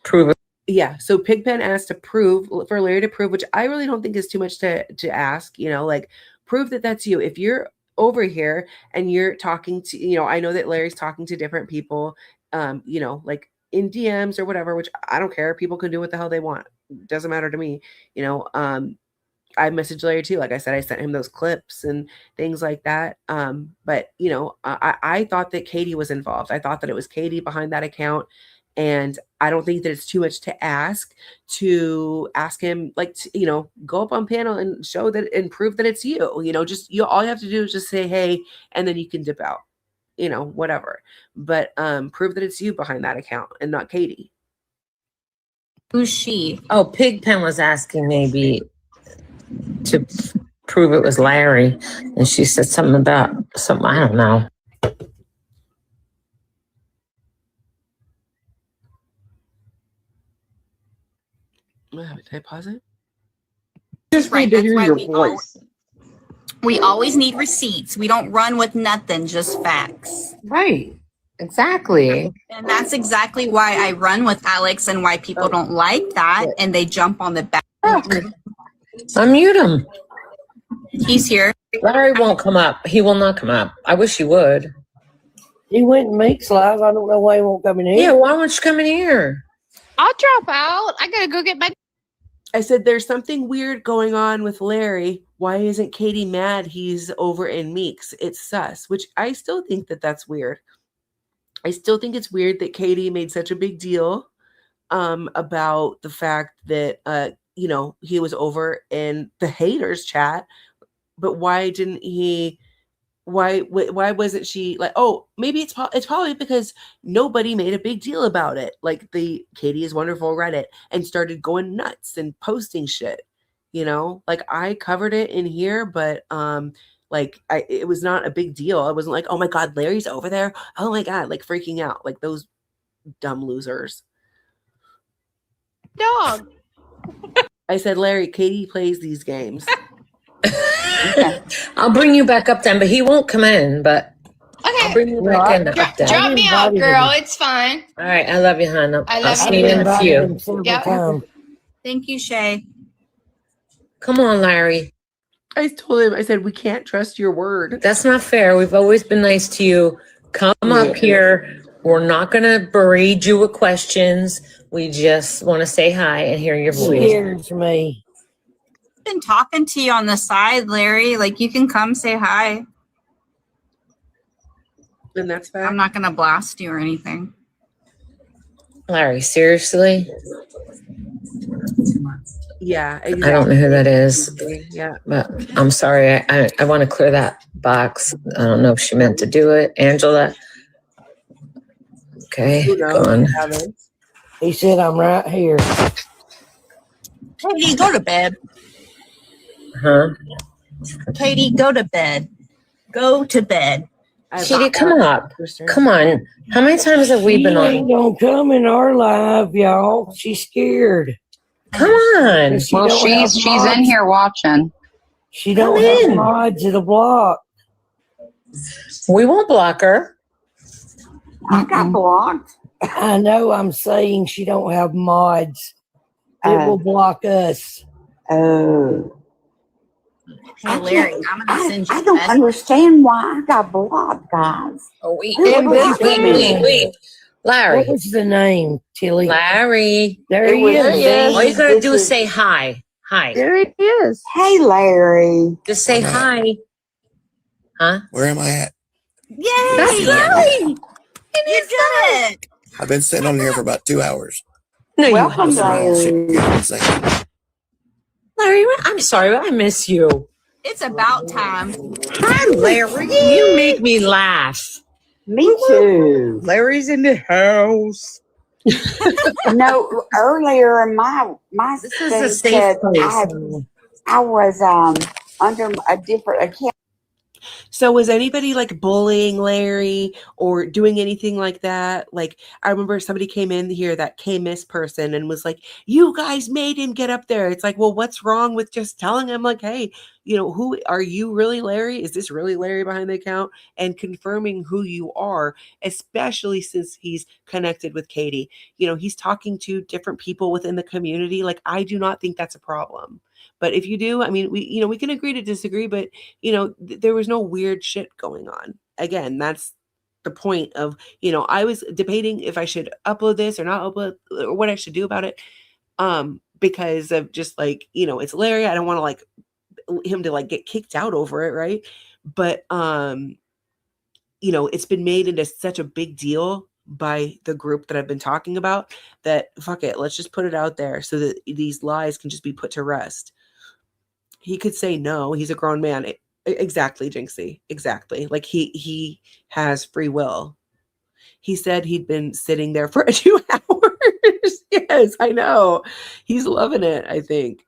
prove it. Yeah, so Pigpen asked for Larry to prove, which I really don't think is too much to ask, like prove that that's you. If you're over here and you're talking to, I know that Larry's talking to different people, like in DMs or whatever, which I don't care. People can do what the hell they want. Doesn't matter to me. I messaged Larry too. Like I said, I sent him those clips and things like that. But I thought that Katie was involved. I thought that it was Katie behind that account. And I don't think that it's too much to ask him, like, go up on panel and show that and prove that it's you. All you have to do is just say, hey, and then you can dip out, whatever. But prove that it's you behind that account and not Katie. Who's she? Oh, Pigpen was asking maybe to prove it was Larry, and she said something about something, I don't know. Did I pause it? Just Right, need to that's hear why your we voice. We always need receipts. We don't run with nothing, just facts. Right. Exactly. And that's exactly why I run with Alex, and why people don't like that and they jump on the back. Unmute him. He's here. Larry won't come up. He will not come up. I wish he would. He went and makes live. I don't know why he won't come in here. Yeah, why won't you come in here? I'll drop out. I gotta go get my. I said, there's something weird going on with Larry. Why isn't Katie mad he's over in Meeks? It's sus, which I still think that that's weird. I still think it's weird that Katie made such a big deal about the fact that, he was over in the haters chat, but why didn't he, why wasn't she like, oh, maybe it's probably because nobody made a big deal about it. Like the Katie is Wonderful Reddit and started going nuts and posting shit, like I covered it in here, but it was not a big deal. I wasn't like, oh my God, Larry's over there. Oh my God, like freaking out, like those dumb losers. Dog. I said, Larry, Katie plays these games. I'll bring you back up then, but he won't come in, but I'll bring you back in up then. Drop me out, girl. It's fine. All right, I love you, hon. I'll see you in a you. few. Yep. Thank you, Shay. Come on, Larry. I told him, I said, we can't trust your word. That's not fair. We've always been nice to you. Come up here. We're not going to berate you with questions. We just want to say hi and hear your voice. Here's me. I've been talking to you on the side, Larry. Like, you can come say hi. And that's fine. I'm not going to blast you or anything. Larry, seriously? Yeah, exactly. I don't know who that is. Yeah. But I'm sorry. I want to clear that box. I don't know if she meant to do it. Angela? Okay, go on. He said I'm right here. Hey, go to bed. Huh? Katie, go to bed. Go to bed. Katie, come up. Come on. How many times have we been on? Don't come in our live, y'all. She's scared. Come on. Well, she's in here watching. She don't Come have in. mods. It'll block. We won't block her. I got blocked. I know. I'm saying she don't have mods. It will block us. Oh. Hey, Larry, I'm going to send you I don't understand why I got blocked, guys. Oh, wait. Wait. Larry. What was the name, Tilly? Larry. There he is. All you gotta do is say hi. Hi. There he is. Hey, Larry. Just say hi. Huh? Where am I at? Yay! That's Larry. You did it. I've been sitting on here for about 2 hours. No, Welcome, you haven't. Larry. Larry, I'm sorry. I miss you. It's about time. Hi, Larry. You make me laugh. Me too. Larry's in the house. No, earlier in my This is a thing safe said place. I was under a different account. So was anybody like bullying Larry or doing anything like that? Like I remember somebody came in here, that K-Miss person, and was like, you guys made him get up there. It's like, well, what's wrong with just telling him like, hey, who are you really, Larry? Is this really Larry behind the account? And confirming who you are, especially since he's connected with Katie. He's talking to different people within the community. Like, I do not think that's a problem. But if you do, I mean, we can agree to disagree, but there was no weird shit going on. Again, that's the point of, I was debating if I should upload this or not upload, or what I should do about it. Because of just like, it's Larry. I don't want to like him to like get kicked out over it. Right. But, it's been made into such a big deal by the group that I've been talking about that fuck it. Let's just put it out there so that these lies can just be put to rest. He could say no. He's a grown man. Exactly, Jinxie. Exactly. Like he has free will. He said he'd been sitting there for 2 hours. Yes, I know. He's loving it, I think.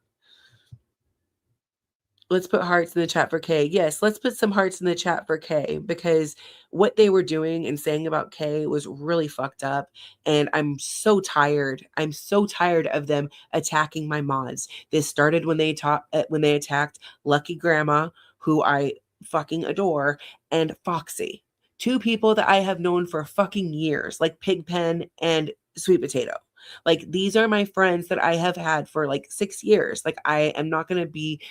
Let's put hearts in the chat for Kay. Yes, let's put some hearts in the chat for Kay, because what they were doing and saying about Kay was really fucked up. And I'm so tired. I'm so tired of them attacking my mods. This started when they attacked Lucky Grandma, who I fucking adore, and Foxy. 2 people that I have known for fucking years, like Pigpen and Sweet Potato. Like, these are my friends that I have had for like 6 years. Like, I am not going to be,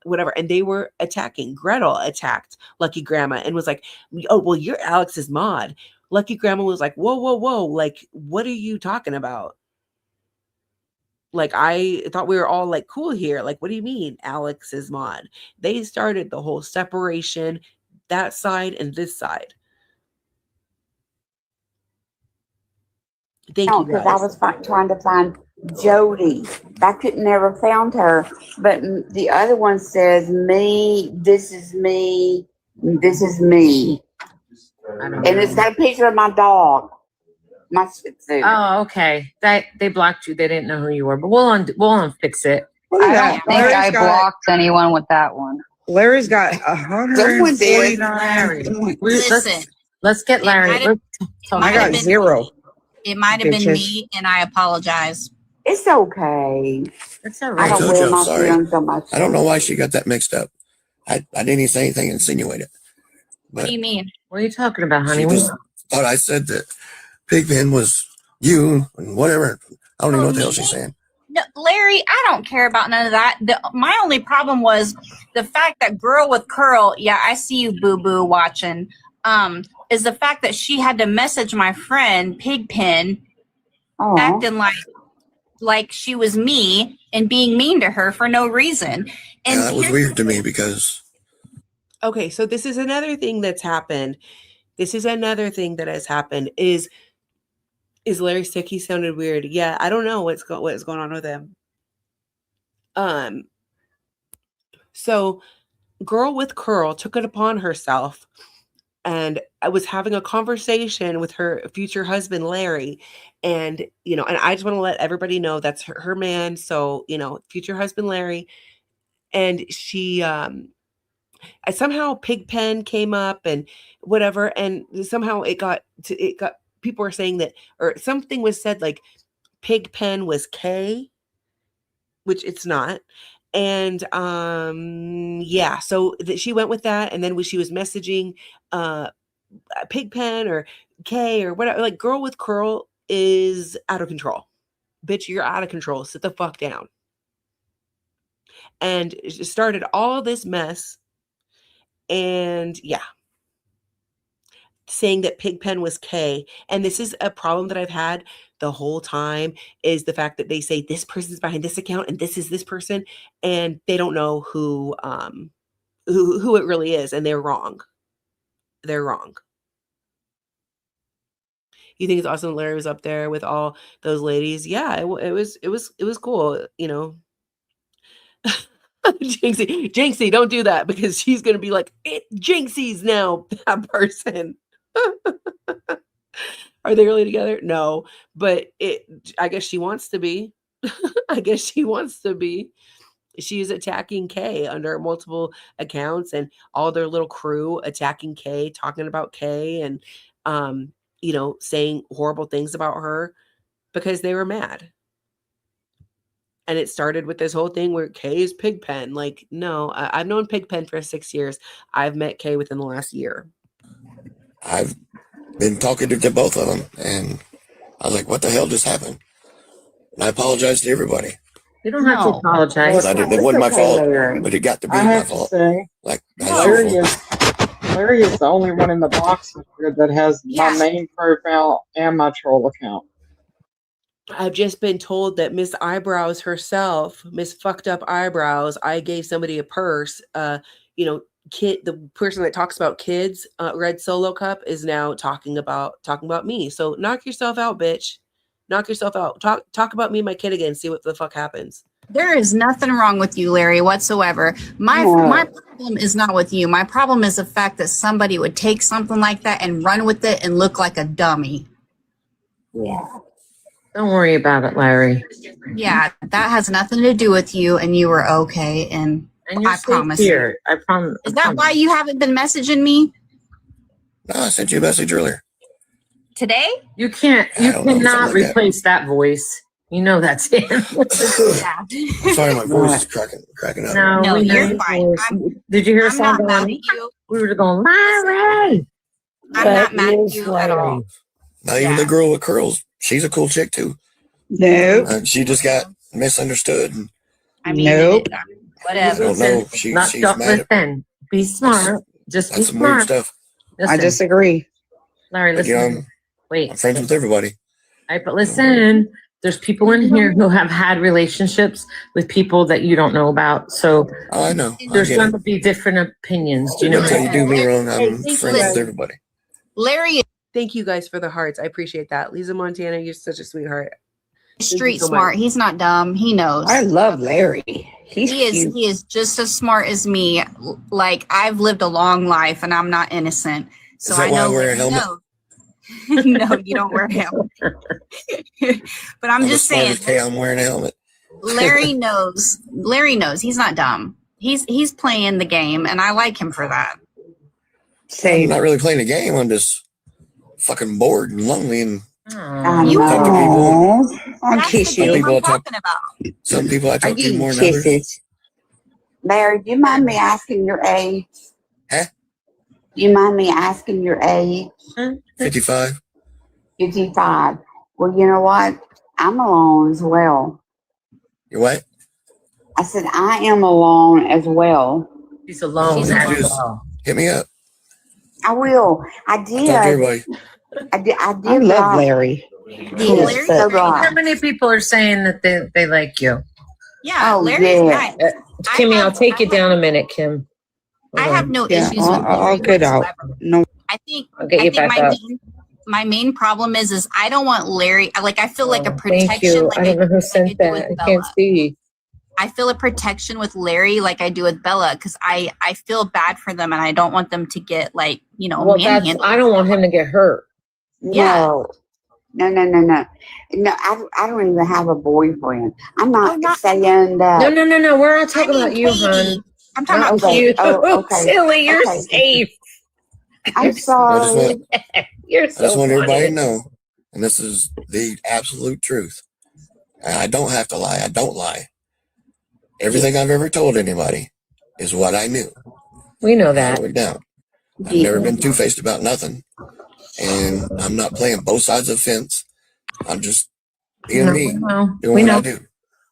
whatever. And they were attacking. Gretel attacked Lucky Grandma and was like, oh, well, you're Alex's mod. Lucky Grandma was like, whoa, whoa, whoa. Like, what are you talking about? Like, I thought we were all like cool here. Like, what do you mean Alex's mod? They started the whole separation, that side and this side. Thank you, Because guys. I was trying to find Jody. I could never found her. But the other one says me. This is me. This is me. And it's got a picture of my dog. My Shih Tzu. Oh, okay. They blocked you. They didn't know who you were, but we'll unfix it. I don't think I blocked anyone with that one. Larry's got 149. Listen. Let's get Larry. I got 0. It might have been Bitches. me, and I apologize. It's okay. It's all I right. don't told wear you I'm my sorry. feelings so much. I don't know why she got that mixed up. I didn't even say anything insinuated. What do you mean? What are you talking about, honey? She just thought I said that Pigpen was you and whatever. I don't even know what the hell she's saying. No, Larry, I don't care about none of that. My only problem was the fact that Girl with Curl, yeah, I see you, boo-boo, watching, is the fact that she had to message my friend, Pigpen, acting like she was me and being mean to her for no reason. And Yeah, that was weird to me because Okay, so this is another thing that's happened. This is another thing that has happened. Is Larry sick? He sounded weird. Yeah, I don't know what is going on with him. So Girl with Curl took it upon herself, and I was having a conversation with her future husband, Larry. And, and I just want to let everybody know that's her man. So, future husband, Larry. and she somehow Pigpen came up and whatever, and somehow it got people were saying that, or something was said like Pigpen was K, which it's not. And yeah, so she went with that, and then when she was messaging Pigpen or K or whatever, like girl with curl is out of control. Bitch, you're out of control. Sit the fuck down. And it started all this mess. And yeah, saying that Pigpen was K. And this is a problem that I've had the whole time, is the fact that they say this person's behind this account and this is this person, and they don't know who it really is, and they're wrong. They're wrong. You think it's awesome that Larry was up there with all those ladies? Yeah, it was cool, you know. Jinxie, don't do that, because she's gonna be like, Jinxie's now that person. Are they really together? No, but I guess she wants to be. I guess she wants to be. She's attacking Kay under multiple accounts, and all their little crew attacking Kay, talking about Kay, and you know, saying horrible things about her because they were mad. And it started with this whole thing where Kay is Pigpen. Like, no, I've known Pigpen for 6 years. I've met Kay within the last year. I've been talking to both of them, and I was like, what the hell just happened? And I apologize to everybody. You don't have to apologize. It wasn't my fault, but it got to be my fault. Say, like Larry is the only one in the box that has my main profile and my troll account. I've just been told that Miss Eyebrows herself, Miss Fucked Up Eyebrows, I gave somebody a purse. You know, the person that talks about kids, Red Solo Cup, is now talking about me. So knock yourself out, bitch. Knock yourself out. Talk about me and my kid again. See what the fuck happens. There is nothing wrong with you, Larry, whatsoever. My problem is not with you. My problem is the fact that somebody would take something like that and run with it and look like a dummy. Yeah. Don't worry about it, Larry. Yeah, that has nothing to do with you, and you were okay. And you're I promise here. I promise. Is that why you haven't been messaging me? No, I sent you a message earlier. Today? You cannot replace that voice. You know that's him. I'm sorry, my voice is cracking up. No, you're fine. Did you hear a I'm song not mad going? at you. We were going, Larry. I'm not mad at you at all. Not even the girl with curls. She's a cool chick too. No. She just got misunderstood. I mean, nope. Whatever. I don't know. She's mad at Be smart. Just be that's some weird smart. stuff. I disagree. Larry, But, listen. Wait. I'm friends with everybody. All right, but listen. There's people in here who have had relationships with people that you don't know about. So I know. There's going to be different opinions. Do you know That's what how I'm you do me saying? wrong. I'm friends with everybody. Larry, thank you guys for the hearts. I appreciate that. Lisa Montana, you're such a sweetheart. street smart. He's not dumb. He knows. I love Larry. He is just as smart as me. Like, I've lived a long life and I'm not innocent. So Is that I why I know wear a helmet? No, you don't wear a helmet. But I'm just saying, I'm wearing a helmet. Larry knows. Larry knows. He's not dumb. He's playing the game, and I like him for that. I'm not really playing a game. I'm just fucking bored and lonely and I talk to people. I'll kiss you. Some people I talk to more than others. Larry, do you mind me asking your age? Huh? Do you mind me asking your age? 55. 55. Well, you know what? I'm alone as well. You're what? I said I am alone as well. She's alone. Hit me up. I will. I did. Talk to everybody. I did. I love Larry. Larry, so do I. How many people are saying that they like you? Yeah, Oh, Larry's yeah. nice. Kimmy, I'll take you down a minute, Kim. I have no issues with I'll Larry get out. whatsoever. No. I think I'll get you back up. my main problem is I don't want Larry. Like, I feel like a Thank protection. you. Like I don't know who sent that. I can't see. I feel a protection with Larry like I do with Bella, because I feel bad for them and I don't want them to get, like, Well, manhandled. I don't want him to get hurt. Yeah. No. No, I don't even have a boyfriend. I'm not, saying that. No. We're not talking about you, hon. I'm talking Not about you. okay. Silly, you're Okay. safe. I'm I just sorry. want, You're I just so want everybody to funny. know, and this is the absolute truth. And I don't have to lie. I don't lie. Everything I've ever told anybody is what I knew. We know I that. wrote it down. I've never been two-faced about nothing. And I'm not playing both sides of the fence. I'm just being me, doing what I do.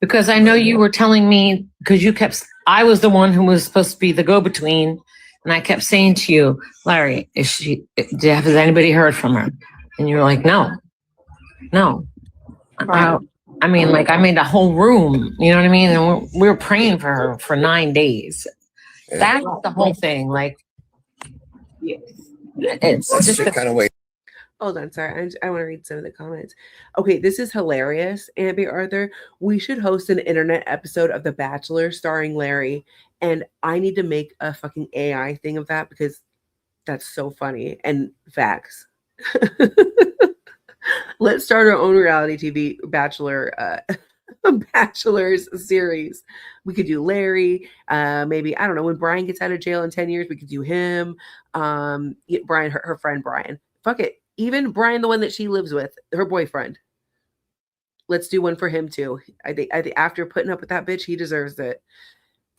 Because I know you were telling me, because I was the one who was supposed to be the go-between, and I kept saying to you, Larry, has anybody heard from her? And you were like, no. I mean, like, I made a whole room, you know what I mean? And we were praying for her for 9 days. That's the whole thing. Like, it's That's just kind of way. Hold on, sorry. I want to read some of the comments. Okay, this is hilarious, Abby Arthur. We should host an internet episode of The Bachelor starring Larry, and I need to make a fucking AI thing of that because that's so funny and facts. Let's start our own reality TV Bachelor's series. We could do Larry. Maybe, I don't know, when Brian gets out of jail in 10 years, we could do him. Brian, her friend Brian. Fuck it. Even Brian, the one that she lives with, her boyfriend. Let's do one for him too. I think after putting up with that bitch, he deserves it.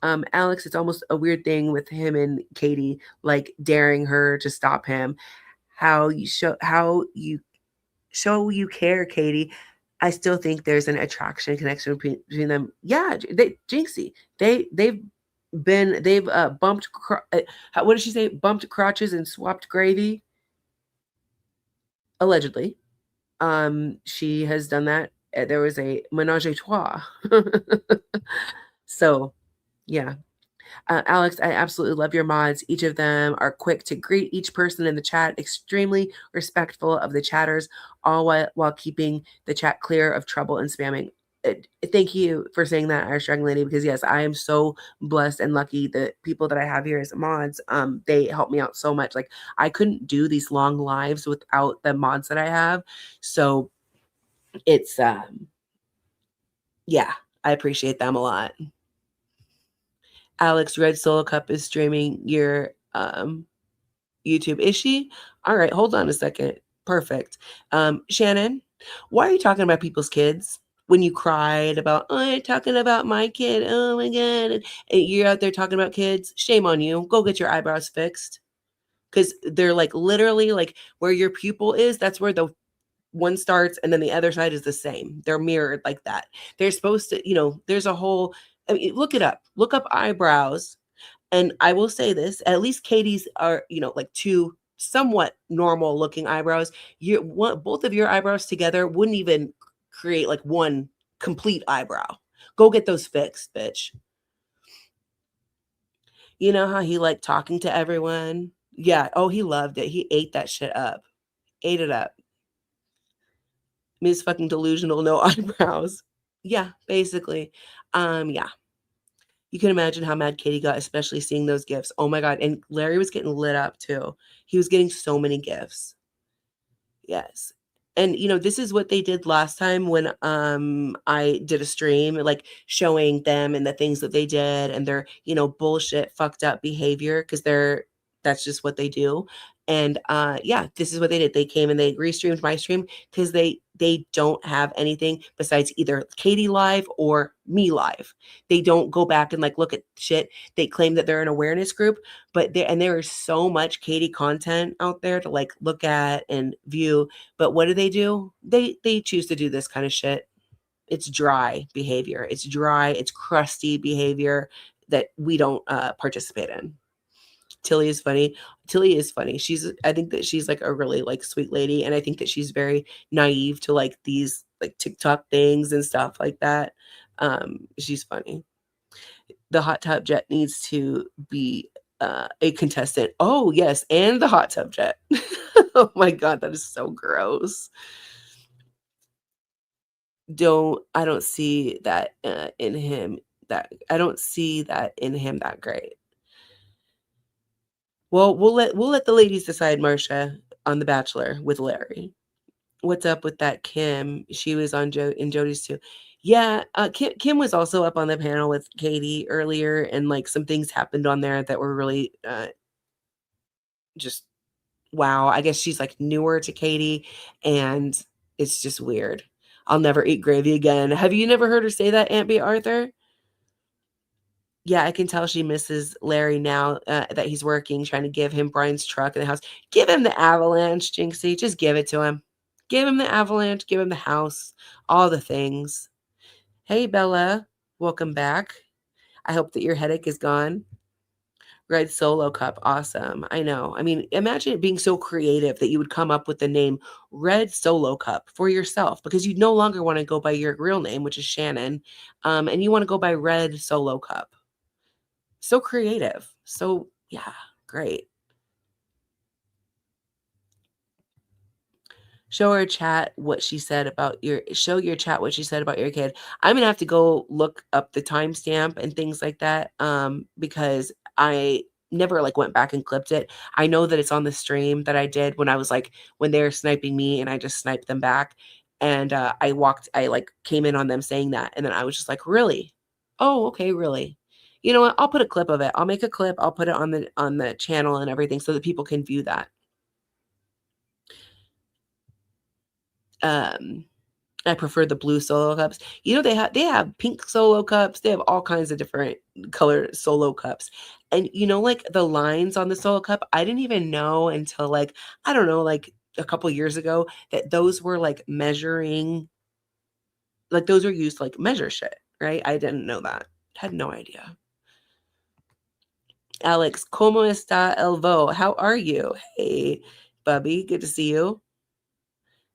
Alex, it's almost a weird thing with him and Katie, like daring her to stop him. How you show you care, Katie. I still think there's an attraction connection between them. Yeah, Jinxie. They've bumped. What did she say? Bumped crotches and swapped gravy. Allegedly, she has done that. There was a menage a trois. So, yeah. Alex, I absolutely love your mods. Each of them are quick to greet each person in the chat, extremely respectful of the chatters, all while keeping the chat clear of trouble and spamming. Thank you for saying that, Irish Dragon Lady, because yes, I am so blessed and lucky. The people that I have here as mods, they help me out so much. Like, I couldn't do these long lives without the mods that I have. So it's yeah, I appreciate them a lot. Alex, Red Solo Cup is streaming your YouTube. Is she? All right, hold on a second. Perfect. Shannon, why are you talking about people's kids when you cried about, oh, you're talking about my kid? Oh my God. And you're out there talking about kids. Shame on you. Go get your eyebrows fixed. Because they're like literally like where your pupil is, that's where the one starts and then the other side is the same. They're mirrored like that. They're supposed to, there's a whole, I mean, look it up. Look up eyebrows. And I will say this, at least Katie's are, like two somewhat normal looking eyebrows. Both of your eyebrows together wouldn't even create like one complete eyebrow. Go get those fixed, bitch. You know how he liked talking to everyone? Yeah. Oh, he loved it. He ate that shit up. Ate it up. Ms. fucking delusional, no eyebrows. Yeah, basically. Yeah. You can imagine how mad Katie got, especially seeing those gifts. Oh my God. And Larry was getting lit up too. He was getting so many gifts. Yes. And this is what they did last time when I did a stream, like showing them and the things that they did and their, bullshit fucked up behavior, because that's just what they do. And yeah, this is what they did. They came and they restreamed my stream because they don't have anything besides either Katie live or me live. They don't go back and like look at shit. They claim that they're an awareness group, but there is so much Katie content out there to like look at and view. But what do? They choose to do this kind of shit. It's dry behavior. It's dry. It's crusty behavior that we don't participate in. Tilly is funny. Tilly is funny. I think that she's like a really like sweet lady. And I think that she's very naive to like these like TikTok things and stuff like that. She's funny. The hot tub jet needs to be a contestant. Oh yes. And the hot tub jet. Oh my God. That is so gross. I don't see that in him. I don't see that in him that great. Well, we'll let the ladies decide, Marcia, on The Bachelor with Larry. What's up with that Kim? She was on in Jody's too. Yeah, Kim was also up on the panel with Katie earlier, and like some things happened on there that were really just wow. I guess she's like newer to Katie, and it's just weird. I'll never eat gravy again. Have you never heard her say that, Aunt B. Arthur? Yeah, I can tell she misses Larry now that he's working, trying to give him Brian's truck in the house. Give him the Avalanche, Jinxie. Just give it to him. Give him the Avalanche. Give him the house. All the things. Hey, Bella. Welcome back. I hope that your headache is gone. Red Solo Cup. Awesome. I know. I mean, imagine it being so creative that you would come up with the name Red Solo Cup for yourself, because you no longer want to go by your real name, which is Shannon, and you want to go by Red Solo Cup. So creative. So, yeah, great. Show your chat what she said about your kid. I'm gonna have to go look up the timestamp and things like that, because I never like went back and clipped it. I know that it's on the stream that I did when they were sniping me, and I just sniped them back. And I like came in on them saying that, and then I was just like, really? Oh, okay, really? You know what? I'll put a clip of it. I'll make a clip. I'll put it on the channel and everything so that people can view that. I prefer the blue Solo cups. You know, they have pink Solo cups. They have all kinds of different color Solo cups. And you know, like the lines on the Solo cup, I didn't even know until like, I don't know, like a couple years ago that those were like measuring, like those were used to like measure shit, right? I didn't know that. Had no idea. Alex, ¿cómo está el vo? How are you? Hey, Bubby, good to see you.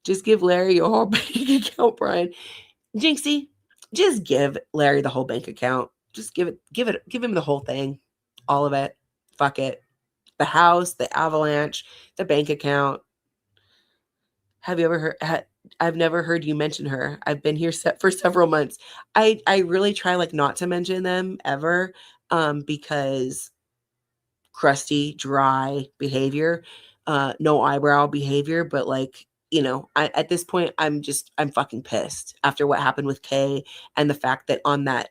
Just give Larry your whole bank account, Brian. Jinxie, just give Larry the whole bank account. Just give him the whole thing. All of it. Fuck it. The house, the Avalanche, the bank account. Have you ever heard? I've never heard you mention her. I've been here for several months. I really try like not to mention them ever, because crusty, dry behavior, no eyebrow behavior. But like, you know, at this point, I'm fucking pissed after what happened with Kay, and the fact that on that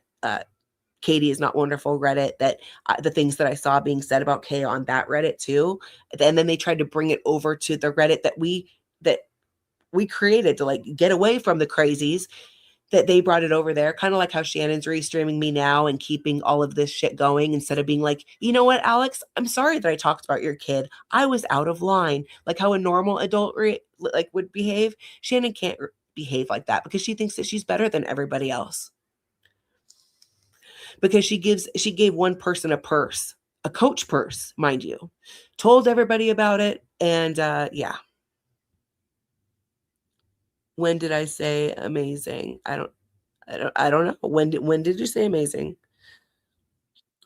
Katie is not wonderful Reddit, that the things that I saw being said about Kay on that Reddit too, and then they tried to bring it over to the Reddit that we created to like get away from the crazies, that they brought it over there, kind of like how Shannon's restreaming me now and keeping all of this shit going instead of being like, you know what, Alex, I'm sorry that I talked about your kid. I was out of line. Like how a normal adult would behave. Shannon can't behave like that because she thinks that she's better than everybody else. Because she gave one person a purse, a Coach purse, mind you, told everybody about it. And yeah. When did I say amazing? I don't know. When did you say amazing?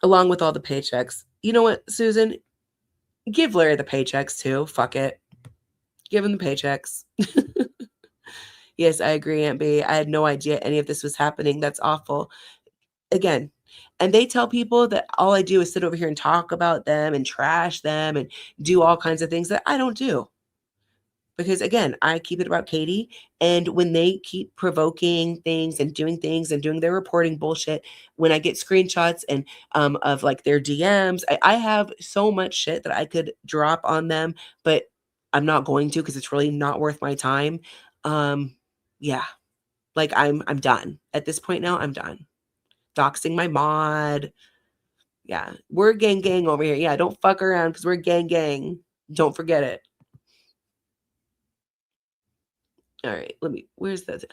Along with all the paychecks. You know what, Susan? Give Larry the paychecks too. Fuck it. Give him the paychecks. Yes, I agree, Aunt B. I had no idea any of this was happening. That's awful. Again, and they tell people that all I do is sit over here and talk about them and trash them and do all kinds of things that I don't do. Because again, I keep it about Katie, and when they keep provoking things and doing their reporting bullshit, when I get screenshots and of like their DMs, I have so much shit that I could drop on them, but I'm not going to because it's really not worth my time. Yeah, like I'm done at this point now. I'm done doxing my mod. Yeah, we're gang over here. Yeah, don't fuck around because we're gang. Don't forget it. All right, where's that?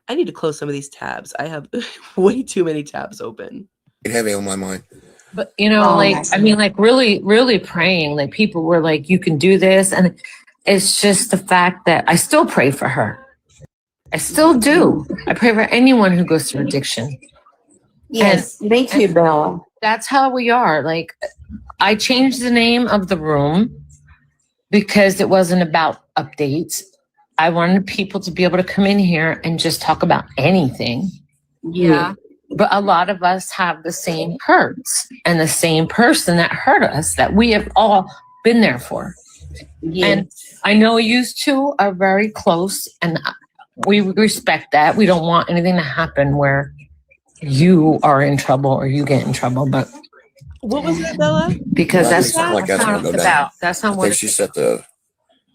I need to close some of these tabs. I have way too many tabs open. It's heavy on my mind. But, you know, like really, really praying, like people were like, you can do this. And it's just the fact that I still pray for her. I still do. I pray for anyone who goes through addiction. Yes, me too, Bella. That's how we are. Like, I changed the name of the room because it wasn't about updates. I wanted people to be able to come in here and just talk about anything. Yeah. But a lot of us have the same hurts and the same person that hurt us that we have all been there for. And I know you two are very close, and we respect that. We don't want anything to happen where you are in trouble or you get in trouble, but what was that, Bella? because Well, I that's think something like that's not gonna what go it's down. about. That's not I what think it's she about.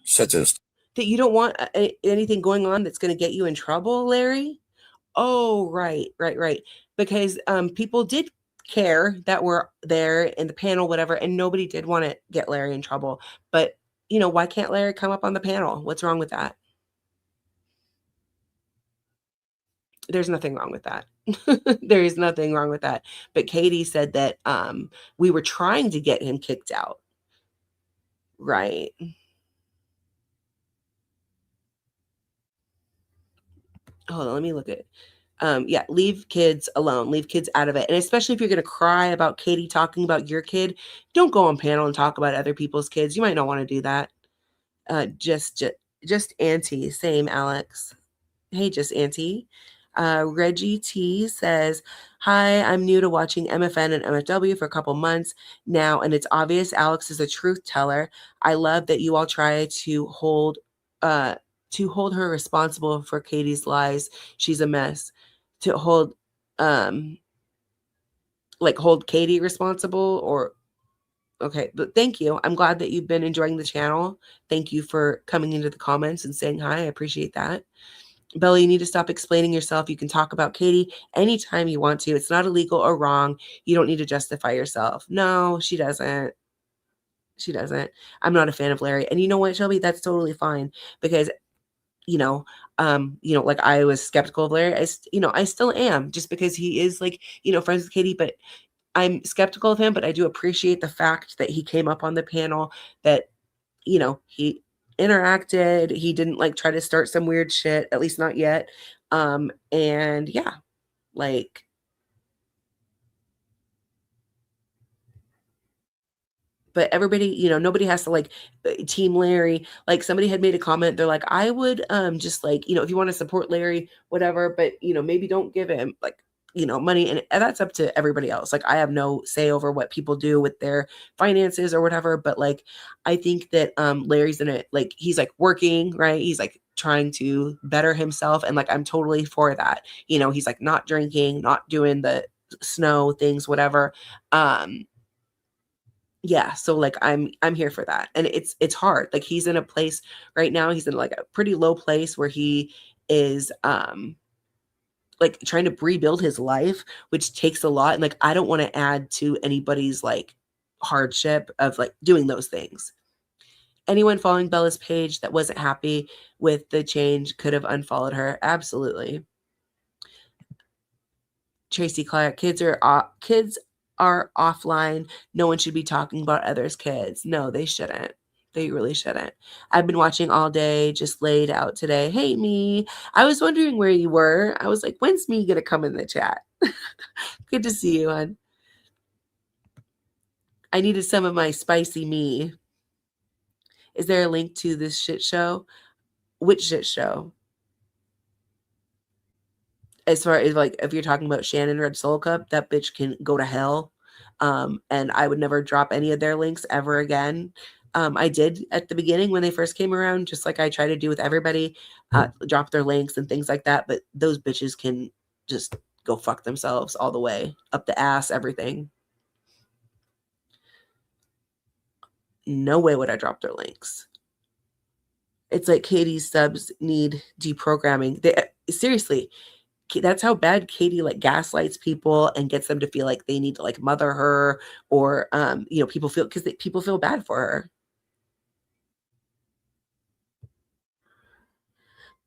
set this. That you don't want anything going on that's going to get you in trouble, Larry? Oh, right. Because people did care that were there in the panel, whatever, and nobody did want to get Larry in trouble. But, why can't Larry come up on the panel? What's wrong with that? There's nothing wrong with that. There is nothing wrong with that. But Katie said that we were trying to get him kicked out. Right. Hold on, let me look at it. Yeah, leave kids alone. Leave kids out of it. And especially if you're going to cry about Katie talking about your kid, don't go on panel and talk about other people's kids. You might not want to do that. Just Auntie. Same, Alex. Hey, just Auntie. Reggie T says, hi, I'm new to watching MFN and MFW for a couple months now, and it's obvious Alex is a truth teller. I love that you all try to hold her responsible for Katie's lies. She's a mess. To hold Katie responsible, or okay, but thank you. I'm glad that you've been enjoying the channel. Thank you for coming into the comments and saying hi. I appreciate that. Bella, you need to stop explaining yourself. You can talk about Katie anytime you want to. It's not illegal or wrong. You don't need to justify yourself. No, she doesn't. She doesn't. I'm not a fan of Larry. And you know what, Shelby? That's totally fine, because like I was skeptical of Larry. I still am, just because he is friends with Katie, but I'm skeptical of him. But I do appreciate the fact that he came up on the panel, that he interacted. He didn't try to start some weird shit, at least not yet. And yeah, but everybody, nobody has to team Larry. Somebody had made a comment. They're like, I would just if you want to support Larry, whatever, but maybe don't give him money. And that's up to everybody else. I have no say over what people do with their finances or whatever. But I think that Larry's in it. He's working, right? He's trying to better himself. And I'm totally for that. He's not drinking, not doing the snow things, whatever. Yeah, so I'm here for that. And it's hard. He's in a place right now, he's in a pretty low place where he is trying to rebuild his life, which takes a lot. And I don't want to add to anybody's hardship of doing those things. Anyone following Bella's page that wasn't happy with the change could have unfollowed her. Absolutely. Tracy Clark, kids are offline. No one should be talking about others' kids. No, they shouldn't. They really shouldn't. I've been watching all day, just laid out today. Hey, me. I was wondering where you were. I was like, when's me going to come in the chat? Good to see you, hon. I needed some of my spicy me. Is there a link to this shit show? Which shit show? As far as if you're talking about Shannon Red Soul Cup, that bitch can go to hell. And I would never drop any of their links ever again. I did at the beginning when they first came around, just like I try to do with everybody, drop their links and things like that. But those bitches can just go fuck themselves all the way, up the ass, everything. No way would I drop their links. It's like Katie's subs need deprogramming. Seriously, that's how bad Katie gaslights people and gets them to feel like they need to mother her, or people feel bad for her.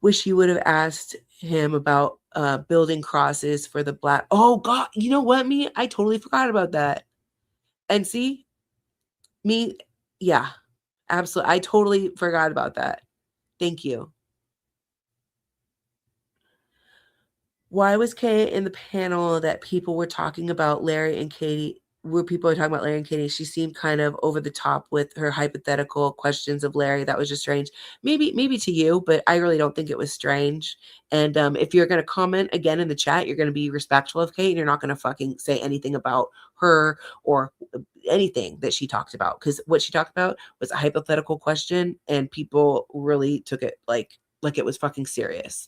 Wish you would have asked him about building crosses for the black. Oh God, you know what, me? I totally forgot about that. And see, me, yeah, absolutely. I totally forgot about that. Thank you. Why was Kay in the panel that people were talking about Larry and Katie? People were talking about Larry and Katie? She seemed kind of over the top with her hypothetical questions of Larry. That was just strange. Maybe to you, but I really don't think it was strange. And if you're going to comment again in the chat, you're going to be respectful of Kate, and you're not going to fucking say anything about her or anything that she talked about, because what she talked about was a hypothetical question and people really took it like it was fucking serious.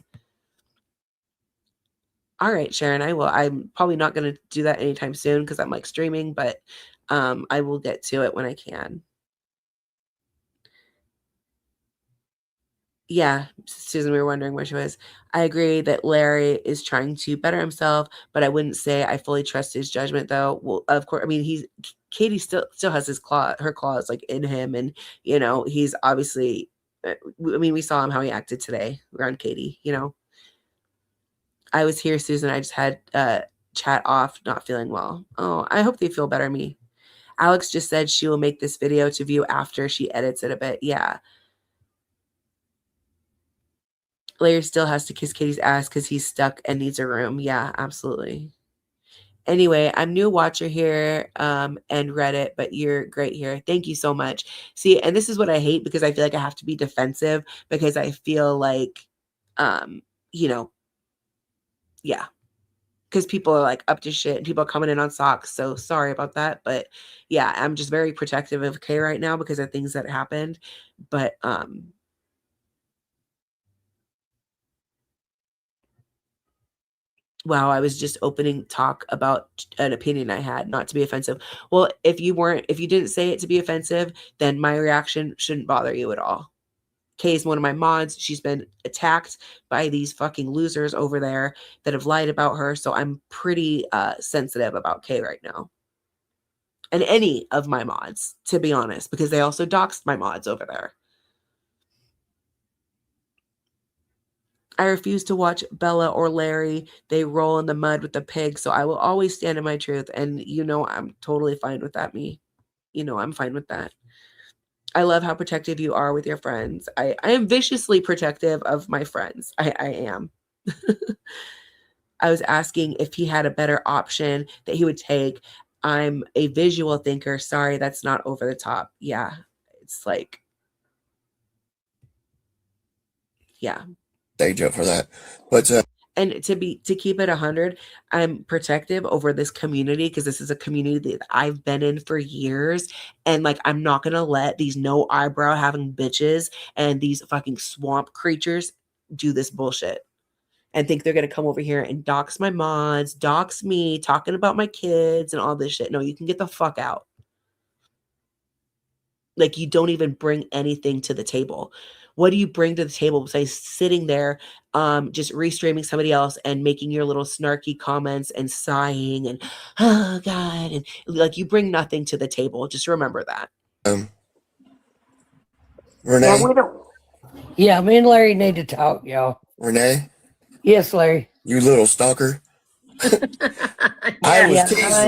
All right, Sharon, I'm probably not going to do that anytime soon because I'm like streaming, but I will get to it when I can. Yeah, Susan, we were wondering where she was. I agree that Larry is trying to better himself, but I wouldn't say I fully trust his judgment, though. Well, of course, I mean, Katie still has her claws like in him, and he's obviously. I mean, we saw him how he acted today around Katie. I was here, Susan. I just had chat off, not feeling well. Oh, I hope they feel better. Me. Alex just said she will make this video to view after she edits it a bit. Yeah. Larry still has to kiss Katie's ass because he's stuck and needs a room. Yeah, absolutely. Anyway, I'm new watcher here and Reddit, but you're great here. Thank you so much. See, and this is what I hate because I feel like I have to be defensive because I feel like, yeah, because people are like up to shit and people are coming in on socks. So sorry about that. But yeah, I'm just very protective of Kay right now because of things that happened. But, wow, I was just opening talk about an opinion I had, not to be offensive. Well, if you didn't say it to be offensive, then my reaction shouldn't bother you at all. Kay is one of my mods. She's been attacked by these fucking losers over there that have lied about her. So I'm pretty sensitive about Kay right now. And any of my mods, to be honest, because they also doxed my mods over there. I refuse to watch Bella or Larry. They roll in the mud with the pig, so I will always stand in my truth. And I'm totally fine with that, me. I'm fine with that. I love how protective you are with your friends. I am viciously protective of my friends. I am. I was asking if he had a better option that he would take. I'm a visual thinker. Sorry, that's not over the top. Yeah, it's like, yeah. Thank you for that. But and to keep it 100, I'm protective over this community because this is a community that I've been in for years. And like, I'm not going to let these no eyebrow having bitches and these fucking swamp creatures do this bullshit and think they're going to come over here and dox my mods, dox me, talking about my kids and all this shit. No, you can get the fuck out. Like, you don't even bring anything to the table. What do you bring to the table besides sitting there, just restreaming somebody else and making your little snarky comments and sighing and, oh God, and like, you bring nothing to the table. Just remember that. Renee? Yeah, me and Larry need to talk, y'all. Renee? Yes, Larry. You little stalker. I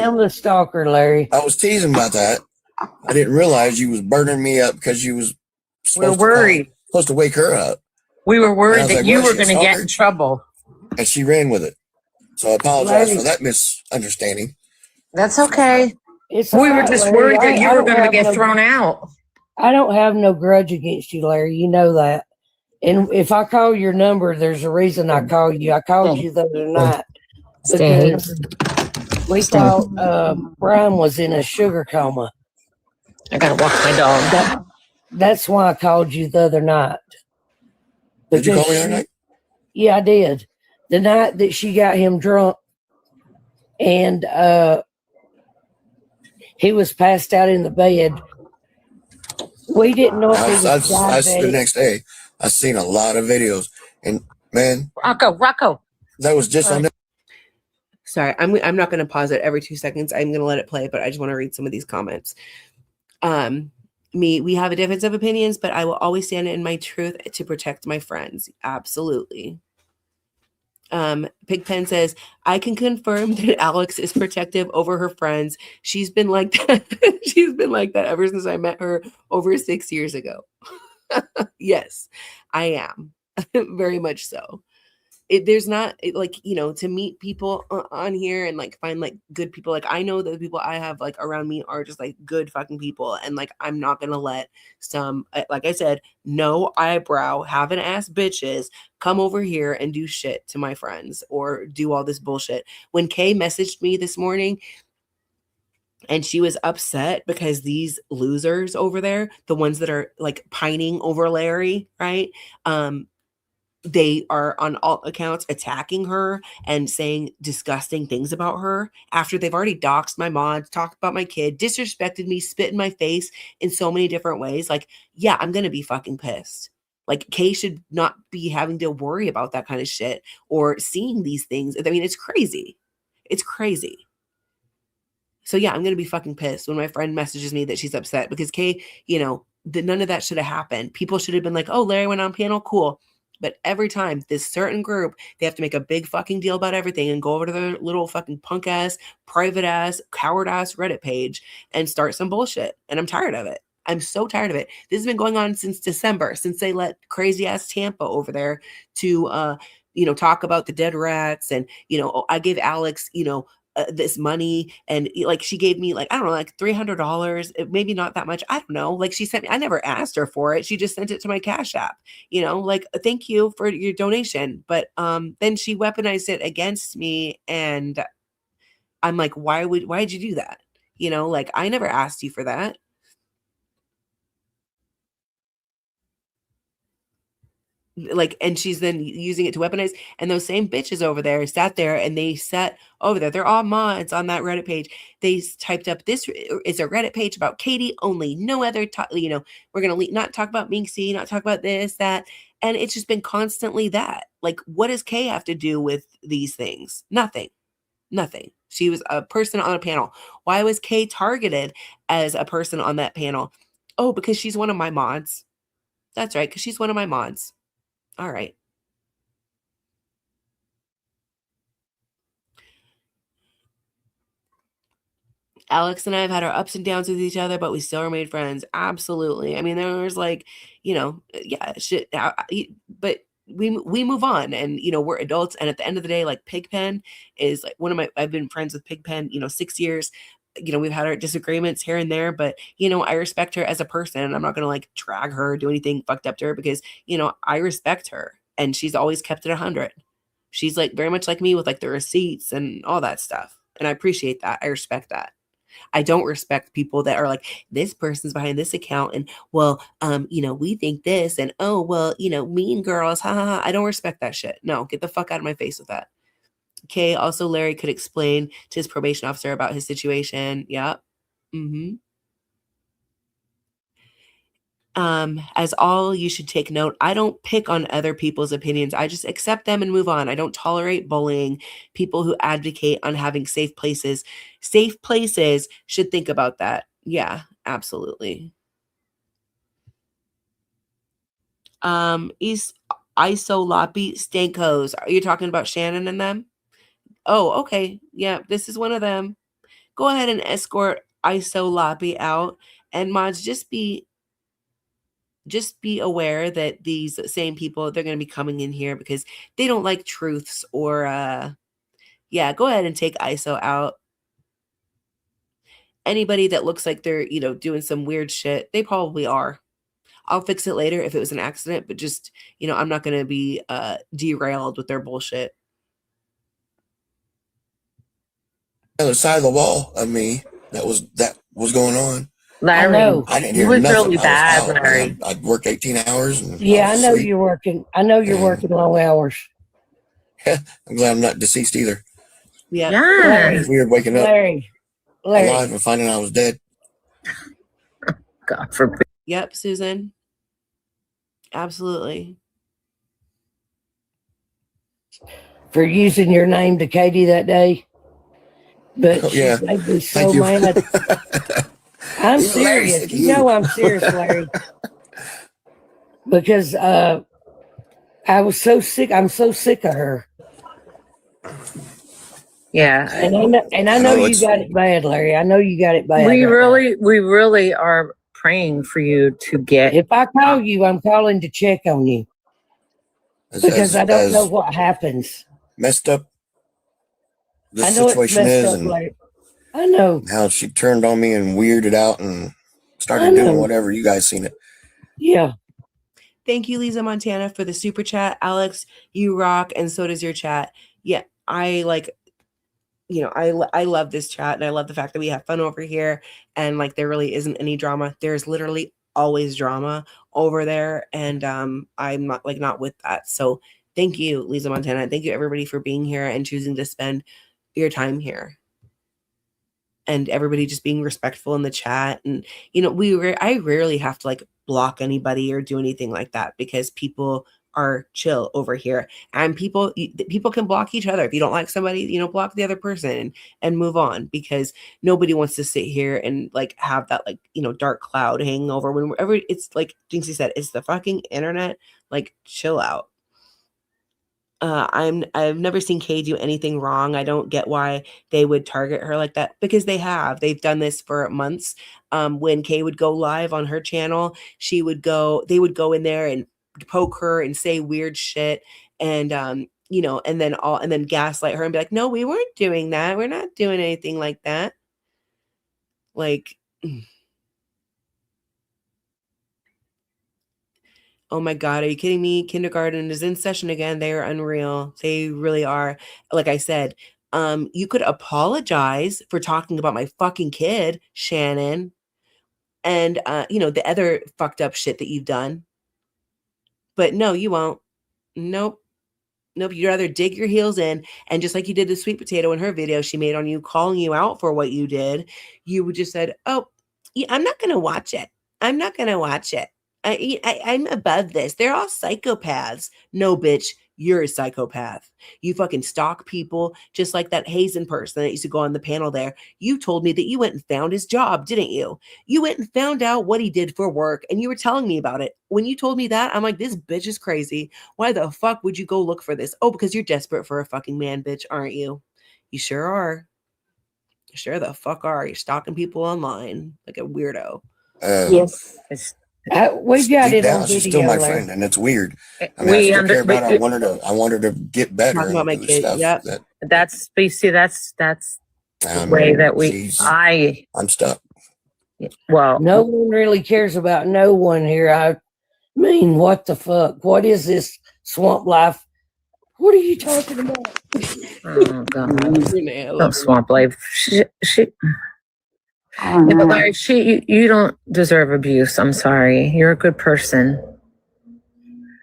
am the stalker, Larry. I was teasing about that. I didn't realize you was burning me up because you was supposed to wake her up. We were worried that you were going to get in trouble. And she ran with it. So I apologize for that misunderstanding. That's okay. We were just worried that you were going to get thrown out. I don't have no grudge against you, Larry. You know that. And if I call your number, there's a reason I call you. I called you the other night because we thought Brian was in a sugar coma. I gotta walk my dog. That's why I called you the other night. Did you call me the other night? Yeah, I did. The night that she got him drunk and he was passed out in the bed. We didn't know if he was diabetic. The next day, I seen a lot of videos, and man, Rocco, that was just on. Sorry, I'm not going to pause it every 2 seconds. I'm going to let it play, but I just want to read some of these comments. We have a difference of opinions, but I will always stand in my truth to protect my friends. Absolutely. Pigpen says, I can confirm that Alex is protective over her friends. She's been like that. She's been like that ever since I met her over 6 years ago. Yes, I am. Very much so. There's not to meet people on here and like find like good people. Like, I know that the people I have like around me are just like good fucking people. And like, I'm not going to let some, like I said, no eyebrow, having ass bitches come over here and do shit to my friends or do all this bullshit. When Kay messaged me this morning, And she was upset because these losers over there, the ones that are like pining over Larry, right? They are on all accounts attacking her and saying disgusting things about her after they've already doxed my mods, talked about my kid, disrespected me, spit in my face in so many different ways. Like, yeah, I'm going to be fucking pissed. Like, Kay should not be having to worry about that kind of shit or seeing these things. I mean, it's crazy. It's crazy. So yeah, I'm going to be fucking pissed when my friend messages me that she's upset because Kay, none of that should have happened. People should have been like, oh, Larry went on panel, cool. But every time this certain group, they have to make a big fucking deal about everything and go over to their little fucking punk ass, private ass, coward ass Reddit page and start some bullshit. And I'm tired of it. I'm so tired of it. This has been going on since December, since they let crazy ass Tampa over there to, talk about the dead rats. And, I gave Alex, this money, and like she gave me like, I don't know, like $300, maybe not that much, I don't know, like she sent me, I never asked her for it, she just sent it to my Cash App, like thank you for your donation. But then she weaponized it against me, and I'm like, why did you do that? Like I never asked you for that. Like, and she's then using it to weaponize, and those same bitches over there sat there and they sat over there, they're all mods on that Reddit page, they typed up, this is a Reddit page about Katie only, no other we're gonna not talk about Minxie, not talk about this, that, and it's just been constantly that. Like, what does Kay have to do with these things? Nothing. She was a person on a panel. Why was Kay targeted as a person on that panel? Oh, because she's one of my mods. That's right, because she's one of my mods. All right. Alex and I have had our ups and downs with each other, but we still remained friends. Absolutely. I mean, there was like, yeah, shit. But we move on, and we're adults. And at the end of the day, like Pigpen is like I've been friends with Pigpen, 6 years. We've had our disagreements here and there, but I respect her as a person. I'm not gonna like drag her or do anything fucked up to her because I respect her, and she's always kept it 100. She's like very much like me with like the receipts and all that stuff, and I appreciate that. I respect that. I don't respect people that are like, this person's behind this account, and well, we think this, and oh well, mean girls, ha ha ha. I don't respect that shit. No, get the fuck out of my face with that. Okay. Also, Larry could explain to his probation officer about his situation. Yep. Mm-hmm. As all you should take note, I don't pick on other people's opinions. I just accept them and move on. I don't tolerate bullying. People who advocate on having safe places should think about that. Yeah, absolutely. East ISO Loppy Stankos. Are you talking about Shannon and them? Oh, okay. Yeah, this is one of them. Go ahead and escort ISO Loppy out. And mods, just be aware that these same people, they're going to be coming in here because they don't like truths or yeah, go ahead and take ISO out. Anybody that looks like they're doing some weird shit, they probably are. I'll fix it later if it was an accident, but just I'm not going to be derailed with their bullshit. The other side of the wall of me that was going on. Larry, I know. I didn't it hear was nothing. really I was bad, out, Larry. man. I'd work 18 hours. And Yeah, I know asleep. you're working. I know you're working long hours. I'm glad I'm not deceased either. Yeah. Larry, It's weird waking up Larry. alive and finding I was dead. God forbid. Yep, Susan. Absolutely. For using your name to Katie that day. But she made me so mad. I'm serious. You know I'm serious, Larry. Because I was so sick. I'm so sick of her. Yeah. And I know you got it bad, Larry. I know you got it bad. We really are praying for you to get. If I call you, I'm calling to check on you. Because I don't know what happens. Messed up this I know situation it's messed is, up, and Larry. I know how she turned on me and weirded out and started doing whatever. You guys seen it? Yeah. Thank you, Lisa Montana, for the super chat. Alex, you rock, and so does your chat. Yeah, I like you know, I love this chat, and I love the fact that we have fun over here, and like there really isn't any drama. There's literally always drama over there, and I'm not with that. So thank you, Lisa Montana. Thank you everybody for being here and choosing to spend your time here. And everybody just being respectful in the chat. And, you know, I rarely have to like block anybody or do anything like that because people are chill over here. And people can block each other. If you don't like somebody, you know, block the other person and move on, because nobody wants to sit here and like have that like, you know, dark cloud hanging over whenever it's like Jinxie said, it's the fucking internet. Like, chill out. I've never seen Kay do anything wrong. I don't get why they would target her like that, because they've done this for months. When Kay would go live on her channel, they would go in there and poke her and say weird shit, and you know, and then gaslight her and be like, no, we weren't doing that. We're not doing anything like that. Like, oh my God, are you kidding me? Kindergarten is in session again. They are unreal. They really are. Like I said, you could apologize for talking about my fucking kid, Shannon, and you know, the other fucked up shit that you've done. But no, you won't. Nope. You'd rather dig your heels in, and just like you did the sweet potato in her video she made on you, calling you out for what you did, you would just said, oh, yeah, I'm not gonna watch it. I'm not gonna watch it. I'm above this. They're all psychopaths. No, bitch, you're a psychopath. You fucking stalk people, just like that Hazen person that used to go on the panel there. You told me that you went and found his job, didn't you? You went and found out what he did for work, and you were telling me about it. When you told me that, I'm like, this bitch is crazy. Why the fuck would you go look for this? Oh, because you're desperate for a fucking man, bitch, aren't you? You sure are. Sure the fuck are. You're stalking people online like a weirdo. Yes. We got Deep it on down, she's still video, my Larry. friend, and it's weird. I mean, I still care about her. I want her to get better. Talking about my and do kid. stuff Yep. that That's the way that I'm stuck. Well, no one really cares about no one here. I mean, what the fuck? What is this swamp life? What are you talking about? Oh God! Don't swamp life. She yeah, but Larry, you don't deserve abuse. I'm sorry. You're a good person.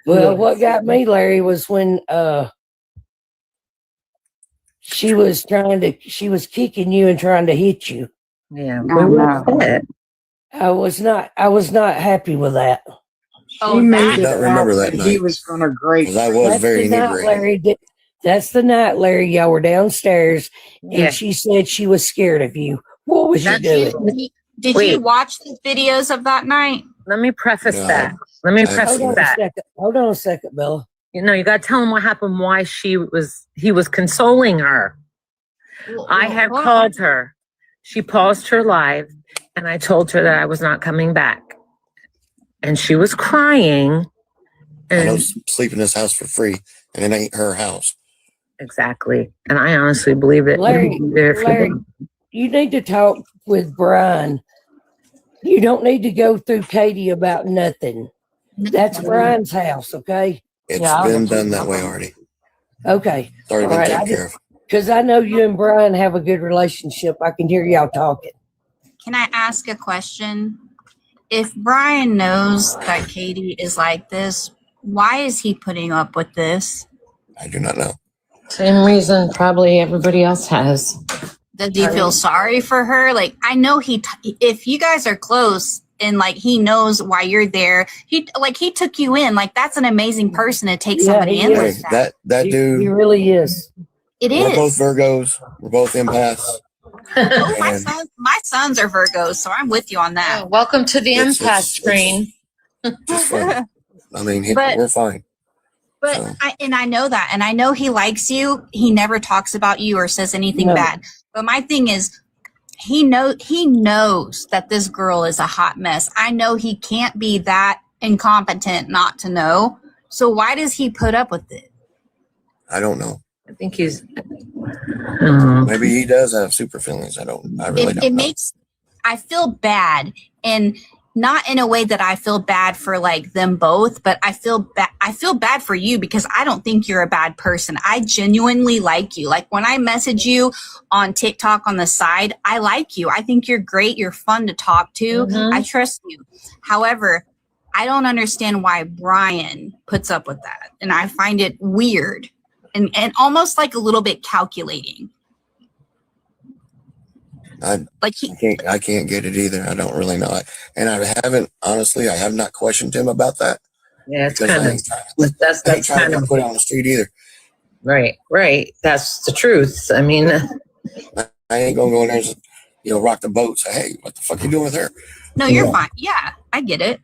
Well, what got me, Larry, was when she was kicking you and trying to hit you. Yeah, we were upset. I was not happy with that. She made I don't remember that he night. was going to grape. Because I was very inebriated. That's the night, Larry. Y'all were downstairs, and Yeah. she said she was scared of you. What was you doing? Did you watch the videos of that night? Let me preface No, that. Let me preface Hold on that. a second. Hold on a second, Bella. You know, you got to tell him what happened. Why he was consoling her. I had called her. She paused her live, and I told her that I was not coming back, and she was crying. I don't sleep in this house for free, and it ain't her house. Exactly, and I honestly believe that. Larry, you need to talk with Brian. You don't need to go through Katie about nothing. That's Brian's house, okay? It's been done that way already. Okay. It's already been taken care of. Because I know you and Brian have a good relationship. I can hear y'all talking. Can I ask a question? If Brian knows that Katie is like this, why is he putting up with this? I do not know. Same reason probably everybody else has. Does he feel sorry for her? Like, I know if you guys are close and like he knows why you're there, he took you in. Like, that's an amazing person to take somebody in like that. That dude. He really is. It We're is. both Virgos. We're both empaths. My sons are Virgos, so I'm with you on that. Welcome to the empath train. Just fun. I mean, we're fine. But I know that, and I know he likes you. He never talks about you or says anything bad. But my thing is, he knows that this girl is a hot mess. I know he can't be that incompetent not to know. So why does he put up with it? I don't know. I think he's. Maybe he does have super feelings. I really don't know. I feel bad, and not in a way that I feel bad for like them both, but I feel bad for you because I don't think you're a bad person. I genuinely like you. Like when I message you on TikTok on the side, I like you. I think you're great. You're fun to talk to. I trust you. However, I don't understand why Brian puts up with that. And I find it weird and almost like a little bit calculating. I can't get it either. I don't really know. And I have not questioned him about that. Yeah, it's because kind I of ain't that's trying kind to of put it on the street either. right. That's the truth. I mean, I ain't gonna go in there and just, rock the boat. Say, hey, what the fuck you doing with her? No, you're fine. Yeah, I get it.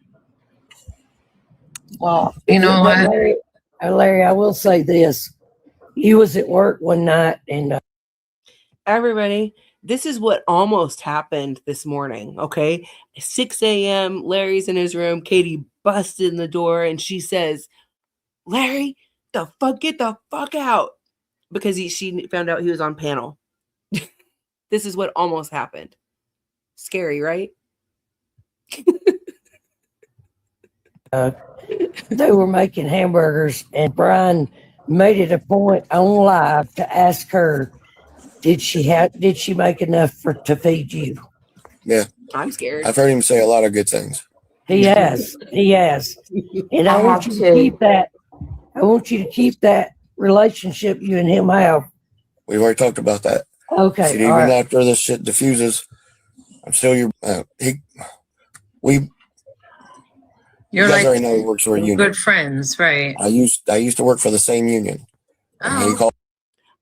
Well, you know what? Larry, I will say this. You was at work one night and Everybody, this is what almost happened this morning, okay? 6 a.m., Larry's in his room. Katie busted in the door and she says, Larry, get the fuck out. Because she found out he was on panel. This is what almost happened. Scary, right? they were making hamburgers and Brian made it a point on live to ask her, did she make enough to feed you? Yeah. I'm scared. I've heard him say a lot of good things. He has. And I want you to keep that. I want you to keep that relationship you and him have. We've already talked about that. Okay. See, even after this shit diffuses, I'm still your. You're you guys like already know he works for a union. Good friends, right? I used to work for the same union. And he called.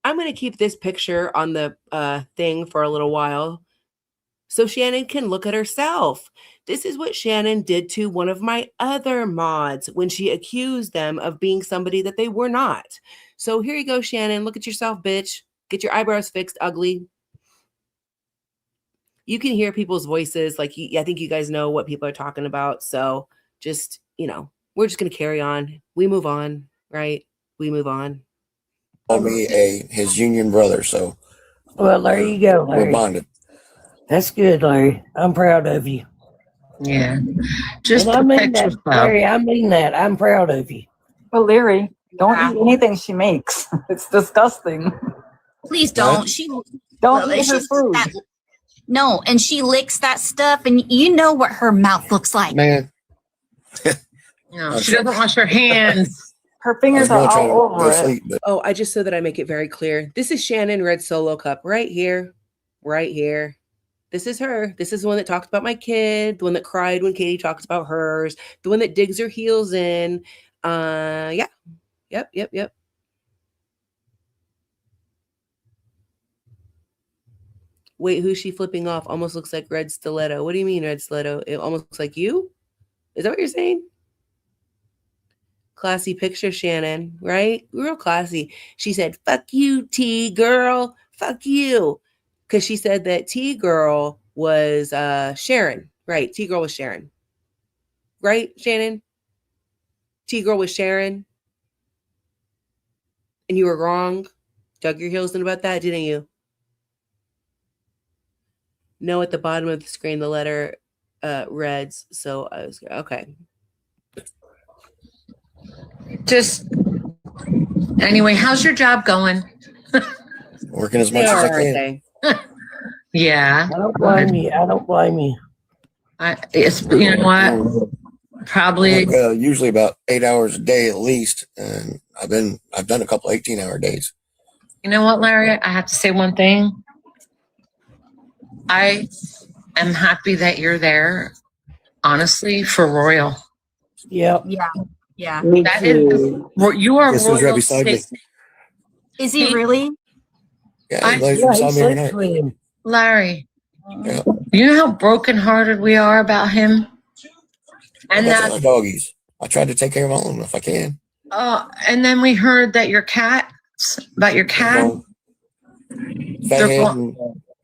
I'm going to keep this picture on the thing for a little while so Shannon can look at herself. This is what Shannon did to one of my other mods when she accused them of being somebody that they were not. So here you go, Shannon. Look at yourself, bitch. Get your eyebrows fixed, ugly. You can hear people's voices. Like, I think you guys know what people are talking about. So just, we're just going to carry on. We move on, right? We move on. Called me his union brother, so. Well, there you go, Larry. We're bonded. That's good, Larry. I'm proud of you. Yeah. Just and I mean protect that, yourself. Larry. I mean that. I'm proud of you. Well, Larry, don't eat anything she makes. It's disgusting. Please don't. Don't eat her food. No, and she licks that stuff, and you know what her mouth looks like. Man. No, she doesn't wash her hands. Her fingers are all over it. Oh, I just so that I make it very clear. This is Shannon Red Solo Cup right here. Right here. This is her. This is the one that talks about my kid, the one that cried when Katie talks about hers, the one that digs her heels in. Yeah. Yep. Wait, who's she flipping off? Almost looks like Red Stiletto. What do you mean, Red Stiletto? It almost looks like you? Is that what you're saying? Classy picture, Shannon, right? Real classy. She said, fuck you, T girl. Fuck you. Because she said that T girl was Sharon. Right. T girl was Sharon. Right, Shannon? T girl was Sharon. And you were wrong. Dug your heels in about that, didn't you? No, at the bottom of the screen, the letter reads. So I was okay. Just anyway, how's your job going? Working as much as I can. Yeah. I don't blame you. It's you know what? Probably usually about 8 hours a day at least, and I've done a couple 18-hour days. You know what, Larry? I have to say one thing. I am happy that you're there, honestly, for Royal. Yep. Yeah. Me that too. Is, you are This was right Royal beside me. State. Is he really? Yeah, he lays beside me every night. Larry, Yeah. you know how brokenhearted we are about him? And that's our doggies. I try to take care of all of them if I can. And then we heard that your cat.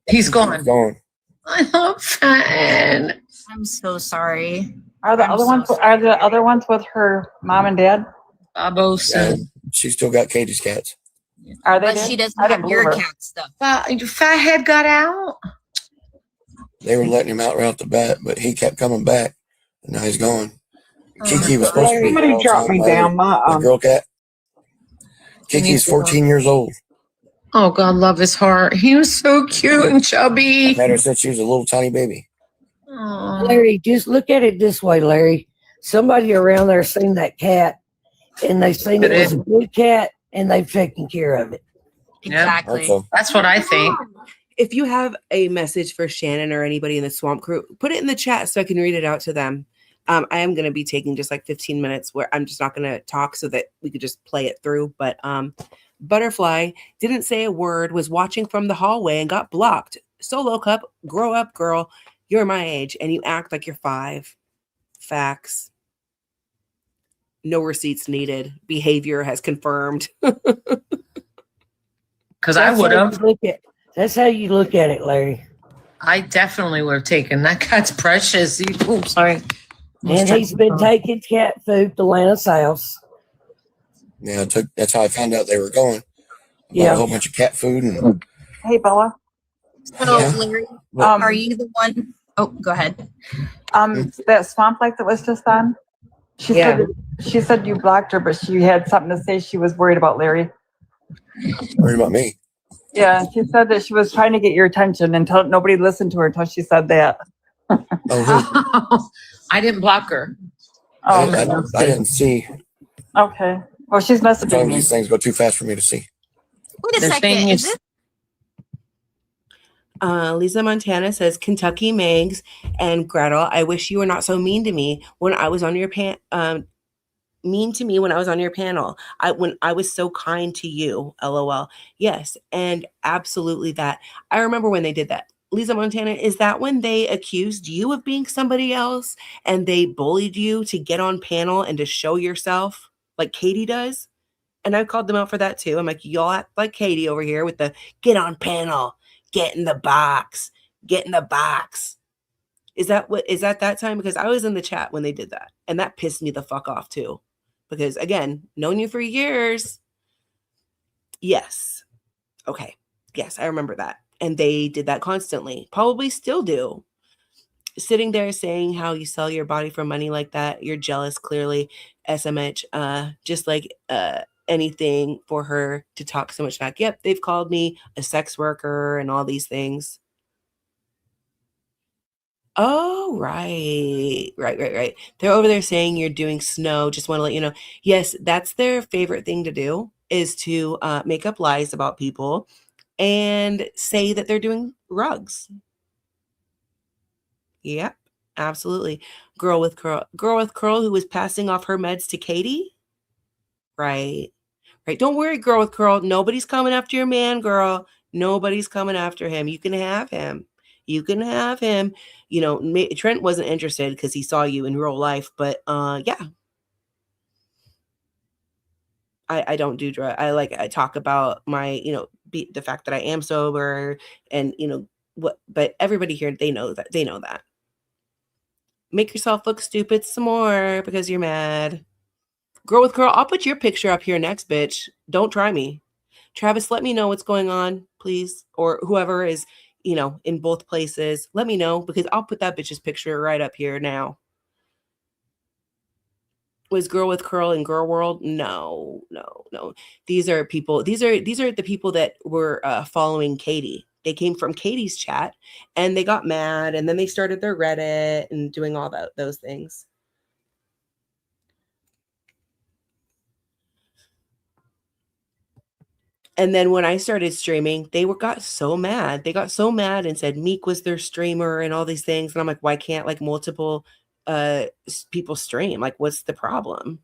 He's gone. Gone. I love Fathead. I'm so sorry. Are the other ones with her mom and dad? Babos. Yeah, she still got Katie's cats. Are they? But she doesn't have your cat stuff. Fathead got out. They were letting him out right off the bat, but he kept coming back. Now he's gone. Kiki was supposed to be here Somebody all the drop time. me down. My girl cat. Kiki's 14 years old. Oh, God love his heart. He was so cute and chubby. I've had her since she was a little tiny baby. Larry, just look at it this way, Larry. Somebody around there seen that cat, and they seen it was a good cat, and they've taken care of it. Exactly. That's what I think. If you have a message for Shannon or anybody in the swamp crew, put it in the chat so I can read it out to them. I am going to be taking just like 15 minutes where I'm just not going to talk so that we could just play it through. But Butterfly didn't say a word, was watching from the hallway and got blocked. Solo Cup, grow up, girl. You're my age and you act like you're 5. Facts. No receipts needed. Behavior has confirmed. Because I would have. That's how you look at it, Larry. I definitely would have taken that cat's precious. Oops, sorry. And he's been taking cat food to Lana's house. Yeah, that's how I found out they were going. Yeah. A whole bunch of cat food and. Hey, Bella. So, Larry, are you the one? Oh, go ahead. That swamp lake that was just on. She said you blocked her, but she had something to say. She was worried about Larry. Worried about me? Yeah, she said that she was trying to get your attention until nobody listened to her until she said that. I didn't block her. Oh, I didn't see. Okay. Well, she's messaging Sometimes me. these things go too fast for me to see. Wait a second. Is this Lisa Montana says, Kentucky Megs and Gretel, I wish you were not so mean to me when I was on your mean to me when I was on your panel. When I was so kind to you, LOL. Yes, and absolutely that. I remember when they did that. Lisa Montana, is that when they accused you of being somebody else and they bullied you to get on panel and to show yourself like Katie does? And I called them out for that too. I'm like, y'all act like Katie over here with the get on panel, get in the box, get in the box. Is that that time? Because I was in the chat when they did that. And that pissed me the fuck off too. Because again, known you for years. Yes. Okay. Yes, I remember that. And they did that constantly. Probably still do. Sitting there saying how you sell your body for money like that. You're jealous, clearly. SMH. Just like anything for her to talk so much back. Yep, they've called me a sex worker and all these things. Oh, right. They're over there saying you're doing snow. Just want to let you know. Yes, that's their favorite thing to do is to make up lies about people and say that they're doing rugs. Yep, absolutely. Girl with curl who was passing off her meds to Katie. Right. Don't worry, girl with curl. Nobody's coming after your man, girl. Nobody's coming after him. You can have him. You can have him. You know, Trent wasn't interested because he saw you in real life, but yeah. I don't do drugs. I talk about my, the fact that I am sober and, but everybody here, they know that. Make yourself look stupid some more because you're mad. Girl with curl, I'll put your picture up here next, bitch. Don't try me. Travis, let me know what's going on, please. Or whoever is, in both places. Let me know because I'll put that bitch's picture right up here now. Was Girl with Curl in Girl World? No. These are people. These are the people that were following Katie. They came from Katie's chat and they got mad and then they started their Reddit and doing all those things. And then when I started streaming, they got so mad. They got so mad and said Meek was their streamer and all these things. And I'm like, why can't multiple people stream? Like, what's the problem?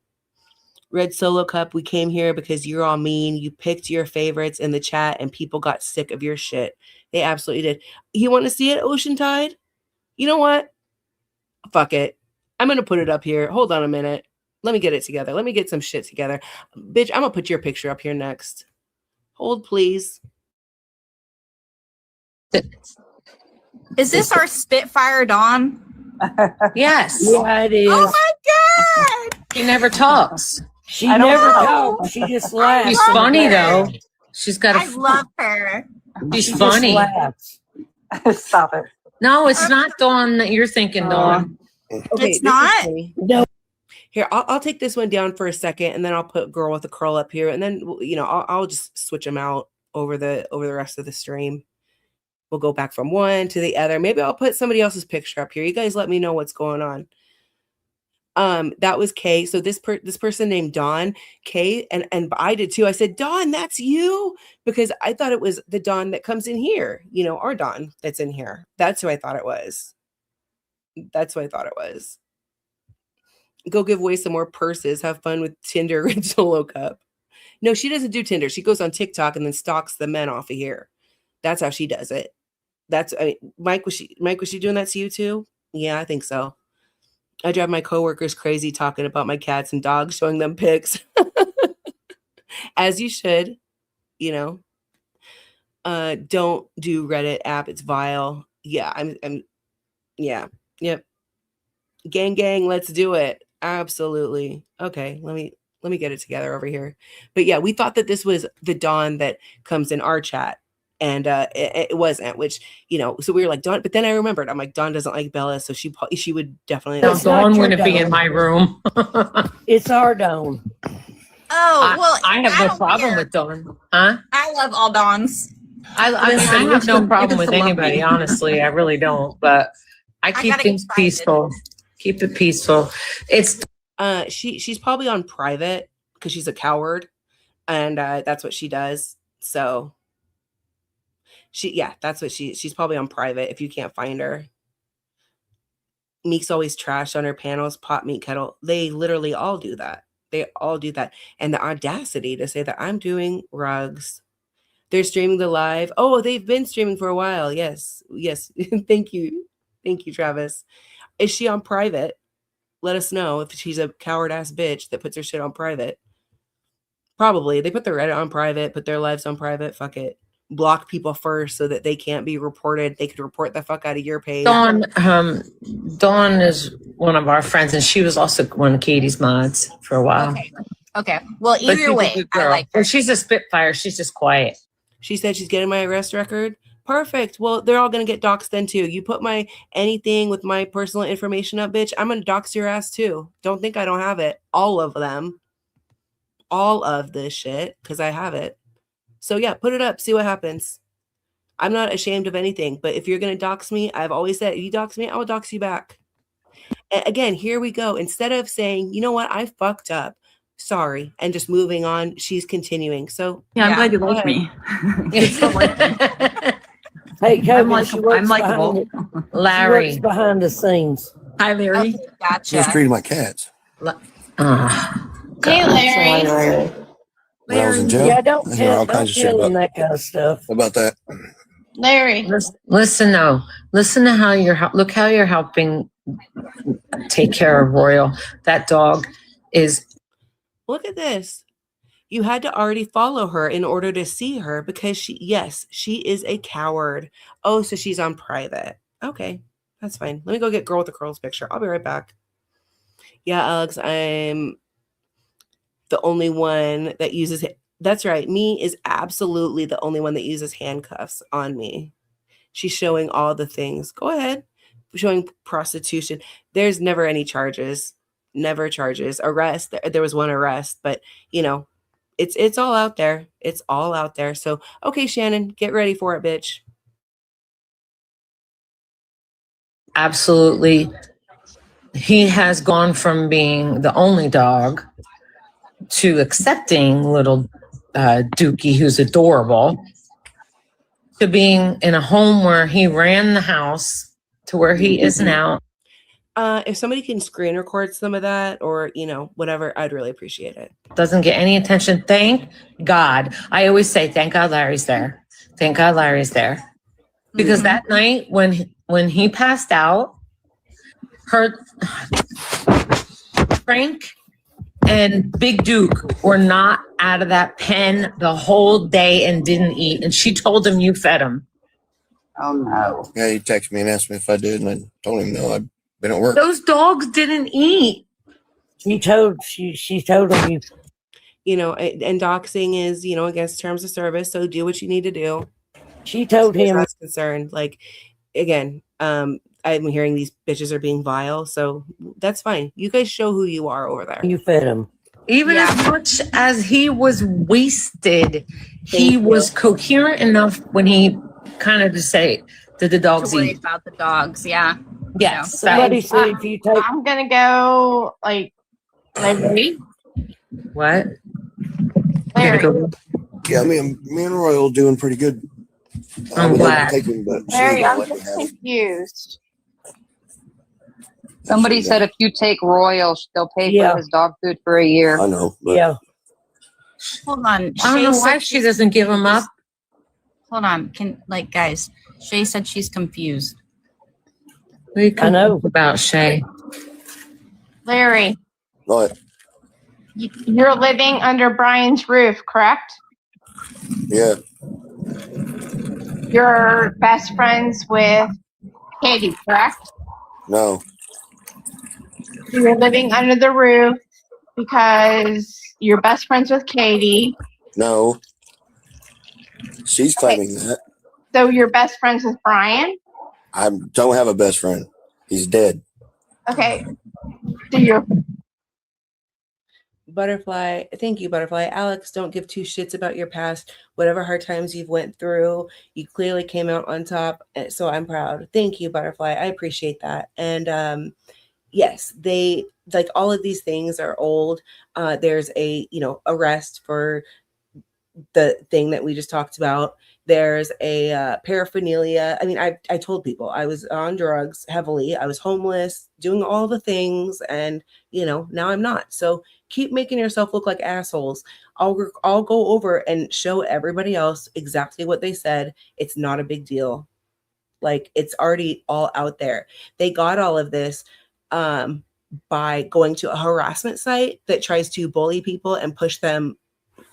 Red Solo Cup, we came here because you're all mean. You picked your favorites in the chat and people got sick of your shit. They absolutely did. You want to see it, Ocean Tide? You know what? Fuck it. I'm going to put it up here. Hold on a minute. Let me get it together. Let me get some shit together. Bitch, I'm going to put your picture up here next. Hold, please. Is this our Spitfire Dawn? Yes. Yeah, it is. Oh my God. She never talks. She never talks. She just laughs. She's funny though. She's got I love her. She's funny. Stop it. No, it's not Dawn that you're thinking, Dawn. Okay, It's this not? is funny. No. Here, I'll take this one down for a second, and then I'll put girl with a curl up here, and then I'll just switch them out over the rest of the stream. We'll go back from one to the other. Maybe I'll put somebody else's picture up here. You guys let me know what's going on. That was Kay. So this person named Dawn, Kay, and I did too. I said, Dawn, that's you, because I thought it was the Dawn that comes in here. Our Dawn that's in here. That's who I thought it was. Go give away some more purses. Have fun with Tinder and Solo Cup. No, she doesn't do Tinder. She goes on TikTok and then stalks the men off of here. That's how she does it. Mike, was she doing that to you too? Yeah, I think so. I drive my coworkers crazy talking about my cats and dogs, showing them pics. As you should, Don't do Reddit app. It's vile. Yeah, yeah. Yep. Gang, let's do it. Absolutely. Okay, let me get it together over here. But yeah, we thought that this was the Dawn that comes in our chat. And it wasn't, which, so we were like, Dawn, but then I remembered, I'm like, Dawn doesn't like Bella, so she would definitely. No, Dawn wouldn't be in my room. It's our Dawn. Oh, well, I have no problem with Dawn. Huh? I love all Dawns. I have no problem with anybody, honestly. I really don't. But I keep things peaceful. Keep it peaceful. It's she's probably on private because she's a coward, and that's what she does. So that's what she's probably on private if you can't find her. Meek's always trash on her panels. Pot Meat Kettle. They literally all do that. They all do that. And the audacity to say that I'm doing rugs. They're streaming the live. Oh, they've been streaming for a while. Yes. Thank you, Travis. Is she on private? Let us know if she's a coward ass bitch that puts her shit on private. Probably. They put their Reddit on private, put their lives on private. Fuck it. Block people first so that they can't be reported. They could report the fuck out of your page. Dawn is one of our friends, and she was also one of Katie's mods for a while. Okay. Well, But she's either a way, good I girl. like her. And she's a spitfire. She's just quiet. She said she's getting my arrest record. Perfect. Well, they're all going to get doxxed then too. You put anything with my personal information up, bitch, I'm going to dox your ass too. Don't think I don't have it. All of them. All of this shit, because I have it. So yeah, put it up. See what happens. I'm not ashamed of anything, but if you're going to dox me, I've always said, if you dox me, I will dox you back. And again, here we go. Instead of saying, you know what, I fucked up. Sorry. And just moving on, she's continuing. So Yeah, I'm glad you like me. Hey, Kevin, I'm likable. Larry. She works behind the scenes. Hi, Larry. Gotcha. Just treating my cats. Hey, Larry. When I was in jail, Yeah, don't I hear all tell kinds of shit him about that kind of stuff. that. Larry. Listen to how look how you're helping take care of Royal. That dog is. Look at this. You had to already follow her in order to see her because she is a coward. Oh, so she's on private. Okay, that's fine. Let me go get girl with the curls picture. I'll be right back. Yeah, Alex, I'm the only one that uses it. That's right. Me is absolutely the only one that uses handcuffs on me. She's showing all the things. Go ahead. Showing prostitution. There's never any charges. Never charges. Arrest. There was one arrest, but it's all out there. It's all out there. So, okay, Shannon, get ready for it, bitch. Absolutely. He has gone from being the only dog to accepting little Dookie, who's adorable, to being in a home where he ran the house to where he is now. If somebody can screen record some of that or, whatever, I'd really appreciate it. Doesn't get any attention. Thank God. I always say, thank God Larry's there. Thank God Larry's there. Because that night when he passed out, Frank and Big Duke were not out of that pen the whole day and didn't eat. And she told him you fed him. Oh no. Yeah, he texted me and asked me if I did, and I told him no, I've been at work. Those dogs didn't eat. She told him you. And doxing is, against terms of service. So do what you need to do. She told him. That's concerned. Like, again, I'm hearing these bitches are being vile, so that's fine. You guys show who you are over there. You fed him. Even as much as he was wasted, he was coherent enough when he kind of just say, "Did the dogs to worry eat?" about the dogs. Yeah. Yes. Somebody said if you take. I'm gonna go like Larry. What? Larry. Yeah, me and Royal doing pretty good. I'm glad. Taking, but Larry, I'm just confused. Somebody said if you take Royal, they'll pay for his dog food for a year. I know. But Yeah. Hold on. I don't know why she doesn't give him up. Hold on. Guys, Shay said she's confused. I know about Shay. Larry, What? you're living under Brian's roof, correct? Yeah. You're best friends with Katie, correct? No. You're living under the roof because you're best friends with Katie. No. She's claiming that. So you're best friends with Brian? I don't have a best friend. He's dead. Okay. So you're Butterfly, thank you, Butterfly. Alex, don't give two shits about your past. Whatever hard times you've went through, you clearly came out on top. So I'm proud. Thank you, Butterfly. I appreciate that. And yes, they like all of these things are old. There's a arrest for the thing that we just talked about. There's a paraphernalia. I mean, I told people I was on drugs heavily. I was homeless, doing all the things, and now I'm not. So keep making yourself look like assholes. I'll go over and show everybody else exactly what they said. It's not a big deal. Like, it's already all out there. They got all of this by going to a harassment site that tries to bully people and push them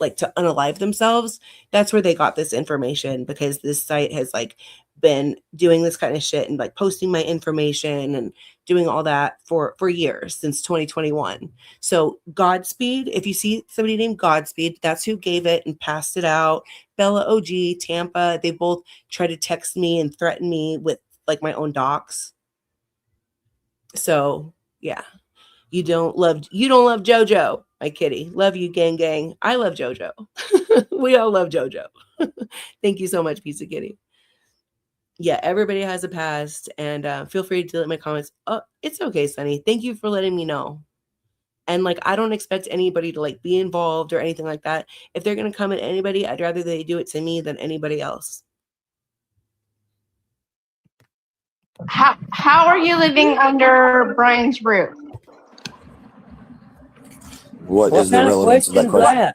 like to unalive themselves. That's where they got this information, because this site has like been doing this kind of shit and like posting my information and doing all that for years, since 2021. So Godspeed, if you see somebody named Godspeed, that's who gave it and passed it out. Bella OG, Tampa, they both try to text me and threaten me with like my own docs. So yeah. You don't love JoJo, my kitty. Love you, gang. I love JoJo. We all love JoJo. Thank you so much, Pizza Kitty. Yeah, everybody has a past, and feel free to delete my comments. Oh, it's okay, Sunny. Thank you for letting me know. And like, I don't expect anybody to like be involved or anything like that. If they're gonna come at anybody, I'd rather they do it to me than anybody else. how are you living under Brian's roof? What is the relevance of that question?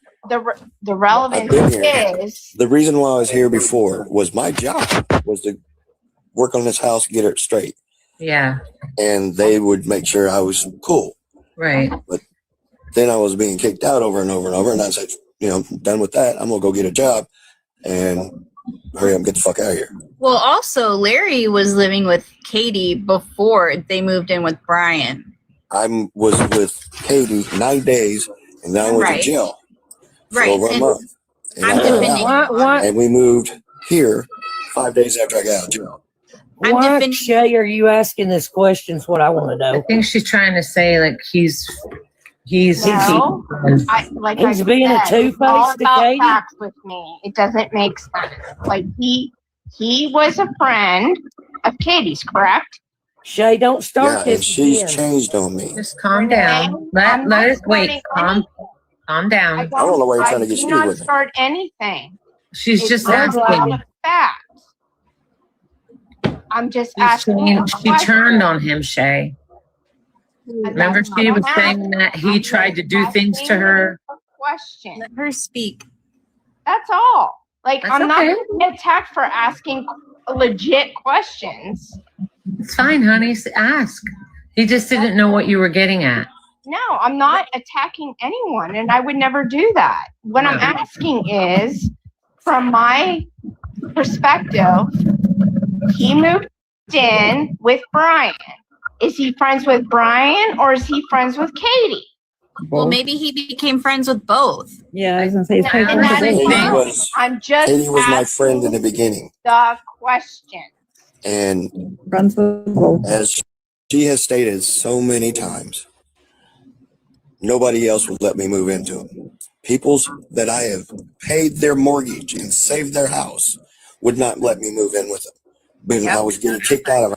The relevance is The reason why I was here before was my job was to work on this house, get it straight. Yeah. And they would make sure I was cool. Right. But then I was being kicked out over and over and over. And I said, done with that. I'm going to go get a job and hurry up and get the fuck out of here. Well, also, Larry was living with Katie before they moved in with Brian. I was with Katie 9 days, and then I went to jail for over a month. And I'm defending and we moved here 5 days after I got out of jail. Why, Shay, are you asking this question? Is what I want to know. I think she's trying to say like he's no, he's being a two-faced to Katie. Facts with me. It doesn't make sense. Like he was a friend of Katie's, correct? Shay, don't start this. And she's changed on me. Just calm down. Let us wait. Calm down. I don't know why you're trying to get I do screwed not with it. start anything. She's just It's asking. a fact. I'm just asking. She turned on him, Shay. Remember, she was saying that he tried to do things to her. Question. Let her speak. That's all. Like, That's I'm not okay. going to get attacked for asking legit questions. It's fine, honey. Ask. He just didn't know what you were getting at. No, I'm not attacking anyone, and I would never do that. What I'm asking is, from my perspective, he moved in with Brian. Is he friends with Brian or is he friends with Katie? Well, maybe he became friends with both. Yeah, I was gonna say it's And that is fine. I'm just Katie was my asking friend in the beginning. the question. And Runs with as she has stated so many times, nobody else would let me move into them. People's that I have paid their mortgage and saved their house would not let me move in with them. But I was getting kicked out of.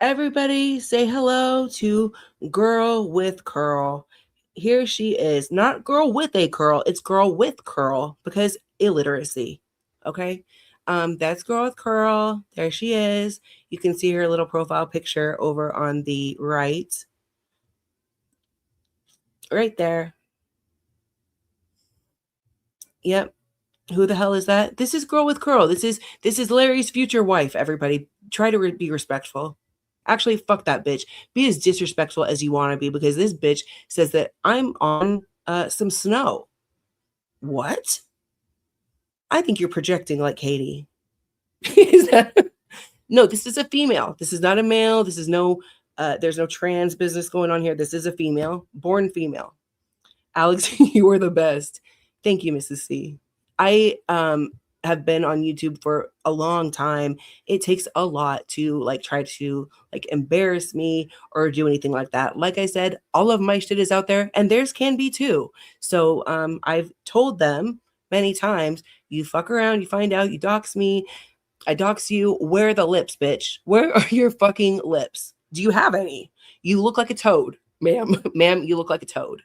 Everybody say hello to Girl with Curl. Here she is. Not girl with a curl, it's girl with curl because illiteracy. Okay. That's Girl with Curl. There she is. You can see her little profile picture over on the right. Right there. Yep. Who the hell is that? This is Girl with Curl. This is Larry's future wife, everybody. Try to be respectful. Actually, fuck that bitch. Be as disrespectful as you want to be because this bitch says that I'm on some snow. What? I think you're projecting like Katie. No, this is a female. This is not a male. This is there's no trans business going on here. This is a female, born female. Alex, you are the best. Thank you, Mrs. C. I have been on YouTube for a long time. It takes a lot to like try to like embarrass me or do anything like that. Like I said, all of my shit is out there and theirs can be too. So I've told them many times, you fuck around, you find out, you dox me, I dox you. Where are the lips, bitch? Where are your fucking lips? Do you have any? You look like a toad, ma'am. Ma'am, you look like a toad.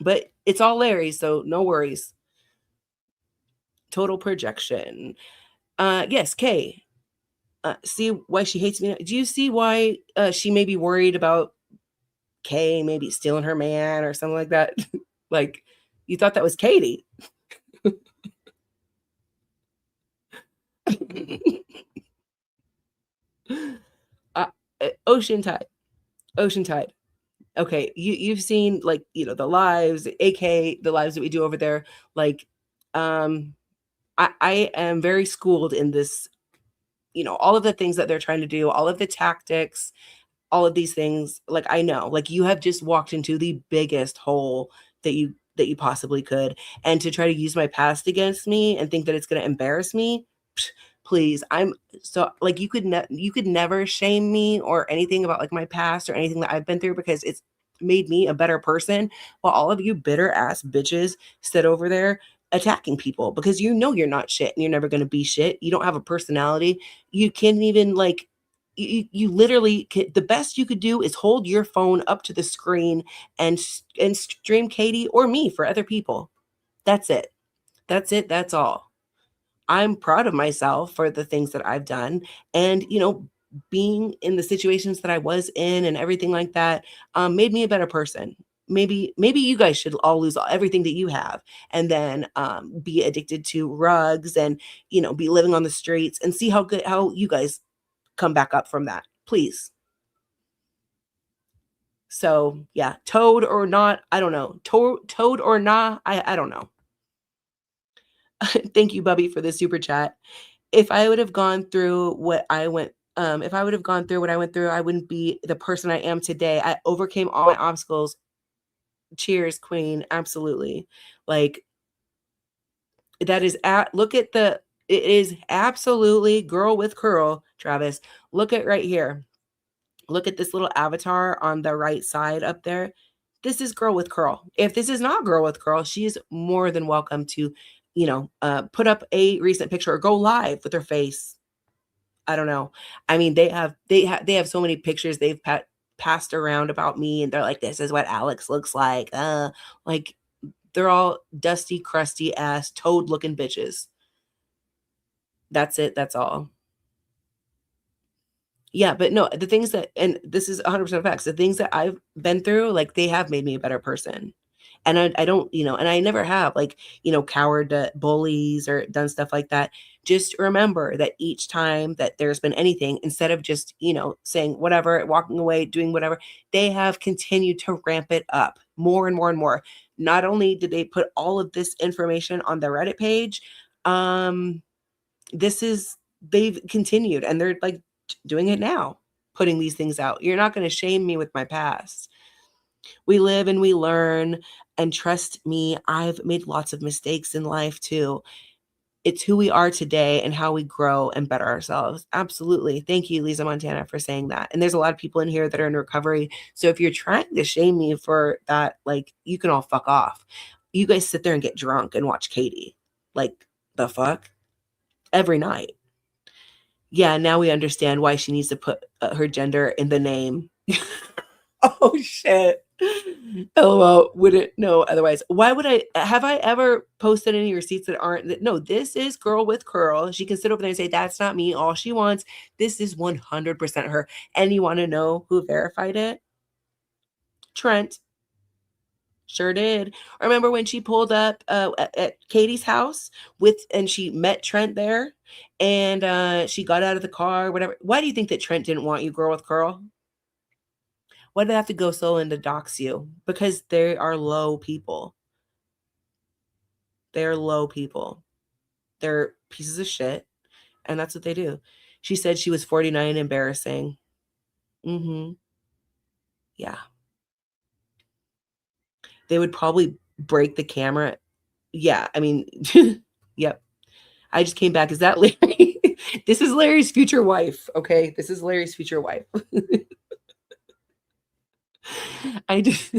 But it's all Larry, so no worries. Total projection. Yes, Kay. See why she hates me? Do you see why she may be worried about Kay maybe stealing her man or something like that? Like, you thought that was Katie. Ocean Tide. Okay, you've seen like the lives, aka the lives that we do over there. Like, I am very schooled in this. All of the things that they're trying to do, all of the tactics, all of these things. Like I know, like you have just walked into the biggest hole that you possibly could, and to try to use my past against me and think that it's going to embarrass me. Please, I'm so like you could never shame me or anything about like my past or anything that I've been through because it's made me a better person, while all of you bitter ass bitches sit over there attacking people because you're not shit and you're never going to be shit. You don't have a personality. You can't even like you literally the best you could do is hold your phone up to the screen and stream Katie or me for other people. That's it. That's all. I'm proud of myself for the things that I've done. And, being in the situations that I was in and everything like that made me a better person. Maybe you guys should all lose everything that you have and then be addicted to rugs and, be living on the streets and see how you guys come back up from that. Please. So, yeah, toad or not, I don't know. Toad or not, I don't know. Thank you, Bubby, for the super chat. If I would have gone through what I went through, I wouldn't be the person I am today. I overcame all my obstacles. Cheers, Queen. Absolutely. Like that is it is absolutely Girl with Curl, Travis. Look at right here. Look at this little avatar on the right side up there. This is Girl with Curl. If this is not Girl with Curl, she is more than welcome to, put up a recent picture or go live with her face. I don't know. I mean, they have so many pictures they've passed around about me, and they're like, "This is what Alex looks like." Like they're all dusty, crusty ass, toad looking bitches. That's it. That's all. Yeah, but no, the things that, and this is 100% facts, the things that I've been through, like they have made me a better person. And I don't, and I never have like, cowered to bullies or done stuff like that. Just remember that each time that there's been anything, instead of just, saying whatever, walking away, doing whatever, they have continued to ramp it up more and more and more. Not only did they put all of this information on the Reddit page, they've continued and they're like doing it now, putting these things out. You're not going to shame me with my past. We live and we learn. And trust me, I've made lots of mistakes in life too. It's who we are today and how we grow and better ourselves. Absolutely. Thank you, Lisa Montana, for saying that. And there's a lot of people in here that are in recovery. So if you're trying to shame me for that, like, you can all fuck off. You guys sit there and get drunk and watch Katie. Like, the fuck? Every night. Yeah, now we understand why she needs to put her gender in the name. Oh, shit. LOL, wouldn't know otherwise. Why would have I ever posted any receipts that aren't? No, this is Girl with Curl. She can sit over there and say, that's not me. All she wants. This is 100% her. And you want to know who verified it? Trent. Sure did. Remember when she pulled up at Katie's house and she met Trent there and she got out of the car, whatever. Why do you think that Trent didn't want you, Girl with Curl? Why did they have to go so in to dox you? Because they are low people. They're low people. They're pieces of shit. And that's what they do. She said she was 49, embarrassing. Mm-hmm. Yeah. They would probably break the camera. Yeah, I mean, yep. I just came back. Is that Larry? This is Larry's future wife. Okay. This is Larry's future wife. I just,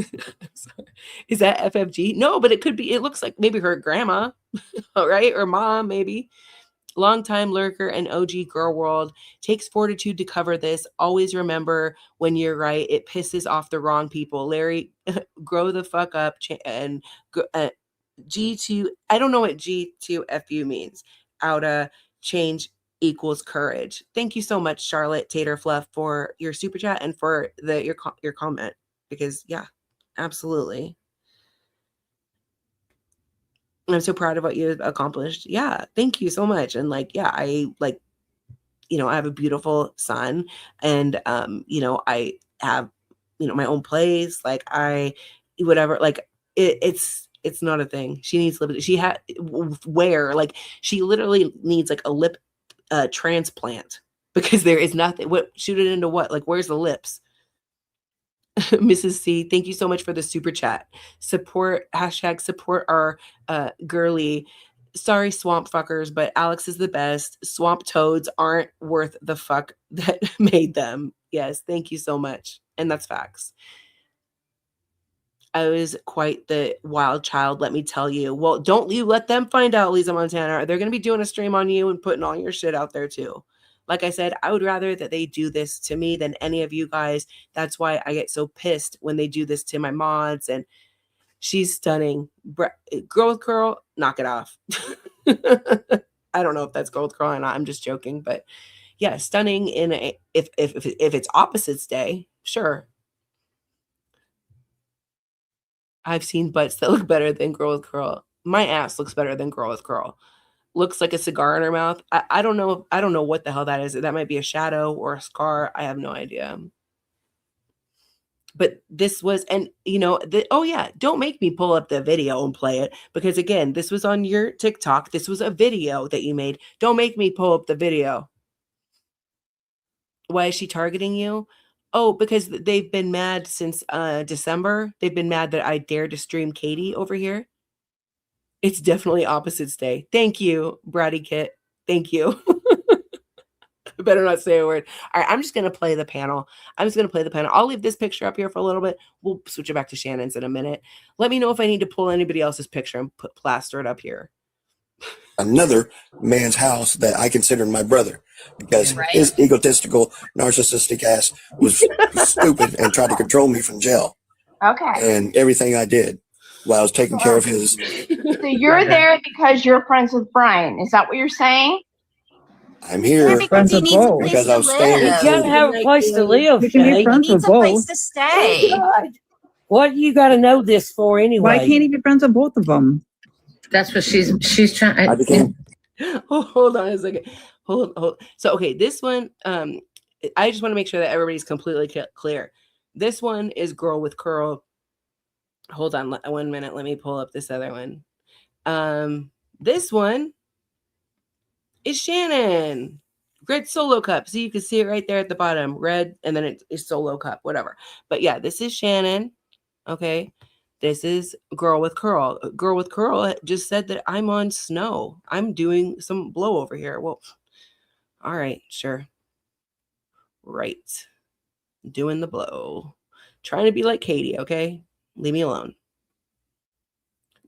is that FFG? No, but it could be, it looks like maybe her grandma, right? Or mom, maybe. Longtime lurker and OG Girl World. Takes fortitude to cover this. Always remember when you're right, it pisses off the wrong people. Larry, grow the fuck up and G2, I don't know what G2FU means. Outa change equals courage. Thank you so much, Charlotte Tater Fluff, for your super chat and for your comment. Because yeah, absolutely. I'm so proud of what you accomplished. Yeah, thank you so much. And like, yeah, I have a beautiful son, and I have my own place. Like whatever. Like it's not a thing. She needs lip. She had like she literally needs like a lip transplant because there is nothing. What shoot it into what? Like where's the lips? Mrs. C, thank you so much for the super chat. Support our girly. Sorry, swamp fuckers, but Alex is the best. Swamp toads aren't worth the fuck that made them. Yes, thank you so much. And that's facts. I was quite the wild child, let me tell you. Well, don't you let them find out, Lisa Montana. They're going to be doing a stream on you and putting all your shit out there too. Like I said, I would rather that they do this to me than any of you guys. That's why I get so pissed when they do this to my mods. And she's stunning. Girl with Curl, knock it off. I don't know if that's Girl with Curl or not. I'm just joking. But yeah, stunning if it's Opposites Day, sure. I've seen butts that look better than Girl with Curl. My ass looks better than Girl with Curl. Looks like a cigar in her mouth. I don't know. I don't know what the hell that is. That might be a shadow or a scar. I have no idea. But this was, and oh yeah, don't make me pull up the video and play it because again, this was on your TikTok. This was a video that you made. Don't make me pull up the video. Why is she targeting you? Oh, because they've been mad since December. They've been mad that I dared to stream Katie over here. It's definitely Opposites Day. Thank you, Bratty Kit. Thank you. I better not say a word. All right, I'm just going to play the panel. I'll leave this picture up here for a little bit. We'll switch it back to Shannon's in a minute. Let me know if I need to pull anybody else's picture and plaster it up here. Another man's house that I considered my brother because his egotistical, narcissistic ass was stupid and tried to control me from jail. Okay. And everything I did while I was taking care of his. So you're there because you're friends with Brian. Is that what you're saying? I'm here because he needs a place because to I was staying live. You gotta have a place to live. You can be Shay. friends He needs with a place both. to stay. God. What you got to know this for anyway? Why can't he be friends with both of them? That's what she's trying. I became. Oh, hold on a second. Hold. So, okay, this one, I just want to make sure that everybody's completely clear. This one is Girl with Curl. Hold on 1 minute. Let me pull up this other one. This one is Shannon. Red Solo Cup. So you can see it right there at the bottom. Red, and then it's Solo Cup, whatever. But yeah, this is Shannon. Okay. This is Girl with Curl. Girl with Curl just said that I'm on snow. I'm doing some blow over here. Well, all right, sure. Right. Doing the blow. Trying to be like Katie, okay? Leave me alone.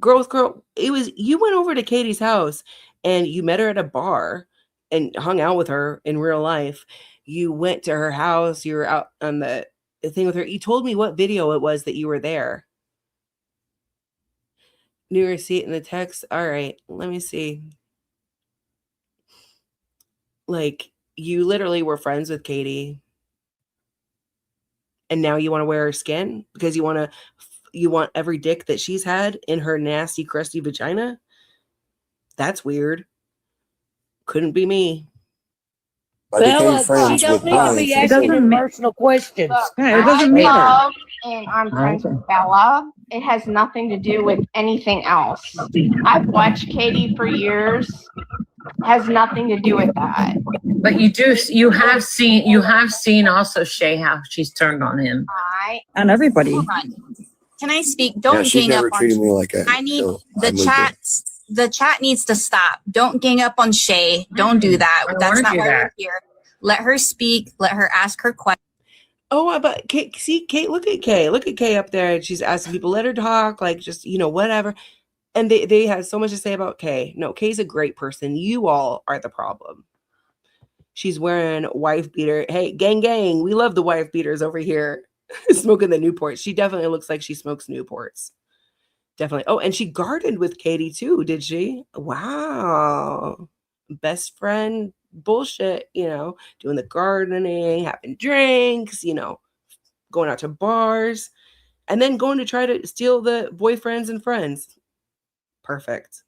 Girl with Curl, you went over to Katie's house and you met her at a bar and hung out with her in real life. You went to her house, you were out on the thing with her. You told me what video it was that you were there. New receipt in the text. All right, let me see. Like, you literally were friends with Katie. And now you want to wear her skin because you want every dick that she's had in her nasty, crusty vagina? That's weird. Couldn't be me. Bella, she don't need to be asking her personal questions. I love and I'm friends with Bella. It has nothing to do with anything else. I've watched Katie for years. Has nothing to do with that. But you have seen also Shay how she's turned on him. And everybody. Can I speak? Don't she's gang up never on treated me like that. I need till I the moved chat. in. The chat needs to stop. Don't gang up on Shay. Don't do that. I don't That's wanna not do why that. we're here. Let her speak. Let her ask her question. Oh, but Kate, see, Kate, look at Kay. Look at Kay up there. And she's asking people, let her talk, like just, whatever. And they have so much to say about Kay. No, Kay's a great person. You all are the problem. She's wearing wife beater. Hey, gang, we love the wife beaters over here. Smoking the Newports. She definitely looks like she smokes Newports. Definitely. Oh, and she gardened with Katie too, did she? Wow. Best friend bullshit, doing the gardening, having drinks, going out to bars, and then going to try to steal the boyfriends and friends. Perfect.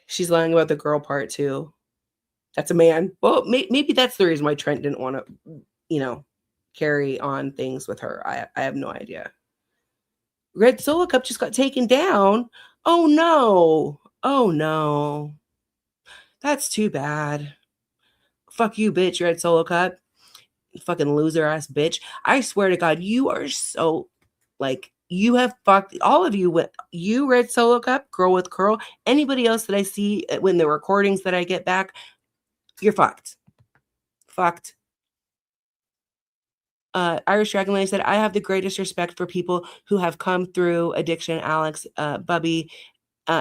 She's lying about the girl part too. That's a man. Well, maybe that's the reason why Trent didn't want to, carry on things with her. I have no idea. Red Solo Cup just got taken down. Oh no. That's too bad. Fuck you, bitch, Red Solo Cup. Fucking loser ass bitch. I swear to God, you are so you have fucked all of you with you, Red Solo Cup, Girl with Curl, anybody else that I see when the recordings that I get back, you're fucked. Fucked. Irish Dragon Lady said, I have the greatest respect for people who have come through addiction. Alex, Bubby,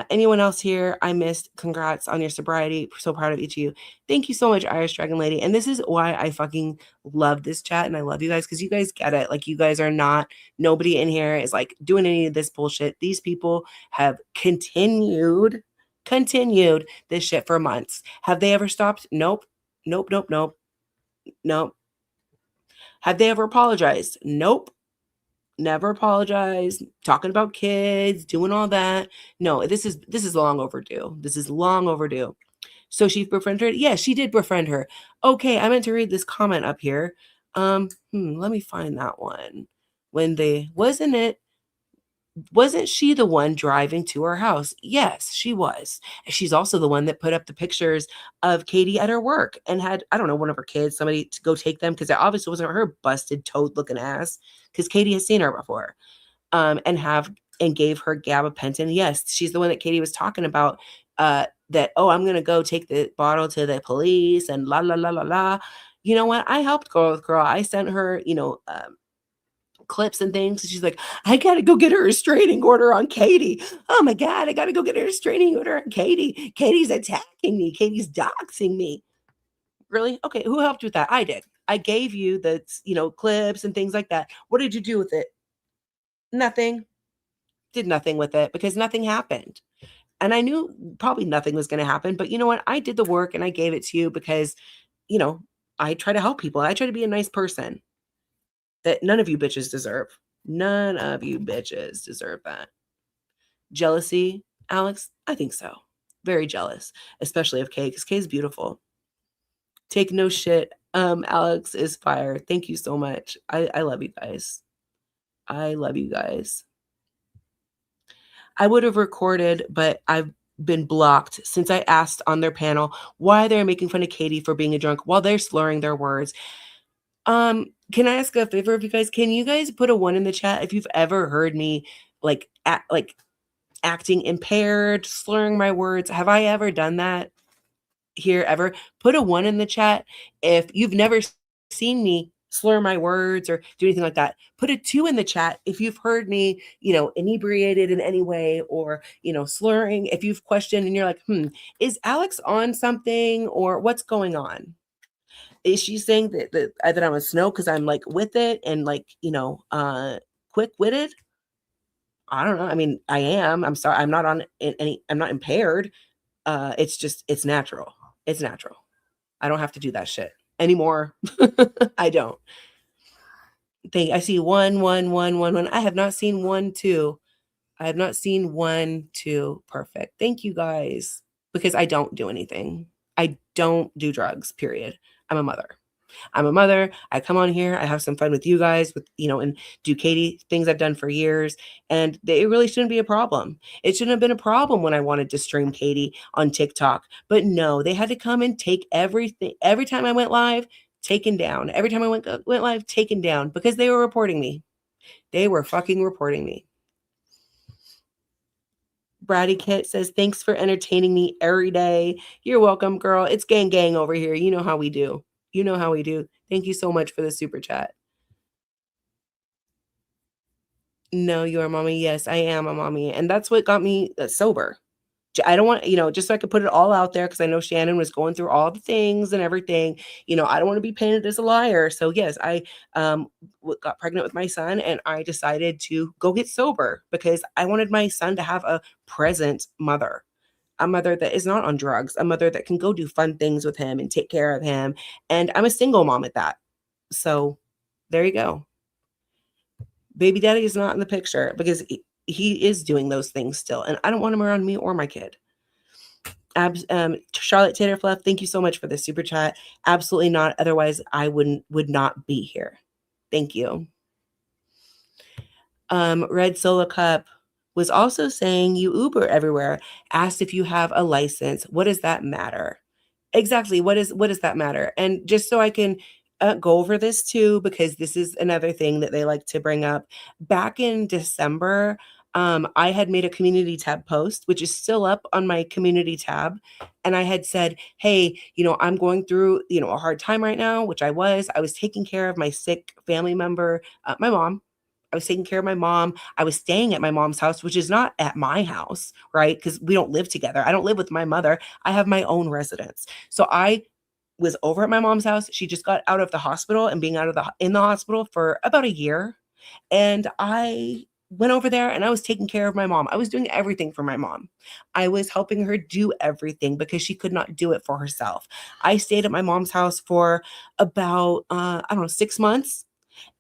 anyone else here I missed, congrats on your sobriety. So proud of each of you. Thank you so much, Irish Dragon Lady. And this is why I fucking love this chat and I love you guys, because you guys get it. Like, you guys are not, nobody in here is like doing any of this bullshit. These people have continued this shit for months. Have they ever stopped? Nope. Have they ever apologized? Nope. Never apologized. Talking about kids, doing all that. No, this is long overdue. This is long overdue. So she befriended her? Yeah, she did befriend her. Okay, I meant to read this comment up here. Let me find that one. Wasn't she the one driving to her house? Yes, she was. She's also the one that put up the pictures of Katie at her work and had, I don't know, one of her kids, somebody to go take them, because it obviously wasn't her busted toad looking ass, because Katie has seen her before, and gave her gabapentin. Yes, she's the one that Katie was talking about, that, oh, I'm going to go take the bottle to the police and la, la, la, la, la. You know what? I helped Girl with Girl. I sent her, clips and things. She's like, I gotta go get her restraining order on Katie. Oh my God, I gotta go get a restraining order on Katie. Katie's attacking me. Katie's doxing me. Really? Okay, who helped with that? I did. I gave you the, clips and things like that. What did you do with it? Nothing. Did nothing with it because nothing happened. And I knew probably nothing was going to happen. But you know what? I did the work and I gave it to you because, I try to help people. I try to be a nice person that none of you bitches deserve. None of you bitches deserve that. Jealousy, Alex? I think so. Very jealous, especially of Kay, because Kay's beautiful. Take no shit. Alex is fire. Thank you so much. I love you guys. I love you guys. I would have recorded, but I've been blocked since I asked on their panel why they're making fun of Katie for being a drunk while they're slurring their words. Can I ask a favor of you guys? Can you guys put a 1 in the chat if you've ever heard me like acting impaired, slurring my words? Have I ever done that here ever? Put a 1 in the chat if you've never seen me slur my words or do anything like that. Put a 2 in the chat if you've heard me, inebriated in any way or, slurring. If you've questioned and you're like, is Alex on something or what's going on? Is she saying that I'm a snow because I'm like with it and like, quick-witted? I don't know. I mean, I am. I'm sorry. I'm not on any, I'm not impaired. It's natural. It's natural. I don't have to do that shit anymore. I don't. I see 1, 1, 1, 1, 1. I have not seen 1, 2. I have not seen 1, 2. Perfect. Thank you guys. Because I don't do anything. I don't do drugs, period. I'm a mother. I come on here. I have some fun with you guys, and do Katie things I've done for years. And it really shouldn't be a problem. It shouldn't have been a problem when I wanted to stream Katie on TikTok. But no, they had to come and take everything. Every time I went live, taken down. Every time I went live, taken down because they were reporting me. They were fucking reporting me. Bratty Kit says, thanks for entertaining me every day. You're welcome, girl. It's gang over here. You know how we do. Thank you so much for the super chat. No, you are mommy. Yes, I am a mommy. And that's what got me sober. I don't want, just so I could put it all out there because I know Shannon was going through all the things and everything. I don't want to be painted as a liar. So yes, I got pregnant with my son and I decided to go get sober because I wanted my son to have a present mother. A mother that is not on drugs, a mother that can go do fun things with him and take care of him. And I'm a single mom at that. So there you go. Baby daddy is not in the picture because he is doing those things still. And I don't want him around me or my kid. Charlotte Taterfluff, thank you so much for the super chat. Absolutely not. Otherwise, I would not be here. Thank you. Red Solo Cup was also saying you Uber everywhere. Asked if you have a license. What does that matter? Exactly. What does that matter? And just so I can go over this too, because this is another thing that they like to bring up. Back in December, I had made a community tab post, which is still up on my community tab. And I had said, hey, I'm going through, a hard time right now, which I was taking care of my sick family member, my mom. I was taking care of my mom. I was staying at my mom's house, which is not at my house, right? Because we don't live together. I don't live with my mother. I have my own residence. So I was over at my mom's house. She just got out of the hospital and being in the hospital for about a year. And I went over there and I was taking care of my mom. I was doing everything for my mom. I was helping her do everything because she could not do it for herself. I stayed at my mom's house for about, 6 months.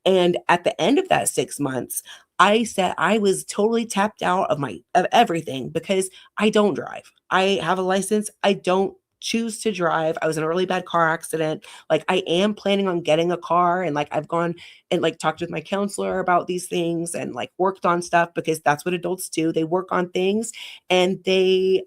And at the end of that 6 months, I said I was totally tapped out of everything because I don't drive. I have a license. I don't choose to drive. I was in a really bad car accident. Like I am planning on getting a car and like I've gone and like talked with my counselor about these things and like worked on stuff because that's what adults do. They work on things and they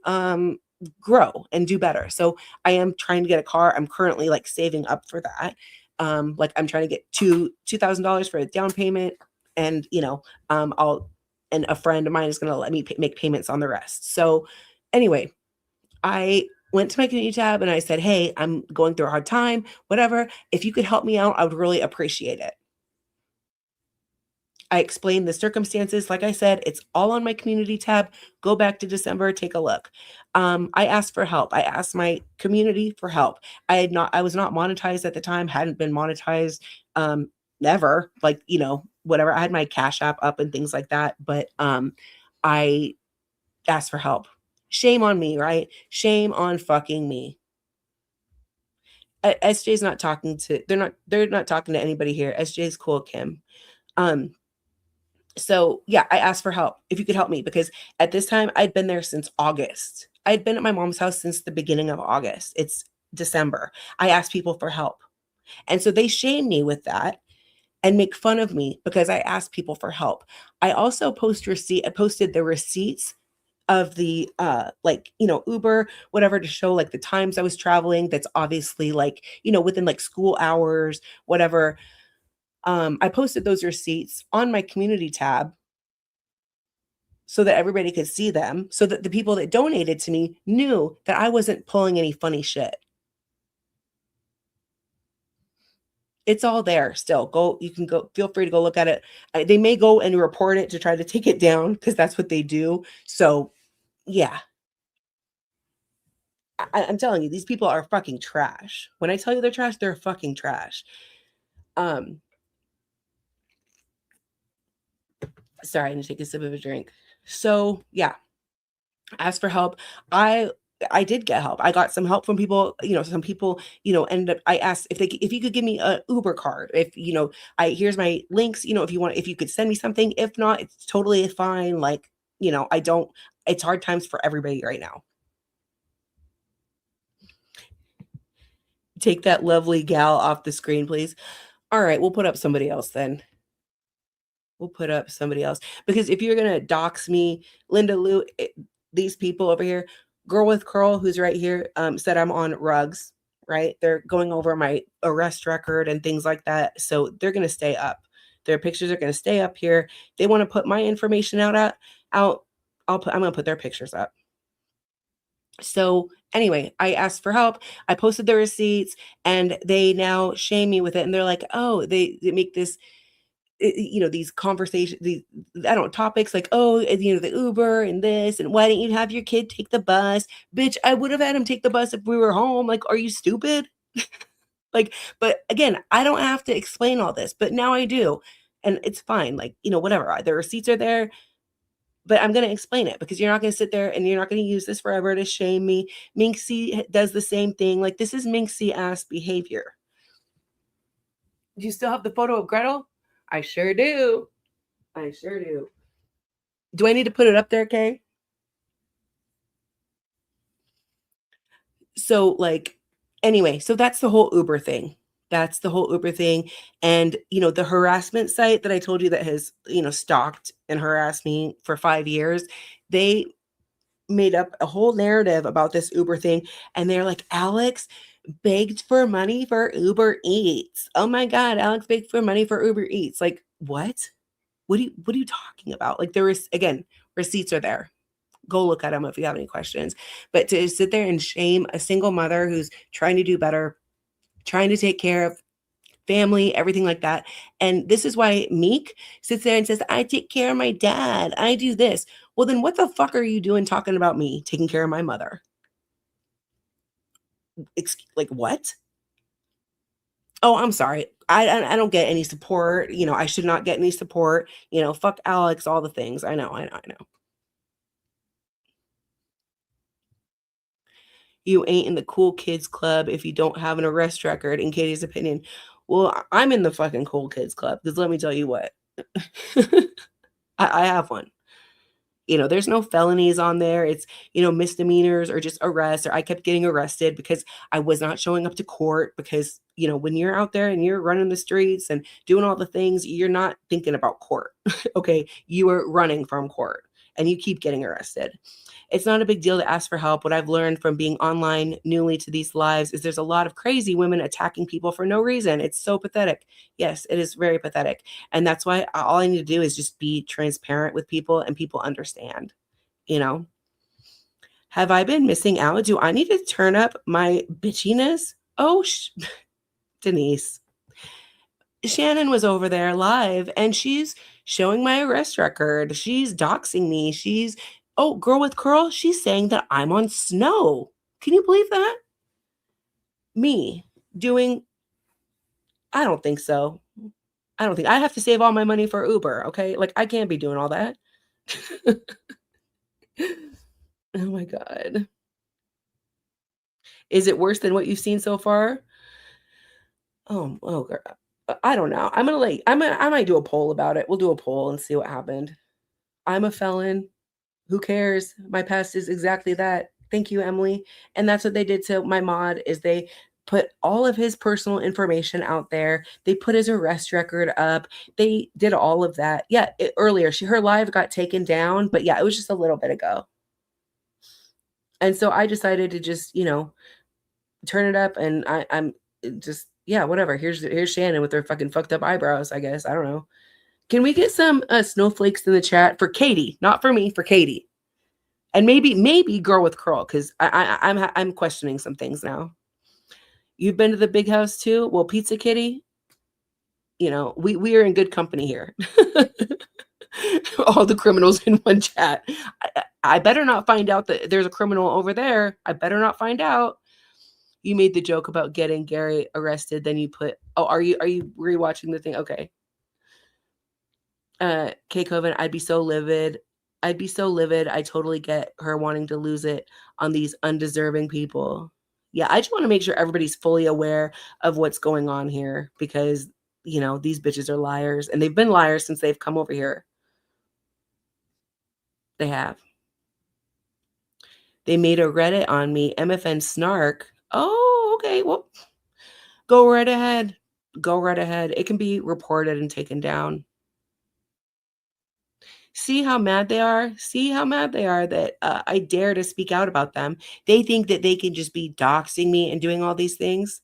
grow and do better. So I am trying to get a car. I'm currently like saving up for that. Like I'm trying to get $2,000 for a down payment and and a friend of mine is going to let me make payments on the rest. So anyway, I went to my community tab and I said, hey, I'm going through a hard time, whatever. If you could help me out, I would really appreciate it. I explained the circumstances. Like I said, it's all on my community tab. Go back to December, take a look. I asked for help. I asked my community for help. I was not monetized at the time, hadn't been monetized never, like, whatever. I had my Cash App up and things like that. But I asked for help. Shame on me, right? Shame on fucking me. SJ's not talking to, they're not talking to anybody here. SJ's cool, Kim. So yeah, I asked for help. If you could help me, because at this time I'd been there since August. I'd been at my mom's house since the beginning of August. It's December. I asked people for help. And so they shame me with that and make fun of me because I asked people for help. I also posted the receipts of the like, you know, Uber, whatever, to show like the times I was traveling. That's obviously like, you know, within like school hours, whatever. I posted those receipts on my community tab so that everybody could see them, so that the people that donated to me knew that I wasn't pulling any funny shit. It's all there still. You can go, feel free to go look at it. They may go and report it to try to take it down because that's what they do. So, yeah. I'm telling you, these people are fucking trash. When I tell you they're trash, they're fucking trash. Sorry, I need to take a sip of a drink. So, yeah. Ask for help. I did get help. I got some help from people, you know, some people, you know, ended up, I asked if you could give me a Uber card, if, you know, here's my links, you know, if you could send me something. If not, it's totally fine. Like, you know, it's hard times for everybody right now. Take that lovely gal off the screen, please. All right, we'll put up somebody else then. We'll put up somebody else, because if you're gonna dox me, Linda Lou, these people over here, Girl with Curl, who's right here, said I'm on rugs, right? They're going over my arrest record and things like that, so they're gonna stay up. Their pictures are gonna stay up here. They want to put my information out. I'm gonna put their pictures up. So anyway, I asked for help. I posted the receipts, and they now shame me with it, and they're like, oh, they make this, you know, these conversations, these, I don't know, topics like, oh, you know, the Uber and this, and why didn't you have your kid take the bus? Bitch, I would have had him take the bus if we were home. Like, are you stupid? Like, but again, I don't have to explain all this, but now I do. And it's fine. Like, you know, whatever. The receipts are there, but I'm going to explain it, because you're not going to sit there and you're not going to use this forever to shame me. Minxie does the same thing. Like, this is Minxie ass behavior. Do you still have the photo of Gretel? I sure do. I sure do. Do I need to put it up there, Kay? So, like, anyway, so that's the whole Uber thing. That's the whole Uber thing. And, you know, the harassment site that I told you that has, you know, stalked and harassed me for 5 years, they made up a whole narrative about this Uber thing. And they're like, Alex begged for money for Uber Eats. Oh my God, Alex begged for money for Uber Eats. Like, what? What are you talking about? Like, there is, again, receipts are there. Go look at them if you have any questions. But to sit there and shame a single mother who's trying to do better, trying to take care of family, everything like that. And this is why Meek sits there and says, I take care of my dad. I do this. Well, then what the fuck are you doing talking about me taking care of my mother? Like, what? Oh, I'm sorry. I don't get any support. You know, I should not get any support. You know, fuck Alex, all the things. I know. You ain't in the cool kids club if you don't have an arrest record, in Katie's opinion. Well, I'm in the fucking cool kids club, because let me tell you what. I have one. You know, there's no felonies on there. It's, you know, misdemeanors or just arrests, or I kept getting arrested because I was not showing up to court, because, you know, when you're out there and you're running the streets and doing all the things, you're not thinking about court. Okay. You are running from court and you keep getting arrested. It's not a big deal to ask for help. What I've learned from being online newly to these lives is there's a lot of crazy women attacking people for no reason. It's so pathetic. Yes, it is very pathetic. And that's why all I need to do is just be transparent with people, and people understand, you know. Have I been missing out? Do I need to turn up my bitchiness? Oh, Denise. Shannon was over there live, and she's showing my arrest record. She's doxing me. Girl with Curl, she's saying that I'm on snow. Can you believe that? Me doing, I don't think so. I have to save all my money for Uber, okay? Like, I can't be doing all that. Oh my God. Is it worse than what you've seen so far? Oh, girl. I don't know. I might do a poll about it. We'll do a poll and see what happened. I'm a felon. Who cares? My past is exactly that. Thank you, Emily. And that's what they did to my mod, is they put all of his personal information out there. They put his arrest record up. They did all of that. Yeah, earlier, her live got taken down, but yeah, it was just a little bit ago. And so I decided to just, turn it up, and I'm just, yeah, whatever. Here's Shannon with her fucking fucked up eyebrows, I guess. I don't know. Can we get some snowflakes in the chat for Katie? Not for me, for Katie. And maybe girl with curl, because I'm questioning some things now. You've been to the big house too? Well, Pizza Kitty, we are in good company here. All the criminals in one chat. I better not find out that there's a criminal over there. I better not find out. You made the joke about getting Gary arrested. Then you put, are you rewatching the thing? Okay. K Coven, I'd be so livid. I totally get her wanting to lose it on these undeserving people. Yeah, I just want to make sure everybody's fully aware of what's going on here, because, these bitches are liars, and they've been liars since they've come over here. They have. They made a Reddit on me, MFN snark. Oh, okay. Well, go right ahead. Go right ahead. It can be reported and taken down. See how mad they are? See how mad they are that I dare to speak out about them. They think that they can just be doxing me and doing all these things.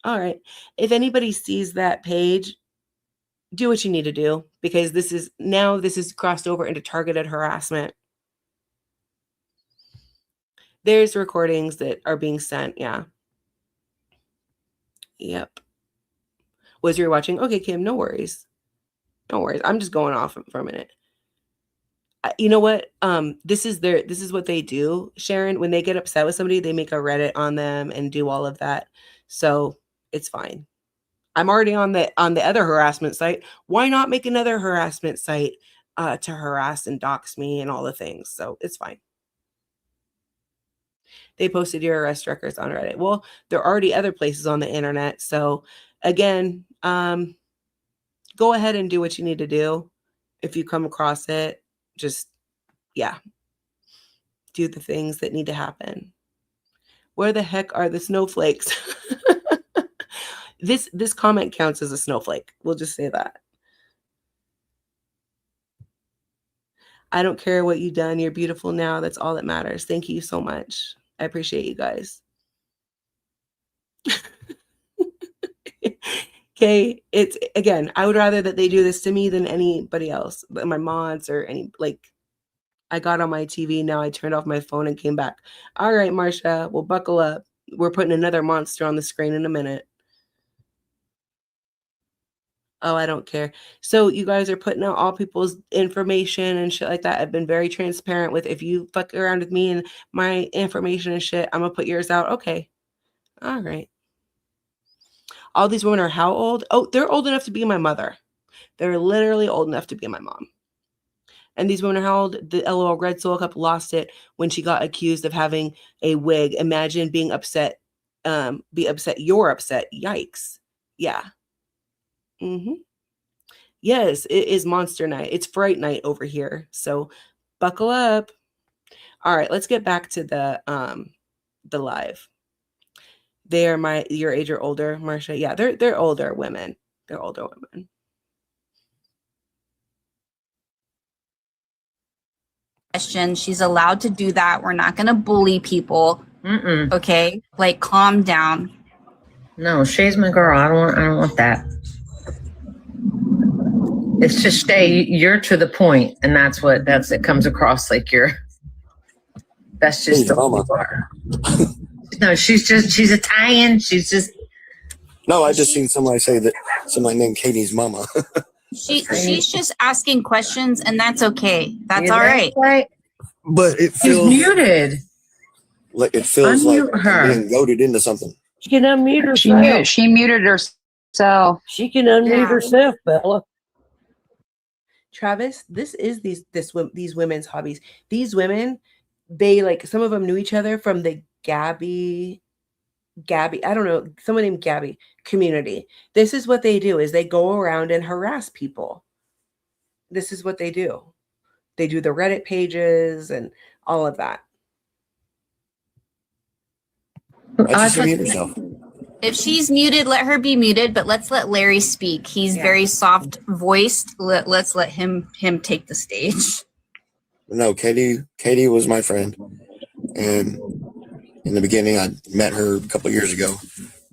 All right. If anybody sees that page, do what you need to do, because this is crossed over into targeted harassment. There's recordings that are being sent. Yeah. Yep. Was you watching? Okay, Kim, no worries. No worries. I'm just going off for a minute. You know what? This is what they do, Sharon. When they get upset with somebody, they make a Reddit on them and do all of that. So it's fine. I'm already on the other harassment site. Why not make another harassment site to harass and dox me and all the things? So it's fine. They posted your arrest records on Reddit. Well, there are already other places on the internet. So again, go ahead and do what you need to do. If you come across it, just, yeah, do the things that need to happen. Where the heck are the snowflakes? This comment counts as a snowflake. We'll just say that. I don't care what you've done. You're beautiful now. That's all that matters. Thank you so much. I appreciate you guys. Okay, it's, again, I would rather that they do this to me than anybody else, my mods or any, I got on my TV, now I turned off my phone and came back. All right, Marsha, well, buckle up. We're putting another monster on the screen in a minute. Oh, I don't care. So you guys are putting out all people's information and shit like that. I've been very transparent with, if you fuck around with me and my information and shit, I'm gonna put yours out. Okay. All right. All these women are how old? Oh, they're old enough to be my mother. They're literally old enough to be my mom. And these women are how old? The LOL Red Soul Cup lost it when she got accused of having a wig. Imagine being upset. Be upset. You're upset. Yikes. Yeah. Yes, it is Monster Night. It's Fright Night over here. So buckle up. All right, let's get back to the live. They are your age or older, Marsha. Yeah, they're older women. They're older women. Question. She's allowed to do that. We're not going to bully people. Okay, calm down. No, Shay's my girl. I don't want that. It's just you're to the point, and it comes across like that's just the who you are. No, she's Italian. She's just. No, I just seen somebody say that somebody named Katie's mama. She's just asking questions, and that's okay. That's all right. But it feels muted. Like it feels Unmute like her. being goaded into something. She can unmute herself. She muted herself. She can unmute herself, Bella. Travis, this is these women's hobbies. These women, they some of them knew each other from the Gabby, I don't know, someone named Gabby community. This is what they do, is they go around and harass people. This is what they do. They do the Reddit pages and all of that. If she's muted, let her be muted, but let's let Larry speak. He's very soft voiced. Let's let him take the stage. No, Katie was my friend. And in the beginning, I met her a couple of years ago,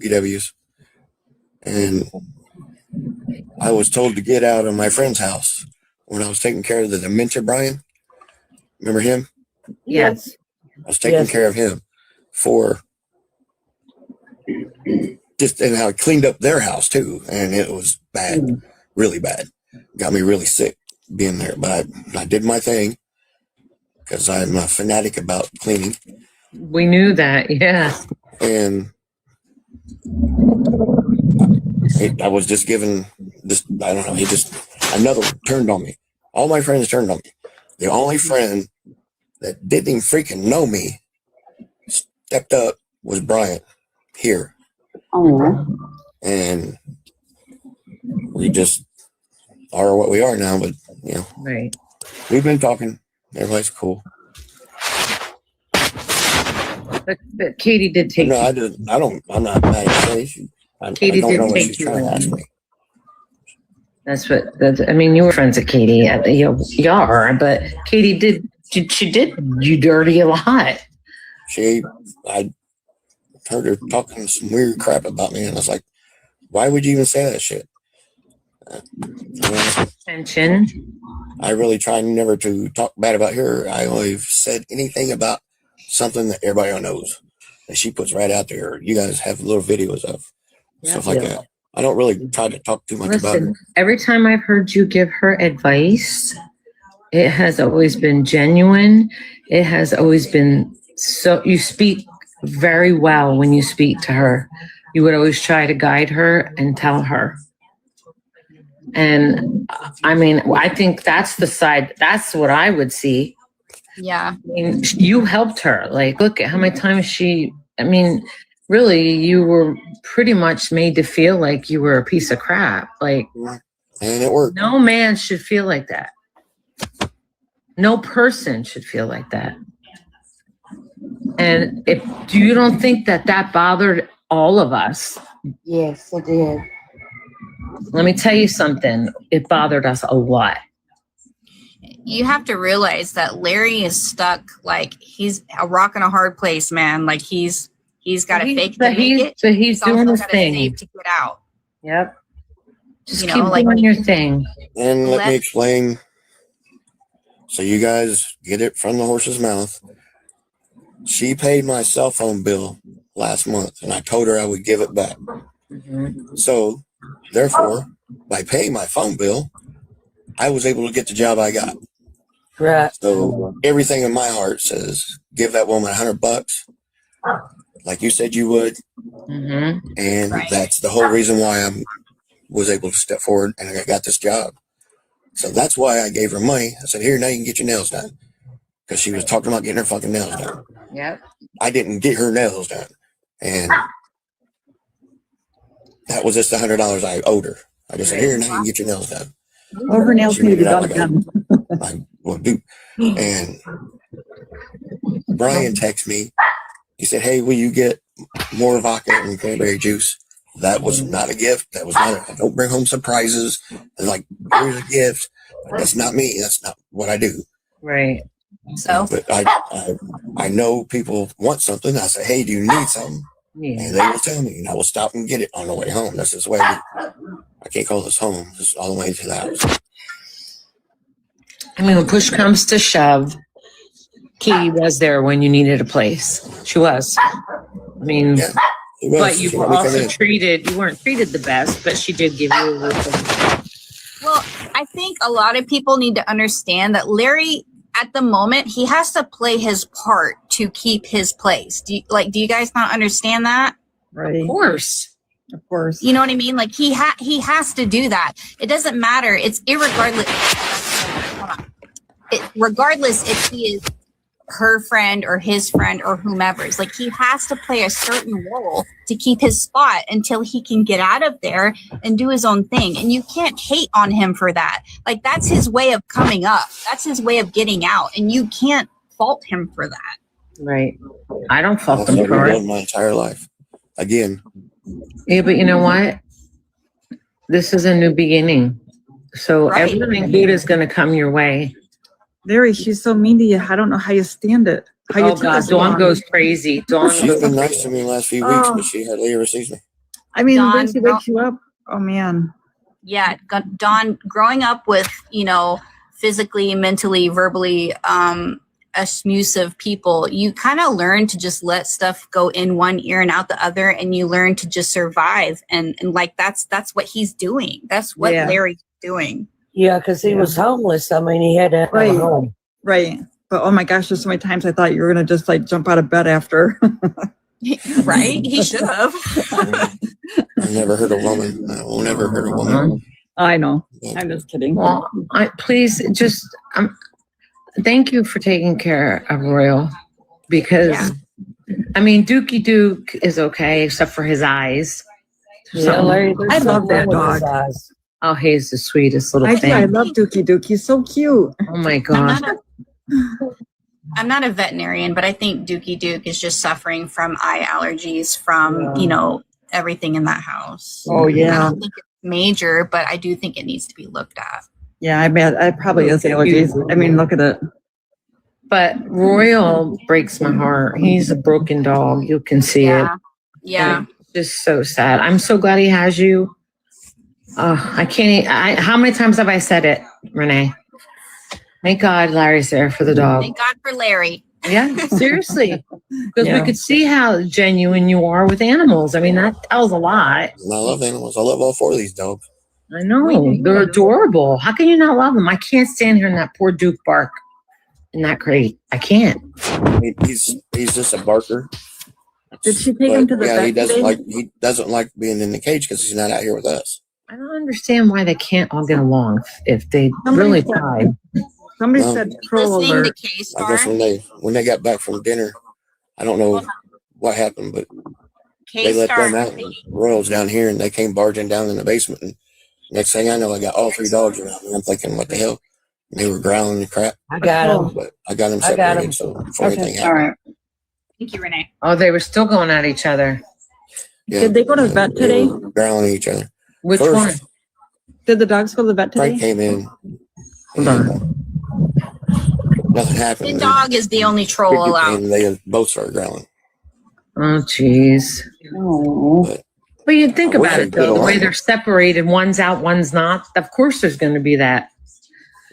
BWs. And I was told to get out of my friend's house when I was taking care of the dementia Brian. Remember him? Yes. I was taking care of him for just, and I cleaned up their house too. And it was bad, really bad. Got me really sick being there. But I did my thing because I'm a fanatic about cleaning. We knew that, yeah. And I was just given this, I don't know, another one turned on me. All my friends turned on me. The only friend that didn't even freaking know me stepped up was Bryant here. Oh. And we just are what we are now, but you know, right. We've been talking. Everybody's cool. But Katie did take No, I'm not mad at Katie. Katie I don't did know what take she's you trying to in. ask me. I mean, you were friends with Katie. You are, but Katie did you dirty a lot. I heard her talking some weird crap about me, and I was like, why would you even say that shit? Tension. I really try never to talk bad about her. I only said anything about something that everybody knows that she puts right out there. You guys have little videos of stuff like that. I don't really try to talk too much about her. Every time I've heard you give her advice, it has always been genuine. It has always been so, you speak very well when you speak to her. You would always try to guide her and tell her. And I mean, I think that's the side, that's what I would see. Yeah. I mean, you helped her. Like, look at how many times really, you were pretty much made to feel like you were a piece of crap. Like, and it worked. No man should feel like that. No person should feel like that. And if you don't think that bothered all of us. Yes, it did. Let me tell you something. It bothered us a lot. You have to realize that Larry is stuck. Like, he's a rock in a hard place, man. Like, he's got to fake to make it. But he's doing his gotta thing. save to get out. Yep. Just You keep know, like, doing your thing. And let me explain, so you guys get it from the horse's mouth. She paid my cell phone bill last month, and I told her I would give it back. So, therefore, by paying my phone bill, I was able to get the job I got. Right. So everything in my heart says, give that woman $100, like you said you would. And that's the whole reason why I was able to step forward and I got this job. So that's why I gave her money. I said, here, now you can get your nails done. Because she was talking about getting her fucking nails done. Yep. I didn't get her nails done. And that was just the $100 I owed her. I just said, here, now you can get your nails done. Oh, her nails need to be done again. I will do. And Brian texted me. He said, hey, will you get more vodka and cranberry juice? That was not a gift. That was not I don't bring home surprises. Like, here's a gift. But that's not me. That's not what I do. Right. So, but I know people want something. I say, hey, do you need something? Yeah. And they will tell me, and I will stop and get it on the way home. That's just the way I do. I can't call this home. This is all the way to the house. I mean, when push comes to shove, Katie was there when you needed a place. She was. I mean, but you were also you weren't treated the best, but she did give you a roof. well, I think a lot of people need to understand that Larry, at the moment, he has to play his part to keep his place. Do you guys not understand that? Right. Of course. Of course. You know what I mean? Like, he has to do that. It doesn't matter. It's irregardless. Regardless if he is her friend or his friend or whomever's, like, he has to play a certain role to keep his spot until he can get out of there and do his own thing. And you can't hate on him for that. Like, that's his way of coming up. That's his way of getting out. And you can't fault him for that. Right. I don't fault That's them for it. my entire life. Again. Yeah, but you know what? This is a new beginning. So everything good is going to come your way. Larry, she's so mean to you. I don't know how you stand it. How you Oh took God, us Dawn along. goes crazy. Dawn She's goes been crazy. nice to me the last few weeks, Oh. but she hardly ever sees me. I mean, Dawn, when she wakes you up, oh man. Yeah, Dawn, growing up with, physically, mentally, verbally, abusive people, you kind of learn to just let stuff go in one ear and out the other, and you learn to just survive. And like that's what he's doing. That's what Larry's doing. Yeah, because he was homeless. I mean, he had to have a home. Right. But oh my gosh, there's so many times I thought you were gonna just like jump out of bed after. Right? He should have. I never hurt a woman. I will never hurt a woman. I know. I'm just kidding. Well, please just thank you for taking care of Royal, because I mean Dookie Duke is okay except for his eyes. Yeah, Larry, I love that dog. Oh, he's the sweetest little I thing. do. I love Dookie Duke. He's so cute. Oh my gosh. I'm not a veterinarian, but I think Dookie Duke is just suffering from eye allergies from, everything in that house. Oh, yeah. I don't think it's major, but I do think it needs to be looked at. Yeah, I bet I probably is allergies. I mean, look at it. But Royal breaks my heart. He's a broken dog. You can see it. Yeah. And it's just so sad. I'm so glad he has you. I can't. How many times have I said it, Renee? Thank God Larry's there for the dog. Thank God for Larry. Yeah, seriously. Because we could see how genuine you are with animals. I mean, that tells a lot. And I love animals. I love all four of these dogs. I know. They're adorable. How can you not love them? I can't stand hearing that poor Duke bark in that crate. I can't. He's just a barker. Did she take him to the vet? He doesn't like being in the cage because he's not out here with us. I don't understand why they can't all get along if they really try. Somebody said troll alert. I guess when they got back from dinner, I don't know what happened, but they let them out. And Royals down here, and they came barging down in the basement. And next thing I know, I got all three dogs around me. I'm thinking, what the hell? And they were growling and crap. I got them. But I got them separated, so before anything happened. All right. Thank you, Renee. Oh, they were still going at each other. Yeah, Did they go to the vet they today? were growling at each other. Which First, one? Did the dogs go to the vet today? Frank came in. Hold on. Nothing happened. The dog is the only troll allowed. And they both started growling. Oh, jeez. But you think I wish about they it, though, the could way allow they're separated, one's out, one's not. Of course there's going to be that.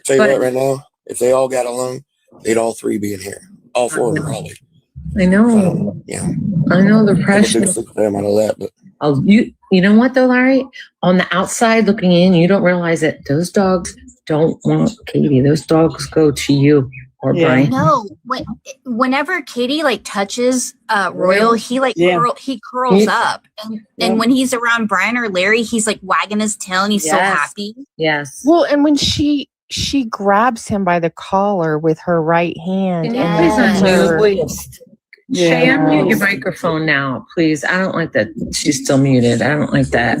Tell you But- what, right now, if they all got along, they'd all three be in here. All four of them, probably. I know. Yeah. I know the I'm a pressure. big fan out of that, but Oh, you know what though, Larry? On the outside looking in, you don't realize it. Those dogs don't want Katie. Those dogs go to you or Brian. No, whenever Katie touches Royal, he he curls up, and when he's around Brian or Larry, he's wagging his tail and he's so Yes. happy. Yes. Well, and when she grabs him by the collar with her right hand, Can you and please then unmute? her- Shay, unmute your microphone now, please. I don't like that she's still muted. I don't like that.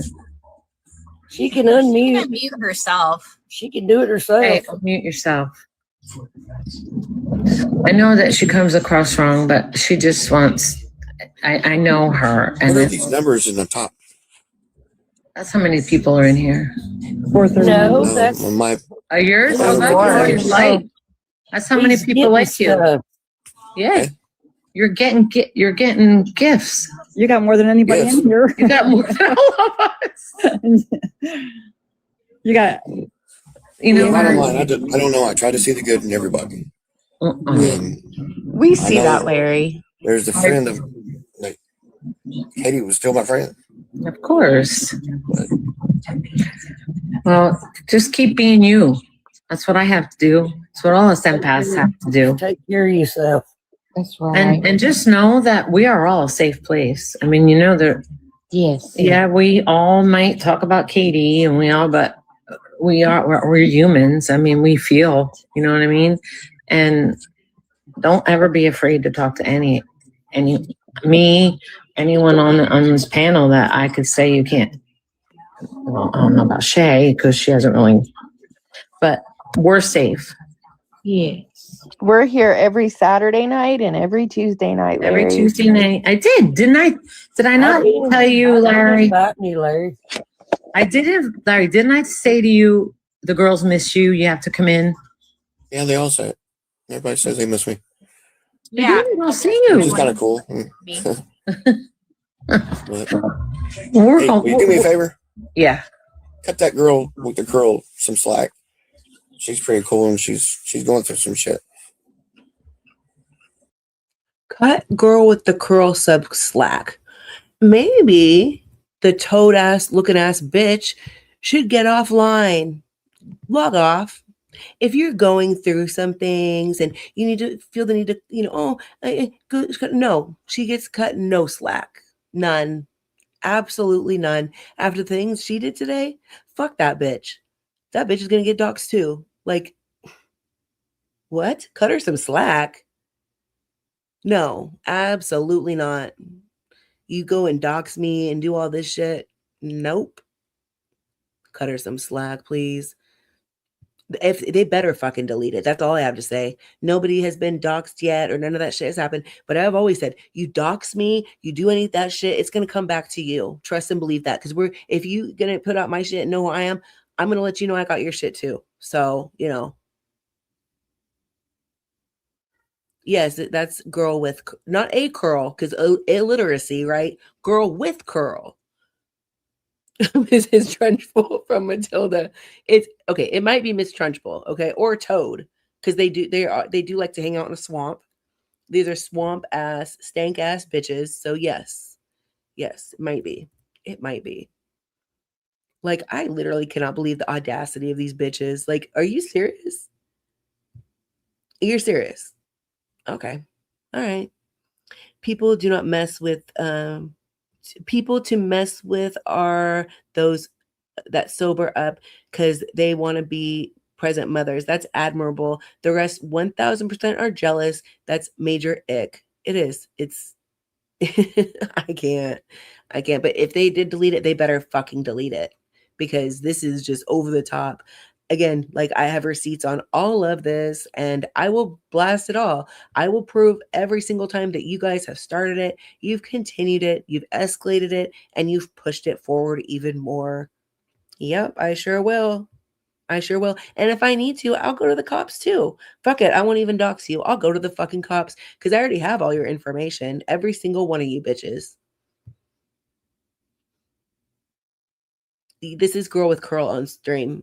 She can unmute. She can mute herself. She can do it herself. Hey, unmute yourself. I know that she comes across wrong, but she just wants. I know her, what and are these numbers in the top? that's how many people are in here. No, that's on my Are yours? Oh, Oh, Lord. you're light. That's how many He's people getting like you. stuff. Yeah, you're getting gifts. You got more than anybody Yes. in here. You got more than all of us. You got. bottom line, I don't know. I try to see the good in everybody. And we I see know that, Larry. There's the friend of Katie was still my friend. Of course. Well, just keep being you. That's what I have to do. That's what all us empaths have to do. Take care of yourself. That's right. And just know that we are all a safe place. I mean, that. Yes. Yeah, we all might talk about Katie, and but we're humans. I mean, we feel. You know what I mean? And don't ever be afraid to talk to anyone on this panel that I could say you can't. Well, I don't know about Shay because she hasn't really, but we're safe. Yes. We're here every Saturday night and every Tuesday night, Larry. Every Tuesday night. I didn't I? Did I not tell you, Larry? Larry. I didn't, Larry. Didn't I say to you, the girls miss you? You have to come in. Yeah, they all say it. Everybody says they miss me. Yeah. I'll see Which is you. kind of cool. But, We're hey, going- will you do me a favor? Yeah. Cut that girl with the curl some slack. She's pretty cool and she's going through some shit. Cut girl with the curl sub slack. Maybe the toad ass looking ass bitch should get offline. Log off. If you're going through some things and you need to feel the need to, no, she gets cut no slack. None. Absolutely none. After the things she did today, fuck that bitch. That bitch is going to get doxxed too. Like, what? Cut her some slack? No, absolutely not. You go and dox me and do all this shit? Nope. Cut her some slack, please. If they better fucking delete it. That's all I have to say. Nobody has been doxxed yet or none of that shit has happened. But I've always said, you dox me, you do any of that shit, it's gonna come back to you. Trust and believe that. Because if you gonna put out my shit and know who I am, I'm gonna let you know I got your shit too. So, yes, that's girl with not a curl, because illiteracy, right? Girl with curl. Mrs. Trunchbull from Matilda. It's okay. It might be Miss Trunchbull, okay, or Toad, because they do like to hang out in a swamp. These are swamp ass, stank ass bitches. So yes, it might be. It might be. Like, I literally cannot believe the audacity of these bitches. Like, are you serious? You're serious? Okay, all right. People do not mess with. People to mess with are those that sober up because they want to be present mothers. That's admirable. The rest 1000% are jealous. That's major ick. It is. It's I can't. But if they did delete it, they better fucking delete it, because this is just over the top. Again, like, I have receipts on all of this and I will blast it all. I will prove every single time that you guys have started it, you've continued it, you've escalated it, and you've pushed it forward even more. Yep, I sure will. I sure will. And if I need to, I'll go to the cops too. Fuck it. I won't even dox you. I'll go to the fucking cops because I already have all your information. Every single one of you bitches. This is girl with curl on stream.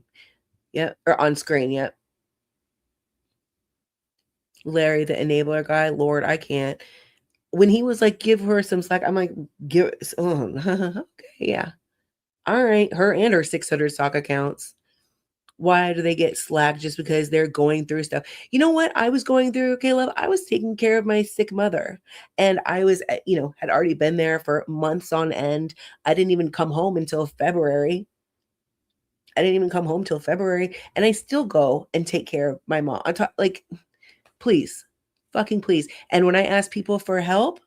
Yep. Or on screen. Yep. Larry, the enabler guy. Lord, I can't. When he was like, give her some slack, I'm like, okay, yeah. All right. Her and her 600 sock accounts. Why do they get slack just because they're going through stuff? You know what I was going through, Caleb? I was taking care of my sick mother. And I was, had already been there for months on end. I didn't even come home until February. And I still go and take care of my mom. I talk like, please, fucking please. And when I ask people for help,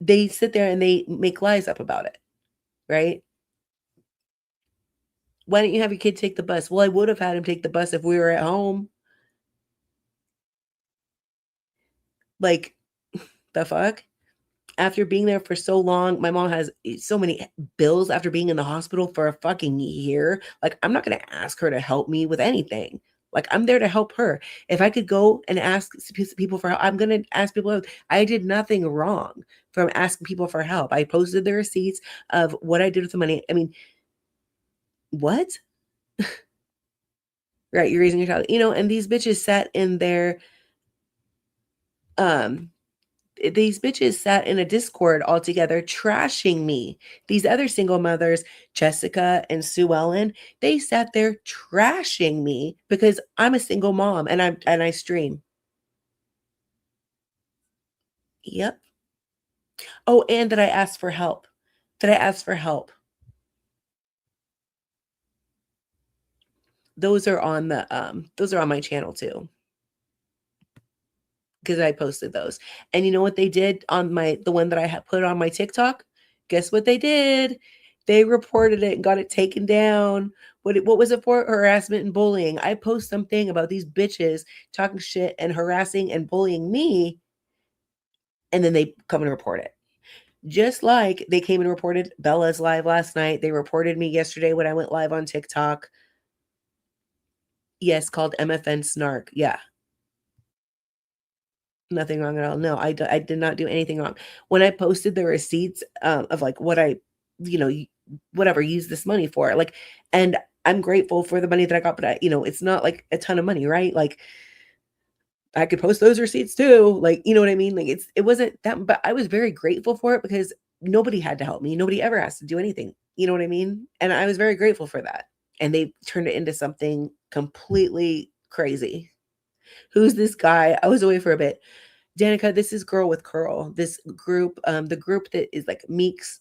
they sit there and they make lies up about it, right? Why don't you have your kid take the bus? Well, I would have had him take the bus if we were at home. Like, the fuck? After being there for so long, my mom has so many bills after being in the hospital for a fucking year. Like, I'm not going to ask her to help me with anything. Like, I'm there to help her. If I could go and ask people for help, I'm going to ask people. I did nothing wrong from asking people for help. I posted the receipts of what I did with the money. I mean, what? Right, you're raising your child. And these bitches sat in their these bitches sat in a Discord all together trashing me. These other single mothers, Jessica and Sue Ellen, they sat there trashing me because I'm a single mom and I stream. Yep. Oh, and that I asked for help. Those are on my channel too, because I posted those. And you know what they did on the one that I put on my TikTok? Guess what they did? They reported it and got it taken down. What was it for? Harassment and bullying. I post something about these bitches talking shit and harassing and bullying me, and then they come and report it. Just like they came and reported Bella's live last night. They reported me yesterday when I went live on TikTok. Yes, called MFN Snark. Yeah. Nothing wrong at all. No, I did not do anything wrong. When I posted the receipts of like what I, whatever, use this money for, like, and I'm grateful for the money that I got, but it's not like a ton of money, right? Like, I could post those receipts too. Like, you know what I mean? Like it wasn't that, but I was very grateful for it because nobody had to help me. Nobody ever has to do anything. You know what I mean? And I was very grateful for that. And they turned it into something completely crazy. Who's this guy? I was away for a bit. Danica, this is Girl with Curl. This group, the group that is like Meek's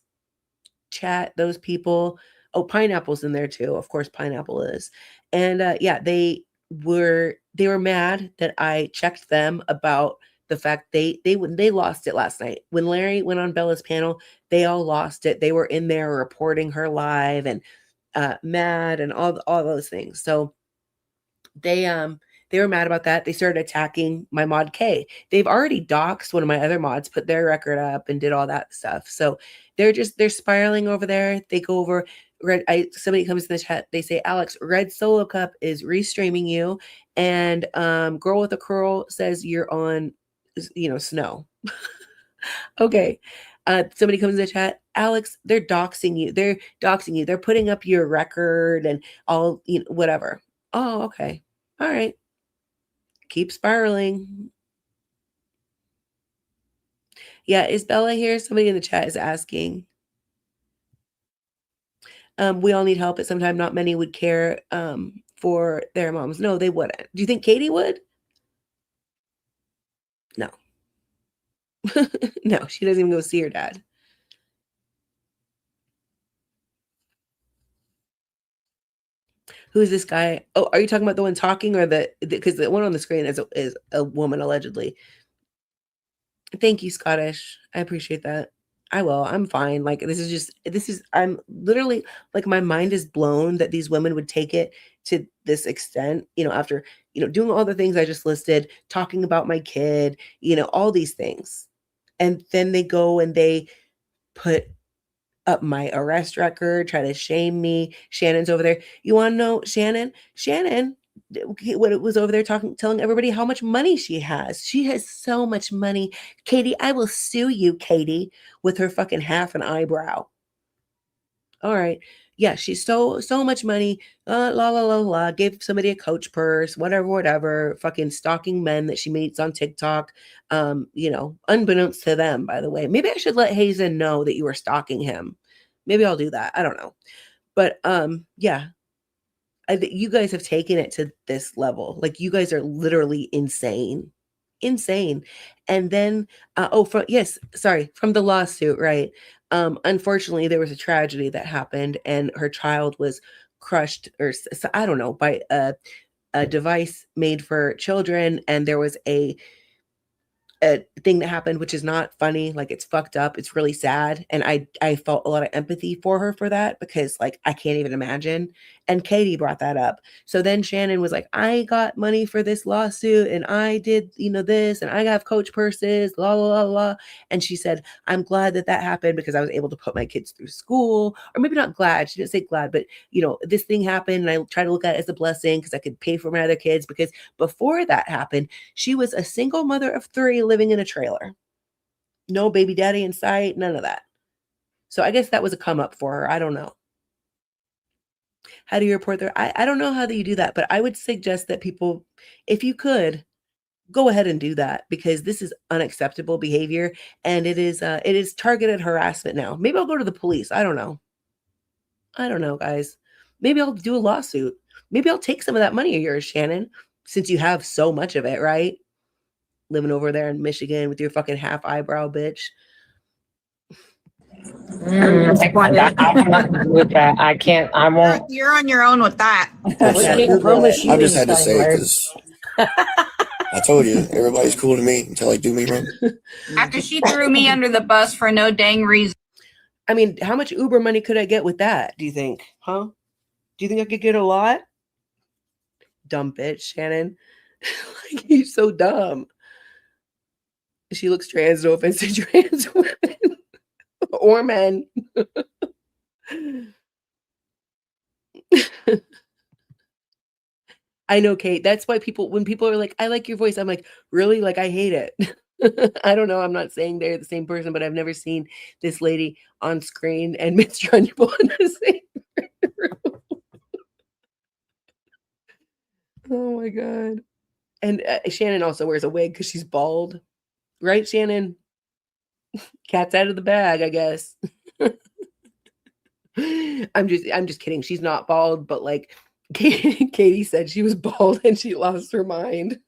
chat, those people. Oh, Pineapple's in there too. Of course, Pineapple is. And yeah, they were mad that I checked them about the fact they lost it last night. When Larry went on Bella's panel, they all lost it. They were in there reporting her live and mad and all those things. So they were mad about that. They started attacking my mod K. They've already doxed one of my other mods, put their record up and did all that stuff. So they're spiraling over there. They go over somebody comes in the chat, they say, Alex, Red Solo Cup is restreaming you. And Girl with a Curl says you're on snow. Okay. Somebody comes in the chat, Alex, they're doxing you. They're putting up your record and all, whatever. Oh, okay. All right. Keep spiraling. Yeah, is Bella here? Somebody in the chat is asking. We all need help at some time. Not many would care for their moms. No, they wouldn't. Do you think Katie would? No. No, she doesn't even go see her dad. Who's this guy? Oh, are you talking about the one talking or because the one on the screen is a woman allegedly? Thank you, Scottish. I appreciate that. I will. I'm fine. Like I'm literally like my mind is blown that these women would take it to this extent, after, doing all the things I just listed, talking about my kid, all these things. And then they go and they put up my arrest record, try to shame me. Shannon's over there. You want to know Shannon? What it was over there telling everybody how much money she has. She has so much money. Katie, I will sue you, Katie, with her fucking half an eyebrow. All right. Yeah, she's so much money. La la la la. Gave somebody a Coach purse, whatever. Fucking stalking men that she meets on TikTok. Unbeknownst to them, by the way. Maybe I should let Hazen know that you were stalking him. Maybe I'll do that. I don't know. But yeah. You guys have taken it to this level. Like, you guys are literally insane. And then from the lawsuit, right? Unfortunately, there was a tragedy that happened and her child was crushed, or I don't know, by a device made for children, and there was a thing that happened, which is not funny. Like, it's fucked up. It's really sad. And I felt a lot of empathy for her for that, because like, I can't even imagine. And Katie brought that up. So then Shannon was like, I got money for this lawsuit and I did, this, and I got Coach purses, la, la, la, la. And she said, I'm glad that happened because I was able to put my kids through school. Or maybe not glad. She didn't say glad, but this thing happened and I try to look at it as a blessing because I could pay for my other kids, because before that happened, she was a single mother of 3 living in a trailer. No baby daddy in sight, none of that. So I guess that was a come up for her. I don't know. How do you report there? I don't know how you do that, but I would suggest that people, if you could, go ahead and do that, because this is unacceptable behavior, and it is targeted harassment now. Maybe I'll go to the police. I don't know, guys. Maybe I'll do a lawsuit. Maybe I'll take some of that money of yours, Shannon, since you have so much of it, right? Living over there in Michigan with your fucking half eyebrow, bitch. With that, I can't. I won't. You're on your own with that. I just had to say it because I told you, everybody's cool to me until they do me wrong. After she threw me under the bus for no dang reason. I mean, how much Uber money could I get with that, do you think? Huh? Do you think I could get a lot? Dumb bitch, Shannon. Like, you're so dumb. She looks trans, no offense to trans women or men. I know, Kate. That's why when people are like, I like your voice, I'm like, really? Like, I hate it. I don't know. I'm not saying they're the same person, but I've never seen this lady on screen and Miss Trunchbull in the same room. Oh my God. And Shannon also wears a wig because she's bald. Right, Shannon? Cat's out of the bag, I guess. I'm just kidding. She's not bald, but like Katie said she was bald and she lost her mind.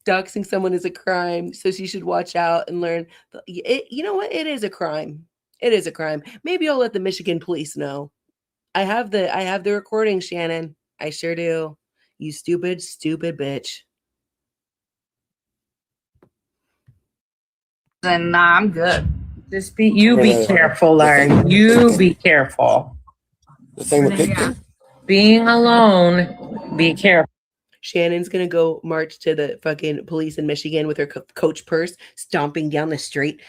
Doxing someone is a crime, so she should watch out and learn. You know what? It is a crime. It is a crime. Maybe I'll let the Michigan police know. I have the recording, Shannon. I sure do. You stupid, stupid bitch. Then I'm good. Just be careful, Larry. You be careful. The thing with Picton. Being alone, be careful. Shannon's gonna go march to the fucking police in Michigan with her Coach purse, stomping down the street.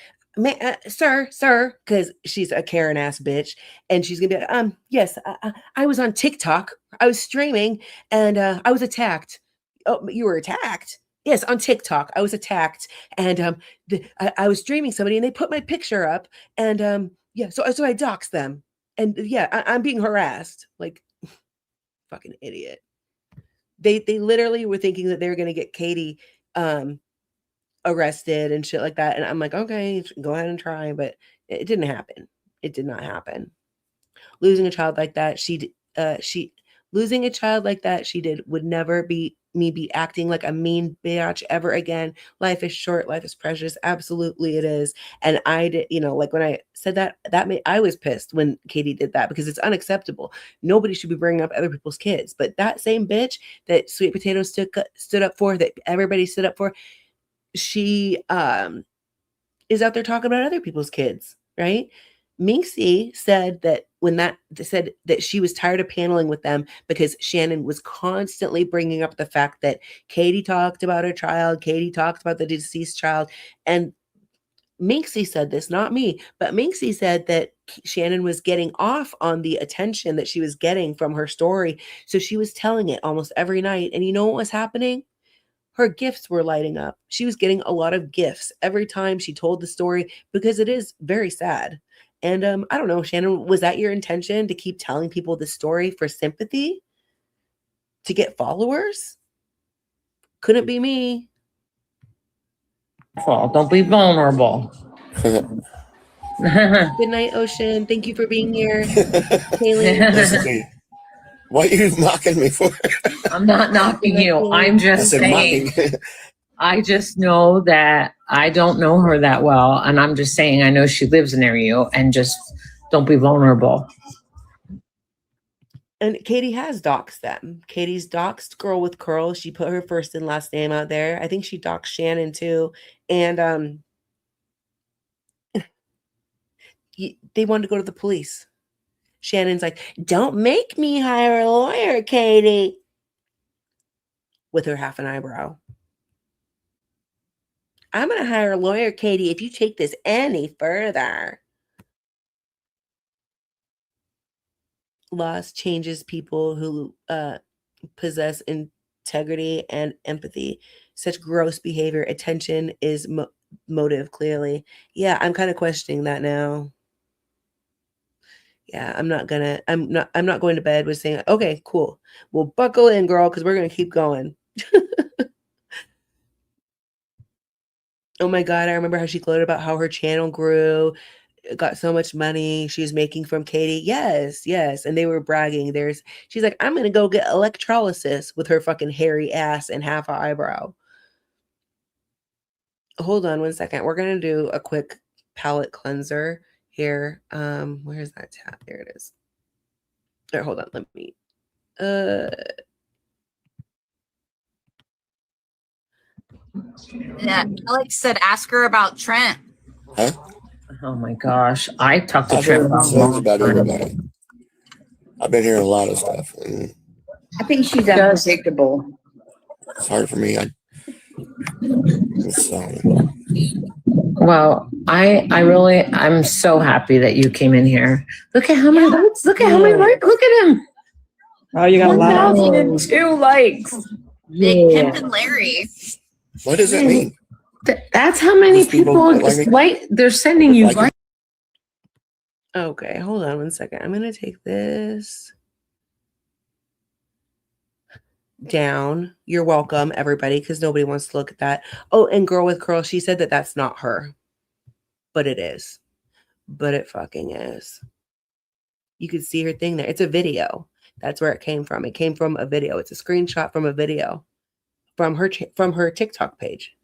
Sir, because she's a Karen ass bitch, and she's gonna be like, yes, I was on TikTok. I was streaming, and I was attacked. Oh, you were attacked? Yes, on TikTok, I was attacked, and I was streaming somebody, and they put my picture up, and yeah, so I doxed them, and yeah, I'm being harassed. Like, fucking idiot. They literally were thinking that they were gonna get Katie arrested and shit like that, and I'm like, okay, go ahead and try, but it didn't happen. It did not happen. Losing a child like that, she would never be me be acting like a mean bitch ever again. Life is short, life is precious. Absolutely it is. And I did, like when I said that I was pissed when Katie did that because it's unacceptable. Nobody should be bringing up other people's kids. But that same bitch that Sweet Potato stood up for, that everybody stood up for, she is out there talking about other people's kids, right? Minxie said that that she was tired of paneling with them because Shannon was constantly bringing up the fact that Katie talked about her child, Katie talked about the deceased child, and Minxie said this, not me, but Minxie said that Shannon was getting off on the attention that she was getting from her story, so she was telling it almost every night, and you know what was happening? Her gifts were lighting up. She was getting a lot of gifts every time she told the story because it is very sad. And I don't know, Shannon, was that your intention to keep telling people the story for sympathy? To get followers? Couldn't be me. Don't be vulnerable. Good night, Ocean. Thank you for being here. Haley. What are you knocking me for? I'm not knocking you. I'm just saying. I just know that I don't know her that well. And I'm just saying, I know she lives near you, and just don't be vulnerable. And Katie has doxed them. Katie's doxed Girl with Curls. She put her first and last name out there. I think she doxed Shannon too. And they wanted to go to the police. Shannon's like, don't make me hire a lawyer, Katie. With her half an eyebrow. I'm going to hire a lawyer, Katie, if you take this any further. Loss changes people who possess integrity and empathy. Such gross behavior. Attention is motive, clearly. Yeah, I'm kind of questioning that now. Yeah, I'm not going to bed with saying, okay, cool. Well, buckle in, girl, because we're going to keep going. Oh my God, I remember how she gloated about how her channel grew, got so much money she was making from Katie. Yes. And they were bragging. She's like, I'm going to go get electrolysis with her fucking hairy ass and half an eyebrow. Hold on 1 second. We're going to do a quick palette cleanser here. Where's that tab? There it is. All right, hold on. Let me, Yeah, Alex said ask her about Trent. Huh? Oh my gosh. I talked to Trent about everybody. I've been hearing a lot of stuff. And I think she's unpredictable. it's hard for me. Well, I'm so happy that you came in here. Look at how many likes. Look at how many likes. Look at him. Oh, you got a lot of 1,002 likes. Big Pimp and Larry. What does that mean? That's how many Those people people that like me? like they're sending you. Like Okay, hold on one second. I'm gonna take this down. You're welcome, everybody, because nobody wants to look at that. Oh, and Girl with Curl, she said that that's not her, but it is. But it fucking is. You could see her thing there. It's a video. That's where it came from. It came from a video. It's a screenshot from a video from her TikTok page.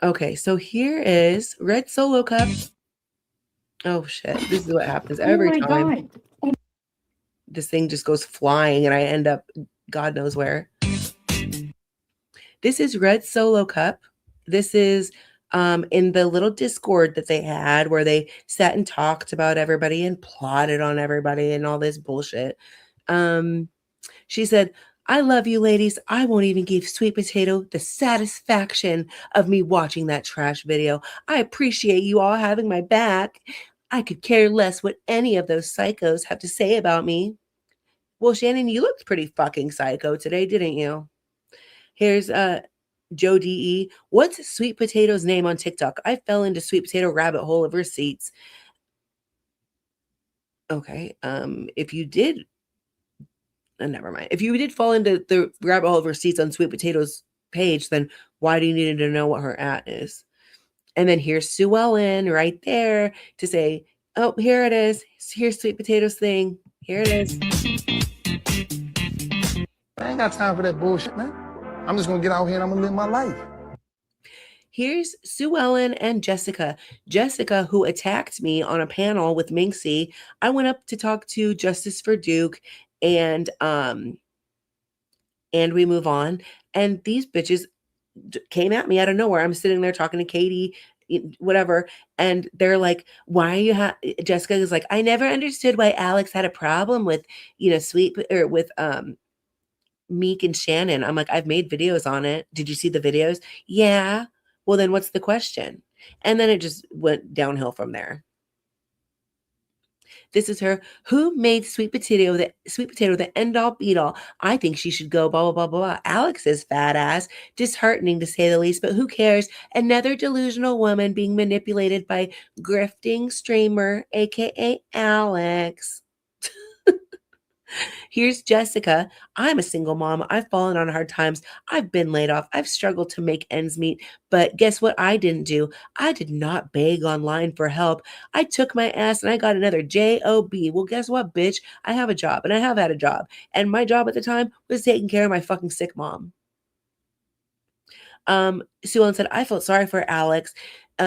Okay, so here is Red Solo Cup. Oh shit! This is what happens every time. This thing just goes flying, and I end up God knows where. This is Red Solo Cup. This is in the little Discord that they had where they sat and talked about everybody and plotted on everybody and all this bullshit. She said, I love you ladies. I won't even give Sweet Potato the satisfaction of me watching that trash video. I appreciate you all having my back. I could care less what any of those psychos have to say about me. Well, Shannon, you looked pretty fucking psycho today, didn't you? Here's Joe DE. What's Sweet Potato's name on TikTok? I fell into Sweet Potato rabbit hole of receipts. Okay. If you did, never mind. If you did fall into the rabbit hole of receipts on Sweet Potato's page, then why do you need to know what her at is? And then here's Sue Ellen right there to say, oh, here it is. Here's Sweet Potato's thing. Here it is. I ain't got time for that bullshit, man. I'm just gonna get out here and I'm gonna live my life. Here's Sue Ellen and Jessica. Jessica, who attacked me on a panel with Minxie. I went up to talk to Justice for Duke, and we move on. And these bitches came at me out of nowhere. I'm sitting there talking to Katie, whatever, and they're like, "Why are you?" Jessica is like, "I never understood why Alex had a problem with, with Meek and Shannon." I'm like, I've made videos on it. Did you see the videos? Yeah. Well, then what's the question? And then it just went downhill from there. This is her. Who made Sweet Potato the end all beat all? I think she should go, blah, blah, blah, blah. Alex's fat ass. Disheartening to say the least, but who cares? Another delusional woman being manipulated by grifting streamer, aka Alex. Here's Jessica. I'm a single mom. I've fallen on hard times. I've been laid off. I've struggled to make ends meet. But guess what I didn't do? I did not beg online for help. I took my ass and I got another job. Well, guess what, bitch? I have a job and I have had a job. And my job at the time was taking care of my fucking sick mom. Sue Ellen said, I felt sorry for Alex.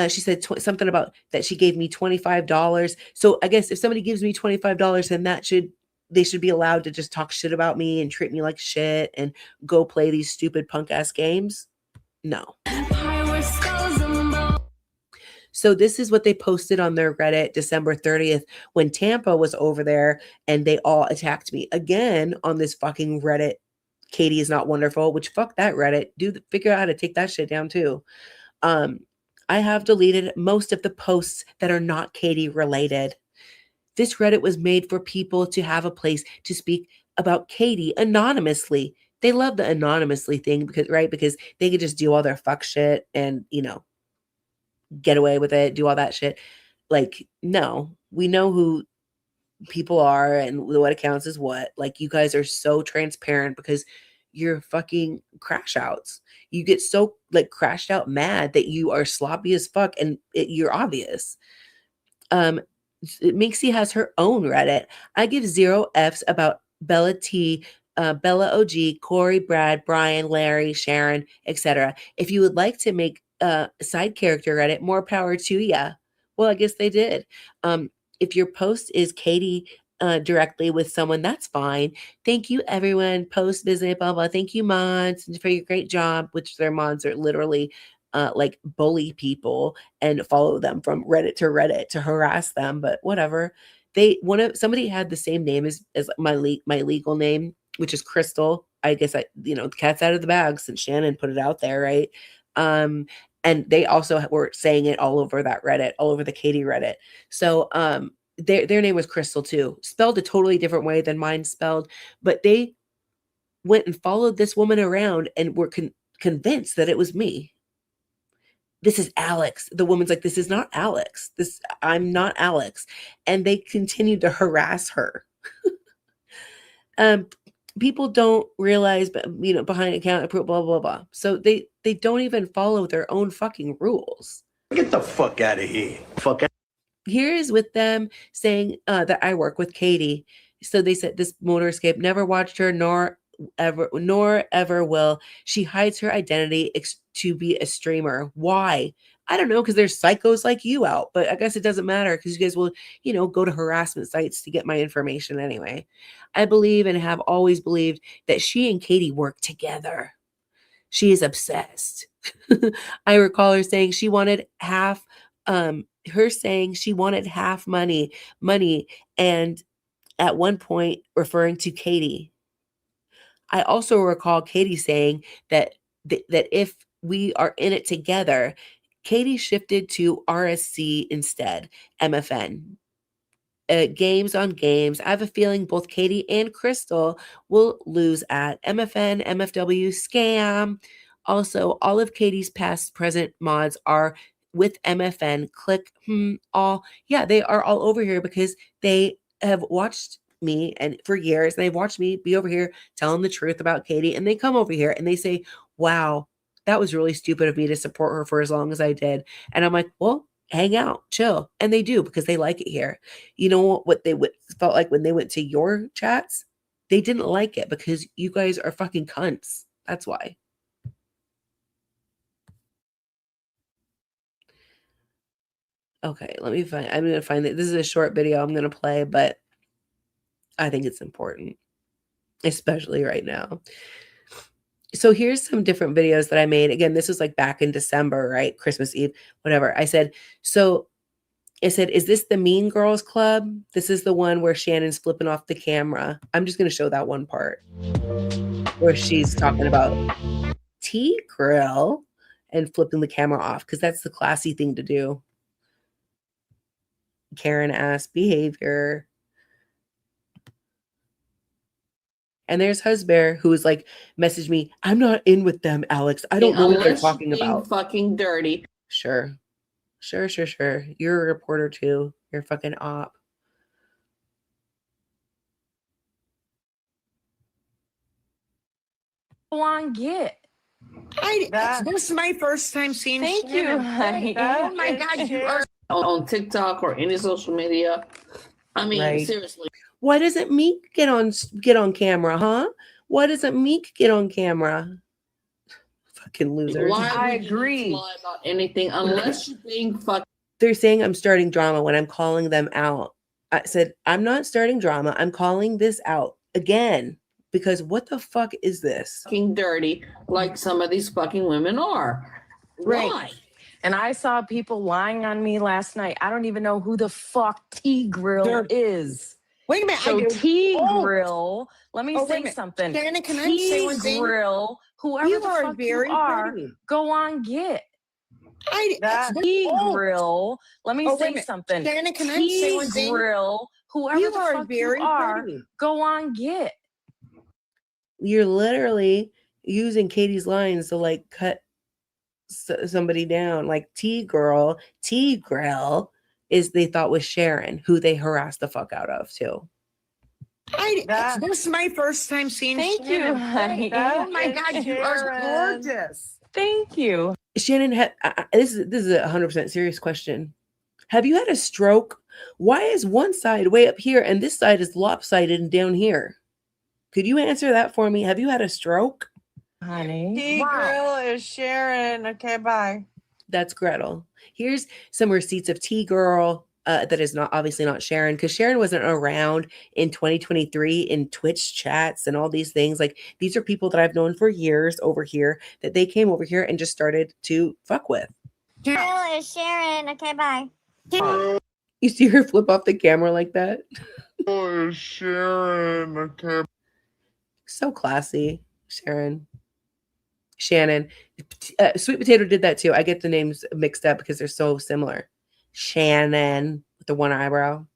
She said something about that she gave me $25. So I guess if somebody gives me $25, then they should be allowed to just talk shit about me and treat me like shit and go play these stupid punk ass games. No. So this is what they posted on their Reddit December 30th when Tampa was over there and they all attacked me again on this fucking Reddit. Katie is not wonderful, which fuck that Reddit. Figure out how to take that shit down too. I have deleted most of the posts that are not Katie related. This Reddit was made for people to have a place to speak about Katie anonymously. They love the anonymously thing because they could just do all their fuck shit and, get away with it, do all that shit. Like, no, we know who people are and what accounts is what. Like, you guys are so transparent because you're fucking crash outs. You get so crashed out mad that you are sloppy as fuck and you're obvious. Minxie has her own Reddit. I give 0 Fs about Bella T, Bella OG, Corey, Brad, Brian, Larry, Sharon, etc. If you would like to make a side character Reddit, more power to ya. Well, I guess they did. If your post is Katie directly with someone, that's fine. Thank you, everyone. Post, visit, blah, blah. Thank you, mods, for your great job, which their mods are literally bully people and follow them from Reddit to harass them, but whatever. Somebody had the same name as my legal name, which is Crystal. I guess the cat's out of the bag since Shannon put it out there, right? And they also were saying it all over that Reddit, all over the Katie Reddit. So their name was Crystal too, spelled a totally different way than mine spelled, but they went and followed this woman around and were convinced that it was me. This is Alex. The woman's like, this is not Alex. I'm not Alex. And they continued to harass her. People don't realize, but behind account approval, blah, blah, blah. So they don't even follow their own fucking rules. Get the fuck out of here. Fuck out. Here is with them saying that I work with Katie. So they said this motor escape never watched her, nor ever will. She hides her identity to be a streamer. Why? I don't know, because there's psychos like you out, but I guess it doesn't matter because you guys will, go to harassment sites to get my information anyway. I believe and have always believed that she and Katie work together. She is obsessed. I recall her saying she wanted half, money, and at one point referring to Katie. I also recall Katie saying that if we are in it together, Katie shifted to RSC instead, MFN. Games on games. I have a feeling both Katie and Crystal will lose at MFN, MFW, scam. Also, all of Katie's past, present mods are with MFN. Click, all. Yeah, they are all over here because they have watched me and for years, and they've watched me be over here telling the truth about Katie, and they come over here and they say, wow, that was really stupid of me to support her for as long as I did. And I'm like, well, hang out, chill. And they do because they like it here. You know what they felt like when they went to your chats? They didn't like it because you guys are fucking cunts. That's why. Okay, I'm going to find it. This is a short video I'm going to play, but I think it's important, especially right now. So here's some different videos that I made. Again, this was like back in December, right? Christmas Eve, whatever. I said, is this the Mean Girls Club? This is the one where Shannon's flipping off the camera. I'm just going to show that one part where she's talking about T-Grill and flipping the camera off because that's the classy thing to do. Karen-ass behavior. And there's Husbear, who is like, messaged me, I'm not in with them, Alex. I don't know what they're talking about. Fucking dirty. Sure. You're a reporter too. You're a fucking op. Go on, get. This is my first time seeing Thank you, honey. Oh my God, you are on TikTok or any social media. I mean, Right. seriously. Why doesn't Meek get on camera, huh? Why doesn't Meek get on camera? Fucking losers. Why I agree. Lie about anything unless you're being fucking. They're saying I'm starting drama when I'm calling them out. I said, I'm not starting drama. I'm calling this out again because what the fuck is this? Fucking dirty like some of these fucking women are. Right. Why? And I saw people lying on me last night. I don't even know who the fuck T-Grill is. Wait a minute. So I do. T-Grill, let me Oh, wait a say minute. something. Shannon, can I say one thing? T-Grill, whoever You the are fuck very you are, pretty. go on, get. T-Grill, let me say something. Shannon, can I say one thing? T-Grill, whoever You the are fuck very you are, pretty. go on, get. You're literally using Katie's lines to like cut somebody down. Like T-Grill is they thought was Sharon, who they harassed the fuck out of too. This is my first time seeing Thank you, Shannon. honey. Oh my God, you are Sharon. gorgeous. Thank you. Shannon, this is a 100% serious question. Have you had a stroke? Why is one side way up here and this side is lopsided and down here? Could you answer that for me? Have you had a stroke? Honey. T-Grill is Sharon. Okay, bye. That's Gretel. Here's some receipts of T-Girl. That is obviously not Sharon, because Sharon wasn't around in 2023 in Twitch chats and all these things. Like, these are people that I've known for years over here that they came over here and just started to fuck with. Hello, it's Sharon. Okay, bye. You see her flip off the camera like that? Oh, Sharon. Okay. So classy, Sharon. Shannon. Sweet Potato did that too. I get the names mixed up because they're so similar. Shannon with the one eyebrow.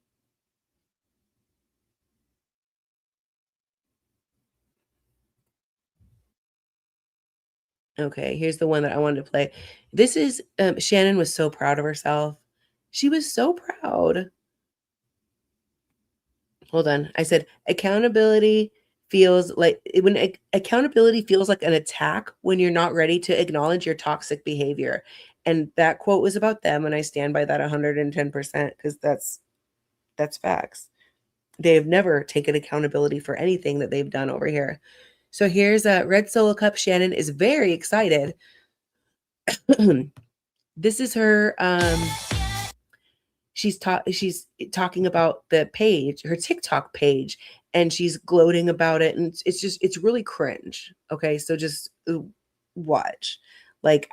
Okay, here's the one that I wanted to play. This is Shannon was so proud of herself. She was so proud. Hold on. I said accountability feels like accountability feels like an attack when you're not ready to acknowledge your toxic behavior. And that quote was about them, and I stand by that 110% because that's facts. They have never taken accountability for anything that they've done over here. So here's a Red Solo Cup. Shannon is very excited. This is her she's talking about the page, her TikTok page, and she's gloating about it, and it's really cringe. Okay, so just watch. Like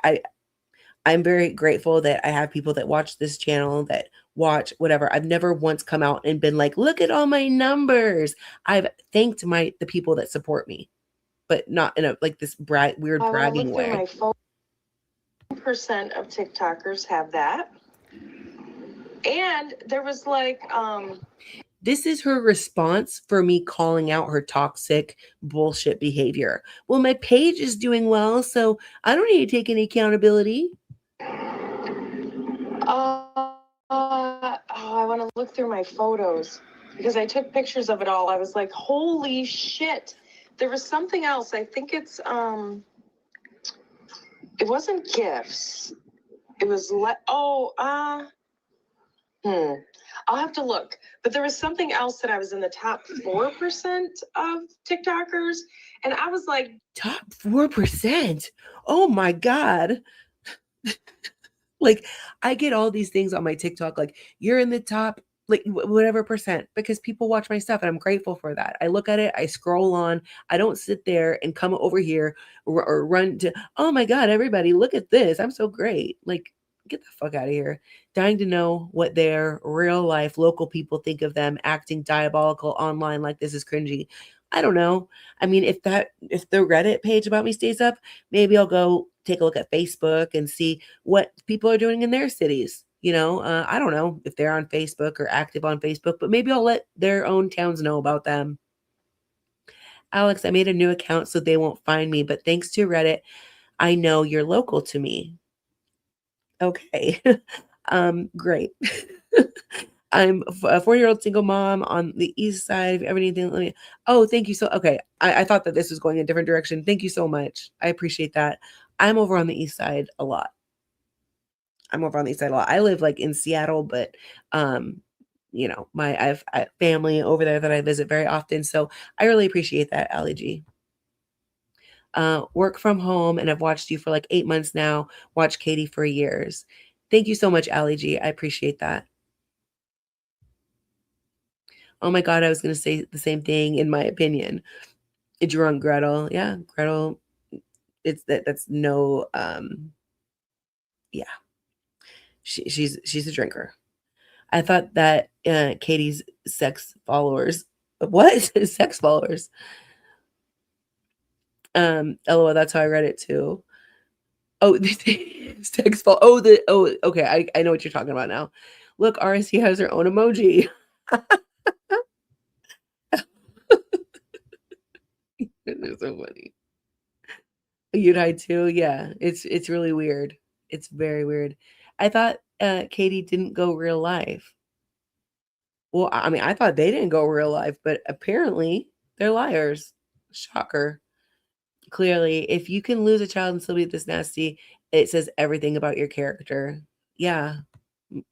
I'm very grateful that I have people that watch this channel, that watch whatever. I've never once come out and been like, look at all my numbers. I've thanked the people that support me, but not in a like this weird bragging way. My phone, percent of TikTokers have that. And there was like this is her response for me calling out her toxic bullshit behavior. Well, my page is doing well, so I don't need to take any accountability. I want to look through my photos because I took pictures of it all. I was like, holy shit. There was something else. I think it's it wasn't gifts. It was I'll have to look. But there was something else that I was in the top 4% of TikTokers. And I was like, top 4%? Oh my God. Like, I get all these things on my TikTok, like, you're in the top, like, whatever percent, because people watch my stuff, and I'm grateful for that. I look at it, I scroll on, I don't sit there and come over here or run to, oh my God, everybody, look at this, I'm so great. Like, get the fuck out of here. Dying to know what their real life local people think of them acting diabolical online like this is cringy. I don't know. I mean, if the Reddit page about me stays up, maybe I'll go take a look at Facebook and see what people are doing in their cities. You know, I don't know if they're on Facebook or active on Facebook, but maybe I'll let their own towns know about them. Alex, I made a new account so they won't find me, but thanks to Reddit, I know you're local to me. Okay. Great. I'm a 4-year-old single mom on the east side. If you ever need anything, oh, thank you. So, okay. I thought that this was going a different direction. Thank you so much. I appreciate that. I'm over on the east side a lot. I live like in Seattle, but, you know, I have family over there that I visit very often. So I really appreciate that, Ali G. Work from home, and I've watched you for like 8 months now. Watched Katie for years. Thank you so much, Ali G. I appreciate that. Oh my God, I was going to say the same thing in my opinion. Drunk Gretel. Yeah, Gretel. That's no, yeah. She's a drinker. I thought that Katie's sex followers. What? Sex followers. LOL, that's how I read it too. Oh, sex fall. Okay. I know what you're talking about now. Look, RSC has her own emoji. They're so funny. You'd hide too? Yeah. It's really weird. It's very weird. I thought Katie didn't go real life. Well, I mean, I thought they didn't go real life, but apparently they're liars. Shocker. Clearly, if you can lose a child and still be this nasty, it says everything about your character. Yeah,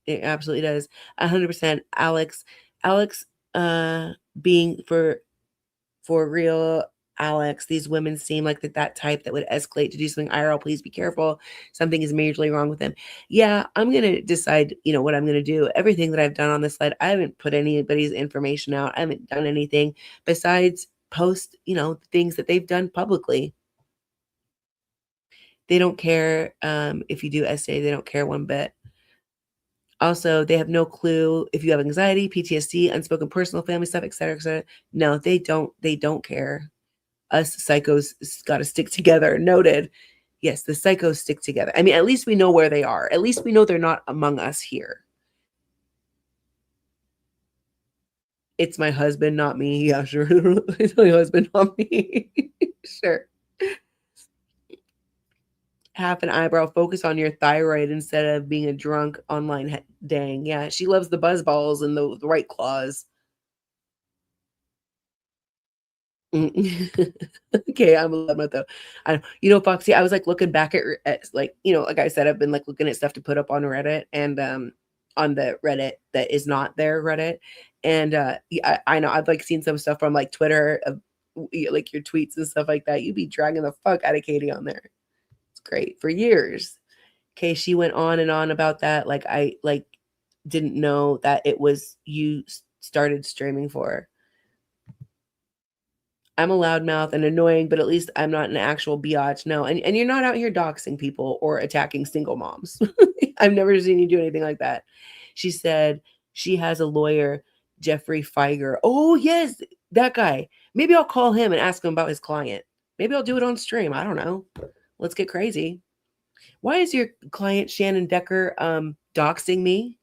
it absolutely does. 100%. Alex, being for real, Alex, these women seem like that type that would escalate to do something IRL. Please be careful. Something is majorly wrong with them. Yeah, I'm going to decide, what I'm going to do. Everything that I've done on this slide, I haven't put anybody's information out. I haven't done anything besides post, things that they've done publicly. They don't care if you do essay. They don't care one bit. Also, they have no clue if you have anxiety, PTSD, unspoken personal family stuff, etc., etc. No, they don't care. Us psychos got to stick together. Noted. Yes, the psychos stick together. I mean, at least we know where they are. At least we know they're not among us here. It's my husband, not me. Yeah, sure. It's my husband, not me. Sure. Half an eyebrow, focus on your thyroid instead of being a drunk online. Dang. Yeah, she loves the buzz balls and the white claws. Okay, I'm a loudmouth though. Foxy, I was like looking back at like, like I said, I've been like looking at stuff to put up on Reddit and on the Reddit that is not their Reddit. And yeah, I know I've like seen some stuff from like Twitter of like your tweets and stuff like that. You'd be dragging the fuck out of Katie on there. It's great for years. Okay, she went on and on about that. Like I like didn't know that it was you started streaming for. I'm a loudmouth and annoying, but at least I'm not an actual biatch. No, and you're not out here doxing people or attacking single moms. I've never seen you do anything like that. She said she has a lawyer, Jeffrey Feiger. Oh, yes, that guy. Maybe I'll call him and ask him about his client. Maybe I'll do it on stream. I don't know. Let's get crazy. Why is your client, Shannon Decker, doxing me?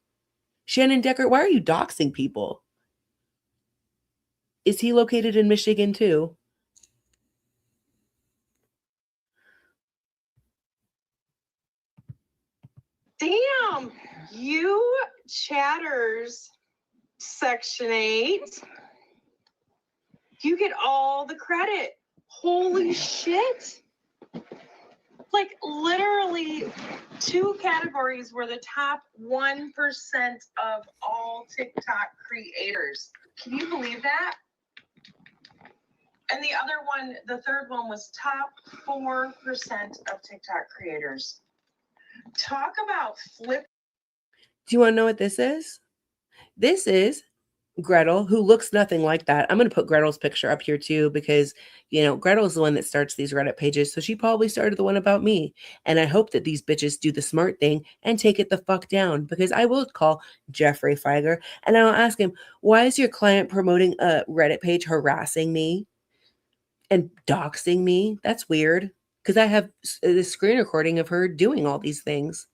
Shannon Decker, why are you doxing people? Is he located in Michigan too? Damn, you chatters, Section 8. You get all the credit. Holy shit. Like literally 2 categories were the top 1% of all TikTok creators. Can you believe that? And the other one, the third one was top 4% of TikTok creators. Talk about flip. Do you want to know what this is? This is Gretel, who looks nothing like that. I'm going to put Gretel's picture up here too, because, Gretel's the one that starts these Reddit pages. So she probably started the one about me. And I hope that these bitches do the smart thing and take it the fuck down, because I will call Jeffrey Feiger and I'll ask him, why is your client promoting a Reddit page harassing me and doxing me? That's weird, because I have the screen recording of her doing all these things.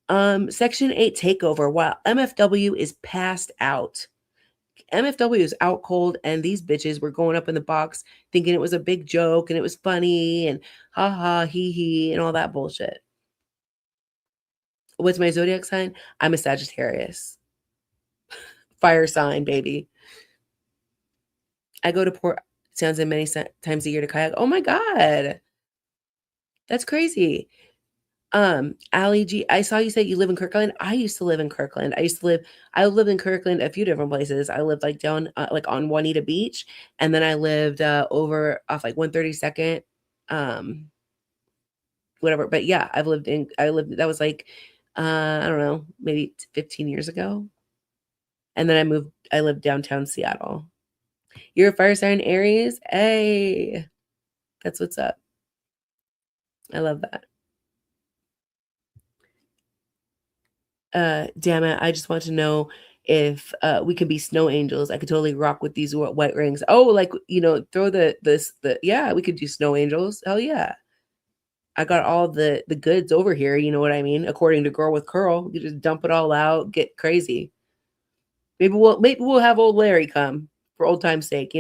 Section 8 takeover while MFW is passed out. MFW is out cold, and these bitches were going up in the box thinking it was a big joke and it was funny and ha ha hee hee and all that bullshit. What's my zodiac sign? I'm a Sagittarius. Fire sign, baby. I go to Port Townsend many times a year to kayak. Oh my God. That's crazy. Ali G, I saw you say you live in Kirkland. I used to live in Kirkland. I lived in Kirkland a few different places. I lived like down like on Juanita Beach, and then I lived over off like 132nd, whatever. But yeah, I lived that was like I don't know, maybe 15 years ago. And then I lived downtown Seattle. You're a fire sign, Aries? Hey, that's what's up. I love that. Damn it, I just want to know if we could be snow angels. I could totally rock with these white rings. Oh, like, throw yeah, we could do snow angels. Hell yeah. I got all the goods over here, you know what I mean? According to Girl with Curl, you just dump it all out, get crazy. Maybe we'll have old Larry come for old time's sake,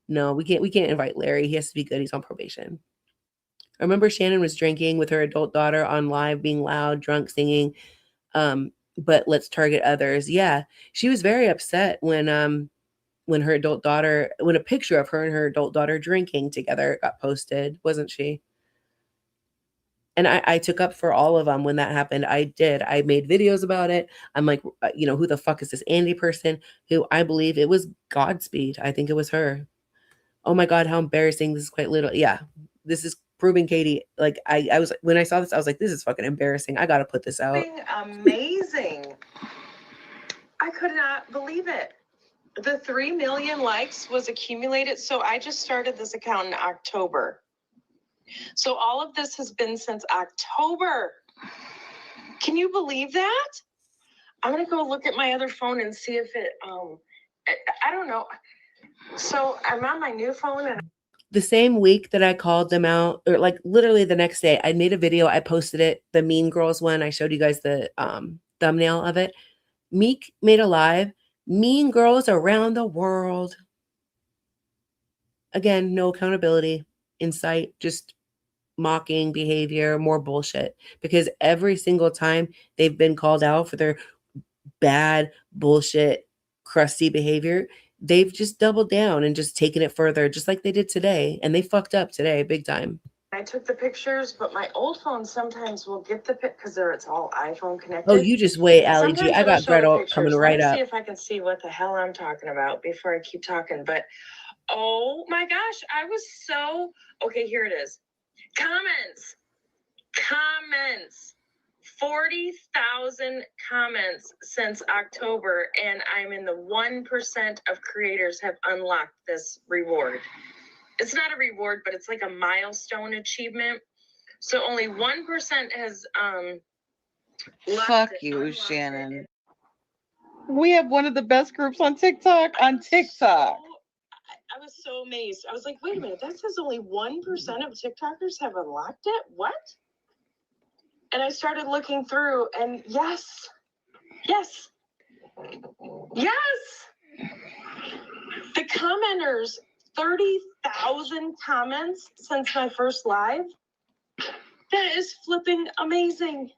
No, we can't invite Larry. He has to be good. He's on probation. I remember Shannon was drinking with her adult daughter on live, being loud, drunk, singing. But let's target others. Yeah, she was very upset when her adult daughter, when a picture of her and her adult daughter drinking together got posted, wasn't she? And I took up for all of them when that happened. I did. I made videos about it. I'm like, who the fuck is this Andy person? Who I believe it was Godspeed. I think it was her. Oh my God, how embarrassing. This is quite little. Yeah, this is proving Katie. Like I was, when I saw this, I was like, this is fucking embarrassing. I got to put this out. Amazing. I could not believe it. The 3 million likes was accumulated. So I just started this account in October. So all of this has been since October. Can you believe that? I'm going to go look at my other phone and see if it, I don't know. So I'm on my new phone and The same week that I called them out, or like literally the next day, I made a video. I posted it, the Mean Girls one. I showed you guys the thumbnail of it. Meek made a live. Mean Girls around the world. Again, no accountability, insight, just mocking behavior, more bullshit. Because every single time they've been called out for their bad, bullshit, crusty behavior, they've just doubled down and just taken it further, just like they did today. And they fucked up today, big time. I took the pictures, but my old phone sometimes will get the pic because it's all iPhone connected. Oh, you just wait, Allie G. Sometimes I it'll got show the Gretel pictures. coming Let right me up. see if I can see what the hell I'm talking about before I keep talking. But oh my gosh, I was so okay. Here it is. Comments. 40,000 comments since October, and I'm in the 1% of creators have unlocked this reward. It's not a reward, but it's like a milestone achievement. So only 1% has Fuck you, Shannon. We have one of the best groups on TikTok. I was so amazed. I was like, wait a minute, that says only 1% of TikTokers have unlocked it? What? And I started looking through, and yes. The commenters, 30,000 comments since my first live. That is flipping amazing.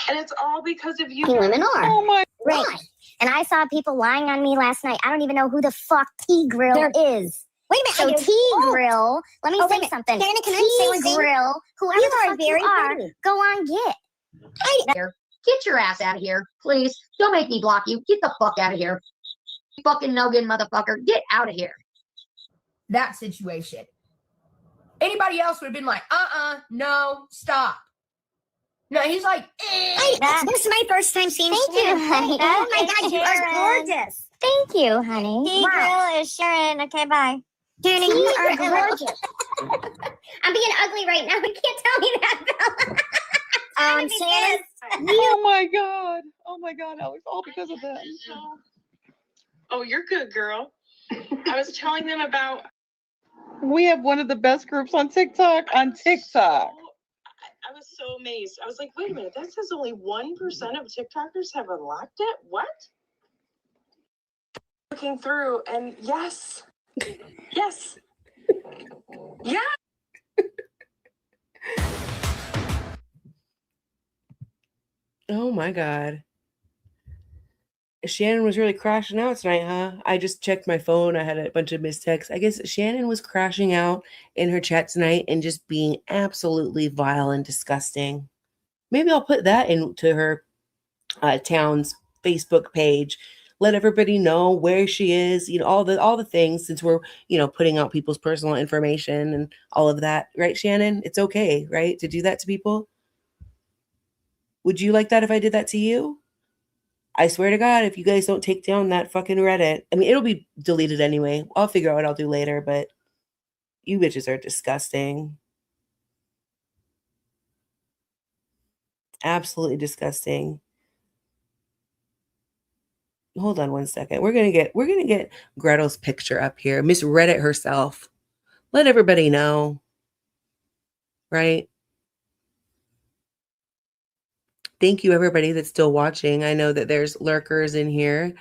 And it's all because of you. Women are. Oh my Right. And I saw people lying on me last night. I don't even know who the fuck T-Grill is. Wait a minute. So T-Grill, let me say something. T-Grill, whoever the fuck you are, go on get. Get your ass out of here, please. Don't make me block you. Get the fuck out of here. You fucking no-good motherfucker. Get out of here. That situation. Anybody else would have been like, no, stop. No, he's like, This is my first time seeing Sharon. Honey. Oh my God, you are gorgeous. Thank you, honey. T-Grill is Sharon. Okay, bye. Sharon, you are gorgeous. I'm being ugly right now. You can't tell me that, Bella. Sharon. Oh my God, Alex, all because of that. Oh, you're good, girl. I was telling them about. We have one of the best groups on TikTok. I was so amazed. I was like, wait a minute, that says only 1% of TikTokers have unlocked it? What? Looking through, and yes. Oh my God. Shannon was really crashing out tonight, huh? I just checked my phone. I had a bunch of missed texts. I guess Shannon was crashing out in her chat tonight and just being absolutely vile and disgusting. Maybe I'll put that into her town's Facebook page. Let everybody know where she is, all the things, since we're, putting out people's personal information and all of that. Right, Shannon? It's okay, right, to do that to people? Would you like that if I did that to you? I swear to God, if you guys don't take down that fucking Reddit, I mean, it'll be deleted anyway. I'll figure out what I'll do later, but you bitches are disgusting. Absolutely disgusting. Hold on one second. We're gonna get Gretel's picture up here. Miss Reddit herself. Let everybody know. Right? Thank you, everybody that's still watching. I know that there's lurkers in here,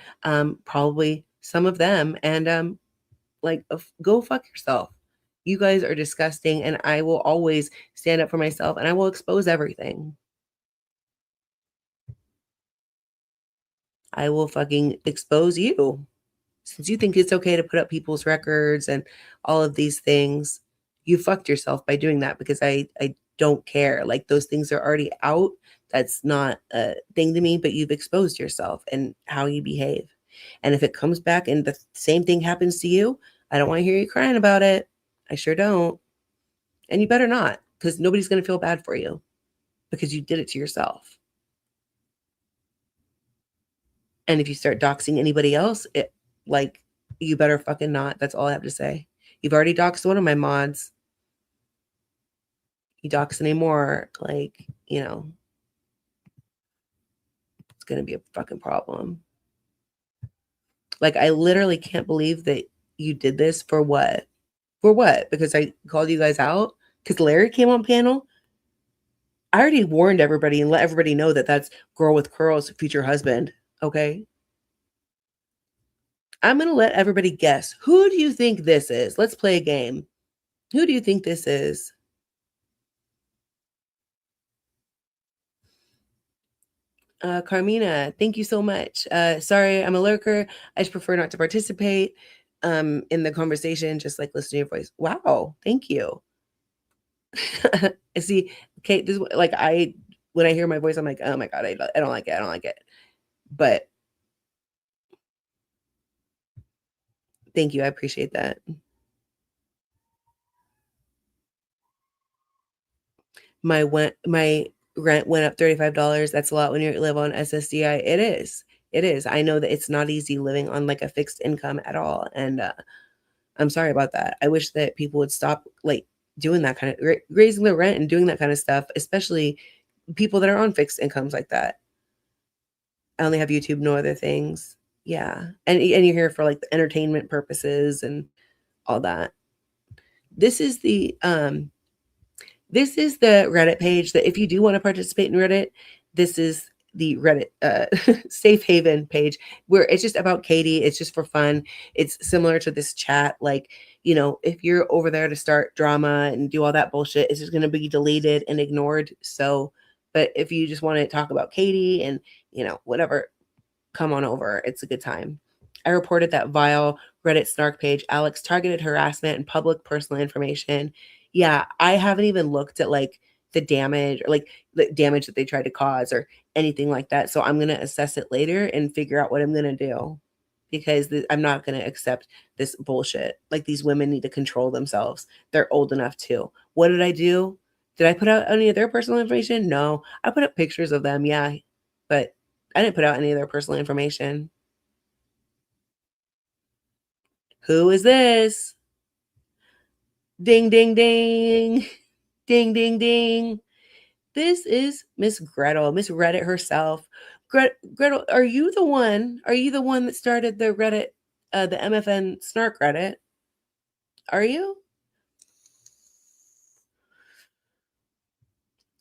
probably some of them, and go fuck yourself. You guys are disgusting, and I will always stand up for myself, and I will expose everything. I will fucking expose you. Since you think it's okay to put up people's records and all of these things, you fucked yourself by doing that, because I don't care. Like, those things are already out. That's not a thing to me, but you've exposed yourself and how you behave. And if it comes back and the same thing happens to you, I don't want to hear you crying about it. I sure don't. And you better not, because nobody's going to feel bad for you because you did it to yourself. And if you start doxing anybody else, you better fucking not. That's all I have to say. You've already doxed one of my mods. You dox anymore, it's going to be a fucking problem. Like, I literally can't believe that you did this for what? For what? Because I called you guys out? Because Larry came on panel? I already warned everybody and let everybody know that that's Girl with Curls' future husband. Okay? I'm going to let everybody guess. Who do you think this is? Let's play a game. Who do you think this is? Carmina, thank you so much. Sorry, I'm a lurker. I just prefer not to participate in the conversation, just like listen to your voice. Wow, thank you. See, Kate, this like when I hear my voice, I'm like, oh my God, I don't like it. I don't like it. But thank you. I appreciate that. My rent went up $35. That's a lot when you live on SSDI. It is. It is. I know that it's not easy living on like a fixed income at all. And I'm sorry about that. I wish that people would stop like doing that kind of raising the rent and doing that kind of stuff, especially people that are on fixed incomes like that. I only have YouTube, no other things. Yeah. And you're here for like the entertainment purposes and all that. This is the Reddit page that if you do want to participate in Reddit, this is the Reddit safe haven page where it's just about Katie. It's just for fun. It's similar to this chat. Like, you know, if you're over there to start drama and do all that bullshit, it's just going to be deleted and ignored. So, but if you just want to talk about Katie and, you know, whatever, come on over. It's a good time. I reported that vile Reddit snark page, Alex targeted harassment and public personal information. Yeah, I haven't even looked at like the damage or like the damage that they tried to cause or anything like that. So I'm going to assess it later and figure out what I'm going to do because I'm not going to accept this bullshit. Like these women need to control themselves. They're old enough too. What did I do? Did I put out any of their personal information? No, I put up pictures of them. Yeah, but I didn't put out any of their personal information. Who is this? Ding, ding, ding. Ding, ding, ding. This is Miss Gretel, Miss Reddit herself. Gretel, are you the one that started the Reddit, the MFN Snark Reddit? Are you?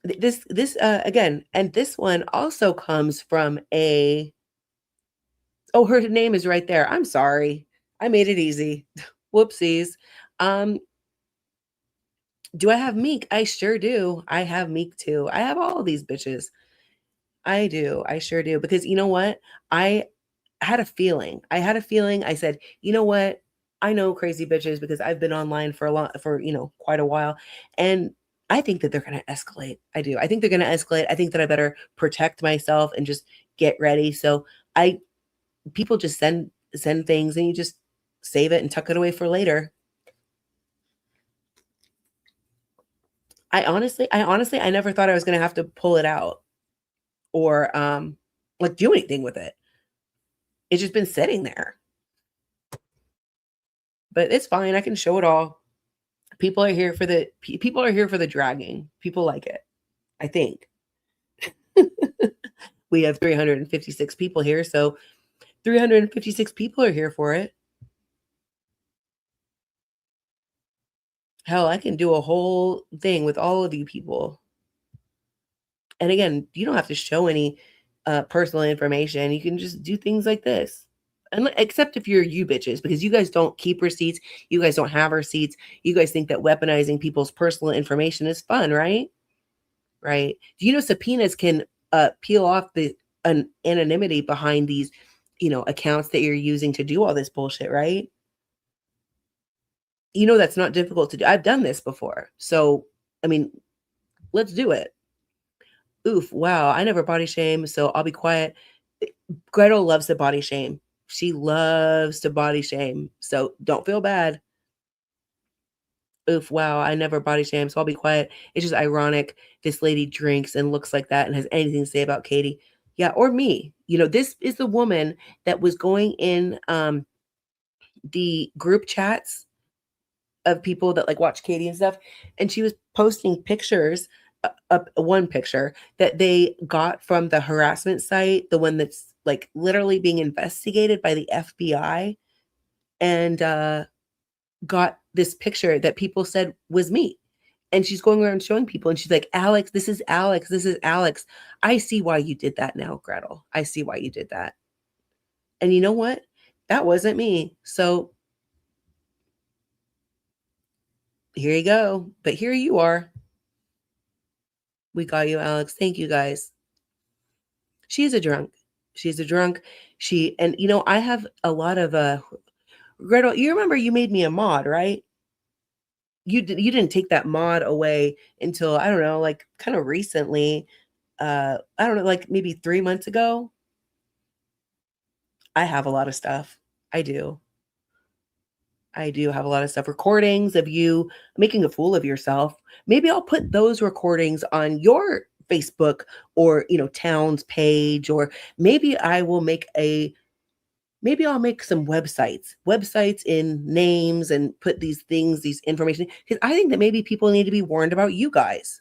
This again, and this one also comes from a, oh, her name is right there. I'm sorry. I made it easy. Whoopsies. Do I have Meek? I sure do. I have Meek too. I have all these bitches. I do. I sure do. Because you know what? I had a feeling. I said, you know what? I know crazy bitches because I've been online for quite a while. And I think that they're going to escalate. I do. I think they're going to escalate. I think that I better protect myself and just get ready. So people just send things and you just save it and tuck it away for later. I honestly, I never thought I was going to have to pull it out or like do anything with it. It's just been sitting there. But it's fine. I can show it all. People are here for the dragging. People like it. I think. We have 356 people here, so 356 people are here for it. Hell, I can do a whole thing with all of you people. And again, you don't have to show any personal information. You can just do things like this. And except if you're you bitches, because you guys don't keep receipts. You guys don't have receipts. You guys think that weaponizing people's personal information is fun, right? Right. Do you know subpoenas can peel off the anonymity behind these, accounts that you're using to do all this bullshit, right? You know, that's not difficult to do. I've done this before. So, I mean, let's do it. Oof, wow, I never body shame, so I'll be quiet. Gretel loves to body shame. She loves to body shame, so don't feel bad. Oof, wow, I never body shame, so I'll be quiet. It's just ironic this lady drinks and looks like that and has anything to say about Katie. Yeah, or me. This is the woman that was going in the group chats of people that like watch Katie and stuff, and she was posting pictures, one picture that they got from the harassment site, the one that's like literally being investigated by the FBI, and got this picture that people said was me. And she's going around showing people, and she's like, Alex, this is Alex. This is Alex. I see why you did that now, Gretel. I see why you did that. And you know what? That wasn't me. So here you go. But here you are. We got you, Alex. Thank you, guys. She's a drunk. She's a drunk. And you know, I have a lot of Gretel, you remember you made me a mod, right? You didn't take that mod away until, I don't know, like kind of recently. I don't know, like maybe 3 months ago. I have a lot of stuff. I do. I do have a lot of stuff. Recordings of you making a fool of yourself. Maybe I'll put those recordings on your Facebook or, you know, town's page, or maybe I'll make some websites in names and put these things, these information, because I think that maybe people need to be warned about you guys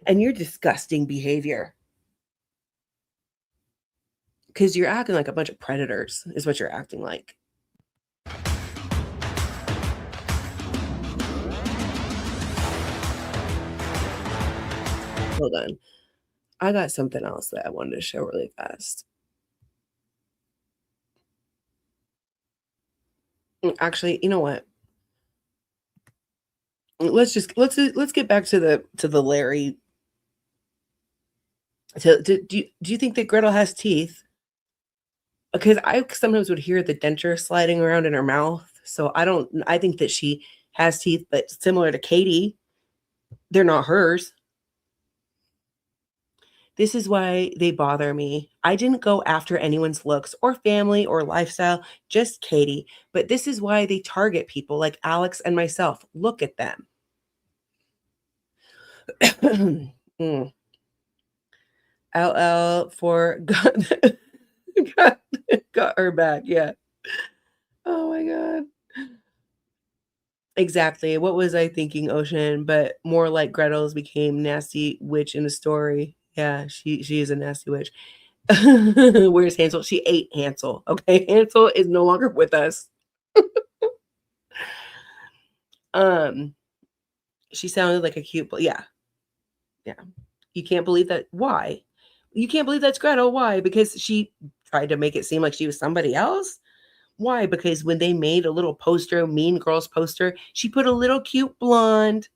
and your disgusting behavior. Because you're acting like a bunch of predators is what you're acting like. Hold on. I got something else that I wanted to show really fast. Actually, you know what? Let's get back to the Larry. Do you think that Gretel has teeth? Because I sometimes would hear the denture sliding around in her mouth. So I think that she has teeth, but similar to Katie, they're not hers. This is why they bother me. I didn't go after anyone's looks or family or lifestyle, just Katie. But this is why they target people like Alex and myself. Look at them. LL for got her back. Yeah. Oh my God. Exactly. What was I thinking, Ocean? But more like Gretel's became nasty witch in the story. Yeah, she is a nasty witch. Where's Hansel? She ate Hansel. Okay, Hansel is no longer with us. She sounded like a cute, yeah. You can't believe that. Why? You can't believe that's Gretel. Why? Because she tried to make it seem like she was somebody else. Why? Because when they made a little poster, Mean Girls poster, she put a little cute blonde.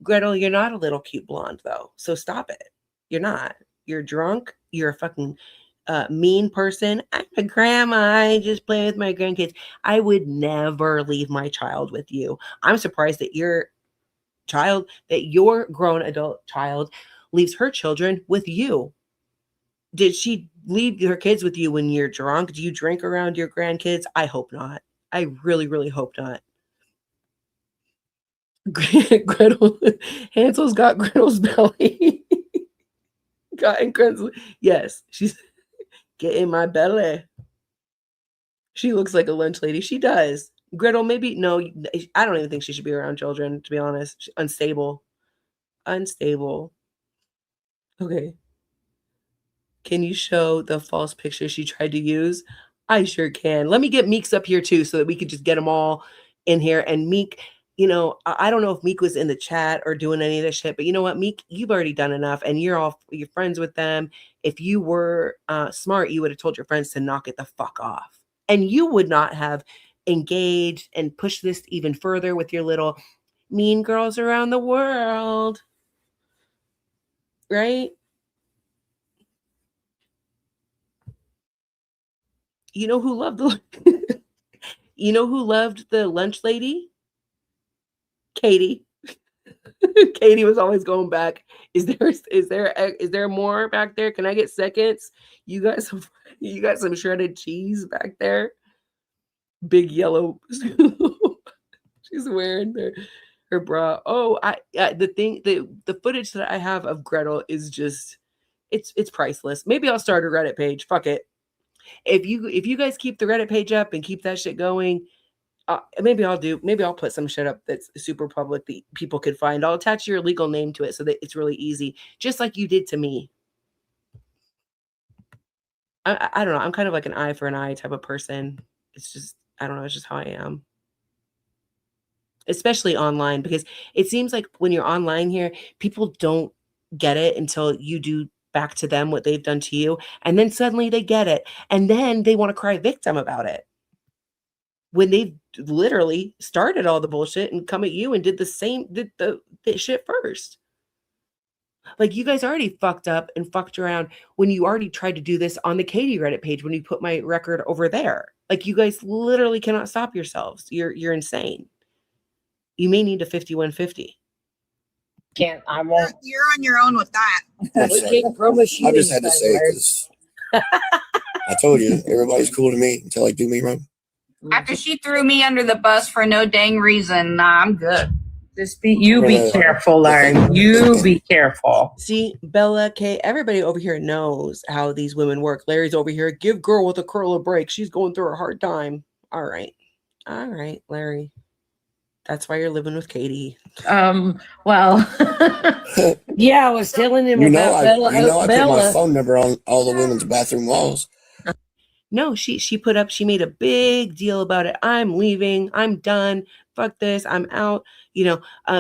Gretel, you're not a little cute blonde though. So stop it. You're not. You're drunk. You're a fucking mean person. I'm a grandma. I just play with my grandkids. I would never leave my child with you. I'm surprised that your grown adult child leaves her children with you. Did she leave her kids with you when you're drunk? Do you drink around your grandkids? I hope not. I really, really hope not. Gretel, Hansel's got Gretel's belly. Yes, she's getting my belly. She looks like a lunch lady. She does. Gretel, maybe, no, I don't even think she should be around children, to be honest. She's unstable. Okay. Can you show the false picture she tried to use? I sure can. Let me get Meeks up here too, so that we could just get them all in here. And Meek, you know, I don't know if Meek was in the chat or doing any of this shit, but you know what, Meek, you've already done enough, and you're friends with them. If you were smart, you would have told your friends to knock it the fuck off, and you would not have engaged and pushed this even further with your little mean girls around the world, right? You know who loved the lunch lady? Katie. Katie was always going back. Is there more back there? Can I get seconds? You got some shredded cheese back there. Big yellow. She's wearing her bra. Oh, the footage that I have of Gretel is just it's priceless. Maybe I'll start a Reddit page. Fuck it. If you guys keep the Reddit page up and keep that shit going, maybe I'll put some shit up that's super public that people could find. I'll attach your legal name to it so that it's really easy, just like you did to me. I don't know. I'm kind of like an eye for an eye type of person. It's just, I don't know. It's just how I am. Especially online, because it seems like when you're online here, people don't get it until you do back to them what they've done to you. And then suddenly they get it. And then they want to cry victim about it. When they've literally started all the bullshit and come at you and did the shit first. Like, you guys already fucked up and fucked around when you already tried to do this on the Katie Reddit page when you put my record over there. Like, you guys literally cannot stop yourselves. You're insane. You may need a 5150. I won't. You're on your own with that. We can't promise you I just had to anything, say it Larry. because I told you everybody's cool to me until they do me wrong. After she threw me under the bus for no dang reason, nah, I'm good. Just be careful, Larry. You be careful. See, Bella, Kay, everybody over here knows how these women work. Larry's over here. Give girl with a curl a break. She's going through a hard time. All right, Larry. That's why you're living with Katie. Well, yeah, I was telling him about Bella. I put my phone number on all the women's bathroom walls. No, she made a big deal about it. I'm leaving. I'm done. Fuck this. I'm out.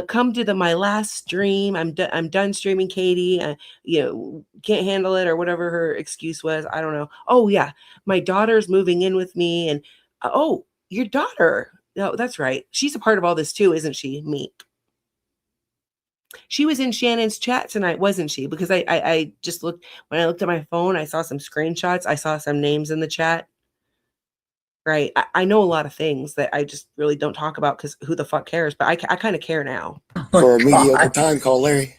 Come to my last stream. I'm done streaming, Katie. Can't handle it, or whatever her excuse was. I don't know. Oh yeah, my daughter's moving in with me, and oh, your daughter. No, that's right. She's a part of all this too, isn't she, Meek? She was in Shannon's chat tonight, wasn't she? Because I just looked, when I looked at my phone, I saw some screenshots. I saw some names in the chat. Right. I know a lot of things that I just really don't talk about because who the fuck cares? But I kind of care now. For a mediocre time, call Larry.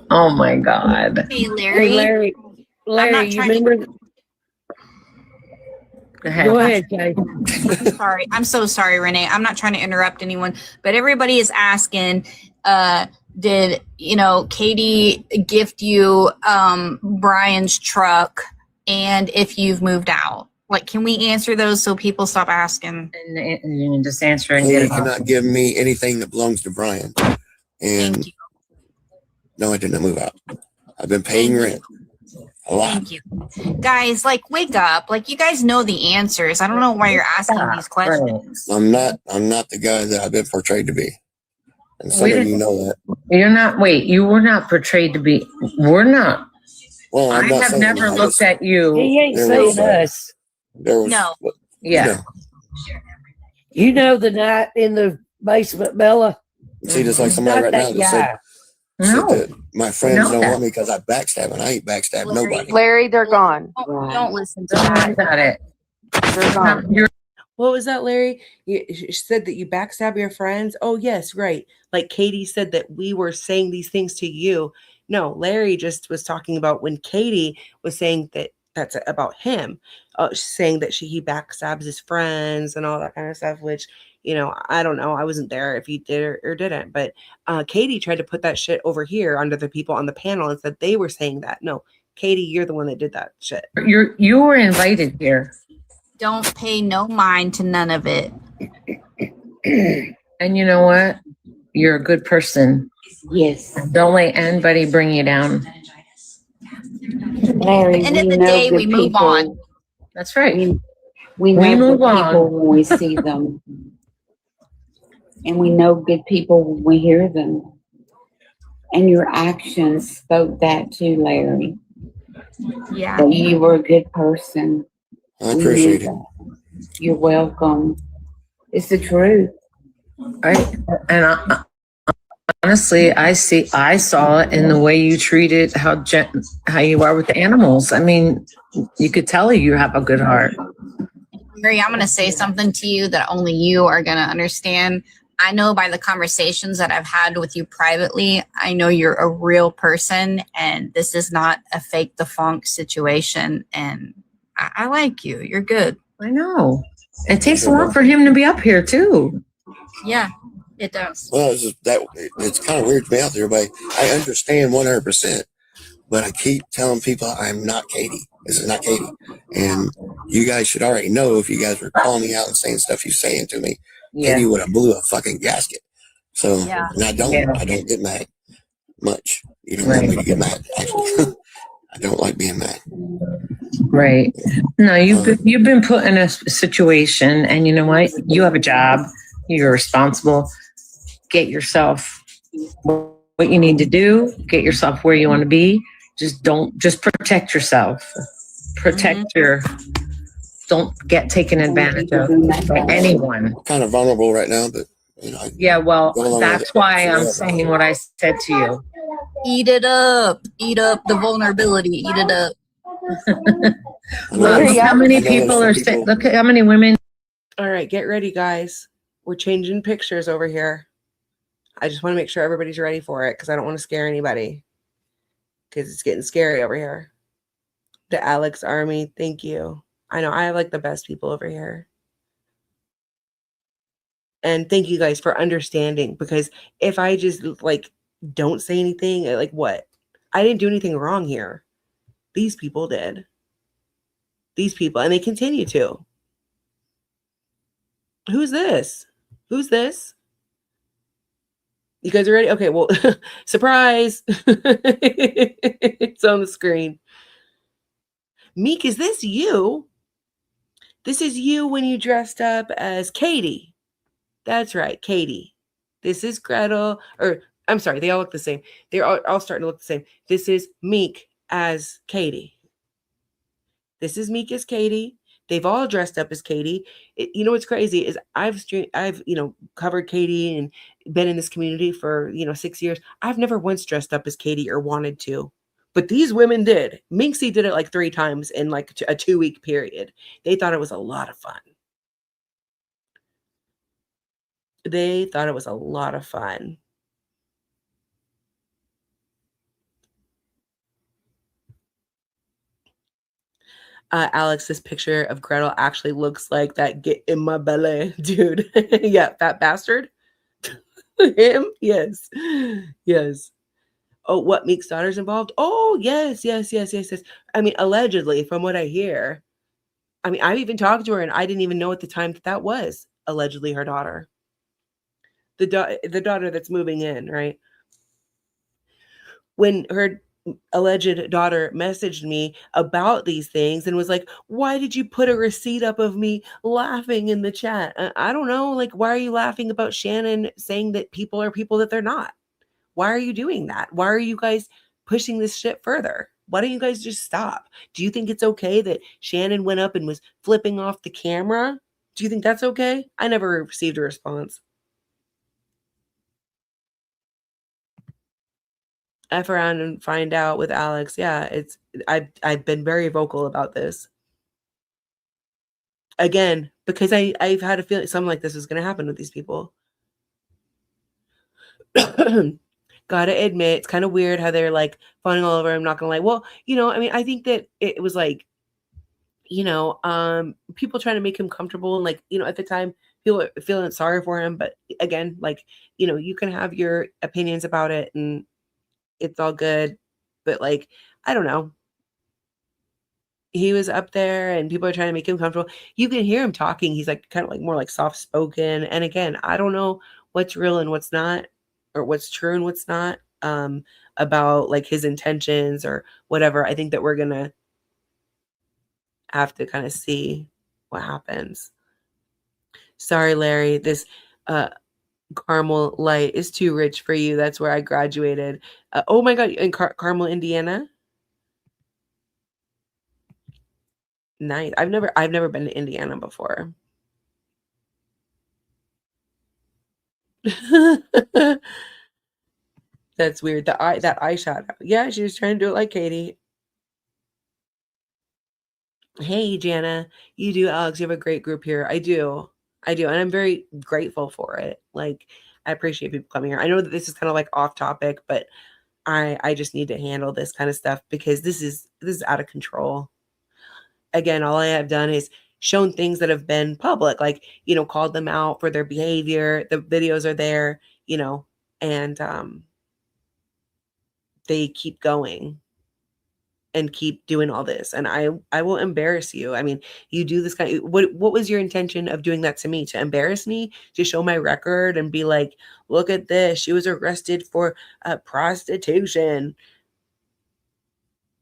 Oh my God. Hey, Larry. Hey, Larry, you remember? Go ahead, Kay. I'm sorry. I'm so sorry, Renee. I'm not trying to interrupt anyone, but everybody is asking, did Katie gift you Brian's truck, and if you've moved out? Like, can we answer those so people stop asking? And just answer and Katie cannot give me anything that belongs to Brian. And no, I did not move out. I've been paying rent. A lot. Thank you. Guys, like, wake up. Like, you guys know the answers. I don't know why you're asking these questions. I'm not the guy that I've been portrayed to be. And some of you know that. You're not, wait, you were not portrayed to be, we're not. Well, I have never looked at you. He ain't saying us. No. Yeah. You know the night in the basement, Bella? See, just like somebody right now that said that my friends don't want me because I backstab, and I ain't backstabbed nobody. Larry, they're gone. Don't listen to that. About it. They're gone. What was that, Larry? You said that you backstab your friends? Oh, yes, right. Like Katie said that we were saying these things to you. No, Larry just was talking about when Katie was saying that that's about him, saying that he backstabs his friends and all that kind of stuff, which, I don't know. I wasn't there if he did or didn't. But Katie tried to put that shit over here under the people on the panel and said they were saying that. No, Katie, you're the one that did that shit. You were invited here. Don't pay no mind to none of it. And you know what? You're a good person. Yes. Don't let anybody bring you down. Larry, At the end of the day, we move on. That's right. We know move good on. people when we see them. And we know good people when we hear them. And your actions spoke that too, Larry. Yeah. That you were a good person. I appreciate it. You're welcome. It's the truth. Honestly, I saw it in the way you treated how you are with the animals. I mean, you could tell you have a good heart. Mary, I'm going to say something to you that only you are going to understand. I know by the conversations that I've had with you privately, I know you're a real person, and this is not a fake the funk situation. And I like you. You're good. I know. It takes a lot for him to be up here too. Yeah, it does. Well, it's kind of weird to me out there, but I understand 100%. But I keep telling people I'm not Katie. This is not Katie. And you guys should already know if you guys were calling me out and saying stuff you're saying to me. Yeah. Katie would have blew a fucking gasket. So, Yeah. and I don't get mad much. You don't want me to get mad, actually. I don't like being mad. Right. No, you've been put in a situation, and you know what? You have a job. You're responsible. Get yourself what you need to do. Get yourself where you want to be. Just protect yourself. Protect your. Don't get taken advantage of by anyone. Kind of vulnerable right now, but Yeah, well, that's why I'm saying what I said to you. Eat it up. Eat up the vulnerability. Eat it up. Look how many people are sick. Look at how many women. All right, get ready, guys. We're changing pictures over here. I just want to make sure everybody's ready for it because I don't want to scare anybody because it's getting scary over here. The Alex Army, thank you. I know I have like the best people over here. And thank you guys for understanding, because if I just like don't say anything, like what? I didn't do anything wrong here. These people did. These people, and they continue to. Who's this? Who's this? You guys are ready? Okay, well, surprise. It's on the screen. Meek, is this you? This is you when you dressed up as Katie. That's right, Katie. This is Gretel, or I'm sorry, they all look the same. They're all starting to look the same. This is Meek as Katie. This is Meek as Katie. They've all dressed up as Katie. You know what's crazy is I've covered Katie and been in this community for 6 years. I've never once dressed up as Katie or wanted to, but these women did. Minxie did it like 3 times in like a 2-week period. They thought it was a lot of fun. They thought it was a lot of fun. Alex, this picture of Gretel actually looks like that get in my belly, dude. Yeah, fat bastard. Him? Yes. Yes. Oh, what, Meek's daughter's involved? Oh, yes. I mean, allegedly, from what I hear. I mean, I've even talked to her, and I didn't even know at the time that was allegedly her daughter. The daughter that's moving in, right? When her alleged daughter messaged me about these things and was like, why did you put a receipt up of me laughing in the chat? I don't know. Like, why are you laughing about Shannon saying that people are people that they're not? Why are you doing that? Why are you guys pushing this shit further? Why don't you guys just stop? Do you think it's okay that Shannon went up and was flipping off the camera? Do you think that's okay? I never received a response. F around and find out with Alex. Yeah, I've been very vocal about this. Again, because I've had a feeling something like this was going to happen with these people. Gotta admit, it's kind of weird how they're like fawning all over. I'm not gonna lie. Well, I mean, I think that it was like, people trying to make him comfortable, and like, at the time, people are feeling sorry for him. But again, like, you can have your opinions about it, and it's all good. But like, I don't know. He was up there and people are trying to make him comfortable. You can hear him talking. He's like kind of like more like soft spoken. And again, I don't know what's real and what's not, or what's true and what's not, about like his intentions or whatever. I think that we're going to have to kind of see what happens. Sorry, Larry, this, Carmel light is too rich for you. That's where I graduated. Oh my God. In Carmel, Indiana. Nice. I've never been to Indiana before. That's weird. That eye shot. Yeah, she was trying to do it like Katie. Hey, Jana, you do, Alex. You have a great group here. I do, and I'm very grateful for it. Like, I appreciate people coming here. I know that this is kind of like off topic, but I just need to handle this kind of stuff because this is out of control. Again, all I have done is shown things that have been public, like, called them out for their behavior. The videos are there, and they keep going and keep doing all this. And I will embarrass you. I mean, you do this kind of, what was your intention of doing that to me? To embarrass me? To show my record and be like, look at this. She was arrested for prostitution.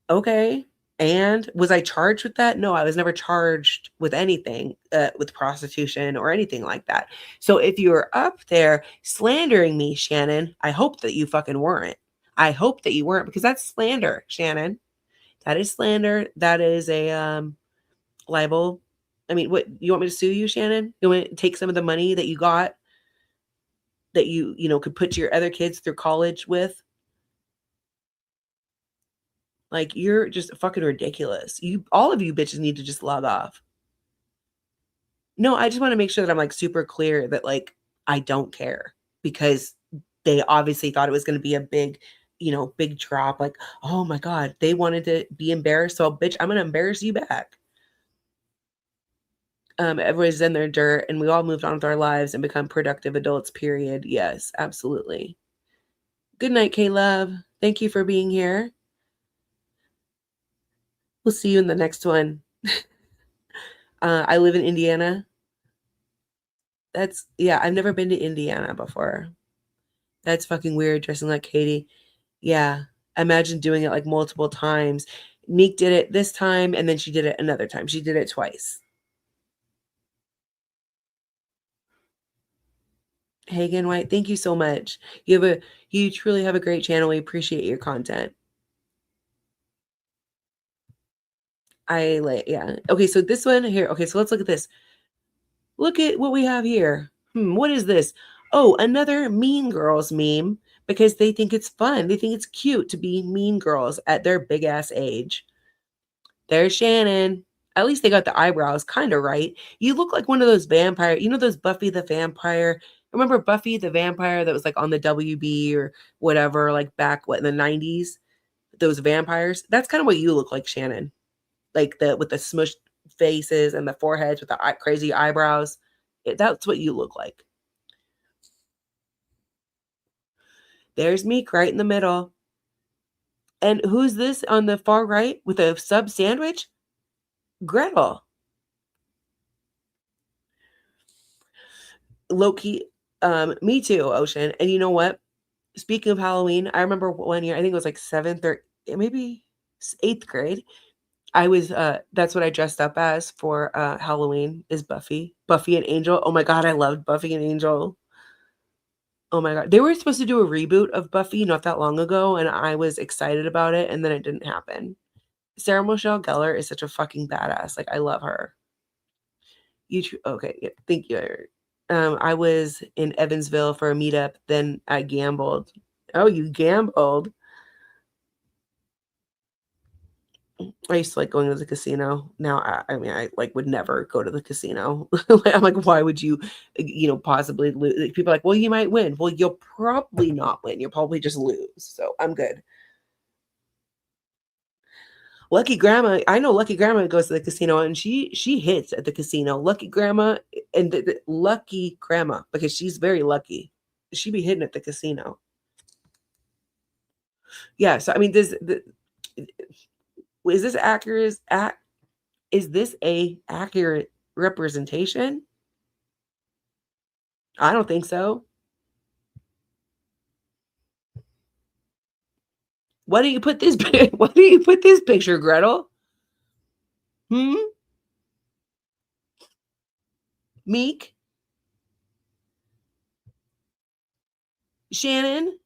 Okay. And was I charged with that? No, I was never charged with anything, with prostitution or anything like that. So if you're up there slandering me, Shannon, I hope that you fucking weren't. I hope that you weren't, because that's slander, Shannon. That is slander. That is a libel. I mean, what, you want me to sue you, Shannon? You want to take some of the money that you got that you could put your other kids through college with? Like, you're just fucking ridiculous. All of you bitches need to just log off. No, I just want to make sure that I'm like super clear that like I don't care, because they obviously thought it was going to be a big, big drop. Like, oh my God, they wanted to be embarrassed. So bitch, I'm going to embarrass you back. Everybody's in their dirt and we all moved on with our lives and become productive adults, period. Yes, absolutely. Good night, K-Love. Thank you for being here. We'll see you in the next one. I live in Indiana. I've never been to Indiana before. That's fucking weird, dressing like Katie. Yeah, imagine doing it like multiple times. Meek did it this time, and then she did it another time. She did it twice. Hagen White, thank you so much. You truly have a great channel. We appreciate your content. Yeah. Okay, so this one here. Okay, so let's look at this. Look at what we have here. What is this? Oh, another Mean Girls meme, because they think it's fun. They think it's cute to be mean girls at their big ass age. There's Shannon. At least they got the eyebrows kind of right. You look like one of those vampire, those Buffy the Vampire. Remember Buffy the Vampire that was like on the WB or whatever, like back in the 90s? Those vampires. That's kind of what you look like, Shannon. Like with the smushed faces and the foreheads with the crazy eyebrows. That's what you look like. There's Meek right in the middle. And who's this on the far right with a sub sandwich? Gretel. Loki. Me too, Ocean. And you know what? Speaking of Halloween, I remember one year, I think it was like 7th or maybe 8th grade. I was that's what I dressed up as for Halloween, is Buffy and Angel. Oh my God, I loved Buffy and Angel. Oh my God, they were supposed to do a reboot of Buffy not that long ago, and I was excited about it, and then it didn't happen. Sarah Michelle Gellar is such a fucking badass. Like, I love her. Okay, yeah, thank you. I was in Evansville for a meetup, then I gambled. Oh, you gambled. I used to like going to the casino. Now, I mean, I like would never go to the casino. I'm like, why would you, possibly lose? People are like, well, you might win. Well, you'll probably not win. You'll probably just lose. So I'm good. Lucky Grandma, I know Lucky Grandma goes to the casino and she hits at the casino. Lucky Grandma and Lucky Grandma, because she's very lucky. She be hitting at the casino. Yeah. So I mean, is this accurate? Is this a accurate representation? I don't think so. Why do you put this? Why do you put this picture, Gretel? Meek, Shannon,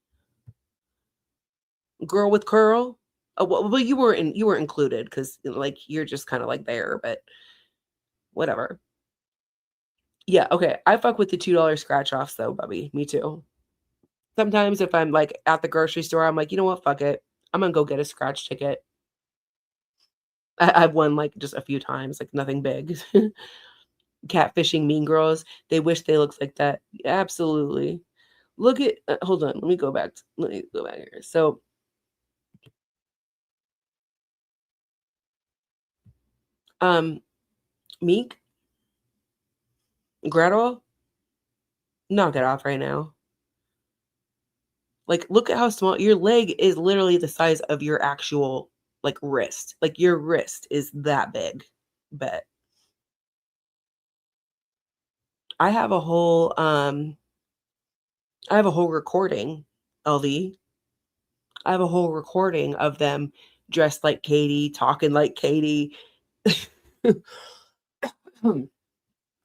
girl with curl. Oh, well, you were included because like you're just kind of like there, but whatever. Yeah, okay. I fuck with the $2 scratch offs though, Bubby. Me too. Sometimes if I'm like at the grocery store, I'm like, you know what? Fuck it. I'm gonna go get a scratch ticket. I've won like just a few times, like nothing big. Catfishing Mean Girls. They wish they looked like that. Absolutely. Look at. Hold on. Let me go back here. So. Meek, Gretel, knock it off right now. Like, look at how small your leg is. Literally the size of your actual like wrist. Like your wrist is that big. Bet. I have a whole recording, LV. I have a whole recording of them dressed like Katie, talking like Katie.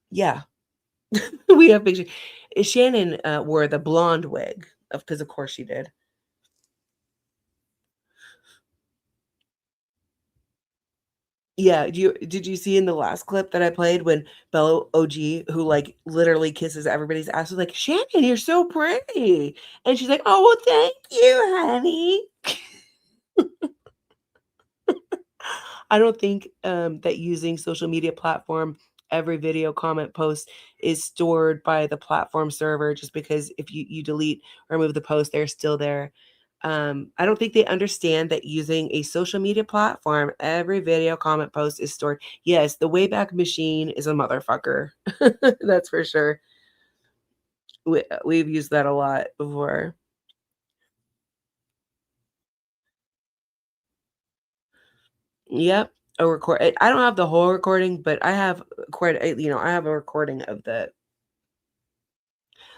Yeah. We have pictures. Shannon wore the blonde wig, because of course she did. Yeah, did you see in the last clip that I played when Bella OG, who like literally kisses everybody's ass, was like, Shannon, you're so pretty. And she's like, oh, well, thank you, honey. I don't think that using social media platform, every video, comment, post is stored by the platform server, just because if you delete or remove the post, they're still there. I don't think they understand that using a social media platform, every video, comment, post is stored. Yes, the Wayback Machine is a motherfucker. That's for sure. We've used that a lot before. Yep, a record. I don't have the whole recording, but I have I have a recording of the.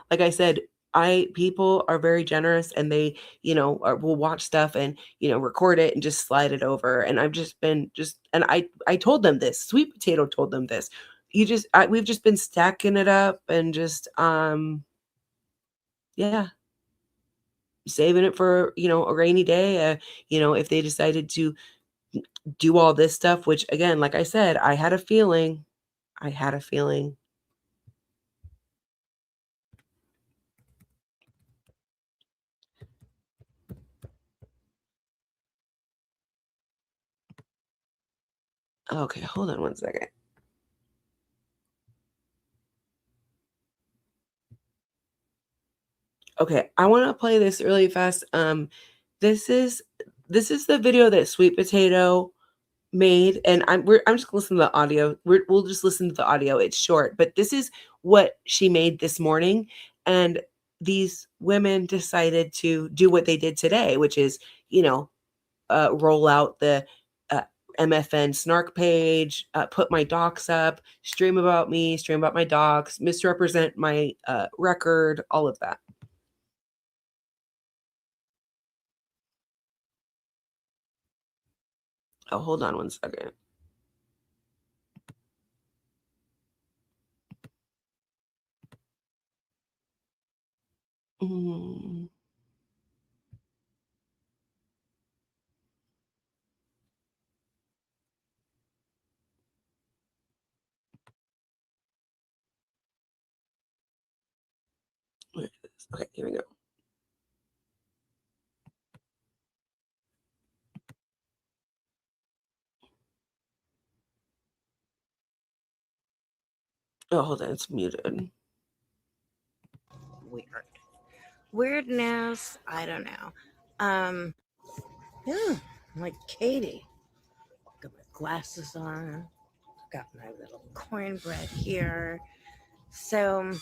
Like I said, people are very generous, and they, will watch stuff and, record it and just slide it over. And I've just been and I told them this. Sweet Potato told them this. We've just been stacking it up and just yeah, saving it for, a rainy day. If they decided to do all this stuff, which again, like I said, I had a feeling. Okay, hold on one second. Okay, I want to play this really fast. This is the video that Sweet Potato made, and I'm just gonna listen to the audio. We'll just listen to the audio. It's short, but this is what she made this morning, and these women decided to do what they did today, which is, roll out the MFN snark page, put my docs up, stream about me, stream about my docs, misrepresent my record, all of that. Oh, hold on one second. Mm. Okay, here we go. Oh, hold on, it's muted. Weird. Weirdness, I don't know. Yeah, like Katie. Got my glasses on, got my little cornbread here. So,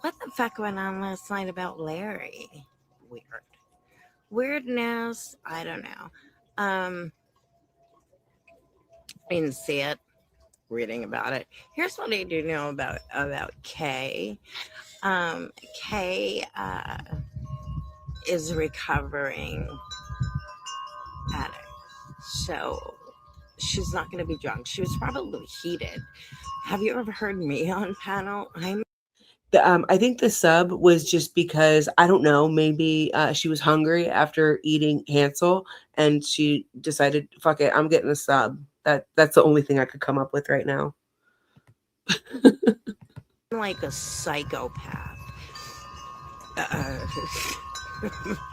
what the fuck went on last night about Larry? Weird. Weirdness, I don't know. I didn't see it. Reading about it. Here's what I do know about Kay. Kay is recovering addict, so she's not going to be drunk. She was probably heated. Have you ever heard me on panel? I think the sub was just because, I don't know, maybe she was hungry after eating Hansel, and she decided, fuck it, I'm getting a sub. That's the only thing I could come up with right now. Like a psychopath.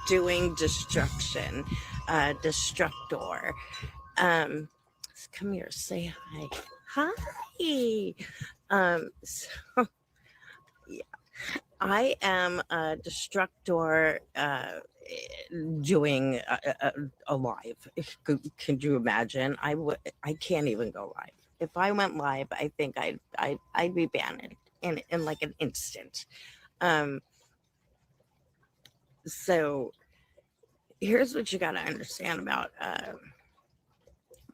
Doing destruction. Destructor. Come here, say hi. Hi. So yeah, I am a destructor doing a live. Can you imagine? I can't even go live. If I went live, I think I'd be banned in like an instant. So here's what you got to understand about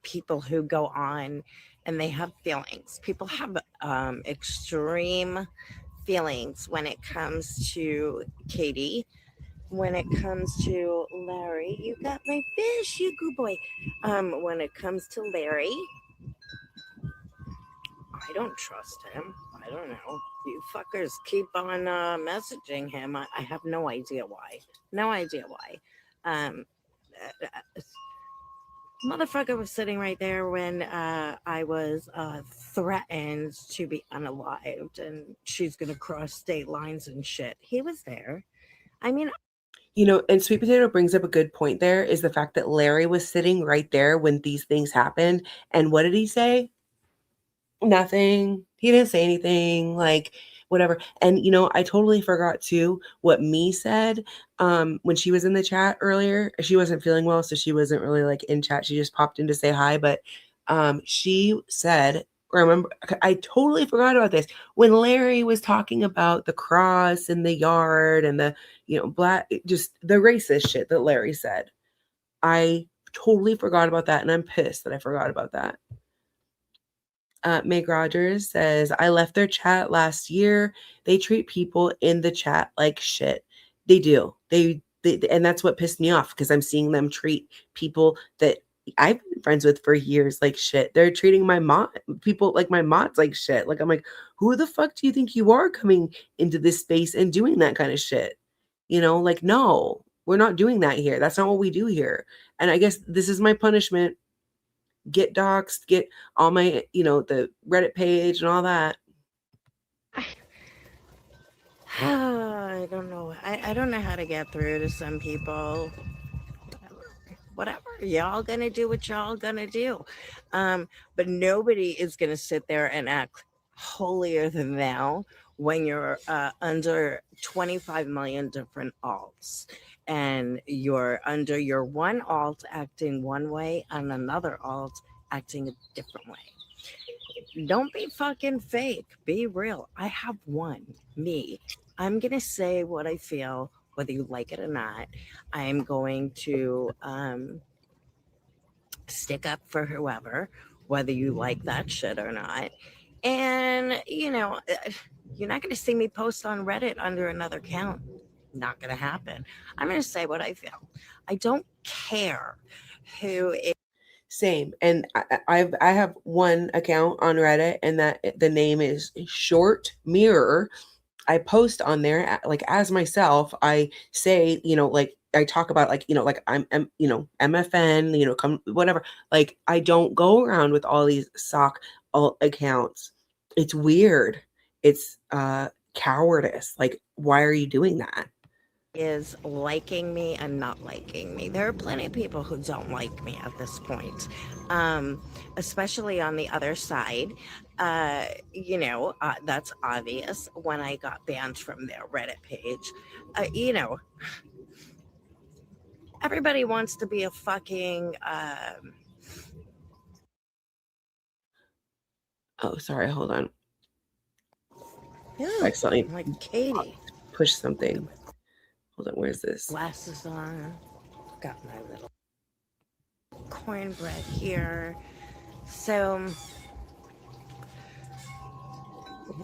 people who go on and they have feelings. People have extreme feelings when it comes to Katie. when it comes to Larry, you got my fish, you good boy. When it comes to Larry, I don't trust him. I don't know. You fuckers keep on messaging him. I have no idea why. No idea why. Um, Motherfucker was sitting right there when I was threatened to be unalived and she's gonna cross state lines and shit. He was there. I mean, You know, and Sweet Potato brings up a good point there is the fact that Larry was sitting right there when these things happened. And what did he say? Nothing. He didn't say anything, like whatever. And you know, I totally forgot too what Me said when she was in the chat earlier. She wasn't feeling well, so she wasn't really like in chat. She just popped in to say hi, but she said, remember, I totally forgot about this. When Larry was talking about the cross in the yard and the, you know, black, just the racist shit that Larry said. I totally forgot about that, and I'm pissed that I forgot about that. Meg Rogers says, I left their chat last year. They treat people in the chat like shit. They do. They and that's what pissed me off because I'm seeing them treat people that I've been friends with for years like shit. They're treating my people like my mods like shit. Like I'm like, who the fuck do you think you are coming into this space and doing that kind of shit? You know, like, no, we're not doing that here. That's not what we do here. And I guess this is my punishment. Get doxxed, get all my, you know, the Reddit page and all that. I don't know. I don't know how to get through to some people. Whatever. Y'all gonna do what y'all gonna do. But nobody is gonna sit there and act holier than thou when you're under 25 million different alts and you're under your one alt acting one way and another alt acting a different way. Don't be fucking fake. Be real. I have one. Me. I'm gonna say what I feel, whether you like it or not. I'm going to stick up for whoever, whether you like that shit or not. And you know, you're not gonna see me post on Reddit under another account. Not gonna happen. I'm gonna say what I feel. I don't care who is. Same. And I have one account on Reddit, and that the name is Short Mirror. I post on there like as myself. I say, you know, like I talk about like, you know, like I'm you know, MFN, you know, come whatever. Like I don't go around with all these sock accounts. It's weird. It's cowardice. Like, why are you doing that? Is liking me and not liking me. There are plenty of people who don't like me at this point, especially on the other side. You know, that's obvious when I got banned from their Reddit page. You know, everybody wants to be a fucking. Oh, sorry. Hold on. Yeah, Accidentally like Katie. Push something. Hold on. Where's this? Glasses on. Got my little cornbread here. So,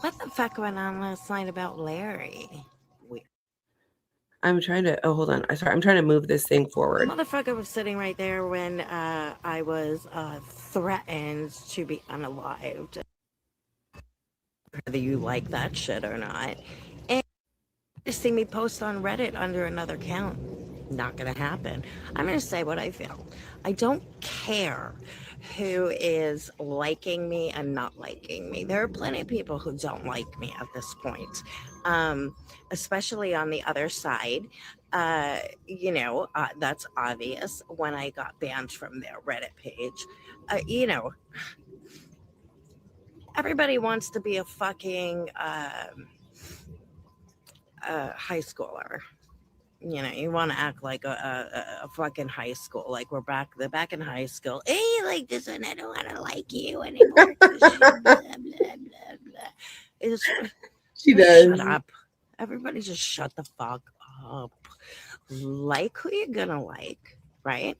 what the fuck went on last night about Larry? I'm trying to. Oh, hold on. I'm trying to move this thing forward. Motherfucker was sitting right there when I was threatened to be unalived. Whether you like that shit or not. And you see me post on Reddit under another account. Not gonna happen. I'm gonna say what I feel. I don't care who is liking me and not liking me. There are plenty of people who don't like me at this point, especially on the other side. You know, that's obvious when I got banned from their Reddit page. You know, everybody wants to be a fucking high schooler. You know, you want to act like a fucking high school, like they're back in high school. Hey, you like this, and I don't want to like you anymore. Blah, blah, blah, blah. It's, she does. Shut up. Everybody just shut the fuck up. Like who you're gonna like, right?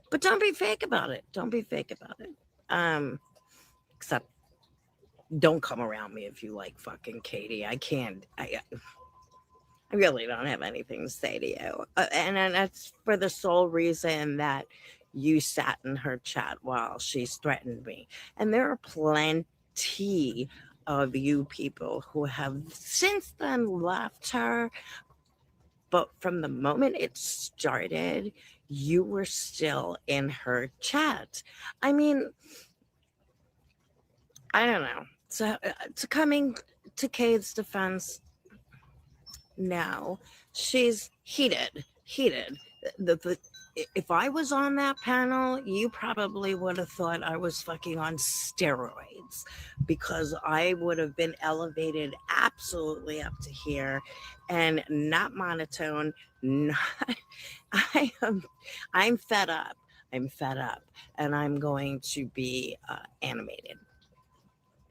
But don't be fake about it. Don't be fake about it. Except don't come around me if you like fucking Katie. I can't. I really don't have anything to say to you. And that's for the sole reason that you sat in her chat while she's threatened me. And there are plenty of you people who have since then left her. But from the moment it started, you were still in her chat. I mean, I don't know. So, to coming to Kate's defense, now she's heated. If I was on that panel, you probably would have thought I was fucking on steroids, because I would have been elevated absolutely up to here and not monotone. Not, I'm fed up. I'm fed up, and I'm going to be animated.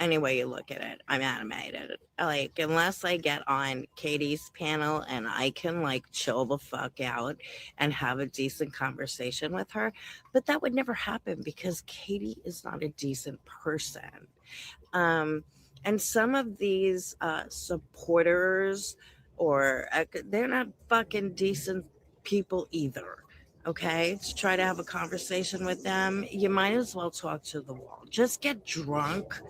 Any way you look at it, I'm animated. Like, unless I get on Katie's panel and I can like chill the fuck out and have a decent conversation with her, but that would never happen because Katie is not a decent person. And some of these supporters, or they're not fucking decent people either. Okay, to try to have a conversation with them, you might as well talk to the wall. Just get drunk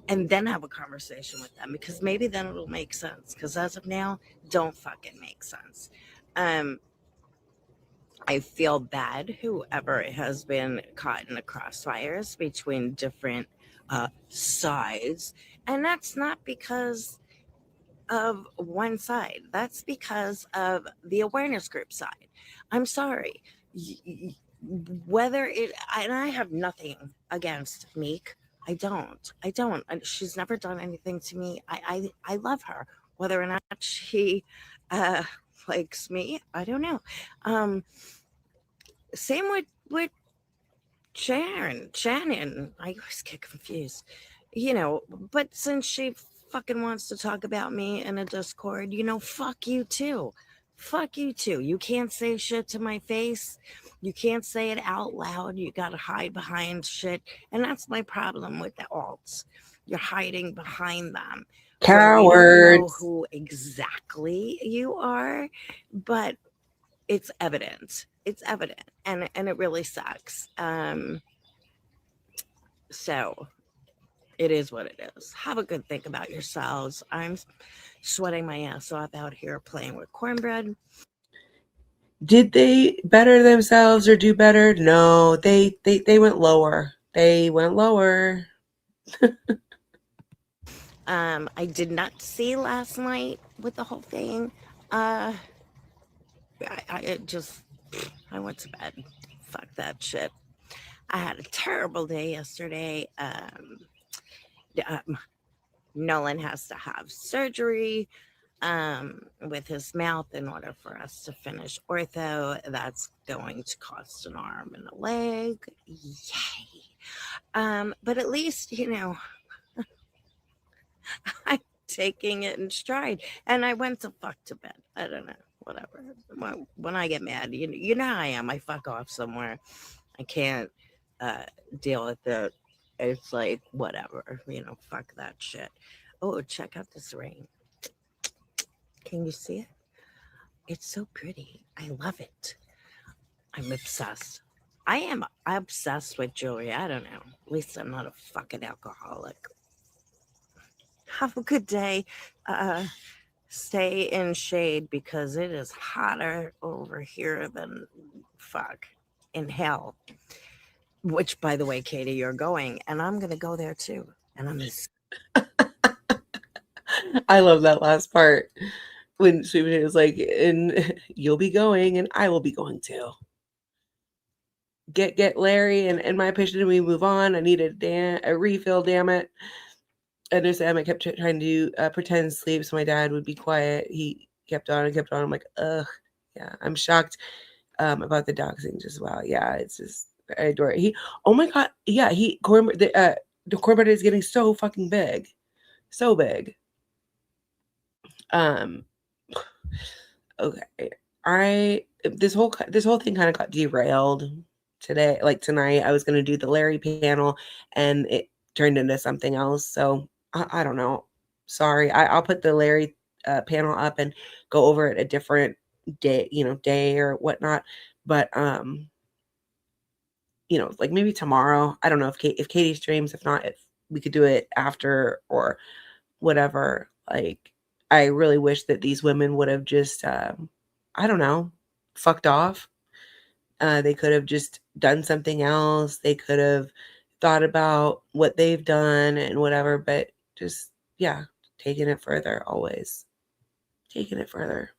and then have a conversation with them, because maybe then it'll make sense, because as of now, don't fucking make sense. I feel bad whoever has been caught in the crossfires between different sides, and that's not because of one side, that's because of the Awareness Group side. I'm sorry. Whether it, and I have nothing against Meek. I don't. She's never done anything to me. I love her. Whether or not she likes me, I don't know. Same with Shannon. I always get confused. But since she fucking wants to talk about me in a Discord, fuck you too. Fuck you too. You can't say shit to my face. You can't say it out loud. You gotta hide behind shit. And that's my problem with the alts. You're hiding behind them. Where we don't know Cowards. who exactly you are, but it's evident. It's evident. And it really sucks. So it is what it is. Have a good think about yourselves. I'm sweating my ass off out here playing with cornbread. Did they better themselves or do better? No, they went lower. They went lower. I did not see last night with the whole thing. I went to bed. Fuck that shit. I had a terrible day yesterday. Nolan has to have surgery with his mouth in order for us to finish ortho. That's going to cost an arm and a leg. Yay. But at least, I'm taking it in stride. And I went to fuck to bed. I don't know. Whatever. When I get mad, you know how I am. I fuck off somewhere. I can't deal with it. It's like, whatever. Fuck that shit. Oh, check out this ring. Can you see it? It's so pretty. I love it. I'm obsessed. I am obsessed with jewelry. I don't know. At least I'm not a fucking alcoholic. Have a good day. Stay in shade because it is hotter over here than fuck in hell. Which, by the way, Katie, you're going, and I'm gonna go there too. And I'm I love that last part when she was like, and you'll be going and I will be going too. Get Larry, and in my opinion, we move on. I need a refill, damn it. And there's Emma kept trying to pretend sleep so my dad would be quiet. He kept on and kept on. I'm like, ugh, yeah. I'm shocked about the doxing as well. Yeah, it's just, I adore it. Oh my god, yeah. The cornbread is getting so fucking big, so big. Okay, this whole thing kind of got derailed today. Like tonight, I was gonna do the Larry panel, and it turned into something else. So I don't know. Sorry. I'll put the Larry panel up and go over it a different day, day or whatnot. But like maybe tomorrow. I don't know if Katie streams. If not, if we could do it after or whatever. Like, I really wish that these women would have just, I don't know, fucked off. They could have just done something else. They could have thought about what they've done and whatever, but just, yeah, taking it further, always taking it further.